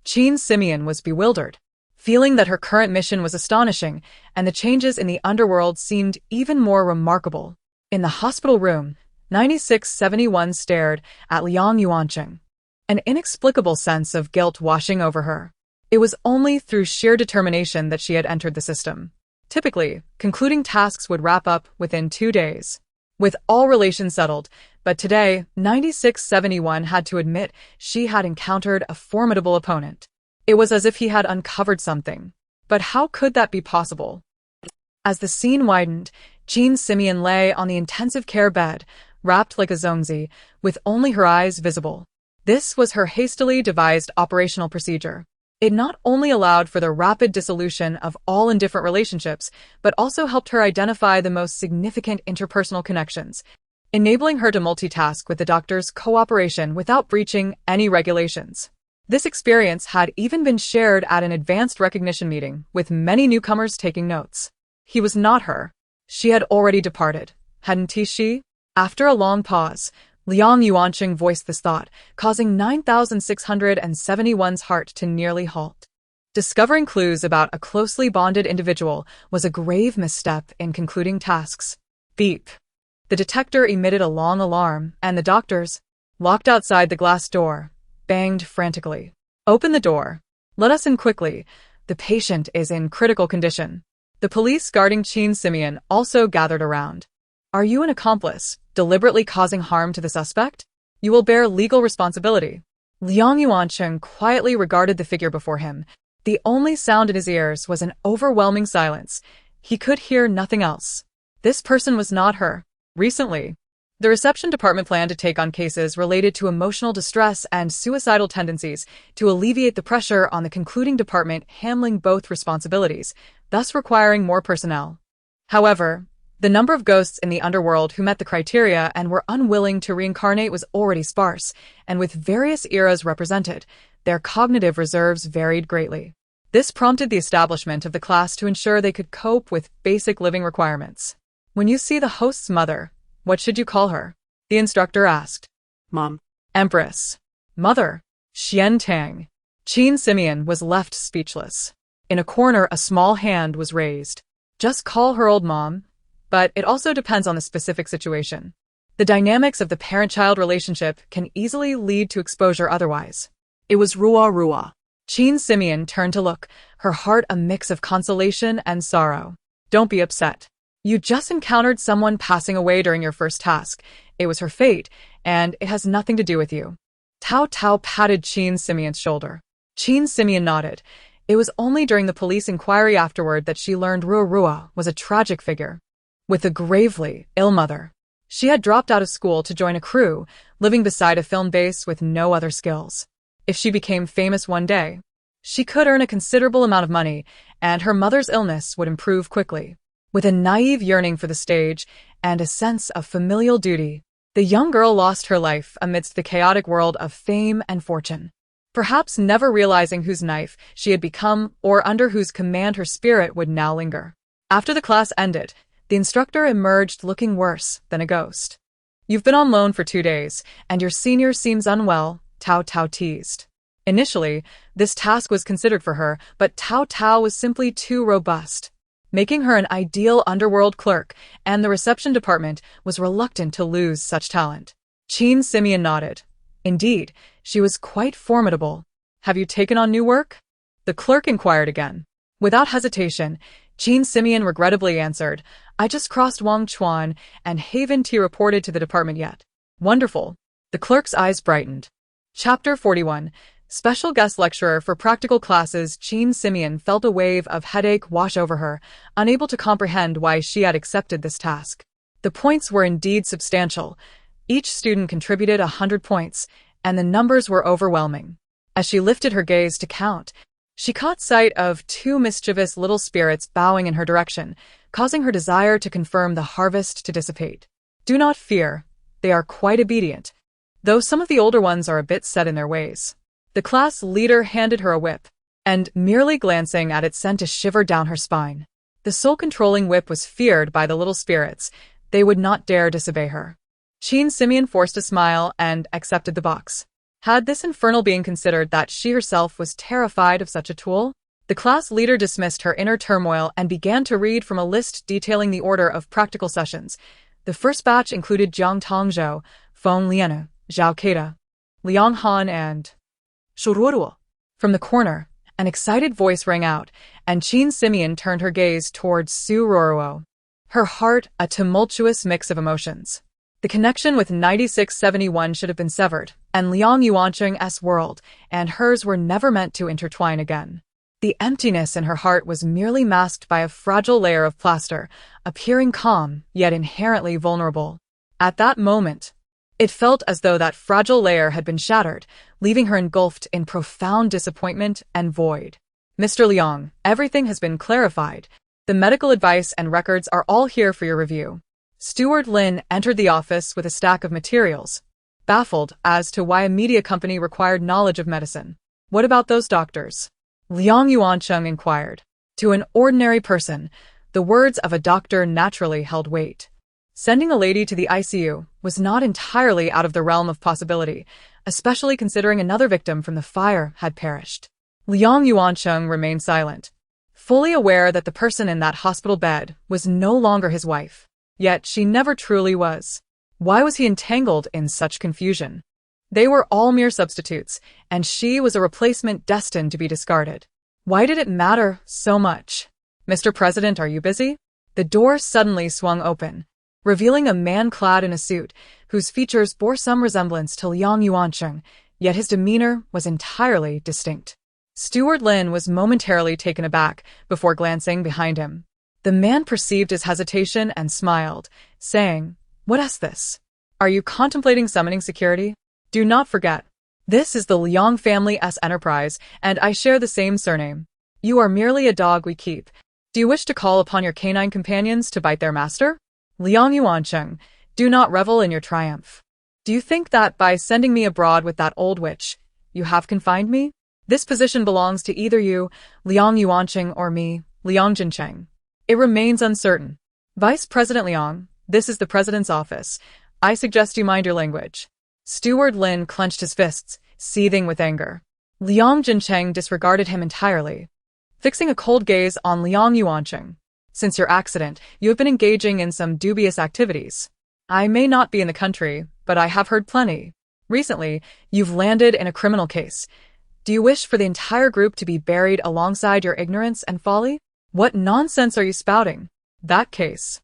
Qin Simeon was bewildered, feeling that her current mission was astonishing, and the changes in the underworld seemed even more remarkable. In the hospital room, 9671 stared at Liang Yuanqing, an inexplicable sense of guilt washing over her. It was only through sheer determination that she had entered the system. Typically, concluding tasks would wrap up within 2 days, with all relations settled, but today, 9671 had to admit she had encountered a formidable opponent. It was as if he had uncovered something. But how could that be possible? As the scene widened, Qin Simeon lay on the intensive care bed, wrapped like a zongzi, with only her eyes visible. This was her hastily devised operational procedure. It not only allowed for the rapid dissolution of all indifferent relationships, but also helped her identify the most significant interpersonal connections, enabling her to multitask with the doctor's cooperation without breaching any regulations. This experience had even been shared at an advanced recognition meeting, with many newcomers taking notes. He was not her. She had already departed, hadn't she? After a long pause, Liang Yuanqing voiced this thought, causing 9,671's heart to nearly halt. Discovering clues about a closely bonded individual was a grave misstep in concluding tasks. Beep. The detector emitted a long alarm, and the doctors, locked outside the glass door, banged frantically. Open the door. Let us in quickly. The patient is in critical condition. The police guarding Qin Simeon also gathered around. Are you an accomplice, deliberately causing harm to the suspect? You will bear legal responsibility. Liang Yuanqing quietly regarded the figure before him. The only sound in his ears was an overwhelming silence. He could hear nothing else. This person was not her. Recently, the reception department planned to take on cases related to emotional distress and suicidal tendencies to alleviate the pressure on the concluding department handling both responsibilities, thus requiring more personnel. However, the number of ghosts in the underworld who met the criteria and were unwilling to reincarnate was already sparse, and with various eras represented, their cognitive reserves varied greatly. This prompted the establishment of the class to ensure they could cope with basic living requirements. When you see the host's mother, what should you call her? The instructor asked. Mom. Empress. Mother. Xian Tang. Qin Simeon was left speechless. In a corner, a small hand was raised. Just call her old mom. But it also depends on the specific situation. The dynamics of the parent-child relationship can easily lead to exposure otherwise. It was Rua. Qin Simeon turned to look, her heart a mix of consolation and sorrow. Don't be upset. You just encountered someone passing away during your first task. It was her fate, and it has nothing to do with you. Tao patted Qin Simeon's shoulder. Qin Simeon nodded. It was only during the police inquiry afterward that she learned Rua was a tragic figure. With a gravely ill mother. She had dropped out of school to join a crew, living beside a film base with no other skills. If she became famous one day, she could earn a considerable amount of money, and her mother's illness would improve quickly. With a naive yearning for the stage and a sense of familial duty, the young girl lost her life amidst the chaotic world of fame and fortune. Perhaps never realizing whose knife she had become or under whose command her spirit would now linger. After the class ended, the instructor emerged looking worse than a ghost. You've been on loan for 2 days, and your senior seems unwell, Tao teased. Initially, this task was considered for her, but Tao was simply too robust, making her an ideal underworld clerk, and the reception department was reluctant to lose such talent. Qin Simeon nodded. Indeed, she was quite formidable. Have you taken on new work? The clerk inquired again. Without hesitation, Qin Simeon regrettably answered, I just crossed Wang Chuan, and haven't reported to the department yet. Wonderful. The clerk's eyes brightened. Chapter 41. Special guest lecturer for practical classes. Qin Simeon felt a wave of headache wash over her, unable to comprehend why she had accepted this task. The points were indeed substantial. Each student contributed 100 points, and the numbers were overwhelming. As she lifted her gaze to count, she caught sight of 2 mischievous little spirits bowing in her direction, causing her desire to confirm the harvest to dissipate. Do not fear. They are quite obedient, though some of the older ones are a bit set in their ways. The class leader handed her a whip, and merely glancing at it sent a shiver down her spine. The soul-controlling whip was feared by the little spirits. They would not dare disobey her. Qin Simeon forced a smile and accepted the box. Had this infernal being considered that she herself was terrified of such a tool? The class leader dismissed her inner turmoil and began to read from a list detailing the order of practical sessions. The first batch included Jiang Tongzhou, Feng Lianu, Zhao Keita, Liang Han, and Shuruo. From the corner, an excited voice rang out, and Qin Simeon turned her gaze towards Su Ruo. Her heart a tumultuous mix of emotions. The connection with 9671 should have been severed, and Liang Yuanqing's world and hers were never meant to intertwine again. The emptiness in her heart was merely masked by a fragile layer of plaster, appearing calm, yet inherently vulnerable. At that moment, it felt as though that fragile layer had been shattered, leaving her engulfed in profound disappointment and void. Mr. Liang, everything has been clarified. The medical advice and records are all here for your review. Steward Lin entered the office with a stack of materials, baffled as to why a media company required knowledge of medicine. What about those doctors? Liang Yuanqing inquired. To an ordinary person, the words of a doctor naturally held weight. Sending a lady to the ICU was not entirely out of the realm of possibility, especially considering another victim from the fire had perished. Liang Yuancheng remained silent, fully aware that the person in that hospital bed was no longer his wife. Yet she never truly was. Why was he entangled in such confusion? They were all mere substitutes, and she was a replacement destined to be discarded. Why did it matter so much? Mr. President, are you busy? The door suddenly swung open, revealing a man clad in a suit, whose features bore some resemblance to Liang Yuancheng, yet his demeanor was entirely distinct. Steward Lin was momentarily taken aback before glancing behind him. The man perceived his hesitation and smiled, saying, "What is this? Are you contemplating summoning security? Do not forget, this is the Liang family's enterprise, and I share the same surname. You are merely a dog we keep. Do you wish to call upon your canine companions to bite their master? Liang Yuancheng, do not revel in your triumph. Do you think that by sending me abroad with that old witch, you have confined me? This position belongs to either you, Liang Yuancheng, or me, Liang Jincheng. It remains uncertain. Vice President Liang, this is the President's office. I suggest you mind your language." Steward Lin clenched his fists, seething with anger. Liang Jincheng disregarded him entirely, fixing a cold gaze on Liang Yuancheng. "Since your accident, you have been engaging in some dubious activities. I may not be in the country, but I have heard plenty. Recently, you've landed in a criminal case. Do you wish for the entire group to be buried alongside your ignorance and folly? What nonsense are you spouting? That case."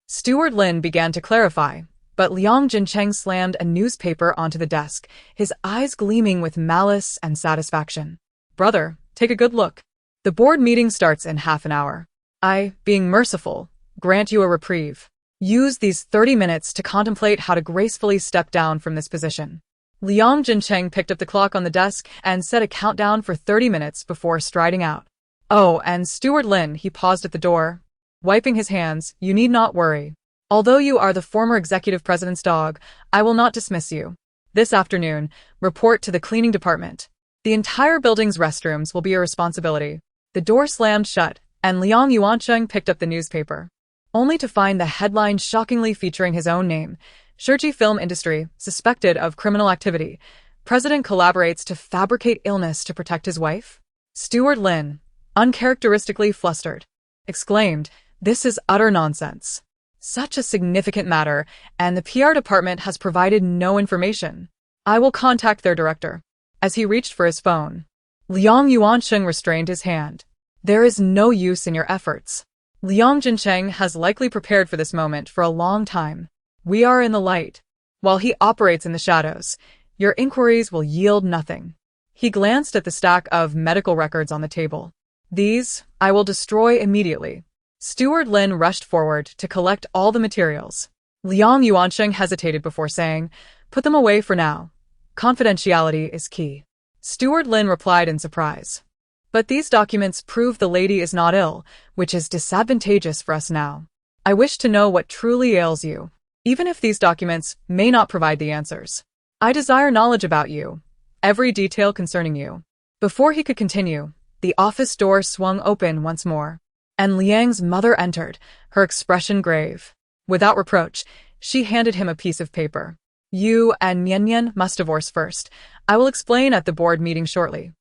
Steward Lin began to clarify, but Liang Jincheng slammed a newspaper onto the desk, his eyes gleaming with malice and satisfaction. "Brother, take a good look. The board meeting starts in half an hour. I, being merciful, grant you a reprieve. Use these 30 minutes to contemplate how to gracefully step down from this position." Liang Jincheng picked up the clock on the desk and set a countdown for 30 minutes before striding out. "Oh, and Steward Lin," he paused at the door, wiping his hands, "you need not worry. Although you are the former executive president's dog, I will not dismiss you. This afternoon, report to the cleaning department. The entire building's restrooms will be your responsibility." The door slammed shut, and Liang Yuancheng picked up the newspaper, only to find the headline shockingly featuring his own name. "Shirji Film Industry, suspected of criminal activity. President collaborates to fabricate illness to protect his wife." Steward Lin, uncharacteristically flustered, exclaimed, "This is utter nonsense. Such a significant matter, and the PR department has provided no information. I will contact their director." As he reached for his phone, Liang Yuancheng restrained his hand. "There is no use in your efforts. Liang Jincheng has likely prepared for this moment for a long time. We are in the light, while he operates in the shadows. Your inquiries will yield nothing." He glanced at the stack of medical records on the table. "These, I will destroy immediately." Steward Lin rushed forward to collect all the materials. Liang Yuancheng hesitated before saying, "Put them away for now. Confidentiality is key." Steward Lin replied in surprise, "But these documents prove the lady is not ill, which is disadvantageous for us now. I wish to know what truly ails you. Even if these documents may not provide the answers, I desire knowledge about you, every detail concerning you." Before he could continue, the office door swung open once more, and Liang's mother entered, her expression grave. Without reproach, she handed him a piece of paper. "You and Nian must divorce first. I will explain at the board meeting shortly."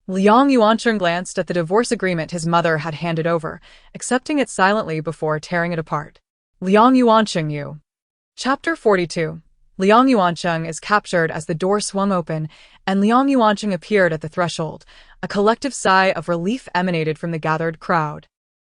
Liang Yuancheng glanced at the divorce agreement his mother had handed over, accepting it silently before tearing it apart. Liang Yuancheng, you. Chapter 42. Liang Yuancheng is captured as the door swung open, and Liang Yuancheng appeared at the threshold. A collective sigh of relief emanated from the gathered crowd,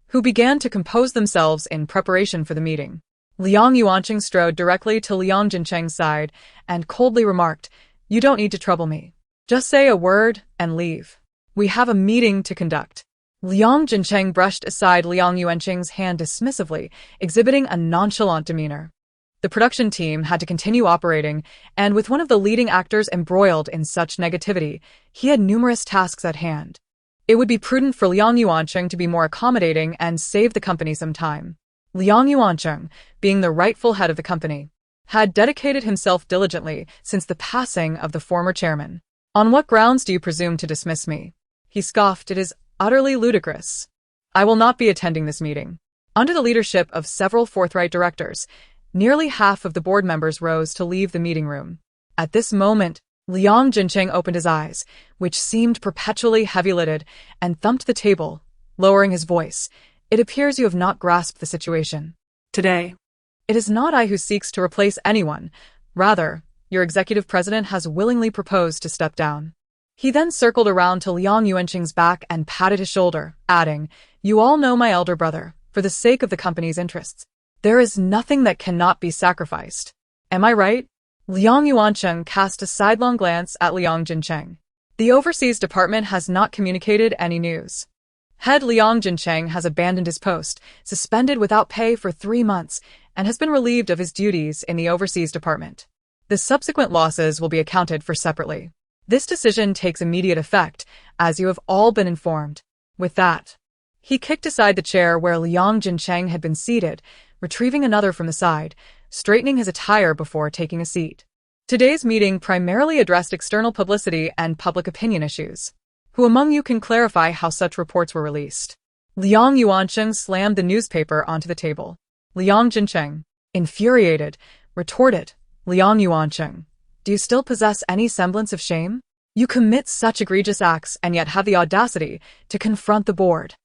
who began to compose themselves in preparation for the meeting. Liang Yuancheng strode directly to Liang Jincheng's side and coldly remarked, "You don't need to trouble me. Just say a word and leave. We have a meeting to conduct." Liang Jincheng brushed aside Liang Yuancheng's hand dismissively, exhibiting a nonchalant demeanor. The production team had to continue operating, and with one of the leading actors embroiled in such negativity, he had numerous tasks at hand. It would be prudent for Liang Yuancheng to be more accommodating and save the company some time. Liang Yuancheng, being the rightful head of the company, had dedicated himself diligently since the passing of the former chairman. "On what grounds do you presume to dismiss me?" He scoffed. "It is utterly ludicrous. I will not be attending this meeting." Under the leadership of several forthright directors, nearly half of the board members rose to leave the meeting room. At this moment, Liang Jincheng opened his eyes, which seemed perpetually heavy-lidded, and thumped the table, lowering his voice. It appears you have not grasped the situation. Today, It is not I who seeks to replace anyone. Rather, your executive president has willingly proposed to step down. He then circled around to Liang Yuanqing's back and patted his shoulder, adding, "You all know my elder brother. For the sake of the company's interests, there is nothing that cannot be sacrificed. Am I right?" Liang Yuanqing cast a sidelong glance at Liang Jincheng. The overseas department has not communicated any news. Head Liang Jincheng has abandoned his post, suspended without pay for 3 months, and has been relieved of his duties in the overseas department. The subsequent losses will be accounted for separately. This decision takes immediate effect, as you have all been informed. With that, he kicked aside the chair where Liang Jincheng had been seated, retrieving another from the side, straightening his attire before taking a seat. Today's meeting primarily addressed external publicity and public opinion issues. Who among you can clarify how such reports were released? Liang Yuanqing slammed the newspaper onto the table. Liang Jincheng, infuriated, retorted, "Liang Yuanqing, do you still possess any semblance of shame? You commit such egregious acts and yet have the audacity to confront the board.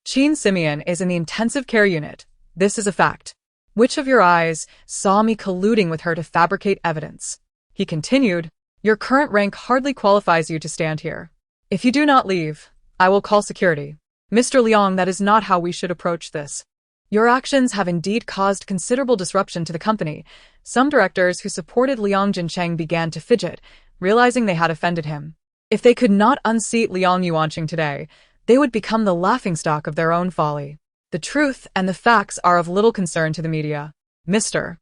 Qin Simeon is in the intensive care unit. This is a fact. Which of your eyes saw me colluding with her to fabricate evidence?" He continued, "Your current rank hardly qualifies you to stand here. If you do not leave, I will call security. Mr. Liang, that is not how we should approach this. Your actions have indeed caused considerable disruption to the company." Some directors who supported Liang Jincheng began to fidget, realizing they had offended him. If they could not unseat Liang Yuanqing today, they would become the laughingstock of their own folly. The truth and the facts are of little concern to the media. Mr.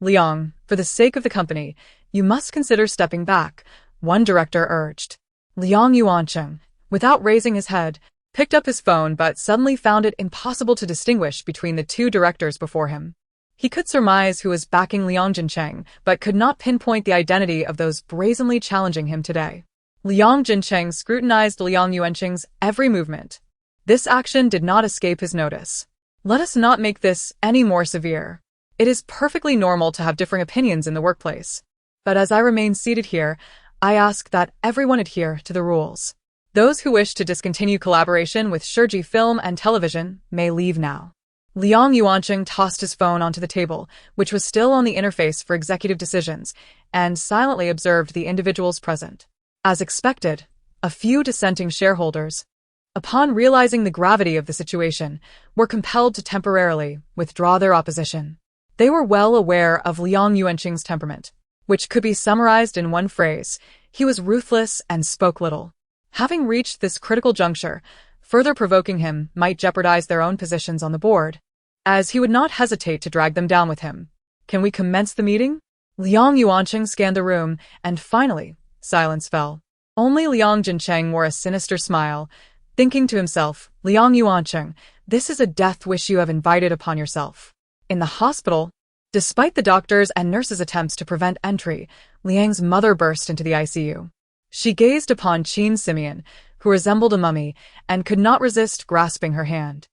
Liang, for the sake of the company, you must consider stepping back, one director urged. Liang Yuanqing, without raising his head, picked up his phone but suddenly found it impossible to distinguish between the two directors before him. He could surmise who was backing Liang Jincheng, but could not pinpoint the identity of those brazenly challenging him today. Liang Jincheng scrutinized Liang Yuanqing's every movement. This action did not escape his notice. Let us not make this any more severe. It is perfectly normal to have differing opinions in the workplace. But as I remain seated here, I ask that everyone adhere to the rules. Those who wish to discontinue collaboration with Shiji Film and Television may leave now. Liang Yuanqing tossed his phone onto the table, which was still on the interface for executive decisions, and silently observed the individuals present. As expected, a few dissenting shareholders, upon realizing the gravity of the situation, were compelled to temporarily withdraw their opposition. They were well aware of Liang Yuanqing's temperament, which could be summarized in one phrase: he was ruthless and spoke little. Having reached this critical juncture, further provoking him might jeopardize their own positions on the board, as he would not hesitate to drag them down with him. "Can we commence the meeting?" Liang Yuanqing scanned the room, and finally, silence fell. Only Liang Jincheng wore a sinister smile, thinking to himself, "Liang Yuanqing, this is a death wish you have invited upon yourself." In the hospital, despite the doctors' and nurses' attempts to prevent entry, Liang's mother burst into the ICU. She gazed upon Qin Simeon, who resembled a mummy, and could not resist grasping her hand.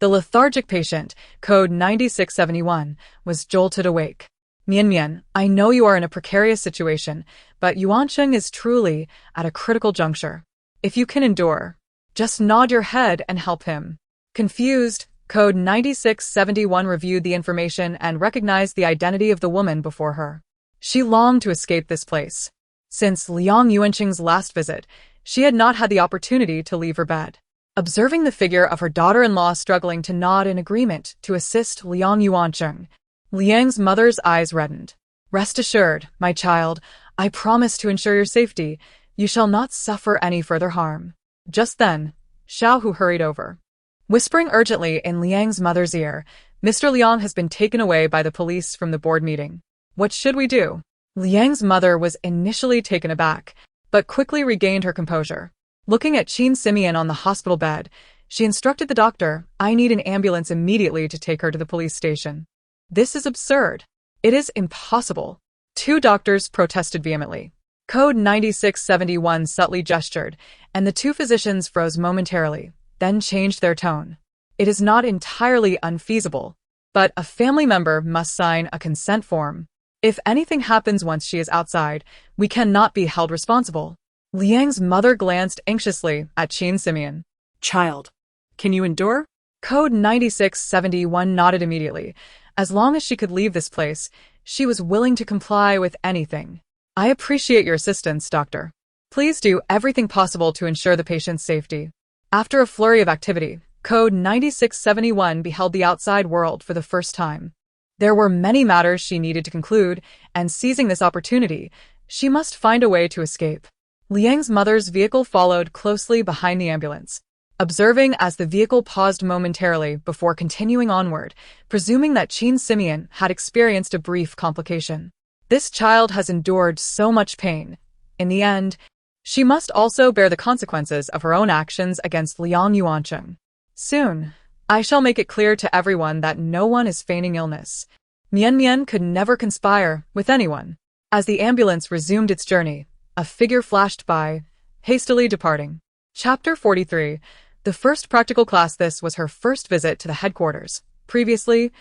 The lethargic patient, code 9671, was jolted awake. "Mian Mian, I know you are in a precarious situation, but Yuanqing is truly at a critical juncture. If you can endure, just nod your head and help him." Confused, code 9671 reviewed the information and recognized the identity of the woman before her. She longed to escape this place. Since Liang Yuanqing's last visit, she had not had the opportunity to leave her bed. Observing the figure of her daughter-in-law struggling to nod in agreement to assist Liang Yuanqing, Liang's mother's eyes reddened. "Rest assured, my child, I promise to ensure your safety. You shall not suffer any further harm." Just then, Xiaohu hurried over. Whispering urgently in Liang's mother's ear, "Mr. Liang has been taken away by the police from the board meeting. What should we do?" Liang's mother was initially taken aback, but quickly regained her composure. Looking at Qin Simeon on the hospital bed, she instructed the doctor, "I need an ambulance immediately to take her to the police station." "This is absurd. It is impossible." Two doctors protested vehemently. Code 9671 subtly gestured, and the two physicians froze momentarily, then changed their tone. It is not entirely unfeasible, but a family member must sign a consent form. If anything happens once she is outside, we cannot be held responsible. Liang's mother glanced anxiously at Qin Simeon. Child, can you endure? Code 9671 nodded immediately. As long as she could leave this place, she was willing to comply with anything. I appreciate your assistance, doctor. Please do everything possible to ensure the patient's safety. After a flurry of activity, Code 9671 beheld the outside world for the first time. There were many matters she needed to conclude, and seizing this opportunity, she must find a way to escape. Liang's mother's vehicle followed closely behind the ambulance. Observing as the vehicle paused momentarily before continuing onward, presuming that Qin Simeon had experienced a brief complication. This child has endured so much pain. In the end, she must also bear the consequences of her own actions against Liang Yuancheng. Soon, I shall make it clear to everyone that no one is feigning illness. Mian Mian could never conspire with anyone. As the ambulance resumed its journey, a figure flashed by, hastily departing. Chapter 43. The first practical class. This was her first visit to the headquarters. Previously,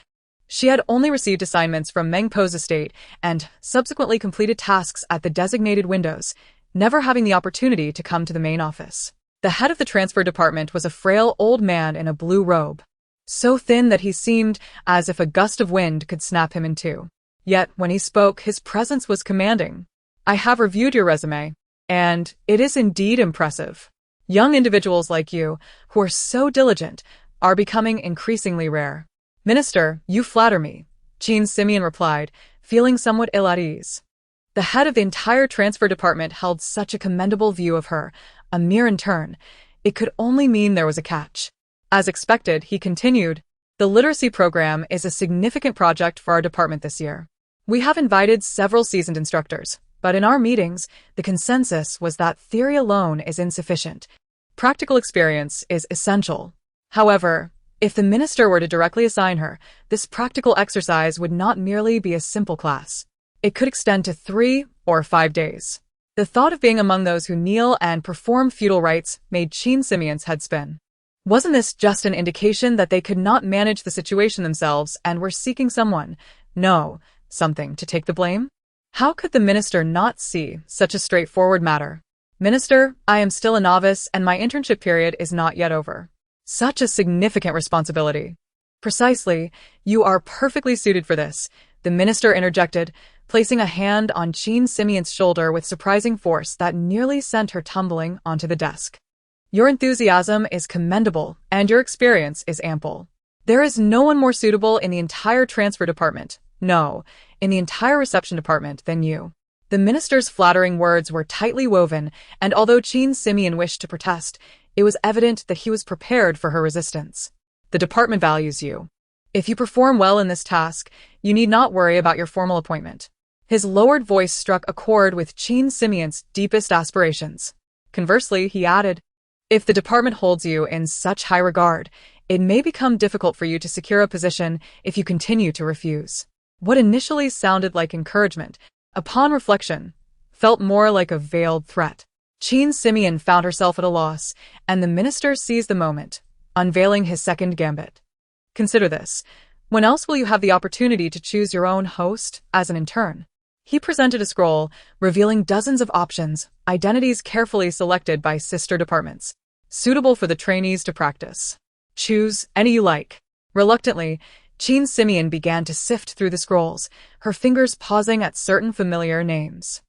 she had only received assignments from Meng Po's estate and subsequently completed tasks at the designated windows, never having the opportunity to come to the main office. The head of the transfer department was a frail old man in a blue robe, so thin that he seemed as if a gust of wind could snap him in two. Yet, when he spoke, his presence was commanding. I have reviewed your resume, and it is indeed impressive. Young individuals like you, who are so diligent, are becoming increasingly rare. Minister, you flatter me, Qin Simeon replied, feeling somewhat ill at ease. The head of the entire transfer department held such a commendable view of her, a mere intern. It could only mean there was a catch. As expected, he continued, the literacy program is a significant project for our department this year. We have invited several seasoned instructors, but in our meetings, the consensus was that theory alone is insufficient. Practical experience is essential. However, if the minister were to directly assign her, this practical exercise would not merely be a simple class. It could extend to 3 or 5 days. The thought of being among those who kneel and perform feudal rites made Qin Simeon's head spin. Wasn't this just an indication that they could not manage the situation themselves and were seeking something to take the blame? How could the minister not see such a straightforward matter? Minister, I am still a novice and my internship period is not yet over. Such a significant responsibility. Precisely, you are perfectly suited for this, the minister interjected, placing a hand on Qin Simeon's shoulder with surprising force that nearly sent her tumbling onto the desk. Your enthusiasm is commendable and your experience is ample. There is no one more suitable in the entire transfer department, in the entire reception department than you. The minister's flattering words were tightly woven, and although Qin Simeon wished to protest, it was evident that he was prepared for her resistance. The department values you. If you perform well in this task, you need not worry about your formal appointment. His lowered voice struck a chord with Qin Simeon's deepest aspirations. Conversely, he added, if the department holds you in such high regard, it may become difficult for you to secure a position if you continue to refuse. What initially sounded like encouragement, upon reflection, felt more like a veiled threat. Qin Simeon found herself at a loss, and the minister seized the moment, unveiling his second gambit. Consider this. When else will you have the opportunity to choose your own host as an intern? He presented a scroll, revealing dozens of options, identities carefully selected by sister departments, suitable for the trainees to practice. Choose any you like. Reluctantly, Qin Simeon began to sift through the scrolls, her fingers pausing at certain familiar names.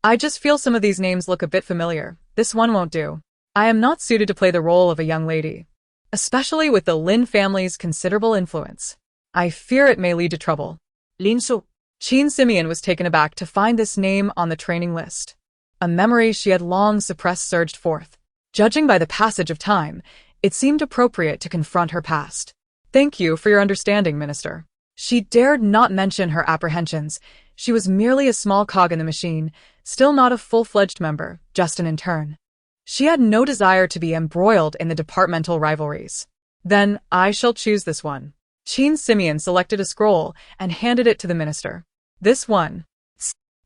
I just feel some of these names look a bit familiar. This one won't do. I am not suited to play the role of a young lady, especially with the Lin family's considerable influence. I fear it may lead to trouble. Lin Su. Qin Simeon was taken aback to find this name on the training list. A memory she had long suppressed surged forth. Judging by the passage of time, it seemed appropriate to confront her past. Thank you for your understanding, Minister. She dared not mention her apprehensions. She was merely a small cog in the machine, still not a full-fledged member, just an intern. She had no desire to be embroiled in the departmental rivalries. Then I shall choose this one. Qin Simeon selected a scroll and handed it to the minister. This one.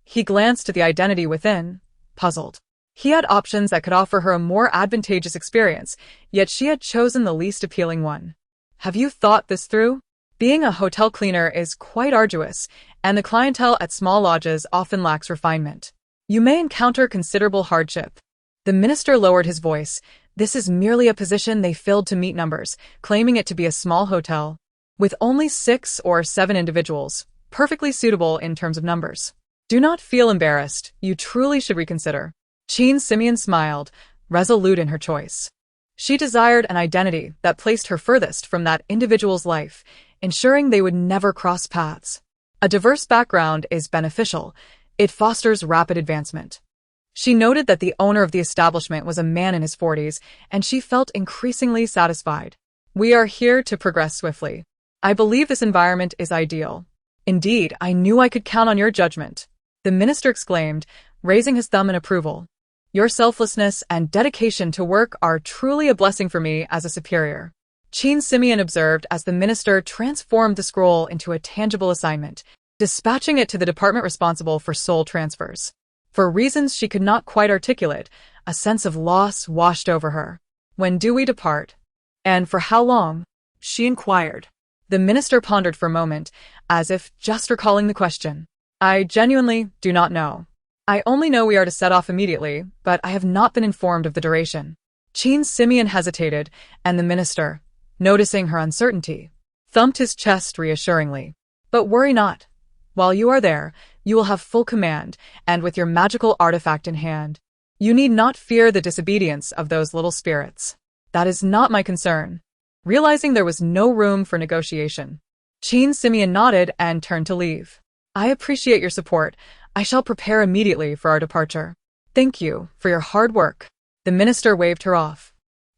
He glanced at the identity within, puzzled. He had options that could offer her a more advantageous experience, yet she had chosen the least appealing one. Have you thought this through? Being a hotel cleaner is quite arduous, and the clientele at small lodges often lacks refinement. You may encounter considerable hardship. The minister lowered his voice. This is merely a position they filled to meet numbers, claiming it to be a small hotel, with only 6 or 7 individuals, perfectly suitable in terms of numbers. Do not feel embarrassed. You truly should reconsider. Chin Simeon smiled, resolute in her choice. She desired an identity that placed her furthest from that individual's life, ensuring they would never cross paths. A diverse background is beneficial. It fosters rapid advancement. She noted that the owner of the establishment was a man in his 40s, and she felt increasingly satisfied. We are here to progress swiftly. I believe this environment is ideal. Indeed, I knew I could count on your judgment. The minister exclaimed, raising his thumb in approval. Your selflessness and dedication to work are truly a blessing for me as a superior. Chin Simeon observed as the minister transformed the scroll into a tangible assignment, dispatching it to the department responsible for soul transfers. For reasons she could not quite articulate, a sense of loss washed over her. When do we depart? And for how long? She inquired. The minister pondered for a moment, as if just recalling the question. I genuinely do not know. I only know we are to set off immediately, but I have not been informed of the duration. Chin Simeon hesitated, and the minister, noticing her uncertainty, thumped his chest reassuringly. But worry not. While you are there, you will have full command, and with your magical artifact in hand, you need not fear the disobedience of those little spirits. That is not my concern. Realizing there was no room for negotiation, Chin Simeon nodded and turned to leave. I appreciate your support. I shall prepare immediately for our departure. Thank you for your hard work. The minister waved her off,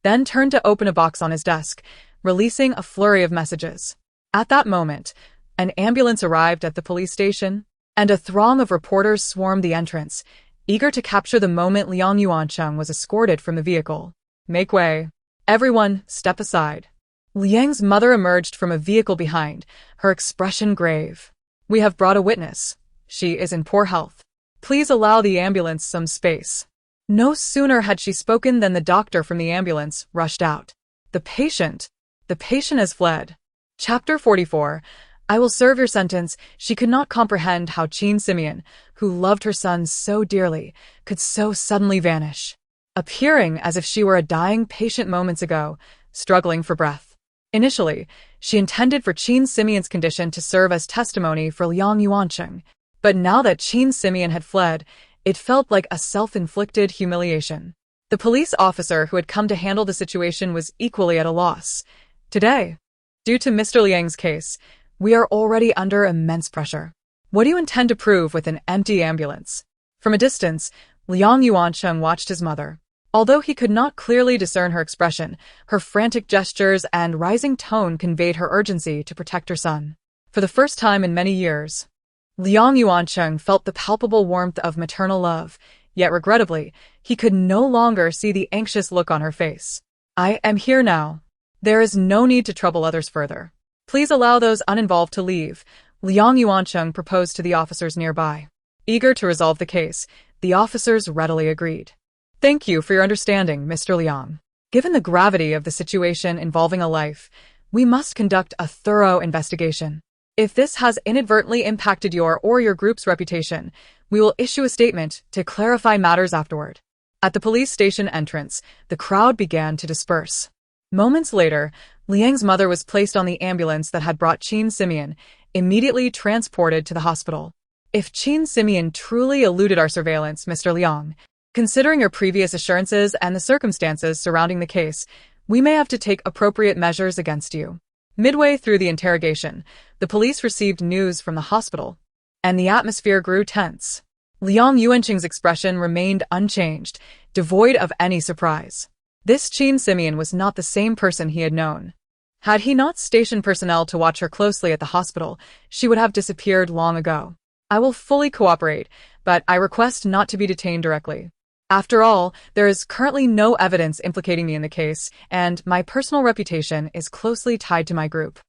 then turned to open a box on his desk, releasing a flurry of messages. At that moment, an ambulance arrived at the police station, and a throng of reporters swarmed the entrance, eager to capture the moment Liang Yuancheng was escorted from the vehicle. Make way. Everyone, step aside. Liang's mother emerged from a vehicle behind, her expression grave. We have brought a witness. She is in poor health. Please allow the ambulance some space. No sooner had she spoken than the doctor from the ambulance rushed out. The patient has fled. Chapter 44. I will serve your sentence. She could not comprehend how Chin Simeon, who loved her son so dearly, could so suddenly vanish, appearing as if she were a dying patient moments ago, struggling for breath. Initially, she intended for Chin Simeon's condition to serve as testimony for Liang Yuancheng, but now that Chin Simeon had fled, it felt like a self-inflicted humiliation. The police officer who had come to handle the situation was equally at a loss. Today, due to Mr. Liang's case, we are already under immense pressure. What do you intend to prove with an empty ambulance? From a distance, Liang Yuancheng watched his mother. Although he could not clearly discern her expression, her frantic gestures and rising tone conveyed her urgency to protect her son. For the first time in many years, Liang Yuancheng felt the palpable warmth of maternal love, yet regrettably, he could no longer see the anxious look on her face. I am here now. There is no need to trouble others further. Please allow those uninvolved to leave, Liang Yuancheng proposed to the officers nearby. Eager to resolve the case, the officers readily agreed. Thank you for your understanding, Mr. Liang. Given the gravity of the situation involving a life, we must conduct a thorough investigation. If this has inadvertently impacted your or your group's reputation, we will issue a statement to clarify matters afterward. At the police station entrance, the crowd began to disperse. Moments later, Liang's mother was placed on the ambulance that had brought Chin Simeon, immediately transported to the hospital. If Chin Simeon truly eluded our surveillance, Mr. Liang, considering your previous assurances and the circumstances surrounding the case, we may have to take appropriate measures against you. Midway through the interrogation, the police received news from the hospital, and the atmosphere grew tense. Liang Yuancheng's expression remained unchanged, devoid of any surprise. This Chin Simeon was not the same person he had known. Had he not stationed personnel to watch her closely at the hospital, she would have disappeared long ago. I will fully cooperate, but I request not to be detained directly. After all, there is currently no evidence implicating me in the case, and my personal reputation is closely tied to my group.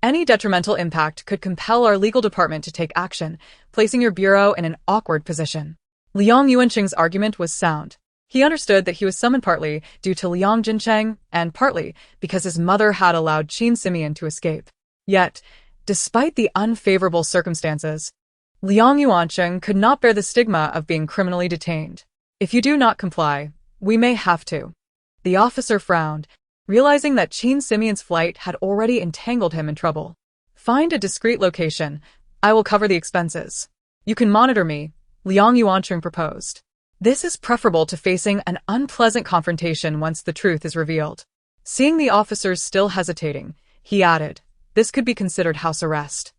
Any detrimental impact could compel our legal department to take action, placing your bureau in an awkward position. Liang Yuancheng's argument was sound. He understood that he was summoned partly due to Liang Jincheng and partly because his mother had allowed Qin Simeon to escape. Yet, despite the unfavorable circumstances, Liang Yuancheng could not bear the stigma of being criminally detained. If you do not comply, we may have to. The officer frowned, realizing that Qin Simeon's flight had already entangled him in trouble. Find a discreet location. I will cover the expenses. You can monitor me, Liang Yuancheng proposed. This is preferable to facing an unpleasant confrontation once the truth is revealed. Seeing the officers still hesitating, he added, this could be considered house arrest,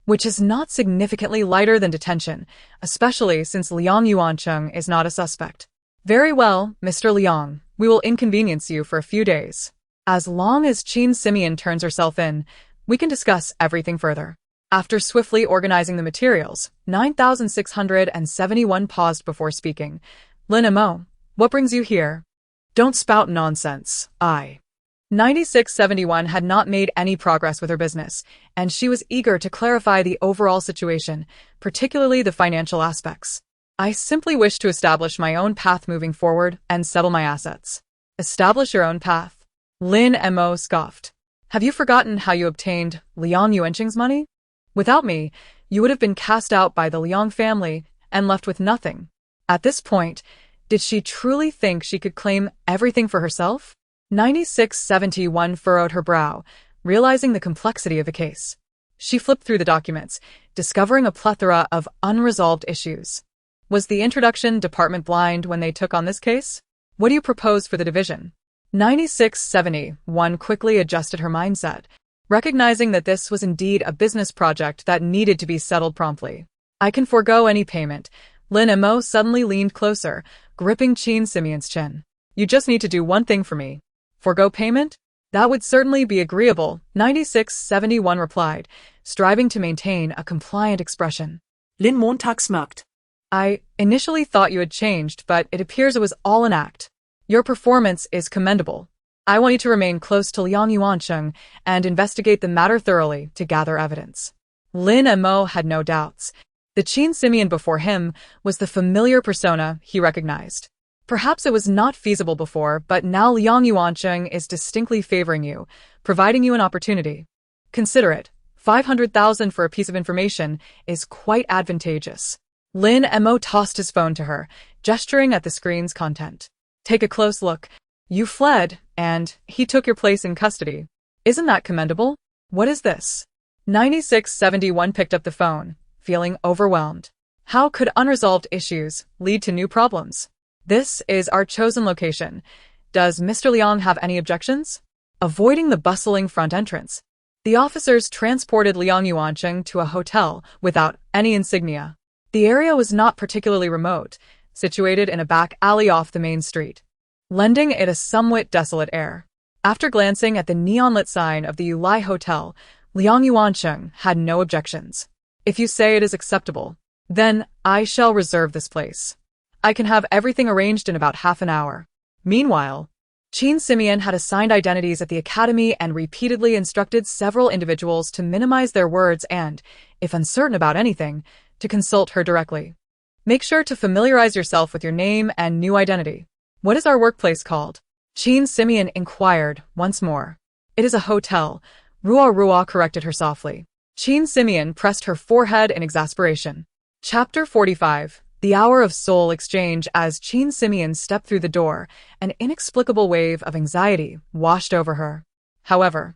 which is not significantly lighter than detention, especially since Liang Yuancheng is not a suspect. Very well, Mr. Liang, we will inconvenience you for a few days. As long as Qin Simeon turns herself in, we can discuss everything further. After swiftly organizing the materials, 9,671 paused before speaking. Lin Mo, what brings you here? Don't spout nonsense, 9671 had not made any progress with her business, and she was eager to clarify the overall situation, particularly the financial aspects. I simply wish to establish my own path moving forward and settle my assets. Establish your own path? Lin Mo scoffed. Have you forgotten how you obtained Liang Yuancheng's money? Without me, you would have been cast out by the Liang family and left with nothing. At this point, did she truly think she could claim everything for herself? 9671 furrowed her brow, realizing the complexity of the case. She flipped through the documents, discovering a plethora of unresolved issues. Was the introduction department blind when they took on this case? What do you propose for the division? 9671 quickly adjusted her mindset, recognizing that this was indeed a business project that needed to be settled promptly. I can forego any payment. Lin Mo suddenly leaned closer, gripping Qin Simeon's chin. You just need to do one thing for me. Forgo payment? That would certainly be agreeable, 9671 replied, striving to maintain a compliant expression. Lin Montag smirked. I initially thought you had changed, but it appears it was all an act. Your performance is commendable. I want you to remain close to Liang Yuancheng and investigate the matter thoroughly to gather evidence. Lin Mo had no doubts. The Qin Simeon before him was the familiar persona he recognized. Perhaps it was not feasible before, but now Liang Yuancheng is distinctly favoring you, providing you an opportunity. Consider it. 500,000 for a piece of information is quite advantageous. Lin Mo tossed his phone to her, gesturing at the screen's content. Take a close look. You fled, and he took your place in custody. Isn't that commendable? What is this? 9671 picked up the phone, feeling overwhelmed. How could unresolved issues lead to new problems? This is our chosen location. Does Mr. Liang have any objections? Avoiding the bustling front entrance, the officers transported Liang Yuancheng to a hotel without any insignia. The area was not particularly remote, situated in a back alley off the main street, lending it a somewhat desolate air. After glancing at the neon-lit sign of the Yulai Hotel, Liang Yuancheng had no objections. If you say it is acceptable, then I shall reserve this place. I can have everything arranged in about half an hour. Meanwhile, Qin Simeon had assigned identities at the academy and repeatedly instructed several individuals to minimize their words and, if uncertain about anything, to consult her directly. Make sure to familiarize yourself with your name and new identity. What is our workplace called? Qin Simeon inquired once more. It is a hotel, Rua corrected her softly. Qin Simeon pressed her forehead in exasperation. Chapter 45. The hour of soul exchange. As Qin Simeon stepped through the door, an inexplicable wave of anxiety washed over her. However,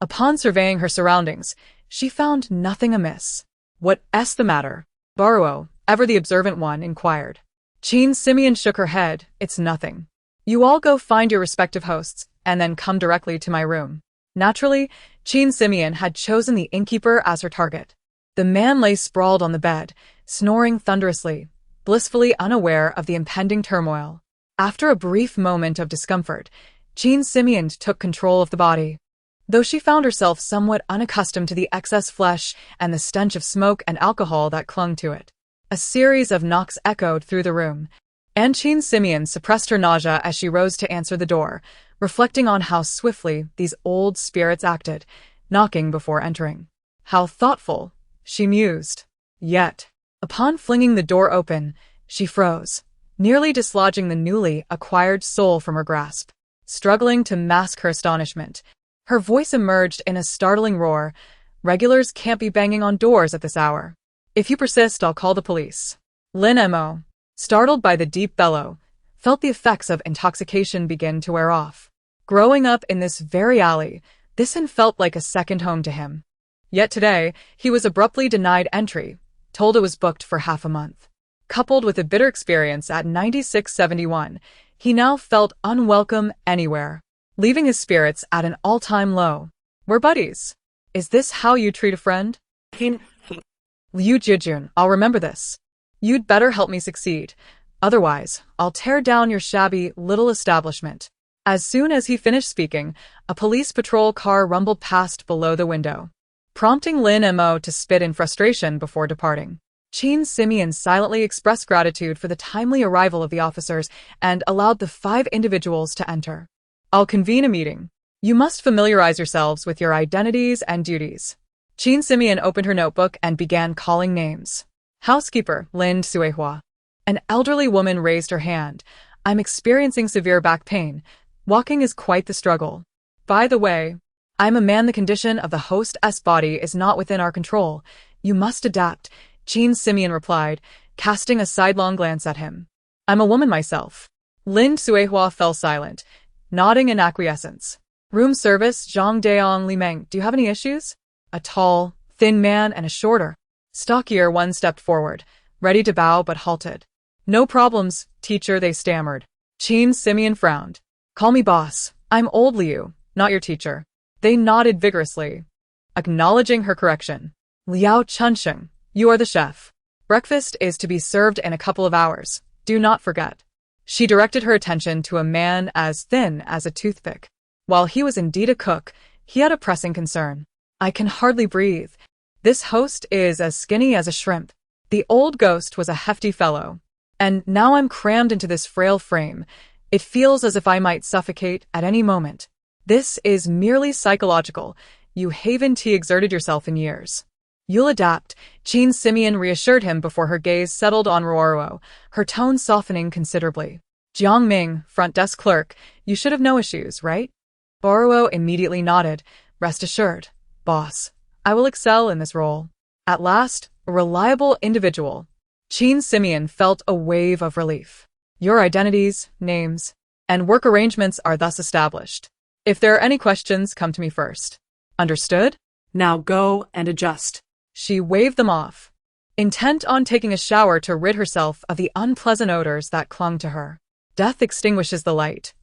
upon surveying her surroundings, she found nothing amiss. What's the matter? Baruo, ever the observant one, inquired. Qin Simeon shook her head. It's nothing. You all go find your respective hosts, and then come directly to my room. Naturally, Qin Simeon had chosen the innkeeper as her target. The man lay sprawled on the bed, snoring thunderously, blissfully unaware of the impending turmoil. After a brief moment of discomfort, Qin Simeon took control of the body. Though she found herself somewhat unaccustomed to the excess flesh and the stench of smoke and alcohol that clung to it, a series of knocks echoed through the room, and Qin Simeon suppressed her nausea as she rose to answer the door, reflecting on how swiftly these old spirits acted, knocking before entering. How thoughtful, she mused. Yet, upon flinging the door open, she froze, nearly dislodging the newly acquired soul from her grasp. Struggling to mask her astonishment, her voice emerged in a startling roar. "Regulars can't be banging on doors at this hour. If you persist, I'll call the police." Lin Mo, startled by the deep bellow, felt the effects of intoxication begin to wear off. Growing up in this very alley, this inn felt like a second home to him. Yet today, he was abruptly denied entry, told it was booked for half a month. Coupled with a bitter experience at 9671, he now felt unwelcome anywhere, leaving his spirits at an all-time low. "We're buddies. Is this how you treat a friend?" "Liu Jijun, I'll remember this. You'd better help me succeed. Otherwise, I'll tear down your shabby little establishment." As soon as he finished speaking, a police patrol car rumbled past below the window, prompting Lin Mo to spit in frustration before departing. Qin Simeon silently expressed gratitude for the timely arrival of the officers and allowed the 5 individuals to enter. "I'll convene a meeting. You must familiarize yourselves with your identities and duties." Qin Simeon opened her notebook and began calling names. "Housekeeper, Lin Suehua." An elderly woman raised her hand. "I'm experiencing severe back pain. Walking is quite the struggle. By the way, I'm a man. The condition of the host's body is not within our control. You must adapt," Qin Simeon replied, casting a sidelong glance at him. "I'm a woman myself." Lin Suehua fell silent, nodding in acquiescence. "Room service, Zhang Daong Li Meng, do you have any issues?" A tall, thin man and a shorter, stockier one stepped forward, ready to bow but halted. "No problems, teacher," they stammered. Qin Simeon frowned. "Call me boss. I'm old Liu, not your teacher." They nodded vigorously, acknowledging her correction. "Liao Chunsheng, you are the chef. Breakfast is to be served in a couple of hours. Do not forget." She directed her attention to a man as thin as a toothpick. While he was indeed a cook, he had a pressing concern. "I can hardly breathe. This host is as skinny as a shrimp." The old ghost was a hefty fellow. "And now I'm crammed into this frail frame. It feels as if I might suffocate at any moment. This is merely psychological. You haven't exerted yourself in years." "You'll adapt," Qin Simeon reassured him before her gaze settled on Ruoruo, her tone softening considerably. "Jiang Ming, front desk clerk, you should have no issues, right?" Ruoruo immediately nodded. "Rest assured, boss. I will excel in this role." At last, a reliable individual. Qin Simeon felt a wave of relief. Your identities, names, and work arrangements are thus established. If there are any questions, come to me first. Understood? Now go and adjust. She waved them off, intent on taking a shower to rid herself of the unpleasant odors that clung to her. Death extinguishes the light.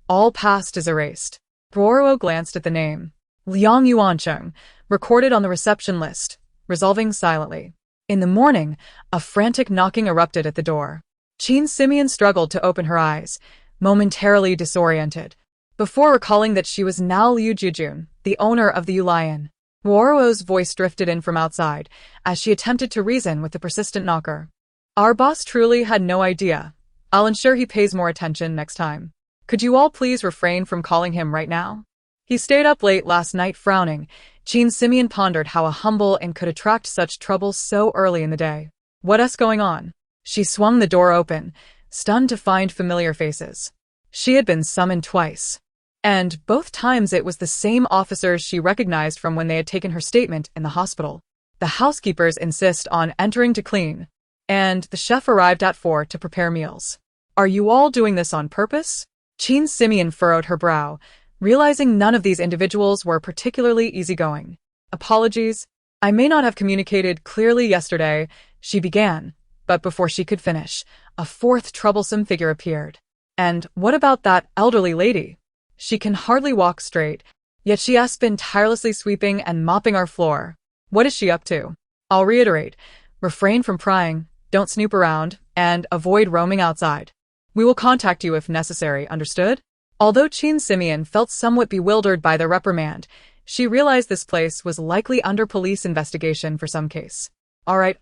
All past is erased. Ruoruo glanced at the name. Liang Yuancheng, recorded on the reception list, resolving silently. In the morning, a frantic knocking erupted at the door. Qin Simeon struggled to open her eyes, momentarily disoriented, before recalling that she was now Liu Jijun, the owner of the Yulian. Ruoruo's voice drifted in from outside, as she attempted to reason with the persistent knocker. "Our boss truly had no idea. I'll ensure he pays more attention next time. Could you all please refrain from calling him right now? He stayed up late last night frowning." Qin Simeon pondered how a humble and could attract such trouble so early in the day. "What's going on?" She swung the door open, stunned to find familiar faces. She had been summoned twice, and both times it was the same officers she recognized from when they had taken her statement in the hospital. The housekeepers insist on entering to clean, and the chef arrived at 4 to prepare meals. "Are you all doing this on purpose?" Qin Simeon furrowed her brow, realizing none of these individuals were particularly easygoing. "Apologies. I may not have communicated clearly yesterday," she began, but before she could finish, a fourth troublesome figure appeared. "And what about that elderly lady? She can hardly walk straight, yet she has been tirelessly sweeping and mopping our floor. What is she up to?" "I'll reiterate. Refrain from prying, don't snoop around, and avoid roaming outside. We will contact you if necessary, understood?" Although Qin Simeon felt somewhat bewildered by the reprimand, she realized this place was likely under police investigation for some case. All right.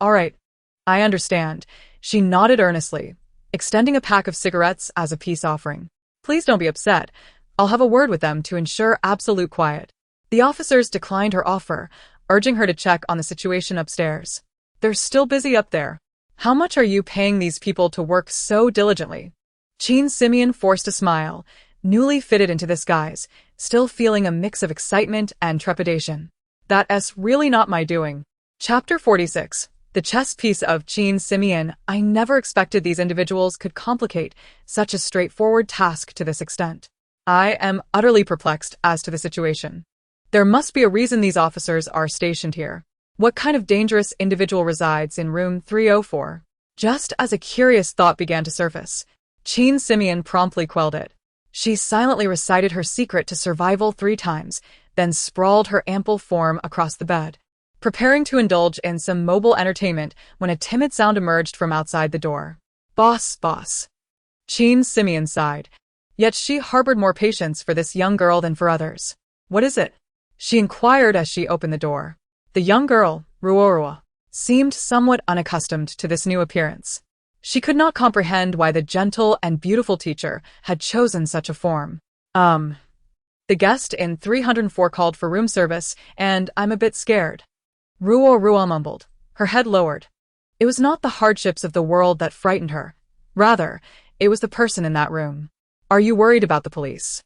I understand." She nodded earnestly, extending a pack of cigarettes as a peace offering. "Please don't be upset. I'll have a word with them to ensure absolute quiet." The officers declined her offer, urging her to check on the situation upstairs. "They're still busy up there. How much are you paying these people to work so diligently? Qin Simeon forced a smile, newly fitted into this guise, still feeling a mix of excitement and trepidation. That's really not my doing. Chapter 46. The chess piece of Qin Simeon. I never expected these individuals could complicate such a straightforward task to this extent. I am utterly perplexed as to the situation. There must be a reason these officers are stationed here. What kind of dangerous individual resides in room 304? Just as a curious thought began to surface, Qin Simeon promptly quelled it. She silently recited her secret to survival 3 times, then sprawled her ample form across the bed, preparing to indulge in some mobile entertainment when a timid sound emerged from outside the door. Boss, boss. Qin Simeon sighed. Yet she harbored more patience for this young girl than for others. What is it? She inquired as she opened the door. The young girl, Ruorua, seemed somewhat unaccustomed to this new appearance. She could not comprehend why the gentle and beautiful teacher had chosen such a form. The guest in 304 called for room service, and I'm a bit scared. Ruorua mumbled, her head lowered. It was not the hardships of the world that frightened her. Rather, it was the person in that room. Are you worried about the police?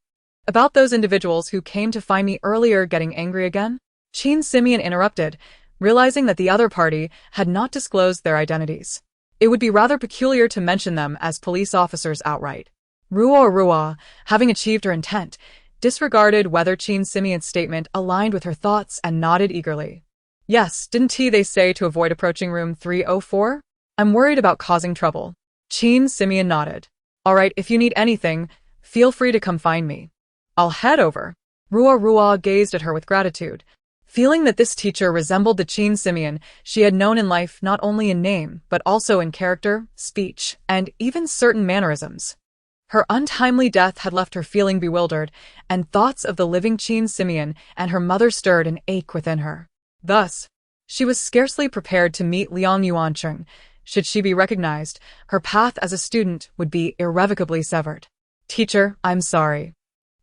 About those individuals who came to find me earlier getting angry again? Qin Simeon interrupted, realizing that the other party had not disclosed their identities. It would be rather peculiar to mention them as police officers outright. Ruorua, having achieved her intent, disregarded whether Qin Simeon's statement aligned with her thoughts and nodded eagerly. Yes, didn't they say to avoid approaching room 304? I'm worried about causing trouble. Qin Simeon nodded. All right, if you need anything, feel free to come find me. I'll head over. Ruorua gazed at her with gratitude, feeling that this teacher resembled the Qin Simeon she had known in life not only in name, but also in character, speech, and even certain mannerisms. Her untimely death had left her feeling bewildered, and thoughts of the living Qin Simeon and her mother stirred an ache within her. Thus, she was scarcely prepared to meet Liang Yuancheng. Should she be recognized, her path as a student would be irrevocably severed. Teacher, I'm sorry.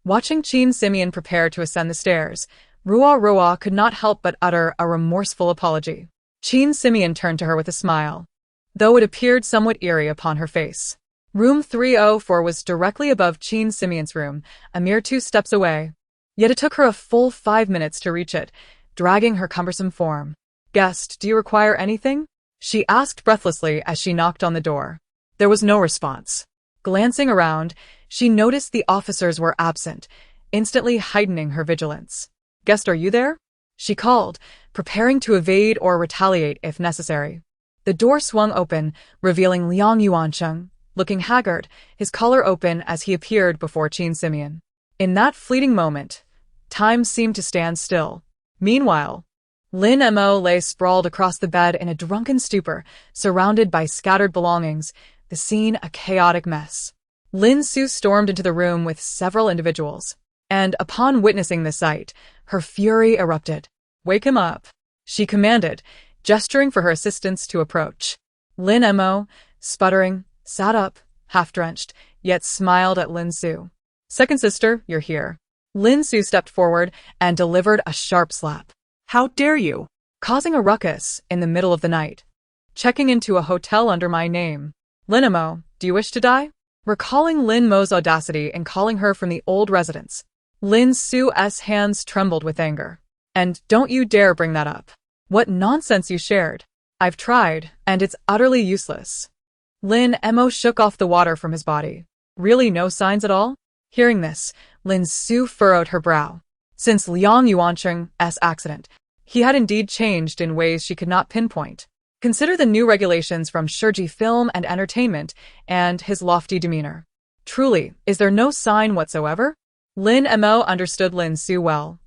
Watching Qin Simeon prepare to ascend the stairs, Ruorua could not help but utter a remorseful apology. Qin Simeon turned to her with a smile, though it appeared somewhat eerie upon her face. Room 304 was directly above Qin Simeon's room, a mere 2 steps away. Yet it took her a full 5 minutes to reach it, dragging her cumbersome form. Guest, do you require anything? She asked breathlessly as she knocked on the door. There was no response. Glancing around, she noticed the officers were absent, instantly heightening her vigilance. Guest, are you there? She called, preparing to evade or retaliate if necessary. The door swung open, revealing Liang Yuancheng, looking haggard, his collar open as he appeared before Qin Simeon. In that fleeting moment, time seemed to stand still. Meanwhile, Lin Mo lay sprawled across the bed in a drunken stupor, surrounded by scattered belongings, the scene a chaotic mess. Lin Su stormed into the room with several individuals, and upon witnessing the sight, her fury erupted. Wake him up, she commanded, gesturing for her assistants to approach. Lin Mo, sputtering, sat up, half-drenched, yet smiled at Lin Su. Second sister, you're here. Lin Su stepped forward and delivered a sharp slap. How dare you? Causing a ruckus in the middle of the night. Checking into a hotel under my name. Lin Mo, do you wish to die? Recalling Lin Mo's audacity in calling her from the old residence, Lin Su's hands trembled with anger. And don't you dare bring that up. What nonsense you shared. I've tried, and it's utterly useless. Lin Mo shook off the water from his body. Really no signs at all? Hearing this, Lin Su furrowed her brow. Since Liang Yuancheng's accident, he had indeed changed in ways she could not pinpoint. Consider the new regulations from Shiji Film and Entertainment and his lofty demeanor. Truly, is there no sign whatsoever? Lin Mo understood Lin Su well.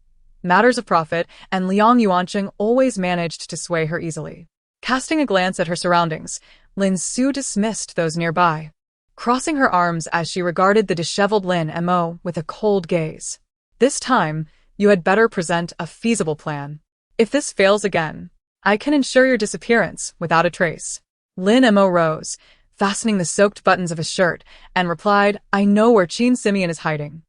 Matters of profit and Liang Yuancheng always managed to sway her easily. Casting a glance at her surroundings, Lin Su dismissed those nearby, crossing her arms as she regarded the disheveled Lin Mo with a cold gaze. This time, you had better present a feasible plan. If this fails again, I can ensure your disappearance without a trace. Lin Mo rose, fastening the soaked buttons of his shirt, and replied, I know where Qin Simeon is hiding.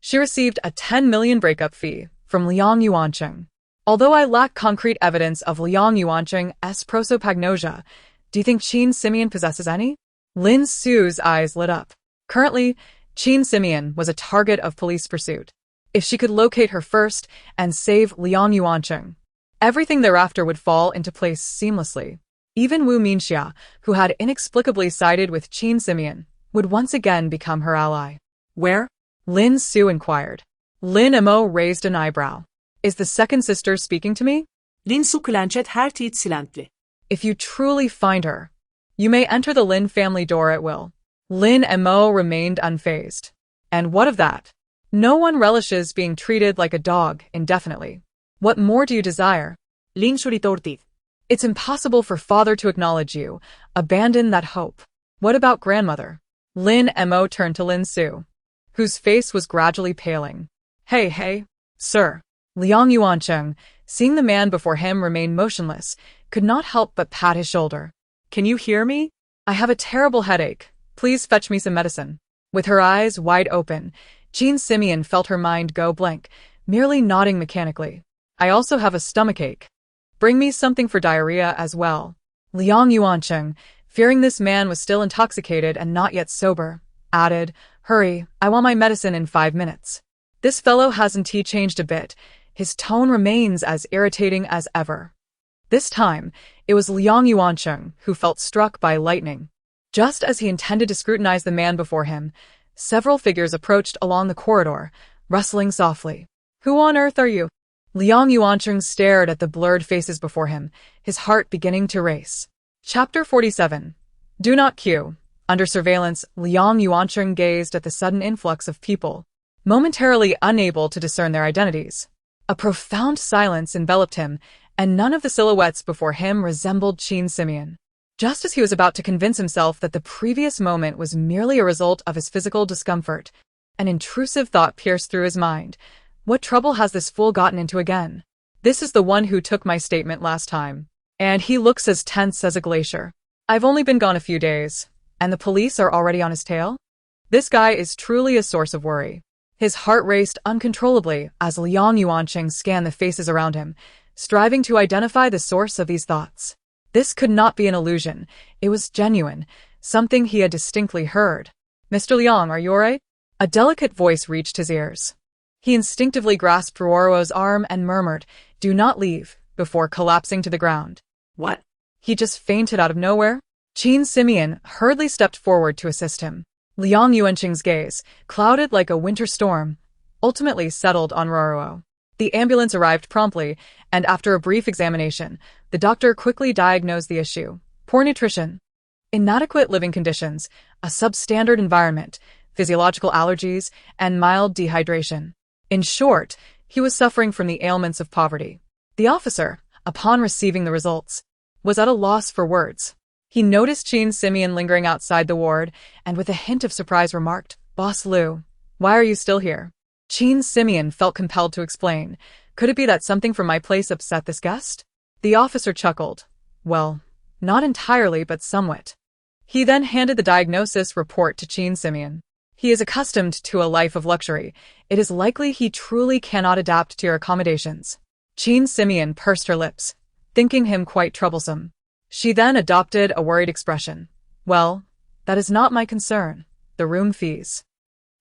She received a 10 million breakup fee from Liang Yuancheng. Although I lack concrete evidence of Liang Yuancheng's prosopagnosia, Do you think Qin Simeon possesses any? Lin Su's eyes lit up. Currently, Qin Simeon was a target of police pursuit. If she could locate her first and save Liang Yuancheng, everything thereafter would fall into place seamlessly. Even Wu Minxia, who had inexplicably sided with Qin Simeon, would once again become her ally. Where? Lin Su inquired. Lin Mo raised an eyebrow. Is the second sister speaking to me? Lin Su kulanchet her tid silently. If you truly find her, you may enter the Lin family door at will. Lin Mo remained unfazed. And what of that? No one relishes being treated like a dog indefinitely. What more do you desire? Lin Su ritorted. It's impossible for father to acknowledge you. Abandon that hope. What about grandmother? Lin Mo turned to Lin Su, whose face was gradually paling. Hey, sir. Liang Yuancheng, seeing the man before him remain motionless, could not help but pat his shoulder. Can you hear me? I have a terrible headache. Please fetch me some medicine. With her eyes wide open, Qin Simeon felt her mind go blank, merely nodding mechanically. I also have a stomachache. Bring me something for diarrhea as well. Liang Yuancheng, fearing this man was still intoxicated and not yet sober, added, Hurry, I want my medicine in 5 minutes. This fellow hasn't he changed a bit. His tone remains as irritating as ever. This time, it was Liang Yuancheng who felt struck by lightning. Just as he intended to scrutinize the man before him, several figures approached along the corridor, rustling softly. Who on earth are you? Liang Yuancheng stared at the blurred faces before him, his heart beginning to race. Chapter 47. Do not queue. Under surveillance, Liang Yuancheng gazed at the sudden influx of people, momentarily unable to discern their identities. A profound silence enveloped him, and none of the silhouettes before him resembled Qin Simeon. Just as he was about to convince himself that the previous moment was merely a result of his physical discomfort, an intrusive thought pierced through his mind. What trouble has this fool gotten into again? This is the one who took my statement last time. And he looks as tense as a glacier. I've only been gone a few days, and the police are already on his tail? This guy is truly a source of worry. His heart raced uncontrollably as Liang Yuancheng scanned the faces around him, striving to identify the source of these thoughts. This could not be an illusion. It was genuine, something he had distinctly heard. Mr. Liang, are you all right? A delicate voice reached his ears. He instinctively grasped Ruoro's arm and murmured, Do not leave, before collapsing to the ground. What? He just fainted out of nowhere? Qin Simeon hurriedly stepped forward to assist him. Liang Yuancheng's gaze, clouded like a winter storm, ultimately settled on Ruoro. The ambulance arrived promptly, and after a brief examination, the doctor quickly diagnosed the issue. Poor nutrition, inadequate living conditions, a substandard environment, physiological allergies, and mild dehydration. In short, he was suffering from the ailments of poverty. The officer, upon receiving the results, was at a loss for words. He noticed Qin Simeon lingering outside the ward, and with a hint of surprise remarked, Boss Liu, why are you still here? Qin Simeon felt compelled to explain. Could it be that something from my place upset this guest? The officer chuckled. Well, not entirely, but somewhat. He then handed the diagnosis report to Qin Simeon. He is accustomed to a life of luxury. It is likely he truly cannot adapt to your accommodations. Qin Simeon pursed her lips, thinking him quite troublesome. She then adopted a worried expression. Well, that is not my concern. The room fees.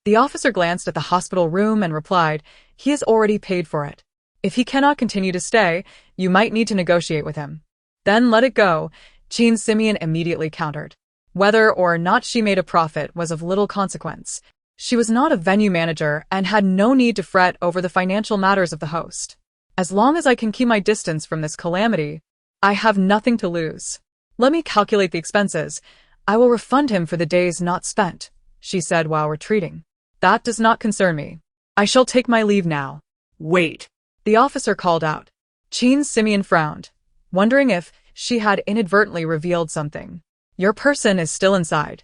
The officer glanced at the hospital room and replied, He has already paid for it. If he cannot continue to stay, you might need to negotiate with him. Then let it go, Qin Simeon immediately countered. Whether or not she made a profit was of little consequence. She was not a venue manager and had no need to fret over the financial matters of the host. As long as I can keep my distance from this calamity, I have nothing to lose. Let me calculate the expenses. I will refund him for the days not spent, she said while retreating. That does not concern me. I shall take my leave now. Wait. The officer called out. Qin Simeon frowned, wondering if she had inadvertently revealed something. Your person is still inside.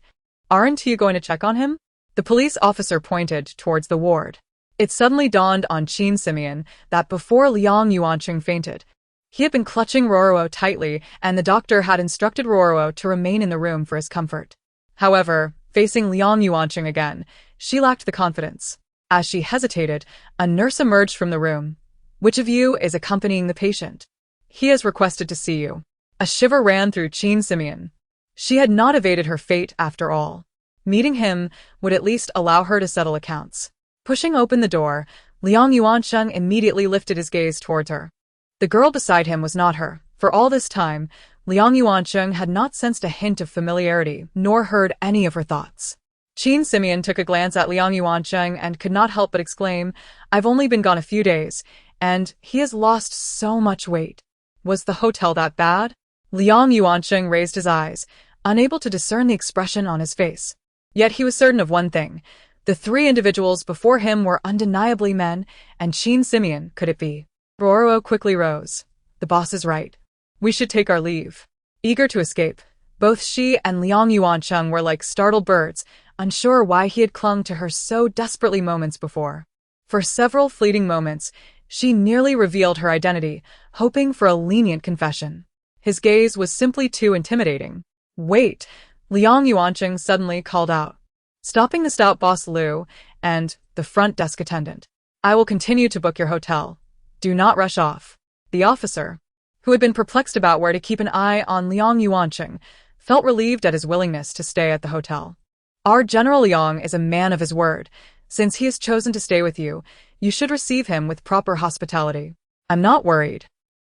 Aren't you going to check on him? The police officer pointed towards the ward. It suddenly dawned on Qin Simeon that before Liang Yuancheng fainted, he had been clutching Ruoro tightly, and the doctor had instructed Ruoro to remain in the room for his comfort. However, facing Liang Yuancheng again, she lacked the confidence. As she hesitated, a nurse emerged from the room. Which of you is accompanying the patient? He has requested to see you. A shiver ran through Qin Simeon. She had not evaded her fate after all. Meeting him would at least allow her to settle accounts. Pushing open the door, Liang Yuansheng immediately lifted his gaze towards her. The girl beside him was not her. For all this time, Liang Yuansheng had not sensed a hint of familiarity, nor heard any of her thoughts. Qin Simeon took a glance at Liang Yuansheng and could not help but exclaim, "I've only been gone a few days, and he has lost so much weight. Was the hotel that bad?" Liang Yuansheng raised his eyes, unable to discern the expression on his face. Yet he was certain of one thing. The three individuals before him were undeniably men, and Qin Simeon could it be? Ruoro quickly rose. "The boss is right. We should take our leave." Eager to escape, both she and Liang Yuansheng were like startled birds, unsure why he had clung to her so desperately moments before. For several fleeting moments, she nearly revealed her identity, hoping for a lenient confession. His gaze was simply too intimidating. "Wait!" Liang Yuansheng suddenly called out, stopping the stout boss Liu and the front desk attendant. "I will continue to book your hotel. Do not rush off." The officer, who had been perplexed about where to keep an eye on Liang Yuansheng, felt relieved at his willingness to stay at the hotel. "Our General Liang is a man of his word. Since he has chosen to stay with you, you should receive him with proper hospitality." "I'm not worried."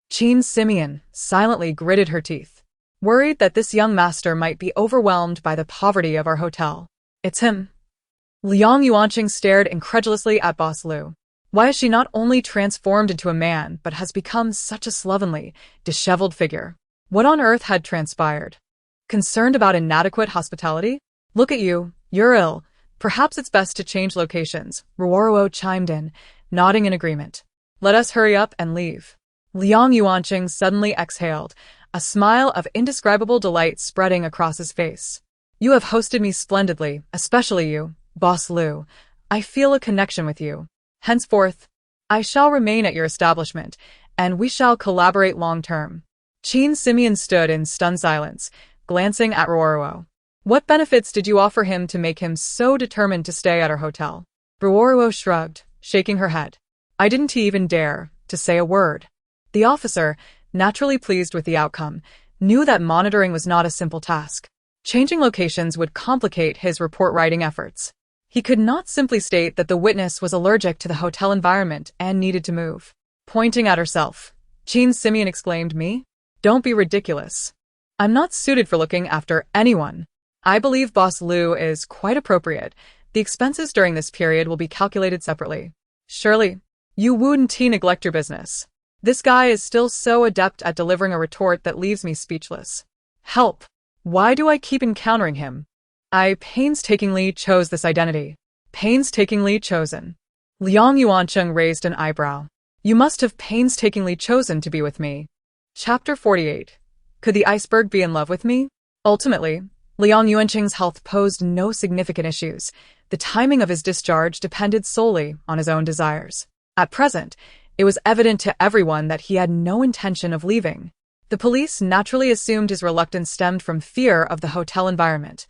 Qin Simeon silently gritted her teeth, worried that this young master might be overwhelmed by the poverty of our hotel. "It's him." Liang Yuanqing stared incredulously at Boss Liu. Why is she not only transformed into a man, but has become such a slovenly, disheveled figure? What on earth had transpired? Concerned about inadequate hospitality? "Look at you, you're ill. Perhaps it's best to change locations," Ruoro chimed in, nodding in agreement. "Let us hurry up and leave." Liang Yuanqing suddenly exhaled, a smile of indescribable delight spreading across his face. "You have hosted me splendidly, especially you, Boss Liu. I feel a connection with you. Henceforth, I shall remain at your establishment, and we shall collaborate long-term." Qin Simeon stood in stunned silence, glancing at Ruoro. "What benefits did you offer him to make him so determined to stay at our hotel?" Ruoro shrugged, shaking her head. "I didn't even dare to say a word." The officer, naturally pleased with the outcome, knew that monitoring was not a simple task. Changing locations would complicate his report-writing efforts. He could not simply state that the witness was allergic to the hotel environment and needed to move. Pointing at herself, Qin Simeon exclaimed, "Me? Don't be ridiculous. I'm not suited for looking after anyone. I believe Boss Liu is quite appropriate. The expenses during this period will be calculated separately." "Surely, you wouldn't neglect your business. This guy is still so adept at delivering a retort that leaves me speechless. Help! Why do I keep encountering him? I painstakingly chose this identity." "Painstakingly chosen." Liang Yuancheng raised an eyebrow. "You must have painstakingly chosen to be with me." Chapter 48. Could the iceberg be in love with me? Ultimately, Liang Yuancheng's health posed no significant issues. The timing of his discharge depended solely on his own desires. At present, it was evident to everyone that he had no intention of leaving. The police naturally assumed his reluctance stemmed from fear of the hotel environment,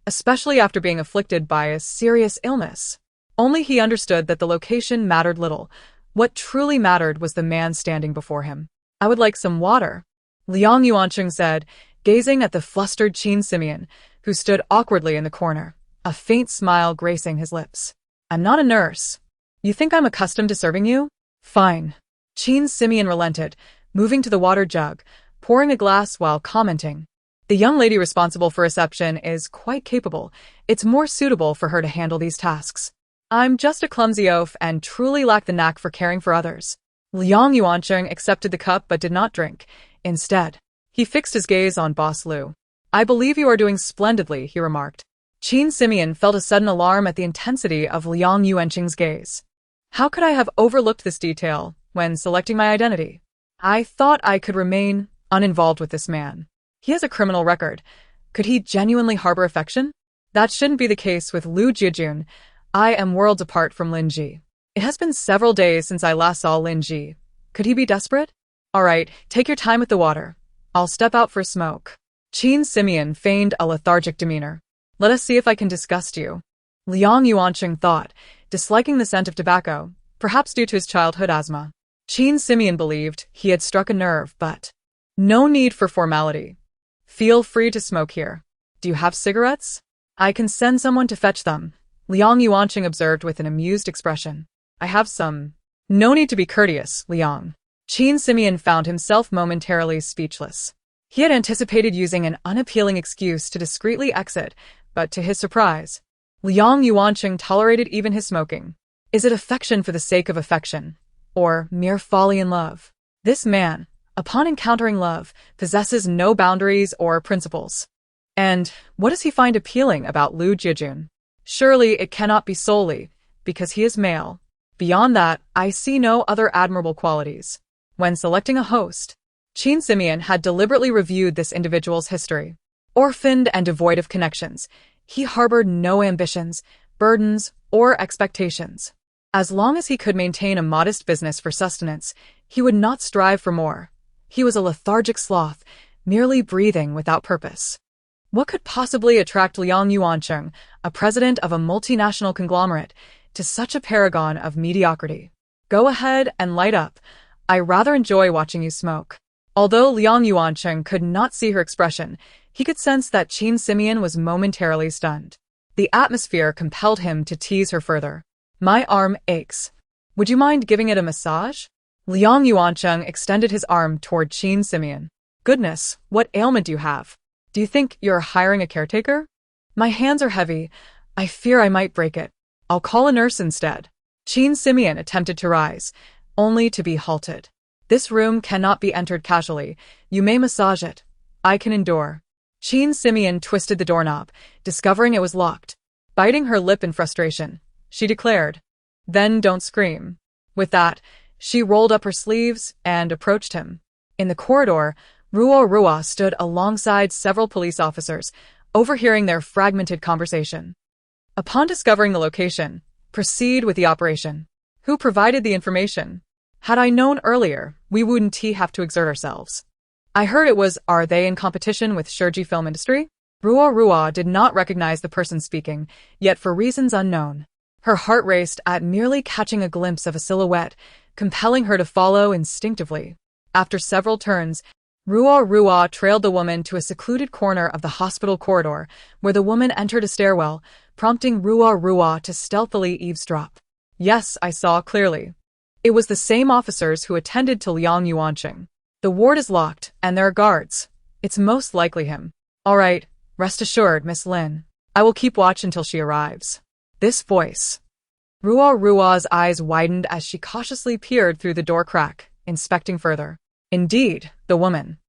especially after being afflicted by a serious illness. Only he understood that the location mattered little. What truly mattered was the man standing before him. "I would like some water," Liang Yuancheng said, gazing at the flustered Qin Simeon, who stood awkwardly in the corner, a faint smile gracing his lips. "I'm not a nurse. You think I'm accustomed to serving you? Fine." Qin Simeon relented, moving to the water jug, pouring a glass while commenting, "The young lady responsible for reception is quite capable. It's more suitable for her to handle these tasks. I'm just a clumsy oaf and truly lack the knack for caring for others." Liang Yuancheng accepted the cup but did not drink. Instead, he fixed his gaze on Boss Liu. "I believe you are doing splendidly," he remarked. Qin Simeon felt a sudden alarm at the intensity of Liang Yuancheng's gaze. How could I have overlooked this detail when selecting my identity? I thought I could remain uninvolved with this man. He has a criminal record. Could he genuinely harbor affection? That shouldn't be the case with Liu Jiejun. I am worlds apart from Lin Ji. It has been several days since I last saw Lin Ji. Could he be desperate? All right, take your time with the water. I'll step out for a smoke. Qin Simeon feigned a lethargic demeanor. Let us see if I can disgust you. Liang Yuancheng thought, disliking the scent of tobacco, perhaps due to his childhood asthma. Qin Simeon believed he had struck a nerve, but no need for formality. Feel free to smoke here. Do you have cigarettes? I can send someone to fetch them, Liang Yuanqing observed with an amused expression. I have some. No need to be courteous, Liang. Qin Simeon found himself momentarily speechless. He had anticipated using an unappealing excuse to discreetly exit, but to his surprise, Liang Yuanqing tolerated even his smoking. Is it affection for the sake of affection, or mere folly in love? This man, upon encountering love, possesses no boundaries or principles. And what does he find appealing about Lu Jiejun? Surely it cannot be solely because he is male. Beyond that, I see no other admirable qualities. When selecting a host, Qin Simeon had deliberately reviewed this individual's history. Orphaned and devoid of connections, he harbored no ambitions, burdens, or expectations. As long as he could maintain a modest business for sustenance, he would not strive for more. He was a lethargic sloth, merely breathing without purpose. What could possibly attract Liang Yuanqing, a president of a multinational conglomerate, to such a paragon of mediocrity? Go ahead and light up. I rather enjoy watching you smoke. Although Liang Yuanqing could not see her expression, he could sense that Qin Simeon was momentarily stunned. The atmosphere compelled him to tease her further. My arm aches. Would you mind giving it a massage? Liang Yuanqing extended his arm toward Qin Simeon. Goodness, what ailment do you have? Do you think you're hiring a caretaker? My hands are heavy. I fear I might break it. I'll call a nurse instead. Qin Simeon attempted to rise, only to be halted. This room cannot be entered casually. You may massage it. I can endure. Qin Simeon twisted the doorknob, discovering it was locked. Biting her lip in frustration, she declared, "Then don't scream." With that, she rolled up her sleeves and approached him. In the corridor, Rua stood alongside several police officers, overhearing their fragmented conversation. Upon discovering the location, proceed with the operation. Who provided the information? Had I known earlier, we wouldn't have to exert ourselves. I heard it was, are they in competition with Shirji film industry? Rua did not recognize the person speaking, yet for reasons unknown. Her heart raced at merely catching a glimpse of a silhouette, compelling her to follow instinctively. After several turns, Rua trailed the woman to a secluded corner of the hospital corridor, where the woman entered a stairwell, prompting Rua to stealthily eavesdrop. Yes, I saw clearly. It was the same officers who attended to Liang Yuanqing. The ward is locked, and there are guards. It's most likely him. All right, rest assured, Miss Lin. I will keep watch until she arrives. This voice. Rua's eyes widened as she cautiously peered through the door crack, inspecting further. Indeed, the woman,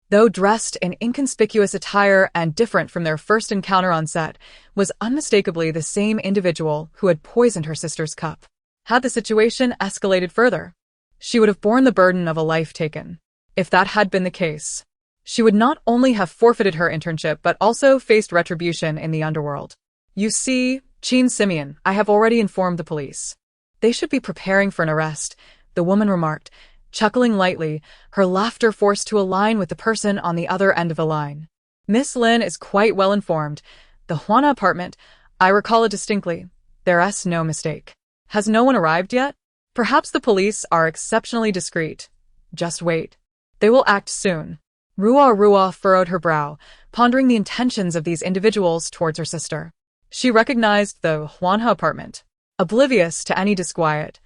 though dressed in inconspicuous attire and different from their first encounter on set, was unmistakably the same individual who had poisoned her sister's cup. Had the situation escalated further, she would have borne the burden of a life taken. If that had been the case, she would not only have forfeited her internship but also faced retribution in the underworld. You see, Qin Simeon, I have already informed the police. They should be preparing for an arrest, the woman remarked, chuckling lightly, her laughter forced to align with the person on the other end of the line. Miss Lin is quite well informed. The Huana apartment, I recall it distinctly. There's no mistake. Has no one arrived yet? Perhaps the police are exceptionally discreet. Just wait. They will act soon. Rua furrowed her brow, pondering the intentions of these individuals towards her sister. She recognized the Huana apartment. Oblivious to any disquiet,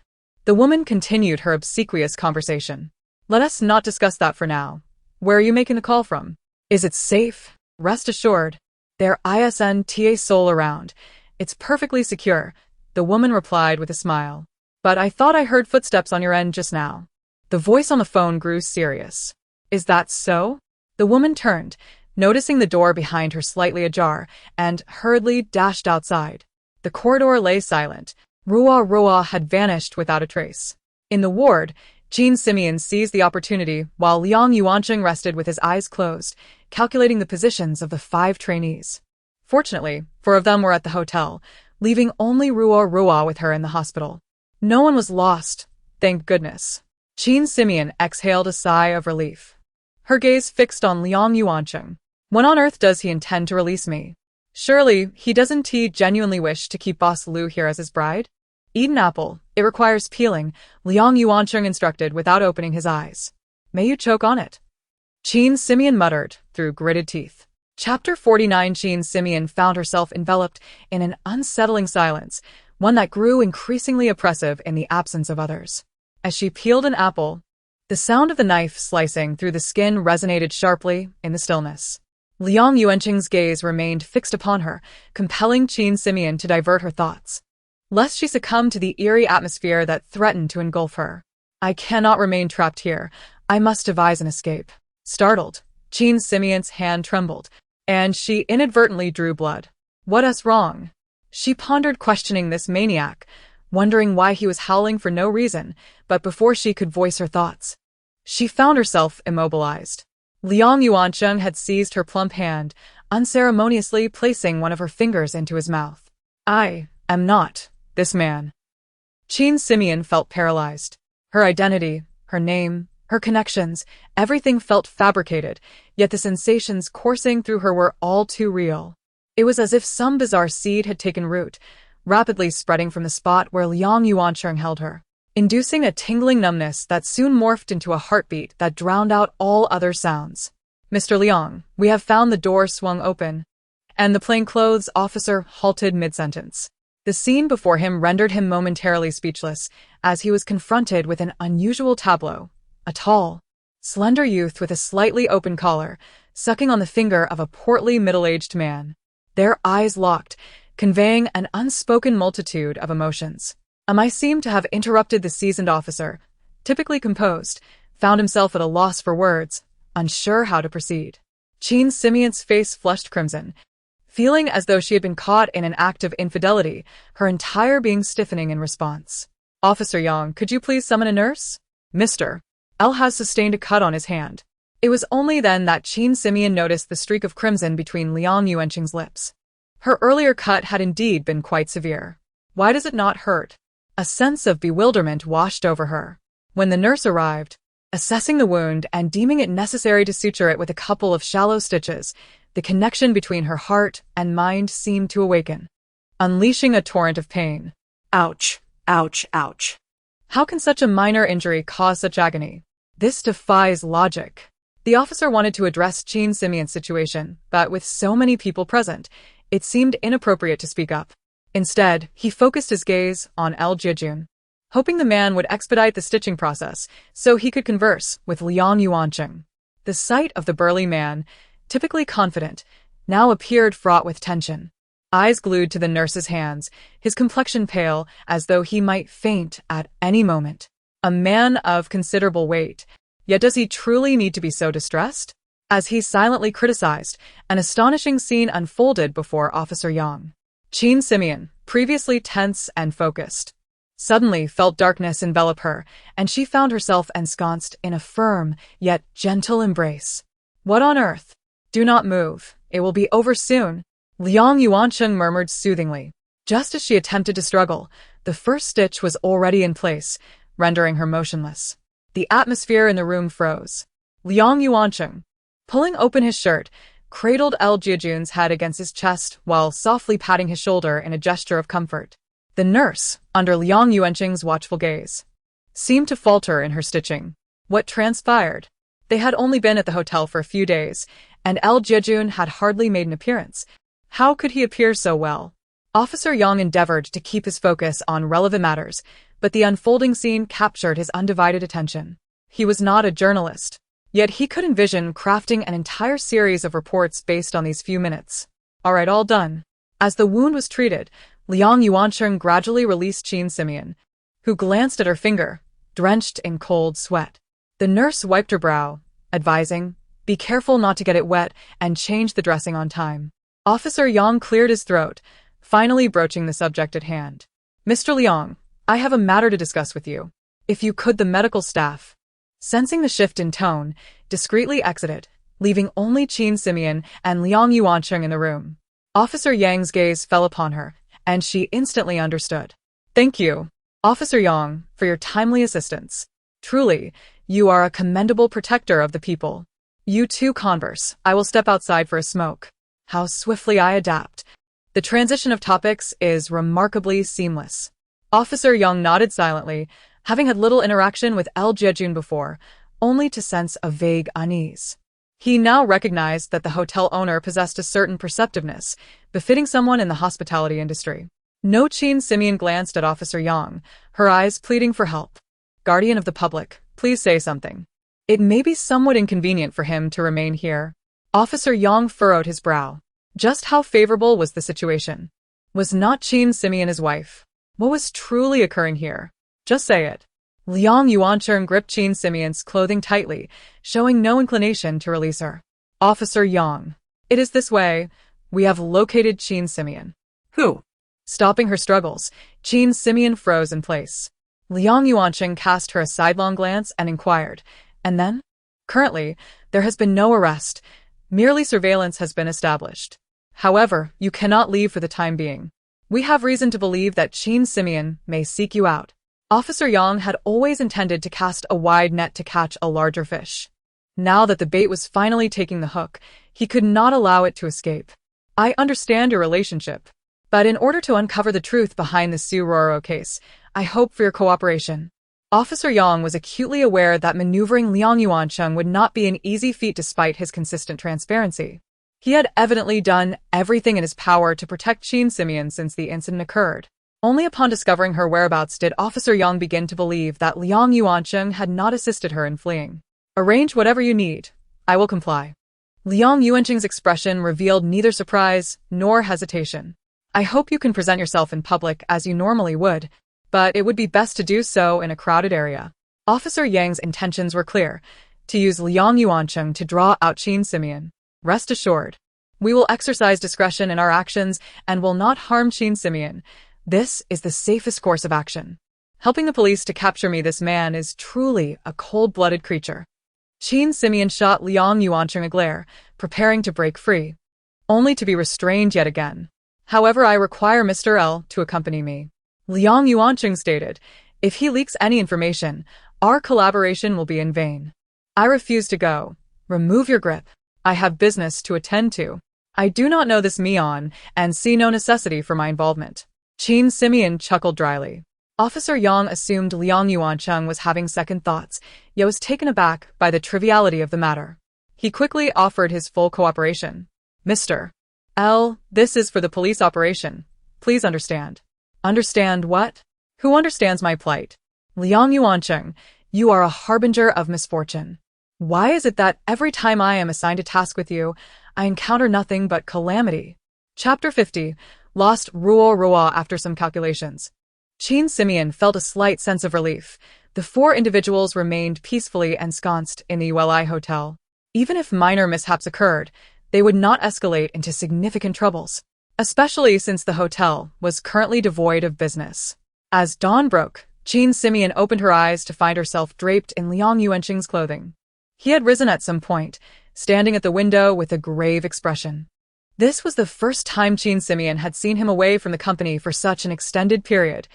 the woman continued her obsequious conversation. Let us not discuss that for now. Where are you making the call from? Is it safe? Rest assured. There isn't a soul around. It's perfectly secure, the woman replied with a smile. But I thought I heard footsteps on your end just now. The voice on the phone grew serious. Is that so? The woman turned, noticing the door behind her slightly ajar, and hurriedly dashed outside. The corridor lay silent. Rua had vanished without a trace. In the ward, Qin Simeon seized the opportunity while Liang Yuanqing rested with his eyes closed, calculating the positions of the 5 trainees. Fortunately, 4 of them were at the hotel, leaving only Rua with her in the hospital. No one was lost, thank goodness. Qin Simeon exhaled a sigh of relief. Her gaze fixed on Liang Yuanqing. When on earth does he intend to release me? Surely, he doesn't genuinely wish to keep Boss Lu here as his bride? Eat an apple. It requires peeling, Liang Yuanqing instructed without opening his eyes. May you choke on it. Qin Simeon muttered through gritted teeth. Chapter 49. Qin Simeon found herself enveloped in an unsettling silence, one that grew increasingly oppressive in the absence of others. As she peeled an apple, the sound of the knife slicing through the skin resonated sharply in the stillness. Liang Yuanqing's gaze remained fixed upon her, compelling Qin Simeon to divert her thoughts, lest she succumb to the eerie atmosphere that threatened to engulf her. I cannot remain trapped here. I must devise an escape. Startled, Qin Simeon's hand trembled, and she inadvertently drew blood. What's wrong? She pondered, questioning this maniac, wondering why he was howling for no reason, but before she could voice her thoughts, she found herself immobilized. Liang Yuanqing had seized her plump hand, unceremoniously placing one of her fingers into his mouth. I am not this man. Qin Simeon felt paralyzed. Her identity, her name, her connections, everything felt fabricated, yet the sensations coursing through her were all too real. It was as if some bizarre seed had taken root, rapidly spreading from the spot where Liang Yuanqing held her, inducing a tingling numbness that soon morphed into a heartbeat that drowned out all other sounds. Mr. Liang, we have found. The door swung open, and the plainclothes officer halted mid-sentence. The scene before him rendered him momentarily speechless, as he was confronted with an unusual tableau. A tall, slender youth with a slightly open collar, sucking on the finger of a portly middle-aged man. Their eyes locked, conveying an unspoken multitude of emotions. I seemed to have interrupted. The seasoned officer, typically composed, found himself at a loss for words, unsure how to proceed. Qin Simeon's face flushed crimson, feeling as though she had been caught in an act of infidelity, her entire being stiffening in response. Officer Yang, could you please summon a nurse? Mr. L has sustained a cut on his hand. It was only then that Qin Simeon noticed the streak of crimson between Liang Yuanqing's lips. Her earlier cut had indeed been quite severe. Why does it not hurt? A sense of bewilderment washed over her. When the nurse arrived, assessing the wound and deeming it necessary to suture it with a couple of shallow stitches, the connection between her heart and mind seemed to awaken, unleashing a torrent of pain. Ouch, ouch, ouch. How can such a minor injury cause such agony? This defies logic. The officer wanted to address Qin Simeon's situation, but with so many people present, it seemed inappropriate to speak up. Instead, he focused his gaze on L Jiejun, hoping the man would expedite the stitching process so he could converse with Liang Yuanqing. The sight of the burly man, typically confident, now appeared fraught with tension. Eyes glued to the nurse's hands, his complexion pale as though he might faint at any moment. A man of considerable weight, yet does he truly need to be so distressed? As he silently criticized, an astonishing scene unfolded before Officer Yang. Qin Simeon, previously tense and focused, suddenly felt darkness envelop her, and she found herself ensconced in a firm yet gentle embrace. What on earth? Do not move. It will be over soon, Liang Yuanqing murmured soothingly. Just as she attempted to struggle, the first stitch was already in place, rendering her motionless. The atmosphere in the room froze. Liang Yuanqing, pulling open his shirt, cradled L Jiejun's head against his chest while softly patting his shoulder in a gesture of comfort. The nurse, under Liang Yuanqing's watchful gaze, seemed to falter in her stitching. What transpired? They had only been at the hotel for a few days, and L Jiejun had hardly made an appearance. How could he appear so well? Officer Yang endeavored to keep his focus on relevant matters, but the unfolding scene captured his undivided attention. He was not a journalist, yet he could envision crafting an entire series of reports based on these few minutes. All right, all done. As the wound was treated, Liang Yuanqing gradually released Qin Simeon, who glanced at her finger, drenched in cold sweat. The nurse wiped her brow, advising, "Be careful not to get it wet and change the dressing on time." Officer Yang cleared his throat, finally broaching the subject at hand. "Mr. Liang, I have a matter to discuss with you. If you could." The medical staff, sensing the shift in tone, discreetly exited, leaving only Qin Simeon and Liang Yuanqing in the room. Officer Yang's gaze fell upon her, and she instantly understood. "Thank you, Officer Yang, for your timely assistance. Truly, you are a commendable protector of the people. You two converse. I will step outside for a smoke." How swiftly I adapt. The transition of topics is remarkably seamless. Officer Yang nodded silently, having had little interaction with L Jiejun before, only to sense a vague unease. He now recognized that the hotel owner possessed a certain perceptiveness, befitting someone in the hospitality industry. No Chin Simeon glanced at Officer Yang, her eyes pleading for help. Guardian of the public, please say something. It may be somewhat inconvenient for him to remain here. Officer Yang furrowed his brow. Just how favorable was the situation? Was not Chin Simeon his wife? What was truly occurring here? Just say it. Liang Yuancheng gripped Chin Simeon's clothing tightly, showing no inclination to release her. Officer Yang. It is this way. We have located Chin Simeon. Who? Stopping her struggles, Chin Simeon froze in place. Liang Yuancheng cast her a sidelong glance and inquired, and then? Currently, there has been no arrest. Merely surveillance has been established. However, you cannot leave for the time being. We have reason to believe that Chin Simeon may seek you out. Officer Yang had always intended to cast a wide net to catch a larger fish. Now that the bait was finally taking the hook, he could not allow it to escape. I understand your relationship, but in order to uncover the truth behind the Su Roro case, I hope for your cooperation. Officer Yang was acutely aware that maneuvering Liang Yuancheng would not be an easy feat despite his consistent transparency. He had evidently done everything in his power to protect Chin Simeon since the incident occurred. Only upon discovering her whereabouts did Officer Yang begin to believe that Liang Yuancheng had not assisted her in fleeing. Arrange whatever you need. I will comply. Liang Yuancheng's expression revealed neither surprise nor hesitation. I hope you can present yourself in public as you normally would, but it would be best to do so in a crowded area. Officer Yang's intentions were clear, to use Liang Yuancheng to draw out Chin Simeon. Rest assured, we will exercise discretion in our actions and will not harm Chin Simeon. This is the safest course of action. Helping the police to capture me, this man is truly a cold-blooded creature. Chin Simeon shot Liang Yuancheng a glare, preparing to break free, only to be restrained yet again. However, I require Mr. L to accompany me. Liang Yuancheng stated, if he leaks any information, our collaboration will be in vain. I refuse to go. Remove your grip. I have business to attend to. I do not know this Mian and see no necessity for my involvement. Chin Simeon chuckled dryly. Officer Yang assumed Liang Yuancheng was having second thoughts, yet was taken aback by the triviality of the matter. He quickly offered his full cooperation. Mr. L, this is for the police operation. Please understand. Understand what? Who understands my plight? Liang Yuancheng, you are a harbinger of misfortune. Why is it that every time I am assigned a task with you, I encounter nothing but calamity? Chapter 50. Lost Ruo after some calculations. Chin Simeon felt a slight sense of relief. The four individuals remained peacefully ensconced in the ULI hotel. Even if minor mishaps occurred, they would not escalate into significant troubles, especially since the hotel was currently devoid of business. As dawn broke, Chin Simeon opened her eyes to find herself draped in Liang Yuancheng's clothing. He had risen at some point, standing at the window with a grave expression. This was the first time Chin Simeon had seen him away from the company for such an extended period.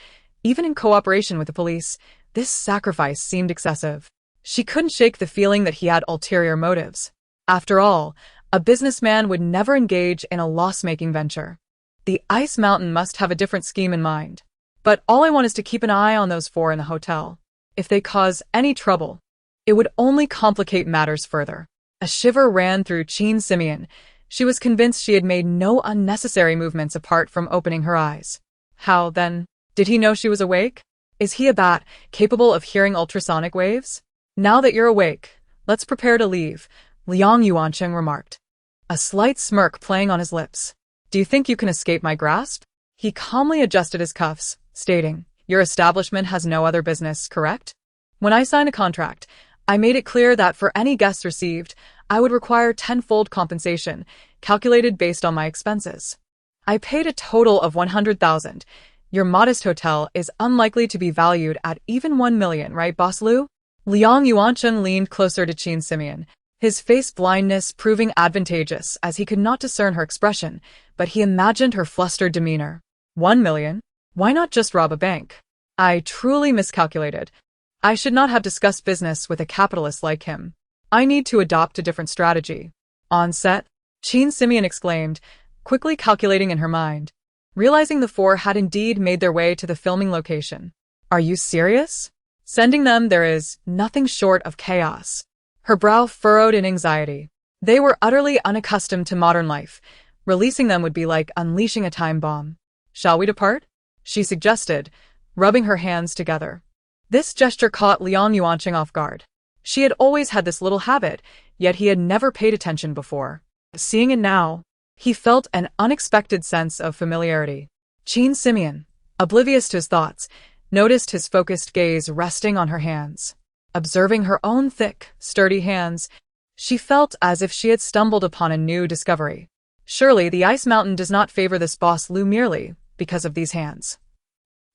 Even in cooperation with the police, this sacrifice seemed excessive. She couldn't shake the feeling that he had ulterior motives. After all, a businessman would never engage in a loss-making venture. The Ice Mountain must have a different scheme in mind. But all I want is to keep an eye on those four in the hotel. If they cause any trouble, it would only complicate matters further. A shiver ran through Chin Simeon. She was convinced she had made no unnecessary movements apart from opening her eyes. How, then, did he know she was awake? Is he a bat, capable of hearing ultrasonic waves? Now that you're awake, let's prepare to leave, Liang Yuancheng remarked, a slight smirk playing on his lips. Do you think you can escape my grasp? He calmly adjusted his cuffs, stating, your establishment has no other business, correct? When I signed the contract, I made it clear that for any guests received, I would require tenfold compensation, calculated based on my expenses. I paid a total of 100,000. Your modest hotel is unlikely to be valued at even 1 million, right, Boss Liu? Liang Yuancheng leaned closer to Chin Simeon, his face blindness proving advantageous as he could not discern her expression, but he imagined her flustered demeanor. 1 million? Why not just rob a bank? I truly miscalculated. I should not have discussed business with a capitalist like him. I need to adopt a different strategy. On set, Chin Simeon exclaimed, quickly calculating in her mind, realizing the four had indeed made their way to the filming location. Are you serious? Sending them there is nothing short of chaos. Her brow furrowed in anxiety. They were utterly unaccustomed to modern life. Releasing them would be like unleashing a time bomb. "Shall we depart?" she suggested, rubbing her hands together. This gesture caught Liang Yuanqing off guard. She had always had this little habit, yet he had never paid attention before. Seeing it now, he felt an unexpected sense of familiarity. Qin Simeon, oblivious to his thoughts, noticed his focused gaze resting on her hands. Observing her own thick, sturdy hands, she felt as if she had stumbled upon a new discovery. Surely the ice mountain does not favor this boss Lu merely because of these hands.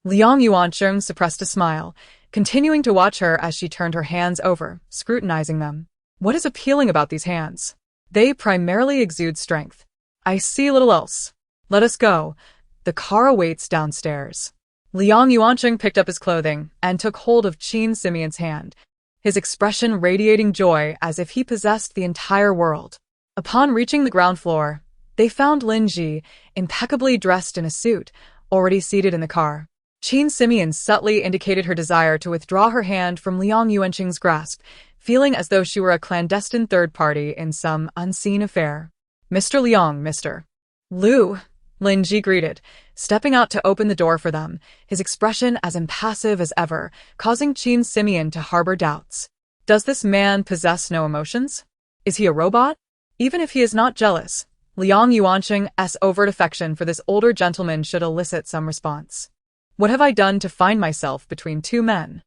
Liang Yuanqing suppressed a smile, continuing to watch her as she turned her hands over, scrutinizing them. What is appealing about these hands? They primarily exude strength. I see little else. Let us go. The car awaits downstairs. Liang Yuanqing picked up his clothing and took hold of Qin Simeon's hand, his expression radiating joy as if he possessed the entire world. Upon reaching the ground floor, they found Lin Ji, impeccably dressed in a suit, already seated in the car. Qin Simeon subtly indicated her desire to withdraw her hand from Liang Yuanqing's grasp, feeling as though she were a clandestine third party in some unseen affair. "Mr. Liang, Mr. Lu," Lin Ji greeted, stepping out to open the door for them, his expression as impassive as ever, causing Qin Simeon to harbor doubts. Does this man possess no emotions? Is he a robot? Even if he is not jealous, Liang Yuanqing's overt affection for this older gentleman should elicit some response. What have I done to find myself between two men?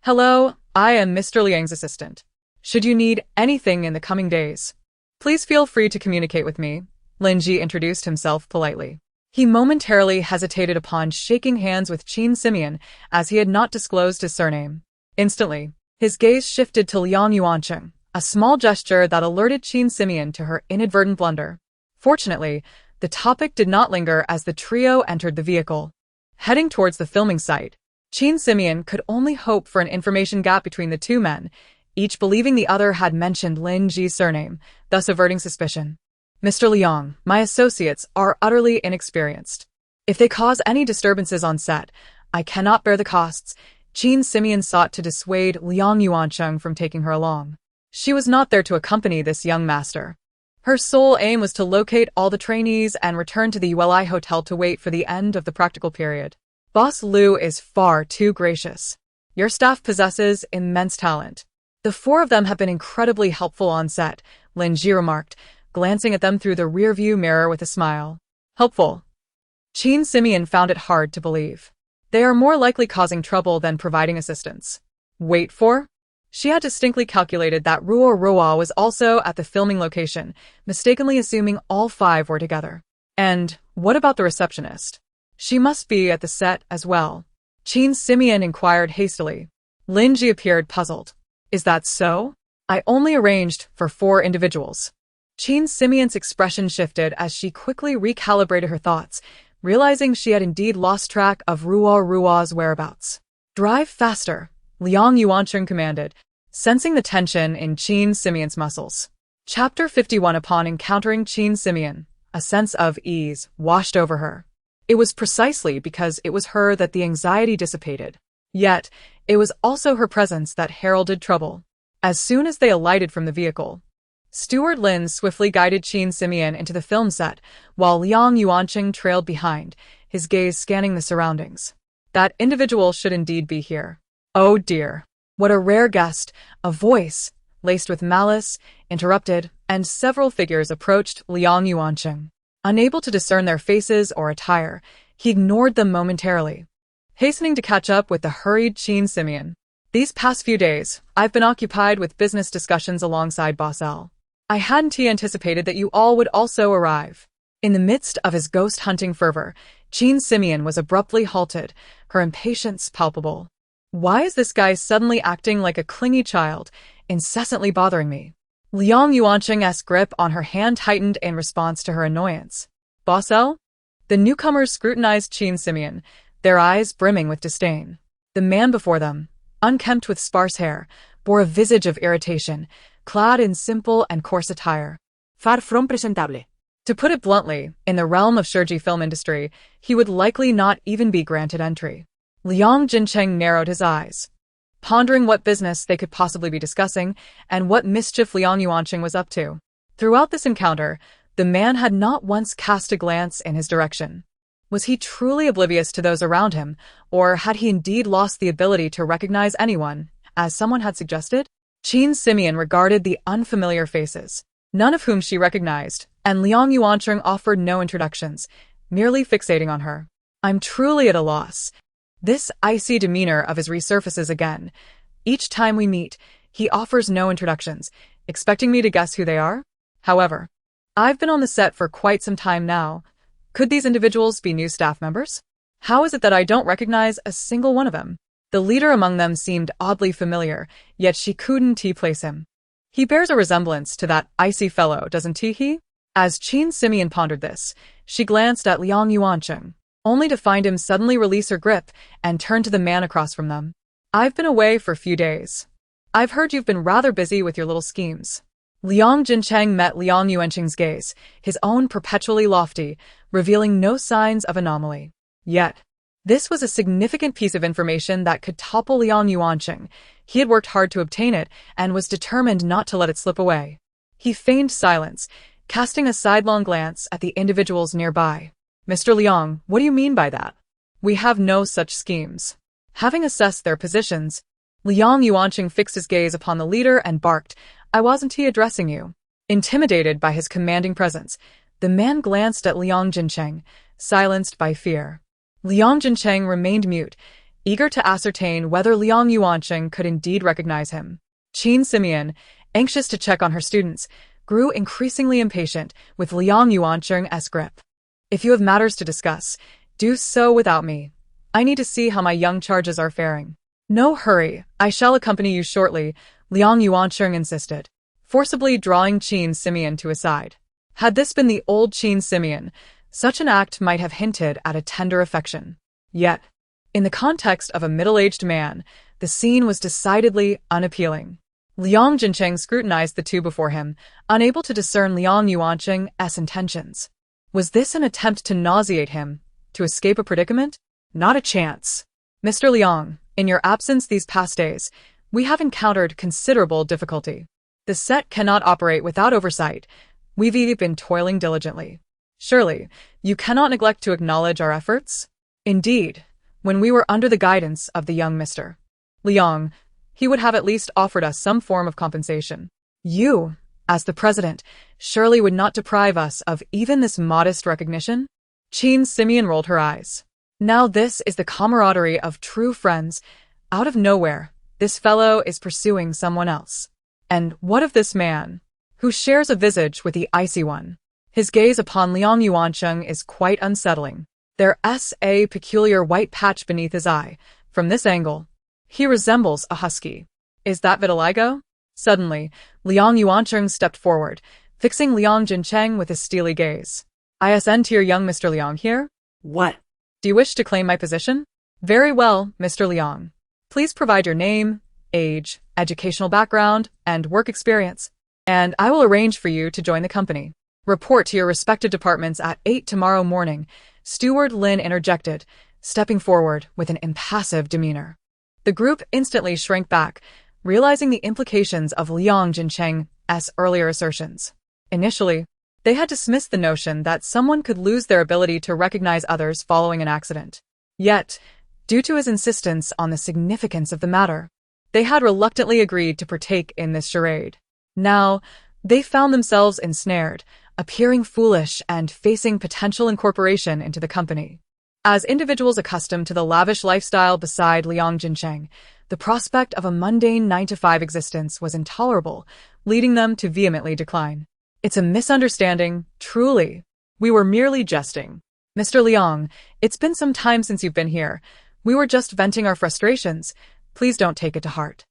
Hello, I am Mr. Liang's assistant. Should you need anything in the coming days, please feel free to communicate with me, Lin Ji introduced himself politely. He momentarily hesitated upon shaking hands with Qin Simeon as he had not disclosed his surname. Instantly, his gaze shifted to Liang Yuanqing, a small gesture that alerted Qin Simeon to her inadvertent blunder. Fortunately, the topic did not linger as the trio entered the vehicle. Heading towards the filming site, Qin Simeon could only hope for an information gap between the two men, each believing the other had mentioned Lin Ji's surname, thus averting suspicion. "Mr. Liang, my associates are utterly inexperienced. If they cause any disturbances on set, I cannot bear the costs." Qin Simeon sought to dissuade Liang Yuanqing from taking her along. She was not there to accompany this young master. Her sole aim was to locate all the trainees and return to the ULI hotel to wait for the end of the practical period. Boss Lu is far too gracious. Your staff possesses immense talent. The four of them have been incredibly helpful on set, Lin Ji remarked, glancing at them through the rearview mirror with a smile. Helpful? Qin Simeon found it hard to believe. They are more likely causing trouble than providing assistance. Wait for? She had distinctly calculated that Ruo was also at the filming location, mistakenly assuming all five were together. And what about the receptionist? She must be at the set as well. Qin Simeon inquired hastily. Lin Ji appeared puzzled. Is that so? I only arranged for 4 individuals. Qin Simeon's expression shifted as she quickly recalibrated her thoughts, realizing she had indeed lost track of Ruo's whereabouts. Drive faster, Liang Yuanqing commanded, sensing the tension in Qin Simeon's muscles. Chapter 51. Upon encountering Qin Simeon, a sense of ease washed over her. It was precisely because it was her that the anxiety dissipated. Yet, it was also her presence that heralded trouble. As soon as they alighted from the vehicle, Steward Lin swiftly guided Qin Simeon into the film set, while Liang Yuanqing trailed behind, his gaze scanning the surroundings. That individual should indeed be here. Oh dear. What a rare guest, a voice, laced with malice, interrupted, and several figures approached Liang Yuanqing. Unable to discern their faces or attire, he ignored them momentarily, hastening to catch up with the hurried Qin Simeon. These past few days, I've been occupied with business discussions alongside Boss L. I hadn't anticipated that you all would also arrive. In the midst of his ghost-hunting fervor, Qin Simeon was abruptly halted, her impatience palpable. Why is this guy suddenly acting like a clingy child, incessantly bothering me? Liang Yuanqing's grip on her hand tightened in response to her annoyance. Boss L? The newcomers scrutinized Qin Simeon, their eyes brimming with disdain. The man before them, unkempt with sparse hair, bore a visage of irritation, clad in simple and coarse attire. Far from presentable. To put it bluntly, in the realm of Shurji film industry, he would likely not even be granted entry. Liang Jincheng narrowed his eyes, pondering what business they could possibly be discussing and what mischief Liang Yuanqing was up to. Throughout this encounter, the man had not once cast a glance in his direction. Was he truly oblivious to those around him, or had he indeed lost the ability to recognize anyone, as someone had suggested? Qin Simeon regarded the unfamiliar faces, none of whom she recognized, and Liang Yuancheng offered no introductions, merely fixating on her. I'm truly at a loss. This icy demeanor of his resurfaces again. Each time we meet, he offers no introductions, expecting me to guess who they are? However, I've been on the set for quite some time now. Could these individuals be new staff members? How is it that I don't recognize a single one of them? The leader among them seemed oddly familiar, yet she couldn't place him. He bears a resemblance to that icy fellow, doesn't he? As Qin Simeon pondered this, she glanced at Liang Yuancheng, only to find him suddenly release her grip and turn to the man across from them. I've been away for a few days. I've heard you've been rather busy with your little schemes. Liang Jincheng met Liang Yuancheng's gaze, his own perpetually lofty, revealing no signs of anomaly. Yet, this was a significant piece of information that could topple Liang Yuancheng. He had worked hard to obtain it and was determined not to let it slip away. He feigned silence, casting a sidelong glance at the individuals nearby. Mr. Liang, what do you mean by that? We have no such schemes. Having assessed their positions, Liang Yuancheng fixed his gaze upon the leader and barked, I wasn't addressing you. Intimidated by his commanding presence, the man glanced at Liang Jincheng, silenced by fear. Liang Jincheng remained mute, eager to ascertain whether Liang Yuancheng could indeed recognize him. Qin Simeon, anxious to check on her students, grew increasingly impatient with Liang Yuancheng's grip. If you have matters to discuss, do so without me. I need to see how my young charges are faring. No hurry, I shall accompany you shortly, Liang Yuancheng insisted, forcibly drawing Qin Simeon to his side. Had this been the old Qin Simeon, such an act might have hinted at a tender affection. Yet, in the context of a middle-aged man, the scene was decidedly unappealing. Liang Jincheng scrutinized the two before him, unable to discern Liang Yuancheng's intentions. Was this an attempt to nauseate him, to escape a predicament? Not a chance. Mr. Liang, in your absence these past days, we have encountered considerable difficulty. The set cannot operate without oversight. We've been toiling diligently. Surely, you cannot neglect to acknowledge our efforts? Indeed, when we were under the guidance of the young Mr. Liang, he would have at least offered us some form of compensation. You, as the president, surely would not deprive us of even this modest recognition? Qin Simeon rolled her eyes. Now this is the camaraderie of true friends. Out of nowhere, this fellow is pursuing someone else. And what of this man, who shares a visage with the icy one? His gaze upon Liang Yuancheng is quite unsettling. There's a peculiar white patch beneath his eye. From this angle, he resembles a husky. Is that vitiligo? Suddenly, Liang Yuancheng stepped forward, fixing Liang Jincheng with his steely gaze. ISN to your young Mr. Liang here? What? Do you wish to claim my position? Very well, Mr. Liang. Please provide your name, age, educational background, and work experience, and I will arrange for you to join the company. Report to your respective departments at 8 tomorrow morning, Steward Lin interjected, stepping forward with an impassive demeanor. The group instantly shrank back, realizing the implications of Liang Jincheng's earlier assertions. Initially, they had dismissed the notion that someone could lose their ability to recognize others following an accident. Yet, due to his insistence on the significance of the matter, they had reluctantly agreed to partake in this charade. Now, they found themselves ensnared, appearing foolish and facing potential incorporation into the company. As individuals accustomed to the lavish lifestyle beside Liang Jincheng, the prospect of a mundane 9-to-5 existence was intolerable, leading them to vehemently decline. It's a misunderstanding, truly. We were merely jesting. Mr. Liang, it's been some time since you've been here. We were just venting our frustrations. Please don't take it to heart.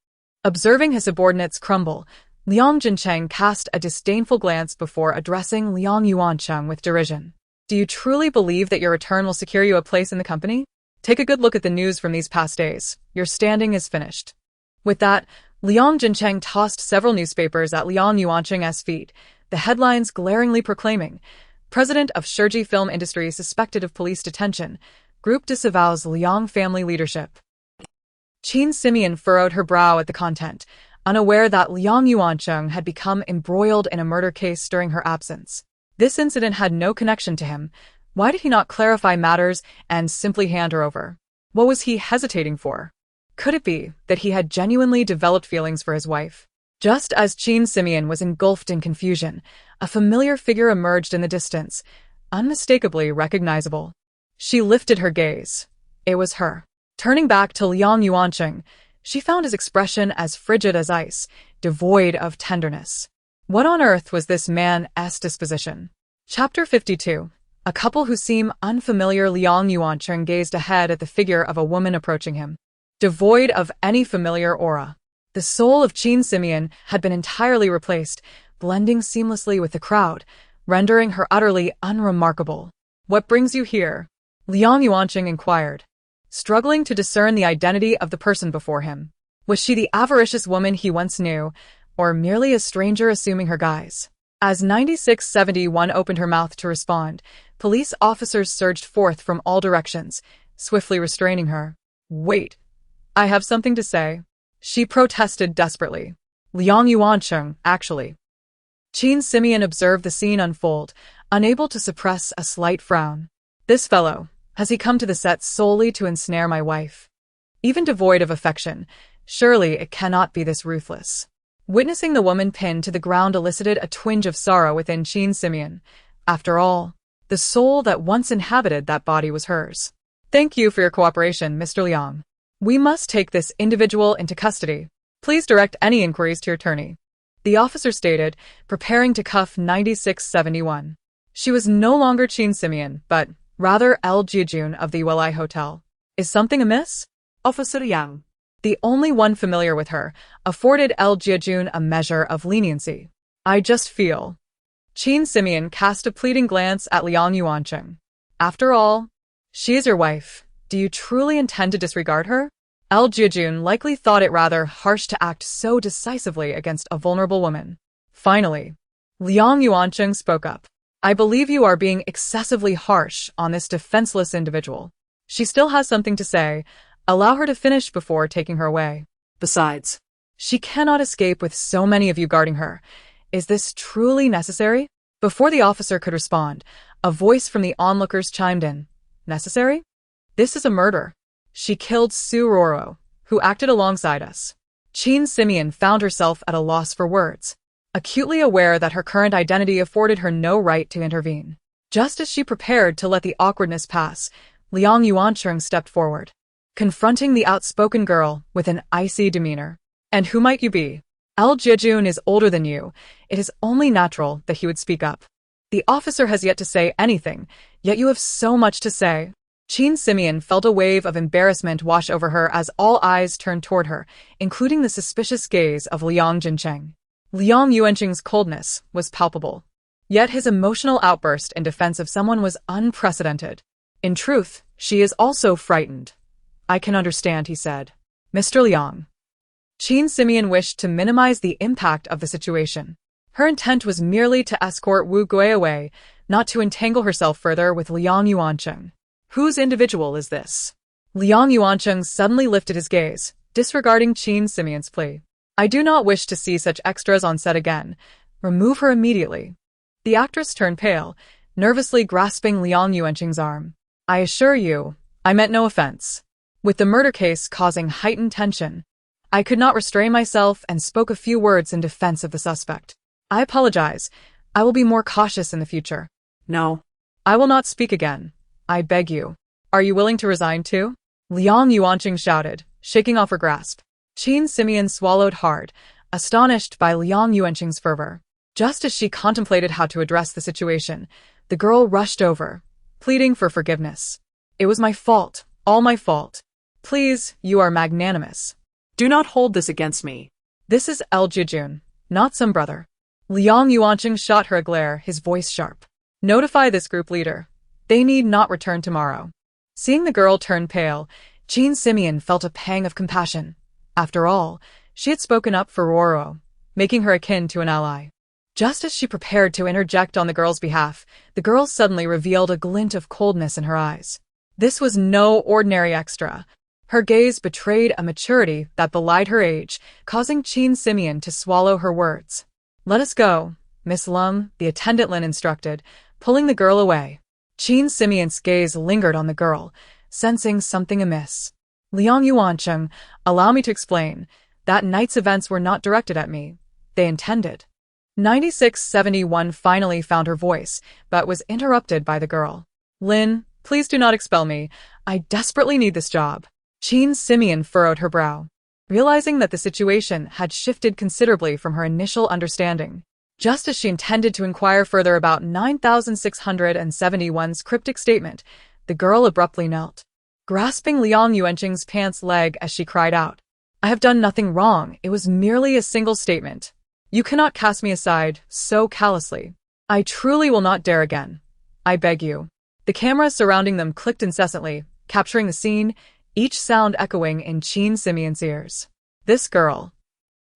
Observing his subordinates crumble, Liang Jincheng cast a disdainful glance before addressing Liang Yuancheng with derision. Do you truly believe that your return will secure you a place in the company? Take a good look at the news from these past days. Your standing is finished. With that, Liang Jincheng tossed several newspapers at Liang Yuancheng's feet, the headlines glaringly proclaiming, President of Shirji Film Industry suspected of police detention. Group disavows Liang family leadership. Qin Simeon furrowed her brow at the content, unaware that Liang Yuancheng had become embroiled in a murder case during her absence. This incident had no connection to him. Why did he not clarify matters and simply hand her over? What was he hesitating for? Could it be that he had genuinely developed feelings for his wife? Just as Qin Simeon was engulfed in confusion, a familiar figure emerged in the distance, unmistakably recognizable. She lifted her gaze. It was her. Turning back to Liang Yuancheng, she found his expression as frigid as ice, devoid of tenderness. What on earth was this man's disposition? Chapter 52. A couple who seem unfamiliar. Liang Yuancheng gazed ahead at the figure of a woman approaching him. Devoid of any familiar aura. The soul of Qin Simeon had been entirely replaced, blending seamlessly with the crowd, rendering her utterly unremarkable. What brings you here? Liang Yuancheng inquired, struggling to discern the identity of the person before him. Was she the avaricious woman he once knew, or merely a stranger assuming her guise? As 9671 opened her mouth to respond, police officers surged forth from all directions, swiftly restraining her. Wait. I have something to say. She protested desperately. Liang Yuancheng, actually. Qin Simeon observed the scene unfold, unable to suppress a slight frown. This fellow, has he come to the set solely to ensnare my wife? Even devoid of affection, surely it cannot be this ruthless. Witnessing the woman pinned to the ground elicited a twinge of sorrow within Qin Simeon. After all, the soul that once inhabited that body was hers. Thank you for your cooperation, Mr. Liang. We must take this individual into custody. Please direct any inquiries to your attorney. The officer stated, preparing to cuff 9671. She was no longer Qin Simeon, but rather El Jiajun of the Welai Hotel. Is something amiss? Officer Yang. The only one familiar with her, afforded El Jiajun a measure of leniency. I just feel. Qin Simeon cast a pleading glance at Liang Yuancheng. After all, she is your wife. Do you truly intend to disregard her? El Jiajun likely thought it rather harsh to act so decisively against a vulnerable woman. Finally, Liang Yuancheng spoke up. I believe you are being excessively harsh on this defenseless individual. She still has something to say. Allow her to finish before taking her away. Besides, she cannot escape with so many of you guarding her. Is this truly necessary? Before the officer could respond, a voice from the onlookers chimed in. Necessary? This is a murder. She killed Su Roro, who acted alongside us. Qin Simeon found herself at a loss for words, acutely aware that her current identity afforded her no right to intervene. Just as she prepared to let the awkwardness pass, Liang Yuancheng stepped forward, confronting the outspoken girl with an icy demeanor. And who might you be? El Jiajun is older than you. It is only natural that he would speak up. The officer has yet to say anything, yet you have so much to say. Qin Simeon felt a wave of embarrassment wash over her as all eyes turned toward her, including the suspicious gaze of Liang Jincheng. Liang Yuancheng's coldness was palpable. Yet his emotional outburst in defense of someone was unprecedented. In truth, she is also frightened. I can understand, he said. Mr. Liang. Qin Simeon wished to minimize the impact of the situation. Her intent was merely to escort Wu Gui away, not to entangle herself further with Liang Yuancheng. Whose individual is this? Liang Yuancheng suddenly lifted his gaze, disregarding Qin Simeon's plea. I do not wish to see such extras on set again. Remove her immediately. The actress turned pale, nervously grasping Liang Yuancheng's arm. I assure you, I meant no offense. With the murder case causing heightened tension, I could not restrain myself and spoke a few words in defense of the suspect. I apologize. I will be more cautious in the future. No. I will not speak again. I beg you. Are you willing to resign too? Liang Yuancheng shouted, shaking off her grasp. Qin Simeon swallowed hard, astonished by Liang Yuancheng's fervor. Just as she contemplated how to address the situation, the girl rushed over, pleading for forgiveness. It was my fault, all my fault. Please, you are magnanimous. Do not hold this against me. This is El Jiajun, not some brother. Liang Yuancheng shot her a glare, his voice sharp. Notify this group leader. They need not return tomorrow. Seeing the girl turn pale, Qin Simeon felt a pang of compassion. After all, she had spoken up for Roro, making her akin to an ally. Just as she prepared to interject on the girl's behalf, the girl suddenly revealed a glint of coldness in her eyes. This was no ordinary extra. Her gaze betrayed a maturity that belied her age, causing Qin Simeon to swallow her words. "Let us go, Miss Lung," the attendant Lin instructed, pulling the girl away. Qin Simeon's gaze lingered on the girl, sensing something amiss. "Liang Yuancheng, allow me to explain. That night's events were not directed at me. They intended." 9671 finally found her voice, but was interrupted by the girl. "Lin, please do not expel me. I desperately need this job." Qin Simeon furrowed her brow, realizing that the situation had shifted considerably from her initial understanding. Just as she intended to inquire further about 9671's cryptic statement, the girl abruptly knelt, grasping Liang Yuancheng's pants leg as she cried out, "I have done nothing wrong. It was merely a single statement. You cannot cast me aside so callously. I truly will not dare again. I beg you." The cameras surrounding them clicked incessantly, capturing the scene, each sound echoing in Qin Simeon's ears. This girl.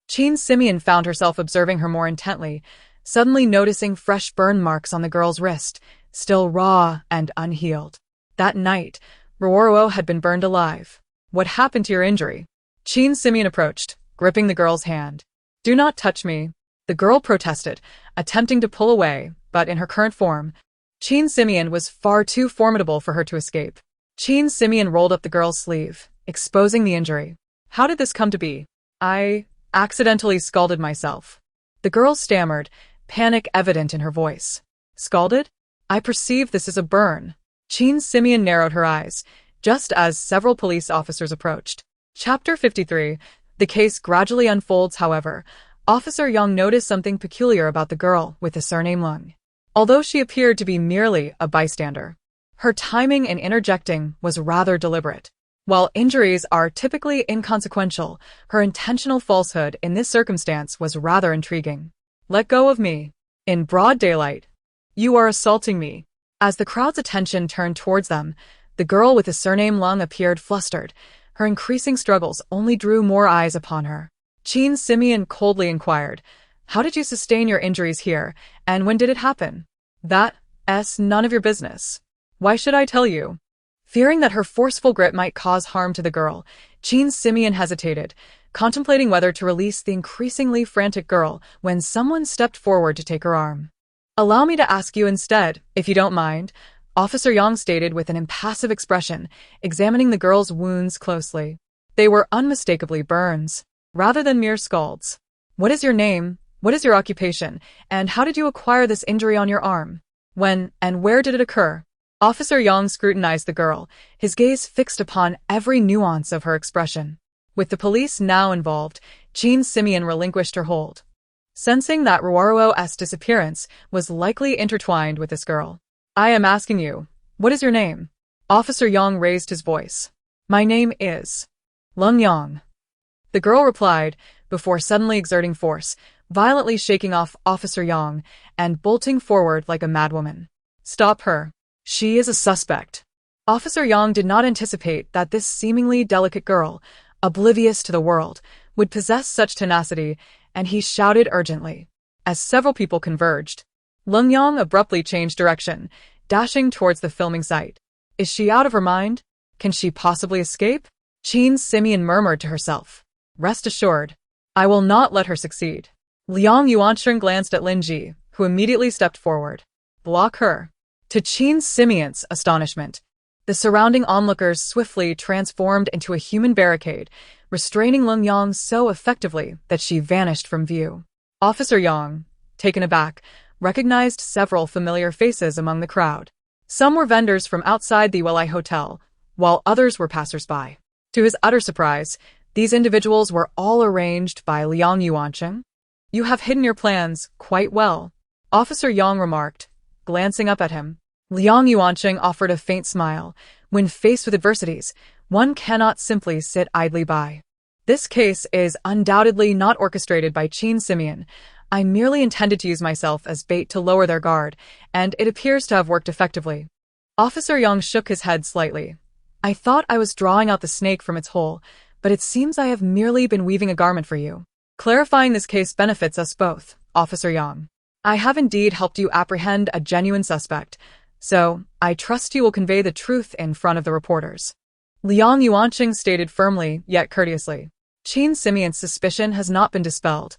Qin Simeon found herself observing her more intently, suddenly noticing fresh burn marks on the girl's wrist, still raw and unhealed. That night, Ruoruo had been burned alive. "What happened to your injury?" Qin Simeon approached, gripping the girl's hand. "Do not touch me," the girl protested, attempting to pull away, but in her current form, Qin Simeon was far too formidable for her to escape. Qin Simeon rolled up the girl's sleeve, exposing the injury. "How did this come to be?" "I accidentally scalded myself." The girl stammered, panic evident in her voice. "Scalded? I perceive this is a burn." Qin Simeon narrowed her eyes, just as several police officers approached. Chapter 53. The case gradually unfolds, however. Officer Yang noticed something peculiar about the girl with the surname Lung. Although she appeared to be merely a bystander, her timing in interjecting was rather deliberate. While injuries are typically inconsequential, her intentional falsehood in this circumstance was rather intriguing. "Let go of me." In broad daylight. "You are assaulting me." As the crowd's attention turned towards them, the girl with the surname Lung appeared flustered. Her increasing struggles only drew more eyes upon her. Qin Simeon coldly inquired, "How did you sustain your injuries here, and when did it happen?" "That's none of your business." "Why should I tell you?" Fearing that her forceful grip might cause harm to the girl, Qin Simeon hesitated, contemplating whether to release the increasingly frantic girl when someone stepped forward to take her arm. "Allow me to ask you instead, if you don't mind," Officer Yang stated with an impassive expression, examining the girl's wounds closely. They were unmistakably burns, rather than mere scalds. "What is your name? What is your occupation? And how did you acquire this injury on your arm? When and where did it occur?" Officer Yang scrutinized the girl, his gaze fixed upon every nuance of her expression. With the police now involved, Qin Simeon relinquished her hold, sensing that Ruoruo's disappearance was likely intertwined with this girl. "I am asking you, what is your name?" Officer Yang raised his voice. "My name is Lung Yang." The girl replied, before suddenly exerting force, violently shaking off Officer Yang and bolting forward like a madwoman. "Stop her. She is a suspect." Officer Yang did not anticipate that this seemingly delicate girl, oblivious to the world, would possess such tenacity, and he shouted urgently. As several people converged, Lung Yang abruptly changed direction, dashing towards the filming site. "Is she out of her mind? Can she possibly escape?" Qin Simeon murmured to herself. "Rest assured, I will not let her succeed." Liang Yuancheng glanced at Lin Ji, who immediately stepped forward. "Block her." To Qin Simeon's astonishment, the surrounding onlookers swiftly transformed into a human barricade, restraining Lung Yang so effectively that she vanished from view. Officer Yang, taken aback, recognized several familiar faces among the crowd. Some were vendors from outside the Welai Hotel, while others were passers-by. To his utter surprise, these individuals were all arranged by Liang Yuancheng. "You have hidden your plans quite well," Officer Yang remarked, glancing up at him. Liang Yuancheng offered a faint smile. When faced with adversities, one cannot simply sit idly by. "This case is undoubtedly not orchestrated by Qin Simeon. I merely intended to use myself as bait to lower their guard, and it appears to have worked effectively." Officer Yang shook his head slightly. "I thought I was drawing out the snake from its hole, but it seems I have merely been weaving a garment for you. Clarifying this case benefits us both, Officer Yang. I have indeed helped you apprehend a genuine suspect, so I trust you will convey the truth in front of the reporters." Liang Yuanqing stated firmly, yet courteously. Qin Simeon's suspicion has not been dispelled.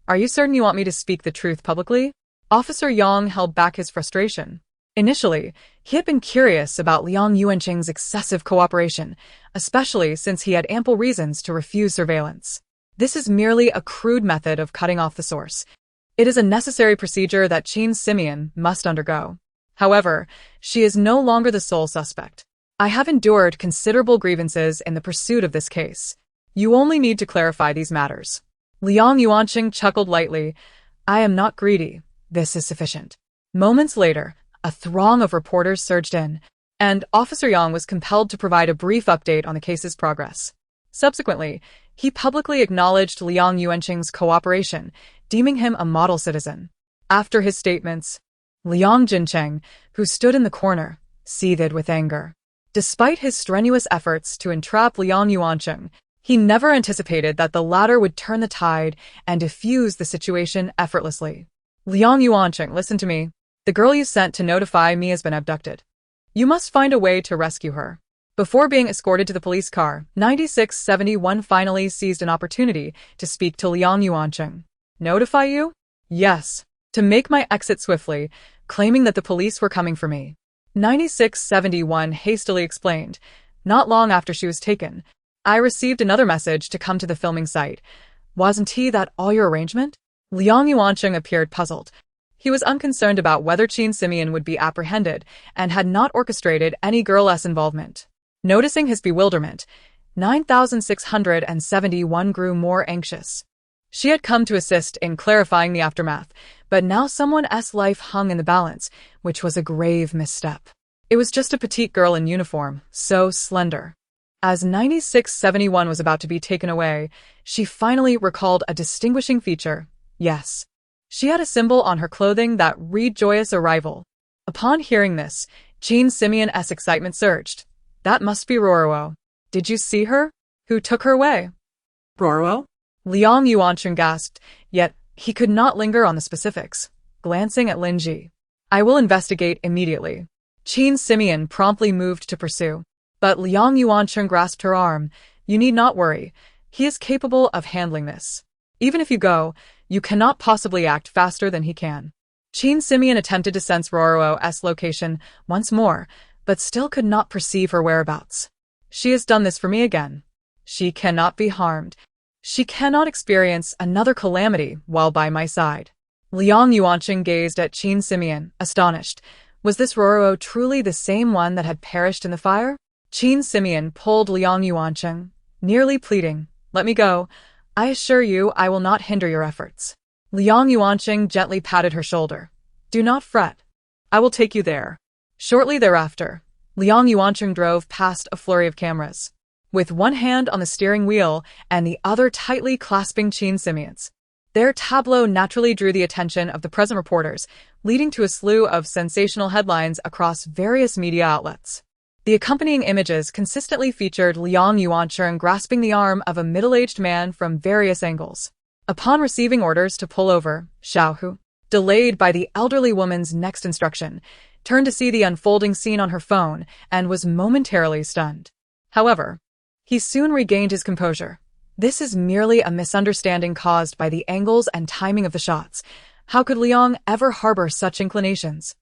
Are you certain you want me to speak the truth publicly? Officer Yang held back his frustration. Initially, he had been curious about Liang Yuanqing's excessive cooperation, especially since he had ample reasons to refuse surveillance. This is merely a crude method of cutting off the source. It is a necessary procedure that Qin Simeon must undergo. However, she is no longer the sole suspect. I have endured considerable grievances in the pursuit of this case. You only need to clarify these matters. Liang Yuanqing chuckled lightly. I am not greedy. This is sufficient. Moments later, a throng of reporters surged in, and Officer Yang was compelled to provide a brief update on the case's progress. Subsequently, he publicly acknowledged Liang Yuanqing's cooperation, deeming him a model citizen. After his statements, Liang Jincheng, who stood in the corner, seethed with anger. Despite his strenuous efforts to entrap Liang Yuanqing, he never anticipated that the latter would turn the tide and defuse the situation effortlessly. Liang Yuanqing, listen to me. The girl you sent to notify me has been abducted. You must find a way to rescue her. Before being escorted to the police car, 9671 finally seized an opportunity to speak to Liang Yuanqing. Notify you? Yes. To make my exit swiftly, claiming that the police were coming for me. 9671 hastily explained. Not long after she was taken, I received another message to come to the filming site. Wasn't that all your arrangement? Liang Yuanqing appeared puzzled. He was unconcerned about whether Qin Simeon would be apprehended and had not orchestrated any girl-less involvement. Noticing his bewilderment, 9671 grew more anxious. She had come to assist in clarifying the aftermath, but now someone's life hung in the balance, which was a grave misstep. It was just a petite girl in uniform, so slender. As 9671 was about to be taken away, she finally recalled a distinguishing feature. Yes. She had a symbol on her clothing that read joyous arrival. Upon hearing this, Qin Simeon's excitement surged. That must be Roro. Did you see her? Who took her away? Roro? Liang Yuanqing gasped, yet he could not linger on the specifics. Glancing at Linji. I will investigate immediately. Qin Simeon promptly moved to pursue. But Liang Yuanqing grasped her arm. You need not worry. He is capable of handling this. Even if you go, you cannot possibly act faster than he can. Qin Simeon attempted to sense Roro's location once more, but still could not perceive her whereabouts. She has done this for me again. She cannot be harmed. She cannot experience another calamity while by my side. Liang Yuanqing gazed at Qin Simeon, astonished. Was this Roro truly the same one that had perished in the fire? Qin Simeon pulled Liang Yuanqing, nearly pleading, let me go. I assure you I will not hinder your efforts. Liang Yuanqing gently patted her shoulder. Do not fret. I will take you there. Shortly thereafter, Liang Yuanqing drove past a flurry of cameras, with one hand on the steering wheel and the other tightly clasping Qin Simeon's. Their tableau naturally drew the attention of the present reporters, leading to a slew of sensational headlines across various media outlets. The accompanying images consistently featured Liang Yuanqing grasping the arm of a middle-aged man from various angles. Upon receiving orders to pull over, Xiaohu, delayed by the elderly woman's next instruction, turned to see the unfolding scene on her phone and was momentarily stunned. However, he soon regained his composure. This is merely a misunderstanding caused by the angles and timing of the shots. How could Liang ever harbor such inclinations?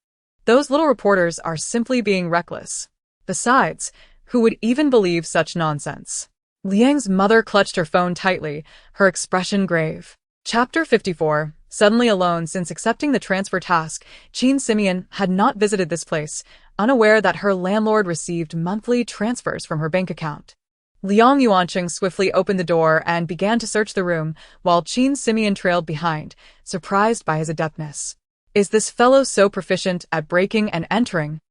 Those little reporters are simply being reckless. Besides, who would even believe such nonsense? Liang's mother clutched her phone tightly, her expression grave. Chapter 54. Suddenly alone since accepting the transfer task, Qin Simeon had not visited this place, unaware that her landlord received monthly transfers from her bank account. Liang Yuanqing swiftly opened the door and began to search the room, while Qin Simeon trailed behind, surprised by his adeptness. Is this fellow so proficient at breaking and entering?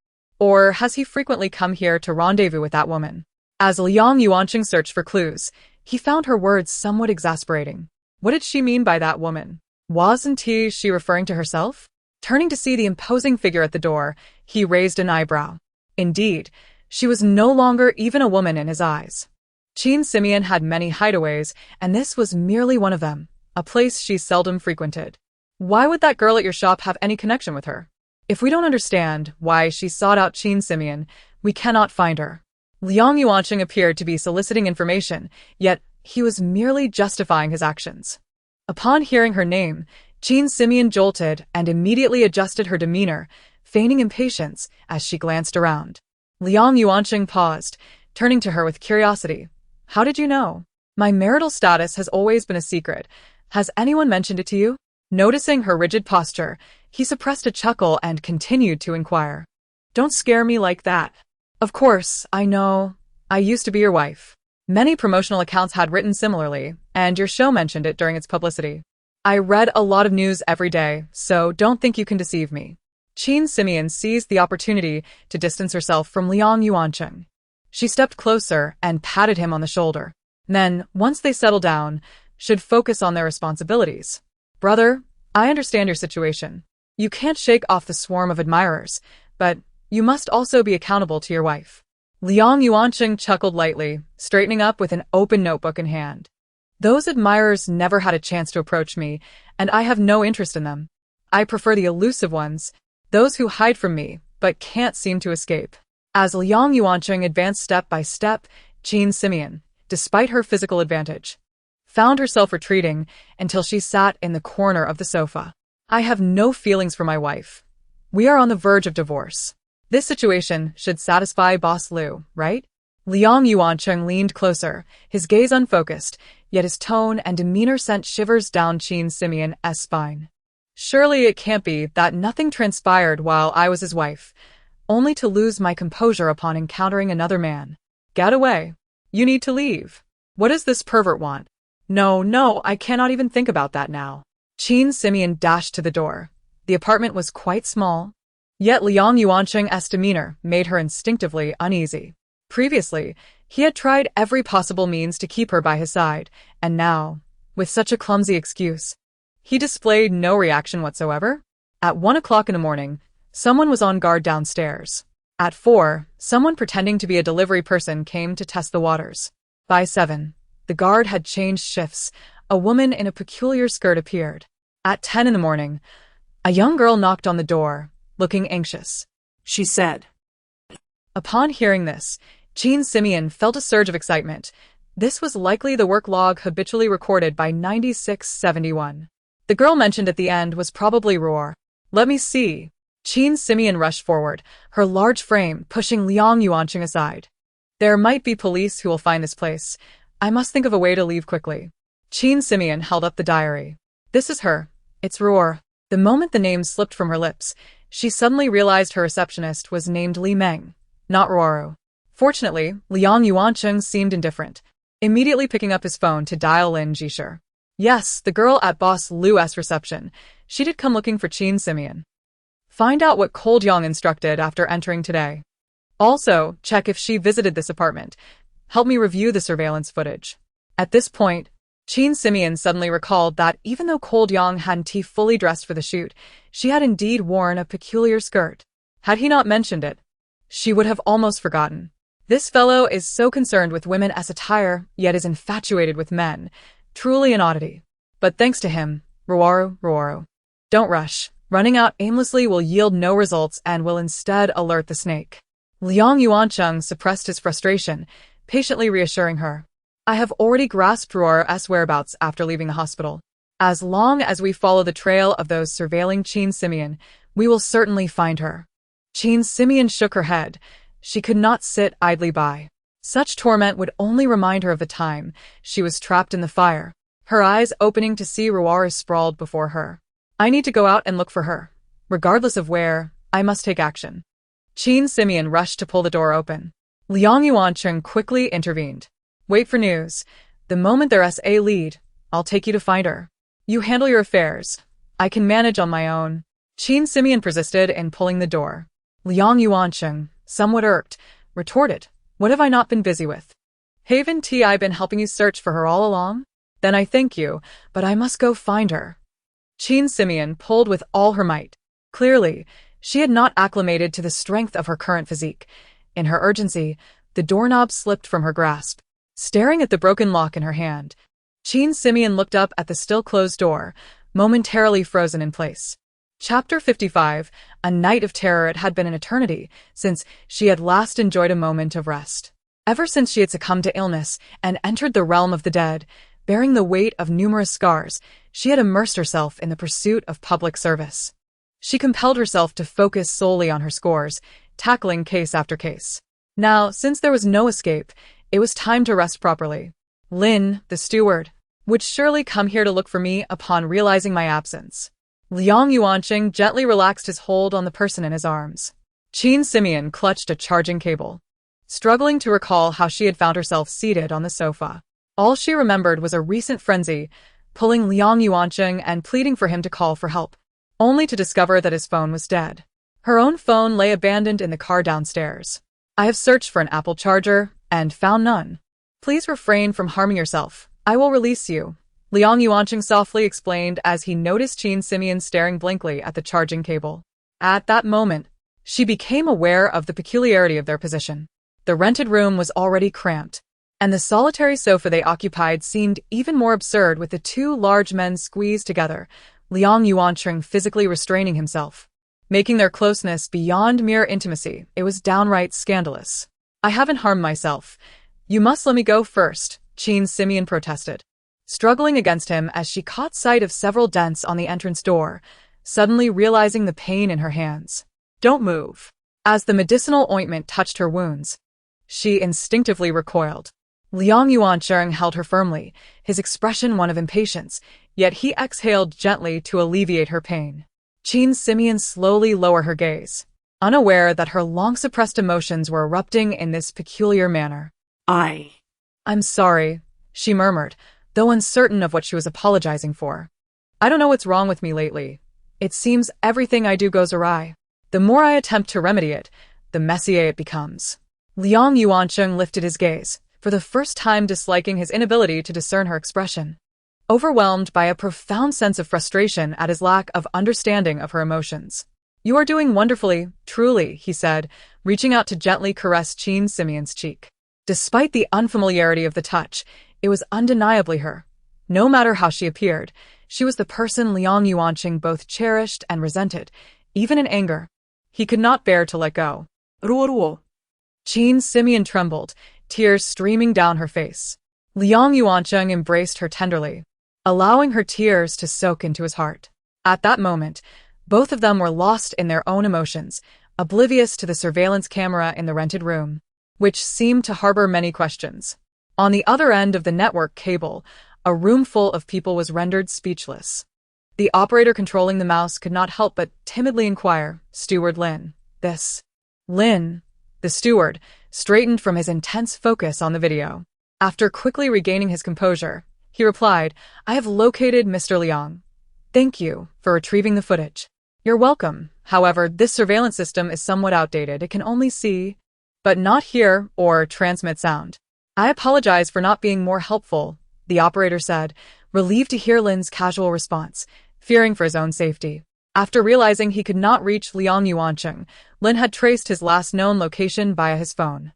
Or has he frequently come here to rendezvous with that woman? As Liang Yuanqing searched for clues, he found her words somewhat exasperating. What did she mean by that woman? Wasn't she referring to herself? Turning to see the imposing figure at the door, he raised an eyebrow. Indeed, she was no longer even a woman in his eyes. Qin Simeon had many hideaways, and this was merely one of them, a place she seldom frequented. Why would that girl at your shop have any connection with her? If we don't understand why she sought out Qin Simeon, we cannot find her. Liang Yuanqing appeared to be soliciting information, yet he was merely justifying his actions. Upon hearing her name, Qin Simeon jolted and immediately adjusted her demeanor, feigning impatience as she glanced around. Liang Yuanqing paused, turning to her with curiosity. How did you know? My marital status has always been a secret. Has anyone mentioned it to you? Noticing her rigid posture, he suppressed a chuckle and continued to inquire. Don't scare me like that. Of course, I know. I used to be your wife. Many promotional accounts had written similarly, and your show mentioned it during its publicity. I read a lot of news every day, so don't think you can deceive me. Qin Simeon seized the opportunity to distance herself from Liang Yuanqing. She stepped closer and patted him on the shoulder. Men, once they settle down, should focus on their responsibilities. Brother, I understand your situation. You can't shake off the swarm of admirers, but you must also be accountable to your wife. Liang Yuanqing chuckled lightly, straightening up with an open notebook in hand. Those admirers never had a chance to approach me, and I have no interest in them. I prefer the elusive ones, those who hide from me, but can't seem to escape. As Liang Yuanqing advanced step by step, Qin Simeon, despite her physical advantage, found herself retreating until she sat in the corner of the sofa. I have no feelings for my wife. We are on the verge of divorce. This situation should satisfy Boss Liu, right? Liang Yuanqing leaned closer, his gaze unfocused, yet his tone and demeanor sent shivers down Qin Simeon's spine. Surely it can't be that nothing transpired while I was his wife, only to lose my composure upon encountering another man. Get away. You need to leave. What does this pervert want? No, I cannot even think about that now. Qin Simeon dashed to the door. The apartment was quite small, yet Liang Yuanqing's demeanor made her instinctively uneasy. Previously, he had tried every possible means to keep her by his side, and now, with such a clumsy excuse, he displayed no reaction whatsoever. At 1 o'clock in the morning, someone was on guard downstairs. At 4, someone pretending to be a delivery person came to test the waters. By 7, the guard had changed shifts. A woman in a peculiar skirt appeared. At 10 in the morning, a young girl knocked on the door, looking anxious. She said. Upon hearing this, Qin Simeon felt a surge of excitement. This was likely the work log habitually recorded by 9671. The girl mentioned at the end was probably Roar. Let me see. Qin Simeon rushed forward, her large frame pushing Liang Yuanqing aside. There might be police who will find this place. I must think of a way to leave quickly. Qin Simeon held up the diary. This is her. It's Roar. The moment the name slipped from her lips, she suddenly realized her receptionist was named Li Meng, not Ruoru. Fortunately, Liang Yuanqing seemed indifferent, immediately picking up his phone to dial Lin Jisher. Yes, the girl at Boss Liu's reception. She did come looking for Qin Simeon. Find out what Cold Yang instructed after entering today. Also, check if she visited this apartment. Help me review the surveillance footage. At this point, Qin Simeon suddenly recalled that even though Cold Yang hadn't fully dressed for the shoot, she had indeed worn a peculiar skirt. Had he not mentioned it, she would have almost forgotten. This fellow is so concerned with women as attire, yet is infatuated with men. Truly an oddity. But thanks to him, Ruoru. Don't rush. Running out aimlessly will yield no results and will instead alert the snake. Liang Yuanqing suppressed his frustration, patiently reassuring her. I have already grasped Ruoru's whereabouts after leaving the hospital. As long as we follow the trail of those surveilling Qin Simeon, we will certainly find her. Qin Simeon shook her head. She could not sit idly by. Such torment would only remind her of the time she was trapped in the fire, her eyes opening to see Ruoru sprawled before her. I need to go out and look for her. Regardless of where, I must take action. Qin Simeon rushed to pull the door open. Liang Yuanqing quickly intervened. Wait for news. The moment there's a lead, I'll take you to find her. You handle your affairs. I can manage on my own. Qin Simeon persisted in pulling the door. Liang Yuanqing, somewhat irked, retorted. What have I not been busy with? Haven't I been helping you search for her all along? Then I thank you, but I must go find her. Qin Simeon pulled with all her might. Clearly, she had not acclimated to the strength of her current physique. In her urgency, the doorknob slipped from her grasp. Staring at the broken lock in her hand, Qin Simeon looked up at the still-closed door, momentarily frozen in place. Chapter 55, A Night of Terror. It had been an eternity since she had last enjoyed a moment of rest. Ever since she had succumbed to illness and entered the realm of the dead, bearing the weight of numerous scars, she had immersed herself in the pursuit of public service. She compelled herself to focus solely on her scores, tackling case after case. Now, since there was no escape, it was time to rest properly. Lin, the steward, would surely come here to look for me upon realizing my absence. Liang Yuanqing gently relaxed his hold on the person in his arms. Qin Simeon clutched a charging cable, struggling to recall how she had found herself seated on the sofa. All she remembered was a recent frenzy, pulling Liang Yuanqing and pleading for him to call for help, only to discover that his phone was dead. Her own phone lay abandoned in the car downstairs. I have searched for an Apple charger and found none. Please refrain from harming yourself. I will release you, Liang Yuanqing softly explained as he noticed Qin Simeon staring blankly at the charging cable. At that moment, she became aware of the peculiarity of their position. The rented room was already cramped, and the solitary sofa they occupied seemed even more absurd with the two large men squeezed together, Liang Yuanqing physically restraining himself, making their closeness beyond mere intimacy. It was downright scandalous. I haven't harmed myself. You must let me go first, Qin Simeon protested, struggling against him as she caught sight of several dents on the entrance door, suddenly realizing the pain in her hands. Don't move. As the medicinal ointment touched her wounds, she instinctively recoiled. Liang Yuanqing held her firmly, his expression one of impatience, yet he exhaled gently to alleviate her pain. Qin Simeon slowly lowered her gaze, unaware that her long-suppressed emotions were erupting in this peculiar manner. I'm sorry, she murmured, though uncertain of what she was apologizing for. I don't know what's wrong with me lately. It seems everything I do goes awry. The more I attempt to remedy it, the messier it becomes. Liang Yuanqing lifted his gaze, for the first time disliking his inability to discern her expression. Overwhelmed by a profound sense of frustration at his lack of understanding of her emotions. You are doing wonderfully, truly, he said, reaching out to gently caress Qin Simeon's cheek. Despite the unfamiliarity of the touch, it was undeniably her. No matter how she appeared, she was the person Liang Yuanqing both cherished and resented, even in anger. He could not bear to let go. Ruo. Qin Simeon trembled, tears streaming down her face. Liang Yuanqing embraced her tenderly, allowing her tears to soak into his heart. At that moment, both of them were lost in their own emotions, oblivious to the surveillance camera in the rented room, which seemed to harbor many questions. On the other end of the network cable, a room full of people was rendered speechless. The operator controlling the mouse could not help but timidly inquire, Steward Lin, this? Lin, the steward, straightened from his intense focus on the video. After quickly regaining his composure, he replied, I have located Mr. Liang. Thank you for retrieving the footage. You're welcome. However, this surveillance system is somewhat outdated. It can only see, but not hear or transmit sound. I apologize for not being more helpful, the operator said, relieved to hear Lin's casual response, fearing for his own safety. After realizing he could not reach Liang Yuanqing, Lin had traced his last known location via his phone.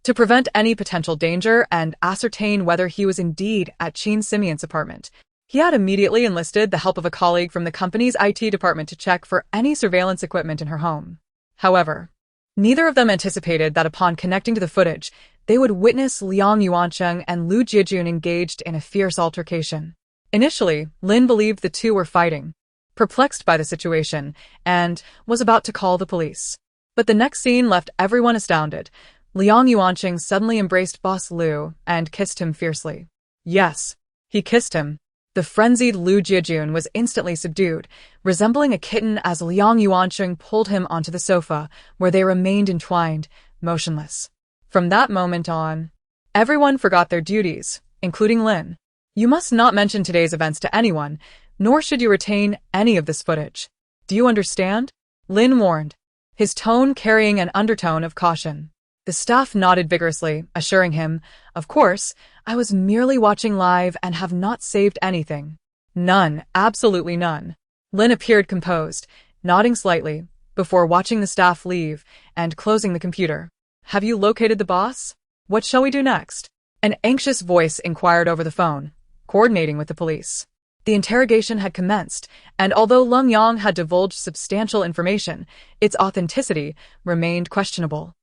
To prevent any potential danger and ascertain whether he was indeed at Qin Simeon's apartment, he had immediately enlisted the help of a colleague from the company's IT department to check for any surveillance equipment in her home. However, neither of them anticipated that upon connecting to the footage, they would witness Liang Yuanqing and Lu Jiejun engaged in a fierce altercation. Initially, Lin believed the two were fighting, perplexed by the situation, and was about to call the police. But the next scene left everyone astounded. Liang Yuanqing suddenly embraced Boss Lu and kissed him fiercely. Yes, he kissed him. The frenzied Lu Jiejun was instantly subdued, resembling a kitten as Liang Yuanqing pulled him onto the sofa, where they remained entwined, motionless. From that moment on, everyone forgot their duties, including Lin. You must not mention today's events to anyone, nor should you retain any of this footage. Do you understand? Lin warned, his tone carrying an undertone of caution. The staff nodded vigorously, assuring him, of course, I was merely watching live and have not saved anything. None, absolutely none. Lin appeared composed, nodding slightly, before watching the staff leave and closing the computer. Have you located the boss? What shall we do next? An anxious voice inquired over the phone, coordinating with the police. The interrogation had commenced, and although Lung Yang had divulged substantial information, its authenticity remained questionable.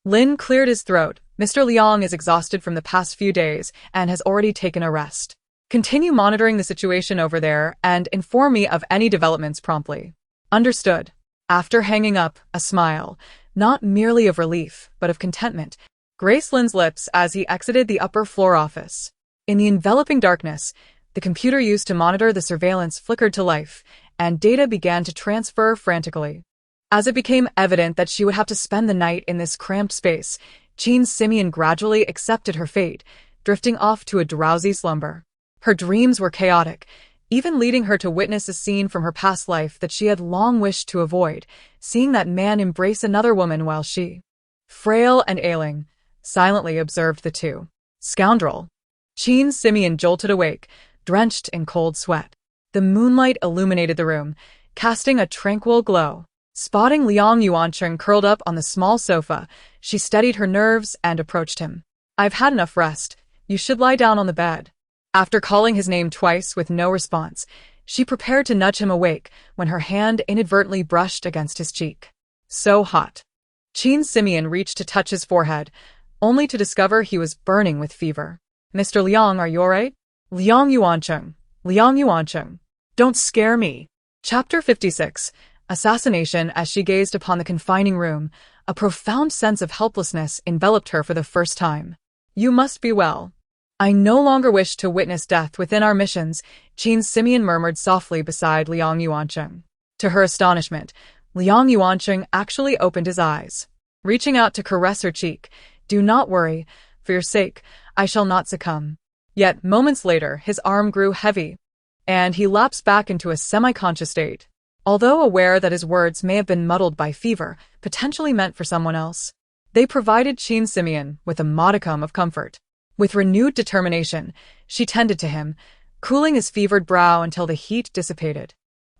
Lin cleared his throat. Mr. Liang is exhausted from the past few days and has already taken a rest. Continue monitoring the situation over there and inform me of any developments promptly. Understood. After hanging up, a smile, not merely of relief, but of contentment, graced Lin's lips as he exited the upper floor office. In the enveloping darkness, the computer used to monitor the surveillance flickered to life, and data began to transfer frantically. As it became evident that she would have to spend the night in this cramped space, Jean Simeon gradually accepted her fate, drifting off to a drowsy slumber. Her dreams were chaotic, even leading her to witness a scene from her past life that she had long wished to avoid, seeing that man embrace another woman while she, frail and ailing, silently observed the two. Scoundrel. Jean Simeon jolted awake, drenched in cold sweat. The moonlight illuminated the room, casting a tranquil glow. Spotting Liang Yuancheng curled up on the small sofa, she steadied her nerves and approached him. I've had enough rest. You should lie down on the bed. After calling his name twice with no response, she prepared to nudge him awake when her hand inadvertently brushed against his cheek. So hot. Jean Simeon reached to touch his forehead, only to discover he was burning with fever. Mr. Liang, are you alright? Liang Yuancheng. Liang Yuancheng. Don't scare me. Chapter 56. Assassination. As she gazed upon the confining room, a profound sense of helplessness enveloped her for the first time. You must be well. I no longer wish to witness death within our missions, Jean Simeon murmured softly beside Liang Yuancheng. To her astonishment, Liang Yuancheng actually opened his eyes. Reaching out to caress her cheek, do not worry, for your sake, I shall not succumb. Yet, moments later, his arm grew heavy, and he lapsed back into a semi-conscious state. Although aware that his words may have been muddled by fever, potentially meant for someone else, they provided Jean Simeon with a modicum of comfort. With renewed determination, she tended to him, cooling his fevered brow until the heat dissipated,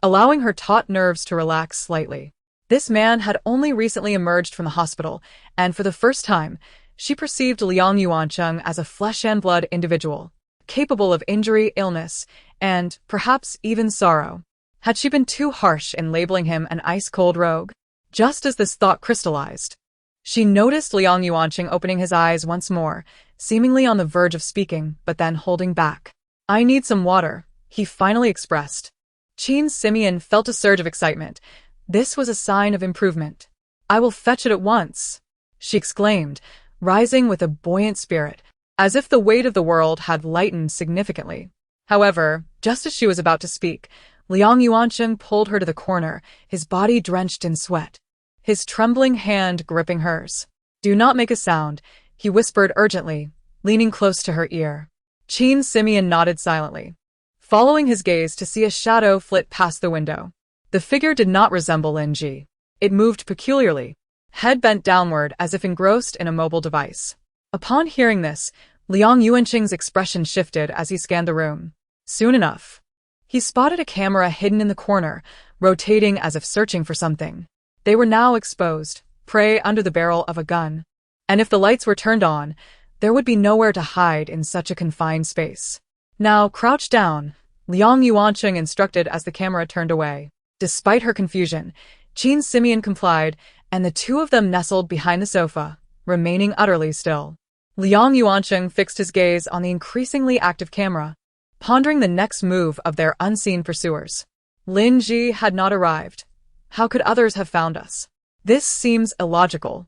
allowing her taut nerves to relax slightly. This man had only recently emerged from the hospital, and for the first time, she perceived Liang Yuancheng as a flesh-and-blood individual, capable of injury, illness, and, perhaps, even sorrow. Had she been too harsh in labeling him an ice-cold rogue? Just as this thought crystallized, she noticed Liang Yuancheng opening his eyes once more, seemingly on the verge of speaking, but then holding back. I need some water, he finally expressed. Jean Simeon felt a surge of excitement. This was a sign of improvement. I will fetch it at once, she exclaimed, rising with a buoyant spirit, as if the weight of the world had lightened significantly. However, just as she was about to speak, Liang Yuancheng pulled her to the corner, his body drenched in sweat, his trembling hand gripping hers. Do not make a sound, he whispered urgently, leaning close to her ear. Jean Simeon nodded silently, following his gaze to see a shadow flit past the window. The figure did not resemble Lin Ji. It moved peculiarly, head bent downward as if engrossed in a mobile device. Upon hearing this, Liang Yuancheng's expression shifted as he scanned the room. Soon enough, he spotted a camera hidden in the corner, rotating as if searching for something. They were now exposed, prey under the barrel of a gun. And if the lights were turned on, there would be nowhere to hide in such a confined space. Now, crouch down, Liang Yuancheng instructed as the camera turned away. Despite her confusion, Jean Simeon complied, and the two of them nestled behind the sofa, remaining utterly still. Liang Yuancheng fixed his gaze on the increasingly active camera, pondering the next move of their unseen pursuers. Lin Ji had not arrived. How could others have found us? This seems illogical.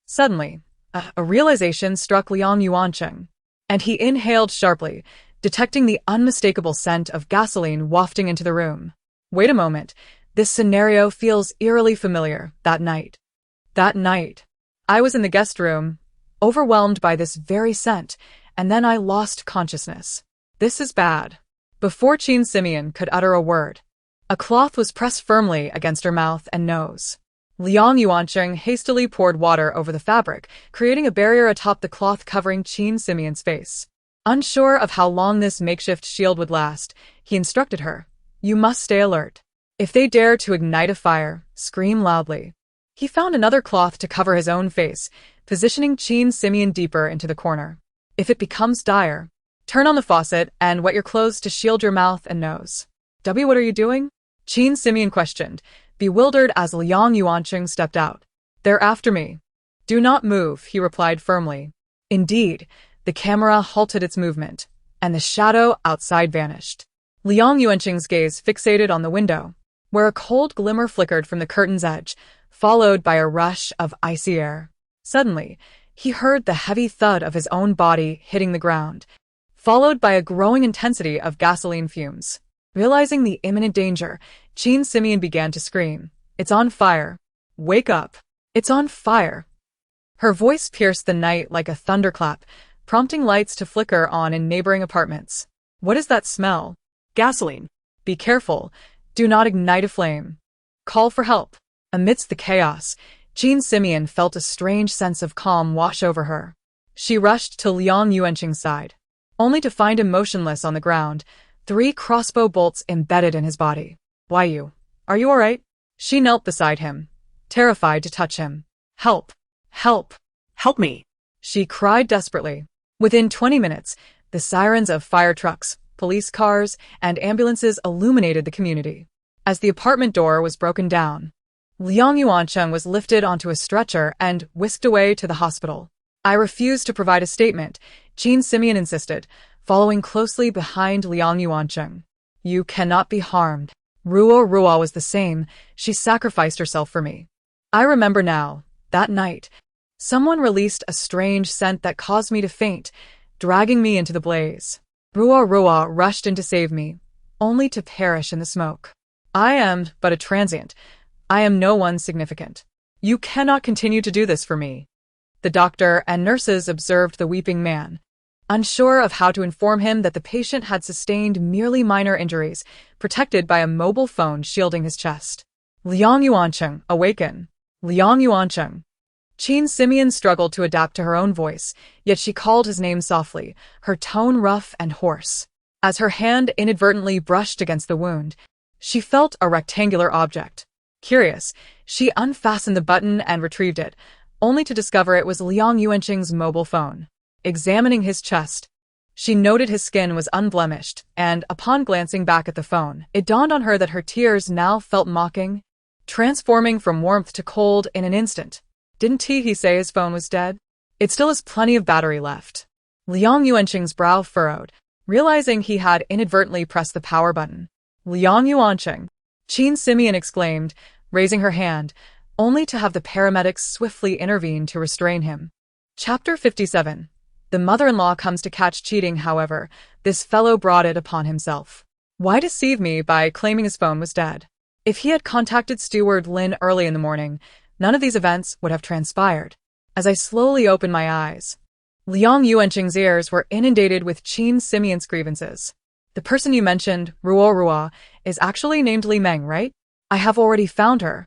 Suddenly, a realization struck Liang Yuancheng, and he inhaled sharply, detecting the unmistakable scent of gasoline wafting into the room. Wait a moment, this scenario feels eerily familiar. That night, I was in the guest room, overwhelmed by this very scent, and then I lost consciousness. This is bad. Before Jean Simeon could utter a word, a cloth was pressed firmly against her mouth and nose. Liang Yuancheng hastily poured water over the fabric, creating a barrier atop the cloth covering Jean Simeon's face. Unsure of how long this makeshift shield would last, he instructed her, "You must stay alert. If they dare to ignite a fire, scream loudly." He found another cloth to cover his own face, positioning Jean Simeon deeper into the corner. If it becomes dire, turn on the faucet and wet your clothes to shield your mouth and nose. What are you doing? Jean Simeon questioned, bewildered as Liang Yuancheng stepped out. They're after me. Do not move, he replied firmly. Indeed, the camera halted its movement, and the shadow outside vanished. Liang Yuanqing's gaze fixated on the window, where a cold glimmer flickered from the curtain's edge, followed by a rush of icy air. Suddenly, he heard the heavy thud of his own body hitting the ground, followed by a growing intensity of gasoline fumes. Realizing the imminent danger, Qin Simeon began to scream, "It's on fire! Wake up! It's on fire!" Her voice pierced the night like a thunderclap, prompting lights to flicker on in neighboring apartments. "What is that smell?" Gasoline. "Be careful. Do not ignite a flame. Call for help." Amidst the chaos, Qin Simeon felt a strange sense of calm wash over her. She rushed to Liang Yuanqing's side, only to find him motionless on the ground, 3 crossbow bolts embedded in his body. "Why you? Are you all right?" She knelt beside him, terrified to touch him. "Help! Help! Help me. She cried desperately. Within 20 minutes, the sirens of fire trucks, police cars, and ambulances illuminated the community. As the apartment door was broken down, Liang Yuanqing was lifted onto a stretcher and whisked away to the hospital. "I refuse to provide a statement," Qin Simeon insisted, following closely behind Liang Yuanqing. "You cannot be harmed. Ruo was the same. She sacrificed herself for me. I remember now, that night, someone released a strange scent that caused me to faint, dragging me into the blaze. Ruo rushed in to save me, only to perish in the smoke. I am but a transient. I am no one significant. You cannot continue to do this for me." The doctor and nurses observed the weeping man, unsure of how to inform him that the patient had sustained merely minor injuries, protected by a mobile phone shielding his chest. "Liang Yuanqing, awaken! Liang Yuanqing!" Qin Simeon struggled to adapt to her own voice, yet she called his name softly, her tone rough and hoarse. As her hand inadvertently brushed against the wound, she felt a rectangular object. Curious, she unfastened the button and retrieved it, only to discover it was Liang Yuanqing's mobile phone. Examining his chest, she noted his skin was unblemished, and upon glancing back at the phone, it dawned on her that her tears now felt mocking, transforming from warmth to cold in an instant. Didn't he say his phone was dead? It still has plenty of battery left. Liang Yuanqing's brow furrowed, realizing he had inadvertently pressed the power button. "Liang Yuanqing!" Qin Simeon exclaimed, raising her hand, only to have the paramedics swiftly intervene to restrain him. Chapter 57. The mother-in-law comes to catch cheating. However, this fellow brought it upon himself. Why deceive me by claiming his phone was dead? If he had contacted Steward Lin early in the morning, none of these events would have transpired. As I slowly opened my eyes, Liang Yuanqing's ears were inundated with Qin Simeon's grievances. "The person you mentioned, Ruo, is actually named Li Meng, right? I have already found her."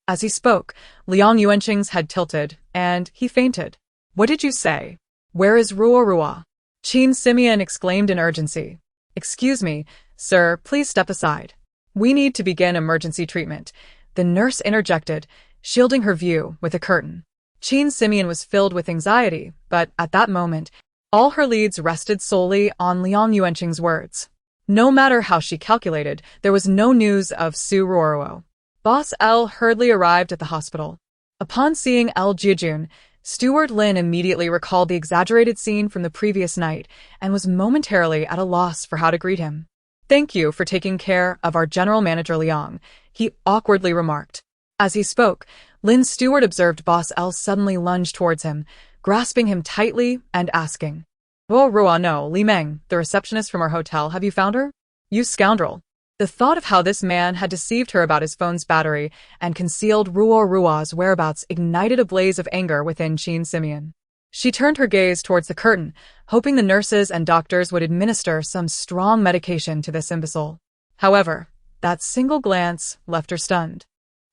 As he spoke, Liang Yuanqing's head tilted, and he fainted. "What did you say? Where is Ruo?" Qin Simeon exclaimed in urgency. "Excuse me, sir, please step aside. We need to begin emergency treatment," the nurse interjected, shielding her view with a curtain. Qin Simeon was filled with anxiety, but at that moment, all her leads rested solely on Liang Yuanqing's words. No matter how she calculated, there was no news of Su Ruo. Boss L hurriedly arrived at the hospital. Upon seeing L Jijun, Steward Lin immediately recalled the exaggerated scene from the previous night and was momentarily at a loss for how to greet him. "Thank you for taking care of our general manager Liang," he awkwardly remarked. As he spoke, Lin's steward observed Boss L suddenly lunge towards him, grasping him tightly and asking, Ruo, no, Li Meng, the receptionist from our hotel, have you found her? You scoundrel." The thought of how this man had deceived her about his phone's battery and concealed Ruo's whereabouts ignited a blaze of anger within Qin Simeon. She turned her gaze towards the curtain, hoping the nurses and doctors would administer some strong medication to this imbecile. However, that single glance left her stunned.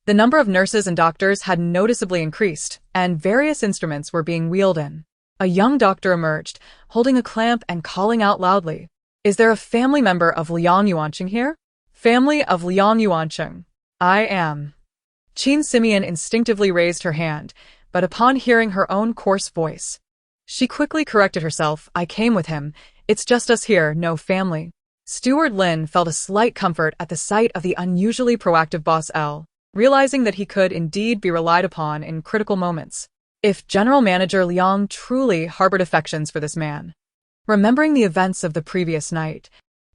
The number of nurses and doctors had noticeably increased, and various instruments were being wheeled in. A young doctor emerged, holding a clamp and calling out loudly, "Is there a family member of Liang Yuanqing here?" "Family of Liang Yuanqing. I am." Qin Simeon instinctively raised her hand, but upon hearing her own coarse voice, she quickly corrected herself. "I came with him. It's just us here, no family." Steward Lin felt a slight comfort at the sight of the unusually proactive Boss L, realizing that he could indeed be relied upon in critical moments. if General Manager Liang truly harbored affections for this man. Remembering the events of the previous night,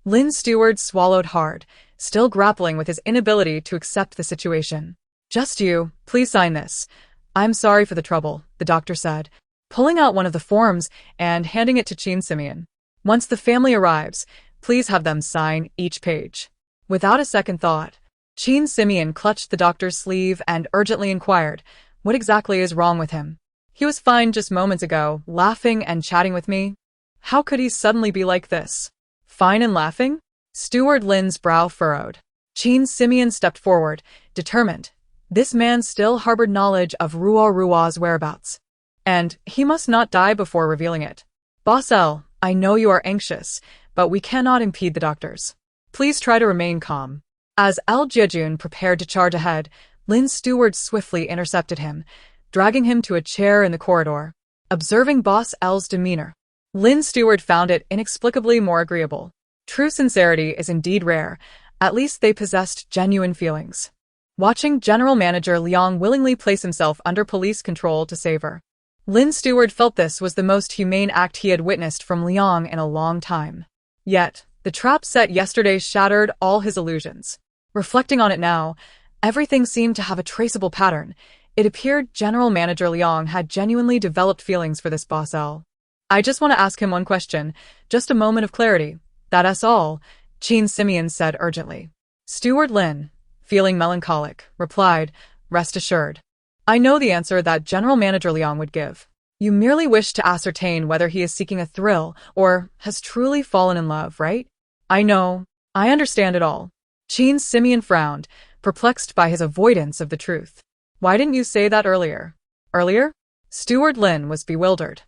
Lin Stewart swallowed hard, still grappling with his inability to accept the situation. Just you, please sign this. I'm sorry for the trouble, the doctor said, pulling out one of the forms and handing it to Qin Simeon. Once the family arrives, please have them sign each page. Without a second thought, Qin Simeon clutched the doctor's sleeve and urgently inquired, what exactly is wrong with him? He was fine just moments ago, laughing and chatting with me. How could he suddenly be like this? Fine and laughing? Steward Lin's brow furrowed. Qin Simeon stepped forward, determined. This man still harbored knowledge of Rua's whereabouts. And he must not die before revealing it. Boss L, I know you are anxious, but we cannot impede the doctors. Please try to remain calm. As L Jiejun prepared to charge ahead, Lin Stewart swiftly intercepted him, dragging him to a chair in the corridor. Observing Boss L's demeanor, Lin Stewart found it inexplicably more agreeable. True sincerity is indeed rare. At least they possessed genuine feelings. Watching General Manager Liang willingly place himself under police control to save her, Lin Stewart felt this was the most humane act he had witnessed from Liang in a long time. Yet, the trap set yesterday shattered all his illusions. Reflecting on it now, everything seemed to have a traceable pattern. It appeared General Manager Liang had genuinely developed feelings for this Boss L. I just want to ask him one question, just a moment of clarity. That's all, Qin Simeon said urgently. Steward Lin, feeling melancholic, replied, rest assured. I know the answer that General Manager Liang would give. You merely wish to ascertain whether he is seeking a thrill or has truly fallen in love, right? I know. I understand it all. Qin Simeon frowned, perplexed by his avoidance of the truth. Why didn't you say that earlier? Earlier? Steward Lin was bewildered.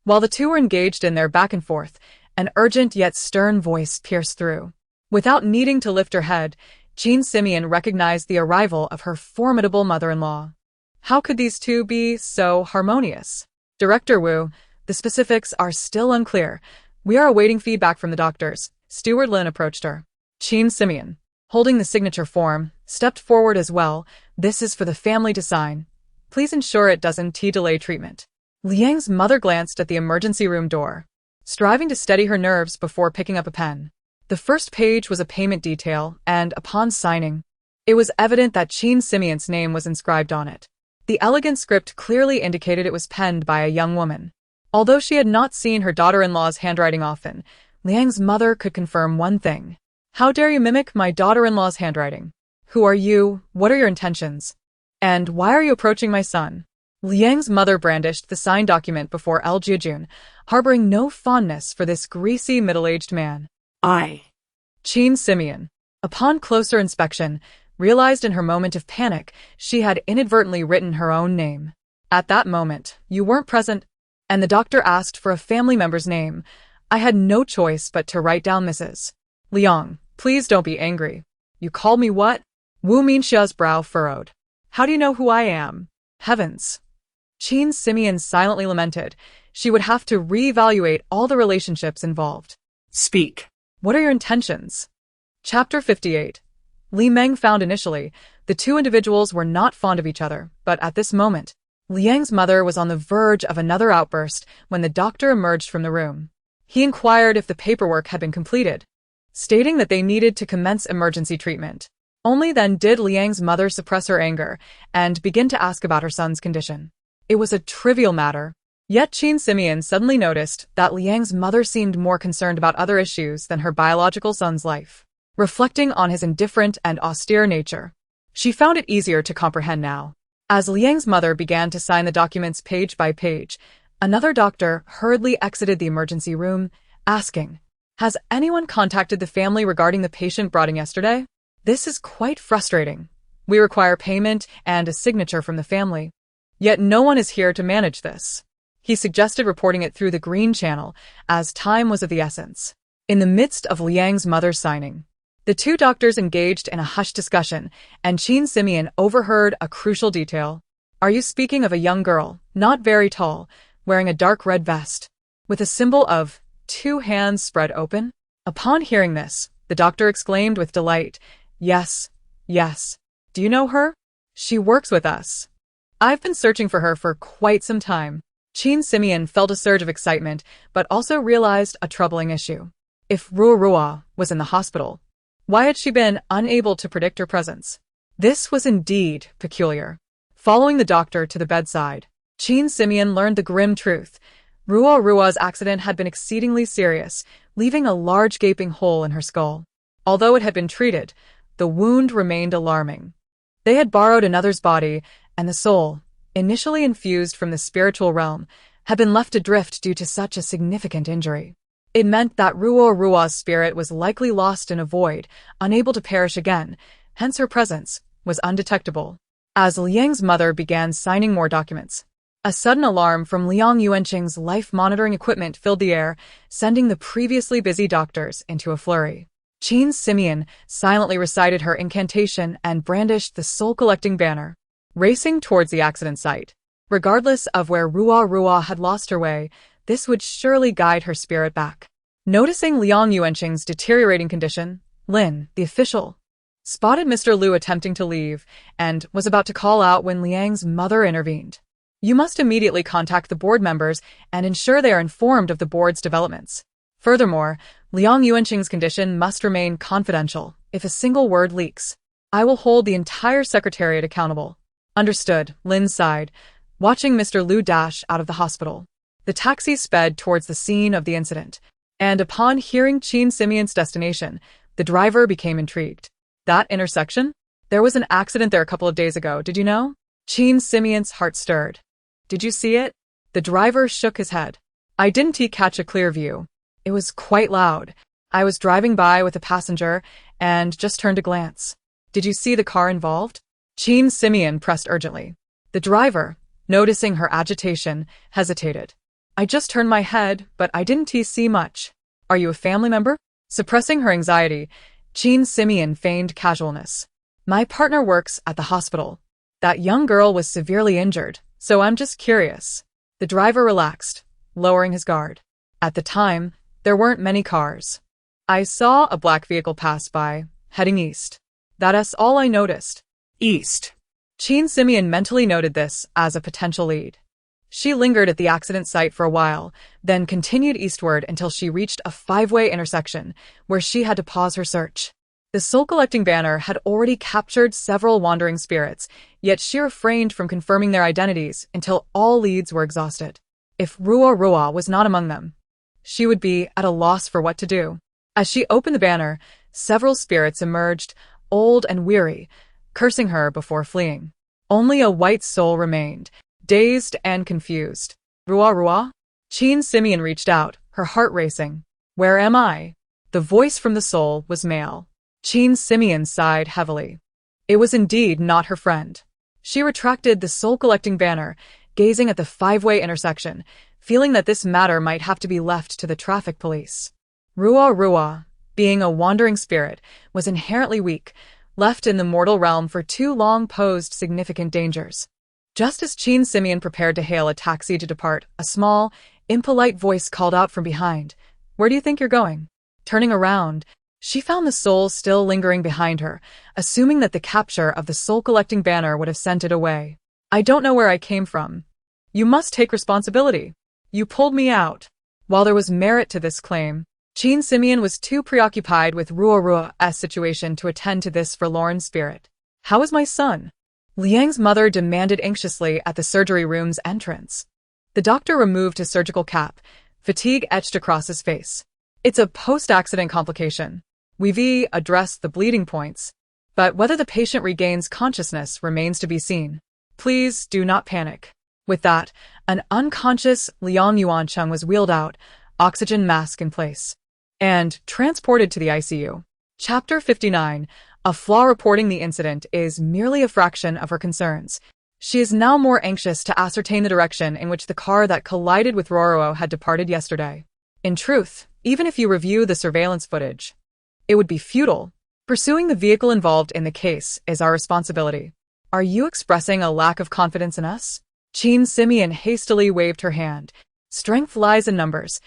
While the two were engaged in their back and forth, an urgent yet stern voice pierced through. Without needing to lift her head, Qin Simeon recognized the arrival of her formidable mother-in-law. How could these two be so harmonious? Director Wu, the specifics are still unclear. We are awaiting feedback from the doctors. Steward Lin approached her. Qin Simeon, holding the signature form, stepped forward as well. This is for the family to sign. Please ensure it doesn't delay treatment. Liang's mother glanced at the emergency room door, striving to steady her nerves before picking up a pen. The first page was a payment detail, and upon signing, it was evident that Qin Simeon's name was inscribed on it. The elegant script clearly indicated it was penned by a young woman. Although she had not seen her daughter-in-law's handwriting often, Liang's mother could confirm one thing. How dare you mimic my daughter-in-law's handwriting? Who are you? What are your intentions? And why are you approaching my son? Liang's mother brandished the signed document before L Jiejun, harboring no fondness for this greasy middle-aged man. Qin Simeon, upon closer inspection, realized in her moment of panic she had inadvertently written her own name. At that moment, you weren't present, and the doctor asked for a family member's name. I had no choice but to write down Mrs. Liang. Please don't be angry. You called me what? Wu Minxia's brow furrowed. How do you know who I am? Heavens. Qin Simeon silently lamented. She would have to reevaluate all the relationships involved. Speak. What are your intentions? Chapter 58. Li Meng found initially, the two individuals were not fond of each other, but at this moment, Liang's mother was on the verge of another outburst when the doctor emerged from the room. He inquired if the paperwork had been completed, stating that they needed to commence emergency treatment. Only then did Liang's mother suppress her anger and begin to ask about her son's condition. It was a trivial matter. Yet Qin Simeon suddenly noticed that Liang's mother seemed more concerned about other issues than her biological son's life. Reflecting on his indifferent and austere nature, she found it easier to comprehend now. As Liang's mother began to sign the documents page by page, another doctor hurriedly exited the emergency room, asking, "Has anyone contacted the family regarding the patient brought in yesterday? This is quite frustrating. We require payment and a signature from the family. Yet no one is here to manage this." He suggested reporting it through the green channel, as time was of the essence. In the midst of Liang's mother's signing, the two doctors engaged in a hushed discussion, and Qin Simeon overheard a crucial detail. Are you speaking of a young girl, not very tall, wearing a dark red vest, with a symbol of two hands spread open? Upon hearing this, the doctor exclaimed with delight, Yes, yes. Do you know her? She works with us. I've been searching for her for quite some time. Chin Simeon felt a surge of excitement, but also realized a troubling issue. If Ruarua was in the hospital, why had she been unable to predict her presence? This was indeed peculiar. Following the doctor to the bedside, Chin Simeon learned the grim truth. Ruarua's accident had been exceedingly serious, leaving a large gaping hole in her skull. Although it had been treated, the wound remained alarming. They had borrowed another's body, and the soul, initially infused from the spiritual realm, had been left adrift due to such a significant injury. It meant that Ruarua's spirit was likely lost in a void, unable to perish again, hence her presence was undetectable. As Liang's mother began signing more documents, a sudden alarm from Liang Yuanqing's life monitoring equipment filled the air, sending the previously busy doctors into a flurry. Chin Simeon silently recited her incantation and brandished the soul-collecting banner, racing towards the accident site. Regardless of where Ruarua had lost her way, this would surely guide her spirit back. Noticing Liang Yuanqing's deteriorating condition, Lin, the official, spotted Mr. Liu attempting to leave and was about to call out when Liang's mother intervened. You must immediately contact the board members and ensure they are informed of the board's developments. Furthermore, Liang Yuanqing's condition must remain confidential. If a single word leaks, I will hold the entire secretariat accountable. Understood, Lin sighed, watching Mr. Liu dash out of the hospital. The taxi sped towards the scene of the incident, and upon hearing Chin Simeon's destination, the driver became intrigued. That intersection? There was an accident there a couple of days ago, did you know? Chin Simeon's heart stirred. Did you see it? The driver shook his head. I didn't catch a clear view. It was quite loud. I was driving by with a passenger and just turned to glance. Did you see the car involved? Chin Simeon pressed urgently. The driver, noticing her agitation, hesitated. I just turned my head, but I didn't see much. Are you a family member? Suppressing her anxiety, Chin Simeon feigned casualness. My partner works at the hospital. That young girl was severely injured, so I'm just curious. The driver relaxed, lowering his guard. At the time, there weren't many cars. I saw a black vehicle pass by, heading east. That's all I noticed. East. Chin Simeon mentally noted this as a potential lead. She lingered at the accident site for a while, then continued eastward until she reached a five-way intersection, where she had to pause her search. The soul-collecting banner had already captured several wandering spirits, yet she refrained from confirming their identities until all leads were exhausted. If Ruarua was not among them, she would be at a loss for what to do. As she opened the banner, several spirits emerged, old and weary, cursing her before fleeing. Only a white soul remained, dazed and confused. Ruarua? Chin Simeon reached out, her heart racing. Where am I? The voice from the soul was male. Chin Simeon sighed heavily. It was indeed not her friend. She retracted the soul-collecting banner, gazing at the five-way intersection, feeling that this matter might have to be left to the traffic police. Ruarua, being a wandering spirit, was inherently weak, left in the mortal realm for too long posed significant dangers. Just as Chin Simeon prepared to hail a taxi to depart, a small, impolite voice called out from behind. Where do you think you're going? Turning around, she found the soul still lingering behind her, assuming that the capture of the soul-collecting banner would have sent it away. I don't know where I came from. You must take responsibility. You pulled me out. While there was merit to this claim, Chin Simeon was too preoccupied with Ruarua's situation to attend to this forlorn spirit. How is my son? Liang's mother demanded anxiously at the surgery room's entrance. The doctor removed his surgical cap, fatigue etched across his face. It's a post-accident complication. We've addressed the bleeding points, but whether the patient regains consciousness remains to be seen. Please do not panic. With that, an unconscious Liang Yuanqing was wheeled out, oxygen mask in place, and transported to the ICU. Chapter 59. A flaw reporting the incident is merely a fraction of her concerns. She is now more anxious to ascertain the direction in which the car that collided with Roro had departed yesterday. In truth, even if you review the surveillance footage, it would be futile. Pursuing the vehicle involved in the case is our responsibility. Are you expressing a lack of confidence in us? Chin Simeon hastily waved her hand. Strength lies in numbers.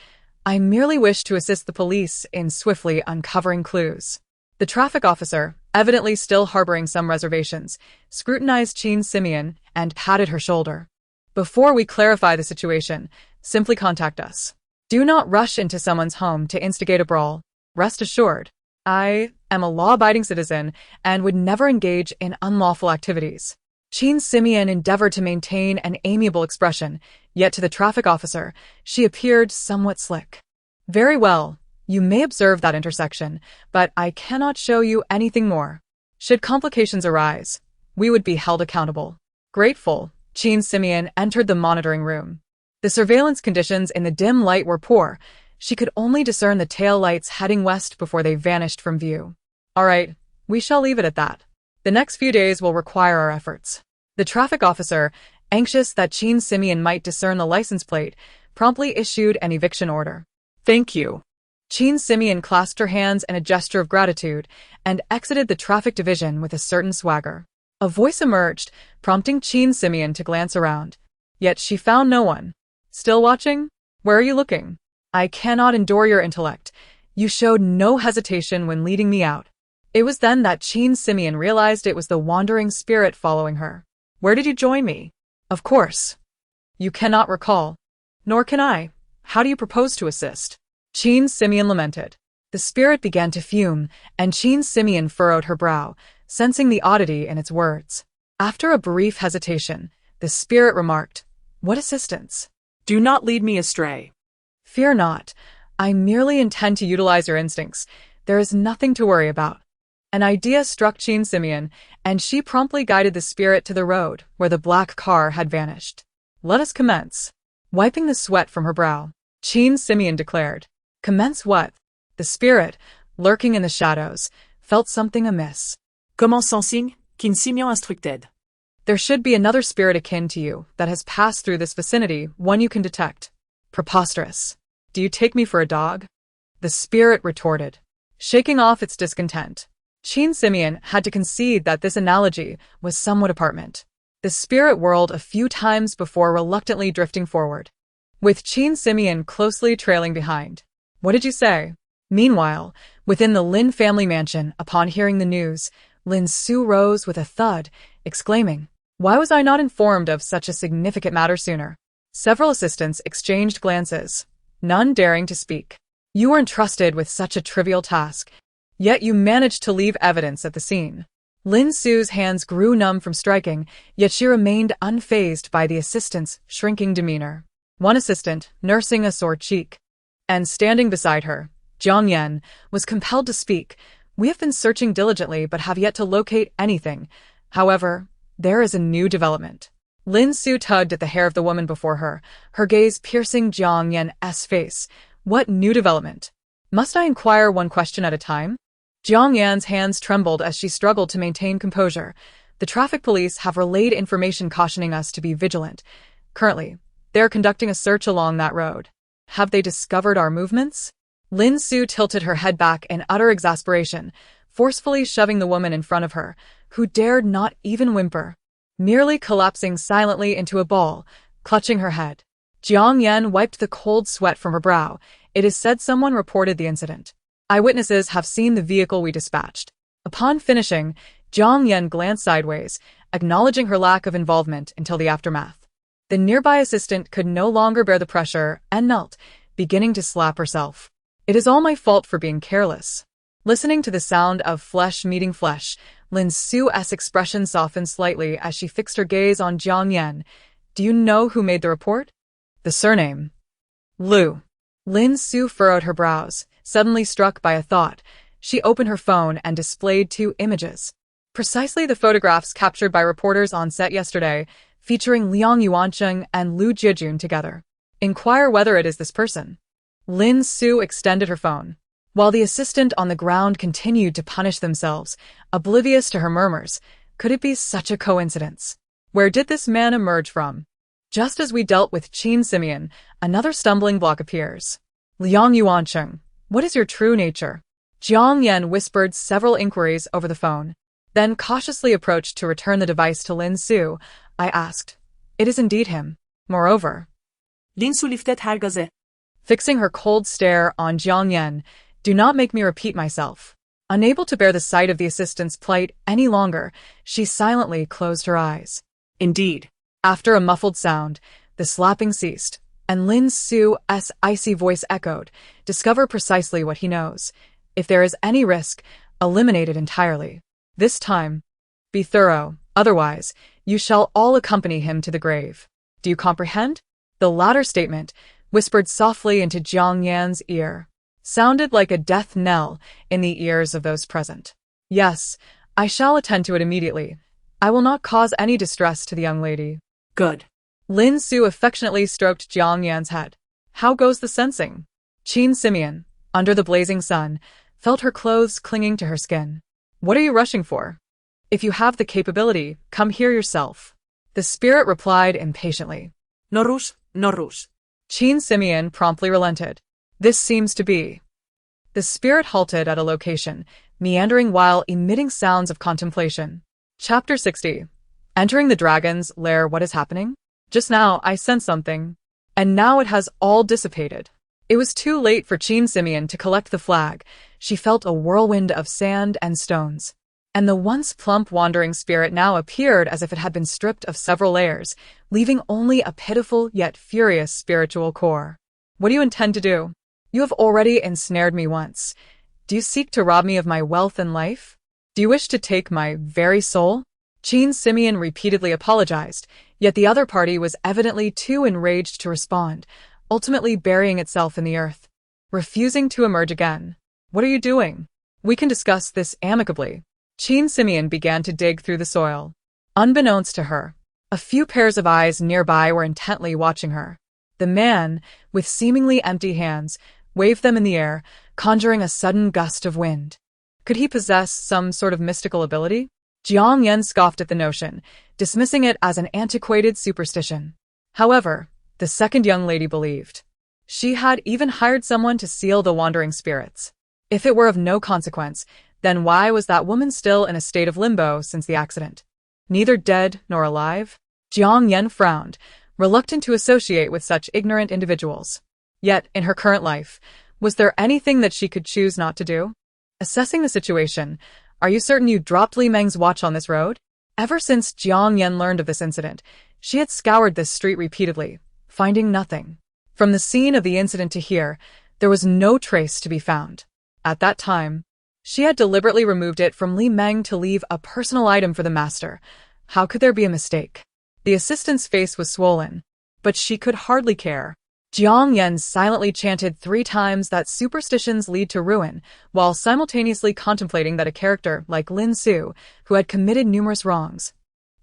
I merely wish to assist the police in swiftly uncovering clues. The traffic officer, evidently still harboring some reservations, scrutinized Chin Simeon and patted her shoulder. Before we clarify the situation, simply contact us. Do not rush into someone's home to instigate a brawl. Rest assured, I am a law-abiding citizen and would never engage in unlawful activities. Chin Simeon endeavored to maintain an amiable expression, yet to the traffic officer, she appeared somewhat slick. Very well, you may observe that intersection, but I cannot show you anything more. Should complications arise, we would be held accountable. Grateful, Chin Simeon entered the monitoring room. The surveillance conditions in the dim light were poor. She could only discern the tail lights heading west before they vanished from view. All right, we shall leave it at that. The next few days will require our efforts. The traffic officer, anxious that Chin Simeon might discern the license plate, promptly issued an eviction order. Thank you. Chin Simeon clasped her hands in a gesture of gratitude and exited the traffic division with a certain swagger. A voice emerged, prompting Chin Simeon to glance around. Yet she found no one. Still watching? Where are you looking? I cannot endure your intellect. You showed no hesitation when leading me out. It was then that Chin Simeon realized it was the wandering spirit following her. Where did you join me? Of course. You cannot recall. Nor can I. How do you propose to assist? Chin Simeon lamented. The spirit began to fume, and Chin Simeon furrowed her brow, sensing the oddity in its words. After a brief hesitation, the spirit remarked, "What assistance?" Do not lead me astray. Fear not. I merely intend to utilize your instincts. There is nothing to worry about. An idea struck Chin Simeon, and she promptly guided the spirit to the road where the black car had vanished. Let us commence. Wiping the sweat from her brow, Chin Simeon declared. Commence what? The spirit, lurking in the shadows, felt something amiss. Commençons, Chin Simeon instructed. There should be another spirit akin to you that has passed through this vicinity, one you can detect. Preposterous. Do you take me for a dog? The spirit retorted, shaking off its discontent. Chin Simeon had to concede that this analogy was somewhat apartment. The spirit whirled a few times before reluctantly drifting forward, with Chin Simeon closely trailing behind. What did you say? Meanwhile, within the Lin family mansion, upon hearing the news, Lin Su rose with a thud, exclaiming, "Why was I not informed of such a significant matter sooner?" Several assistants exchanged glances, none daring to speak. You were entrusted with such a trivial task, yet you managed to leave evidence at the scene. Lin Su's hands grew numb from striking, yet she remained unfazed by the assistant's shrinking demeanor. One assistant, nursing a sore cheek, and standing beside her, Jiang Yan, was compelled to speak. We have been searching diligently but have yet to locate anything. However, there is a new development. Lin Su tugged at the hair of the woman before her, her gaze piercing Jiang Yan's face. What new development? Must I inquire one question at a time? Jiang Yan's hands trembled as she struggled to maintain composure. The traffic police have relayed information cautioning us to be vigilant. Currently, they are conducting a search along that road. Have they discovered our movements? Lin Su tilted her head back in utter exasperation, forcefully shoving the woman in front of her, who dared not even whimper, merely collapsing silently into a ball, clutching her head. Jiang Yan wiped the cold sweat from her brow. It is said someone reported the incident. Eyewitnesses have seen the vehicle we dispatched. Upon finishing, Jiang Yan glanced sideways, acknowledging her lack of involvement until the aftermath. The nearby assistant could no longer bear the pressure and knelt, beginning to slap herself. It is all my fault for being careless. Listening to the sound of flesh meeting flesh, Lin Su's expression softened slightly as she fixed her gaze on Jiang Yan. Do you know who made the report? The surname. Liu. Lin Su furrowed her brows, suddenly struck by a thought. She opened her phone and displayed two images. Precisely the photographs captured by reporters on set yesterday, featuring Liang Yuancheng and Liu Jijun together. Inquire whether it is this person. Lin Su extended her phone, while the assistant on the ground continued to punish themselves, oblivious to her murmurs. Could it be such a coincidence? Where did this man emerge from? Just as we dealt with Chin Simeon, another stumbling block appears. Liang Yuancheng, what is your true nature? Jiang Yan whispered several inquiries over the phone, then cautiously approached to return the device to Lin Su. I asked, "It is indeed him. Moreover." Lin Su lifted her gaze. Fixing her cold stare on Jiang Yan, do not make me repeat myself. Unable to bear the sight of the assistant's plight any longer, she silently closed her eyes. Indeed. After a muffled sound, the slapping ceased, and Lin Su's icy voice echoed, "Discover precisely what he knows. If there is any risk, eliminate it entirely. This time, be thorough, otherwise, you shall all accompany him to the grave. Do you comprehend?" The latter statement, whispered softly into Jiang Yan's ear, sounded like a death knell in the ears of those present. "Yes, I shall attend to it immediately. I will not cause any distress to the young lady." Good. Lin Su affectionately stroked Jiang Yan's head. "How goes the sensing?" Qin Simeon, under the blazing sun, felt her clothes clinging to her skin. "What are you rushing for? If you have the capability, come here yourself." The spirit replied impatiently. No rush, no rush. Qin Simeon promptly relented. "This seems to be." The spirit halted at a location, meandering while emitting sounds of contemplation. Chapter 60. Entering the dragon's lair. What is happening? Just now, I sensed something. And now it has all dissipated. It was too late for Qin Simeon to collect the flag. She felt a whirlwind of sand and stones. And the once plump wandering spirit now appeared as if it had been stripped of several layers, leaving only a pitiful yet furious spiritual core. "What do you intend to do? You have already ensnared me once. Do you seek to rob me of my wealth and life? Do you wish to take my very soul?" Qin Simeon repeatedly apologized, yet the other party was evidently too enraged to respond, ultimately burying itself in the earth, refusing to emerge again. "What are you doing? We can discuss this amicably." Qin Simeon began to dig through the soil. Unbeknownst to her, a few pairs of eyes nearby were intently watching her. The man, with seemingly empty hands, waved them in the air, conjuring a sudden gust of wind. Could he possess some sort of mystical ability? Jiang Yan scoffed at the notion, dismissing it as an antiquated superstition. However, the second young lady believed. She had even hired someone to seal the wandering spirits. If it were of no consequence, then why was that woman still in a state of limbo since the accident? Neither dead nor alive? Jiang Yan frowned, reluctant to associate with such ignorant individuals. Yet, in her current life, was there anything that she could choose not to do? Assessing the situation, "Are you certain you dropped Li Meng's watch on this road?" Ever since Jiang Yan learned of this incident, she had scoured this street repeatedly, finding nothing. From the scene of the incident to here, there was no trace to be found. At that time, she had deliberately removed it from Li Meng to leave a personal item for the master. How could there be a mistake? The assistant's face was swollen, but she could hardly care. Jiang Yan silently chanted 3 times that superstitions lead to ruin, while simultaneously contemplating that a character like Lin Su, who had committed numerous wrongs,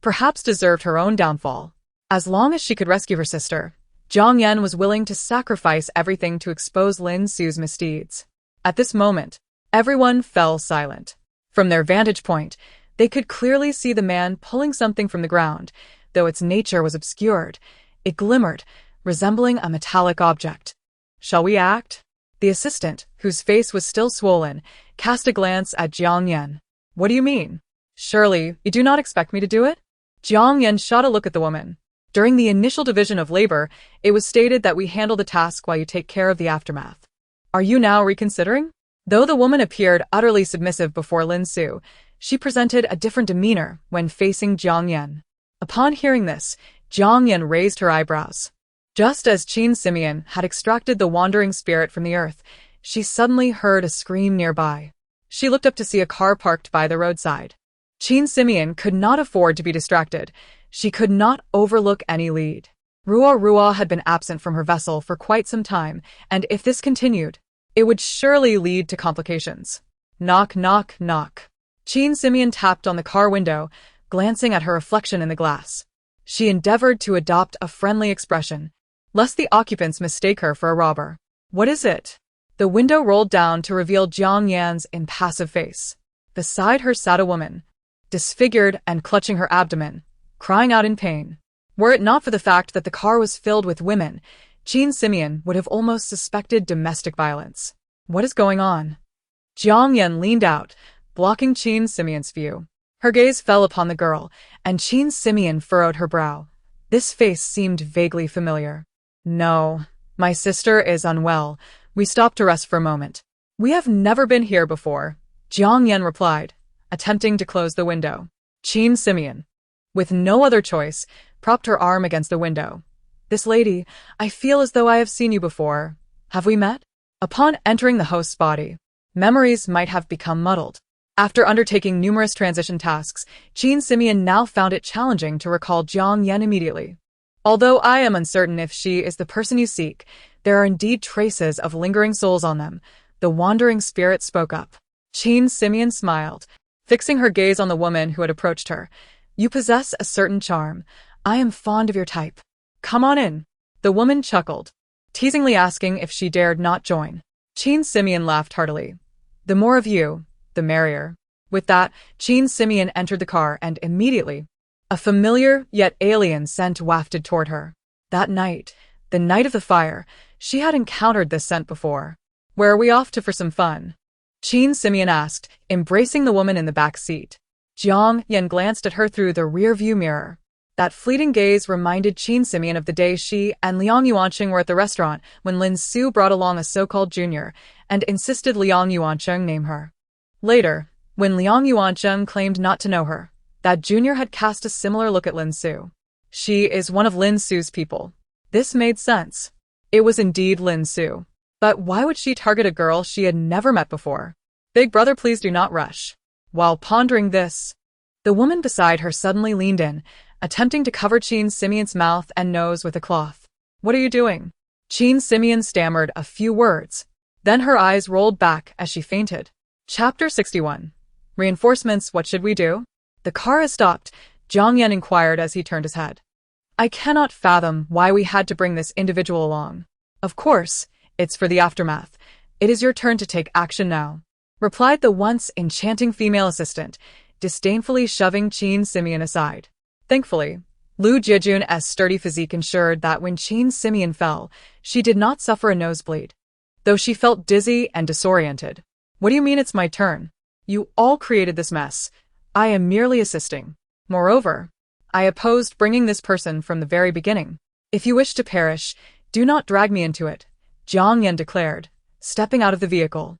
perhaps deserved her own downfall. As long as she could rescue her sister, Jiang Yan was willing to sacrifice everything to expose Lin Su's misdeeds. At this moment, everyone fell silent. From their vantage point, they could clearly see the man pulling something from the ground. Though its nature was obscured, it glimmered, resembling a metallic object. "Shall we act?" The assistant, whose face was still swollen, cast a glance at Jiang Yan. "What do you mean? Surely, you do not expect me to do it?" Jiang Yan shot a look at the woman. "During the initial division of labor, it was stated that we handle the task while you take care of the aftermath. Are you now reconsidering?" Though the woman appeared utterly submissive before Lin Su, she presented a different demeanor when facing Jiang Yan. Upon hearing this, Jiang Yan raised her eyebrows. Just as Qin Simeon had extracted the wandering spirit from the earth, she suddenly heard a scream nearby. She looked up to see a car parked by the roadside. Qin Simeon could not afford to be distracted. She could not overlook any lead. Rua had been absent from her vessel for quite some time, and if this continued, it would surely lead to complications. Knock, knock, knock. Qin Simeon tapped on the car window, glancing at her reflection in the glass. She endeavored to adopt a friendly expression, lest the occupants mistake her for a robber. "What is it?" The window rolled down to reveal Jiang Yan's impassive face. Beside her sat a woman, disfigured and clutching her abdomen, crying out in pain. Were it not for the fact that the car was filled with women, Qin Simeon would have almost suspected domestic violence. "What is going on?" Jiang Yan leaned out, blocking Qin Simeon's view. Her gaze fell upon the girl, and Qin Simeon furrowed her brow. This face seemed vaguely familiar. "No, my sister is unwell. We stopped to rest for a moment." "We have never been here before," Jiang Yan replied, attempting to close the window. "Qin Simeon, with no other choice, propped her arm against the window. "This lady, I feel as though I have seen you before. Have we met?" Upon entering the host's body, memories might have become muddled. After undertaking numerous transition tasks, Qin Simeon now found it challenging to recall Jiang Yan immediately. "Although I am uncertain if she is the person you seek, there are indeed traces of lingering souls on them," the wandering spirit spoke up. Qin Simeon smiled, fixing her gaze on the woman who had approached her. "You possess a certain charm. I am fond of your type. Come on in." The woman chuckled, teasingly asking if she dared not join. Qin Simeon laughed heartily. "The more of you, the merrier." With that, Qin Simeon entered the car and immediately, a familiar yet alien scent wafted toward her. That night, the night of the fire, she had encountered this scent before. "Where are we off to for some fun?" Qin Simeon asked, embracing the woman in the back seat. Jiang Yan glanced at her through the rear-view mirror. That fleeting gaze reminded Qin Simeon of the day she and Liang Yuancheng were at the restaurant when Lin Su brought along a so-called junior and insisted Liang Yuancheng name her. Later, when Liang Yuancheng claimed not to know her, that junior had cast a similar look at Lin Su. She is one of Lin Su's people. This made sense. It was indeed Lin Su. But why would she target a girl she had never met before? "Big brother, please do not rush." While pondering this, the woman beside her suddenly leaned in, attempting to cover Qin Simeon's mouth and nose with a cloth. "What are you doing?" Qin Simeon stammered a few words. Then her eyes rolled back as she fainted. Chapter 61. Reinforcements. What should we do? "The car has stopped," Jiang Yan inquired as he turned his head. "I cannot fathom why we had to bring this individual along." "Of course, it's for the aftermath. It is your turn to take action now," replied the once enchanting female assistant, disdainfully shoving Qin Simeon aside. Thankfully, Lu Jijun's sturdy physique ensured that when Qin Simeon fell, she did not suffer a nosebleed, though she felt dizzy and disoriented. "What do you mean it's my turn? You all created this mess. I am merely assisting. Moreover, I opposed bringing this person from the very beginning. If you wish to perish, do not drag me into it," Jiang Yan declared, stepping out of the vehicle.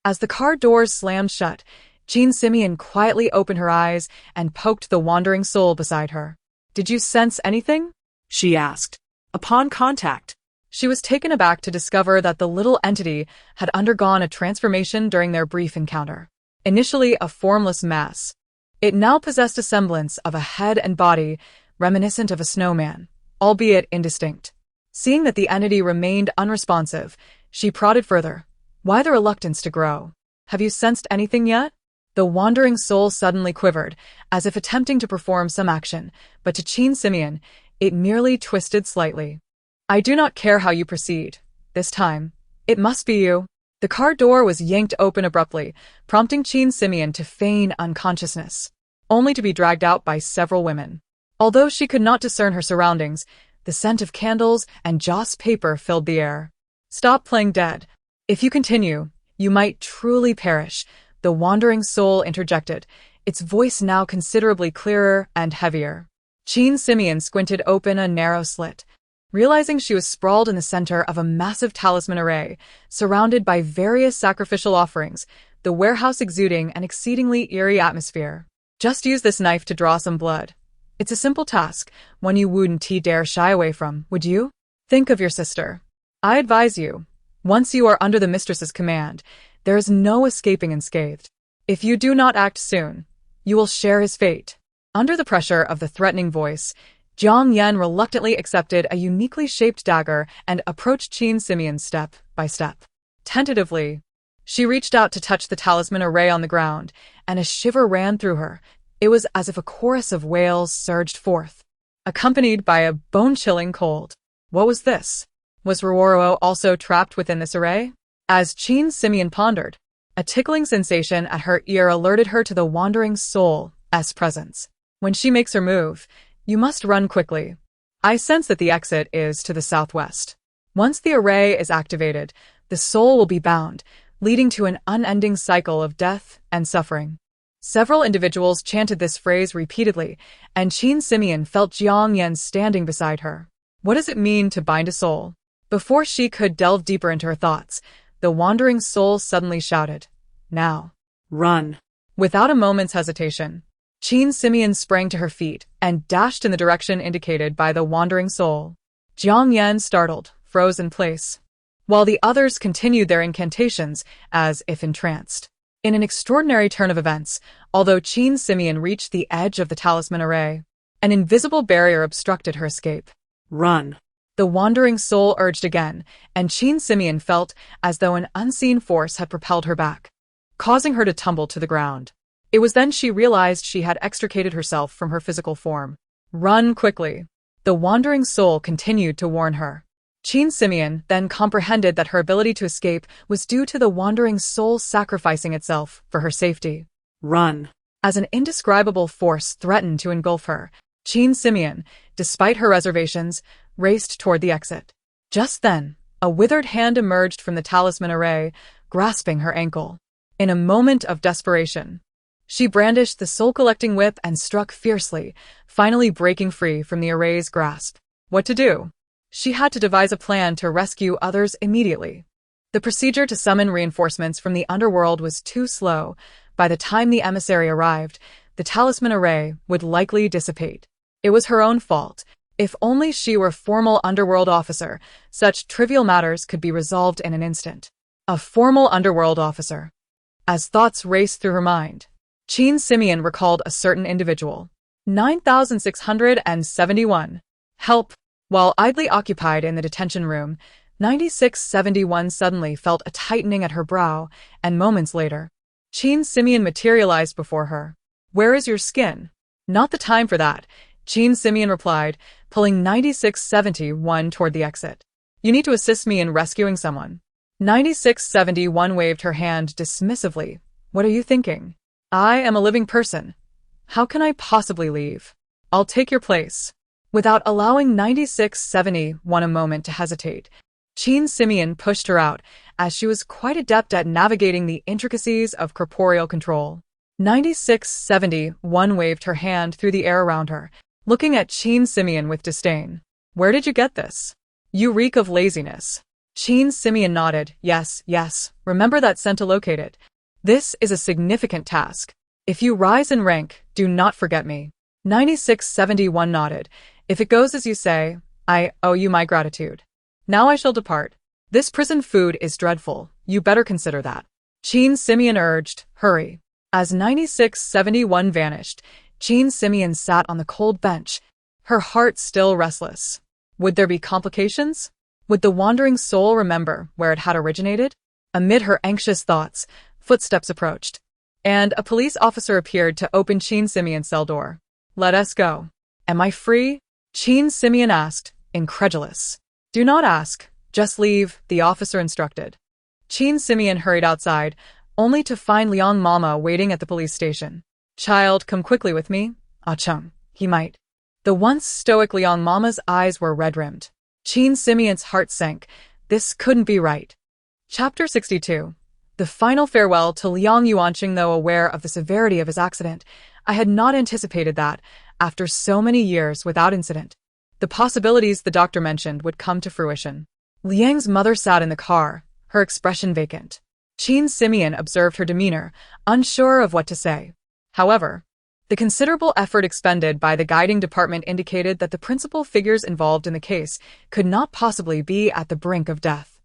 As the car doors slammed shut, Qin Simeon quietly opened her eyes and poked the wandering soul beside her. "Did you sense anything?" she asked. Upon contact, She was taken aback to discover that the little entity had undergone a transformation during their brief encounter. Initially a formless mass, it now possessed a semblance of a head and body reminiscent of a snowman, albeit indistinct. Seeing that the entity remained unresponsive, she prodded further. "Why the reluctance to grow? Have you sensed anything yet?" The wandering soul suddenly quivered, as if attempting to perform some action, but to Qin Simeon, it merely twisted slightly. "I do not care how you proceed. This time, it must be you." The car door was yanked open abruptly, prompting Qin Simeon to feign unconsciousness, only to be dragged out by several women. Although she could not discern her surroundings, the scent of candles and joss paper filled the air. "Stop playing dead. If you continue, you might truly perish," the wandering soul interjected, its voice now considerably clearer and heavier. Qin Simeon squinted open a narrow slit, realizing she was sprawled in the center of a massive talisman array, surrounded by various sacrificial offerings, the warehouse exuding an exceedingly eerie atmosphere. "Just use this knife to draw some blood. It's a simple task, one you wouldn't dare shy away from, would you? Think of your sister. I advise you, once you are under the mistress's command, there is no escaping unscathed. If you do not act soon, you will share his fate." Under the pressure of the threatening voice, Jiang Yan reluctantly accepted a uniquely shaped dagger and approached Qin Simeon step by step. Tentatively, she reached out to touch the talisman array on the ground, and a shiver ran through her. It was as if a chorus of wails surged forth, accompanied by a bone-chilling cold. What was this? Was Ruoro also trapped within this array? As Qin Simeon pondered, a tickling sensation at her ear alerted her to the wandering soul's presence. "When she makes her move, you must run quickly. I sense that the exit is to the southwest. Once the array is activated, the soul will be bound, leading to an unending cycle of death and suffering." Several individuals chanted this phrase repeatedly, and Qin Simeon felt Jiang Yan standing beside her. What does it mean to bind a soul? Before she could delve deeper into her thoughts, the wandering soul suddenly shouted, "Now! Run!" Without a moment's hesitation, Qin Simeon sprang to her feet and dashed in the direction indicated by the wandering soul. Jiang Yan, startled, froze in place, while the others continued their incantations as if entranced. In an extraordinary turn of events, although Qin Simeon reached the edge of the talisman array, an invisible barrier obstructed her escape. Run. The wandering soul urged again, and Qin Simeon felt as though an unseen force had propelled her back, causing her to tumble to the ground. It was then she realized she had extricated herself from her physical form. Run quickly. The wandering soul continued to warn her. Qin Simeon then comprehended that her ability to escape was due to the wandering soul sacrificing itself for her safety. Run. As an indescribable force threatened to engulf her, Qin Simeon, despite her reservations, raced toward the exit. Just then, a withered hand emerged from the talisman array, grasping her ankle. In a moment of desperation, she brandished the soul-collecting whip and struck fiercely, finally breaking free from the array's grasp. What to do? She had to devise a plan to rescue others immediately. The procedure to summon reinforcements from the Underworld was too slow. By the time the emissary arrived, the talisman array would likely dissipate. It was her own fault. If only she were a formal Underworld officer, such trivial matters could be resolved in an instant. A formal Underworld officer. As thoughts raced through her mind, Qin Simeon recalled a certain individual. 9671. Help. While idly occupied in the detention room, 9671 suddenly felt a tightening at her brow, and moments later, Qin Simeon materialized before her. Where is your skin? Not the time for that, Qin Simeon replied, pulling 9671 toward the exit. You need to assist me in rescuing someone. 9671 waved her hand dismissively. What are you thinking? I am a living person. How can I possibly leave? I'll take your place. Without allowing 9671 a moment to hesitate, Qin Simeon pushed her out, as she was quite adept at navigating the intricacies of corporeal control. 9671 waved her hand through the air around her, looking at Qin Simeon with disdain. Where did you get this? You reek of laziness. Qin Simeon nodded. Yes, remember that scent to locate it. This is a significant task. If you rise in rank, do not forget me. 9671 nodded. If it goes as you say, I owe you my gratitude. Now I shall depart. This prison food is dreadful. You better consider that. Qin Simeon urged. Hurry. As 9671 vanished, Qin Simeon sat on the cold bench, her heart still restless. Would there be complications? Would the wandering soul remember where it had originated? Amid her anxious thoughts, footsteps approached, and a police officer appeared to open Qin Simeon's cell door. Let us go. Am I free? Qin Simeon asked, incredulous. Do not ask, just leave, the officer instructed. Qin Simeon hurried outside, only to find Liang Mama waiting at the police station. Child, come quickly with me. Ah Chung, he might. The once stoic Liang Mama's eyes were red-rimmed. Qin Simeon's heart sank. This couldn't be right. Chapter 62. The final farewell to Liang Yuanqing. Though aware of the severity of his accident, I had not anticipated that, after so many years without incident, the possibilities the doctor mentioned would come to fruition. Liang's mother sat in the car, her expression vacant. Qin Simeon observed her demeanor, unsure of what to say. However, the considerable effort expended by the guiding department indicated that the principal figures involved in the case could not possibly be at the brink of death.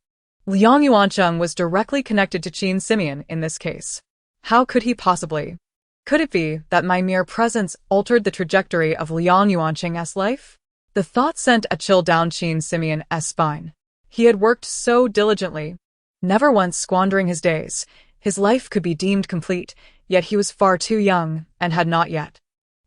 Liang Yuanqing was directly connected to Qin Simeon in this case. How could he possibly? Could it be that my mere presence altered the trajectory of Liang Yuanqing's life? The thought sent a chill down Qin Simeon's spine. He had worked so diligently, never once squandering his days. His life could be deemed complete, yet he was far too young, and had not yet.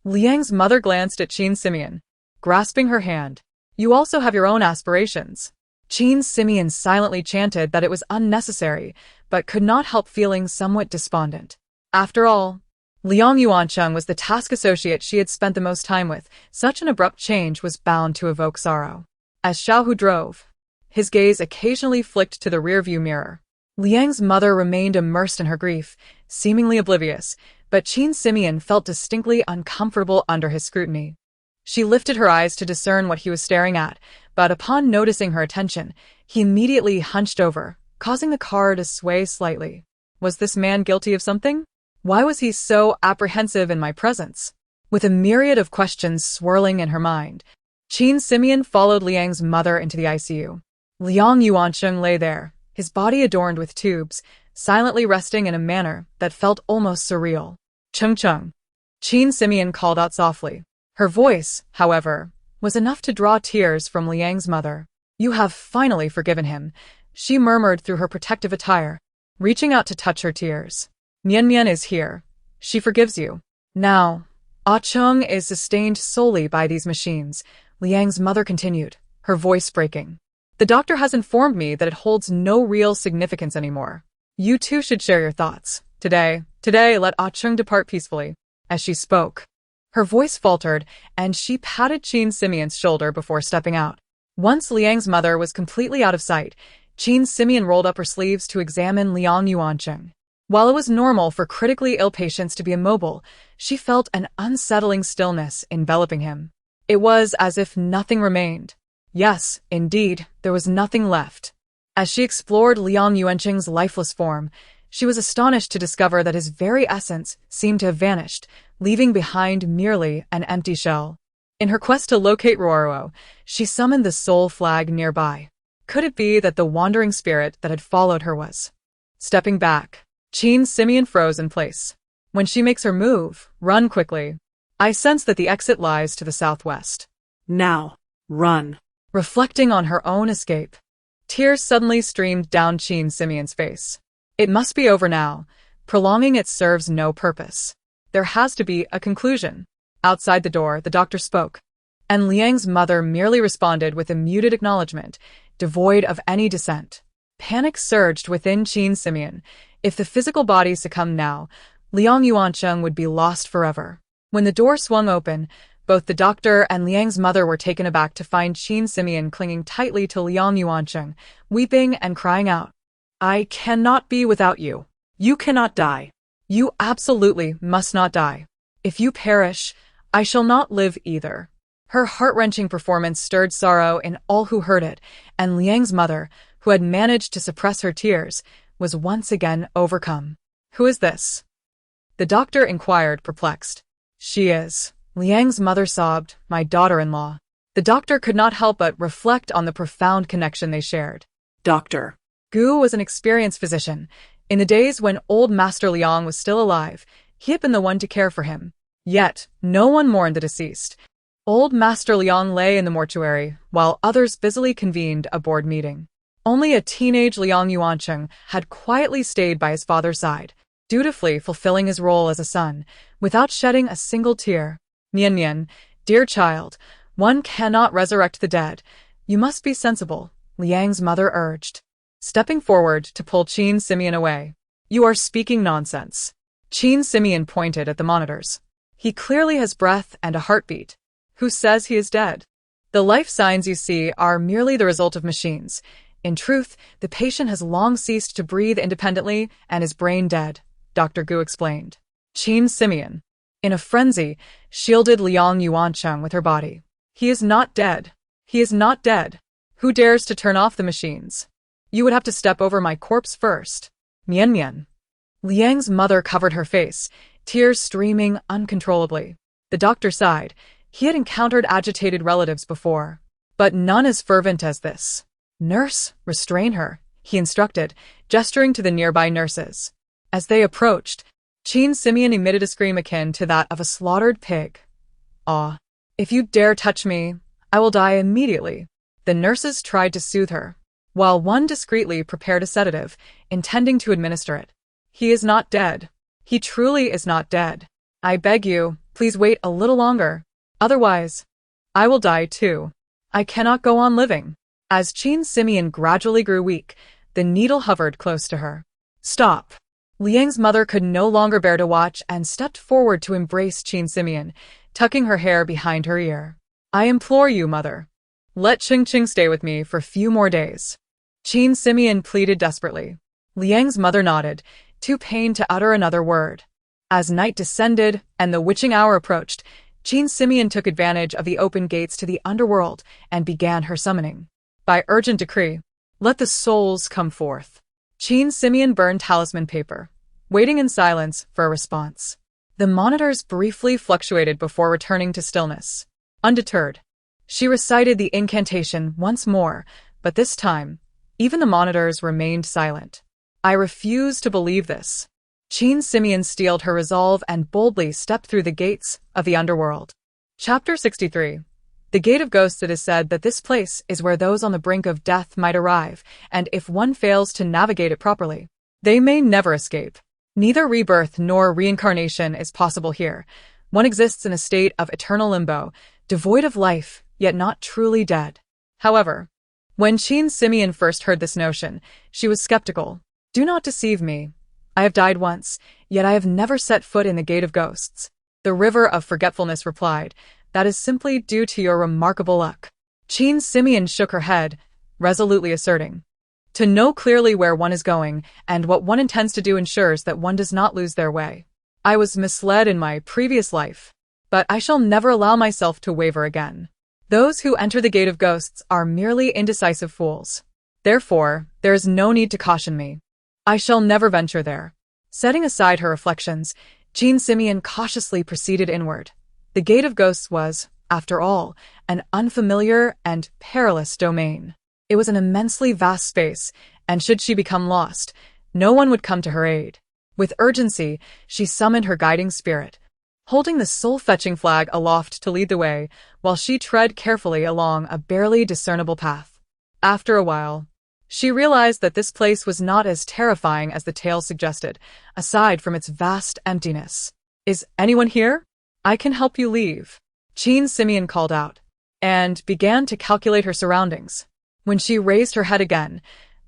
Liang's mother glanced at Qin Simeon, grasping her hand. You also have your own aspirations. Qin Simeon silently chanted that it was unnecessary, but could not help feeling somewhat despondent. After all, Liang Yuanqing was the task associate she had spent the most time with. Such an abrupt change was bound to evoke sorrow. As Xiaohu drove, his gaze occasionally flicked to the rearview mirror. Liang's mother remained immersed in her grief, seemingly oblivious, but Qin Simeon felt distinctly uncomfortable under his scrutiny. She lifted her eyes to discern what he was staring at, but upon noticing her attention, he immediately hunched over, causing the car to sway slightly. Was this man guilty of something? Why was he so apprehensive in my presence? With a myriad of questions swirling in her mind, Qin Simeon followed Liang's mother into the ICU. Liang Yuancheng lay there, his body adorned with tubes, silently resting in a manner that felt almost surreal. Chung Chung. Qin Simeon called out softly. Her voice, however, was enough to draw tears from Liang's mother. You have finally forgiven him, she murmured through her protective attire, reaching out to touch her tears. Mian Mian is here. She forgives you. Now, Ah Chung is sustained solely by these machines, Liang's mother continued, her voice breaking. The doctor has informed me that it holds no real significance anymore. You too should share your thoughts. Today, let Ah Chung depart peacefully. As she spoke, her voice faltered, and she patted Qin Simeon's shoulder before stepping out. Once Liang's mother was completely out of sight, Qin Simeon rolled up her sleeves to examine Liang Yuancheng. While it was normal for critically ill patients to be immobile, she felt an unsettling stillness enveloping him. It was as if nothing remained. Yes, indeed, there was nothing left. As she explored Liang Yuancheng's lifeless form, she was astonished to discover that his very essence seemed to have vanished, leaving behind merely an empty shell. In her quest to locate Ruoruo, she summoned the soul flag nearby. Could it be that the wandering spirit that had followed her was stepping back? Qin Simeon froze in place. When she makes her move, run quickly. I sense that the exit lies to the southwest. Now, run. Reflecting on her own escape, tears suddenly streamed down Qin Simeon's face. It must be over now. Prolonging it serves no purpose. There has to be a conclusion. Outside the door, the doctor spoke, and Liang's mother merely responded with a muted acknowledgement, devoid of any dissent. Panic surged within Qin Simeon. If the physical body succumbed now, Liang Yuancheng would be lost forever. When the door swung open, both the doctor and Liang's mother were taken aback to find Qin Simeon clinging tightly to Liang Yuancheng, weeping and crying out, I cannot be without you. You cannot die. You absolutely must not die. If you perish, I shall not live either. Her heart-wrenching performance stirred sorrow in all who heard it, and Liang's mother, who had managed to suppress her tears, was once again overcome. Who is this? The doctor inquired, perplexed. She is. Liang's mother sobbed, my daughter-in-law. The doctor could not help but reflect on the profound connection they shared. Doctor. Gu was an experienced physician. In the days when old Master Liang was still alive, he had been the one to care for him. Yet, no one mourned the deceased. Old Master Liang lay in the mortuary, while others busily convened a board meeting. Only a teenage Liang Yuancheng had quietly stayed by his father's side, dutifully fulfilling his role as a son, without shedding a single tear. Mian Mian, dear child, one cannot resurrect the dead. You must be sensible, Liang's mother urged, stepping forward to pull Qin Simeon away. You are speaking nonsense. Qin Simeon pointed at the monitors. He clearly has breath and a heartbeat. Who says he is dead? The life signs you see are merely the result of machines. In truth, the patient has long ceased to breathe independently and is brain dead, Dr. Gu explained. Qin Simeon, in a frenzy, shielded Liang Yuancheng with her body. He is not dead. He is not dead. Who dares to turn off the machines? You would have to step over my corpse first. Mian Mian. Liang's mother covered her face, tears streaming uncontrollably. The doctor sighed. He had encountered agitated relatives before, but none as fervent as this. Nurse, restrain her, he instructed, gesturing to the nearby nurses. As they approached, Qin Simeon emitted a scream akin to that of a slaughtered pig. Ah, if you dare touch me, I will die immediately. The nurses tried to soothe her, while one discreetly prepared a sedative, intending to administer it. He is not dead. He truly is not dead. I beg you, please wait a little longer. Otherwise, I will die too. I cannot go on living. As Qin Simeon gradually grew weak, the needle hovered close to her. Stop. Liang's mother could no longer bear to watch and stepped forward to embrace Qin Simeon, tucking her hair behind her ear. I implore you, mother. Let Ching Ching stay with me for a few more days. Qin Simeon pleaded desperately. Liang's mother nodded, too pained to utter another word. As night descended and the witching hour approached, Qin Simeon took advantage of the open gates to the Underworld and began her summoning. By urgent decree, let the souls come forth. Qin Simeon burned talisman paper, waiting in silence for a response. The monitors briefly fluctuated before returning to stillness. Undeterred, she recited the incantation once more, but this time, even the monitors remained silent. I refuse to believe this. Jean Simeon steeled her resolve and boldly stepped through the gates of the Underworld. Chapter 63. The Gate of Ghosts. It is said that this place is where those on the brink of death might arrive, and if one fails to navigate it properly, they may never escape. Neither rebirth nor reincarnation is possible here. One exists in a state of eternal limbo, devoid of life, yet not truly dead. However, when Jean Simeon first heard this notion, she was skeptical. Do not deceive me. I have died once, yet I have never set foot in the Gate of Ghosts. The River of Forgetfulness replied, that is simply due to your remarkable luck. Jean Simeon shook her head, resolutely asserting, to know clearly where one is going and what one intends to do ensures that one does not lose their way. I was misled in my previous life, but I shall never allow myself to waver again. Those who enter the Gate of Ghosts are merely indecisive fools. Therefore, there is no need to caution me. I shall never venture there. Setting aside her reflections, Jean Simeon cautiously proceeded inward. The Gate of Ghosts was, after all, an unfamiliar and perilous domain. It was an immensely vast space, and should she become lost, no one would come to her aid. With urgency, she summoned her guiding spirit, holding the soul-fetching flag aloft to lead the way, while she tread carefully along a barely discernible path. After a while, she realized that this place was not as terrifying as the tale suggested, aside from its vast emptiness. Is anyone here? I can help you leave, Jean Simeon called out, and began to calculate her surroundings. When she raised her head again,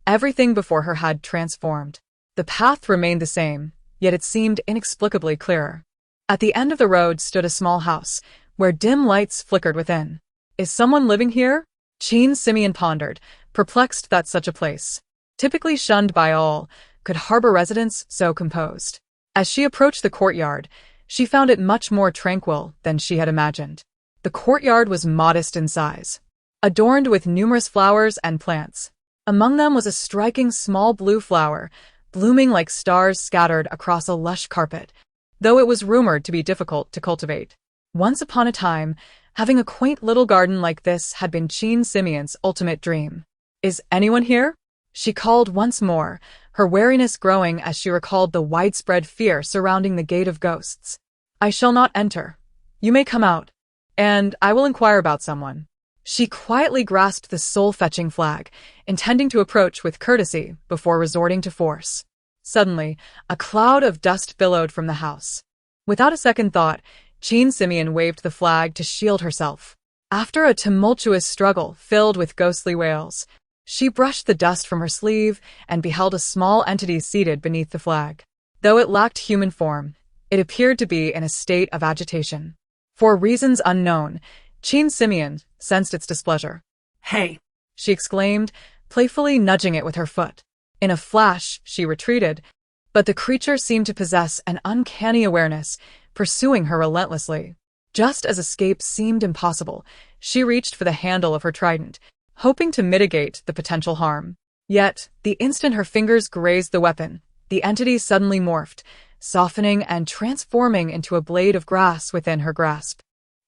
everything before her had transformed. The path remained the same, yet it seemed inexplicably clearer. At the end of the road stood a small house, where dim lights flickered within. Is someone living here? Jean Simeon pondered, perplexed that such a place, typically shunned by all, could harbor residents so composed. As she approached the courtyard, she found it much more tranquil than she had imagined. The courtyard was modest in size, adorned with numerous flowers and plants. Among them was a striking small blue flower, blooming like stars scattered across a lush carpet, though it was rumored to be difficult to cultivate. Once upon a time, having a quaint little garden like this had been Jean Simeon's ultimate dream. Is anyone here? She called once more, her wariness growing as she recalled the widespread fear surrounding the Gate of Ghosts. I shall not enter. You may come out, and I will inquire about someone. She quietly grasped the soul-fetching flag, intending to approach with courtesy before resorting to force. Suddenly, a cloud of dust billowed from the house. Without a second thought, Jean Simeon waved the flag to shield herself. After a tumultuous struggle filled with ghostly wails, she brushed the dust from her sleeve and beheld a small entity seated beneath the flag. Though it lacked human form, it appeared to be in a state of agitation. For reasons unknown, Jean Simeon sensed its displeasure. Hey, she exclaimed, playfully nudging it with her foot. In a flash, she retreated, but the creature seemed to possess an uncanny awareness, pursuing her relentlessly. Just as escape seemed impossible, she reached for the handle of her trident, hoping to mitigate the potential harm. Yet, the instant her fingers grazed the weapon, the entity suddenly morphed, softening and transforming into a blade of grass within her grasp.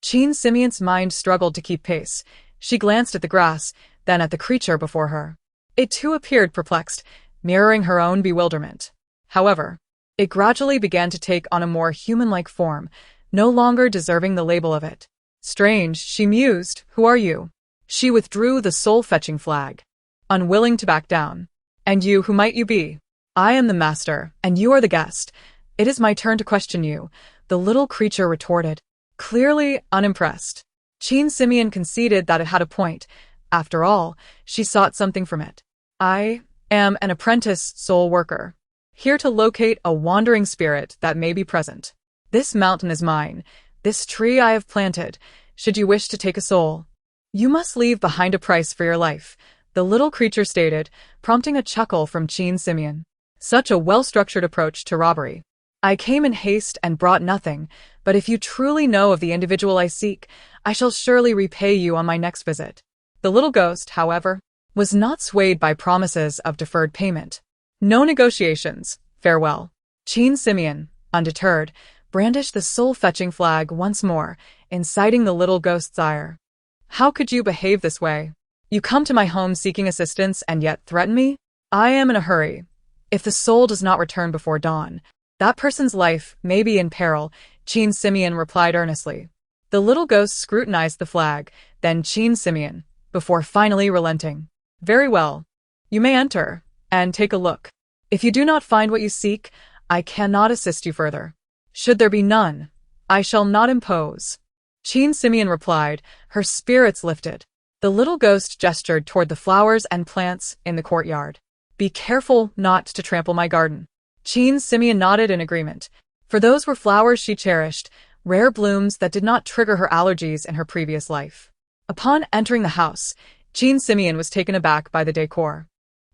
Jean Simeon's mind struggled to keep pace. She glanced at the grass, then at the creature before her. It too appeared perplexed, mirroring her own bewilderment. However, it gradually began to take on a more human-like form, no longer deserving the label of it. Strange, she mused, who are you? She withdrew the soul-fetching flag, unwilling to back down. And you, who might you be? I am the master, and you are the guest. It is my turn to question you, the little creature retorted, clearly unimpressed. Jean Simeon conceded that it had a point. After all, she sought something from it. I am an apprentice soul worker, here to locate a wandering spirit that may be present. This mountain is mine, this tree I have planted. Should you wish to take a soul, you must leave behind a price for your life, the little creature stated, prompting a chuckle from Jean Simeon. Such a well-structured approach to robbery. I came in haste and brought nothing, but if you truly know of the individual I seek, I shall surely repay you on my next visit. The little ghost, however, was not swayed by promises of deferred payment. No negotiations. Farewell. Jean Simeon, undeterred, brandished the soul-fetching flag once more, inciting the little ghost's ire. How could you behave this way? You come to my home seeking assistance and yet threaten me? I am in a hurry. If the soul does not return before dawn, that person's life may be in peril, Chin Simeon replied earnestly. The little ghost scrutinized the flag, then Chin Simeon, before finally relenting. Very well. You may enter, and take a look. If you do not find what you seek, I cannot assist you further. Should there be none, I shall not impose. Chin Simeon replied, her spirits lifted. The little ghost gestured toward the flowers and plants in the courtyard. Be careful not to trample my garden. Chin Simeon nodded in agreement, for those were flowers she cherished, rare blooms that did not trigger her allergies in her previous life. Upon entering the house, Chin Simeon was taken aback by the decor,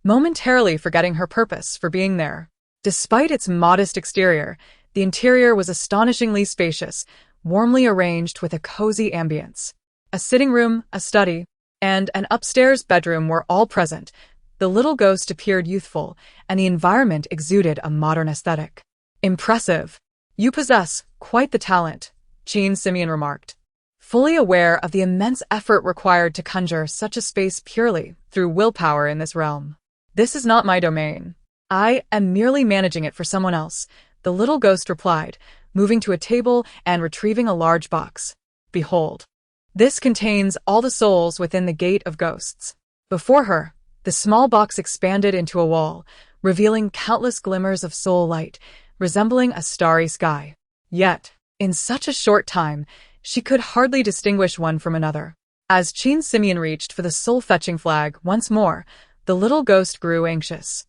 momentarily forgetting her purpose for being there. Despite its modest exterior, the interior was astonishingly spacious, warmly arranged with a cozy ambience. A sitting room, a study, and an upstairs bedroom were all present. The little ghost appeared youthful, and the environment exuded a modern aesthetic. Impressive. You possess quite the talent, Chin Simeon remarked, fully aware of the immense effort required to conjure such a space purely through willpower in this realm. This is not my domain. I am merely managing it for someone else, the little ghost replied, moving to a table and retrieving a large box. Behold. This contains all the souls within the Gate of Ghosts. Before her, the small box expanded into a wall, revealing countless glimmers of soul light, resembling a starry sky. Yet, in such a short time, she could hardly distinguish one from another. As Chin Simeon reached for the soul-fetching flag once more, the little ghost grew anxious.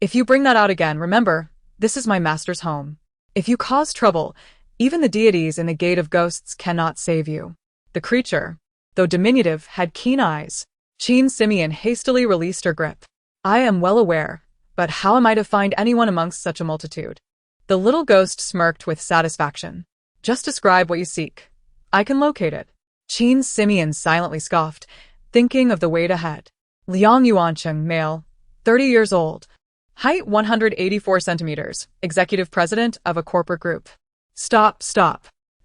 If you bring that out again, remember, this is my master's home. If you cause trouble, even the deities in the Gate of Ghosts cannot save you. The creature, though diminutive, had keen eyes. Chin Simeon hastily released her grip. I am well aware, but how am I to find anyone amongst such a multitude? The little ghost smirked with satisfaction. Just describe what you seek. I can locate it. Chin Simeon silently scoffed, thinking of the wait ahead. Liang Yuancheng, male, 30 years old. Height 184 centimeters, executive president of a corporate group. Stop.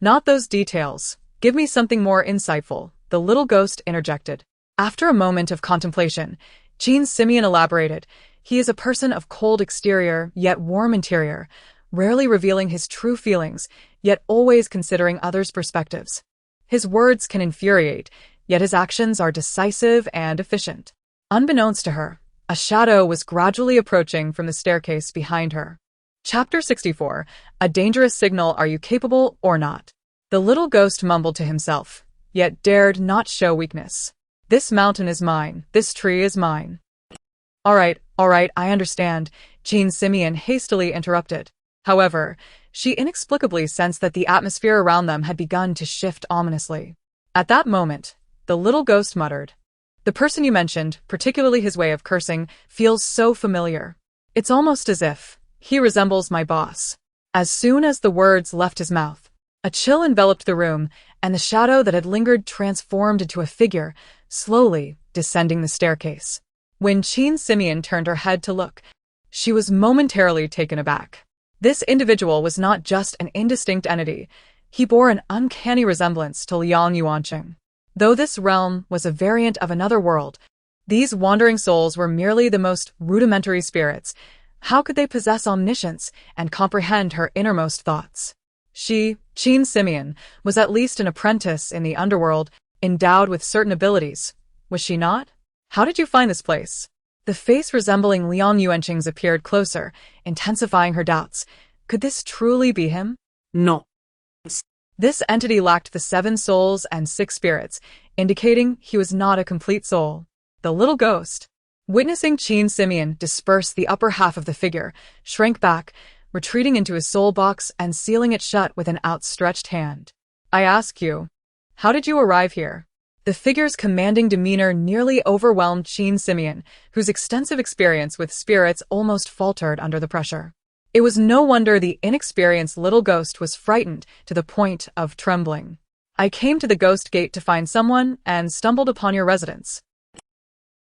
Not those details. Give me something more insightful, the little ghost interjected. After a moment of contemplation, Chin Simeon elaborated. He is a person of cold exterior, yet warm interior, rarely revealing his true feelings, yet always considering others' perspectives. His words can infuriate, yet his actions are decisive and efficient. Unbeknownst to her, a shadow was gradually approaching from the staircase behind her. Chapter 64. A dangerous signal. Are you capable or not? The little ghost mumbled to himself, yet dared not show weakness. This mountain is mine. This tree is mine. All right, I understand, Chin Simeon hastily interrupted. However, she inexplicably sensed that the atmosphere around them had begun to shift ominously. At that moment, the little ghost muttered, the person you mentioned, particularly his way of cursing, feels so familiar. It's almost as if he resembles my boss. As soon as the words left his mouth, a chill enveloped the room, and the shadow that had lingered transformed into a figure, slowly descending the staircase. When Chin Simeon turned her head to look, she was momentarily taken aback. This individual was not just an indistinct entity. He bore an uncanny resemblance to Liang Yuancheng. Though this realm was a variant of another world, these wandering souls were merely the most rudimentary spirits. How could they possess omniscience and comprehend her innermost thoughts? She, Chin Simeon, was at least an apprentice in the Underworld, endowed with certain abilities. Was she not? How did you find this place? The face resembling Liang Yuancheng's appeared closer, intensifying her doubts. Could this truly be him? No. This entity lacked the 7 souls and 6 spirits, indicating he was not a complete soul. The little ghost, witnessing Chin Simeon disperse the upper half of the figure, shrank back, retreating into his soul box and sealing it shut with an outstretched hand. I ask you, how did you arrive here? The figure's commanding demeanor nearly overwhelmed Chin Simeon, whose extensive experience with spirits almost faltered under the pressure. It was no wonder the inexperienced little ghost was frightened to the point of trembling. I came to the ghost gate to find someone and stumbled upon your residence.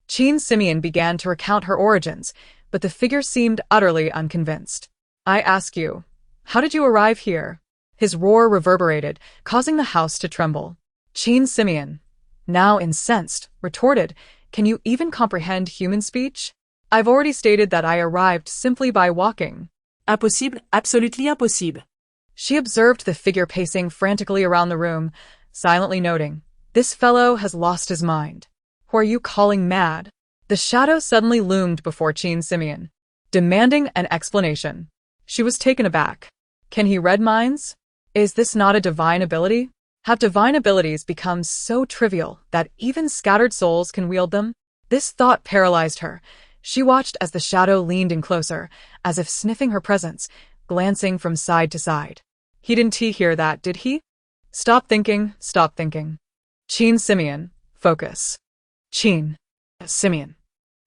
Chin Simeon began to recount her origins, but the figure seemed utterly unconvinced. I ask you, how did you arrive here? His roar reverberated, causing the house to tremble. Qin Simeon, now incensed, retorted, "Can you even comprehend human speech? I've already stated that I arrived simply by walking." Impossible, absolutely impossible. She observed the figure pacing frantically around the room, silently noting, "This fellow has lost his mind. Who are you calling mad?" The shadow suddenly loomed before Qin Simeon, demanding an explanation. She was taken aback. Can he read minds? Is this not a divine ability? Have divine abilities become so trivial that even scattered souls can wield them? This thought paralyzed her. She watched as the shadow leaned in closer, as if sniffing her presence, glancing from side to side. He didn't hear that, did he? Stop thinking, stop thinking. Qin Simeon, focus. Qin Simeon.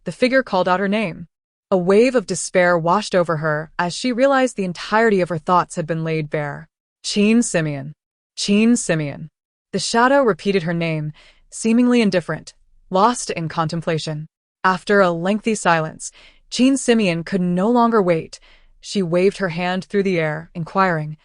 The figure called out her name. A wave of despair washed over her as she realized the entirety of her thoughts had been laid bare. Qin Simeon. Qin Simeon. The shadow repeated her name, seemingly indifferent, lost in contemplation. After a lengthy silence, Qin Simeon could no longer wait. She waved her hand through the air, inquiring,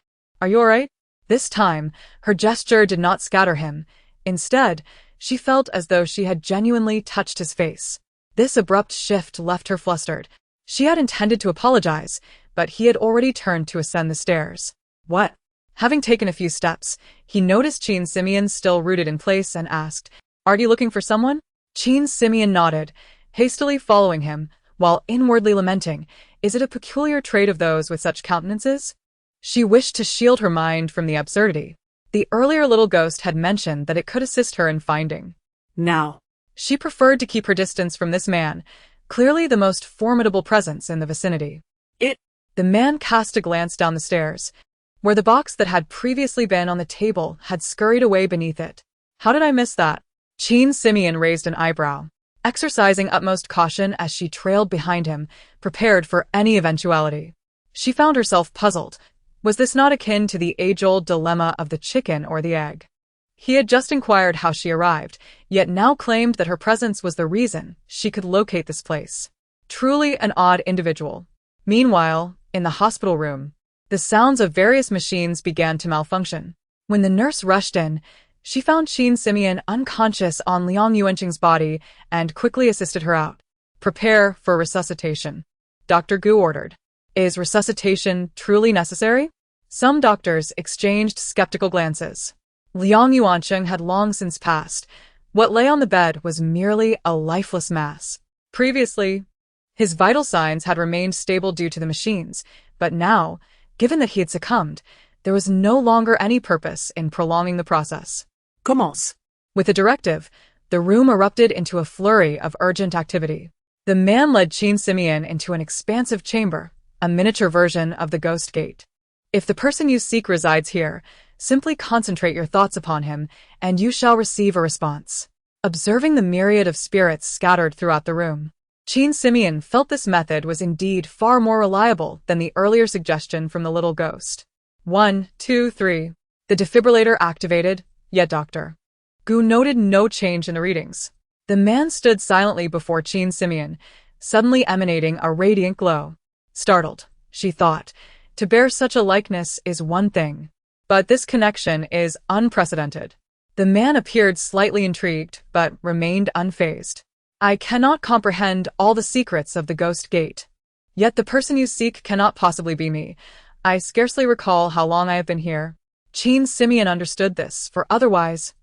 "Are you all right?" This time, her gesture did not scatter him. Instead, she felt as though she had genuinely touched his face. This abrupt shift left her flustered. She had intended to apologize, but he had already turned to ascend the stairs. "What?" Having taken a few steps, he noticed Qin Simeon still rooted in place and asked, "Are you looking for someone?" Qin Simeon nodded, hastily following him, while inwardly lamenting, "Is it a peculiar trait of those with such countenances?" She wished to shield her mind from the absurdity. The earlier little ghost had mentioned that it could assist her in finding. Now. She preferred to keep her distance from this man, clearly the most formidable presence in the vicinity. The man cast a glance down the stairs, where the box that had previously been on the table had scurried away beneath it. "How did I miss that?" Qin Simeon raised an eyebrow, exercising utmost caution as she trailed behind him, prepared for any eventuality. She found herself puzzled. Was this not akin to the age-old dilemma of the chicken or the egg? He had just inquired how she arrived, yet now claimed that her presence was the reason she could locate this place. Truly an odd individual. Meanwhile, in the hospital room, the sounds of various machines began to malfunction. When the nurse rushed in, she found Qin Simeon unconscious on Liang Yuanqing's body and quickly assisted her out. "Prepare for resuscitation," Dr. Gu ordered. Is resuscitation truly necessary? Some doctors exchanged skeptical glances. Liang Yuanqing had long since passed. What lay on the bed was merely a lifeless mass. Previously, his vital signs had remained stable due to the machines, but now, given that he had succumbed, there was no longer any purpose in prolonging the process. Commence. With a directive, the room erupted into a flurry of urgent activity. The man led Qin Simeon into an expansive chamber, a miniature version of the Ghost Gate. "If the person you seek resides here, simply concentrate your thoughts upon him, and you shall receive a response." Observing the myriad of spirits scattered throughout the room, Qin Simeon felt this method was indeed far more reliable than the earlier suggestion from the little ghost. 1, 2, 3. The defibrillator activated, yet Dr. Gu noted no change in the readings. The man stood silently before Qin Simeon, suddenly emanating a radiant glow. Startled, she thought, to bear such a likeness is one thing, but this connection is unprecedented. The man appeared slightly intrigued, but remained unfazed. "I cannot comprehend all the secrets of the Ghost Gate. Yet the person you seek cannot possibly be me. I scarcely recall how long I have been here." Qin Simeon understood this, for otherwise,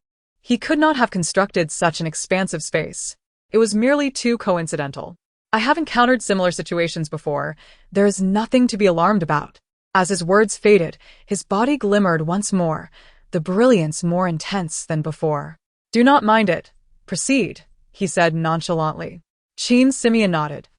he could not have constructed such an expansive space. It was merely too coincidental. "I have encountered similar situations before. There is nothing to be alarmed about." As his words faded, his body glimmered once more, the brilliance more intense than before. "Do not mind it. Proceed," he said nonchalantly. Qin Simeon nodded,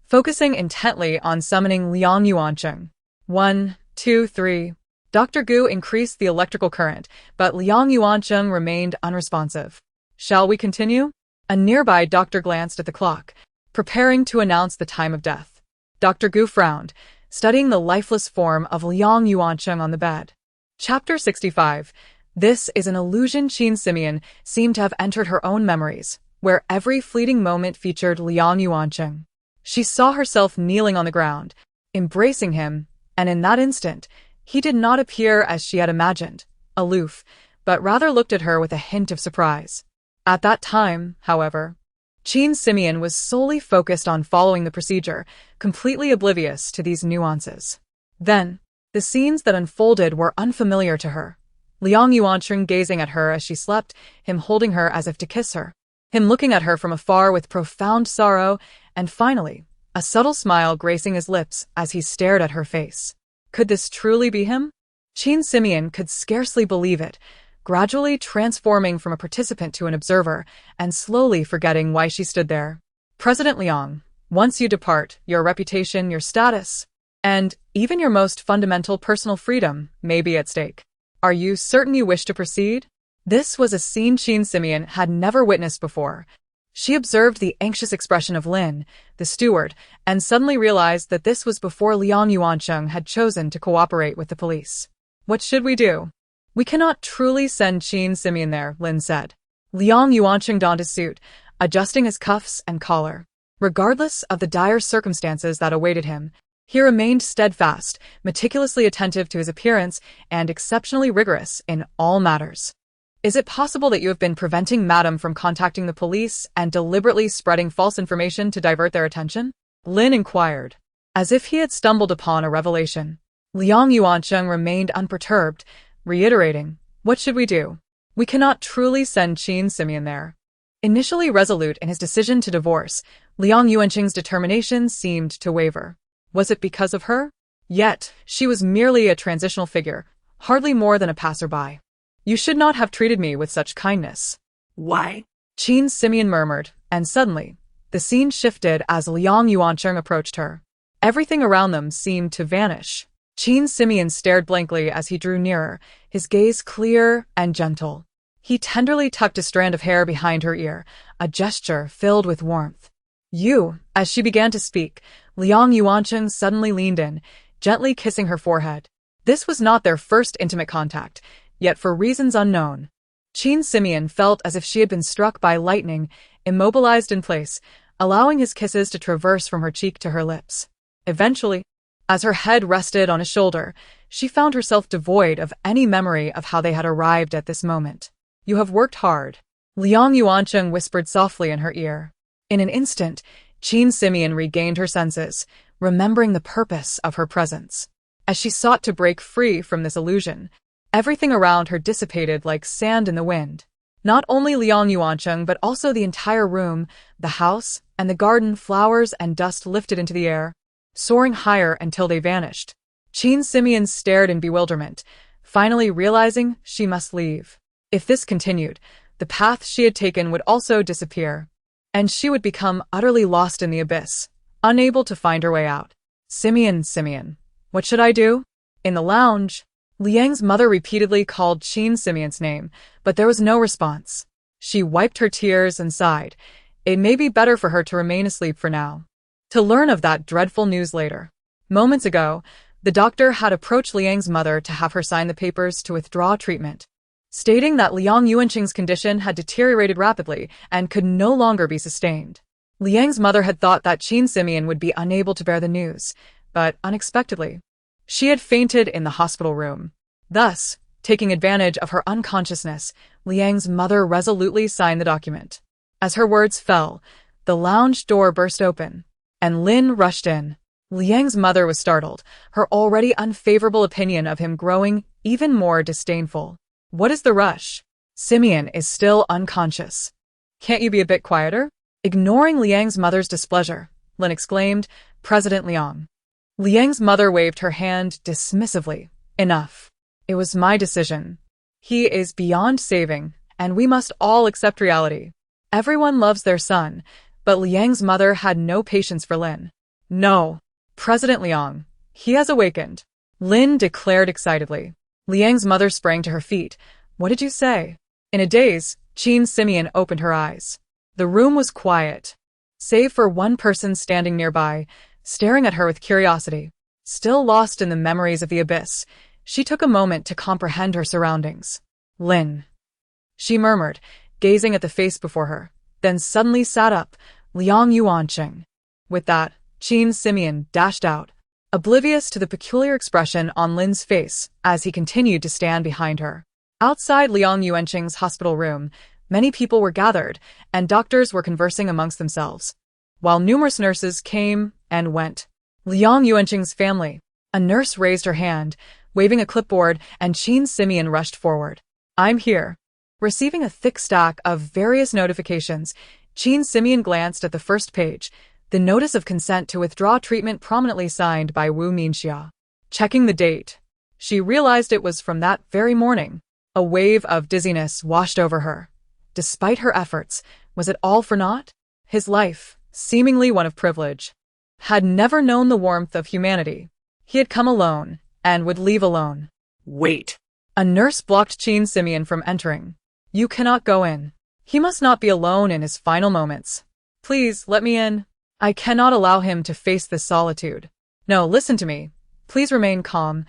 focusing intently on summoning Liang Yuanqing. 1, 2, 3. Dr. Gu increased the electrical current, but Liang Yuanqing remained unresponsive. "Shall we continue?" A nearby doctor glanced at the clock, preparing to announce the time of death. Dr. Gu frowned, studying the lifeless form of Liang Yuanqing on the bed. Chapter 65. This is an illusion. Qin Simeon seemed to have entered her own memories, where every fleeting moment featured Liang Yuanqing. She saw herself kneeling on the ground, embracing him, and in that instant, He did not appear as she had imagined, aloof, but rather looked at her with a hint of surprise. At that time, however, Chin Simeon was solely focused on following the procedure, completely oblivious to these nuances. Then, the scenes that unfolded were unfamiliar to her. Liang Yuancheng gazing at her as she slept, him holding her as if to kiss her, him looking at her from afar with profound sorrow, and finally, a subtle smile gracing his lips as he stared at her face. Could this truly be him? Chin Simeon could scarcely believe it, gradually transforming from a participant to an observer, and slowly forgetting why she stood there. President Liang, once you depart, your reputation, your status, and even your most fundamental personal freedom may be at stake. Are you certain you wish to proceed? This was a scene Chin Simeon had never witnessed before. She observed the anxious expression of Lin, the steward, and suddenly realized that this was before Liang Yuancheng had chosen to cooperate with the police. What should we do? We cannot truly send Chin Simeon there, Lin said. Liang Yuancheng donned his suit, adjusting his cuffs and collar. Regardless of the dire circumstances that awaited him, he remained steadfast, meticulously attentive to his appearance, and exceptionally rigorous in all matters. Is it possible that you have been preventing Madam from contacting the police and deliberately spreading false information to divert their attention? Lin inquired. As if he had stumbled upon a revelation, Liang Yuancheng remained unperturbed, reiterating, "What should we do? We cannot truly send Chin Simeon there." Initially resolute in his decision to divorce, Liang Yuancheng's determination seemed to waver. Was it because of her? Yet, she was merely a transitional figure, hardly more than a passerby. You should not have treated me with such kindness. Why? Chin Simeon murmured, and suddenly, the scene shifted as Liang Yuancheng approached her. Everything around them seemed to vanish. Chin Simeon stared blankly as he drew nearer, his gaze clear and gentle. He tenderly tucked a strand of hair behind her ear, a gesture filled with warmth. You, as she began to speak, Liang Yuancheng suddenly leaned in, gently kissing her forehead. This was not their first intimate contact, yet for reasons unknown, Chin Simeon felt as if she had been struck by lightning, immobilized in place, allowing his kisses to traverse from her cheek to her lips. Eventually, as her head rested on his shoulder, she found herself devoid of any memory of how they had arrived at this moment. You have worked hard, Liang Yuancheng whispered softly in her ear. In an instant, Chin Simeon regained her senses, remembering the purpose of her presence. As she sought to break free from this illusion, everything around her dissipated like sand in the wind. Not only Liang Yuancheng, but also the entire room, the house, and the garden, flowers and dust lifted into the air, soaring higher until they vanished. Chin Simeon stared in bewilderment, finally realizing she must leave. If this continued, the path she had taken would also disappear, and she would become utterly lost in the abyss, unable to find her way out. Simeon, Simeon, what should I do? In the lounge, Liang's mother repeatedly called Chin Simeon's name, but there was no response. She wiped her tears and sighed. It may be better for her to remain asleep for now. To learn of that dreadful news later. Moments ago, the doctor had approached Liang's mother to have her sign the papers to withdraw treatment, stating that Liang Yuancheng's condition had deteriorated rapidly and could no longer be sustained. Liang's mother had thought that Chin Simeon would be unable to bear the news, but unexpectedly, she had fainted in the hospital room. Thus, taking advantage of her unconsciousness, Liang's mother resolutely signed the document. As her words fell, the lounge door burst open, and Lin rushed in. Liang's mother was startled, her already unfavorable opinion of him growing even more disdainful. What is the rush? Simeon is still unconscious. Can't you be a bit quieter? Ignoring Liang's mother's displeasure, Lin exclaimed, President Liang. Liang's mother waved her hand dismissively. Enough. It was my decision. He is beyond saving, and we must all accept reality. Everyone loves their son, but Liang's mother had no patience for Lin. No. President Liang, he has awakened, Lin declared excitedly. Liang's mother sprang to her feet. What did you say? In a daze, Chin Simeon opened her eyes. The room was quiet, save for one person standing nearby, staring at her with curiosity. Still lost in the memories of the abyss, she took a moment to comprehend her surroundings. Lin, she murmured, gazing at the face before her, then suddenly sat up. Liang Yuancheng. With that, Chin Simeon dashed out. oblivious to the peculiar expression on Lin's face as he continued to stand behind her. Outside Liang Yuanqing's hospital room, many people were gathered, and doctors were conversing amongst themselves, while numerous nurses came and went. Liang Yuanqing's family. A nurse raised her hand, waving a clipboard, and Qin Simeon rushed forward. "I'm here." Receiving a thick stack of various notifications, Qin Simeon glanced at the first page, the notice of consent to withdraw treatment prominently signed by Wu Minxia. Checking the date, she realized it was from that very morning. A wave of dizziness washed over her. Despite her efforts, was it all for naught? His life, seemingly one of privilege, had never known the warmth of humanity. He had come alone, and would leave alone. Wait. A nurse blocked Qin Simeon from entering. "You cannot go in. He must not be alone in his final moments. Please, let me in. I cannot allow him to face this solitude." "No, listen to me. Please remain calm."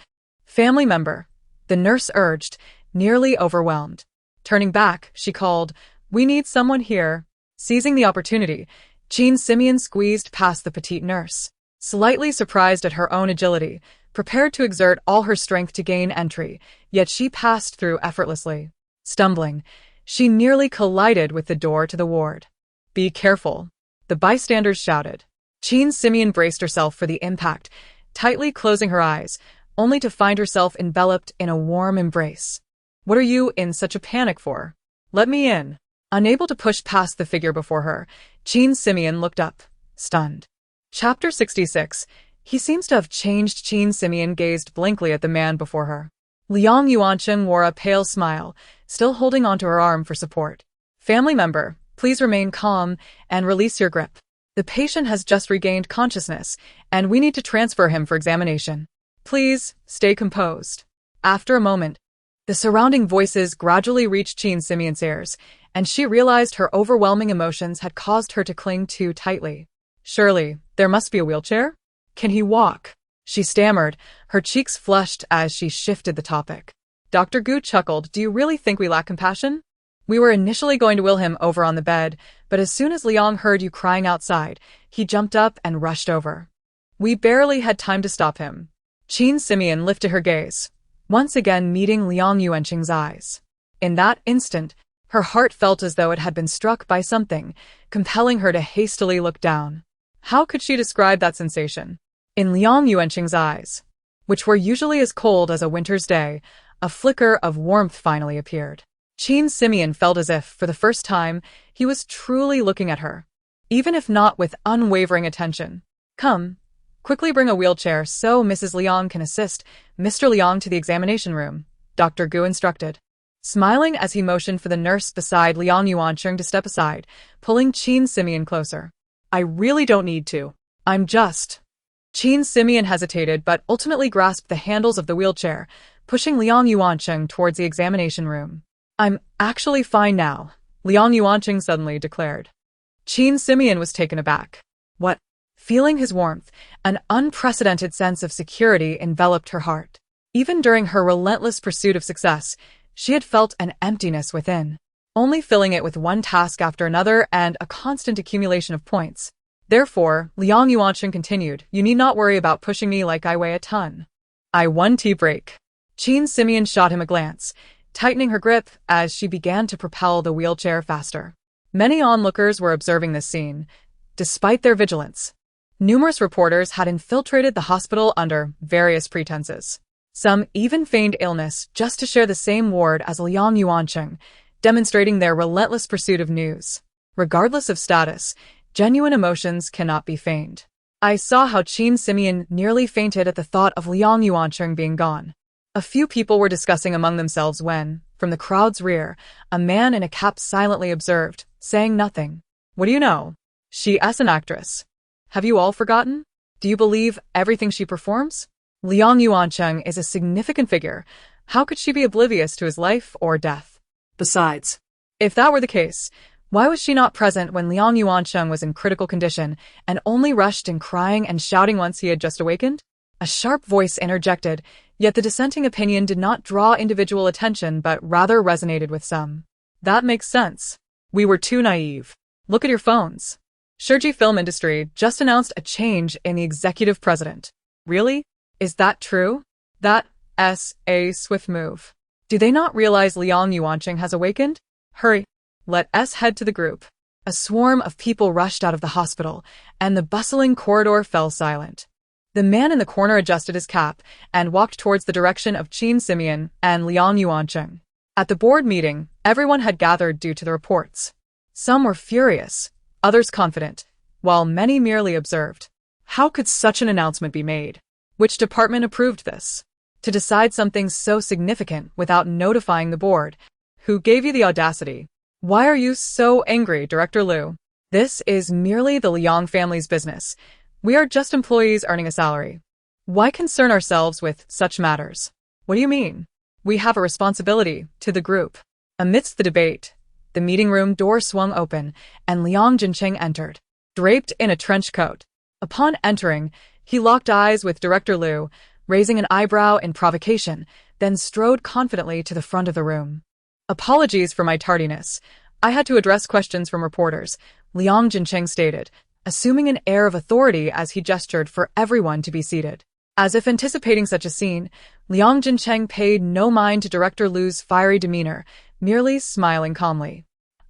"Family member," the nurse urged, nearly overwhelmed. Turning back, she called, "We need someone here." Seizing the opportunity, Qin Simeon squeezed past the petite nurse. Slightly surprised at her own agility, prepared to exert all her strength to gain entry, yet she passed through effortlessly. Stumbling, she nearly collided with the door to the ward. "Be careful," the bystanders shouted. Qin Simeon braced herself for the impact, tightly closing her eyes, only to find herself enveloped in a warm embrace. "What are you in such a panic for? Let me in." Unable to push past the figure before her, Qin Simeon looked up, stunned. Chapter 66. He seems to have changed. Qin Simeon gazed blankly at the man before her. Liang Yuanqing wore a pale smile, still holding onto her arm for support. "Family member, please remain calm and release your grip. The patient has just regained consciousness, and we need to transfer him for examination. Please, stay composed." After a moment, the surrounding voices gradually reached Qin Simeon's ears, and she realized her overwhelming emotions had caused her to cling too tightly. "Surely, there must be a wheelchair? Can he walk?" she stammered, her cheeks flushed as she shifted the topic. Dr. Gu chuckled. "Do you really think we lack compassion? We were initially going to wheel him over on the bed, but as soon as Liang heard you crying outside, he jumped up and rushed over. We barely had time to stop him." Qin Simeon lifted her gaze, once again meeting Liang Yuanqing's eyes. In that instant, her heart felt as though it had been struck by something, compelling her to hastily look down. How could she describe that sensation? In Liang Yuanqing's eyes, which were usually as cold as a winter's day, a flicker of warmth finally appeared. Qin Simeon felt as if, for the first time, he was truly looking at her, even if not with unwavering attention. "Come, quickly bring a wheelchair so Mrs. Liang can assist Mr. Liang to the examination room," Dr. Gu instructed. Smiling as he motioned for the nurse beside Liang Yuanqing to step aside, pulling Qin Simeon closer. "I really don't need to. I'm just..." Qin Simeon hesitated but ultimately grasped the handles of the wheelchair, pushing Liang Yuanqing towards the examination room. "I'm actually fine now," Liang Yuanqing suddenly declared. Qin Simeon was taken aback. "What?" Feeling his warmth, an unprecedented sense of security enveloped her heart. Even during her relentless pursuit of success, she had felt an emptiness within, only filling it with one task after another and a constant accumulation of points. Therefore, Liang Yuanqing continued, "You need not worry about pushing me like I weigh a ton. I won tea break." Qin Simeon shot him a glance, tightening her grip as she began to propel the wheelchair faster. Many onlookers were observing this scene, despite their vigilance. Numerous reporters had infiltrated the hospital under various pretenses. Some even feigned illness just to share the same ward as Liang Yuanqing, demonstrating their relentless pursuit of news. Regardless of status, genuine emotions cannot be feigned. I saw how Qin Simeon nearly fainted at the thought of Liang Yuanqing being gone. A few people were discussing among themselves when, from the crowd's rear, a man in a cap silently observed, saying nothing. "What do you know? She is an actress. Have you all forgotten? Do you believe everything she performs? Liang Yuanqing is a significant figure. How could she be oblivious to his life or death? Besides, If that were the case, why was she not present when Liang Yuanqing was in critical condition and only rushed in crying and shouting once he had just awakened?" A sharp voice interjected, yet the dissenting opinion did not draw individual attention but rather resonated with some. "That makes sense. We were too naive. Look at your phones. Shurji Film Industry just announced a change in the executive president. Really? Is that true? That's a swift move. Do they not realize Liang Yuanqing has awakened? Hurry. Let us head to the group. A swarm of people rushed out of the hospital, and the bustling corridor fell silent. The man in the corner adjusted his cap and walked towards the direction of Qin Simeon and Liang Yuanqing. At the board meeting, everyone had gathered due to the reports. Some were furious, others confident, while many merely observed. How could such an announcement be made? Which department approved this? To decide something so significant without notifying the board? Who gave you the audacity? Why are you so angry, Director Liu? This is merely the Liang family's business. We are just employees earning a salary. Why concern ourselves with such matters? What do you mean? We have a responsibility to the group. Amidst the debate, the meeting room door swung open and Liang Jinqing entered, draped in a trench coat. Upon entering, he locked eyes with Director Liu, raising an eyebrow in provocation, then strode confidently to the front of the room. Apologies for my tardiness. I had to address questions from reporters, Liang Jinqing stated, assuming an air of authority as he gestured for everyone to be seated. As if anticipating such a scene, Liang Jinqing paid no mind to Director Liu's fiery demeanor, merely smiling calmly.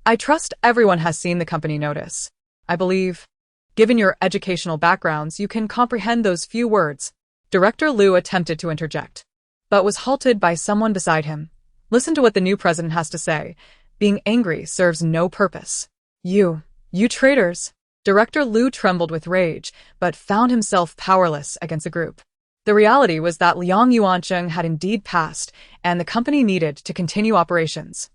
I trust everyone has seen the company notice. I believe, given your educational backgrounds, you can comprehend those few words. Director Liu attempted to interject, but was halted by someone beside him. Listen to what the new president has to say. Being angry serves no purpose. You traitors. Director Liu trembled with rage, but found himself powerless against the group. The reality was that Liang Yuanqing had indeed passed, and the company needed to continue operations.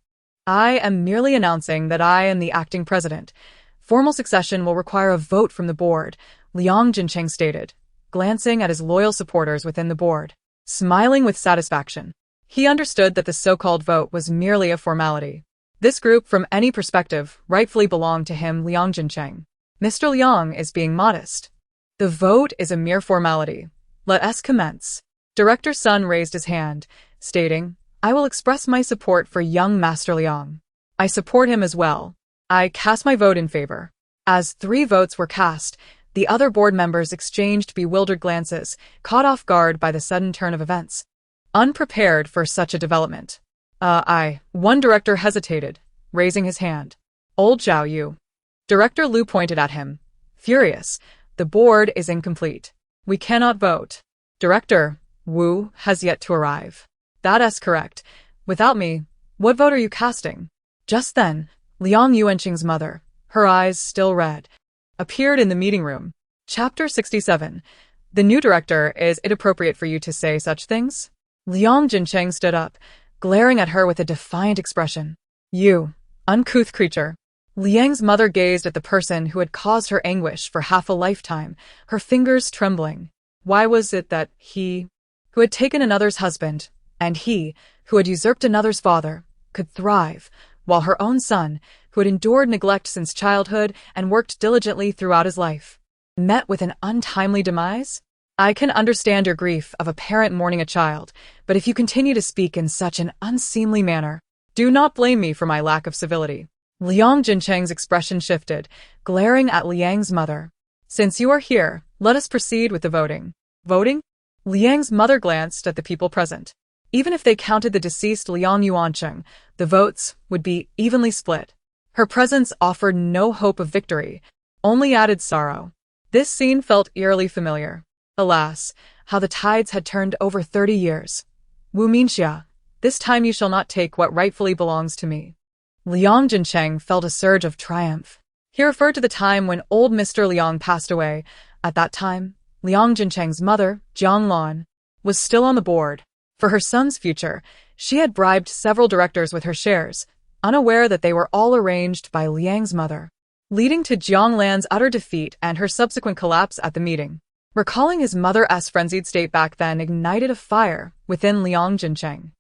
I am merely announcing that I am the acting president. Formal succession will require a vote from the board, Liang Jinqing stated, glancing at his loyal supporters within the board. Smiling with satisfaction, he understood that the so-called vote was merely a formality. This group, from any perspective, rightfully belonged to him, Liang Jinqing. Mr. Liang is being modest. The vote is a mere formality. Let us commence. Director Sun raised his hand, stating, I will express my support for young Master Liang. I support him as well. I cast my vote in favor. As 3 votes were cast, the other board members exchanged bewildered glances, caught off guard by the sudden turn of events. Unprepared for such a development. One director hesitated, raising his hand. Old Zhao Yu. Director Liu pointed at him. Furious. The board is incomplete. We cannot vote. Director Wu has yet to arrive. That is correct. Without me, what vote are you casting? Just then, Liang Yuanqing's mother, her eyes still red, appeared in the meeting room. Chapter 67. The new director, is it appropriate for you to say such things? Liang Jinqing stood up, glaring at her with a defiant expression. You, uncouth creature. Liang's mother gazed at the person who had caused her anguish for half a lifetime, her fingers trembling. Why was it that he, who had taken another's husband, and he, who had usurped another's father, could thrive, while her own son, who had endured neglect since childhood and worked diligently throughout his life, met with an untimely demise? I can understand your grief of a parent mourning a child, but if you continue to speak in such an unseemly manner, do not blame me for my lack of civility. Liang Jinqing's expression shifted, glaring at Liang's mother. Since you are here, let us proceed with the voting. Voting? Liang's mother glanced at the people present. Even if they counted the deceased Liang Yuanqing, the votes would be evenly split. Her presence offered no hope of victory, only added sorrow. This scene felt eerily familiar. Alas, how the tides had turned over 30 years. Wu Minxia, this time you shall not take what rightfully belongs to me. Liang Jinqing felt a surge of triumph. He referred to the time when old Mr. Liang passed away. At that time, Liang Jinqing's mother, Jiang Lan, was still on the board. For her son's future, she had bribed several directors with her shares, unaware that they were all arranged by Liang's mother, leading to Jiang Lan's utter defeat and her subsequent collapse at the meeting. Recalling his mother's frenzied state back then ignited a fire within Liang Jinqing.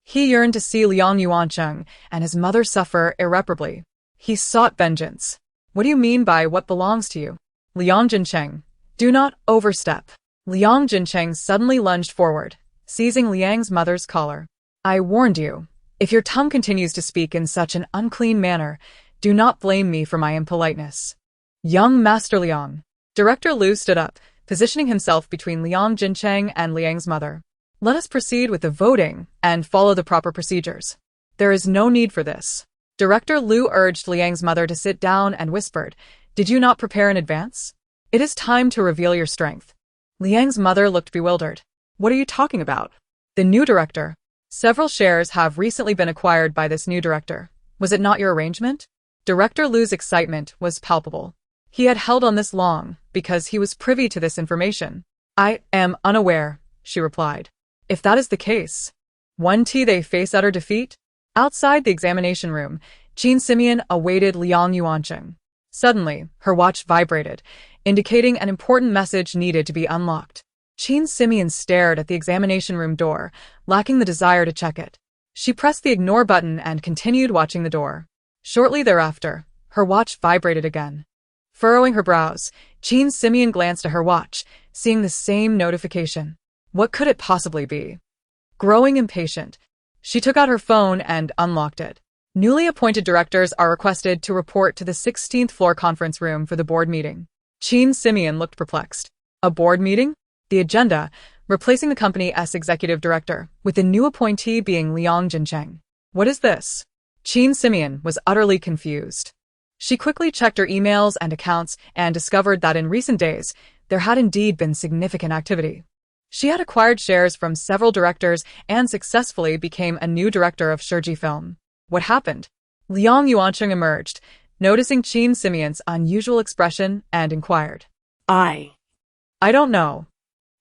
He yearned to see Liang Yuanqing and his mother suffer irreparably. He sought vengeance. What do you mean by what belongs to you? Liang Jinqing, do not overstep. Liang Jinqing suddenly lunged forward, seizing Liang's mother's collar. I warned you. If your tongue continues to speak in such an unclean manner, do not blame me for my impoliteness. Young Master Liang. Director Liu stood up, positioning himself between Liang Jincheng and Liang's mother. Let us proceed with the voting and follow the proper procedures. There is no need for this. Director Liu urged Liang's mother to sit down and whispered, "Did you not prepare in advance? It is time to reveal your strength." Liang's mother looked bewildered. "What are you talking about?" "The new director. Several shares have recently been acquired by this new director. Was it not your arrangement?" Director Liu's excitement was palpable. He had held on this long because he was privy to this information. "I am unaware," she replied. "If that is the case, they face utter defeat?" Outside the examination room, Qin Simeon awaited Liang Yuancheng. Suddenly, her watch vibrated, indicating an important message needed to be unlocked. Qin Simeon stared at the examination room door, lacking the desire to check it. She pressed the ignore button and continued watching the door. Shortly thereafter, her watch vibrated again. Furrowing her brows, Qin Simeon glanced at her watch, seeing the same notification. What could it possibly be? Growing impatient, she took out her phone and unlocked it. Newly appointed directors are requested to report to the 16th floor conference room for the board meeting. Qin Simeon looked perplexed. A board meeting? The agenda, replacing the company as executive director, with the new appointee being Liang Jincheng. What is this? Qin Simeon was utterly confused. She quickly checked her emails and accounts and discovered that in recent days, there had indeed been significant activity. She had acquired shares from several directors and successfully became a new director of Shiji Film. What happened? Liang Yuancheng emerged, noticing Qin Simeon's unusual expression, and inquired. I don't know.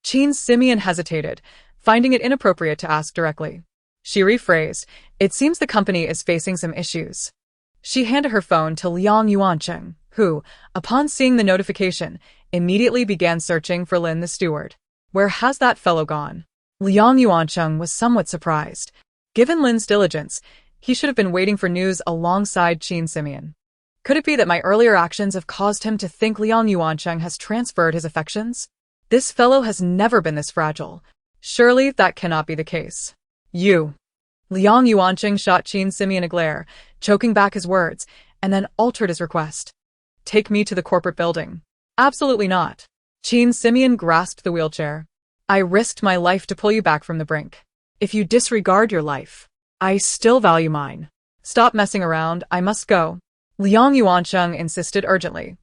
Qin Simeon hesitated, finding it inappropriate to ask directly. She rephrased, "It seems the company is facing some issues." She handed her phone to Liang Yuancheng, who, upon seeing the notification, immediately began searching for Lin the steward. "Where has that fellow gone?" Liang Yuancheng was somewhat surprised. Given Lin's diligence, he should have been waiting for news alongside Qin Simeon. Could it be that my earlier actions have caused him to think Liang Yuancheng has transferred his affections? This fellow has never been this fragile. Surely that cannot be the case. "You." Liang Yuancheng shot Qin Simeon a glare, choking back his words, and then altered his request. "Take me to the corporate building." "Absolutely not." Qin Simeon grasped the wheelchair. "I risked my life to pull you back from the brink. If you disregard your life, I still value mine. Stop messing around, I must go." Liang Yuancheng insisted urgently.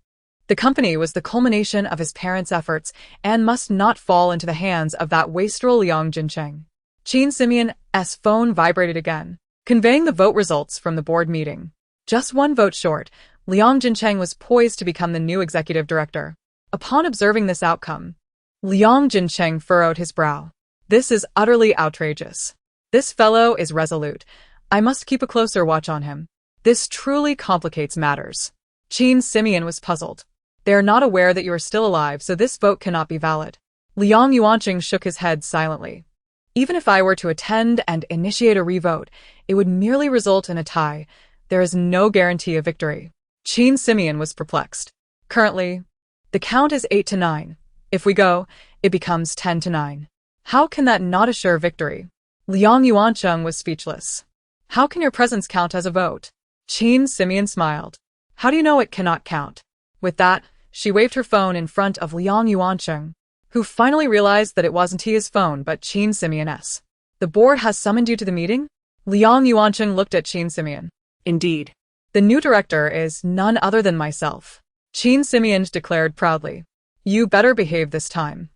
The company was the culmination of his parents' efforts and must not fall into the hands of that wastrel Liang Jincheng. Qin Simeon's phone vibrated again, conveying the vote results from the board meeting. Just one vote short, Liang Jincheng was poised to become the new executive director. Upon observing this outcome, Liang Jincheng furrowed his brow. "This is utterly outrageous. This fellow is resolute. I must keep a closer watch on him. This truly complicates matters." Qin Simeon was puzzled. "They are not aware that you are still alive, so this vote cannot be valid." Liang Yuancheng shook his head silently. "Even if I were to attend and initiate a revote, it would merely result in a tie. There is no guarantee of victory." Qin Simeon was perplexed. "Currently, the count is 8-9. If we go, it becomes 10-9. How can that not assure victory?" Liang Yuancheng was speechless. "How can your presence count as a vote?" Qin Simeon smiled. "How do you know it cannot count?" With that, she waved her phone in front of Liang Yuancheng, who finally realized that it wasn't his phone but Qin Simeon's. "The board has summoned you to the meeting?" Liang Yuancheng looked at Qin Simeon. Indeed. "The new director is none other than myself," Qin Simeon declared proudly. "You better behave this time.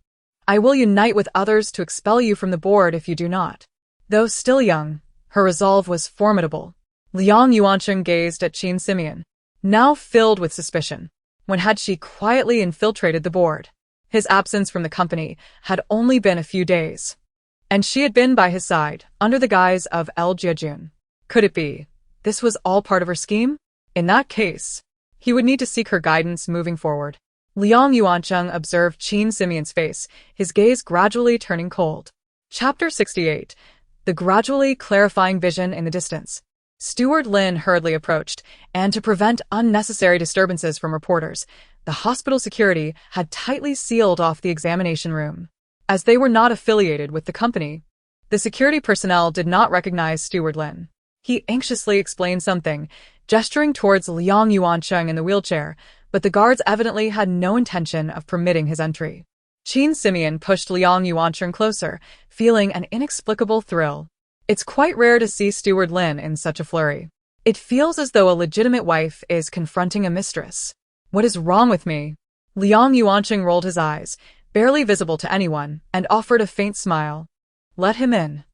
I will unite with others to expel you from the board if you do not." Though still young, her resolve was formidable. Liang Yuancheng gazed at Qin Simeon, now filled with suspicion. When had she quietly infiltrated the board? His absence from the company had only been a few days, and she had been by his side, under the guise of El Jiajun. Could it be this was all part of her scheme? In that case, he would need to seek her guidance moving forward. Liang Yuancheng observed Qin Simeon's face, his gaze gradually turning cold. Chapter 68. The gradually clarifying vision in the distance. Steward Lin hurriedly approached, and to prevent unnecessary disturbances from reporters, the hospital security had tightly sealed off the examination room. As they were not affiliated with the company, the security personnel did not recognize Steward Lin. He anxiously explained something, gesturing towards Liang Yuancheng in the wheelchair, but the guards evidently had no intention of permitting his entry. Qin Simeon pushed Liang Yuancheng closer, feeling an inexplicable thrill. It's quite rare to see Steward Lin in such a flurry. It feels as though a legitimate wife is confronting a mistress. What is wrong with me? Liang Yuancheng rolled his eyes, barely visible to anyone, and offered a faint smile. Let him in.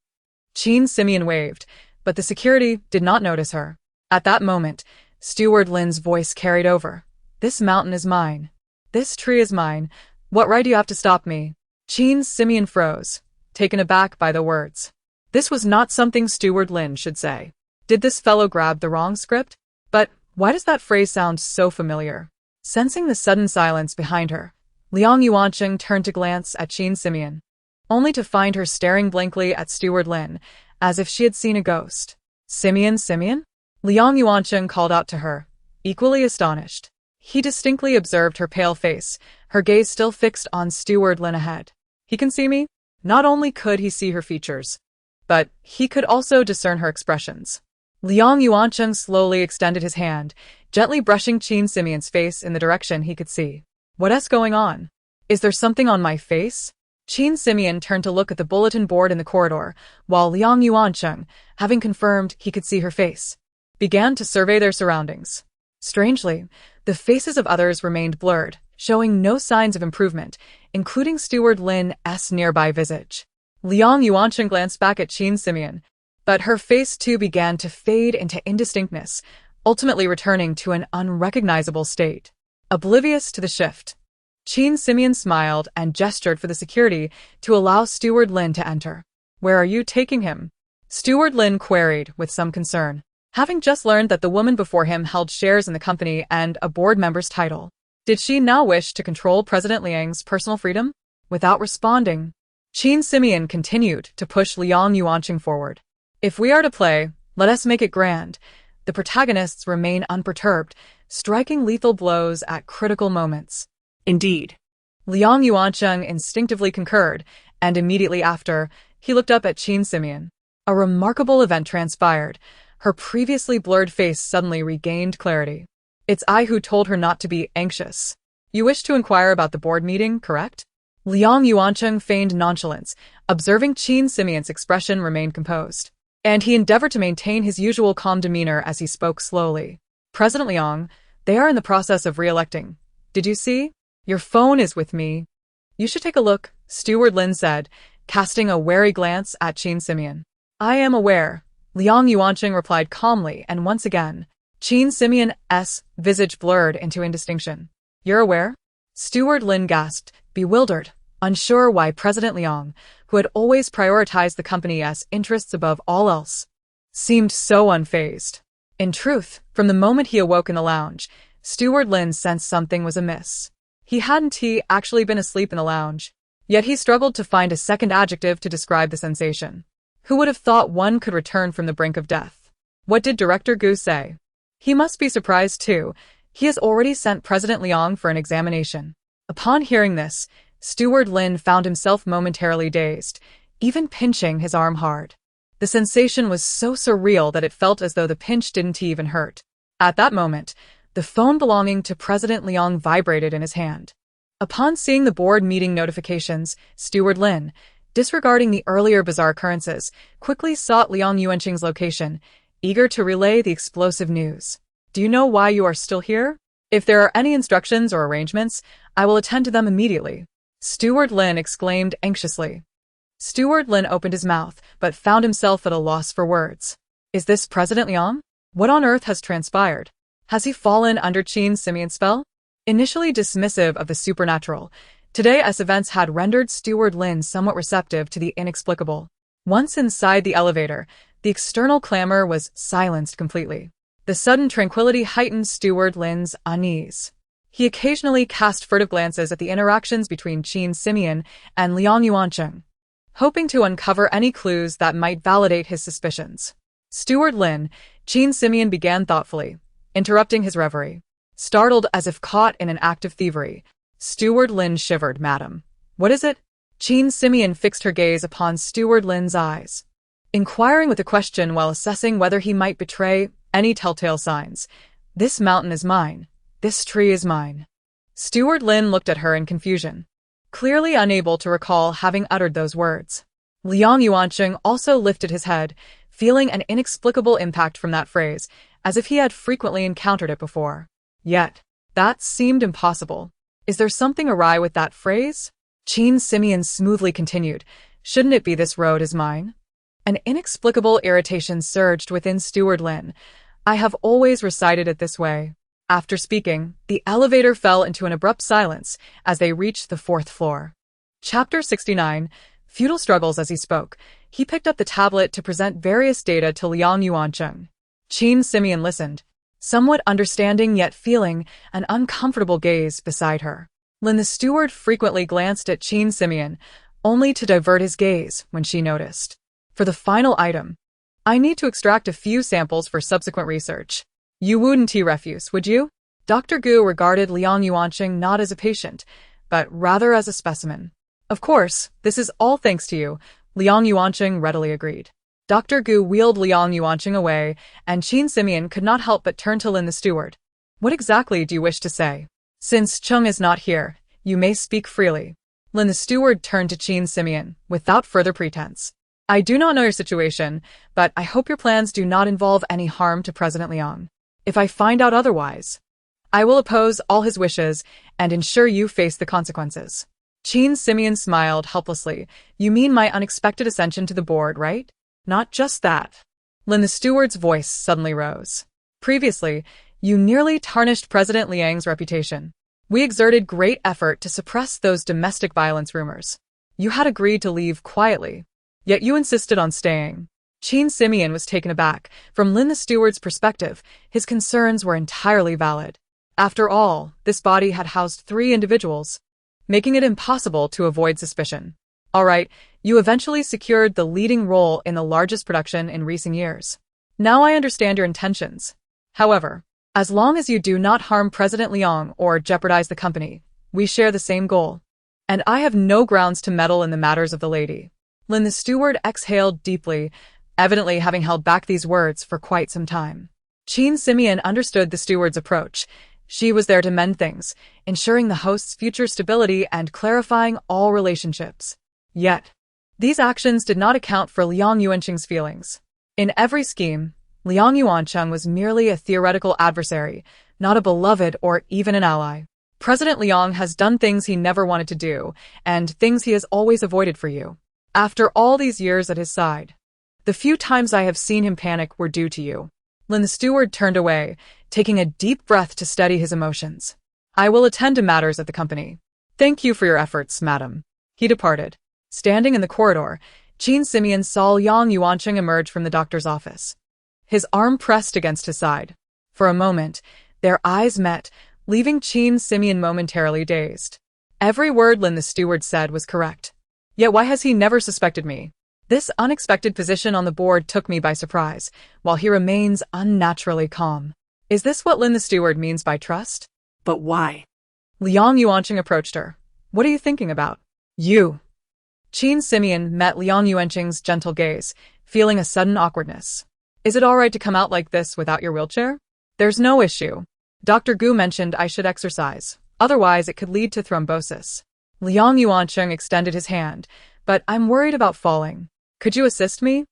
Qin Simeon waved, but the security did not notice her. At that moment, Steward Lin's voice carried over. This mountain is mine. This tree is mine. What right do you have to stop me? Qin Simeon froze, taken aback by the words. This was not something Steward Lin should say. Did this fellow grab the wrong script? But why does that phrase sound so familiar? Sensing the sudden silence behind her, Liang Yuancheng turned to glance at Qin Simeon, only to find her staring blankly at Steward Lin, as if she had seen a ghost. Simeon? Liang Yuancheng called out to her, equally astonished. He distinctly observed her pale face, her gaze still fixed on Steward Lin ahead. He can see me? Not only could he see her features, but he could also discern her expressions. Liang Yuancheng slowly extended his hand, gently brushing Qin Simeon's face in the direction he could see. What's going on? Is there something on my face? Qin Simeon turned to look at the bulletin board in the corridor, while Liang Yuancheng, having confirmed he could see her face, began to survey their surroundings. Strangely, the faces of others remained blurred, showing no signs of improvement, including Steward Lin's nearby visage. Liang Yuancheng glanced back at Qin Simeon, but her face too began to fade into indistinctness, ultimately returning to an unrecognizable state. Oblivious to the shift, Qin Simeon smiled and gestured for the security to allow Steward Lin to enter. Where are you taking him? Steward Lin queried with some concern, having just learned that the woman before him held shares in the company and a board member's title. Did she now wish to control President Liang's personal freedom? Without responding, Qin Simeon continued to push Liang Yuancheng forward. If we are to play, let us make it grand. The protagonists remain unperturbed, striking lethal blows at critical moments. Indeed. Liang Yuancheng instinctively concurred, and immediately after, he looked up at Qin Simeon. A remarkable event transpired. Her previously blurred face suddenly regained clarity. It's I who told her not to be anxious. You wish to inquire about the board meeting, correct? Liang Yuancheng feigned nonchalance, observing Qin Simeon's expression remained composed, and he endeavored to maintain his usual calm demeanor as he spoke slowly. President Liang, they are in the process of re-electing. Did you see? Your phone is with me. You should take a look, Steward Lin said, casting a wary glance at Qin Simeon. I am aware, Liang Yuancheng replied calmly, and once again, Qin Simeon's visage blurred into indistinction. You're aware? Steward Lin gasped, bewildered, unsure why President Liang, who had always prioritized the company's interests above all else, seemed so unfazed. In truth, from the moment he awoke in the lounge, Steward Lin sensed something was amiss. Hadn't he actually been asleep in the lounge? Yet he struggled to find a second adjective to describe the sensation. Who would have thought one could return from the brink of death? What did Director Gu say? He must be surprised too. He has already sent President Liang for an examination. Upon hearing this, Steward Lin found himself momentarily dazed, even pinching his arm hard. The sensation was so surreal that it felt as though the pinch didn't even hurt. At that moment, the phone belonging to President Liang vibrated in his hand. Upon seeing the board meeting notifications, Steward Lin, disregarding the earlier bizarre occurrences, quickly sought Liang Yuancheng's location, eager to relay the explosive news. Do you know why you are still here? If there are any instructions or arrangements, I will attend to them immediately. Steward Lin exclaimed anxiously. Steward Lin opened his mouth, but found himself at a loss for words. Is this President Liang? What on earth has transpired? Has he fallen under Qin Simeon's spell? Initially dismissive of the supernatural, today's events had rendered Steward Lin somewhat receptive to the inexplicable. Once inside the elevator, the external clamor was silenced completely. The sudden tranquility heightened Steward Lin's unease. He occasionally cast furtive glances at the interactions between Qin Simeon and Liang Yuancheng, hoping to uncover any clues that might validate his suspicions. Steward Lin, Qin Simeon began thoughtfully, interrupting his reverie. Startled as if caught in an act of thievery, Steward Lin shivered. Madam. What is it? Qin Simeon fixed her gaze upon Steward Lin's eyes, inquiring with a question while assessing whether he might betray any telltale signs. This mountain is mine. This tree is mine. Steward Lin looked at her in confusion. clearly unable to recall having uttered those words. Liang Yuancheng also lifted his head, feeling an inexplicable impact from that phrase, as if he had frequently encountered it before. Yet, that seemed impossible. Is there something awry with that phrase? Qin Simeon smoothly continued, shouldn't it be this road is mine? An inexplicable irritation surged within Steward Lin. I have always recited it this way. After speaking, the elevator fell into an abrupt silence as they reached the 4th floor. Chapter 69, Futile Struggles. As he spoke, he picked up the tablet to present various data to Liang Yuancheng. Qin Simeon listened, somewhat understanding yet feeling an uncomfortable gaze beside her. Lin the steward frequently glanced at Qin Simeon, only to divert his gaze when she noticed. For the final item, I need to extract a few samples for subsequent research. You wouldn't tea refuse, would you? Dr. Gu regarded Liang Yuancheng not as a patient, but rather as a specimen. Of course, this is all thanks to you, Liang Yuancheng readily agreed. Dr. Gu wheeled Liang Yuancheng away, and Qin Simeon could not help but turn to Lin the steward. What exactly do you wish to say? Since Chung is not here, you may speak freely. Lin the steward turned to Qin Simeon, without further pretense. I do not know your situation, but I hope your plans do not involve any harm to President Liang. If I find out otherwise, I will oppose all his wishes and ensure you face the consequences. Qin Simeon smiled helplessly. You mean my unexpected ascension to the board, right? Not just that. Lin the steward's voice suddenly rose. Previously, you nearly tarnished President Liang's reputation. We exerted great effort to suppress those domestic violence rumors. You had agreed to leave quietly, yet you insisted on staying. Qin Simeon was taken aback. From Lin the steward's perspective, his concerns were entirely valid. After all, this body had housed 3 individuals, making it impossible to avoid suspicion. All right, you eventually secured the leading role in the largest production in recent years. Now I understand your intentions. However, as long as you do not harm President Liang or jeopardize the company, we share the same goal. And I have no grounds to meddle in the matters of the lady. Lin the steward exhaled deeply, evidently having held back these words for quite some time. Qin Simeon understood the steward's approach. She was there to mend things, ensuring the host's future stability and clarifying all relationships. Yet, these actions did not account for Liang Yuancheng's feelings. In every scheme, Liang Yuancheng was merely a theoretical adversary, not a beloved or even an ally. President Liang has done things he never wanted to do, and things he has always avoided for you. After all these years at his side, the few times I have seen him panic were due to you. Lin the steward turned away, taking a deep breath to steady his emotions. I will attend to matters at the company. Thank you for your efforts, madam. He departed. Standing in the corridor, Qin Simeon saw Liang Yuancheng emerge from the doctor's office. His arm pressed against his side. For a moment, their eyes met, leaving Qin Simeon momentarily dazed. Every word Lin the steward said was correct. Yet why has he never suspected me? This unexpected position on the board took me by surprise, while he remains unnaturally calm. Is this what Lin the steward means by trust? But why? Liang Yuancheng approached her. What are you thinking about? You. Qin Simeon met Liang Yuancheng's gentle gaze, feeling a sudden awkwardness. Is it all right to come out like this without your wheelchair? There's no issue. Dr. Gu mentioned I should exercise, otherwise it could lead to thrombosis. Liang Yuancheng extended his hand, but I'm worried about falling. Could you assist me?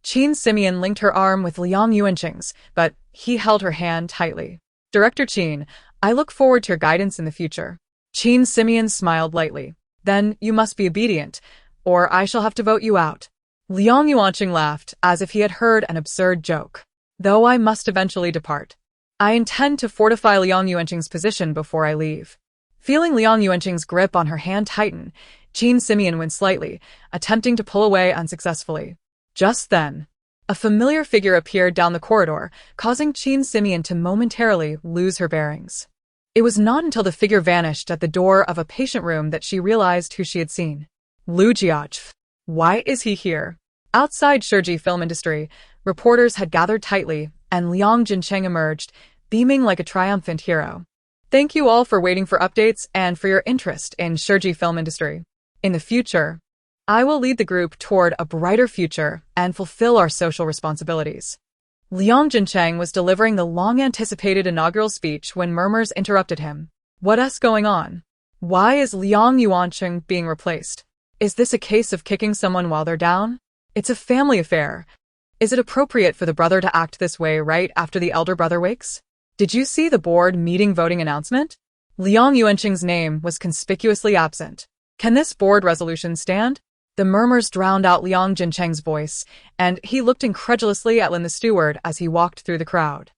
Qin Simeon linked her arm with Liang Yuancheng's, but he held her hand tightly. Director Qin, I look forward to your guidance in the future. Qin Simeon smiled lightly. Then you must be obedient, or I shall have to vote you out. Liang Yuancheng laughed as if he had heard an absurd joke. Though I must eventually depart, I intend to fortify Liang Yuancheng's position before I leave. Feeling Liang Yuancheng's grip on her hand tighten, Qin Simeon winced slightly, attempting to pull away unsuccessfully. Just then, a familiar figure appeared down the corridor, causing Qin Simeon to momentarily lose her bearings. It was not until the figure vanished at the door of a patient room that she realized who she had seen. Lu Jiazhi. Why is he here? Outside Shiji Film Industry, reporters had gathered tightly, and Liang Jincheng emerged, beaming like a triumphant hero. Thank you all for waiting for updates and for your interest in Shiji Film Industry. In the future, I will lead the group toward a brighter future and fulfill our social responsibilities. Liang Jincheng was delivering the long-anticipated inaugural speech when murmurs interrupted him. What's going on? Why is Liang Yuancheng being replaced? Is this a case of kicking someone while they're down? It's a family affair. Is it appropriate for the brother to act this way right after the elder brother wakes? Did you see the board meeting voting announcement? Liang Yuancheng's name was conspicuously absent. Can this board resolution stand? The murmurs drowned out Liang Jincheng's voice, and he looked incredulously at Lin the steward as he walked through the crowd.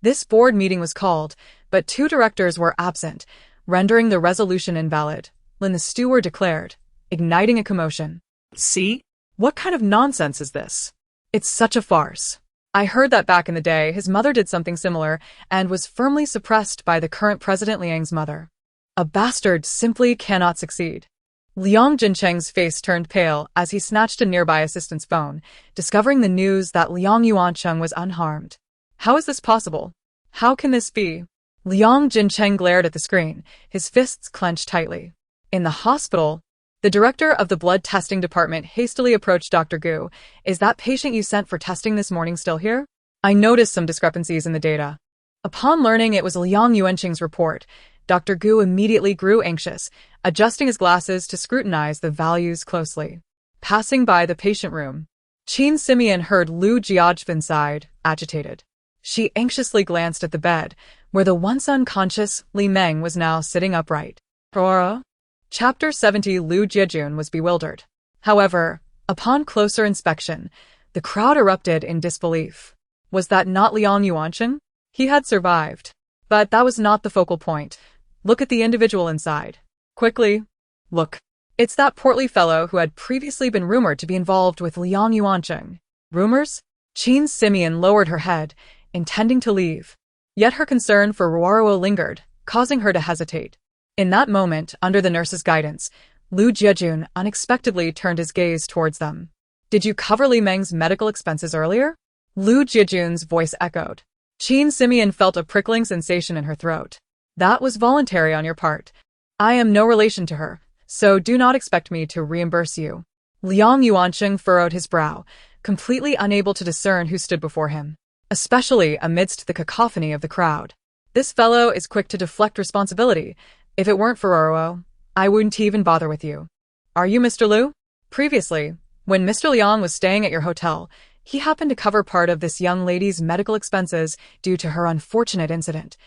This board meeting was called, but 2 directors were absent, rendering the resolution invalid, Lin the steward declared, igniting a commotion. See? What kind of nonsense is this? It's such a farce. I heard that back in the day his mother did something similar and was firmly suppressed by the current President Liang's mother. A bastard simply cannot succeed. Liang Jincheng's face turned pale as he snatched a nearby assistant's phone, discovering the news that Liang Yuancheng was unharmed. How is this possible? How can this be? Liang Jincheng glared at the screen, his fists clenched tightly. In the hospital, the director of the blood testing department hastily approached Dr. Gu. Is that patient you sent for testing this morning still here? I noticed some discrepancies in the data. Upon learning it was Liang Yuancheng's report, Dr. Gu immediately grew anxious, adjusting his glasses to scrutinize the values closely. Passing by the patient room, Qin Simeon heard Lu Jiajun sighed, agitated. She anxiously glanced at the bed, where the once unconscious Li Meng was now sitting upright. Aurora? Chapter 70. Lu Jiajun was bewildered. However, upon closer inspection, the crowd erupted in disbelief. Was that not Liang Yuancheng? He had survived. But that was not the focal point. Look at the individual inside. Quickly. Look. It's that portly fellow who had previously been rumored to be involved with Liang Yuancheng. Rumors? Qin Simeon lowered her head, intending to leave. Yet her concern for Ruoruo lingered, causing her to hesitate. In that moment, under the nurse's guidance, Lu Jiajun unexpectedly turned his gaze towards them. Did you cover Li Meng's medical expenses earlier? Lu Jiajun's voice echoed. Qin Simeon felt a prickling sensation in her throat. That was voluntary on your part. I am no relation to her, so do not expect me to reimburse you. Liang Yuancheng furrowed his brow, completely unable to discern who stood before him, especially amidst the cacophony of the crowd. This fellow is quick to deflect responsibility. If it weren't for Ruoruo, I wouldn't even bother with you. Are you Mr. Liu? Previously, when Mr. Liang was staying at your hotel, he happened to cover part of this young lady's medical expenses due to her unfortunate incident.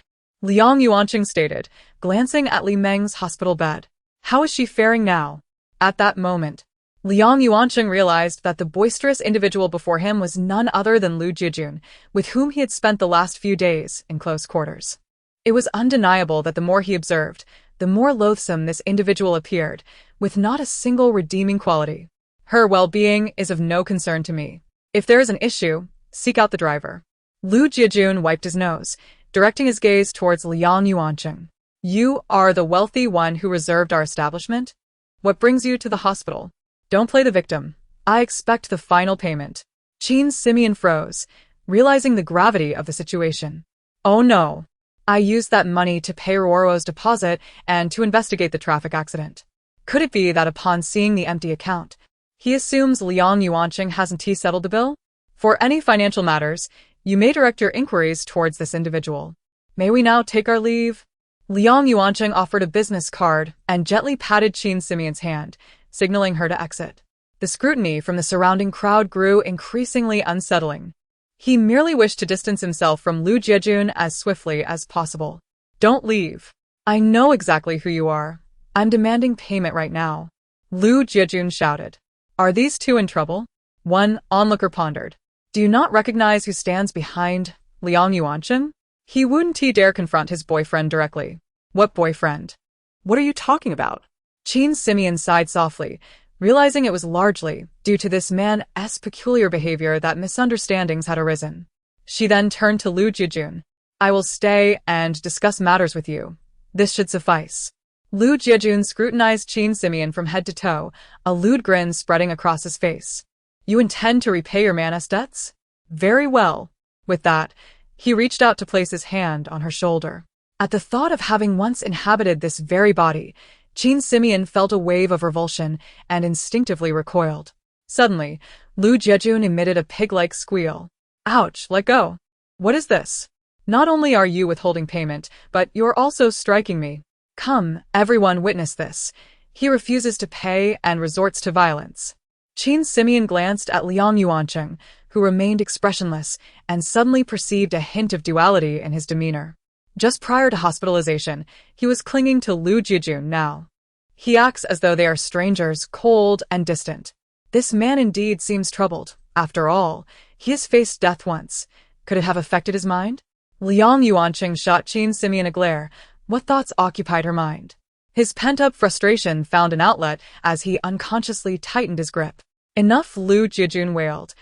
Liang Yuancheng stated, glancing at Li Meng's hospital bed. How is she faring now? At that moment, Liang Yuancheng realized that the boisterous individual before him was none other than Lu Jiajun, with whom he had spent the last few days in close quarters. It was undeniable that the more he observed, the more loathsome this individual appeared, with not a single redeeming quality. Her well-being is of no concern to me. If there is an issue, seek out the driver. Lu Jiajun wiped his nose, directing his gaze towards Liang Yuancheng. You are the wealthy one who reserved our establishment? What brings you to the hospital? Don't play the victim. I expect the final payment. Qin Simeon froze, realizing the gravity of the situation. Oh no. I used that money to pay Ruoruo's deposit and to investigate the traffic accident. Could it be that upon seeing the empty account, he assumes Liang Yuancheng hasn't settled the bill? For any financial matters, you may direct your inquiries towards this individual. May we now take our leave? Liang Yuancheng offered a business card and gently patted Qin Simeon's hand, signaling her to exit. The scrutiny from the surrounding crowd grew increasingly unsettling. He merely wished to distance himself from Lu Jiajun as swiftly as possible. Don't leave. I know exactly who you are. I'm demanding payment right now. Lu Jiajun shouted. Are these two in trouble? One onlooker pondered. Do you not recognize who stands behind Liang Yuancheng? He wouldn't dare confront his boyfriend directly. What boyfriend? What are you talking about? Qin Simeon sighed softly, realizing it was largely due to this man's peculiar behavior that misunderstandings had arisen. She then turned to Lu Jiajun. I will stay and discuss matters with you. This should suffice. Lu Jiajun scrutinized Qin Simeon from head to toe, a lewd grin spreading across his face. You intend to repay your man's debts? Very well. With that, he reached out to place his hand on her shoulder. At the thought of having once inhabited this very body, Qin Simeon felt a wave of revulsion and instinctively recoiled. Suddenly, Lu Jiajun emitted a pig-like squeal. Ouch, let go. What is this? Not only are you withholding payment, but you're also striking me. Come, everyone witness this. He refuses to pay and resorts to violence. Qin Simeon glanced at Liang Yuancheng, who remained expressionless, and suddenly perceived a hint of duality in his demeanor. Just prior to hospitalization, he was clinging to Lu Jiejun now. He acts as though they are strangers, cold and distant. This man indeed seems troubled. After all, he has faced death once. Could it have affected his mind? Liang Yuancheng shot Qin Simeon a glare. What thoughts occupied her mind? His pent-up frustration found an outlet as he unconsciously tightened his grip. Enough, Lu Jiejun wailed,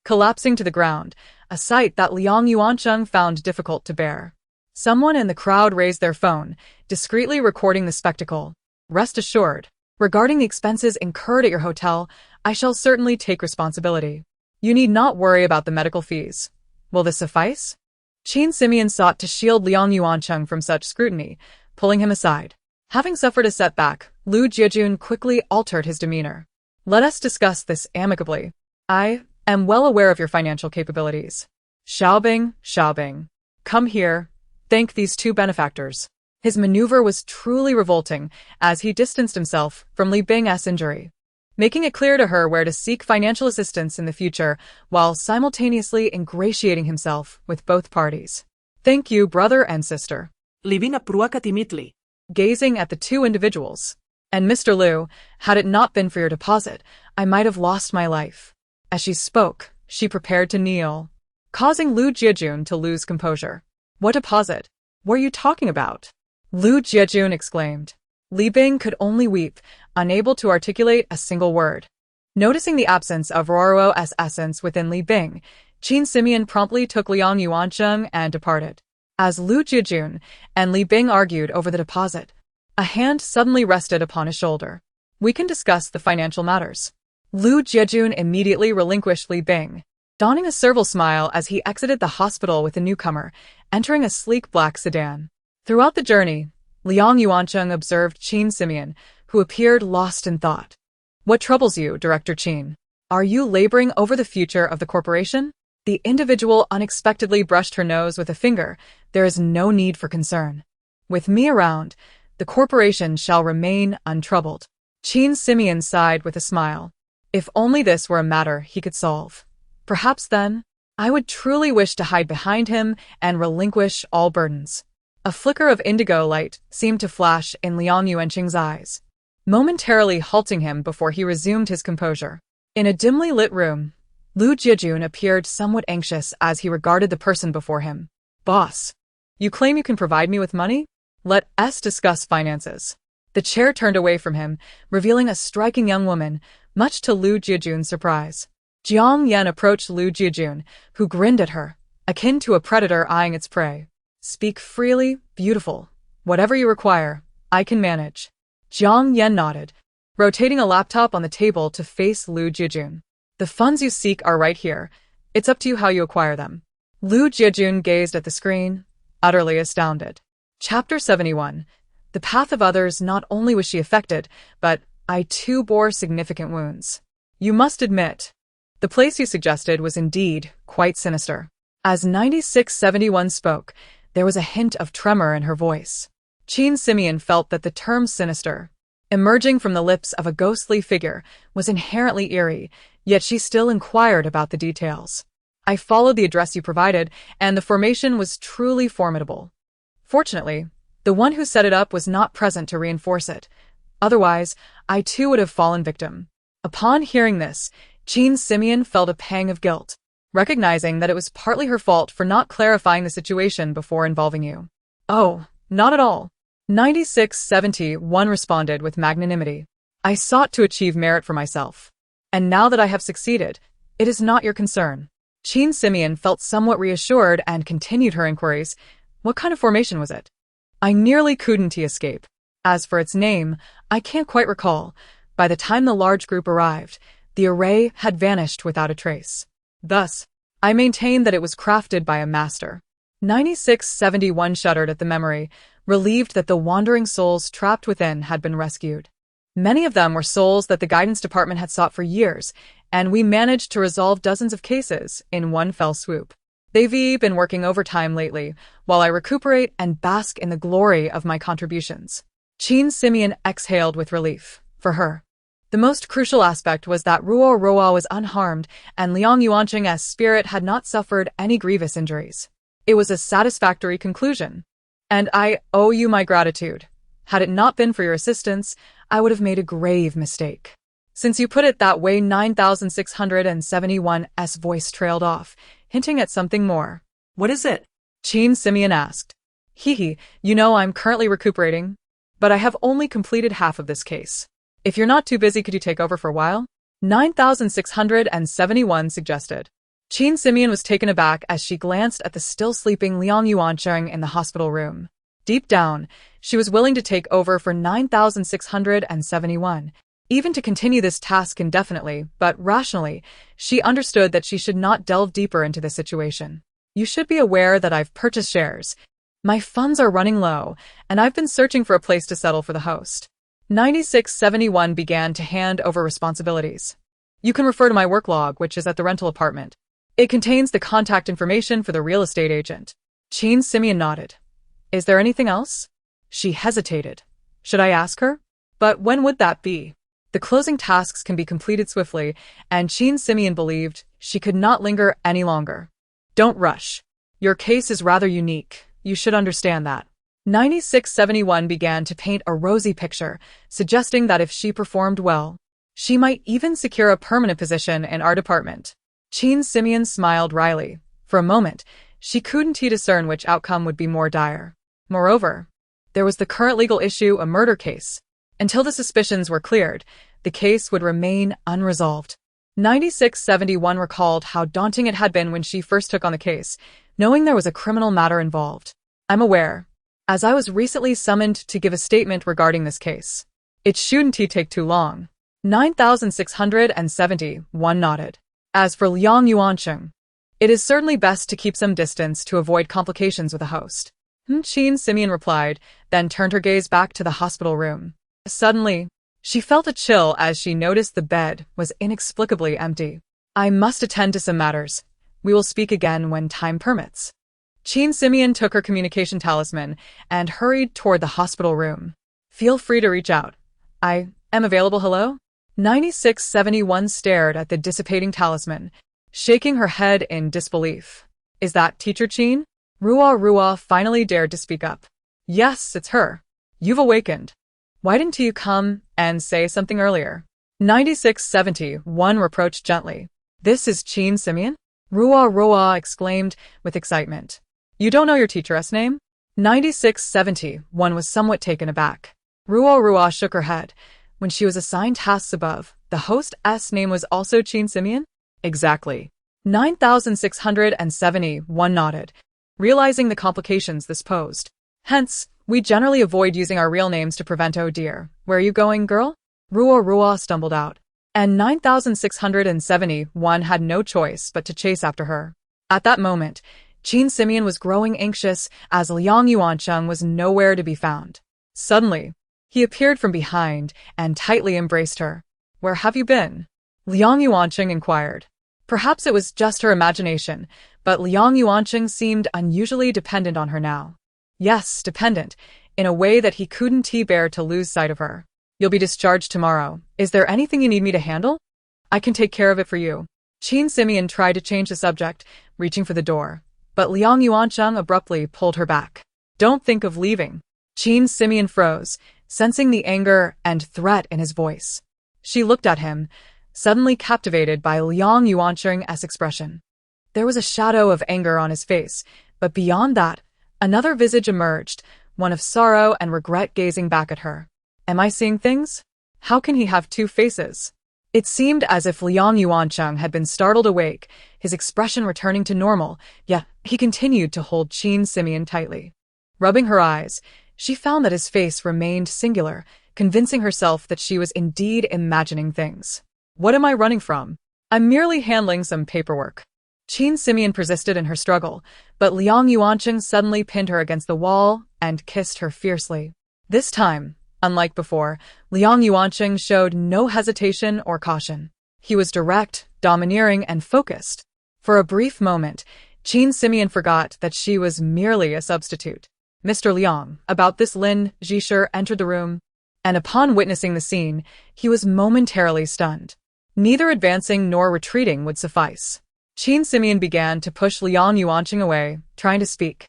collapsing to the ground, a sight that Liang Yuancheng found difficult to bear. Someone in the crowd raised their phone, discreetly recording the spectacle. Rest assured, regarding the expenses incurred at your hotel, I shall certainly take responsibility. You need not worry about the medical fees. Will this suffice? Qin Simeon sought to shield Liang Yuancheng from such scrutiny, pulling him aside. Having suffered a setback, Lu Jiejun quickly altered his demeanor. Let us discuss this amicably. I am well aware of your financial capabilities. Xiaobing, come here. Thank these two benefactors. His maneuver was truly revolting as he distanced himself from Li Bing's injury, making it clear to her where to seek financial assistance in the future while simultaneously ingratiating himself with both parties. Thank you, brother and sister. Li Bing aprua katimitli. Gazing at the two individuals. And Mr. Liu, had it not been for your deposit, I might have lost my life. As she spoke, she prepared to kneel, causing Lu Jiejun to lose composure. What deposit? What are you talking about? Lu Jiejun exclaimed. Li Bing could only weep, unable to articulate a single word. Noticing the absence of Roro's essence within Li Bing, Qin Simeon promptly took Liang Yuancheng and departed. As Lu Jiejun and Li Bing argued over the deposit, a hand suddenly rested upon his shoulder. We can discuss the financial matters. Lu Jiejun immediately relinquished Li Bing, donning a servile smile as he exited the hospital with the newcomer, entering a sleek black sedan. Throughout the journey, Liang Yuancheng observed Qin Simeon, who appeared lost in thought. What troubles you, Director Qin? Are you laboring over the future of the corporation? The individual unexpectedly brushed her nose with a finger. There is no need for concern. With me around, the corporation shall remain untroubled. Qin Simeon sighed with a smile. If only this were a matter he could solve. Perhaps then, I would truly wish to hide behind him and relinquish all burdens. A flicker of indigo light seemed to flash in Liang Yuancheng's eyes, momentarily halting him before he resumed his composure. In a dimly lit room, Lu Jiejun appeared somewhat anxious as he regarded the person before him. Boss, you claim you can provide me with money? Let us discuss finances. The chair turned away from him, revealing a striking young woman, much to Lu Jiejun's surprise. Jiang Yan approached Lu Jiejun, who grinned at her, akin to a predator eyeing its prey. Speak freely, beautiful. Whatever you require, I can manage. Jiang Yan nodded, rotating a laptop on the table to face Lu Jiejun. The funds you seek are right here. It's up to you how you acquire them. Lu Jiejun gazed at the screen, utterly astounded. Chapter 71. The path of others. Not only was she affected, but I too bore significant wounds. You must admit, the place you suggested was indeed quite sinister. As 9671 spoke, there was a hint of tremor in her voice. Qin Simeon felt that the term sinister, emerging from the lips of a ghostly figure, was inherently eerie, yet she still inquired about the details. I followed the address you provided, and the formation was truly formidable. Fortunately, the one who set it up was not present to reinforce it. Otherwise, I too would have fallen victim. Upon hearing this, Qin Simeon felt a pang of guilt, recognizing that it was partly her fault for not clarifying the situation before involving you. Oh, not at all. 9671 responded with magnanimity. I sought to achieve merit for myself. And now that I have succeeded, it is not your concern. Qin Simeon felt somewhat reassured and continued her inquiries. What kind of formation was it? I nearly couldn't escape. As for its name, I can't quite recall. By the time the large group arrived, the array had vanished without a trace. Thus, I maintain that it was crafted by a master. 9671 shuddered at the memory, relieved that the wandering souls trapped within had been rescued. Many of them were souls that the guidance department had sought for years, and we managed to resolve dozens of cases in one fell swoop. They've been working overtime lately, while I recuperate and bask in the glory of my contributions. Qin Simeon exhaled with relief. For her. The most crucial aspect was that Ruo Ruo was unharmed and Liang Yuanqing's spirit had not suffered any grievous injuries. It was a satisfactory conclusion. And I owe you my gratitude. Had it not been for your assistance, I would have made a grave mistake. Since you put it that way, 9671's voice trailed off, hinting at something more. What is it? Qin Simeon asked. Hee, you know I'm currently recuperating, but I have only completed half of this case. If you're not too busy, could you take over for a while? 9671 suggested. Qin Simeon was taken aback as she glanced at the still sleeping Liang Yuanqing in the hospital room. Deep down, she was willing to take over for 9671, even to continue this task indefinitely, but rationally, she understood that she should not delve deeper into the situation. You should be aware that I've purchased shares. My funds are running low, and I've been searching for a place to settle for the host. 9671 began to hand over responsibilities. You can refer to my work log, which is at the rental apartment. It contains the contact information for the real estate agent. Qin Simeon nodded. Is there anything else? She hesitated. Should I ask her? But when would that be? The closing tasks can be completed swiftly, and Qin Simeon believed she could not linger any longer. Don't rush. Your case is rather unique. You should understand that. 9671 began to paint a rosy picture, suggesting that if she performed well, she might even secure a permanent position in our department. Qin Simeon smiled wryly. For a moment, she couldn't discern which outcome would be more dire. Moreover, there was the current legal issue, a murder case. Until the suspicions were cleared, the case would remain unresolved. 9671 recalled how daunting it had been when she first took on the case, knowing there was a criminal matter involved. I'm aware, as I was recently summoned to give a statement regarding this case. It shouldn't take too long. 9671 nodded. As for Liang Yuanqing, it is certainly best to keep some distance to avoid complications with a host. Qin Simeon replied, then turned her gaze back to the hospital room. Suddenly, she felt a chill as she noticed the bed was inexplicably empty. I must attend to some matters. We will speak again when time permits. Qin Simeon took her communication talisman and hurried toward the hospital room. Feel free to reach out. I am available. Hello? 9671 stared at the dissipating talisman, shaking her head in disbelief. Is that Teacher Qin? Ruo finally dared to speak up. Yes, it's her. You've awakened. Why didn't you come and say something earlier? 9671 reproached gently. This is Qin Simeon? Ruo exclaimed with excitement. You don't know your teacher's name? 9671 was somewhat taken aback. Ruo shook her head. When she was assigned tasks above, the host's name was also Qin Simeon? Exactly. 9671 nodded, realizing the complications this posed. Hence, we generally avoid using our real names to prevent oh dear. Where are you going, girl? Ruo stumbled out. And 9671 had no choice but to chase after her. At that moment, Qin Simeon was growing anxious as Liang Yuanqing was nowhere to be found. Suddenly, he appeared from behind and tightly embraced her. Where have you been? Liang Yuanqing inquired. Perhaps it was just her imagination, but Liang Yuanqing seemed unusually dependent on her now. Yes, dependent, in a way that he couldn't bear to lose sight of her. You'll be discharged tomorrow. Is there anything you need me to handle? I can take care of it for you. Qin Simeon tried to change the subject, reaching for the door, but Liang Yuanqing abruptly pulled her back. Don't think of leaving. Qin Simeon froze, sensing the anger and threat in his voice. She looked at him, suddenly captivated by Liang Yuanqing's expression. There was a shadow of anger on his face, but beyond that, another visage emerged, one of sorrow and regret gazing back at her. Am I seeing things? How can he have two faces? It seemed as if Liang Yuanqing had been startled awake, his expression returning to normal, yet he continued to hold Qin Simeon tightly. Rubbing her eyes, she found that his face remained singular, convincing herself that she was indeed imagining things. What am I running from? I'm merely handling some paperwork. Qin Simeon persisted in her struggle, but Liang Yuanqing suddenly pinned her against the wall and kissed her fiercely. This time, unlike before, Liang Yuanqing showed no hesitation or caution. He was direct, domineering, and focused. For a brief moment, Qin Simeon forgot that she was merely a substitute. Mr. Liang, about this. Lin Zhisher entered the room, and upon witnessing the scene, he was momentarily stunned. Neither advancing nor retreating would suffice. Qin Simeon began to push Liang Yuanqing away, trying to speak.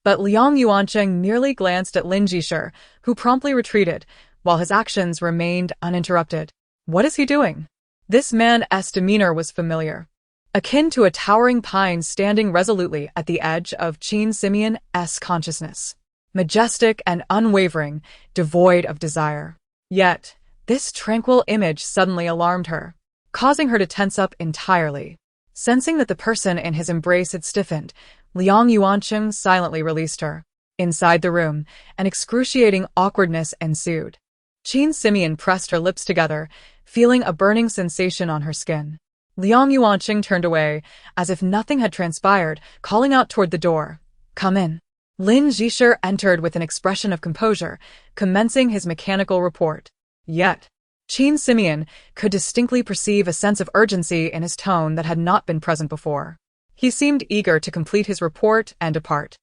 But Liang Yuanqing merely glanced at Lin Zhisher, who promptly retreated, while his actions remained uninterrupted. What is he doing? This man's demeanor was familiar, akin to a towering pine standing resolutely at the edge of Qin Simeon's consciousness. Majestic and unwavering, devoid of desire. Yet, this tranquil image suddenly alarmed her, causing her to tense up entirely. Sensing that the person in his embrace had stiffened, Liang Yuanqing silently released her. Inside the room, an excruciating awkwardness ensued. Qin Simeon pressed her lips together, feeling a burning sensation on her skin. Liang Yuanqing turned away, as if nothing had transpired, calling out toward the door. Come in. Lin Zhisher entered with an expression of composure, commencing his mechanical report. Yet, Qin Simeon could distinctly perceive a sense of urgency in his tone that had not been present before. He seemed eager to complete his report and depart.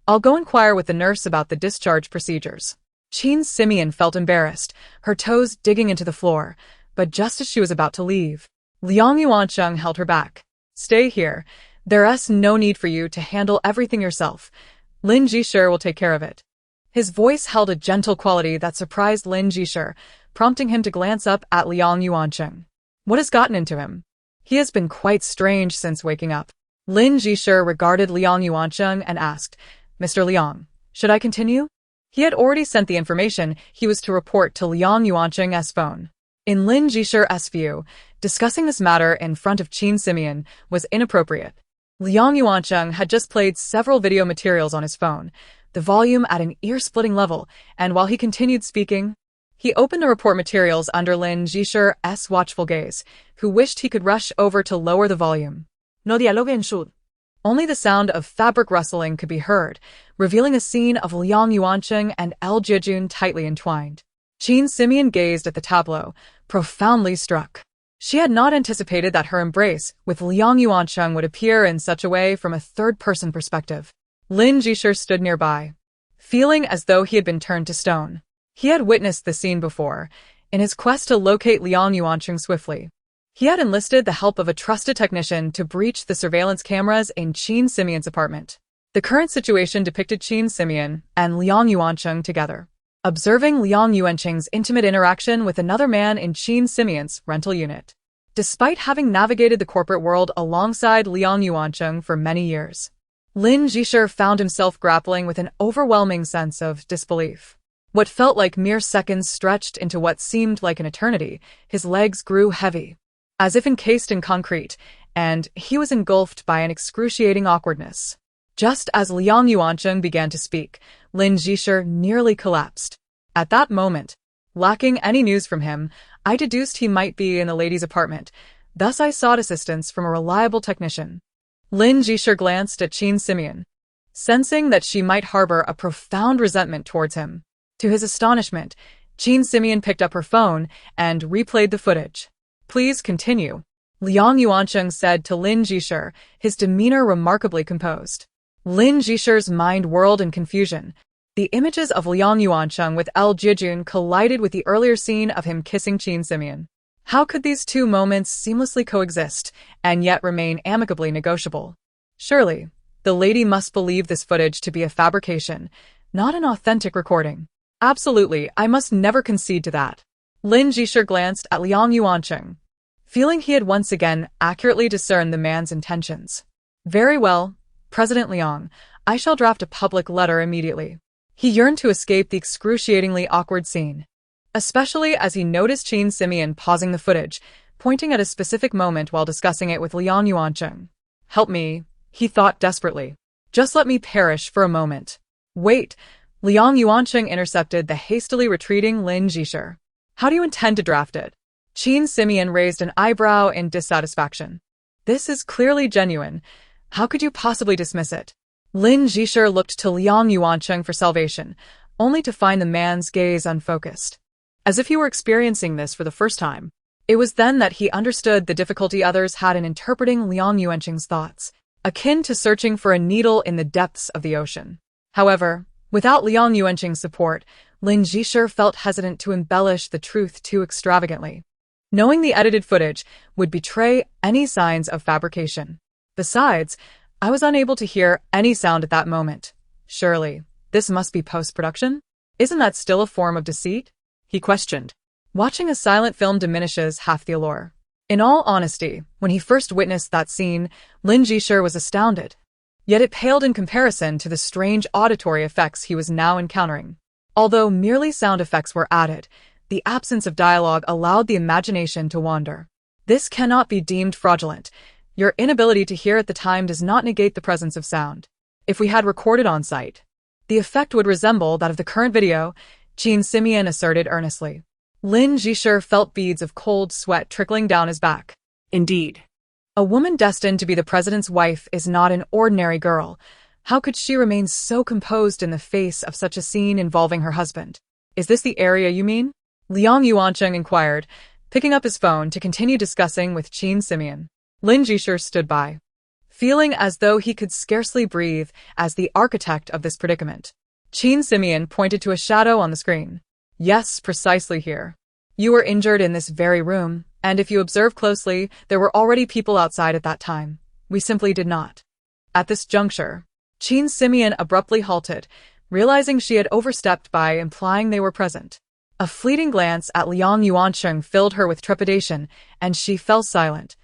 I'll go inquire with the nurse about the discharge procedures. Qin Simeon felt embarrassed, her toes digging into the floor, but just as she was about to leave, Liang Yuanqing held her back. Stay here. There's no need for you to handle everything yourself. Lin Zhisher will take care of it. His voice held a gentle quality that surprised Lin Zhisher, prompting him to glance up at Liang Yuanqing. What has gotten into him? He has been quite strange since waking up. Lin Zhisher regarded Liang Yuanqing and asked, Mr. Liang, should I continue? He had already sent the information he was to report to Liang Yuanqing's phone. In Lin Zhisher's view, discussing this matter in front of Qin Simeon was inappropriate. Liang Yuanqing had just played several video materials on his phone, the volume at an ear-splitting level, and while he continued speaking, he opened the report materials under Lin Zhisher's watchful gaze, who wished he could rush over to lower the volume. No dialogue ensued. Only the sound of fabric rustling could be heard, revealing a scene of Liang Yuanqing and El Jiejun tightly entwined. Qin Simeon gazed at the tableau, profoundly struck. She had not anticipated that her embrace with Liang Yuanqing would appear in such a way from a third-person perspective. Lin Zhisher stood nearby, feeling as though he had been turned to stone. He had witnessed the scene before, in his quest to locate Liang Yuanqing swiftly. He had enlisted the help of a trusted technician to breach the surveillance cameras in Qin Simeon's apartment. The current situation depicted Qin Simeon and Liang Yuanqing together, observing Liang Yuanqing's intimate interaction with another man in Qin Simeon's rental unit. Despite having navigated the corporate world alongside Liang Yuanqing for many years, Lin Zhisher found himself grappling with an overwhelming sense of disbelief. What felt like mere seconds stretched into what seemed like an eternity. His legs grew heavy, as if encased in concrete, and he was engulfed by an excruciating awkwardness. Just as Liang Yuanqing began to speak, Lin Zhisher nearly collapsed. At that moment, lacking any news from him, I deduced he might be in the lady's apartment. Thus I sought assistance from a reliable technician. Lin Zhisher glanced at Qin Simeon, sensing that she might harbor a profound resentment towards him. To his astonishment, Qin Simeon picked up her phone and replayed the footage. Please continue, Liang Yuanqing said to Lin Zhisher, his demeanor remarkably composed. Lin Zhisher's mind whirled in confusion. The images of Liang Yuanqing with El Jiejun collided with the earlier scene of him kissing Qin Simeon. How could these two moments seamlessly coexist and yet remain amicably negotiable? Surely, the lady must believe this footage to be a fabrication, not an authentic recording. Absolutely, I must never concede to that. Lin Zhisher glanced at Liang Yuanqing, feeling he had once again accurately discerned the man's intentions. Very well, President Liang, I shall draft a public letter immediately. He yearned to escape the excruciatingly awkward scene, especially as he noticed Qin Simeon pausing the footage, pointing at a specific moment while discussing it with Liang Yuanqing. Help me, he thought desperately. Just let me perish for a moment. Wait, Liang Yuanqing intercepted the hastily retreating Lin Zhisher. How do you intend to draft it? Qin Simeon raised an eyebrow in dissatisfaction. This is clearly genuine. How could you possibly dismiss it? Lin Zhisher looked to Liang Yuanqing for salvation, only to find the man's gaze unfocused, as if he were experiencing this for the first time. It was then that he understood the difficulty others had in interpreting Liang Yuanqing's thoughts, akin to searching for a needle in the depths of the ocean. However, Without Liang Yuanqing's support, Lin Jisher felt hesitant to embellish the truth too extravagantly, knowing the edited footage would betray any signs of fabrication. Besides, I was unable to hear any sound at that moment. Surely, this must be post-production? Isn't that still a form of deceit? He questioned. Watching a silent film diminishes half the allure. In all honesty, when he first witnessed that scene, Lin Jisher was astounded. Yet it paled in comparison to the strange auditory effects he was now encountering. Although merely sound effects were added, the absence of dialogue allowed the imagination to wander. This cannot be deemed fraudulent. Your inability to hear at the time does not negate the presence of sound. If we had recorded on site, the effect would resemble that of the current video, Qin Simeon asserted earnestly. Lin Jisher felt beads of cold sweat trickling down his back. Indeed. A woman destined to be the president's wife is not an ordinary girl. How could she remain so composed in the face of such a scene involving her husband? Is this the area you mean? Liang Yuanqing inquired, picking up his phone to continue discussing with Qin Simeon. Lin Jisher stood by, feeling as though he could scarcely breathe as the architect of this predicament. Qin Simeon pointed to a shadow on the screen. Yes, precisely here. You were injured in this very room, and if you observe closely, there were already people outside at that time. We simply did not. At this juncture, Qin Simeon abruptly halted, realizing she had overstepped by implying they were present. A fleeting glance at Liang Yuanqing filled her with trepidation, and she fell silent,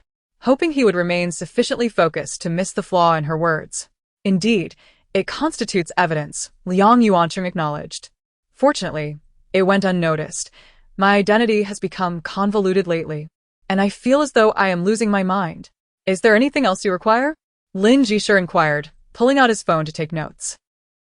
hoping he would remain sufficiently focused to miss the flaw in her words. Indeed, it constitutes evidence, Liang Yuanqing acknowledged. Fortunately, it went unnoticed. My identity has become convoluted lately, and I feel as though I am losing my mind. Is there anything else you require? Lin Jisher inquired, pulling out his phone to take notes.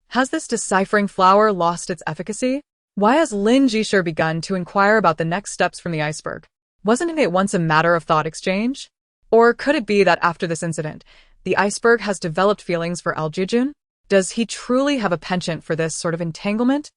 Has this deciphering flower lost its efficacy? Why has Lin Jisher begun to inquire about the next steps from the iceberg? Wasn't it once a matter of thought exchange? Or could it be that after this incident, the iceberg has developed feelings for Aljijun? Does he truly have a penchant for this sort of entanglement?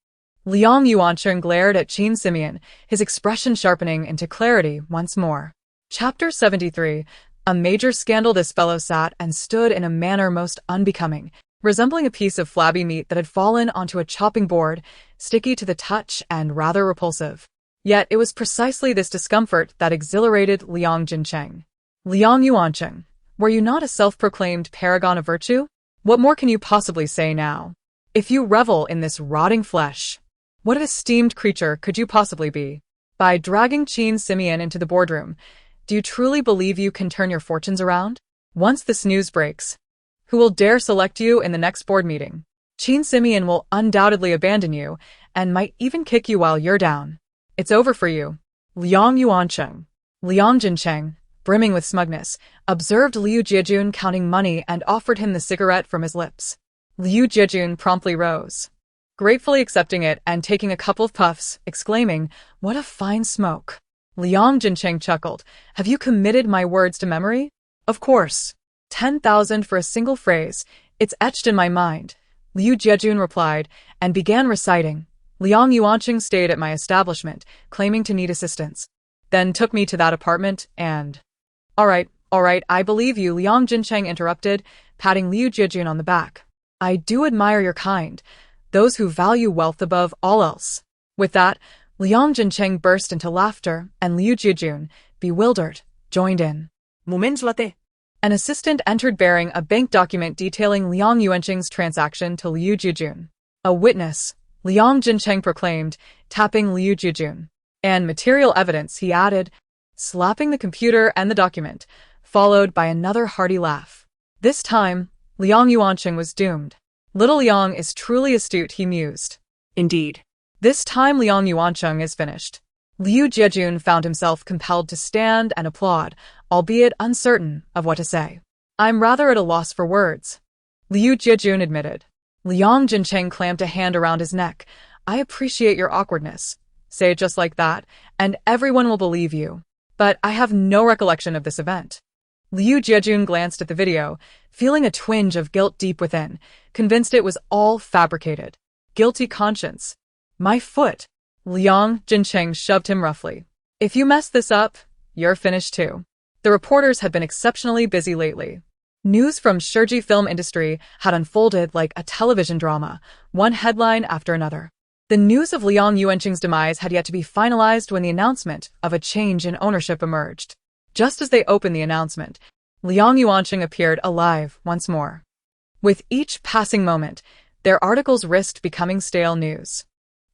Liang Yuanqing glared at Qin Simeon, his expression sharpening into clarity once more. Chapter 73. A major scandal. This fellow sat and stood in a manner most unbecoming, resembling a piece of flabby meat that had fallen onto a chopping board, sticky to the touch and rather repulsive. Yet it was precisely this discomfort that exhilarated Liang Jincheng. Liang Yuanqing, were you not a self-proclaimed paragon of virtue? What more can you possibly say now? If you revel in this rotting flesh, what an esteemed creature could you possibly be? By dragging Qin Simeon into the boardroom, do you truly believe you can turn your fortunes around? Once this news breaks, who will dare select you in the next board meeting? Qin Simeon will undoubtedly abandon you and might even kick you while you're down. It's over for you. Liang Yuanqing. Liang Jincheng, brimming with smugness, observed Liu Jiejun counting money and offered him the cigarette from his lips. Liu Jiejun promptly rose, gratefully accepting it and taking a couple of puffs, exclaiming, "What a fine smoke." Liang Jincheng chuckled. Have you committed my words to memory? Of course. 10,000 for a single phrase. It's etched in my mind. Liu Jiejun replied, and began reciting. Liang Yuanqing stayed at my establishment, claiming to need assistance. Then took me to that apartment and... All right, I believe you, Liang Jincheng interrupted, patting Liu Jiejun on the back. I do admire your kind, those who value wealth above all else. With that, Liang Jincheng burst into laughter, and Liu Jiejun, bewildered, joined in. Moments later. An assistant entered bearing a bank document detailing Liang Yuanqing's transaction to Liu Jiejun. A witness, Liang Jincheng proclaimed, tapping Liu Jiejun. And material evidence, he added, slapping the computer and the document, followed by another hearty laugh. This time, Liang Yuanqing was doomed. Little Liang is truly astute, he mused. Indeed. This time Liang Yuanqing is finished. Liu Jiejun found himself compelled to stand and applaud, albeit uncertain of what to say. I'm rather at a loss for words, Liu Jiejun admitted. Liang Jincheng clamped a hand around his neck. I appreciate your awkwardness. Say it just like that, and everyone will believe you. But I have no recollection of this event. Liu Jiejun glanced at the video, feeling a twinge of guilt deep within, convinced it was all fabricated. Guilty conscience. My foot. Liang Jincheng shoved him roughly. If you mess this up, you're finished too. The reporters had been exceptionally busy lately. News from Shurji film industry had unfolded like a television drama, one headline after another. The news of Liang Yuanqing's demise had yet to be finalized when the announcement of a change in ownership emerged. Just as they opened the announcement, Liang Yuanqing appeared alive once more. With each passing moment, their articles risked becoming stale news.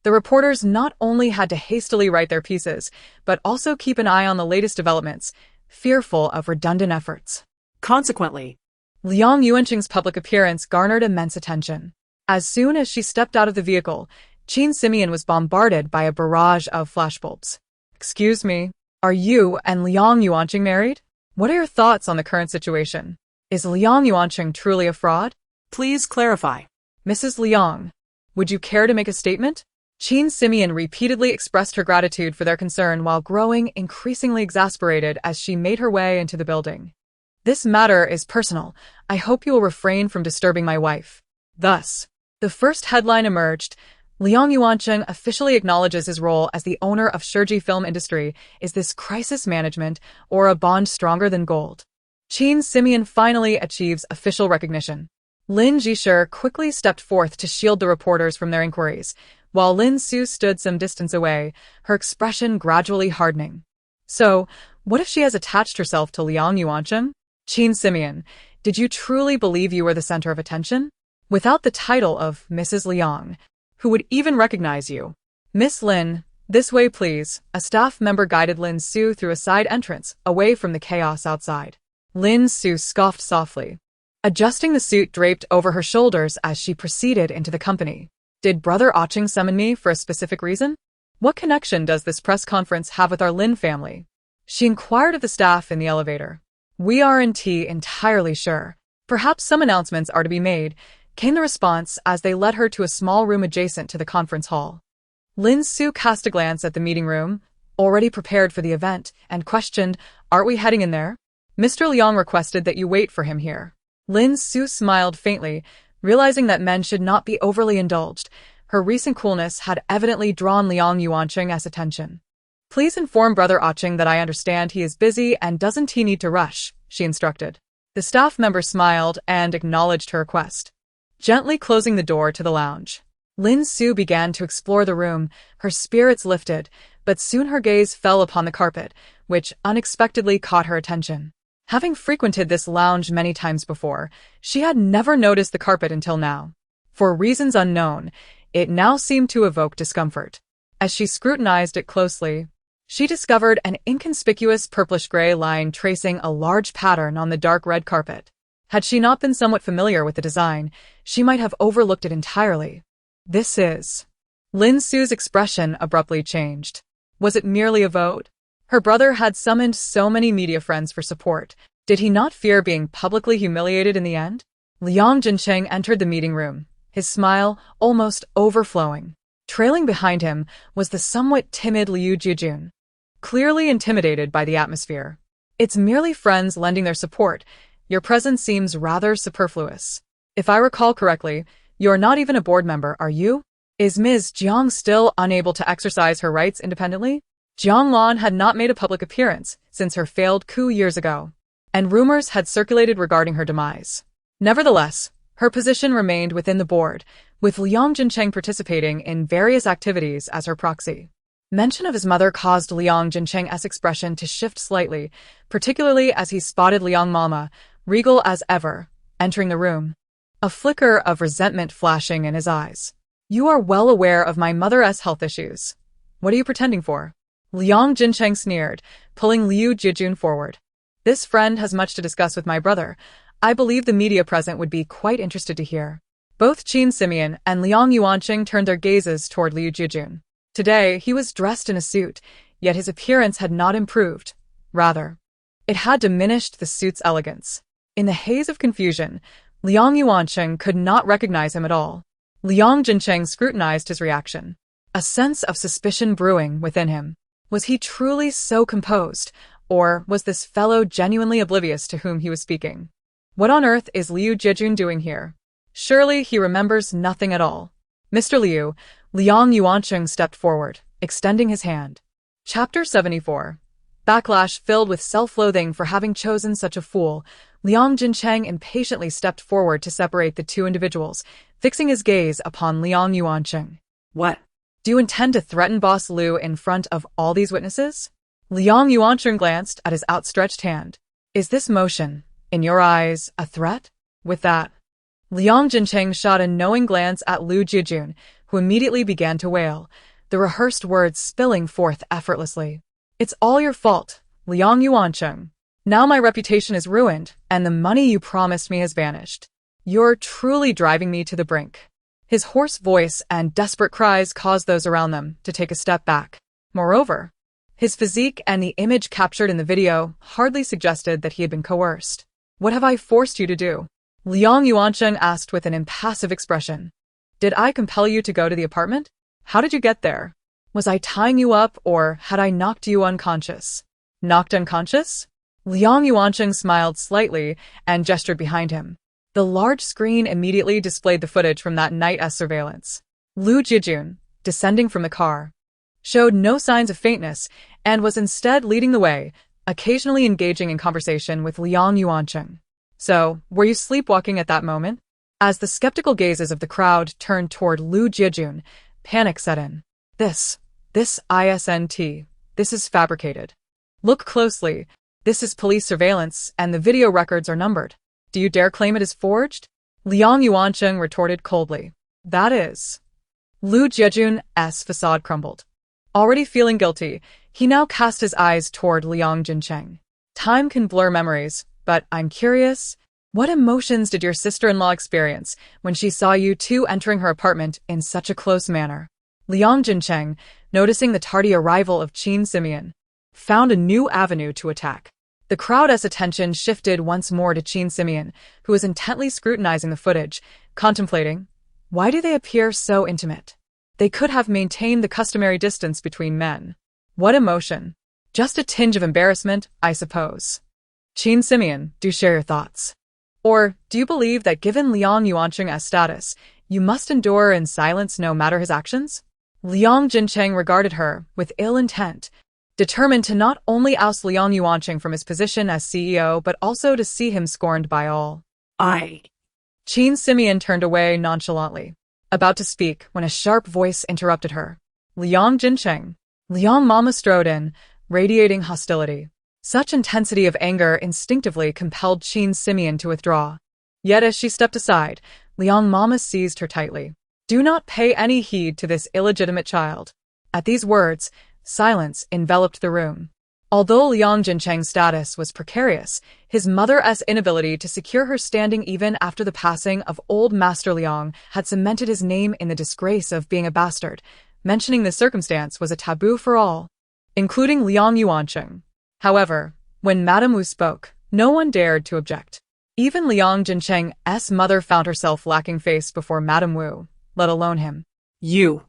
The reporters not only had to hastily write their pieces, but also keep an eye on the latest developments, fearful of redundant efforts. Consequently, Liang Yuanqing's public appearance garnered immense attention. As soon as she stepped out of the vehicle, Qin Simeon was bombarded by a barrage of flashbulbs. "Excuse me, are you and Liang Yuanqing married? What are your thoughts on the current situation? Is Liang Yuanqing truly a fraud? please clarify. Mrs. Liang, would you care to make a statement?" Qin Simeon repeatedly expressed her gratitude for their concern while growing increasingly exasperated as she made her way into the building. "This matter is personal. I hope you will refrain from disturbing my wife." Thus, the first headline emerged: Liang Yuanqing officially acknowledges his role as the owner of Shurji film industry. Is this crisis management or a bond stronger than gold? Qin Simeon finally achieves official recognition. Lin Jishir quickly stepped forth to shield the reporters from their inquiries, while Lin Su stood some distance away, her expression gradually hardening. So, what if she has attached herself to Liang Yuanqing? Qin Simeon, did you truly believe you were the center of attention? Without the title of Mrs. Liang, who would even recognize you? "Miss Lin, this way please." A staff member guided Lin Su through a side entrance, away from the chaos outside. Lin Su scoffed softly, adjusting the suit draped over her shoulders as she proceeded into the company. "Did Brother Aching summon me for a specific reason? What connection does this press conference have with our Lin family?" she inquired of the staff in the elevator. "We aren't entirely sure. Perhaps some announcements are to be made," came the response as they led her to a small room adjacent to the conference hall. Lin Su cast a glance at the meeting room, already prepared for the event, and questioned, "Aren't we heading in there? Mr. Liang requested that you wait for him here." Lin Su smiled faintly, realizing that men should not be overly indulged. Her recent coolness had evidently drawn Liang Yuanqing's attention. "Please inform Brother Aching that I understand he is busy and doesn't he need to rush," she instructed. The staff member smiled and acknowledged her request. Gently closing the door to the lounge, Lin Su began to explore the room, her spirits lifted, but soon her gaze fell upon the carpet, which unexpectedly caught her attention. Having frequented this lounge many times before, she had never noticed the carpet until now. For reasons unknown, it now seemed to evoke discomfort. As she scrutinized it closely, she discovered an inconspicuous purplish-gray line tracing a large pattern on the dark red carpet. Had she not been somewhat familiar with the design, she might have overlooked it entirely. "This is..." Lin Su's expression abruptly changed. Was it merely a vote? Her brother had summoned so many media friends for support. Did he not fear being publicly humiliated in the end? Liang Jincheng entered the meeting room, his smile almost overflowing. Trailing behind him was the somewhat timid Liu Jijun, clearly intimidated by the atmosphere. "It's merely friends lending their support. Your presence seems rather superfluous. If I recall correctly, you're not even a board member, are you? Is Ms. Jiang still unable to exercise her rights independently?" Jiang Lan had not made a public appearance since her failed coup years ago, and rumors had circulated regarding her demise. Nevertheless, her position remained within the board, with Liang Jincheng participating in various activities as her proxy. Mention of his mother caused Liang Jincheng's expression to shift slightly, particularly as he spotted Liang Mama, regal as ever, entering the room. A flicker of resentment flashing in his eyes. "You are well aware of my mother's health issues. What are you pretending for?" Liang Jincheng sneered, pulling Liu Jijun forward. "This friend has much to discuss with my brother. I believe the media present would be quite interested to hear." Both Qin Simeon and Liang Yuanqing turned their gazes toward Liu Jijun. Today, he was dressed in a suit, yet his appearance had not improved. Rather, it had diminished the suit's elegance. In the haze of confusion, Liang Yuanqing could not recognize him at all. Liang Jincheng scrutinized his reaction, a sense of suspicion brewing within him. Was he truly so composed, or was this fellow genuinely oblivious to whom he was speaking? What on earth is Liu Jijun doing here? Surely he remembers nothing at all. "Mr. Liu," Liang Yuanqing stepped forward, extending his hand. Chapter 74. Backlash. Filled with self-loathing for having chosen such a fool, Liang Jincheng impatiently stepped forward to separate the two individuals, fixing his gaze upon Liang Yuancheng. What? Do you intend to threaten Boss Liu in front of all these witnesses? Liang Yuancheng glanced at his outstretched hand. Is this motion, in your eyes, a threat? With that, Liang Jincheng shot a knowing glance at Lu Jiejun, who immediately began to wail, the rehearsed words spilling forth effortlessly. It's all your fault, Liang Yuancheng. Now my reputation is ruined, and the money you promised me has vanished. You're truly driving me to the brink. His hoarse voice and desperate cries caused those around them to take a step back. Moreover, his physique and the image captured in the video hardly suggested that he had been coerced. What have I forced you to do? Liang Yuancheng asked with an impassive expression. Did I compel you to go to the apartment? How did you get there? Was I tying you up, or had I knocked you unconscious? Knocked unconscious? Liang Yuancheng smiled slightly and gestured behind him. The large screen immediately displayed the footage from that night as surveillance. Lu Jiejun, descending from the car, showed no signs of faintness and was instead leading the way, occasionally engaging in conversation with Liang Yuancheng. So, were you sleepwalking at that moment? As the skeptical gazes of the crowd turned toward Lu Jiejun, panic set in. This isn't. This is fabricated. Look closely. This is police surveillance, and the video records are numbered. Do you dare claim it is forged? Liang Yuancheng retorted coldly. That is. Lu Jiejun's facade crumbled. Already feeling guilty, he now cast his eyes toward Liang Jincheng. Time can blur memories, but I'm curious, what emotions did your sister-in-law experience when she saw you two entering her apartment in such a close manner? Liang Jincheng, noticing the tardy arrival of Qin Simeon, found a new avenue to attack. The crowd's attention shifted once more to Qin Simeon, who was intently scrutinizing the footage, contemplating, why do they appear so intimate? They could have maintained the customary distance between men. What emotion? Just a tinge of embarrassment, I suppose. Qin Simeon, do share your thoughts. Or, do you believe that given Liang Yuancheng's status, you must endure in silence no matter his actions? Liang Jincheng regarded her with ill intent, determined to not only oust Liang Yuancheng from his position as CEO but also to see him scorned by all. Qin Simeon turned away nonchalantly, about to speak when a sharp voice interrupted her. Liang Jincheng. Liang Mama strode in, radiating hostility. Such intensity of anger instinctively compelled Qin Simeon to withdraw. Yet as she stepped aside, Liang Mama seized her tightly. Do not pay any heed to this illegitimate child. At these words, silence enveloped the room. Although Liang Jincheng's status was precarious, his mother's inability to secure her standing even after the passing of old Master Liang had cemented his name in the disgrace of being a bastard. Mentioning this circumstance was a taboo for all, including Liang Yuancheng. However, when Madame Wu spoke, no one dared to object. Even Liang Jincheng's mother found herself lacking face before Madame Wu, let alone him. You.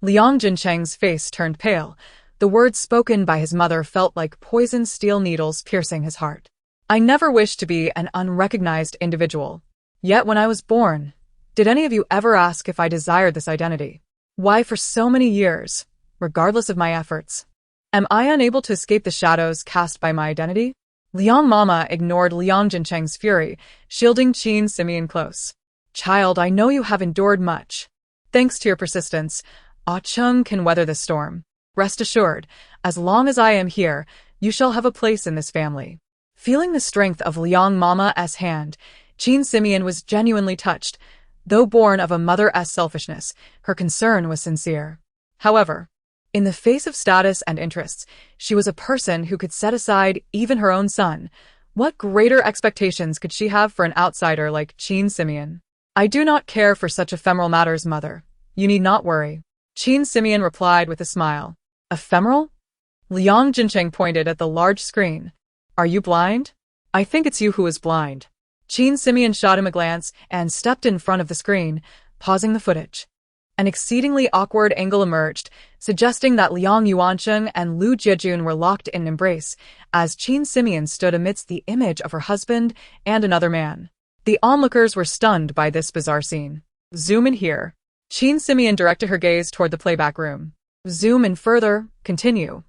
Liang Jincheng's face turned pale. The words spoken by his mother felt like poisoned steel needles piercing his heart. I never wished to be an unrecognized individual. Yet when I was born, did any of you ever ask if I desired this identity? Why for so many years, regardless of my efforts, am I unable to escape the shadows cast by my identity? Liang Mama ignored Liang Jincheng's fury, shielding Qin Simeon close. Child, I know you have endured much. Thanks to your persistence, Ah Chung can weather this storm. Rest assured, as long as I am here, you shall have a place in this family. Feeling the strength of Liang Mama's hand, Qin Simeon was genuinely touched. Though born of a mother's selfishness, her concern was sincere. However, in the face of status and interests, she was a person who could set aside even her own son. What greater expectations could she have for an outsider like Qin Simeon? I do not care for such ephemeral matters, mother. You need not worry. Qin Simeon replied with a smile. Ephemeral? Liang Jincheng pointed at the large screen. Are you blind? I think it's you who is blind. Qin Simeon shot him a glance and stepped in front of the screen, pausing the footage. An exceedingly awkward angle emerged, suggesting that Liang Yuancheng and Lu Jiejun were locked in an embrace, as Qin Simeon stood amidst the image of her husband and another man. The onlookers were stunned by this bizarre scene. Zoom in here. Qin Simeon directed her gaze toward the playback room. Zoom in further. Continue.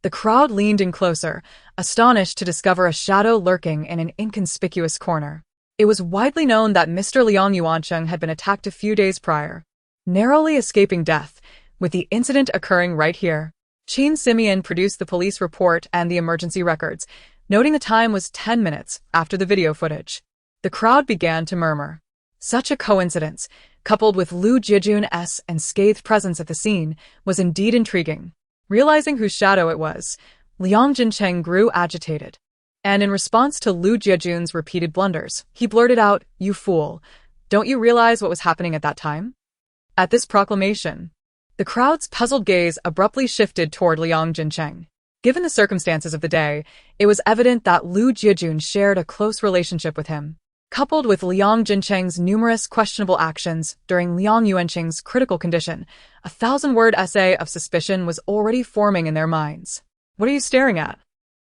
The crowd leaned in closer, astonished to discover a shadow lurking in an inconspicuous corner. It was widely known that Mr. Liang Yuancheng had been attacked a few days prior, narrowly escaping death, with the incident occurring right here. Qin Simeon produced the police report and the emergency records, noting the time was 10 minutes after the video footage. The crowd began to murmur. Such a coincidence, coupled with Lu Jiejun's unscathed presence at the scene, was indeed intriguing. Realizing whose shadow it was, Liang Jincheng grew agitated. And in response to Lu Jiejun's repeated blunders, he blurted out, "You fool, don't you realize what was happening at that time?" At this proclamation, the crowd's puzzled gaze abruptly shifted toward Liang Jincheng. Given the circumstances of the day, it was evident that Lu Jiejun shared a close relationship with him. Coupled with Liang Jincheng's numerous questionable actions during Liang Yuancheng's critical condition, a 1,000-word essay of suspicion was already forming in their minds. What are you staring at?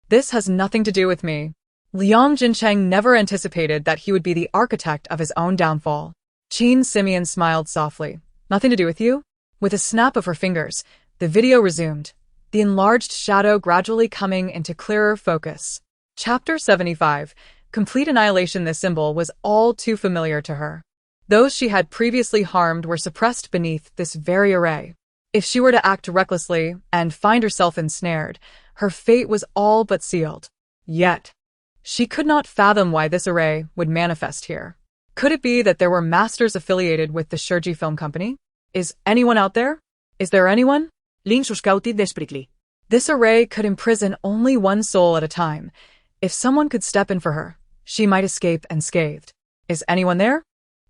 This has nothing to do with me. Liang Jincheng never anticipated that he would be the architect of his own downfall. Qin Simeon smiled softly. Nothing to do with you? With a snap of her fingers, the video resumed, the enlarged shadow gradually coming into clearer focus. Chapter 75. Complete annihilation. This symbol was all too familiar to her. Those she had previously harmed were suppressed beneath this very array. If she were to act recklessly and find herself ensnared, her fate was all but sealed. Yet, she could not fathom why this array would manifest here. Could it be that there were masters affiliated with the Shurji Film Company? Is anyone out there? Is there anyone? Link scouted desperately. This array could imprison only one soul at a time. If someone could step in for her, she might escape unscathed. Is anyone there?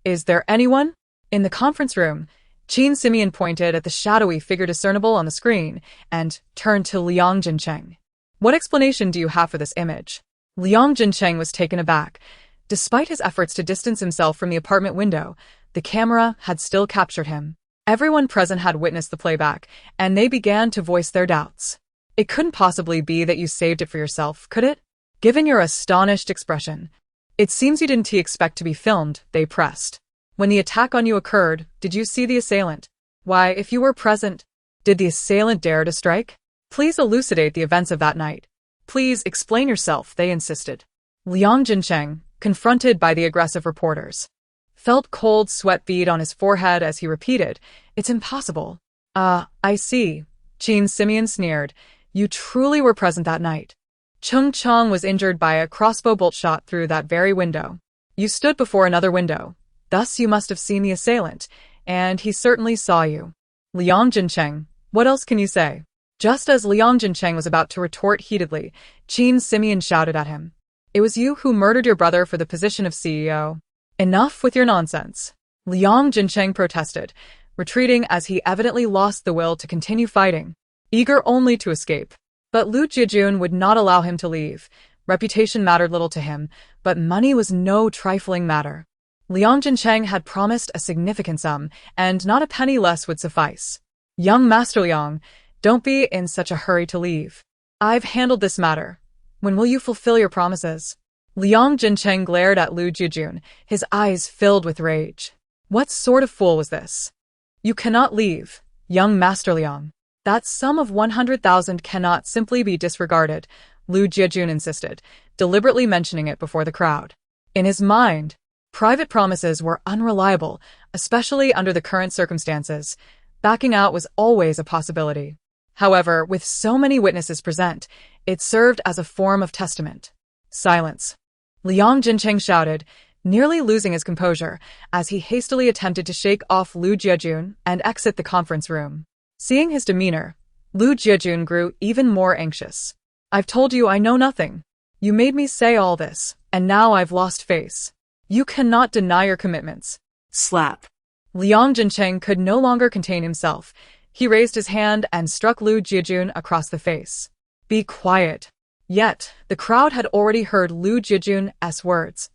Is there anyone? In the conference room, Qin Simeon pointed at the shadowy figure discernible on the screen and turned to Liang Jincheng. What explanation do you have for this image? Liang Jincheng was taken aback. Despite his efforts to distance himself from the apartment window, the camera had still captured him. Everyone present had witnessed the playback, and they began to voice their doubts. It couldn't possibly be that you saved it for yourself, could it? Given your astonished expression, it seems you didn't expect to be filmed, they pressed. When the attack on you occurred, did you see the assailant? Why, if you were present, did the assailant dare to strike? Please elucidate the events of that night. Please explain yourself, they insisted. Liang Jincheng, confronted by the aggressive reporters, felt cold sweat bead on his forehead as he repeated, "It's impossible." I see. Qin Simeon sneered. You truly were present that night. Chung Chong was injured by a crossbow bolt shot through that very window. You stood before another window. Thus you must have seen the assailant, and he certainly saw you. Liang Jincheng, what else can you say? Just as Liang Jincheng was about to retort heatedly, Qin Simeon shouted at him. It was you who murdered your brother for the position of CEO. Enough with your nonsense. Liang Jincheng protested, retreating as he evidently lost the will to continue fighting, eager only to escape. But Lu Jiejun would not allow him to leave. Reputation mattered little to him, but money was no trifling matter. Liang Jincheng had promised a significant sum, and not a penny less would suffice. Young Master Liang, don't be in such a hurry to leave. I've handled this matter. When will you fulfill your promises? Liang Jincheng glared at Lu Jiejun, his eyes filled with rage. What sort of fool was this? You cannot leave, young Master Liang. That sum of 100,000 cannot simply be disregarded, Lu Jiejun insisted, deliberately mentioning it before the crowd. In his mind, private promises were unreliable, especially under the current circumstances. Backing out was always a possibility. However, with so many witnesses present, it served as a form of testament. Silence. Liang Jincheng shouted, nearly losing his composure, as he hastily attempted to shake off Lu Jiejun and exit the conference room. Seeing his demeanor, Lu Jiejun grew even more anxious. I've told you I know nothing. You made me say all this, and now I've lost face. You cannot deny your commitments. Slap. Liang Jincheng could no longer contain himself. He raised his hand and struck Lu Jiejun across the face. Be quiet. Yet, the crowd had already heard Lu Jiejun's words,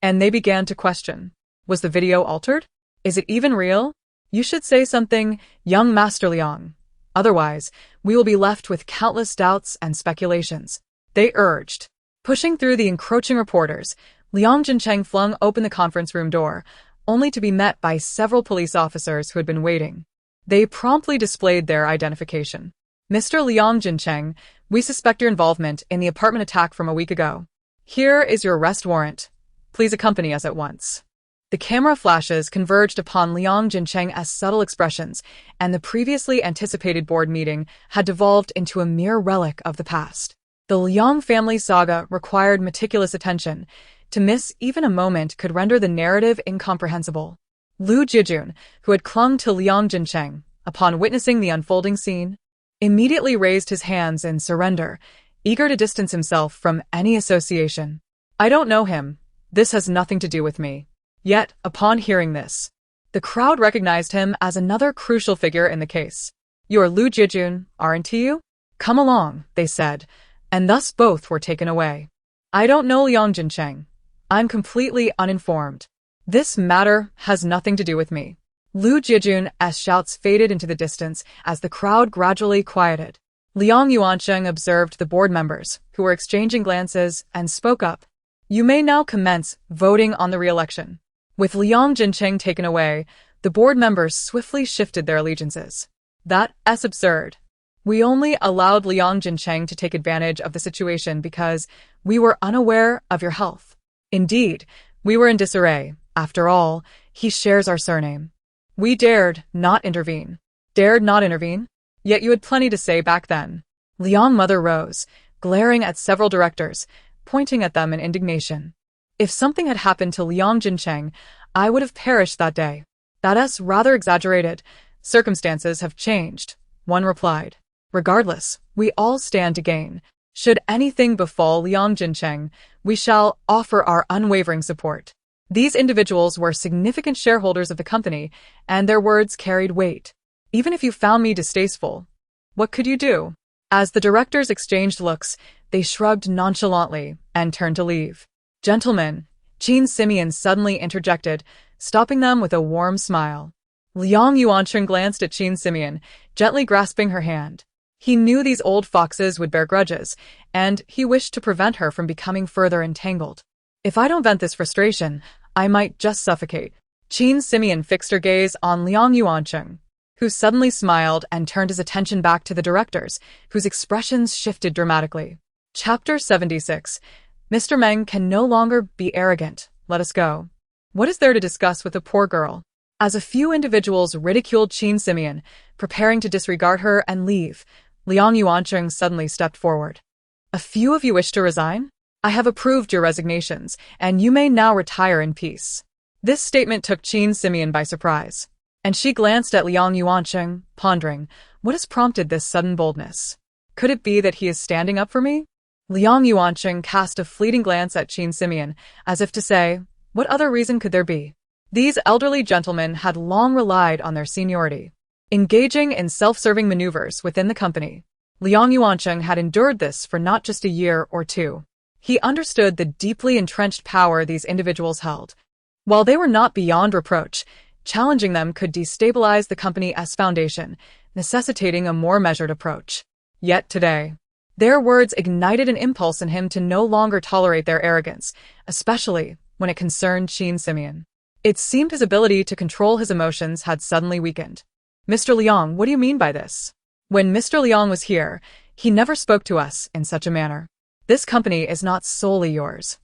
and they began to question. Was the video altered? Is it even real? You should say something, young Master Liang. Otherwise, we will be left with countless doubts and speculations, they urged. Pushing through the encroaching reporters, Liang Jincheng flung open the conference room door, only to be met by several police officers who had been waiting. They promptly displayed their identification. Mr. Liang Jincheng, We suspect your involvement in the apartment attack from a week ago. Here is your arrest warrant. Please accompany us at once. The camera flashes converged upon Liang Jincheng as subtle expressions, and the previously anticipated board meeting had devolved into a mere relic of the past. The Liang family saga required meticulous attention. To miss even a moment could render the narrative incomprehensible. Lu Jijun, who had clung to Liang Jincheng, upon witnessing the unfolding scene, immediately raised his hands in surrender, eager to distance himself from any association. I don't know him. This has nothing to do with me. Yet, upon hearing this, the crowd recognized him as another crucial figure in the case. You're Lu Jijun, aren't you? Come along, they said, and thus both were taken away. I don't know Liang Jincheng. I'm completely uninformed. This matter has nothing to do with me. Lu Jijun as shouts faded into the distance as the crowd gradually quieted. Liang Yuancheng observed the board members, who were exchanging glances, and spoke up. You may now commence voting on the re-election. With Liang Jincheng taken away, the board members swiftly shifted their allegiances. That's absurd. We only allowed Liang Jincheng to take advantage of the situation because we were unaware of your health. Indeed, we were in disarray. After all, he shares our surname. We dared not intervene. Dared not intervene? Yet you had plenty to say back then. Liang Mother rose, glaring at several directors, pointing at them in indignation. If something had happened to Liang Jincheng, I would have perished that day. That's rather exaggerated. Circumstances have changed, one replied. Regardless, we all stand to gain. Should anything befall Liang Jincheng, we shall offer our unwavering support. These individuals were significant shareholders of the company, and their words carried weight. Even if you found me distasteful, what could you do? As the directors exchanged looks, they shrugged nonchalantly and turned to leave. Gentlemen, Qin Simeon suddenly interjected, stopping them with a warm smile. Liang Yuancheng glanced at Qin Simeon, gently grasping her hand. He knew these old foxes would bear grudges, and he wished to prevent her from becoming further entangled. If I don't vent this frustration, I might just suffocate. Qin Simeon fixed her gaze on Liang Yuancheng, who suddenly smiled and turned his attention back to the directors, whose expressions shifted dramatically. Chapter 76. Mr. Meng can no longer be arrogant. Let us go. What is there to discuss with the poor girl? As a few individuals ridiculed Qin Simeon, preparing to disregard her and leave, Liang Yuancheng suddenly stepped forward. A few of you wish to resign? I have approved your resignations, and you may now retire in peace. This statement took Qin Simeon by surprise, and she glanced at Liang Yuancheng, pondering, what has prompted this sudden boldness? Could it be that he is standing up for me? Liang Yuancheng cast a fleeting glance at Qin Simeon, as if to say, what other reason could there be? These elderly gentlemen had long relied on their seniority, engaging in self-serving maneuvers within the company. Liang Yuancheng had endured this for not just a year or two. He understood the deeply entrenched power these individuals held. While they were not beyond reproach, challenging them could destabilize the company as foundation, necessitating a more measured approach. Yet today, their words ignited an impulse in him to no longer tolerate their arrogance, especially when it concerned Qin Simeon. It seemed his ability to control his emotions had suddenly weakened. Mr. Liang, what do you mean by this? When Mr. Liang was here, he never spoke to us in such a manner. This company is not solely yours.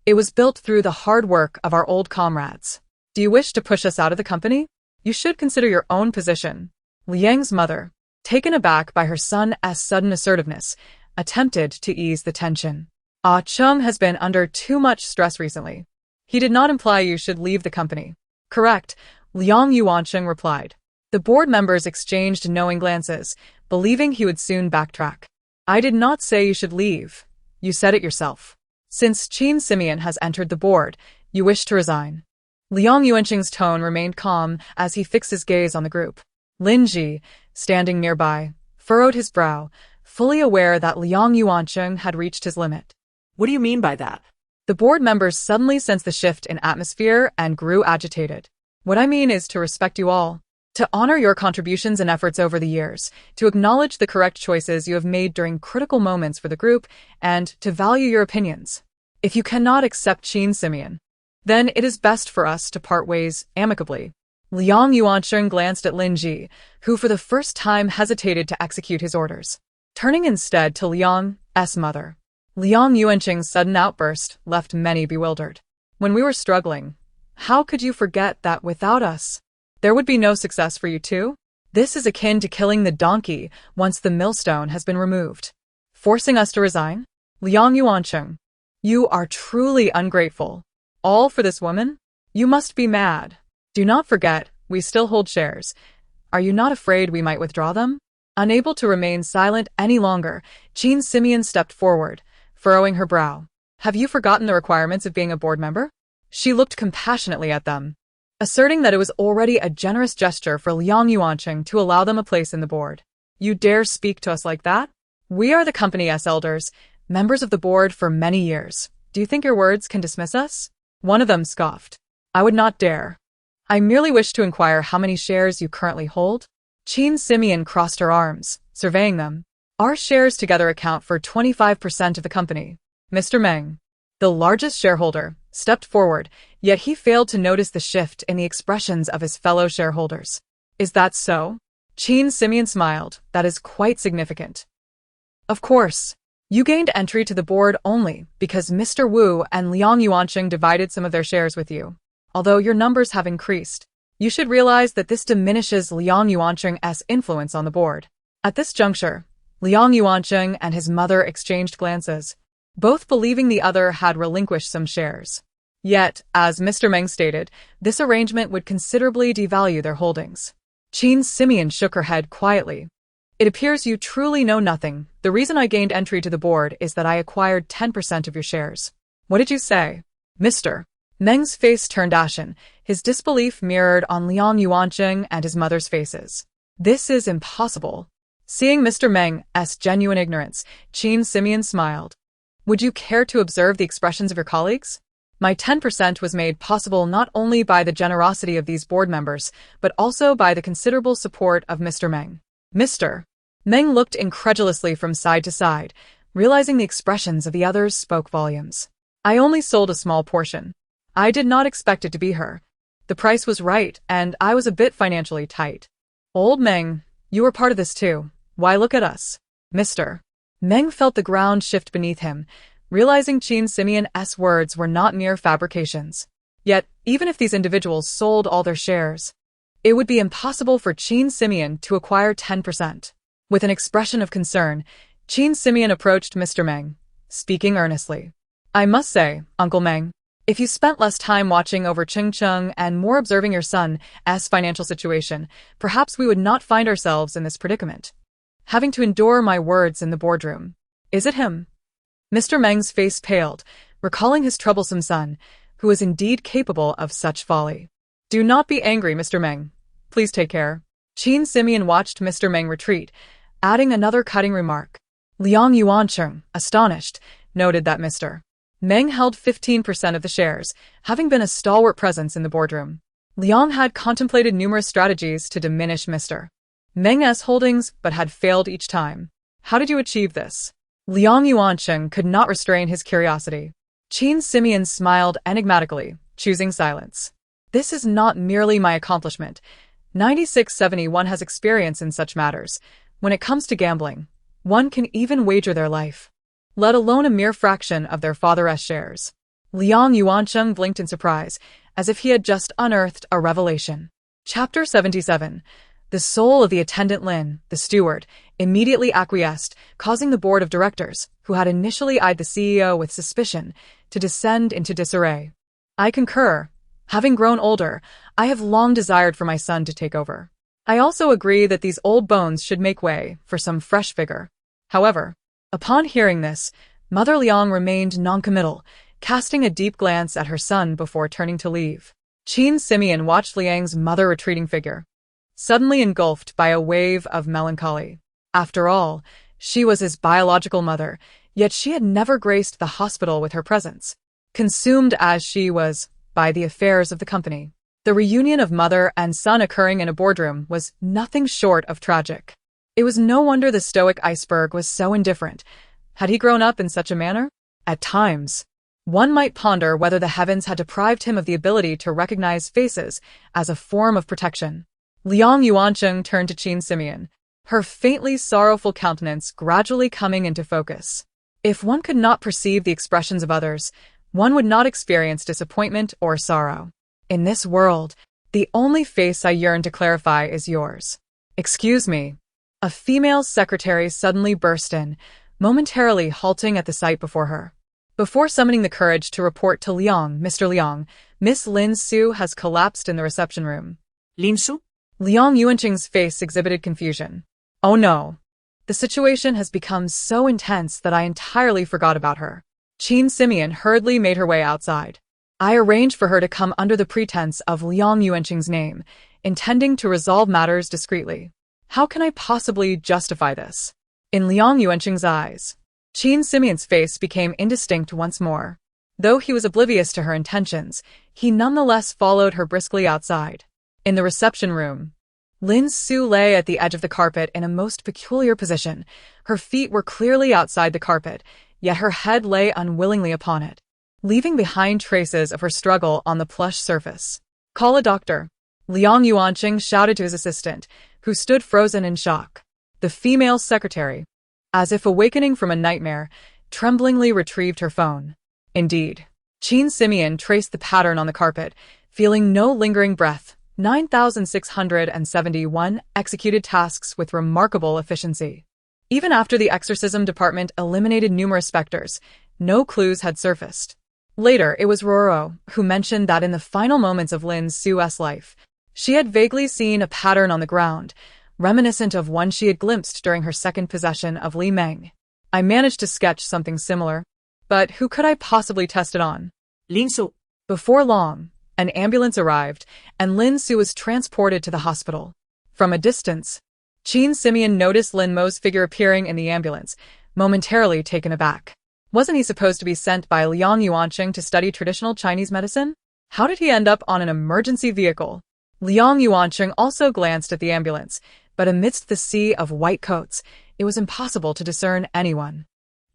It was built through the hard work of our old comrades. Do you wish to push us out of the company? You should consider your own position. Liang's mother, taken aback by her son's sudden assertiveness, attempted to ease the tension. Ah Chung has been under too much stress recently. He did not imply you should leave the company. Correct, Liang Yuancheng replied. The board members exchanged knowing glances, believing he would soon backtrack. I did not say you should leave. You said it yourself. Since Qin Simeon has entered the board, you wish to resign. Liang Yuancheng's tone remained calm as he fixed his gaze on the group. Lin Ji, standing nearby, furrowed his brow, fully aware that Liang Yuancheng had reached his limit. What do you mean by that? The board members suddenly sensed the shift in atmosphere and grew agitated. What I mean is to respect you all, to honor your contributions and efforts over the years, to acknowledge the correct choices you have made during critical moments for the group, and to value your opinions. If you cannot accept Qin Simeon, then it is best for us to part ways amicably. Liang Yuancheng glanced at Lin Ji, who for the first time hesitated to execute his orders. turning instead to Liang's mother. Liang Yuanqing's sudden outburst left many bewildered. When we were struggling, how could you forget that without us, there would be no success for you too? This is akin to killing the donkey once the millstone has been removed. Forcing us to resign? Liang Yuanqing, you are truly ungrateful. All for this woman? You must be mad. Do not forget, we still hold shares. Are you not afraid we might withdraw them? Unable to remain silent any longer, Qin Simeon stepped forward, furrowing her brow. Have you forgotten the requirements of being a board member? She looked compassionately at them, asserting that it was already a generous gesture for Liang Yuanqing to allow them a place in the board. You dare speak to us like that? We are the company's elders, members of the board for many years. Do you think your words can dismiss us? One of them scoffed. I would not dare. I merely wish to inquire how many shares you currently hold? Qin Simeon crossed her arms, surveying them. Our shares together account for 25% of the company. Mr. Meng, the largest shareholder, stepped forward, yet he failed to notice the shift in the expressions of his fellow shareholders. Is that so? Qin Simeon smiled. That is quite significant. Of course. You gained entry to the board only because Mr. Wu and Liang Yuanqing divided some of their shares with you. Although your numbers have increased, you should realize that this diminishes Liang Yuanqing's influence on the board. At this juncture, Liang Yuanqing and his mother exchanged glances, both believing the other had relinquished some shares. Yet, as Mr. Meng stated, this arrangement would considerably devalue their holdings. Qin Simeon shook her head quietly. It appears you truly know nothing. The reason I gained entry to the board is that I acquired 10% of your shares. What did you say? Mr. Meng's face turned ashen, his disbelief mirrored on Liang Yuanqing and his mother's faces. This is impossible. Seeing Mr. Meng's genuine ignorance, Qin Simeon smiled. Would you care to observe the expressions of your colleagues? My 10% was made possible not only by the generosity of these board members, but also by the considerable support of Mr. Meng. Mr. Meng looked incredulously from side to side, realizing the expressions of the others spoke volumes. I only sold a small portion. I did not expect it to be her. The price was right, and I was a bit financially tight. Old Meng, you were part of this too. Why look at us? Mr. Meng felt the ground shift beneath him, realizing Qin Simeon's words were not mere fabrications. Yet, even if these individuals sold all their shares, it would be impossible for Qin Simeon to acquire 10%. With an expression of concern, Qin Simeon approached Mr. Meng, speaking earnestly. I must say, Uncle Meng, if you spent less time watching over Cheng and more observing your son's financial situation, perhaps we would not find ourselves in this predicament. Having to endure my words in the boardroom. Is it him? Mr. Meng's face paled, recalling his troublesome son, who was indeed capable of such folly. Do not be angry, Mr. Meng. Please take care. Qin Simeon watched Mr. Meng retreat, adding another cutting remark. Liang Yuanqing, astonished, noted that Mr. Meng held 15% of the shares, having been a stalwart presence in the boardroom. Liang had contemplated numerous strategies to diminish Mr. Meng's holdings, but had failed each time. How did you achieve this? Liang Yuanqing could not restrain his curiosity. Qin Simeon smiled enigmatically, choosing silence. This is not merely my accomplishment. 9671 has experience in such matters. When it comes to gambling, one can even wager their life, let alone a mere fraction of their father's shares. Liang Yuanqing blinked in surprise, as if he had just unearthed a revelation. Chapter 77. The soul of the attendant Lin, the steward, immediately acquiesced, causing the board of directors, who had initially eyed the CEO with suspicion, to descend into disarray. I concur. Having grown older, I have long desired for my son to take over. I also agree that these old bones should make way for some fresh vigor. However, upon hearing this, Mother Liang remained noncommittal, casting a deep glance at her son before turning to leave. Qin Simeon watched Liang's mother retreating figure, suddenly engulfed by a wave of melancholy. After all, she was his biological mother, yet she had never graced the hospital with her presence, consumed as she was by the affairs of the company. The reunion of mother and son occurring in a boardroom was nothing short of tragic. It was no wonder the stoic iceberg was so indifferent. Had he grown up in such a manner? At times, one might ponder whether the heavens had deprived him of the ability to recognize faces as a form of protection. Liang Yuanqing turned to Qin Simeon. her faintly sorrowful countenance gradually coming into focus. If one could not perceive the expressions of others, one would not experience disappointment or sorrow. In this world, the only face I yearn to clarify is yours. Excuse me. A female secretary suddenly burst in, momentarily halting at the sight before her. Before summoning the courage to report to Liang, Mr. Liang, Miss Lin Su has collapsed in the reception room. Lin Su? Liang Yuanqing's face exhibited confusion. Oh no. The situation has become so intense that I entirely forgot about her. Qin Simeon hurriedly made her way outside. I arranged for her to come under the pretense of Liang Yuanqing's name, intending to resolve matters discreetly. How can I possibly justify this? In Liang Yuanqing's eyes, Qin Simeon's face became indistinct once more. Though he was oblivious to her intentions, he nonetheless followed her briskly outside. In the reception room, Lin Su lay at the edge of the carpet in a most peculiar position. Her feet were clearly outside the carpet, yet her head lay unwillingly upon it, leaving behind traces of her struggle on the plush surface. Call a doctor. Liang Yuanqing shouted to his assistant, who stood frozen in shock. The female secretary, as if awakening from a nightmare, tremblingly retrieved her phone. Indeed, Qin Simeon traced the pattern on the carpet, feeling no lingering breath. 9,671 executed tasks with remarkable efficiency. Even after the exorcism department eliminated numerous specters, no clues had surfaced. Later, it was Roro who mentioned that in the final moments of Lin Su's life, she had vaguely seen a pattern on the ground, reminiscent of one she had glimpsed during her second possession of Li Meng. I managed to sketch something similar, but who could I possibly test it on? Lin Su. Before long, an ambulance arrived, and Lin Su was transported to the hospital. From a distance, Qin Simeon noticed Lin Mo's figure appearing in the ambulance, momentarily taken aback. Wasn't he supposed to be sent by Liang Yuanqing to study traditional Chinese medicine? How did he end up on an emergency vehicle? Liang Yuanqing also glanced at the ambulance, but amidst the sea of white coats, it was impossible to discern anyone.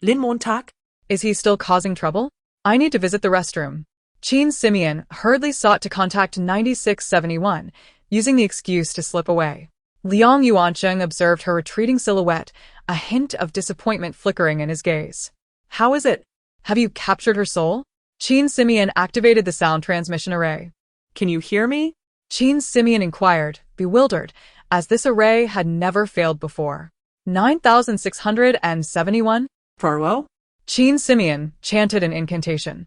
Lin Montag? Is he still causing trouble? I need to visit the restroom. Qin Simeon hurriedly sought to contact 9671, using the excuse to slip away. Liang Yuanqing observed her retreating silhouette, a hint of disappointment flickering in his gaze. How is it? Have you captured her soul? Qin Simeon activated the sound transmission array. Can you hear me? Qin Simeon inquired, bewildered, as this array had never failed before. 9,671? Poirot? Qin Simeon chanted an incantation,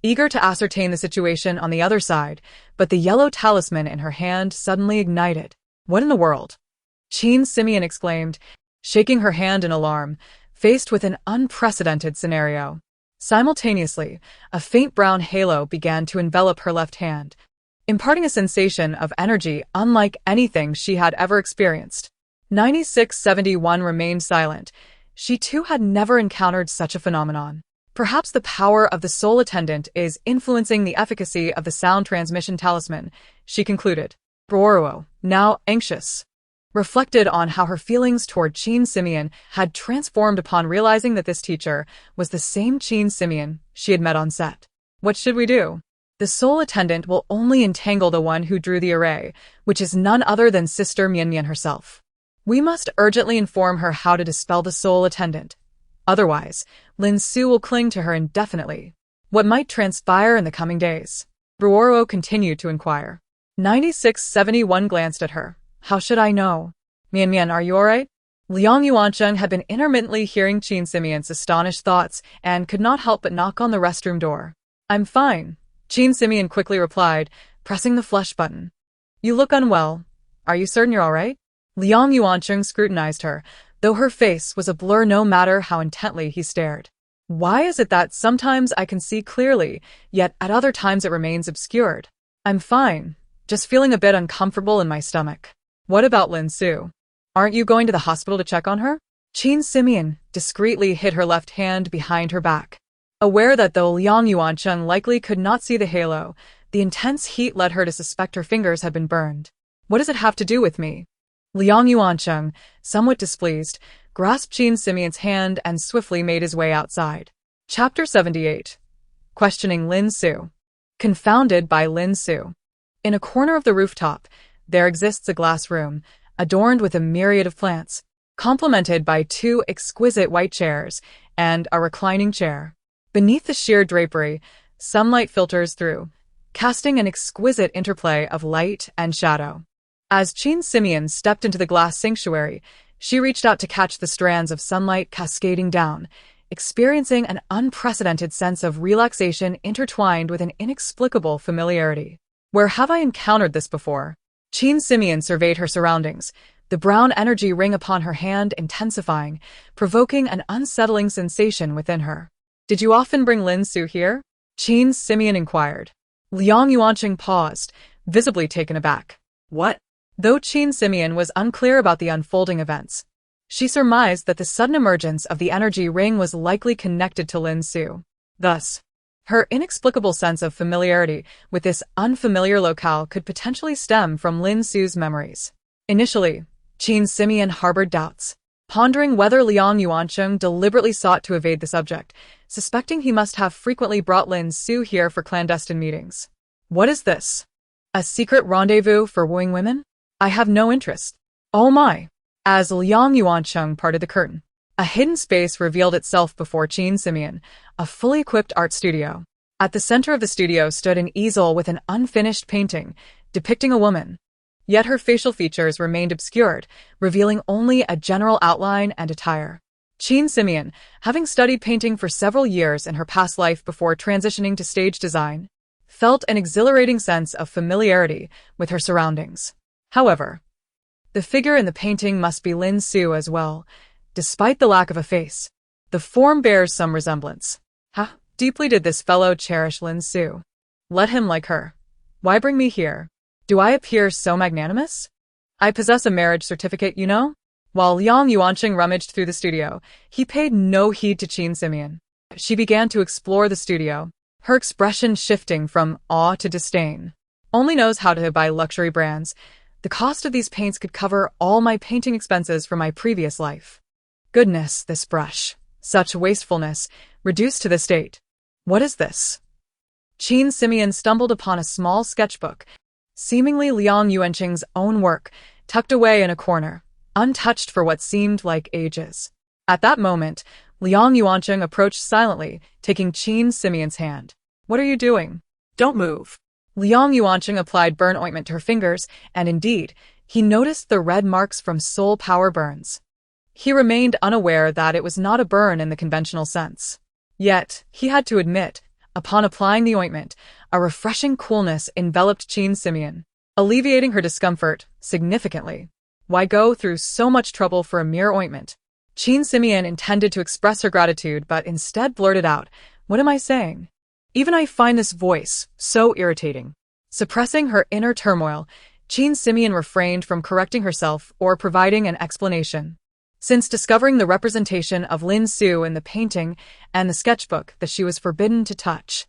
eager to ascertain the situation on the other side, but the yellow talisman in her hand suddenly ignited. What in the world? Qin Simeon exclaimed, shaking her hand in alarm, faced with an unprecedented scenario. Simultaneously, a faint brown halo began to envelop her left hand, imparting a sensation of energy unlike anything she had ever experienced. 9671 remained silent. She too had never encountered such a phenomenon. Perhaps the power of the soul attendant is influencing the efficacy of the sound transmission talisman, she concluded. Roro, now anxious, reflected on how her feelings toward Qin Simeon had transformed upon realizing that this teacher was the same Qin Simeon she had met on set. What should we do? The soul attendant will only entangle the one who drew the array, which is none other than Sister Mian herself. We must urgently inform her how to dispel the soul attendant. Otherwise, Lin Su will cling to her indefinitely. What might transpire in the coming days? Roro continued to inquire. 9671 glanced at her. How should I know? Mian, are you alright? Liang Yuanqing had been intermittently hearing Qin Simeon's astonished thoughts and could not help but knock on the restroom door. I'm fine, Qin Simeon quickly replied, pressing the flush button. You look unwell. Are you certain you're alright? Liang Yuanqing scrutinized her, though her face was a blur no matter how intently he stared. Why is it that sometimes I can see clearly, yet at other times it remains obscured? I'm fine, just feeling a bit uncomfortable in my stomach. What about Lin Su? Aren't you going to the hospital to check on her? Qin Simeon discreetly hid her left hand behind her back. Aware that though Liang Yuanqing likely could not see the halo, the intense heat led her to suspect her fingers had been burned. What does it have to do with me? Liang Yuanqing, somewhat displeased, grasped Qin Simeon's hand and swiftly made his way outside. Chapter 78. Questioning Lin Su. Confounded by Lin Su. In a corner of the rooftop, there exists a glass room, adorned with a myriad of plants, complemented by two exquisite white chairs and a reclining chair. Beneath the sheer drapery, sunlight filters through, casting an exquisite interplay of light and shadow. As Jean Simeon stepped into the glass sanctuary, she reached out to catch the strands of sunlight cascading down, experiencing an unprecedented sense of relaxation intertwined with an inexplicable familiarity. Where have I encountered this before? Jean Simeon surveyed her surroundings, the brown energy ring upon her hand intensifying, provoking an unsettling sensation within her. Did you often bring Lin Su here? Jean Simeon inquired. Liang Yuanqing paused, visibly taken aback. What? Though Jean Simeon was unclear about the unfolding events, she surmised that the sudden emergence of the energy ring was likely connected to Lin Su. Thus, her inexplicable sense of familiarity with this unfamiliar locale could potentially stem from Lin Su's memories. Initially, Jean Simeon harbored doubts, pondering whether Liang Yuanqing deliberately sought to evade the subject, suspecting he must have frequently brought Lin Su here for clandestine meetings. What is this? A secret rendezvous for wooing women? I have no interest. Oh my! As Liang Yuanqing parted the curtain, a hidden space revealed itself before Jean Simeon, a fully equipped art studio. At the center of the studio stood an easel with an unfinished painting, depicting a woman. Yet her facial features remained obscured, revealing only a general outline and attire. Jean Simeon, having studied painting for several years in her past life before transitioning to stage design, felt an exhilarating sense of familiarity with her surroundings. However, the figure in the painting must be Lin Su as well. Despite the lack of a face, the form bears some resemblance. How deeply did this fellow cherish Lin Su? Let him like her. Why bring me here? Do I appear so magnanimous? I possess a marriage certificate, you know? While Liang Yuanqing rummaged through the studio, he paid no heed to Jean Simeon. She began to explore the studio, her expression shifting from awe to disdain. Only knows how to buy luxury brands. The cost of these paints could cover all my painting expenses from my previous life. Goodness, this brush. Such wastefulness, reduced to this state. What is this? Jean Simeon stumbled upon a small sketchbook, seemingly Liang Yuanqing's own work, tucked away in a corner, untouched for what seemed like ages. At that moment, Liang Yuanqing approached silently, taking Jean Simeon's hand. What are you doing? Don't move. Liang Yuanqing applied burn ointment to her fingers, and indeed, he noticed the red marks from soul power burns. He remained unaware that it was not a burn in the conventional sense. Yet, he had to admit, upon applying the ointment, a refreshing coolness enveloped Jean Simeon, alleviating her discomfort significantly. Why go through so much trouble for a mere ointment? Jean Simeon intended to express her gratitude, but instead blurted out, "What am I saying? Even I find this voice so irritating." Suppressing her inner turmoil, Jean Simeon refrained from correcting herself or providing an explanation. Since discovering the representation of Lin Su in the painting and the sketchbook that she was forbidden to touch,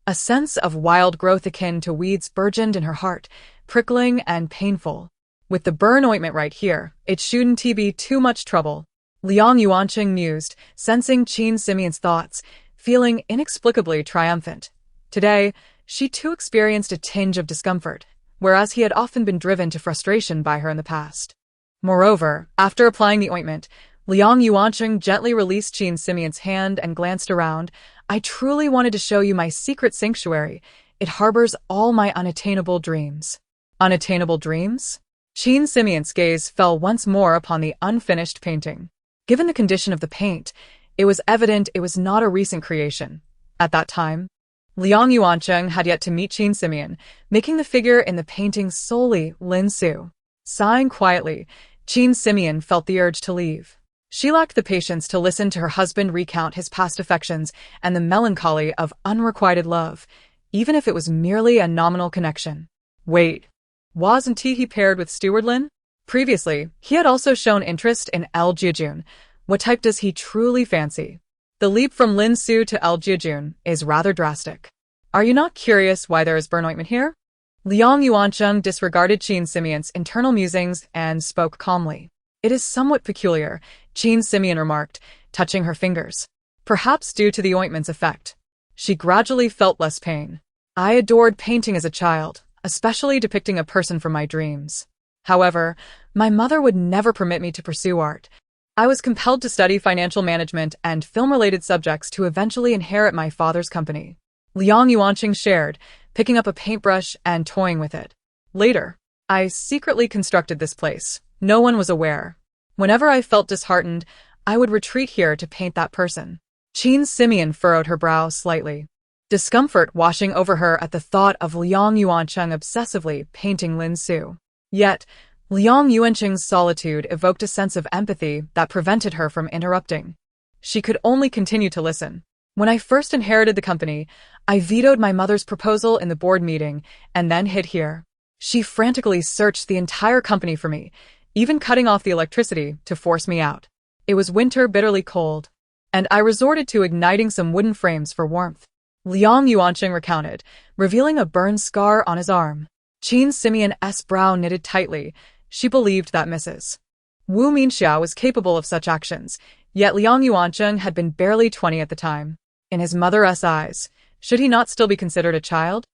a sense of wild growth akin to weeds burgeoned in her heart, prickling and painful. With the burn ointment right here, it shouldn't be too much trouble. Liang Yuanqing mused, sensing Jean Simeon's thoughts, feeling inexplicably triumphant. Today, she too experienced a tinge of discomfort, whereas he had often been driven to frustration by her in the past. Moreover, after applying the ointment, Liang Yuanqing gently released Jean Simeon's hand and glanced around. "I truly wanted to show you my secret sanctuary. It harbors all my unattainable dreams." Unattainable dreams? Jean Simeon's gaze fell once more upon the unfinished painting. Given the condition of the paint, it was evident it was not a recent creation. At that time, Liang Yuanqing had yet to meet Jean Simeon, making the figure in the painting solely Lin Su. Sighing quietly, Jean Simeon felt the urge to leave. She lacked the patience to listen to her husband recount his past affections and the melancholy of unrequited love, even if it was merely a nominal connection. Wait, wasn't he paired with Steward Lin? Previously, he had also shown interest in El Jiajun. What type does he truly fancy? The leap from Lin Su to El Jiajun is rather drastic. Are you not curious why there is burn ointment here? Liang Yuanqing disregarded Jean Simeon's internal musings and spoke calmly. It is somewhat peculiar, Jean Simeon remarked, touching her fingers. Perhaps due to the ointment's effect. She gradually felt less pain. I adored painting as a child, especially depicting a person from my dreams. However, my mother would never permit me to pursue art. I was compelled to study financial management and film-related subjects to eventually inherit my father's company. Liang Yuanqing shared, picking up a paintbrush and toying with it. Later, I secretly constructed this place. No one was aware. Whenever I felt disheartened, I would retreat here to paint that person. Qin Simeon furrowed her brow slightly, discomfort washing over her at the thought of Liang Yuanqing obsessively painting Lin Su. Yet, Liang Yuanqing's solitude evoked a sense of empathy that prevented her from interrupting. She could only continue to listen. When I first inherited the company, I vetoed my mother's proposal in the board meeting and then hid here. She frantically searched the entire company for me, even cutting off the electricity to force me out. It was winter, bitterly cold, and I resorted to igniting some wooden frames for warmth. Liang Yuanqing recounted, revealing a burn scar on his arm. Qin Simeon's brow knitted tightly. She believed that Mrs. Wu Minxia was capable of such actions, yet Liang Yuanqing had been barely 20 at the time. In his mother's eyes, should he not still be considered a child?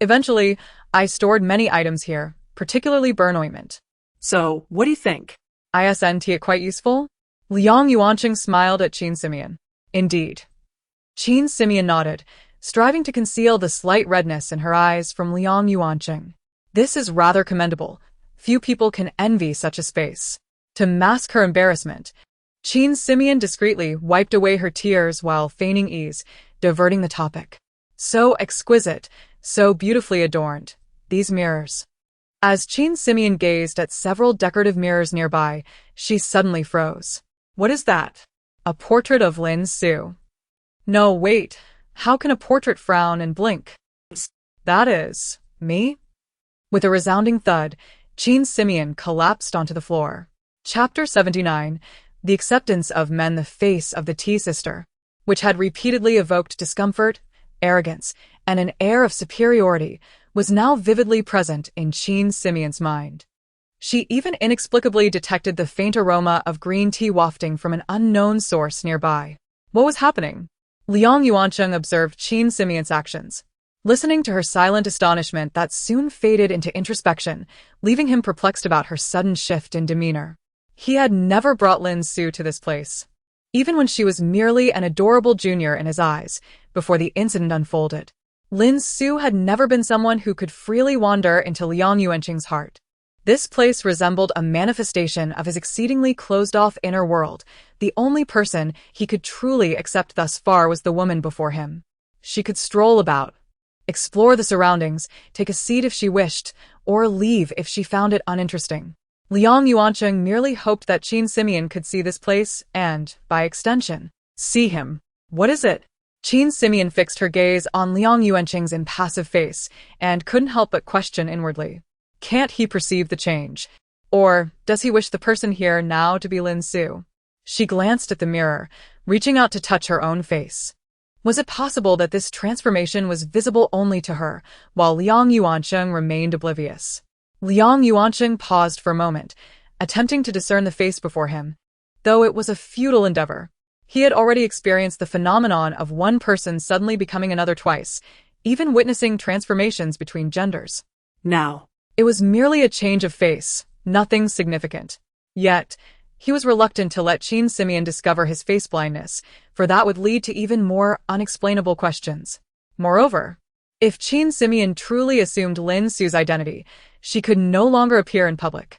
Eventually, I stored many items here, particularly burn ointment. So, what do you think? Isn't it quite useful? Liang Yuanqing smiled at Qin Simeon. Indeed. Qin Simeon nodded, striving to conceal the slight redness in her eyes from Liang Yuanqing. This is rather commendable. Few people can envy such a space. To mask her embarrassment, Qin Simeon discreetly wiped away her tears while feigning ease, diverting the topic. So exquisite, so beautifully adorned, these mirrors. As Qin Simeon gazed at several decorative mirrors nearby, she suddenly froze. What is that? A portrait of Lin Su. No, wait. How can a portrait frown and blink? That is, me? With a resounding thud, Qin Simeon collapsed onto the floor. Chapter 79, The Acceptance of Men. The face of the tea-sister, which had repeatedly evoked discomfort, arrogance, and an air of superiority, was now vividly present in Qin Simeon's mind. She even inexplicably detected the faint aroma of green tea wafting from an unknown source nearby. What was happening? Liang Yuanqing observed Qin Simeon's actions, listening to her silent astonishment that soon faded into introspection, leaving him perplexed about her sudden shift in demeanor. He had never brought Lin Su to this place, even when she was merely an adorable junior in his eyes, before the incident unfolded. Lin Su had never been someone who could freely wander into Liang Yuanqing's heart. This place resembled a manifestation of his exceedingly closed-off inner world. The only person he could truly accept thus far was the woman before him. She could stroll about, explore the surroundings, take a seat if she wished, or leave if she found it uninteresting. Liang Yuanqing merely hoped that Qin Simeon could see this place and, by extension, see him. What is it? Qin Simeon fixed her gaze on Liang Yuanqing's impassive face and couldn't help but question inwardly. Can't he perceive the change? Or does he wish the person here now to be Lin Su? She glanced at the mirror, reaching out to touch her own face. Was it possible that this transformation was visible only to her, while Liang Yuanqing remained oblivious? Liang Yuanqing paused for a moment, attempting to discern the face before him, though it was a futile endeavor. He had already experienced the phenomenon of one person suddenly becoming another twice, even witnessing transformations between genders. Now, it was merely a change of face, nothing significant. Yet, he was reluctant to let Qin Simeon discover his face blindness, for that would lead to even more unexplainable questions. Moreover, if Qin Simeon truly assumed Lin Su's identity, she could no longer appear in public,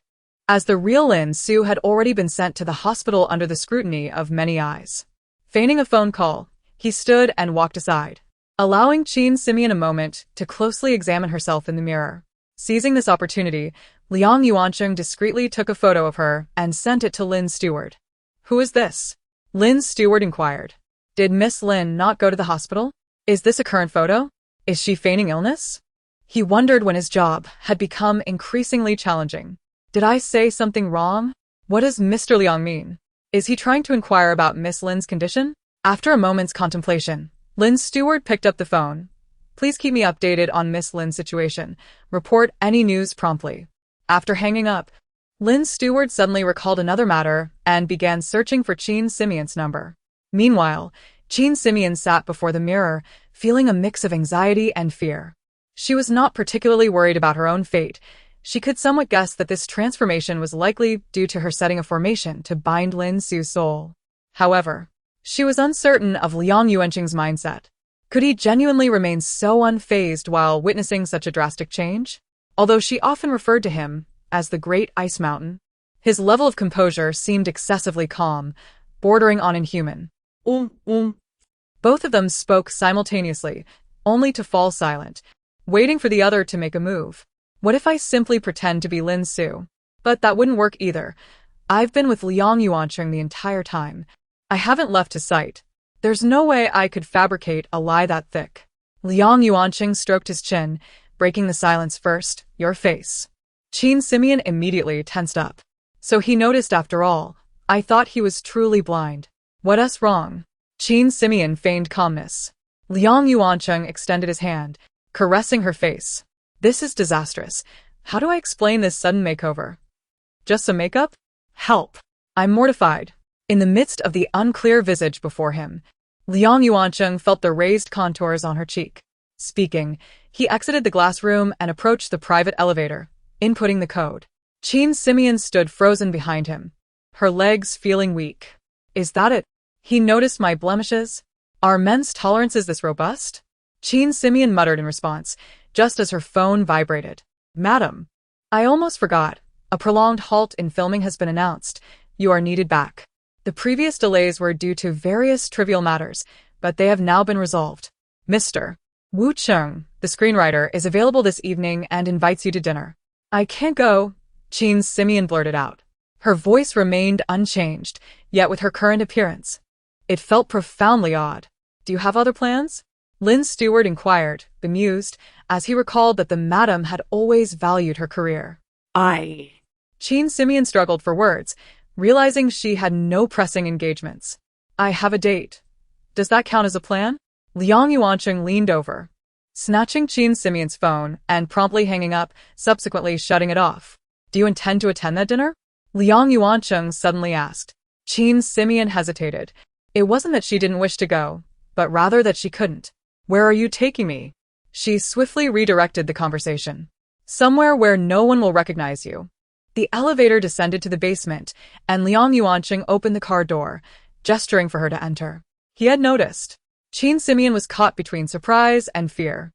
as the real Lin Su had already been sent to the hospital under the scrutiny of many eyes. Feigning a phone call, he stood and walked aside, allowing Qin Simeon a moment to closely examine herself in the mirror. Seizing this opportunity, Liang Yuanqing discreetly took a photo of her and sent it to Lin Stewart. Who is this? Lin Stewart inquired. Did Miss Lin not go to the hospital? Is this a current photo? Is she feigning illness? He wondered when his job had become increasingly challenging. Did I say something wrong? What does Mr. Liang mean? Is he trying to inquire about Miss Lin's condition? After a moment's contemplation, Lin Stewart picked up the phone. Please keep me updated on Miss Lin's situation. Report any news promptly. After hanging up, Lin Stewart suddenly recalled another matter and began searching for Qin Simeon's number. Meanwhile, Qin Simeon sat before the mirror, feeling a mix of anxiety and fear. She was not particularly worried about her own fate. She could somewhat guess that this transformation was likely due to her setting a formation to bind Lin Su's soul. However, she was uncertain of Liang Yuanqing's mindset. Could he genuinely remain so unfazed while witnessing such a drastic change? Although she often referred to him as the Great Ice Mountain, his level of composure seemed excessively calm, bordering on inhuman. Both of them spoke simultaneously, only to fall silent, waiting for the other to make a move. What if I simply pretend to be Lin Su? But that wouldn't work either. I've been with Liang Yuanqing the entire time. I haven't left his sight. There's no way I could fabricate a lie that thick. Liang Yuanqing stroked his chin, breaking the silence first. Your face. Qin Simeon immediately tensed up. So he noticed after all. I thought he was truly blind. What's wrong? Qin Simeon feigned calmness. Liang Yuanqing extended his hand, caressing her face. This is disastrous. How do I explain this sudden makeover? Just some makeup? Help. I'm mortified. In the midst of the unclear visage before him, Liang Yuanqing felt the raised contours on her cheek. Speaking, he exited the glass room and approached the private elevator, inputting the code. Qin Simeon stood frozen behind him, her legs feeling weak. Is that it? He noticed my blemishes? Are men's tolerances this robust? Qin Simeon muttered in response, just as her phone vibrated. Madam, I almost forgot. A prolonged halt in filming has been announced. You are needed back. The previous delays were due to various trivial matters, but they have now been resolved. Mr. Wu Cheng, the screenwriter, is available this evening and invites you to dinner. I can't go, Qin Simeon blurted out. Her voice remained unchanged, yet with her current appearance, it felt profoundly odd. Do you have other plans? Lin's steward inquired, bemused, as he recalled that the madam had always valued her career. Qin Simeon struggled for words, realizing she had no pressing engagements. I have a date. Does that count as a plan? Liang Yuanqing leaned over, snatching Qin Simeon's phone and promptly hanging up, subsequently shutting it off. Do you intend to attend that dinner? Liang Yuanqing suddenly asked. Qin Simeon hesitated. It wasn't that she didn't wish to go, but rather that she couldn't. Where are you taking me? She swiftly redirected the conversation. Somewhere where no one will recognize you. The elevator descended to the basement, and Liang Yuanqing opened the car door, gesturing for her to enter. He had noticed. Qin Simeon was caught between surprise and fear.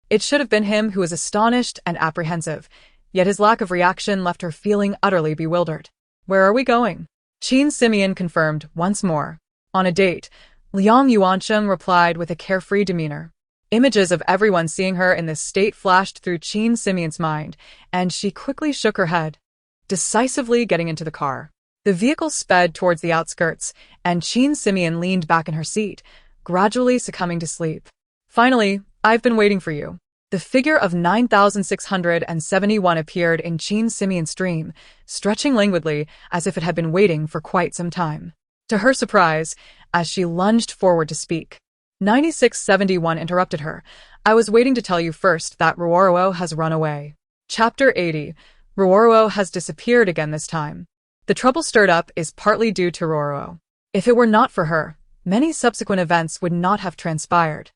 It should have been him who was astonished and apprehensive, yet his lack of reaction left her feeling utterly bewildered. Where are we going? Qin Simeon confirmed once more. On a date, Liang Yuanqing replied with a carefree demeanor. Images of everyone seeing her in this state flashed through Qin Simeon's mind, and she quickly shook her head, decisively getting into the car. The vehicle sped towards the outskirts, and Qin Simeon leaned back in her seat, gradually succumbing to sleep. Finally, I've been waiting for you. The figure of 9,671 appeared in Qin Simeon's dream, stretching languidly as if it had been waiting for quite some time. To her surprise, as she lunged forward to speak, 9671 interrupted her. I was waiting to tell you first that Ruoruo has run away. Chapter 80. Ruoruo has disappeared again this time. The trouble stirred up is partly due to Ruoruo. If it were not for her, many subsequent events would not have transpired.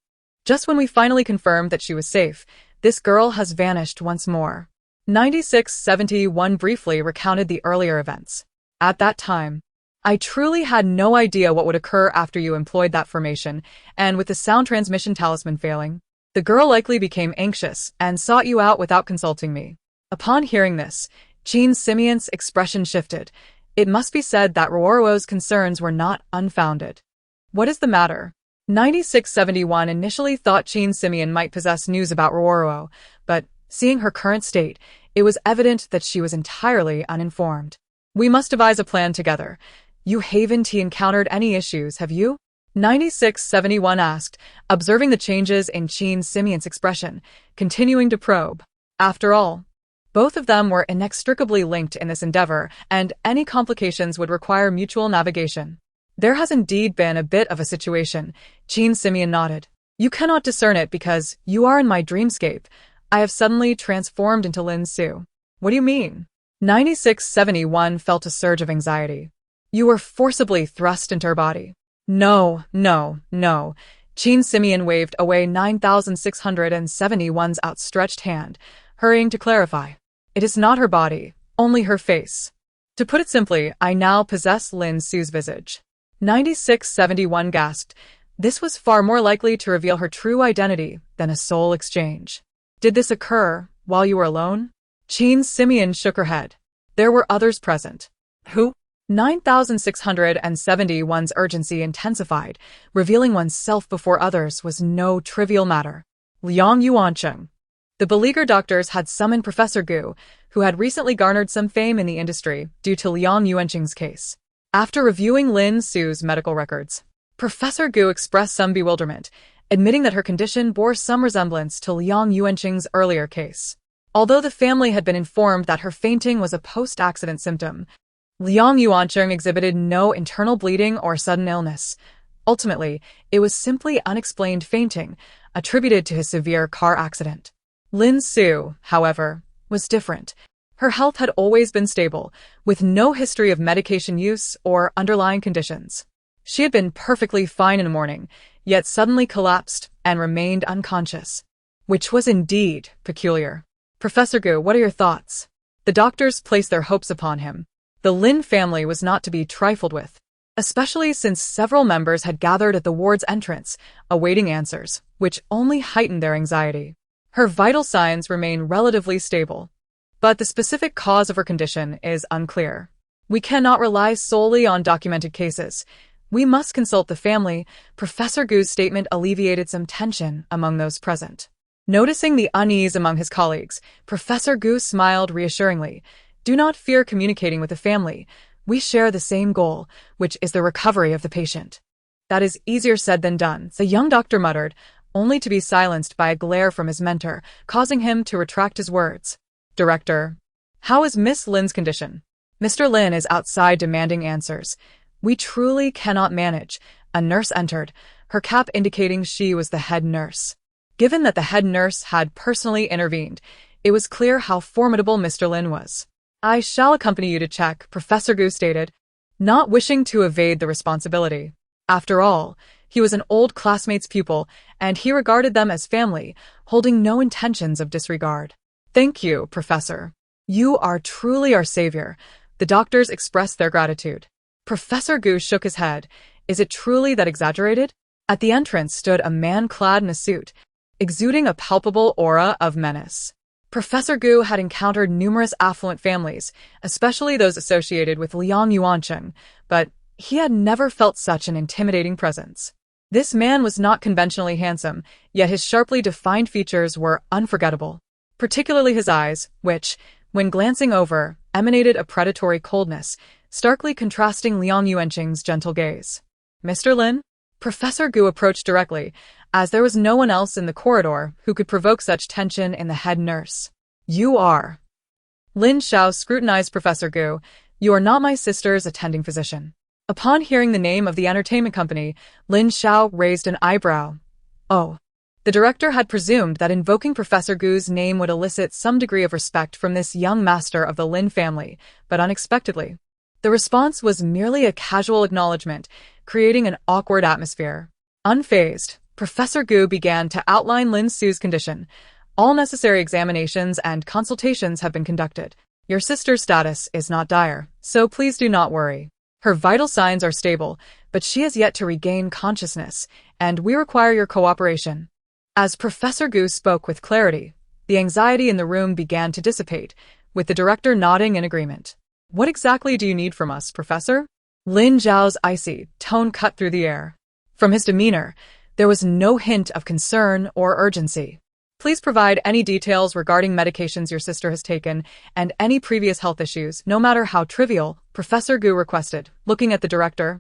Just when we finally confirmed that she was safe, this girl has vanished once more. 9671 briefly recounted the earlier events. At that time, I truly had no idea what would occur after you employed that formation, and with the sound transmission talisman failing, the girl likely became anxious and sought you out without consulting me. Upon hearing this, Qin Simeon's expression shifted. It must be said that Ruoruo's concerns were not unfounded. What is the matter? 9671 initially thought Qin Simeon might possess news about Ruoruo, but, seeing her current state, it was evident that she was entirely uninformed. We must devise a plan together. You haven't encountered any issues, have you? 9671 asked, observing the changes in Qin Simeon's expression, continuing to probe. After all, both of them were inextricably linked in this endeavor, and any complications would require mutual navigation. There has indeed been a bit of a situation, Qin Simeon nodded. You cannot discern it because you are in my dreamscape. I have suddenly transformed into Lin Su. What do you mean? 9671 felt a surge of anxiety. You were forcibly thrust into her body. No. Qin Simeon waved away 9671's outstretched hand, hurrying to clarify. It is not her body, only her face. To put it simply, I now possess Lin Su's visage. 9671 gasped. This was far more likely to reveal her true identity than a soul exchange. Did this occur while you were alone? Chin Simeon shook her head. There were others present. Who? 9671's urgency intensified. Revealing oneself before others was no trivial matter. Liang Yuancheng. The beleaguered doctors had summoned Professor Gu, who had recently garnered some fame in the industry due to Liang Yuancheng's case. After reviewing Lin Su's medical records, Professor Gu expressed some bewilderment, admitting that her condition bore some resemblance to Liang Yuancheng's earlier case. Although the family had been informed that her fainting was a post-accident symptom, Liang Yuancheng exhibited no internal bleeding or sudden illness. Ultimately, it was simply unexplained fainting, attributed to his severe car accident. Lin Su, however, was different. Her health had always been stable, with no history of medication use or underlying conditions. She had been perfectly fine in the morning, yet suddenly collapsed and remained unconscious, which was indeed peculiar. Professor Gu, what are your thoughts? The doctors placed their hopes upon him. The Lin family was not to be trifled with, especially since several members had gathered at the ward's entrance, awaiting answers, which only heightened their anxiety. Her vital signs remain relatively stable, but the specific cause of her condition is unclear. We cannot rely solely on documented cases. We must consult the family. Professor Gu's statement alleviated some tension among those present. Noticing the unease among his colleagues, Professor Gu smiled reassuringly. Do not fear communicating with the family. We share the same goal, which is the recovery of the patient. That is easier said than done, the young doctor muttered, only to be silenced by a glare from his mentor, causing him to retract his words. Director, how is Miss Lin's condition? Mr. Lin is outside demanding answers. We truly cannot manage. A nurse entered, her cap indicating she was the head nurse. Given that the head nurse had personally intervened, it was clear how formidable Mr. Lin was. I shall accompany you to check, Professor Gu stated, not wishing to evade the responsibility. After all, he was an old classmate's pupil, and he regarded them as family, holding no intentions of disregard. Thank you, Professor. You are truly our savior. The doctors expressed their gratitude. Professor Gu shook his head. Is it truly that exaggerated? At the entrance stood a man clad in a suit, exuding a palpable aura of menace. Professor Gu had encountered numerous affluent families, especially those associated with Liang Yuancheng, but he had never felt such an intimidating presence. This man was not conventionally handsome, yet his sharply defined features were unforgettable, particularly his eyes, which, when glancing over, emanated a predatory coldness, starkly contrasting Liang Yuancheng's gentle gaze. Mr. Lin? Professor Gu approached directly, as there was no one else in the corridor who could provoke such tension in the head nurse. You are. Lin Xiao scrutinized Professor Gu. You are not my sister's attending physician. Upon hearing the name of the entertainment company, Lin Xiao raised an eyebrow. Oh. The director had presumed that invoking Professor Gu's name would elicit some degree of respect from this young master of the Lin family, but unexpectedly, the response was merely a casual acknowledgement, creating an awkward atmosphere. Unfazed, Professor Gu began to outline Lin Su's condition. All necessary examinations and consultations have been conducted. Your sister's status is not dire, so please do not worry. Her vital signs are stable, but she has yet to regain consciousness, and we require your cooperation. As Professor Gu spoke with clarity, the anxiety in the room began to dissipate, with the director nodding in agreement. What exactly do you need from us, Professor? Lin Zhao's icy tone cut through the air. From his demeanor, there was no hint of concern or urgency. Please provide any details regarding medications your sister has taken and any previous health issues, no matter how trivial, Professor Gu requested, looking at the director,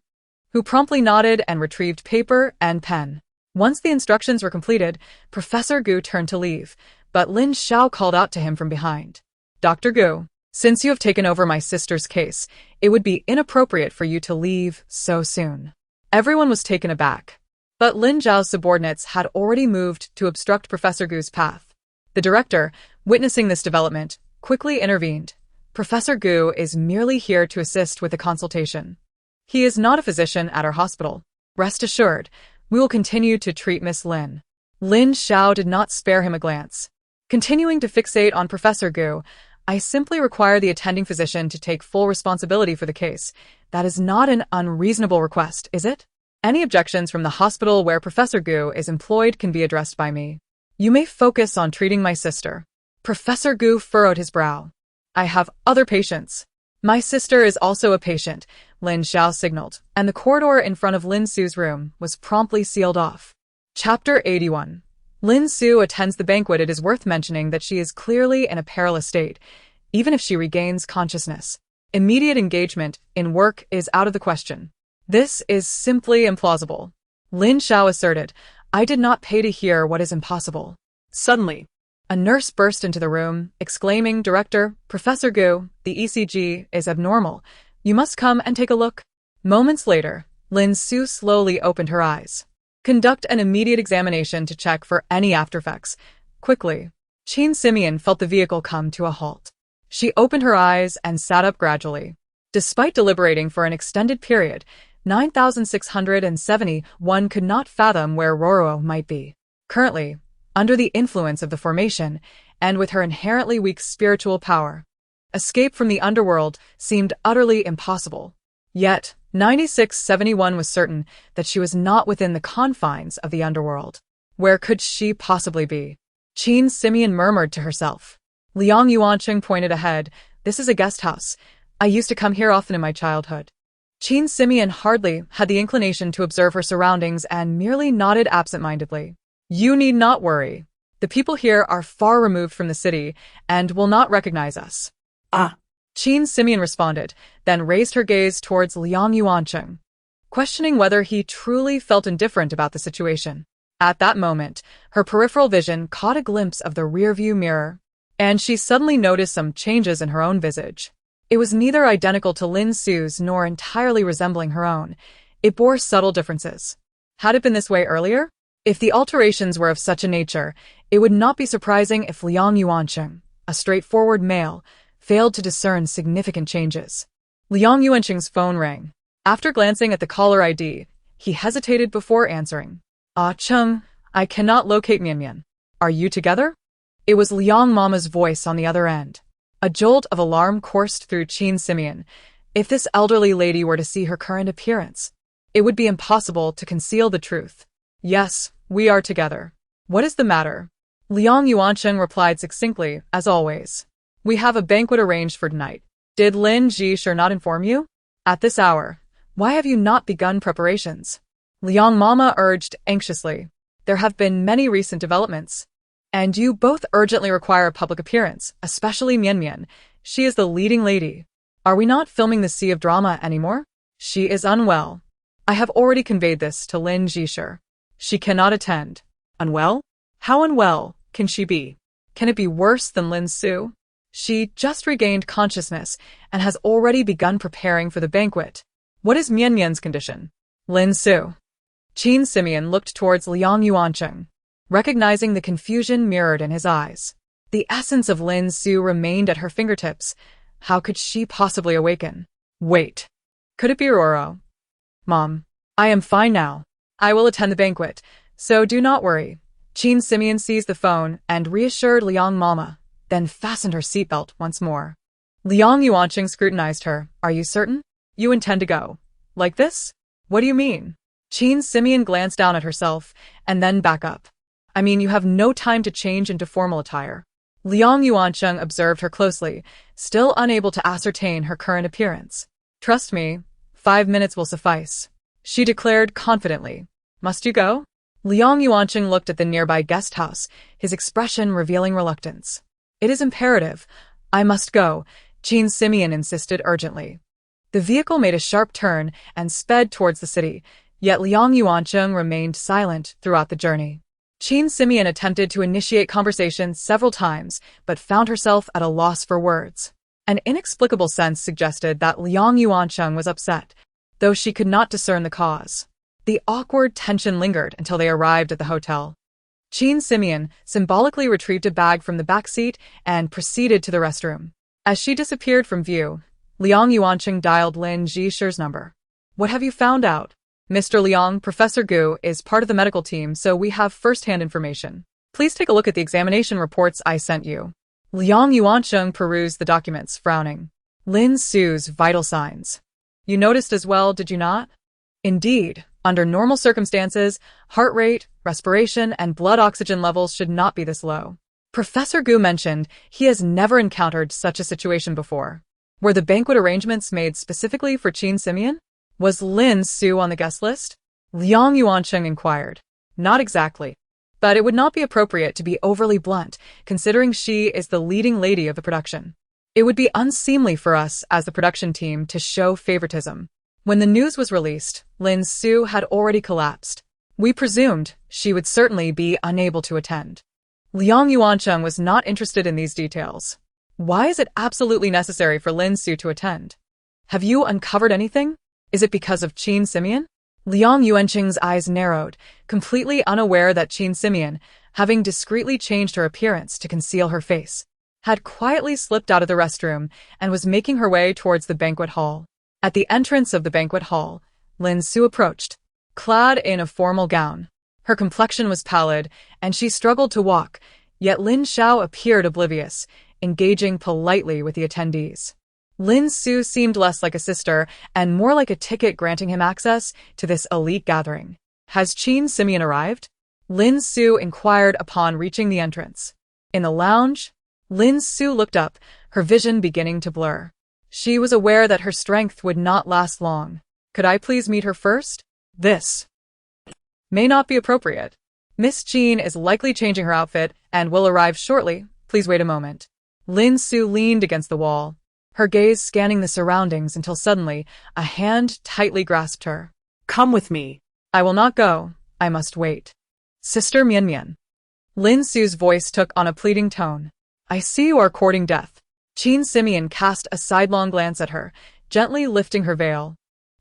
who promptly nodded and retrieved paper and pen. Once the instructions were completed, Professor Gu turned to leave, but Lin Xiao called out to him from behind. Dr. Gu, since you have taken over my sister's case, it would be inappropriate for you to leave so soon. Everyone was taken aback. But Lin Zhao's subordinates had already moved to obstruct Professor Gu's path. The director, witnessing this development, quickly intervened. Professor Gu is merely here to assist with the consultation. He is not a physician at our hospital. Rest assured, we will continue to treat Miss Lin. Lin Xiao did not spare him a glance. Continuing to fixate on Professor Gu, I simply require the attending physician to take full responsibility for the case. That is not an unreasonable request, is it? Any objections from the hospital where Professor Gu is employed can be addressed by me. You may focus on treating my sister. Professor Gu furrowed his brow. I have other patients. My sister is also a patient, Lin Xiao signaled, and the corridor in front of Lin Su's room was promptly sealed off. Chapter 81. Lin Su attends the banquet. It is worth mentioning that she is clearly in a perilous state, even if she regains consciousness. Immediate engagement in work is out of the question. This is simply implausible. Lin Xiao asserted, I did not pay to hear what is impossible. Suddenly, A nurse burst into the room, exclaiming, Director, Professor Gu, the ECG is abnormal. You must come and take a look. Moments later, Lin Su slowly opened her eyes. Conduct an immediate examination to check for any aftereffects. Quickly. Qin Simeon felt the vehicle come to a halt. She opened her eyes and sat up gradually. Despite deliberating for an extended period, 9,671 could not fathom where Roro might be. Currently, under the influence of the formation, and with her inherently weak spiritual power, escape from the underworld seemed utterly impossible. Yet, 9671 was certain that she was not within the confines of the underworld. Where could she possibly be? Qin Simeon murmured to herself. Liang Yuanqing pointed ahead. This is a guest house. I used to come here often in my childhood. Qin Simeon hardly had the inclination to observe her surroundings and merely nodded absent-mindedly. You need not worry. The people here are far removed from the city and will not recognize us. Ah. Qin Simeon responded, then raised her gaze towards Liang Yuanqing, questioning whether he truly felt indifferent about the situation. At that moment, her peripheral vision caught a glimpse of the rearview mirror, and she suddenly noticed some changes in her own visage. It was neither identical to Lin Su's nor entirely resembling her own. It bore subtle differences. Had it been this way earlier? If the alterations were of such a nature, it would not be surprising if Liang Yuanqing, a straightforward male, failed to discern significant changes. Liang Yuanqing's phone rang. After glancing at the caller ID, he hesitated before answering. Ah Cheng, I cannot locate Mian. Are you together? It was Liang Mama's voice on the other end. A jolt of alarm coursed through Qin Simeon. If this elderly lady were to see her current appearance, it would be impossible to conceal the truth. Yes, we are together. What is the matter? Liang Yuanqing replied succinctly, as always. We have a banquet arranged for tonight. Did Lin Jisher not inform you? At this hour. Why have you not begun preparations? Liang Mama urged anxiously. There have been many recent developments. And you both urgently require a public appearance, especially Mian. She is the leading lady. Are we not filming the Sea of Drama anymore? She is unwell. I have already conveyed this to Lin Jisher. She cannot attend. Unwell? How unwell can she be? Can it be worse than Lin Su? She just regained consciousness and has already begun preparing for the banquet. What is Mian's condition? Lin Su. Qin Simeon looked towards Liang Yuanqing, recognizing the confusion mirrored in his eyes. The essence of Lin Su remained at her fingertips. How could she possibly awaken? Wait. Could it be Roro? Mom, I am fine now. I will attend the banquet, so do not worry. Qin Simeon seized the phone and reassured Liang Mama, then fastened her seatbelt once more. Liang Yuanqing scrutinized her. Are you certain? You intend to go? Like this? What do you mean? Qin Simeon glanced down at herself and then back up. I mean, you have no time to change into formal attire. Liang Yuanqing observed her closely, still unable to ascertain her current appearance. Trust me, 5 minutes will suffice, she declared confidently. Must you go? Liang Yuanqing looked at the nearby guest house, his expression revealing reluctance. It is imperative. I must go, Qin Simeon insisted urgently. The vehicle made a sharp turn and sped towards the city, yet Liang Yuanqing remained silent throughout the journey. Qin Simeon attempted to initiate conversation several times, but found herself at a loss for words. An inexplicable sense suggested that Liang Yuanqing was upset, though she could not discern the cause. The awkward tension lingered until they arrived at the hotel. Qin Simeon symbolically retrieved a bag from the back seat and proceeded to the restroom. As she disappeared from view, Liang Yuanqing dialed Lin Jisher's number. What have you found out? Mr. Liang, Professor Gu is part of the medical team, so we have first-hand information. Please take a look at the examination reports I sent you. Liang Yuancheng perused the documents, frowning. Lin Su's vital signs. You noticed as well, did you not? Indeed, under normal circumstances, heart rate, respiration, and blood oxygen levels should not be this low. Professor Gu mentioned he has never encountered such a situation before. Were the banquet arrangements made specifically for Qin Simeon? Was Lin Su on the guest list? Liang Yuancheng inquired. Not exactly. But it would not be appropriate to be overly blunt, considering she is the leading lady of the production. It would be unseemly for us as the production team to show favoritism. When the news was released, Lin Su had already collapsed. We presumed she would certainly be unable to attend. Liang Yuancheng was not interested in these details. Why is it absolutely necessary for Lin Su to attend? Have you uncovered anything? Is it because of Qin Simeon? Liang Yuancheng's eyes narrowed, completely unaware that Qin Simeon, having discreetly changed her appearance to conceal her face, had quietly slipped out of the restroom and was making her way towards the banquet hall. At the entrance of the banquet hall, Lin Su approached, clad in a formal gown. Her complexion was pallid, and she struggled to walk, yet Lin Xiao appeared oblivious, engaging politely with the attendees. Lin Su seemed less like a sister and more like a ticket granting him access to this elite gathering. Has Qin Simeon arrived? Lin Su inquired upon reaching the entrance. In the lounge, Lin Su looked up, her vision beginning to blur. She was aware that her strength would not last long. Could I please meet her first? This may not be appropriate. Miss Qin is likely changing her outfit and will arrive shortly. Please wait a moment. Lin Su leaned against the wall, her gaze scanning the surroundings until suddenly a hand tightly grasped her. Come with me. I will not go. I must wait. Sister Mian Mian. Lin Su's voice took on a pleading tone. I see you are courting death. Qin Simeon cast a sidelong glance at her, gently lifting her veil.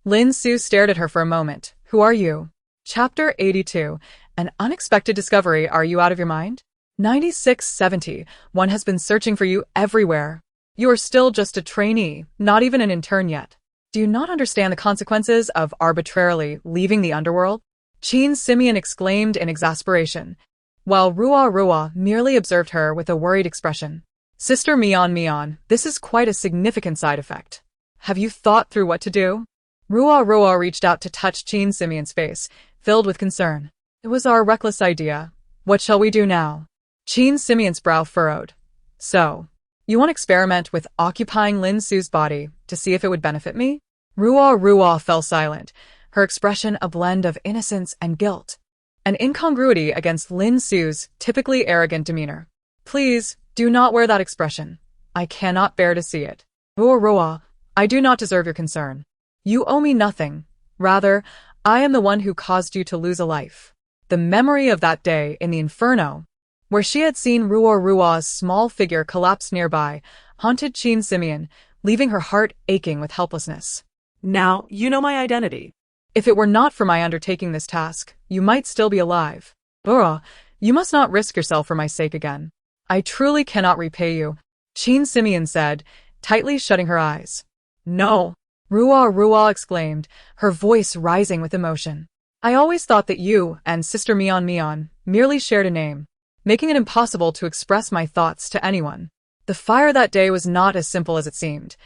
Lin Su stared at her for a moment. Who are you? Chapter 82. An unexpected discovery. Are you out of your mind? 9670. One has been searching for you everywhere. You are still just a trainee, not even an intern yet. Do you not understand the consequences of arbitrarily leaving the underworld? Qin Simeon exclaimed in exasperation, while Ruo merely observed her with a worried expression. Sister Mian, this is quite a significant side effect. Have you thought through what to do? Ruo reached out to touch Qin Simeon's face, filled with concern. It was our reckless idea. What shall we do now? Qin Simeon's brow furrowed. So, you want to experiment with occupying Lin Su's body to see if it would benefit me? Ruo fell silent, her expression a blend of innocence and guilt, an incongruity against Lin Su's typically arrogant demeanor. Please, do not wear that expression. I cannot bear to see it. Ruo, I do not deserve your concern. You owe me nothing. Rather, I am the one who caused you to lose a life. The memory of that day in the inferno, where she had seen Ruo's small figure collapse nearby, haunted Qin Simeon, leaving her heart aching with helplessness. Now, you know my identity. If it were not for my undertaking this task, you might still be alive. You must not risk yourself for my sake again. I truly cannot repay you, Qin Simeon said, tightly shutting her eyes. No, Ruo exclaimed, her voice rising with emotion. I always thought that you and Sister Mian merely shared a name, making it impossible to express my thoughts to anyone. The fire that day was not as simple as it seemed.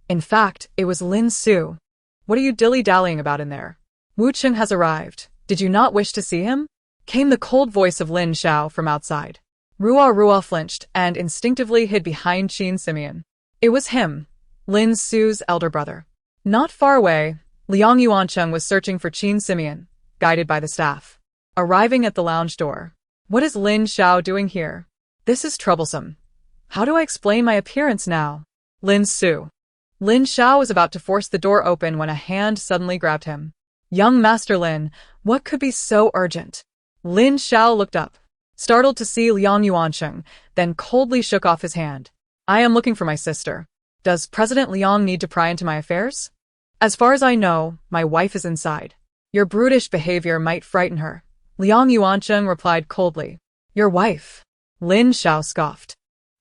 In fact, it was Lin Su. What are you dilly-dallying about in there? Wu Qing has arrived. Did you not wish to see him? Came the cold voice of Lin Xiao from outside. Ruo flinched and instinctively hid behind Qin Simeon. It was him, Lin Su's elder brother. Not far away, Liang Yuancheng was searching for Qin Simeon, guided by the staff. Arriving at the lounge door. What is Lin Xiao doing here? This is troublesome. How do I explain my appearance now? Lin Su. Lin Xiao was about to force the door open when a hand suddenly grabbed him. Young Master Lin, what could be so urgent? Lin Xiao looked up, startled to see Liang Yuancheng, then coldly shook off his hand. I am looking for my sister. Does President Liang need to pry into my affairs? As far as I know, my wife is inside. Your brutish behavior might frighten her. Liang Yuancheng replied coldly. Your wife? Lin Xiao scoffed.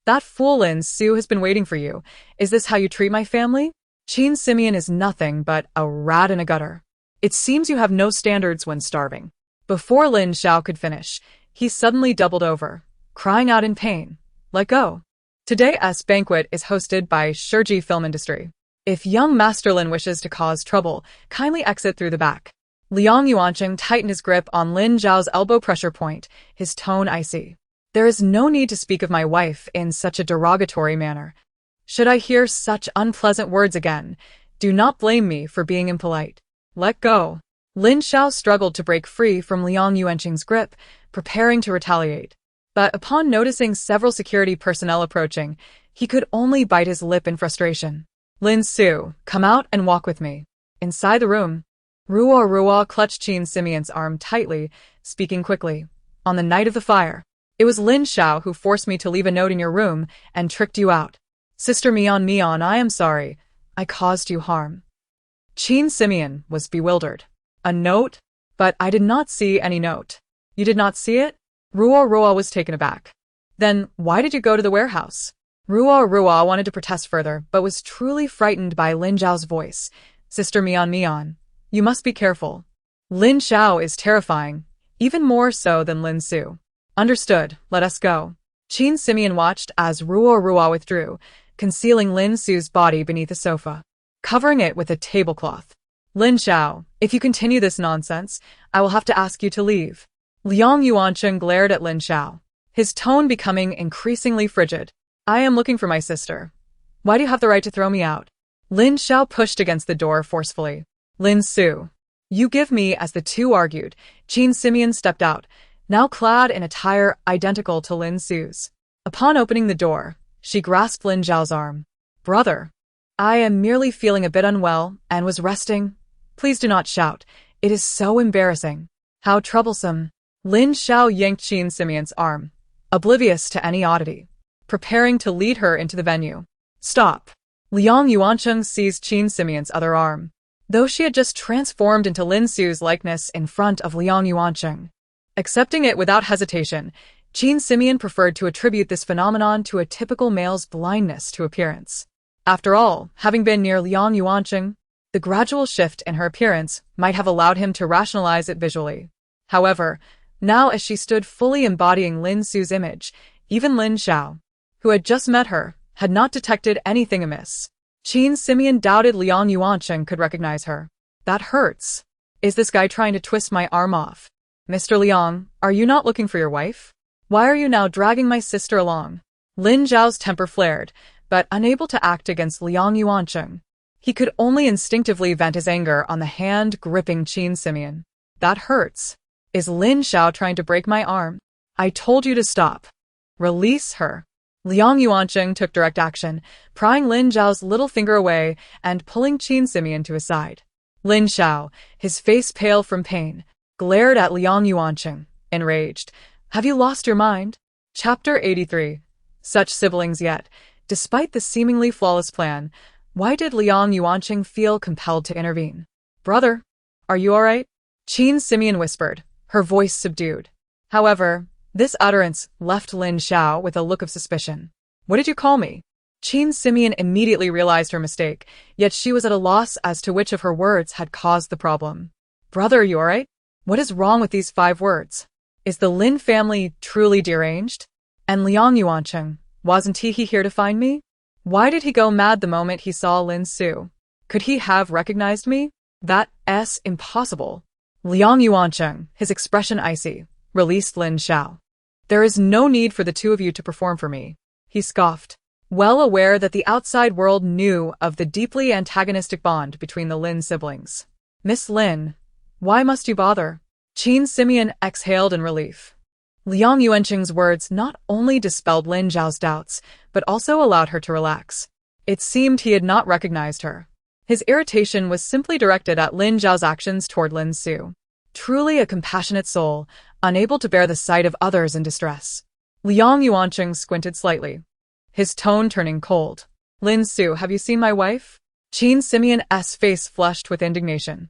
That fool Lin Su has been waiting for you. Is this how you treat my family? Qin Simeon is nothing but a rat in a gutter. It seems you have no standards when starving. Before Lin Xiao could finish, he suddenly doubled over, crying out in pain. Let go. Today's banquet is hosted by Shurji Film Industry. If young Master Lin wishes to cause trouble, kindly exit through the back. Liang Yuancheng tightened his grip on Lin Zhao's elbow pressure point, his tone icy. There is no need to speak of my wife in such a derogatory manner. Should I hear such unpleasant words again, do not blame me for being impolite. Let go. Lin Zhao struggled to break free from Liang Yuancheng's grip, preparing to retaliate. But upon noticing several security personnel approaching, he could only bite his lip in frustration. Lin Su, come out and walk with me. Inside the room, Ruo clutched Qin Simeon's arm tightly, speaking quickly. On the night of the fire, it was Lin Xiao who forced me to leave a note in your room and tricked you out. Sister Mian, I am sorry. I caused you harm. Qin Simeon was bewildered. A note? But I did not see any note. You did not see it? Ruo was taken aback. Then, why did you go to the warehouse? Ruo wanted to protest further, but was truly frightened by Lin Zhao's voice. Sister Mian, you must be careful. Lin Xiao is terrifying, even more so than Lin Su. Understood, let us go. Qin Simeon watched as Ruo withdrew, concealing Lin Su's body beneath a sofa, covering it with a tablecloth. Lin Xiao, if you continue this nonsense, I will have to ask you to leave. Liang Yuancheng glared at Lin Xiao, his tone becoming increasingly frigid. I am looking for my sister. Why do you have the right to throw me out? Lin Xiao pushed against the door forcefully. Lin Su, you give me, as the two argued. Qin Simeon stepped out, now clad in attire identical to Lin Su's. Upon opening the door, she grasped Lin Zhao's arm. Brother, I am merely feeling a bit unwell and was resting. Please do not shout. It is so embarrassing. How troublesome. Lin Xiao yanked Qin Simeon's arm, oblivious to any oddity, preparing to lead her into the venue. Stop. Liang Yuancheng seized Qin Simeon's other arm, though she had just transformed into Lin Su's likeness in front of Liang Yuancheng. Accepting it without hesitation, Qin Simeon preferred to attribute this phenomenon to a typical male's blindness to appearance. After all, having been near Liang Yuancheng, the gradual shift in her appearance might have allowed him to rationalize it visually. However, now as she stood fully embodying Lin Su's image, even Lin Xiao, who had just met her, had not detected anything amiss. Qin Simeon doubted Liang Yuancheng could recognize her. That hurts. Is this guy trying to twist my arm off? Mr. Liang, are you not looking for your wife? Why are you now dragging my sister along? Lin Zhao's temper flared, but unable to act against Liang Yuancheng, he could only instinctively vent his anger on the hand gripping Qin Simeon. That hurts. Is Lin Xiao trying to break my arm? I told you to stop. Release her. Liang Yuancheng took direct action, prying Lin Zhao's little finger away and pulling Qin Simeon to his side. Lin Xiao, his face pale from pain, glared at Liang Yuancheng, enraged. Have you lost your mind? Chapter 83. Such siblings yet, despite the seemingly flawless plan, why did Liang Yuancheng feel compelled to intervene? Brother, are you all right? Qin Simeon whispered, her voice subdued. However, this utterance left Lin Xiao with a look of suspicion. What did you call me? Qin Simeon immediately realized her mistake, yet she was at a loss as to which of her words had caused the problem. Brother, are you all right? What is wrong with these 5 words? Is the Lin family truly deranged? And Liang Yuancheng, wasn't he here to find me? Why did he go mad the moment he saw Lin Su? Could he have recognized me? That's impossible. Liang Yuancheng, his expression icy, released Lin Xiao. There is no need for the two of you to perform for me, he scoffed, well aware that the outside world knew of the deeply antagonistic bond between the Lin siblings. Miss Lin, why must you bother? Qin Simeon exhaled in relief. Liang Yuancheng's words not only dispelled Lin Zhao's doubts, but also allowed her to relax. It seemed he had not recognized her. His irritation was simply directed at Lin Zhao's actions toward Lin Su. Truly a compassionate soul, unable to bear the sight of others in distress. Liang Yuancheng squinted slightly, his tone turning cold. Lin Su, have you seen my wife? Qin Simeon's face flushed with indignation.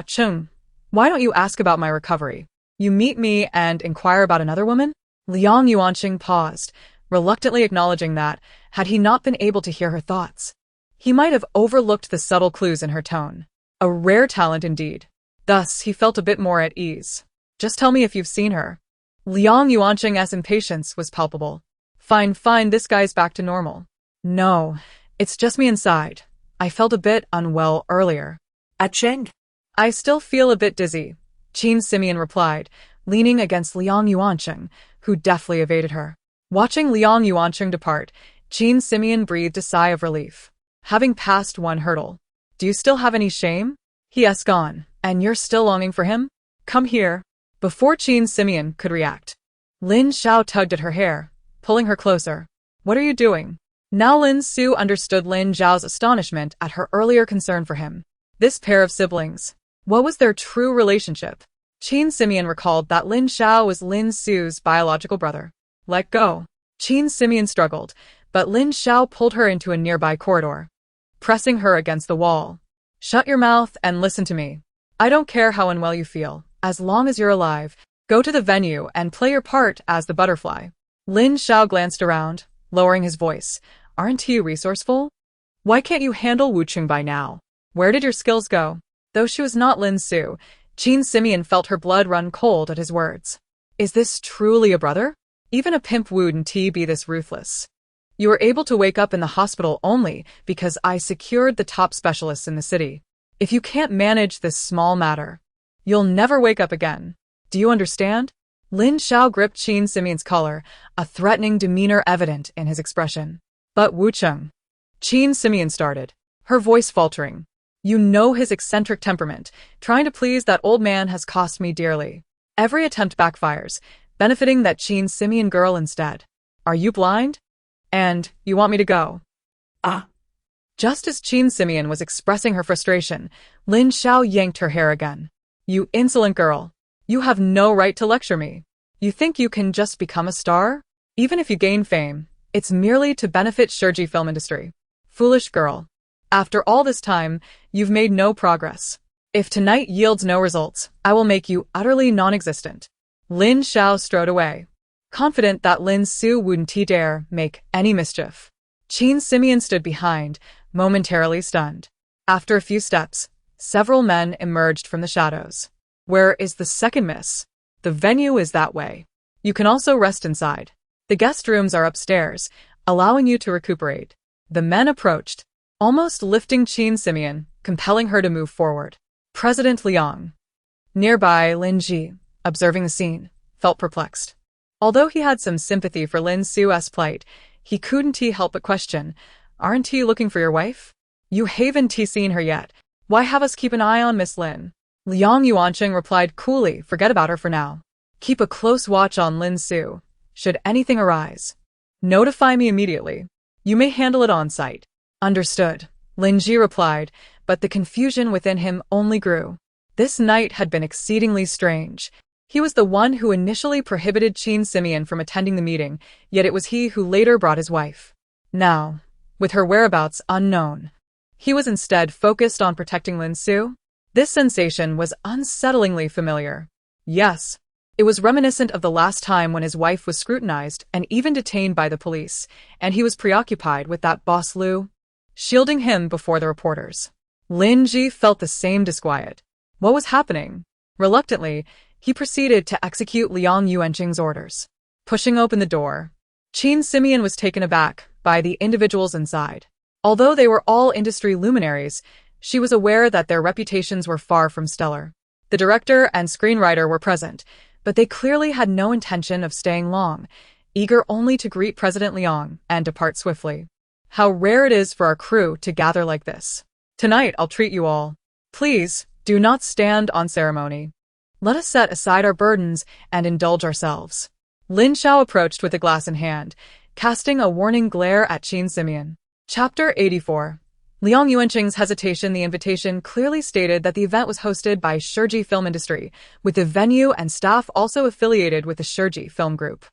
Cheng, why don't you ask about my recovery? You meet me and inquire about another woman? Liang Yuancheng paused, reluctantly acknowledging that, had he not been able to hear her thoughts, he might have overlooked the subtle clues in her tone. A rare talent indeed. Thus, he felt a bit more at ease. Just tell me if you've seen her. Liang Yuancheng's impatience was palpable. Fine, fine, this guy's back to normal. No, it's just me inside. I felt a bit unwell earlier. Acheng? I still feel a bit dizzy, Qin Simeon replied, leaning against Liang Yuancheng, who deftly evaded her. Watching Liang Yuancheng depart, Qin Simeon breathed a sigh of relief. Having passed one hurdle. Do you still have any shame? He has gone, and you're still longing for him? Come here. Before Qin Simeon could react, Lin Xiao tugged at her hair, pulling her closer. What are you doing? Now Lin Su understood Lin Zhao's astonishment at her earlier concern for him. This pair of siblings. What was their true relationship? Qin Simeon recalled that Lin Xiao was Lin Su's biological brother. Let go. Qin Simeon struggled, but Lin Xiao pulled her into a nearby corridor, pressing her against the wall. Shut your mouth and listen to me. I don't care how unwell you feel, as long as you're alive. Go to the venue and play your part as the butterfly. Lin Xiao glanced around, lowering his voice. Aren't you resourceful? Why can't you handle Wucheng by now? Where did your skills go? Though she was not Lin Su, Qin Simeon felt her blood run cold at his words. Is this truly a brother? Even a pimp wouldn't be this ruthless. You were able to wake up in the hospital only because I secured the top specialists in the city. If you can't manage this small matter, you'll never wake up again. Do you understand? Lin Xiao gripped Qin Simeon's collar, a threatening demeanor evident in his expression. But Wucheng. Qin Simeon started, her voice faltering. You know his eccentric temperament. Trying to please that old man has cost me dearly. Every attempt backfires, benefiting that Qin Simeon girl instead. Are you blind? And you want me to go? Just as Qin Simeon was expressing her frustration, Lin Xiao yanked her hair again. You insolent girl. You have no right to lecture me. You think you can just become a star? Even if you gain fame, it's merely to benefit Shurji film industry. Foolish girl. After all this time, you've made no progress. If tonight yields no results, I will make you utterly non-existent. Lin Xiao strode away, confident that Lin Su wouldn't dare make any mischief. Qin Simeon stood behind, momentarily stunned. After a few steps, several men emerged from the shadows. Where is the second miss? The venue is that way. You can also rest inside. The guest rooms are upstairs, allowing you to recuperate. The men approached, almost lifting Qin Simeon, compelling her to move forward. President Liang. Nearby, Lin Ji, observing the scene, felt perplexed. Although he had some sympathy for Lin Su's plight, he couldn't help but question, aren't you looking for your wife? You haven't seen her yet. Why have us keep an eye on Miss Lin? Liang Yuancheng replied coolly, forget about her for now. Keep a close watch on Lin Su. Should anything arise, notify me immediately. You may handle it on site. Understood, Lin Ji replied, but the confusion within him only grew. This night had been exceedingly strange. He was the one who initially prohibited Qin Simeon from attending the meeting, yet it was he who later brought his wife. Now, with her whereabouts unknown, he was instead focused on protecting Lin Su. This sensation was unsettlingly familiar. Yes, it was reminiscent of the last time when his wife was scrutinized and even detained by the police, and he was preoccupied with that boss Lu, shielding him before the reporters. Lin Ji felt the same disquiet. What was happening? Reluctantly, he proceeded to execute Liang Yuancheng's orders. Pushing open the door, Qin Simeon was taken aback by the individuals inside. Although they were all industry luminaries, she was aware that their reputations were far from stellar. The director and screenwriter were present, but they clearly had no intention of staying long, eager only to greet President Liang and depart swiftly. How rare it is for our crew to gather like this. Tonight I'll treat you all. Please, do not stand on ceremony. Let us set aside our burdens and indulge ourselves. Lin Xiao approached with a glass in hand, casting a warning glare at Qin Simeon. Chapter 84. Liang Yuancheng's hesitation. The invitation clearly stated that the event was hosted by Shurji Film Industry, with the venue and staff also affiliated with the Shurji Film Group.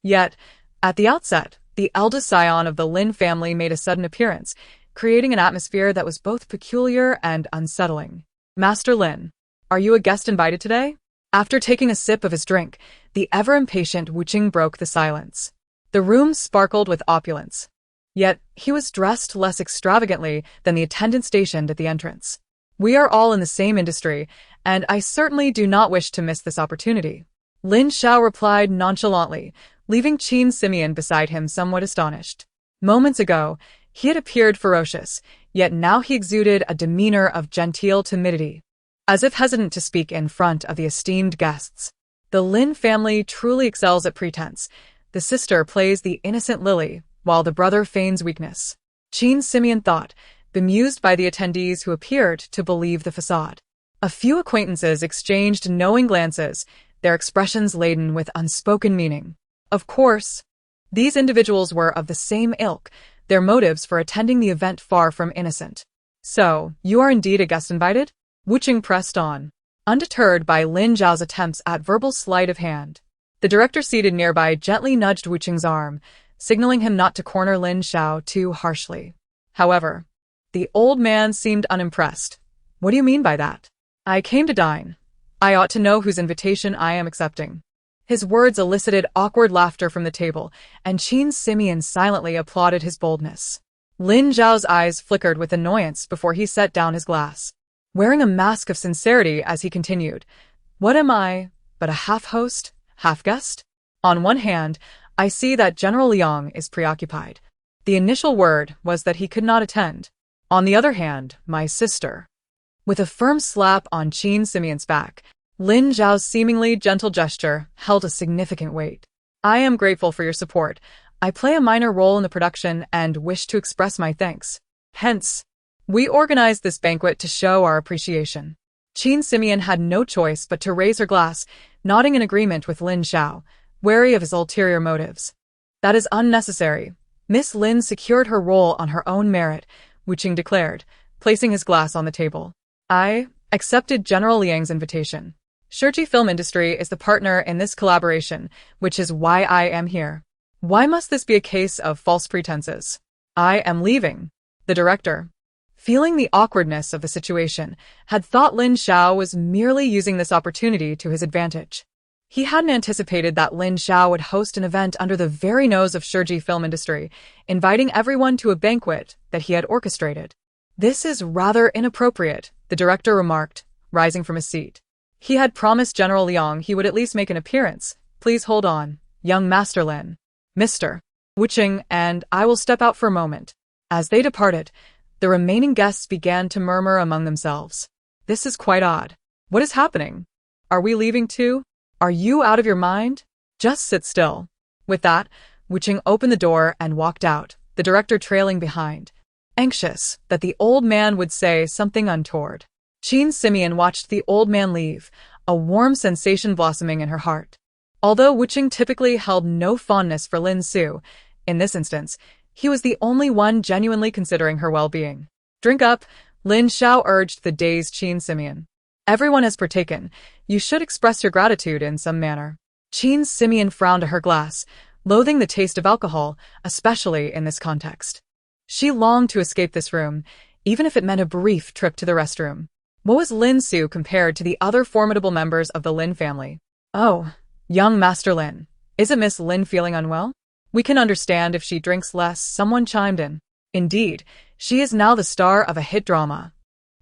Yet, at the outset, the eldest scion of the Lin family made a sudden appearance, creating an atmosphere that was both peculiar and unsettling. Master Lin, are you a guest invited today? After taking a sip of his drink, the ever-impatient Wucheng broke the silence. The room sparkled with opulence. Yet, he was dressed less extravagantly than the attendant stationed at the entrance. We are all in the same industry, and I certainly do not wish to miss this opportunity. Lin Xiao replied nonchalantly, leaving Qin Simeon beside him somewhat astonished. Moments ago, he had appeared ferocious, yet now he exuded a demeanor of genteel timidity, as if hesitant to speak in front of the esteemed guests. The Lin family truly excels at pretense. The sister plays the innocent lily, while the brother feigns weakness. Qin Simeon thought, bemused by the attendees who appeared to believe the facade. A few acquaintances exchanged knowing glances, their expressions laden with unspoken meaning. Of course, these individuals were of the same ilk, their motives for attending the event far from innocent. So, you are indeed a guest invited? Wu Qing pressed on, undeterred by Lin Zhao's attempts at verbal sleight of hand. The director seated nearby gently nudged Wu Qing's arm, signaling him not to corner Lin Zhao too harshly. However, the old man seemed unimpressed. What do you mean by that? I came to dine. I ought to know whose invitation I am accepting. His words elicited awkward laughter from the table, and Qin Simeon silently applauded his boldness. Lin Zhao's eyes flickered with annoyance before he set down his glass, wearing a mask of sincerity as he continued, "What am I, but a half-host, half-guest? On one hand, I see that General Liang is preoccupied. The initial word was that he could not attend. On the other hand, my sister." With a firm slap on Qin Simeon's back, Lin Zhao's seemingly gentle gesture held a significant weight. "I am grateful for your support. I play a minor role in the production and wish to express my thanks. Hence, we organized this banquet to show our appreciation." Qin Simeon had no choice but to raise her glass, nodding in agreement with Lin Zhao, wary of his ulterior motives. "That is unnecessary. Miss Lin secured her role on her own merit," Wu Qing declared, placing his glass on the table. "I accepted General Liang's invitation. Shiji Film Industry is the partner in this collaboration, which is why I am here. Why must this be a case of false pretenses? I am leaving." The director, feeling the awkwardness of the situation, had thought Lin Zhao was merely using this opportunity to his advantage. He hadn't anticipated that Lin Zhao would host an event under the very nose of Shiji Film Industry, inviting everyone to a banquet that he had orchestrated. "This is rather inappropriate," the director remarked, rising from his seat. He had promised General Liang he would at least make an appearance. "Please hold on, young Master Lin. Mr. Wu Qing and I will step out for a moment." As they departed, the remaining guests began to murmur among themselves. "This is quite odd. What is happening? Are we leaving too? Are you out of your mind? Just sit still." With that, Wu Qing opened the door and walked out, the director trailing behind, anxious that the old man would say something untoward. Qin Simeon watched the old man leave, a warm sensation blossoming in her heart. Although Wu Qing typically held no fondness for Lin Su, in this instance, he was the only one genuinely considering her well-being. "Drink up," Lin Zhao urged the dazed Qin Simeon. "Everyone has partaken. You should express your gratitude in some manner." Qin Simeon frowned at her glass, loathing the taste of alcohol, especially in this context. She longed to escape this room, even if it meant a brief trip to the restroom. What was Lin Su compared to the other formidable members of the Lin family? "Oh, young Master Lin, isn't Miss Lin feeling unwell? We can understand if she drinks less," someone chimed in. "Indeed, she is now the star of a hit drama.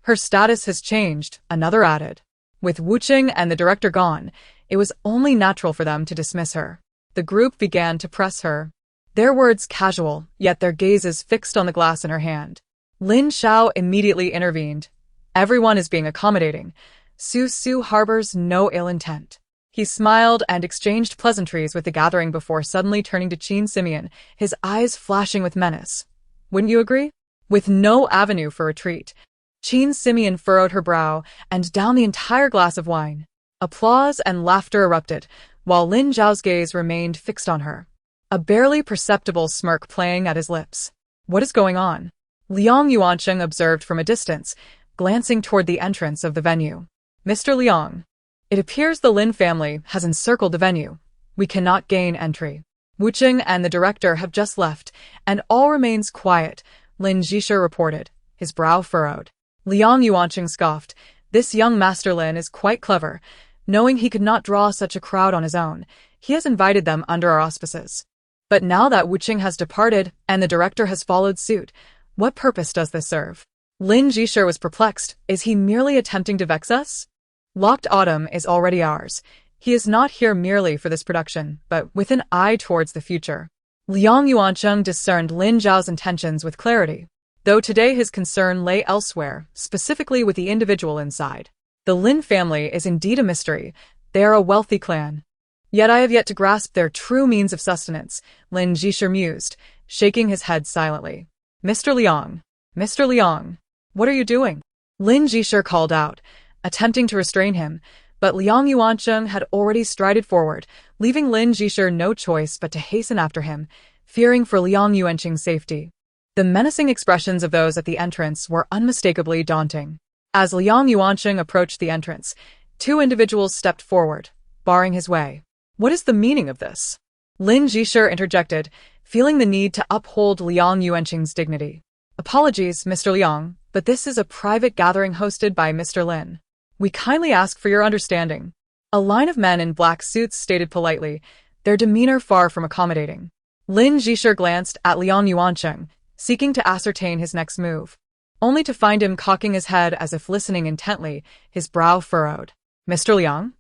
Her status has changed," another added. With Wu Qing and the director gone, it was only natural for them to dismiss her. The group began to press her, their words casual, yet their gazes fixed on the glass in her hand. Lin Zhao immediately intervened. "Everyone is being accommodating. Su harbors no ill intent." He smiled and exchanged pleasantries with the gathering before suddenly turning to Qin Simeon, his eyes flashing with menace. "Wouldn't you agree?" With no avenue for retreat, Qin Simeon furrowed her brow and downed the entire glass of wine. Applause and laughter erupted, while Lin Zhao's gaze remained fixed on her, a barely perceptible smirk playing at his lips. "What is going on?" Liang Yuancheng observed from a distance, glancing toward the entrance of the venue. "Mr. Liang, it appears the Lin family has encircled the venue. We cannot gain entry. Wu Qing and the director have just left, and all remains quiet," Lin Zhisha reported, his brow furrowed. Liang Yuancheng scoffed. "This young Master Lin is quite clever. Knowing he could not draw such a crowd on his own, he has invited them under our auspices. But now that Wu Qing has departed and the director has followed suit, what purpose does this serve?" Lin Zhisha was perplexed. Is he merely attempting to vex us? Locked Autumn is already ours. He is not here merely for this production, but with an eye towards the future. Liang Yuancheng discerned Lin Zhao's intentions with clarity, though today his concern lay elsewhere, specifically with the individual inside. The Lin family is indeed a mystery. They are a wealthy clan. Yet I have yet to grasp their true means of sustenance, Lin Zhisher mused, shaking his head silently. Mr. Liang, what are you doing? Lin Zhisher called out, attempting to restrain him, but Liang Yuancheng had already strided forward, leaving Lin Zhisher no choice but to hasten after him, fearing for Liang Yuancheng's safety. The menacing expressions of those at the entrance were unmistakably daunting. As Liang Yuancheng approached the entrance, two individuals stepped forward, barring his way. What is the meaning of this? Lin Zhisher interjected, feeling the need to uphold Liang Yuancheng's dignity. Apologies, Mr. Liang, but this is a private gathering hosted by Mr. Lin. We kindly ask for your understanding. A line of men in black suits stated politely, their demeanor far from accommodating. Lin Zhisher glanced at Liang Yuancheng, seeking to ascertain his next move, only to find him cocking his head as if listening intently, his brow furrowed. Mr. Liang?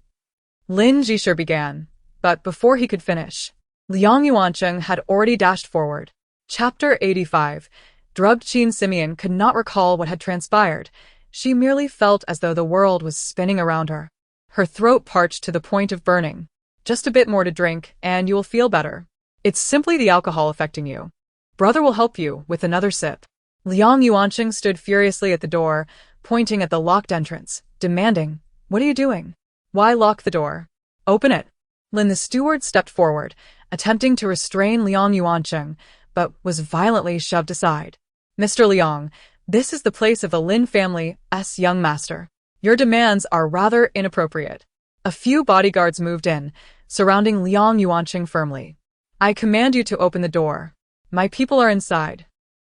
Lin Zhisher began, but before he could finish, Liang Yuancheng had already dashed forward. Chapter 85. Drugged Qin Simeon could not recall what had transpired. She merely felt as though the world was spinning around her. Her throat parched to the point of burning. Just a bit more to drink, and you will feel better. It's simply the alcohol affecting you. Brother will help you with another sip. Liang Yuancheng stood furiously at the door, pointing at the locked entrance, demanding, What are you doing? Why lock the door? Open it. Lin the steward stepped forward, attempting to restrain Liang Yuancheng, but was violently shoved aside. Mr. Liang, this is the place of the Lin family's young master. Your demands are rather inappropriate. A few bodyguards moved in, surrounding Liang Yuancheng firmly. I command you to open the door. My people are inside.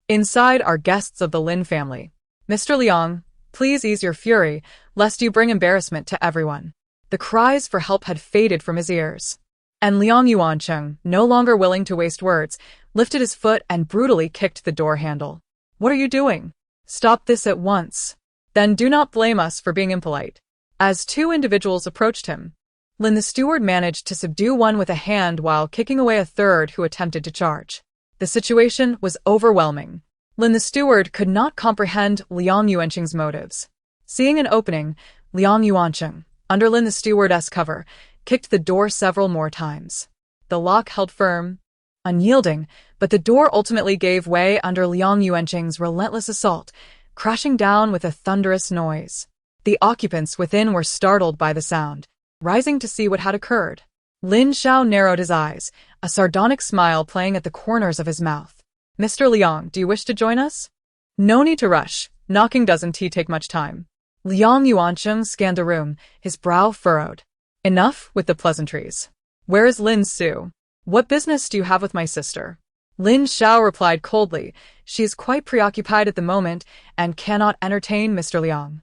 Inside are guests of the Lin family. Mr. Liang, please ease your fury, lest you bring embarrassment to everyone. The cries for help had faded from his ears. And Liang Yuancheng, no longer willing to waste words, lifted his foot and brutally kicked the door handle. What are you doing? Stop this at once. Then do not blame us for being impolite. As two individuals approached him, Lin the steward managed to subdue one with a hand while kicking away a third who attempted to charge. The situation was overwhelming. Lin the steward could not comprehend Liang Yuancheng's motives. Seeing an opening, Liang Yuancheng, under Lin the steward's cover, kicked the door several more times. The lock held firm, unyielding, but the door ultimately gave way under Liang Yuancheng's relentless assault, crashing down with a thunderous noise. The occupants within were startled by the sound, rising to see what had occurred. Lin Xiao narrowed his eyes, a sardonic smile playing at the corners of his mouth. Mr. Liang, do you wish to join us? No need to rush. Knocking doesn't take much time. Liang Yuancheng scanned the room, his brow furrowed. Enough with the pleasantries. Where is Lin Su? What business do you have with my sister? Lin Xiao replied coldly. She is quite preoccupied at the moment and cannot entertain Mr. Liang.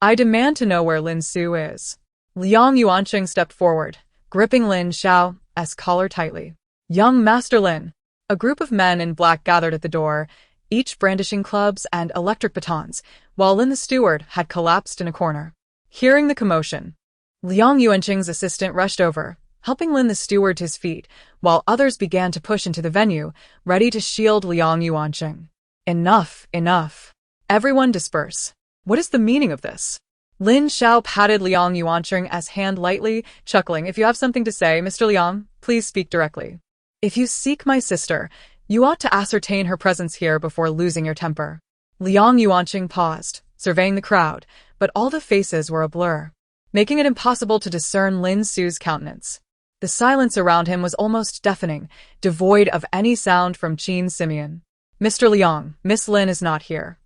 I demand to know where Lin Su is. Liang Yuancheng stepped forward, gripping Lin Xiao's collar tightly. Young Master Lin. A group of men in black gathered at the door, each brandishing clubs and electric batons, while Lin the steward had collapsed in a corner. Hearing the commotion, Liang Yuancheng's assistant rushed over, helping Lin the steward to his feet, while others began to push into the venue, ready to shield Liang Yuancheng. Enough. Everyone disperse. What is the meaning of this? Lin Xiao patted Liang Yuancheng's hand lightly, chuckling. If you have something to say, Mr. Liang, please speak directly. If you seek my sister, you ought to ascertain her presence here before losing your temper. Liang Yuancheng paused, surveying the crowd, but all the faces were a blur, making it impossible to discern Lin Su's countenance. The silence around him was almost deafening, devoid of any sound from Qin Simeon. Mr. Liang, Miss Lin is not here.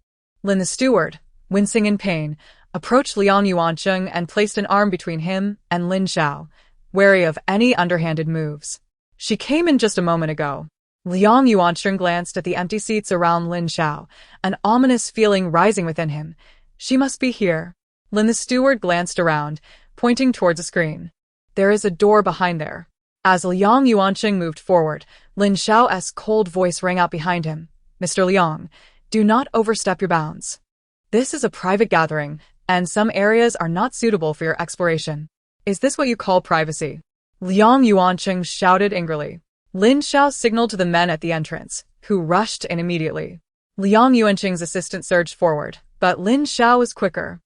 Lin the steward, wincing in pain, approached Liang Yuancheng and placed an arm between him and Lin Xiao, wary of any underhanded moves. She came in just a moment ago. Liang Yuancheng glanced at the empty seats around Lin Xiao, an ominous feeling rising within him. She must be here. Lin the steward glanced around, pointing towards a screen. There is a door behind there. As Liang Yuancheng moved forward, Lin Xiao's cold voice rang out behind him. Mr. Liang, do not overstep your bounds. This is a private gathering, and some areas are not suitable for your exploration. Is this what you call privacy? Liang Yuanqing shouted angrily. Lin Xiao signaled to the men at the entrance, who rushed in immediately. Liang Yuanqing's assistant surged forward, but Lin Xiao was quicker.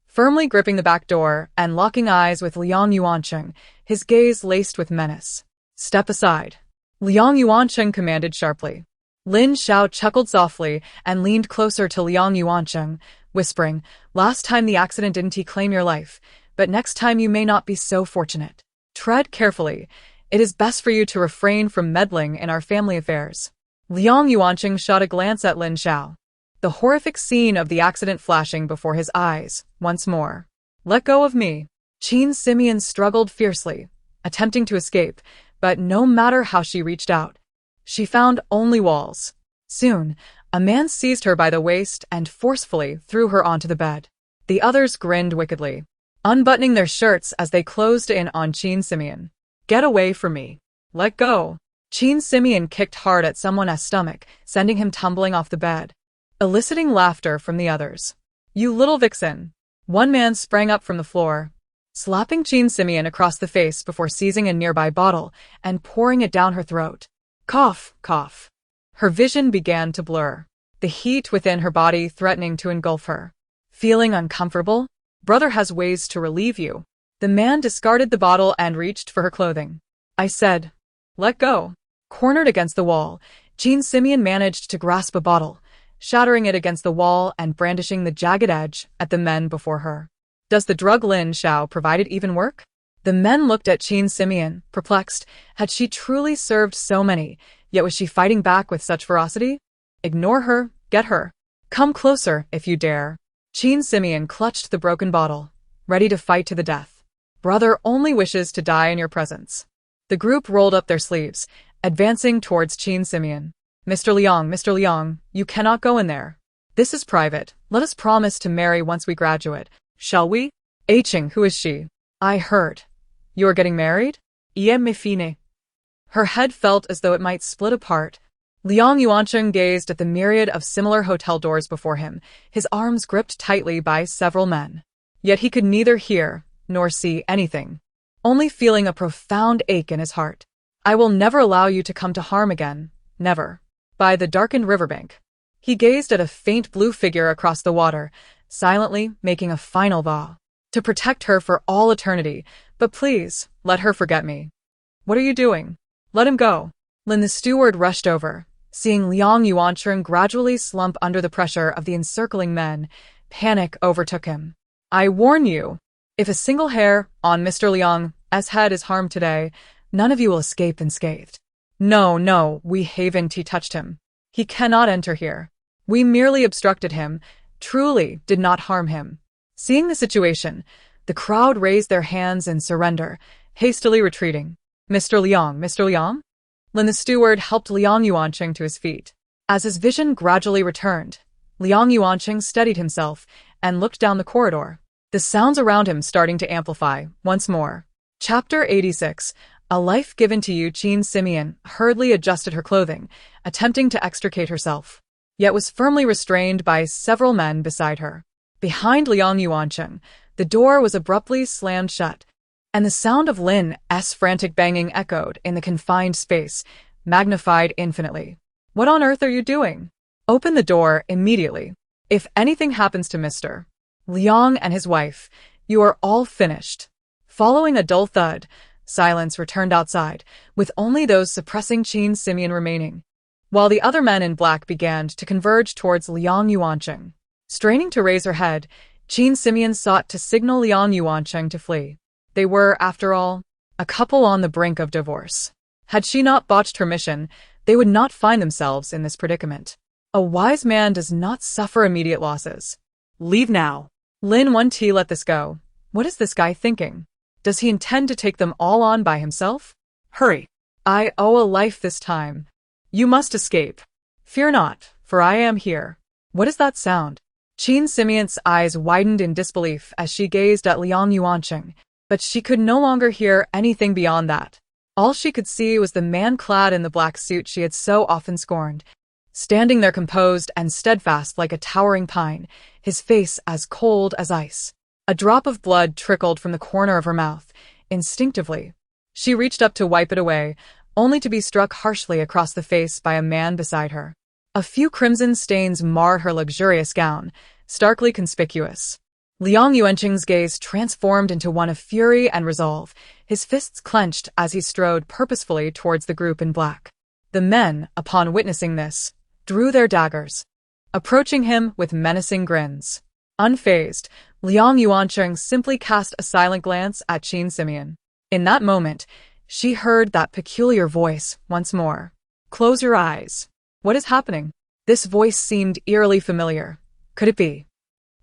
Firmly gripping the back door and locking eyes with Liang Yuanqing, his gaze laced with menace. Step aside. Liang Yuanqing commanded sharply. Lin Xiao chuckled softly and leaned closer to Liang Yuanqing, whispering, "Last time the accident didn't claim your life, but next time you may not be so fortunate. Tread carefully. It is best for you to refrain from meddling in our family affairs." Liang Yuanqing shot a glance at Lin Xiao, the horrific scene of the accident flashing before his eyes, once more. "Let go of me." Qin Simeon struggled fiercely, attempting to escape, but no matter how she reached out, she found only walls. Soon, a man seized her by the waist and forcefully threw her onto the bed. The others grinned wickedly, unbuttoning their shirts as they closed in on Qin Simeon. "Get away from me. Let go." Qin Simeon kicked hard at someone's stomach, sending him tumbling off the bed, eliciting laughter from the others. "You little vixen." One man sprang up from the floor, slapping Qin Simeon across the face before seizing a nearby bottle and pouring it down her throat. Cough, cough. Her vision began to blur, the heat within her body threatening to engulf her. "Feeling uncomfortable? Brother has ways to relieve you." The man discarded the bottle and reached for her clothing. "I said, let go." Cornered against the wall, Qin Simeon managed to grasp a bottle, shattering it against the wall and brandishing the jagged edge at the men before her. Does the drug Lin Xiao provided even work? The men looked at Qin Simeon, perplexed. Had she truly served so many, yet was she fighting back with such ferocity? Ignore her, get her. Come closer, if you dare. Qin Simeon clutched the broken bottle, ready to fight to the death. Brother only wishes to die in your presence. The group rolled up their sleeves, advancing towards Qin Simeon. Mr. Liang, you cannot go in there. This is private. Let us promise to marry once we graduate, shall we? Aching, who is she? I heard. You are getting married? Ie me fine. Her head felt as though it might split apart. Liang Yuanqing gazed at the myriad of similar hotel doors before him, his arms gripped tightly by several men. Yet he could neither hear nor see anything, only feeling a profound ache in his heart. I will never allow you to come to harm again, never. By the darkened riverbank, he gazed at a faint blue figure across the water, silently making a final vow. To protect her for all eternity, but please, let her forget me. What are you doing? Let him go. Lin the steward rushed over, seeing Liang Yuanqing gradually slump under the pressure of the encircling men. Panic overtook him. I warn you, if a single hair on Mr. Liang's head is harmed today, none of you will escape unscathed. No, we haven't touched him. He cannot enter here. We merely obstructed him, truly did not harm him. Seeing the situation, the crowd raised their hands in surrender, hastily retreating. Mr. Liang? Lin the steward helped Liang Yuanqing to his feet. As his vision gradually returned, Liang Yuanqing steadied himself and looked down the corridor, the sounds around him starting to amplify once more. Chapter 86. A life given to you. Qin Simeon hurriedly adjusted her clothing, attempting to extricate herself, yet was firmly restrained by several men beside her. Behind Liang Yuanqing, the door was abruptly slammed shut, and the sound of Lin's frantic banging echoed in the confined space, magnified infinitely. What on earth are you doing? Open the door immediately. If anything happens to Mr. Liang and his wife, you are all finished. Following a dull thud, silence returned outside, with only those suppressing Qin Simeon remaining, while the other men in black began to converge towards Liang Yuanqing. Straining to raise her head, Qin Simeon sought to signal Liang Yuanqing to flee. They were, after all, a couple on the brink of divorce. Had she not botched her mission, they would not find themselves in this predicament. A wise man does not suffer immediate losses. Leave now. Lin 1T let this go. What is this guy thinking? Does he intend to take them all on by himself? Hurry. I owe a life this time. You must escape. Fear not, for I am here. What is that sound? Qin Simeon's eyes widened in disbelief as she gazed at Liang Yuanqing, but she could no longer hear anything beyond that. All she could see was the man clad in the black suit she had so often scorned, standing there composed and steadfast like a towering pine, his face as cold as ice. A drop of blood trickled from the corner of her mouth. Instinctively, she reached up to wipe it away, only to be struck harshly across the face by a man beside her. A few crimson stains marred her luxurious gown, starkly conspicuous. Liang Yuanqing's gaze transformed into one of fury and resolve, his fists clenched as he strode purposefully towards the group in black. The men, upon witnessing this, drew their daggers, approaching him with menacing grins. Unfazed, Liang Yuanqing simply cast a silent glance at Qin Simeon. In that moment, she heard that peculiar voice once more. "Close your eyes." What is happening? This voice seemed eerily familiar. Could it be?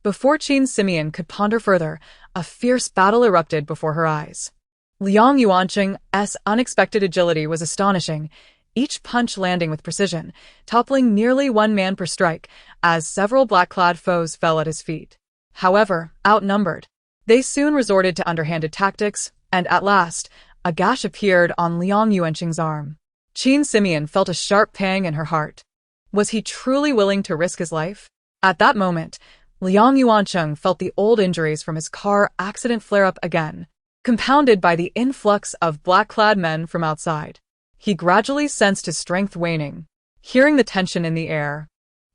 Before Qin Simeon could ponder further, a fierce battle erupted before her eyes. Liang Yuanqing's unexpected agility was astonishing, each punch landing with precision, toppling nearly one man per strike, as several black-clad foes fell at his feet. However, outnumbered, they soon resorted to underhanded tactics, and at last, a gash appeared on Liang Yuanqing's arm. Qin Simeon felt a sharp pang in her heart. Was he truly willing to risk his life? At that moment, Liang Yuanqing felt the old injuries from his car accident flare up again, compounded by the influx of black-clad men from outside. He gradually sensed his strength waning. Hearing the tension in the air,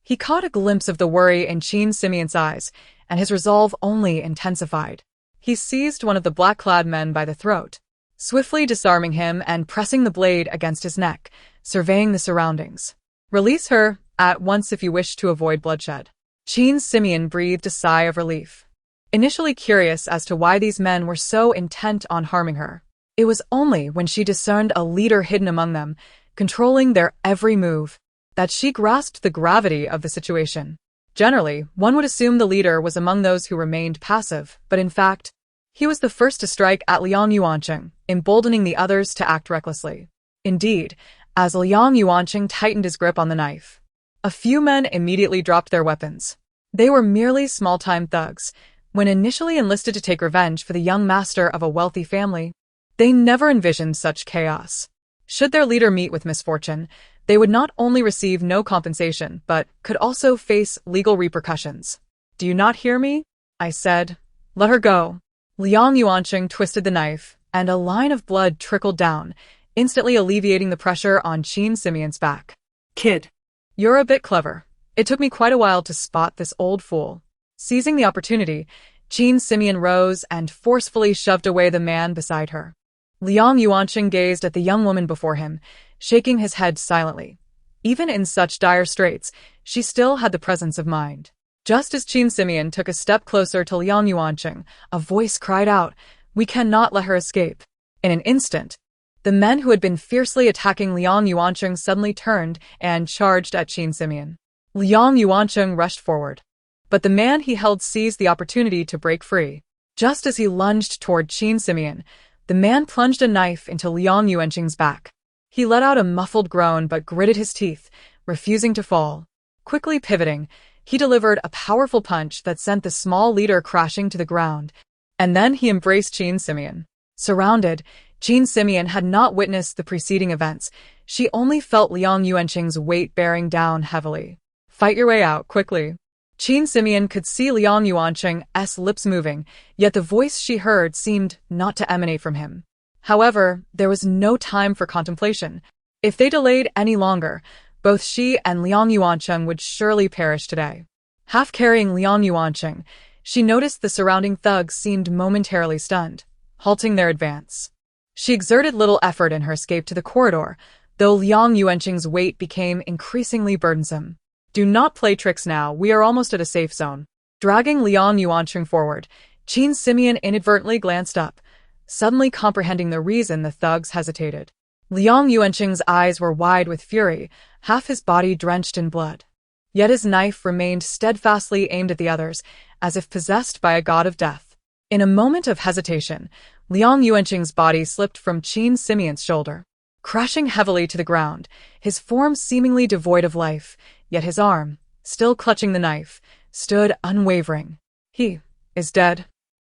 he caught a glimpse of the worry in Qin Simeon's eyes, and his resolve only intensified. He seized one of the black-clad men by the throat, swiftly disarming him and pressing the blade against his neck, surveying the surroundings. "Release her at once if you wish to avoid bloodshed." Qin Simeon breathed a sigh of relief. Initially curious as to why these men were so intent on harming her, it was only when she discerned a leader hidden among them, controlling their every move, that she grasped the gravity of the situation. Generally, one would assume the leader was among those who remained passive, but in fact, he was the first to strike at Liang Yuanqing, emboldening the others to act recklessly. Indeed, as Liang Yuanqing tightened his grip on the knife, a few men immediately dropped their weapons. They were merely small-time thugs. When initially enlisted to take revenge for the young master of a wealthy family, they never envisioned such chaos. Should their leader meet with misfortune, they would not only receive no compensation, but could also face legal repercussions. "Do you not hear me?" I said. "Let her go." Liang Yuanqing twisted the knife, and a line of blood trickled down, instantly alleviating the pressure on Qin Simeon's back. Kid. "You're a bit clever. It took me quite a while to spot this old fool." Seizing the opportunity, Qin Simeon rose and forcefully shoved away the man beside her. Liang Yuanqing gazed at the young woman before him, shaking his head silently. Even in such dire straits, she still had the presence of mind. Just as Qin Simeon took a step closer to Liang Yuanqing, a voice cried out, "We cannot let her escape." In an instant, the men who had been fiercely attacking Liang Yuanqing suddenly turned and charged at Qin Simeon. Liang Yuanqing rushed forward, but the man he held seized the opportunity to break free. Just as he lunged toward Qin Simeon, the man plunged a knife into Liang Yuanqing's back. He let out a muffled groan but gritted his teeth, refusing to fall. Quickly pivoting, he delivered a powerful punch that sent the small leader crashing to the ground, and then he embraced Qin Simeon. Surrounded, Qin Simeon had not witnessed the preceding events. She only felt Liang Yuanqing's weight bearing down heavily. "Fight your way out, quickly." Qin Simeon could see Liang Yuanqing's lips moving, yet the voice she heard seemed not to emanate from him. However, there was no time for contemplation. If they delayed any longer, both she and Liang Yuanqing would surely perish today. Half carrying Liang Yuanqing, she noticed the surrounding thugs seemed momentarily stunned, halting their advance. She exerted little effort in her escape to the corridor, though Liang Yuanqing's weight became increasingly burdensome. "Do not play tricks now, we are almost at a safe zone." Dragging Liang Yuanqing forward, Qin Simeon inadvertently glanced up, suddenly comprehending the reason the thugs hesitated. Liang Yuanqing's eyes were wide with fury, half his body drenched in blood. Yet his knife remained steadfastly aimed at the others, as if possessed by a god of death. In a moment of hesitation, Liang Yuanqing's body slipped from Qin Simeon's shoulder, crashing heavily to the ground, his form seemingly devoid of life, yet his arm, still clutching the knife, stood unwavering. "He is dead."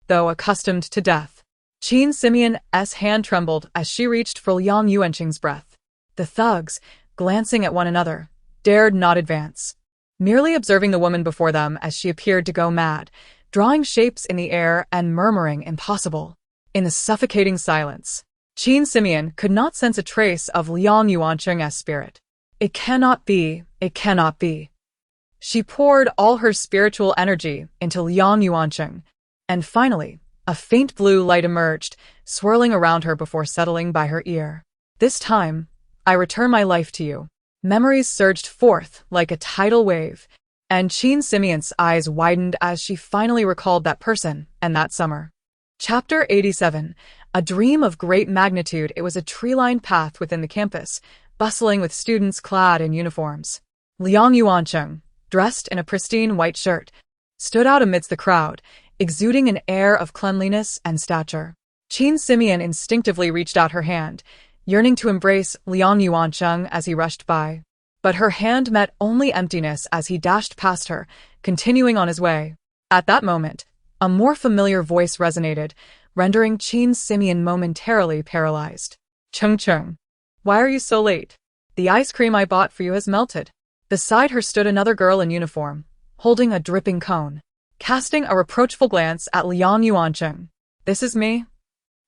Though accustomed to death, Qin Simeon's hand trembled as she reached for Liang Yuanqing's breath. The thugs, glancing at one another, dared not advance. Merely observing the woman before them as she appeared to go mad, drawing shapes in the air and murmuring impossible. In the suffocating silence, Qin Simeon could not sense a trace of Liang Yuancheng's spirit. It cannot be, it cannot be. She poured all her spiritual energy into Liang Yuancheng, and finally, a faint blue light emerged, swirling around her before settling by her ear. This time, I return my life to you. Memories surged forth like a tidal wave, and Qin Simeon's eyes widened as she finally recalled that person and that summer. Chapter 87. A dream of great magnitude. It was a tree-lined path within the campus, bustling with students clad in uniforms. Liang Yuancheng, dressed in a pristine white shirt, stood out amidst the crowd, exuding an air of cleanliness and stature. Qin Simeon instinctively reached out her hand, yearning to embrace Liang Yuancheng as he rushed by. But her hand met only emptiness as he dashed past her, continuing on his way. At that moment, a more familiar voice resonated, rendering Qin Simeon momentarily paralyzed. Cheng, why are you so late? The ice cream I bought for you has melted. Beside her stood another girl in uniform, holding a dripping cone. Casting a reproachful glance at Liang Yuancheng. This is me?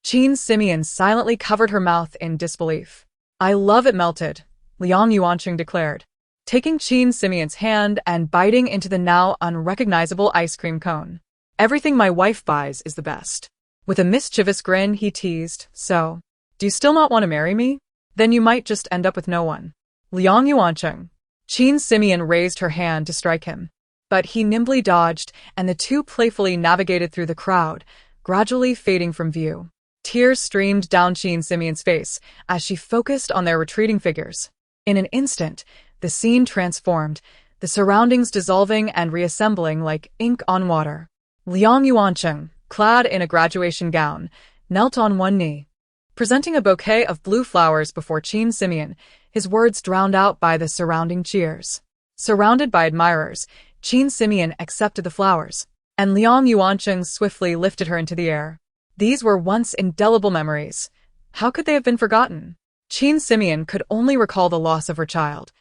Qin Simeon silently covered her mouth in disbelief. I love it melted, Liang Yuancheng declared, taking Qin Simeon's hand and biting into the now unrecognizable ice cream cone. Everything my wife buys is the best. With a mischievous grin, he teased, so, do you still not want to marry me? Then you might just end up with no one. Liang Yuancheng. Qin Simeon raised her hand to strike him, but he nimbly dodged, and the two playfully navigated through the crowd, gradually fading from view. Tears streamed down Qin Simeon's face as she focused on their retreating figures. In an instant, the scene transformed, the surroundings dissolving and reassembling like ink on water. Liang Yuancheng, clad in a graduation gown, knelt on one knee, presenting a bouquet of blue flowers before Qin Simeon, his words drowned out by the surrounding cheers. Surrounded by admirers, Qin Simeon accepted the flowers, and Liang Yuancheng swiftly lifted her into the air. These were once indelible memories. How could they have been forgotten? Qin Simeon could only recall the loss of her child,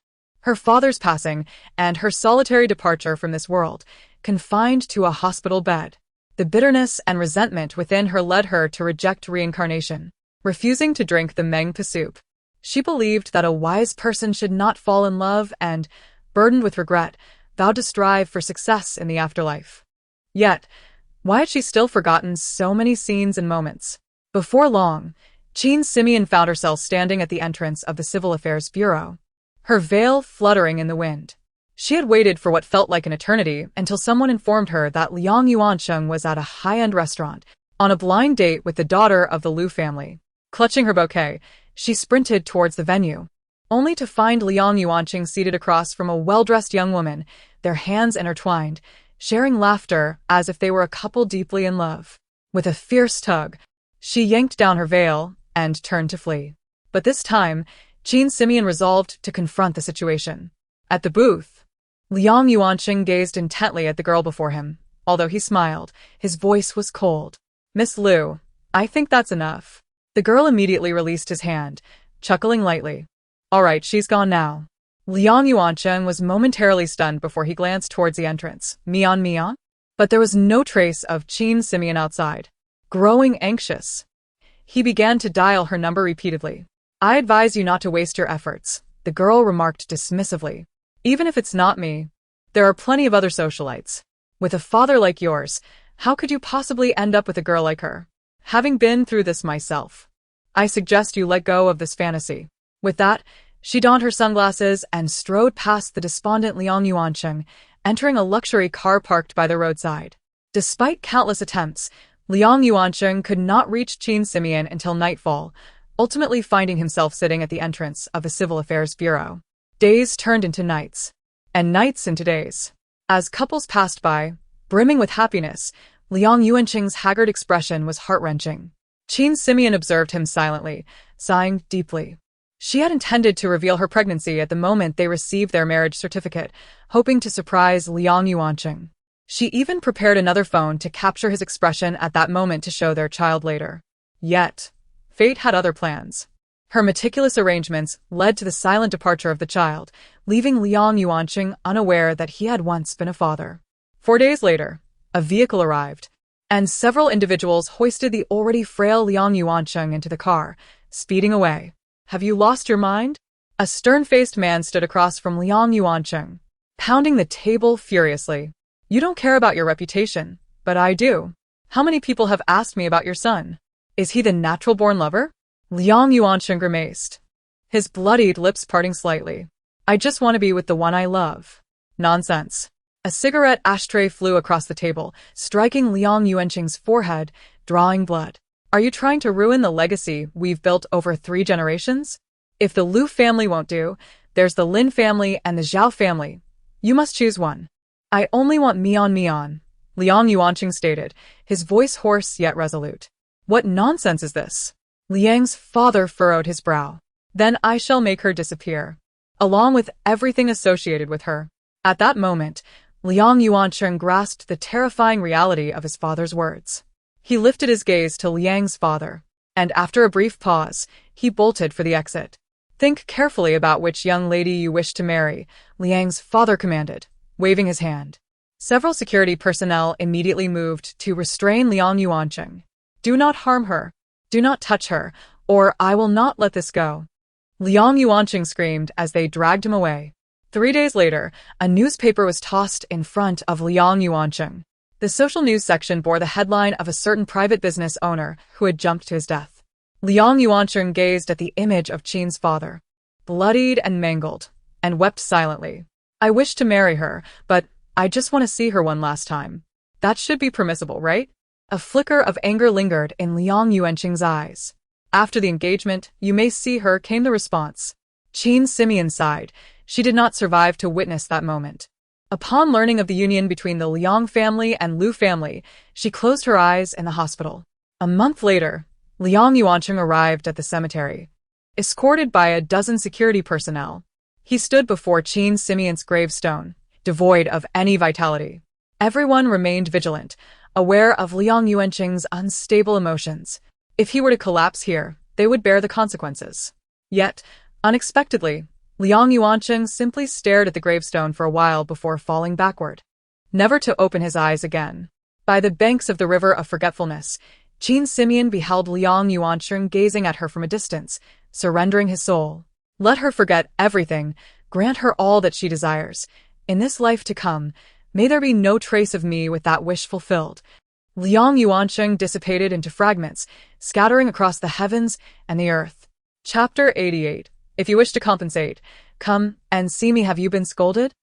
her father's passing, and her solitary departure from this world, confined to a hospital bed. The bitterness and resentment within her led her to reject reincarnation, refusing to drink the Mengpa soup. She believed that a wise person should not fall in love and, burdened with regret, vowed to strive for success in the afterlife. Yet, why had she still forgotten so many scenes and moments? Before long, Qin Simeon found herself standing at the entrance of the Civil Affairs Bureau, her veil fluttering in the wind. She had waited for what felt like an eternity until someone informed her that Liang Yuancheng was at a high-end restaurant, on a blind date with the daughter of the Liu family. Clutching her bouquet, she sprinted towards the venue, only to find Liang Yuancheng seated across from a well-dressed young woman, their hands intertwined, sharing laughter as if they were a couple deeply in love. With a fierce tug, she yanked down her veil and turned to flee. But this time, Qin Simeon resolved to confront the situation. At the booth, Liang Yuancheng gazed intently at the girl before him. Although he smiled, his voice was cold. Miss Liu, I think that's enough. The girl immediately released his hand, chuckling lightly. All right, she's gone now. Liang Yuancheng was momentarily stunned before he glanced towards the entrance. Mian? But there was no trace of Qin Simeon outside. Growing anxious, he began to dial her number repeatedly. I advise you not to waste your efforts, the girl remarked dismissively. Even if it's not me, there are plenty of other socialites. With a father like yours, how could you possibly end up with a girl like her? Having been through this myself, I suggest you let go of this fantasy. With that, she donned her sunglasses and strode past the despondent Liang Yuancheng, entering a luxury car parked by the roadside. Despite countless attempts, Liang Yuancheng could not reach Qin Simeon until nightfall, ultimately finding himself sitting at the entrance of the Civil Affairs Bureau. Days turned into nights, and nights into days. As couples passed by, brimming with happiness, Liang Yuancheng's haggard expression was heart-wrenching. Qin Simeon observed him silently, sighing deeply. She had intended to reveal her pregnancy at the moment they received their marriage certificate, hoping to surprise Liang Yuancheng. She even prepared another phone to capture his expression at that moment to show their child later. Yet, fate had other plans. Her meticulous arrangements led to the silent departure of the child, leaving Liang Yuancheng unaware that he had once been a father. 4 days later, a vehicle arrived, and several individuals hoisted the already frail Liang Yuancheng into the car, speeding away. Have you lost your mind? A stern-faced man stood across from Liang Yuancheng, pounding the table furiously. You don't care about your reputation, but I do. How many people have asked me about your son? Is he the natural-born lover? Liang Yuancheng grimaced, his bloodied lips parting slightly. I just want to be with the one I love. Nonsense. A cigarette ashtray flew across the table, striking Liang Yuancheng's forehead, drawing blood. Are you trying to ruin the legacy we've built over 3 generations? If the Lu family won't do, there's the Lin family and the Zhao family. You must choose one. I only want Mian, Liang Yuancheng stated, his voice hoarse yet resolute. What nonsense is this? Liang's father furrowed his brow. Then I shall make her disappear, along with everything associated with her. At that moment, Liang Yuancheng grasped the terrifying reality of his father's words. He lifted his gaze to Liang's father, and after a brief pause, he bolted for the exit. Think carefully about which young lady you wish to marry, Liang's father commanded, waving his hand. Several security personnel immediately moved to restrain Liang Yuancheng. Do not harm her. Do not touch her, or I will not let this go. Liang Yuancheng screamed as they dragged him away. 3 days later, a newspaper was tossed in front of Liang Yuancheng. The social news section bore the headline of a certain private business owner who had jumped to his death. Liang Yuancheng gazed at the image of Qin's father, bloodied and mangled, and wept silently. I wish to marry her, but I just want to see her one last time. That should be permissible, right? A flicker of anger lingered in Liang Yuancheng's eyes. After the engagement, you may see her, came the response. Qin Simeon sighed. She did not survive to witness that moment. Upon learning of the union between the Liang family and Lu family, she closed her eyes in the hospital. A month later, Liang Yuancheng arrived at the cemetery, escorted by a dozen security personnel. He stood before Qin Simeon's gravestone, devoid of any vitality. Everyone remained vigilant, aware of Liang Yuancheng's unstable emotions. If he were to collapse here, they would bear the consequences. Yet, unexpectedly, Liang Yuancheng simply stared at the gravestone for a while before falling backward, never to open his eyes again. By the banks of the river of forgetfulness, Qin Simeon beheld Liang Yuancheng gazing at her from a distance, surrendering his soul. Let her forget everything, grant her all that she desires. In this life to come, may there be no trace of me with that wish fulfilled. Liang Yuancheng dissipated into fragments, scattering across the heavens and the earth. Chapter 88. If you wish to compensate, come and see me. Have you been scolded?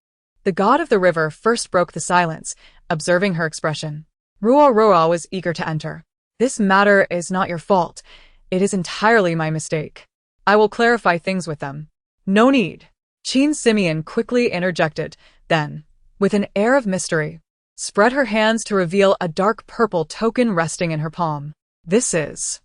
The god of the river first broke the silence, observing her expression. Ruo was eager to enter. This matter is not your fault. It is entirely my mistake. I will clarify things with them. No need. Qin Simeon quickly interjected, then, with an air of mystery, spread her hands to reveal a dark purple token resting in her palm. This is...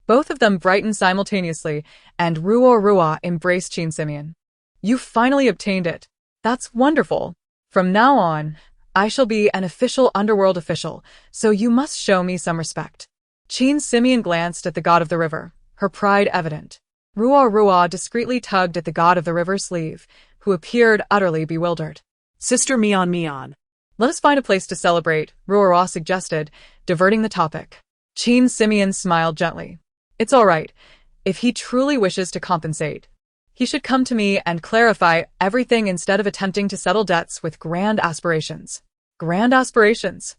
Both of them brightened simultaneously, and Ruo embraced Qin Simeon. You finally obtained it. That's wonderful. From now on, I shall be an official Underworld official, so you must show me some respect. Qin Simeon glanced at the god of the river, her pride evident. Ruo discreetly tugged at the god of the river's sleeve, who appeared utterly bewildered. Sister Mian. Let us find a place to celebrate, Ruo suggested, diverting the topic. Qin Simeon smiled gently. It's all right. If he truly wishes to compensate, he should come to me and clarify everything instead of attempting to settle debts with grand aspirations. Grand aspirations?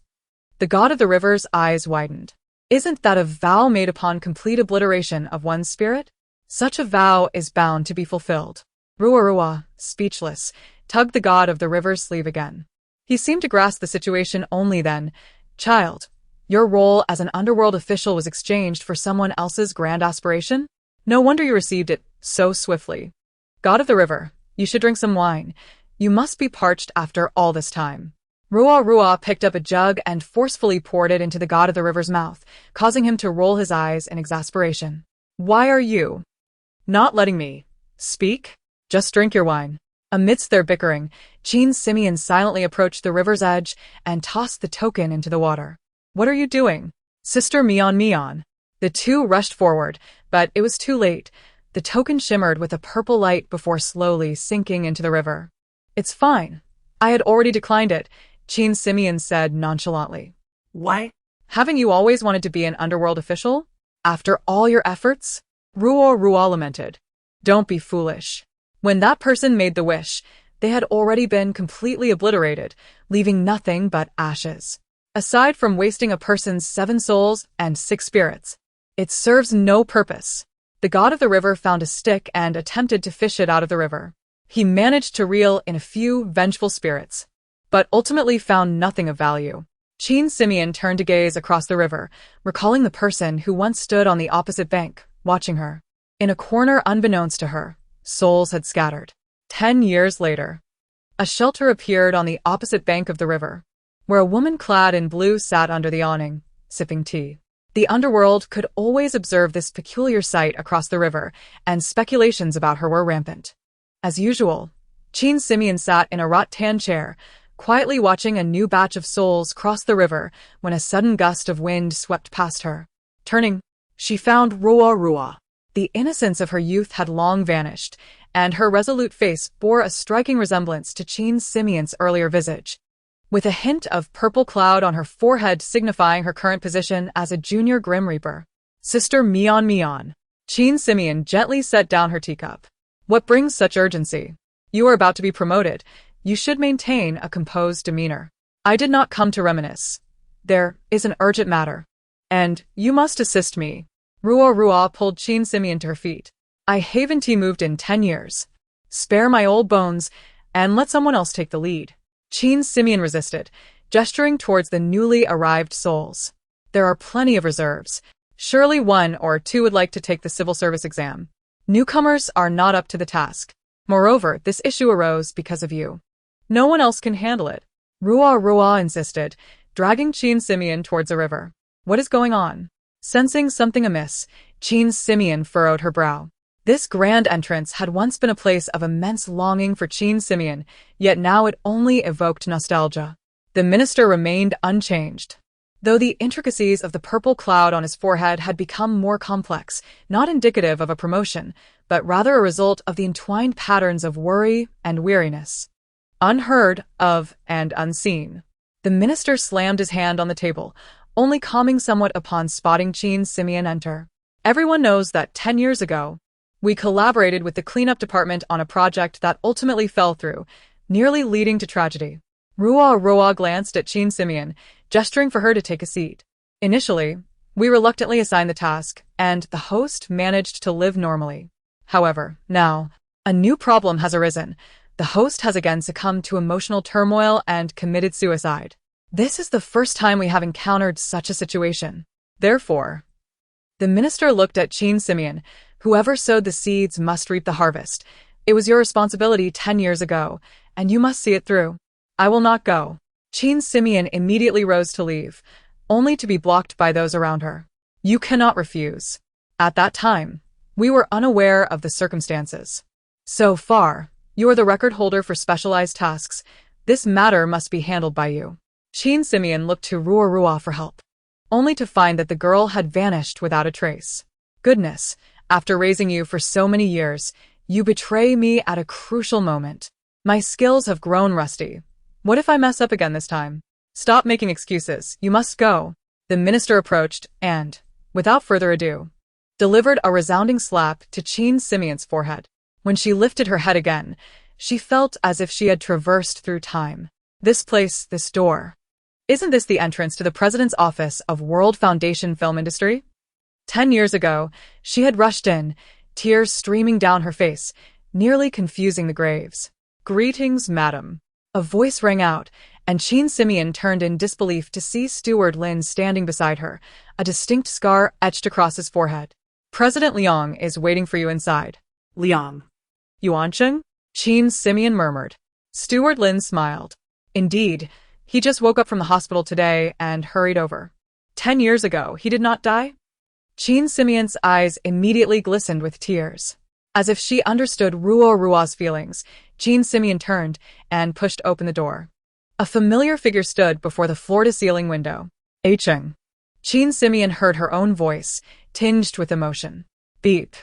The god of the river's eyes widened. Isn't that a vow made upon complete obliteration of one's spirit? Such a vow is bound to be fulfilled. Ruo, speechless, tugged the god of the river's sleeve again. He seemed to grasp the situation only then. Child, your role as an underworld official was exchanged for someone else's grand aspiration? No wonder you received it so swiftly. God of the river, you should drink some wine. You must be parched after all this time. Ruo picked up a jug and forcefully poured it into the god of the river's mouth, causing him to roll his eyes in exasperation. Why are you not letting me speak? Just drink your wine. Amidst their bickering, Qin Simeon silently approached the river's edge and tossed the token into the water. What are you doing? Sister Mian. The two rushed forward, but it was too late. The token shimmered with a purple light before slowly sinking into the river. It's fine. I had already declined it. Qin Simeon said nonchalantly. Why? Haven't you always wanted to be an underworld official? After all your efforts? Ruo lamented. Don't be foolish. When that person made the wish, they had already been completely obliterated, leaving nothing but ashes. Aside from wasting a person's 7 souls and 6 spirits, it serves no purpose. The god of the river found a stick and attempted to fish it out of the river. He managed to reel in a few vengeful spirits, but ultimately found nothing of value. Qin Simeon turned to gaze across the river, recalling the person who once stood on the opposite bank, watching her. In a corner unbeknownst to her, souls had scattered. 10 years later, a shelter appeared on the opposite bank of the river, where a woman clad in blue sat under the awning, sipping tea. The underworld could always observe this peculiar sight across the river, and speculations about her were rampant. As usual, Qin Simeon sat in a rattan chair, quietly watching a new batch of souls cross the river when a sudden gust of wind swept past her. Turning, she found Ruo. The innocence of her youth had long vanished, and her resolute face bore a striking resemblance to Qin Simeon's earlier visage, with a hint of purple cloud on her forehead signifying her current position as a junior Grim Reaper. Sister Mian. Qin Simeon gently set down her teacup. What brings such urgency? You are about to be promoted. You should maintain a composed demeanor. I did not come to reminisce. There is an urgent matter, and you must assist me. Ruo pulled Qin Simeon to her feet. I haven't moved in 10 years. Spare my old bones, and let someone else take the lead. Qin Simeon resisted, gesturing towards the newly arrived souls. There are plenty of reserves. Surely 1 or 2 would like to take the civil service exam. Newcomers are not up to the task. Moreover, this issue arose because of you. No one else can handle it. Ruo insisted, dragging Qin Simeon towards the river. What is going on? Sensing something amiss, Qin Simeon furrowed her brow. This grand entrance had once been a place of immense longing for Qin Simeon, yet now it only evoked nostalgia. The minister remained unchanged, though the intricacies of the purple cloud on his forehead had become more complex, not indicative of a promotion, but rather a result of the entwined patterns of worry and weariness. Unheard of and unseen. The minister slammed his hand on the table, only calming somewhat upon spotting Qin Simeon enter. Everyone knows that 10 years ago, we collaborated with the cleanup department on a project that ultimately fell through, nearly leading to tragedy. Ruo glanced at Qin Simeon, gesturing for her to take a seat. Initially, we reluctantly assigned the task, and the host managed to live normally. However, now, a new problem has arisen. The host has again succumbed to emotional turmoil and committed suicide. This is the first time we have encountered such a situation. Therefore, the minister looked at Qin Simeon. Whoever sowed the seeds must reap the harvest. It was your responsibility 10 years ago, and you must see it through. I will not go. Qin Simeon immediately rose to leave, only to be blocked by those around her. You cannot refuse. At that time, we were unaware of the circumstances. So far, you are the record holder for specialized tasks. This matter must be handled by you. Qin Simeon looked to Ruo for help, only to find that the girl had vanished without a trace. Goodness, after raising you for so many years, you betray me at a crucial moment. My skills have grown rusty. What if I mess up again this time? Stop making excuses. You must go. The minister approached and, without further ado, delivered a resounding slap to Qin Simeon's forehead. When she lifted her head again, she felt as if she had traversed through time. This place, this door. Isn't this the entrance to the president's office of World Foundation Film Industry? 10 years ago, she had rushed in, tears streaming down her face, nearly confusing the graves. Greetings, madam. A voice rang out, and Qin Simeon turned in disbelief to see Steward Lin standing beside her, a distinct scar etched across his forehead. President Liang is waiting for you inside. Liang. Yuancheng? Qin Simeon murmured. Steward Lin smiled. Indeed, he just woke up from the hospital today and hurried over. 10 years ago, he did not die? Qin Simeon's eyes immediately glistened with tears. As if she understood Ruo's feelings, Qin Simeon turned and pushed open the door. A familiar figure stood before the floor-to-ceiling window. Cheng. Qin Simeon heard her own voice, tinged with emotion. Beep.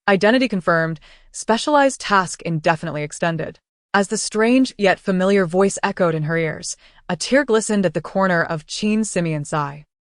Identity confirmed. Specialized task indefinitely extended. As the strange yet familiar voice echoed in her ears, a tear glistened at the corner of Chin Simeon's eye.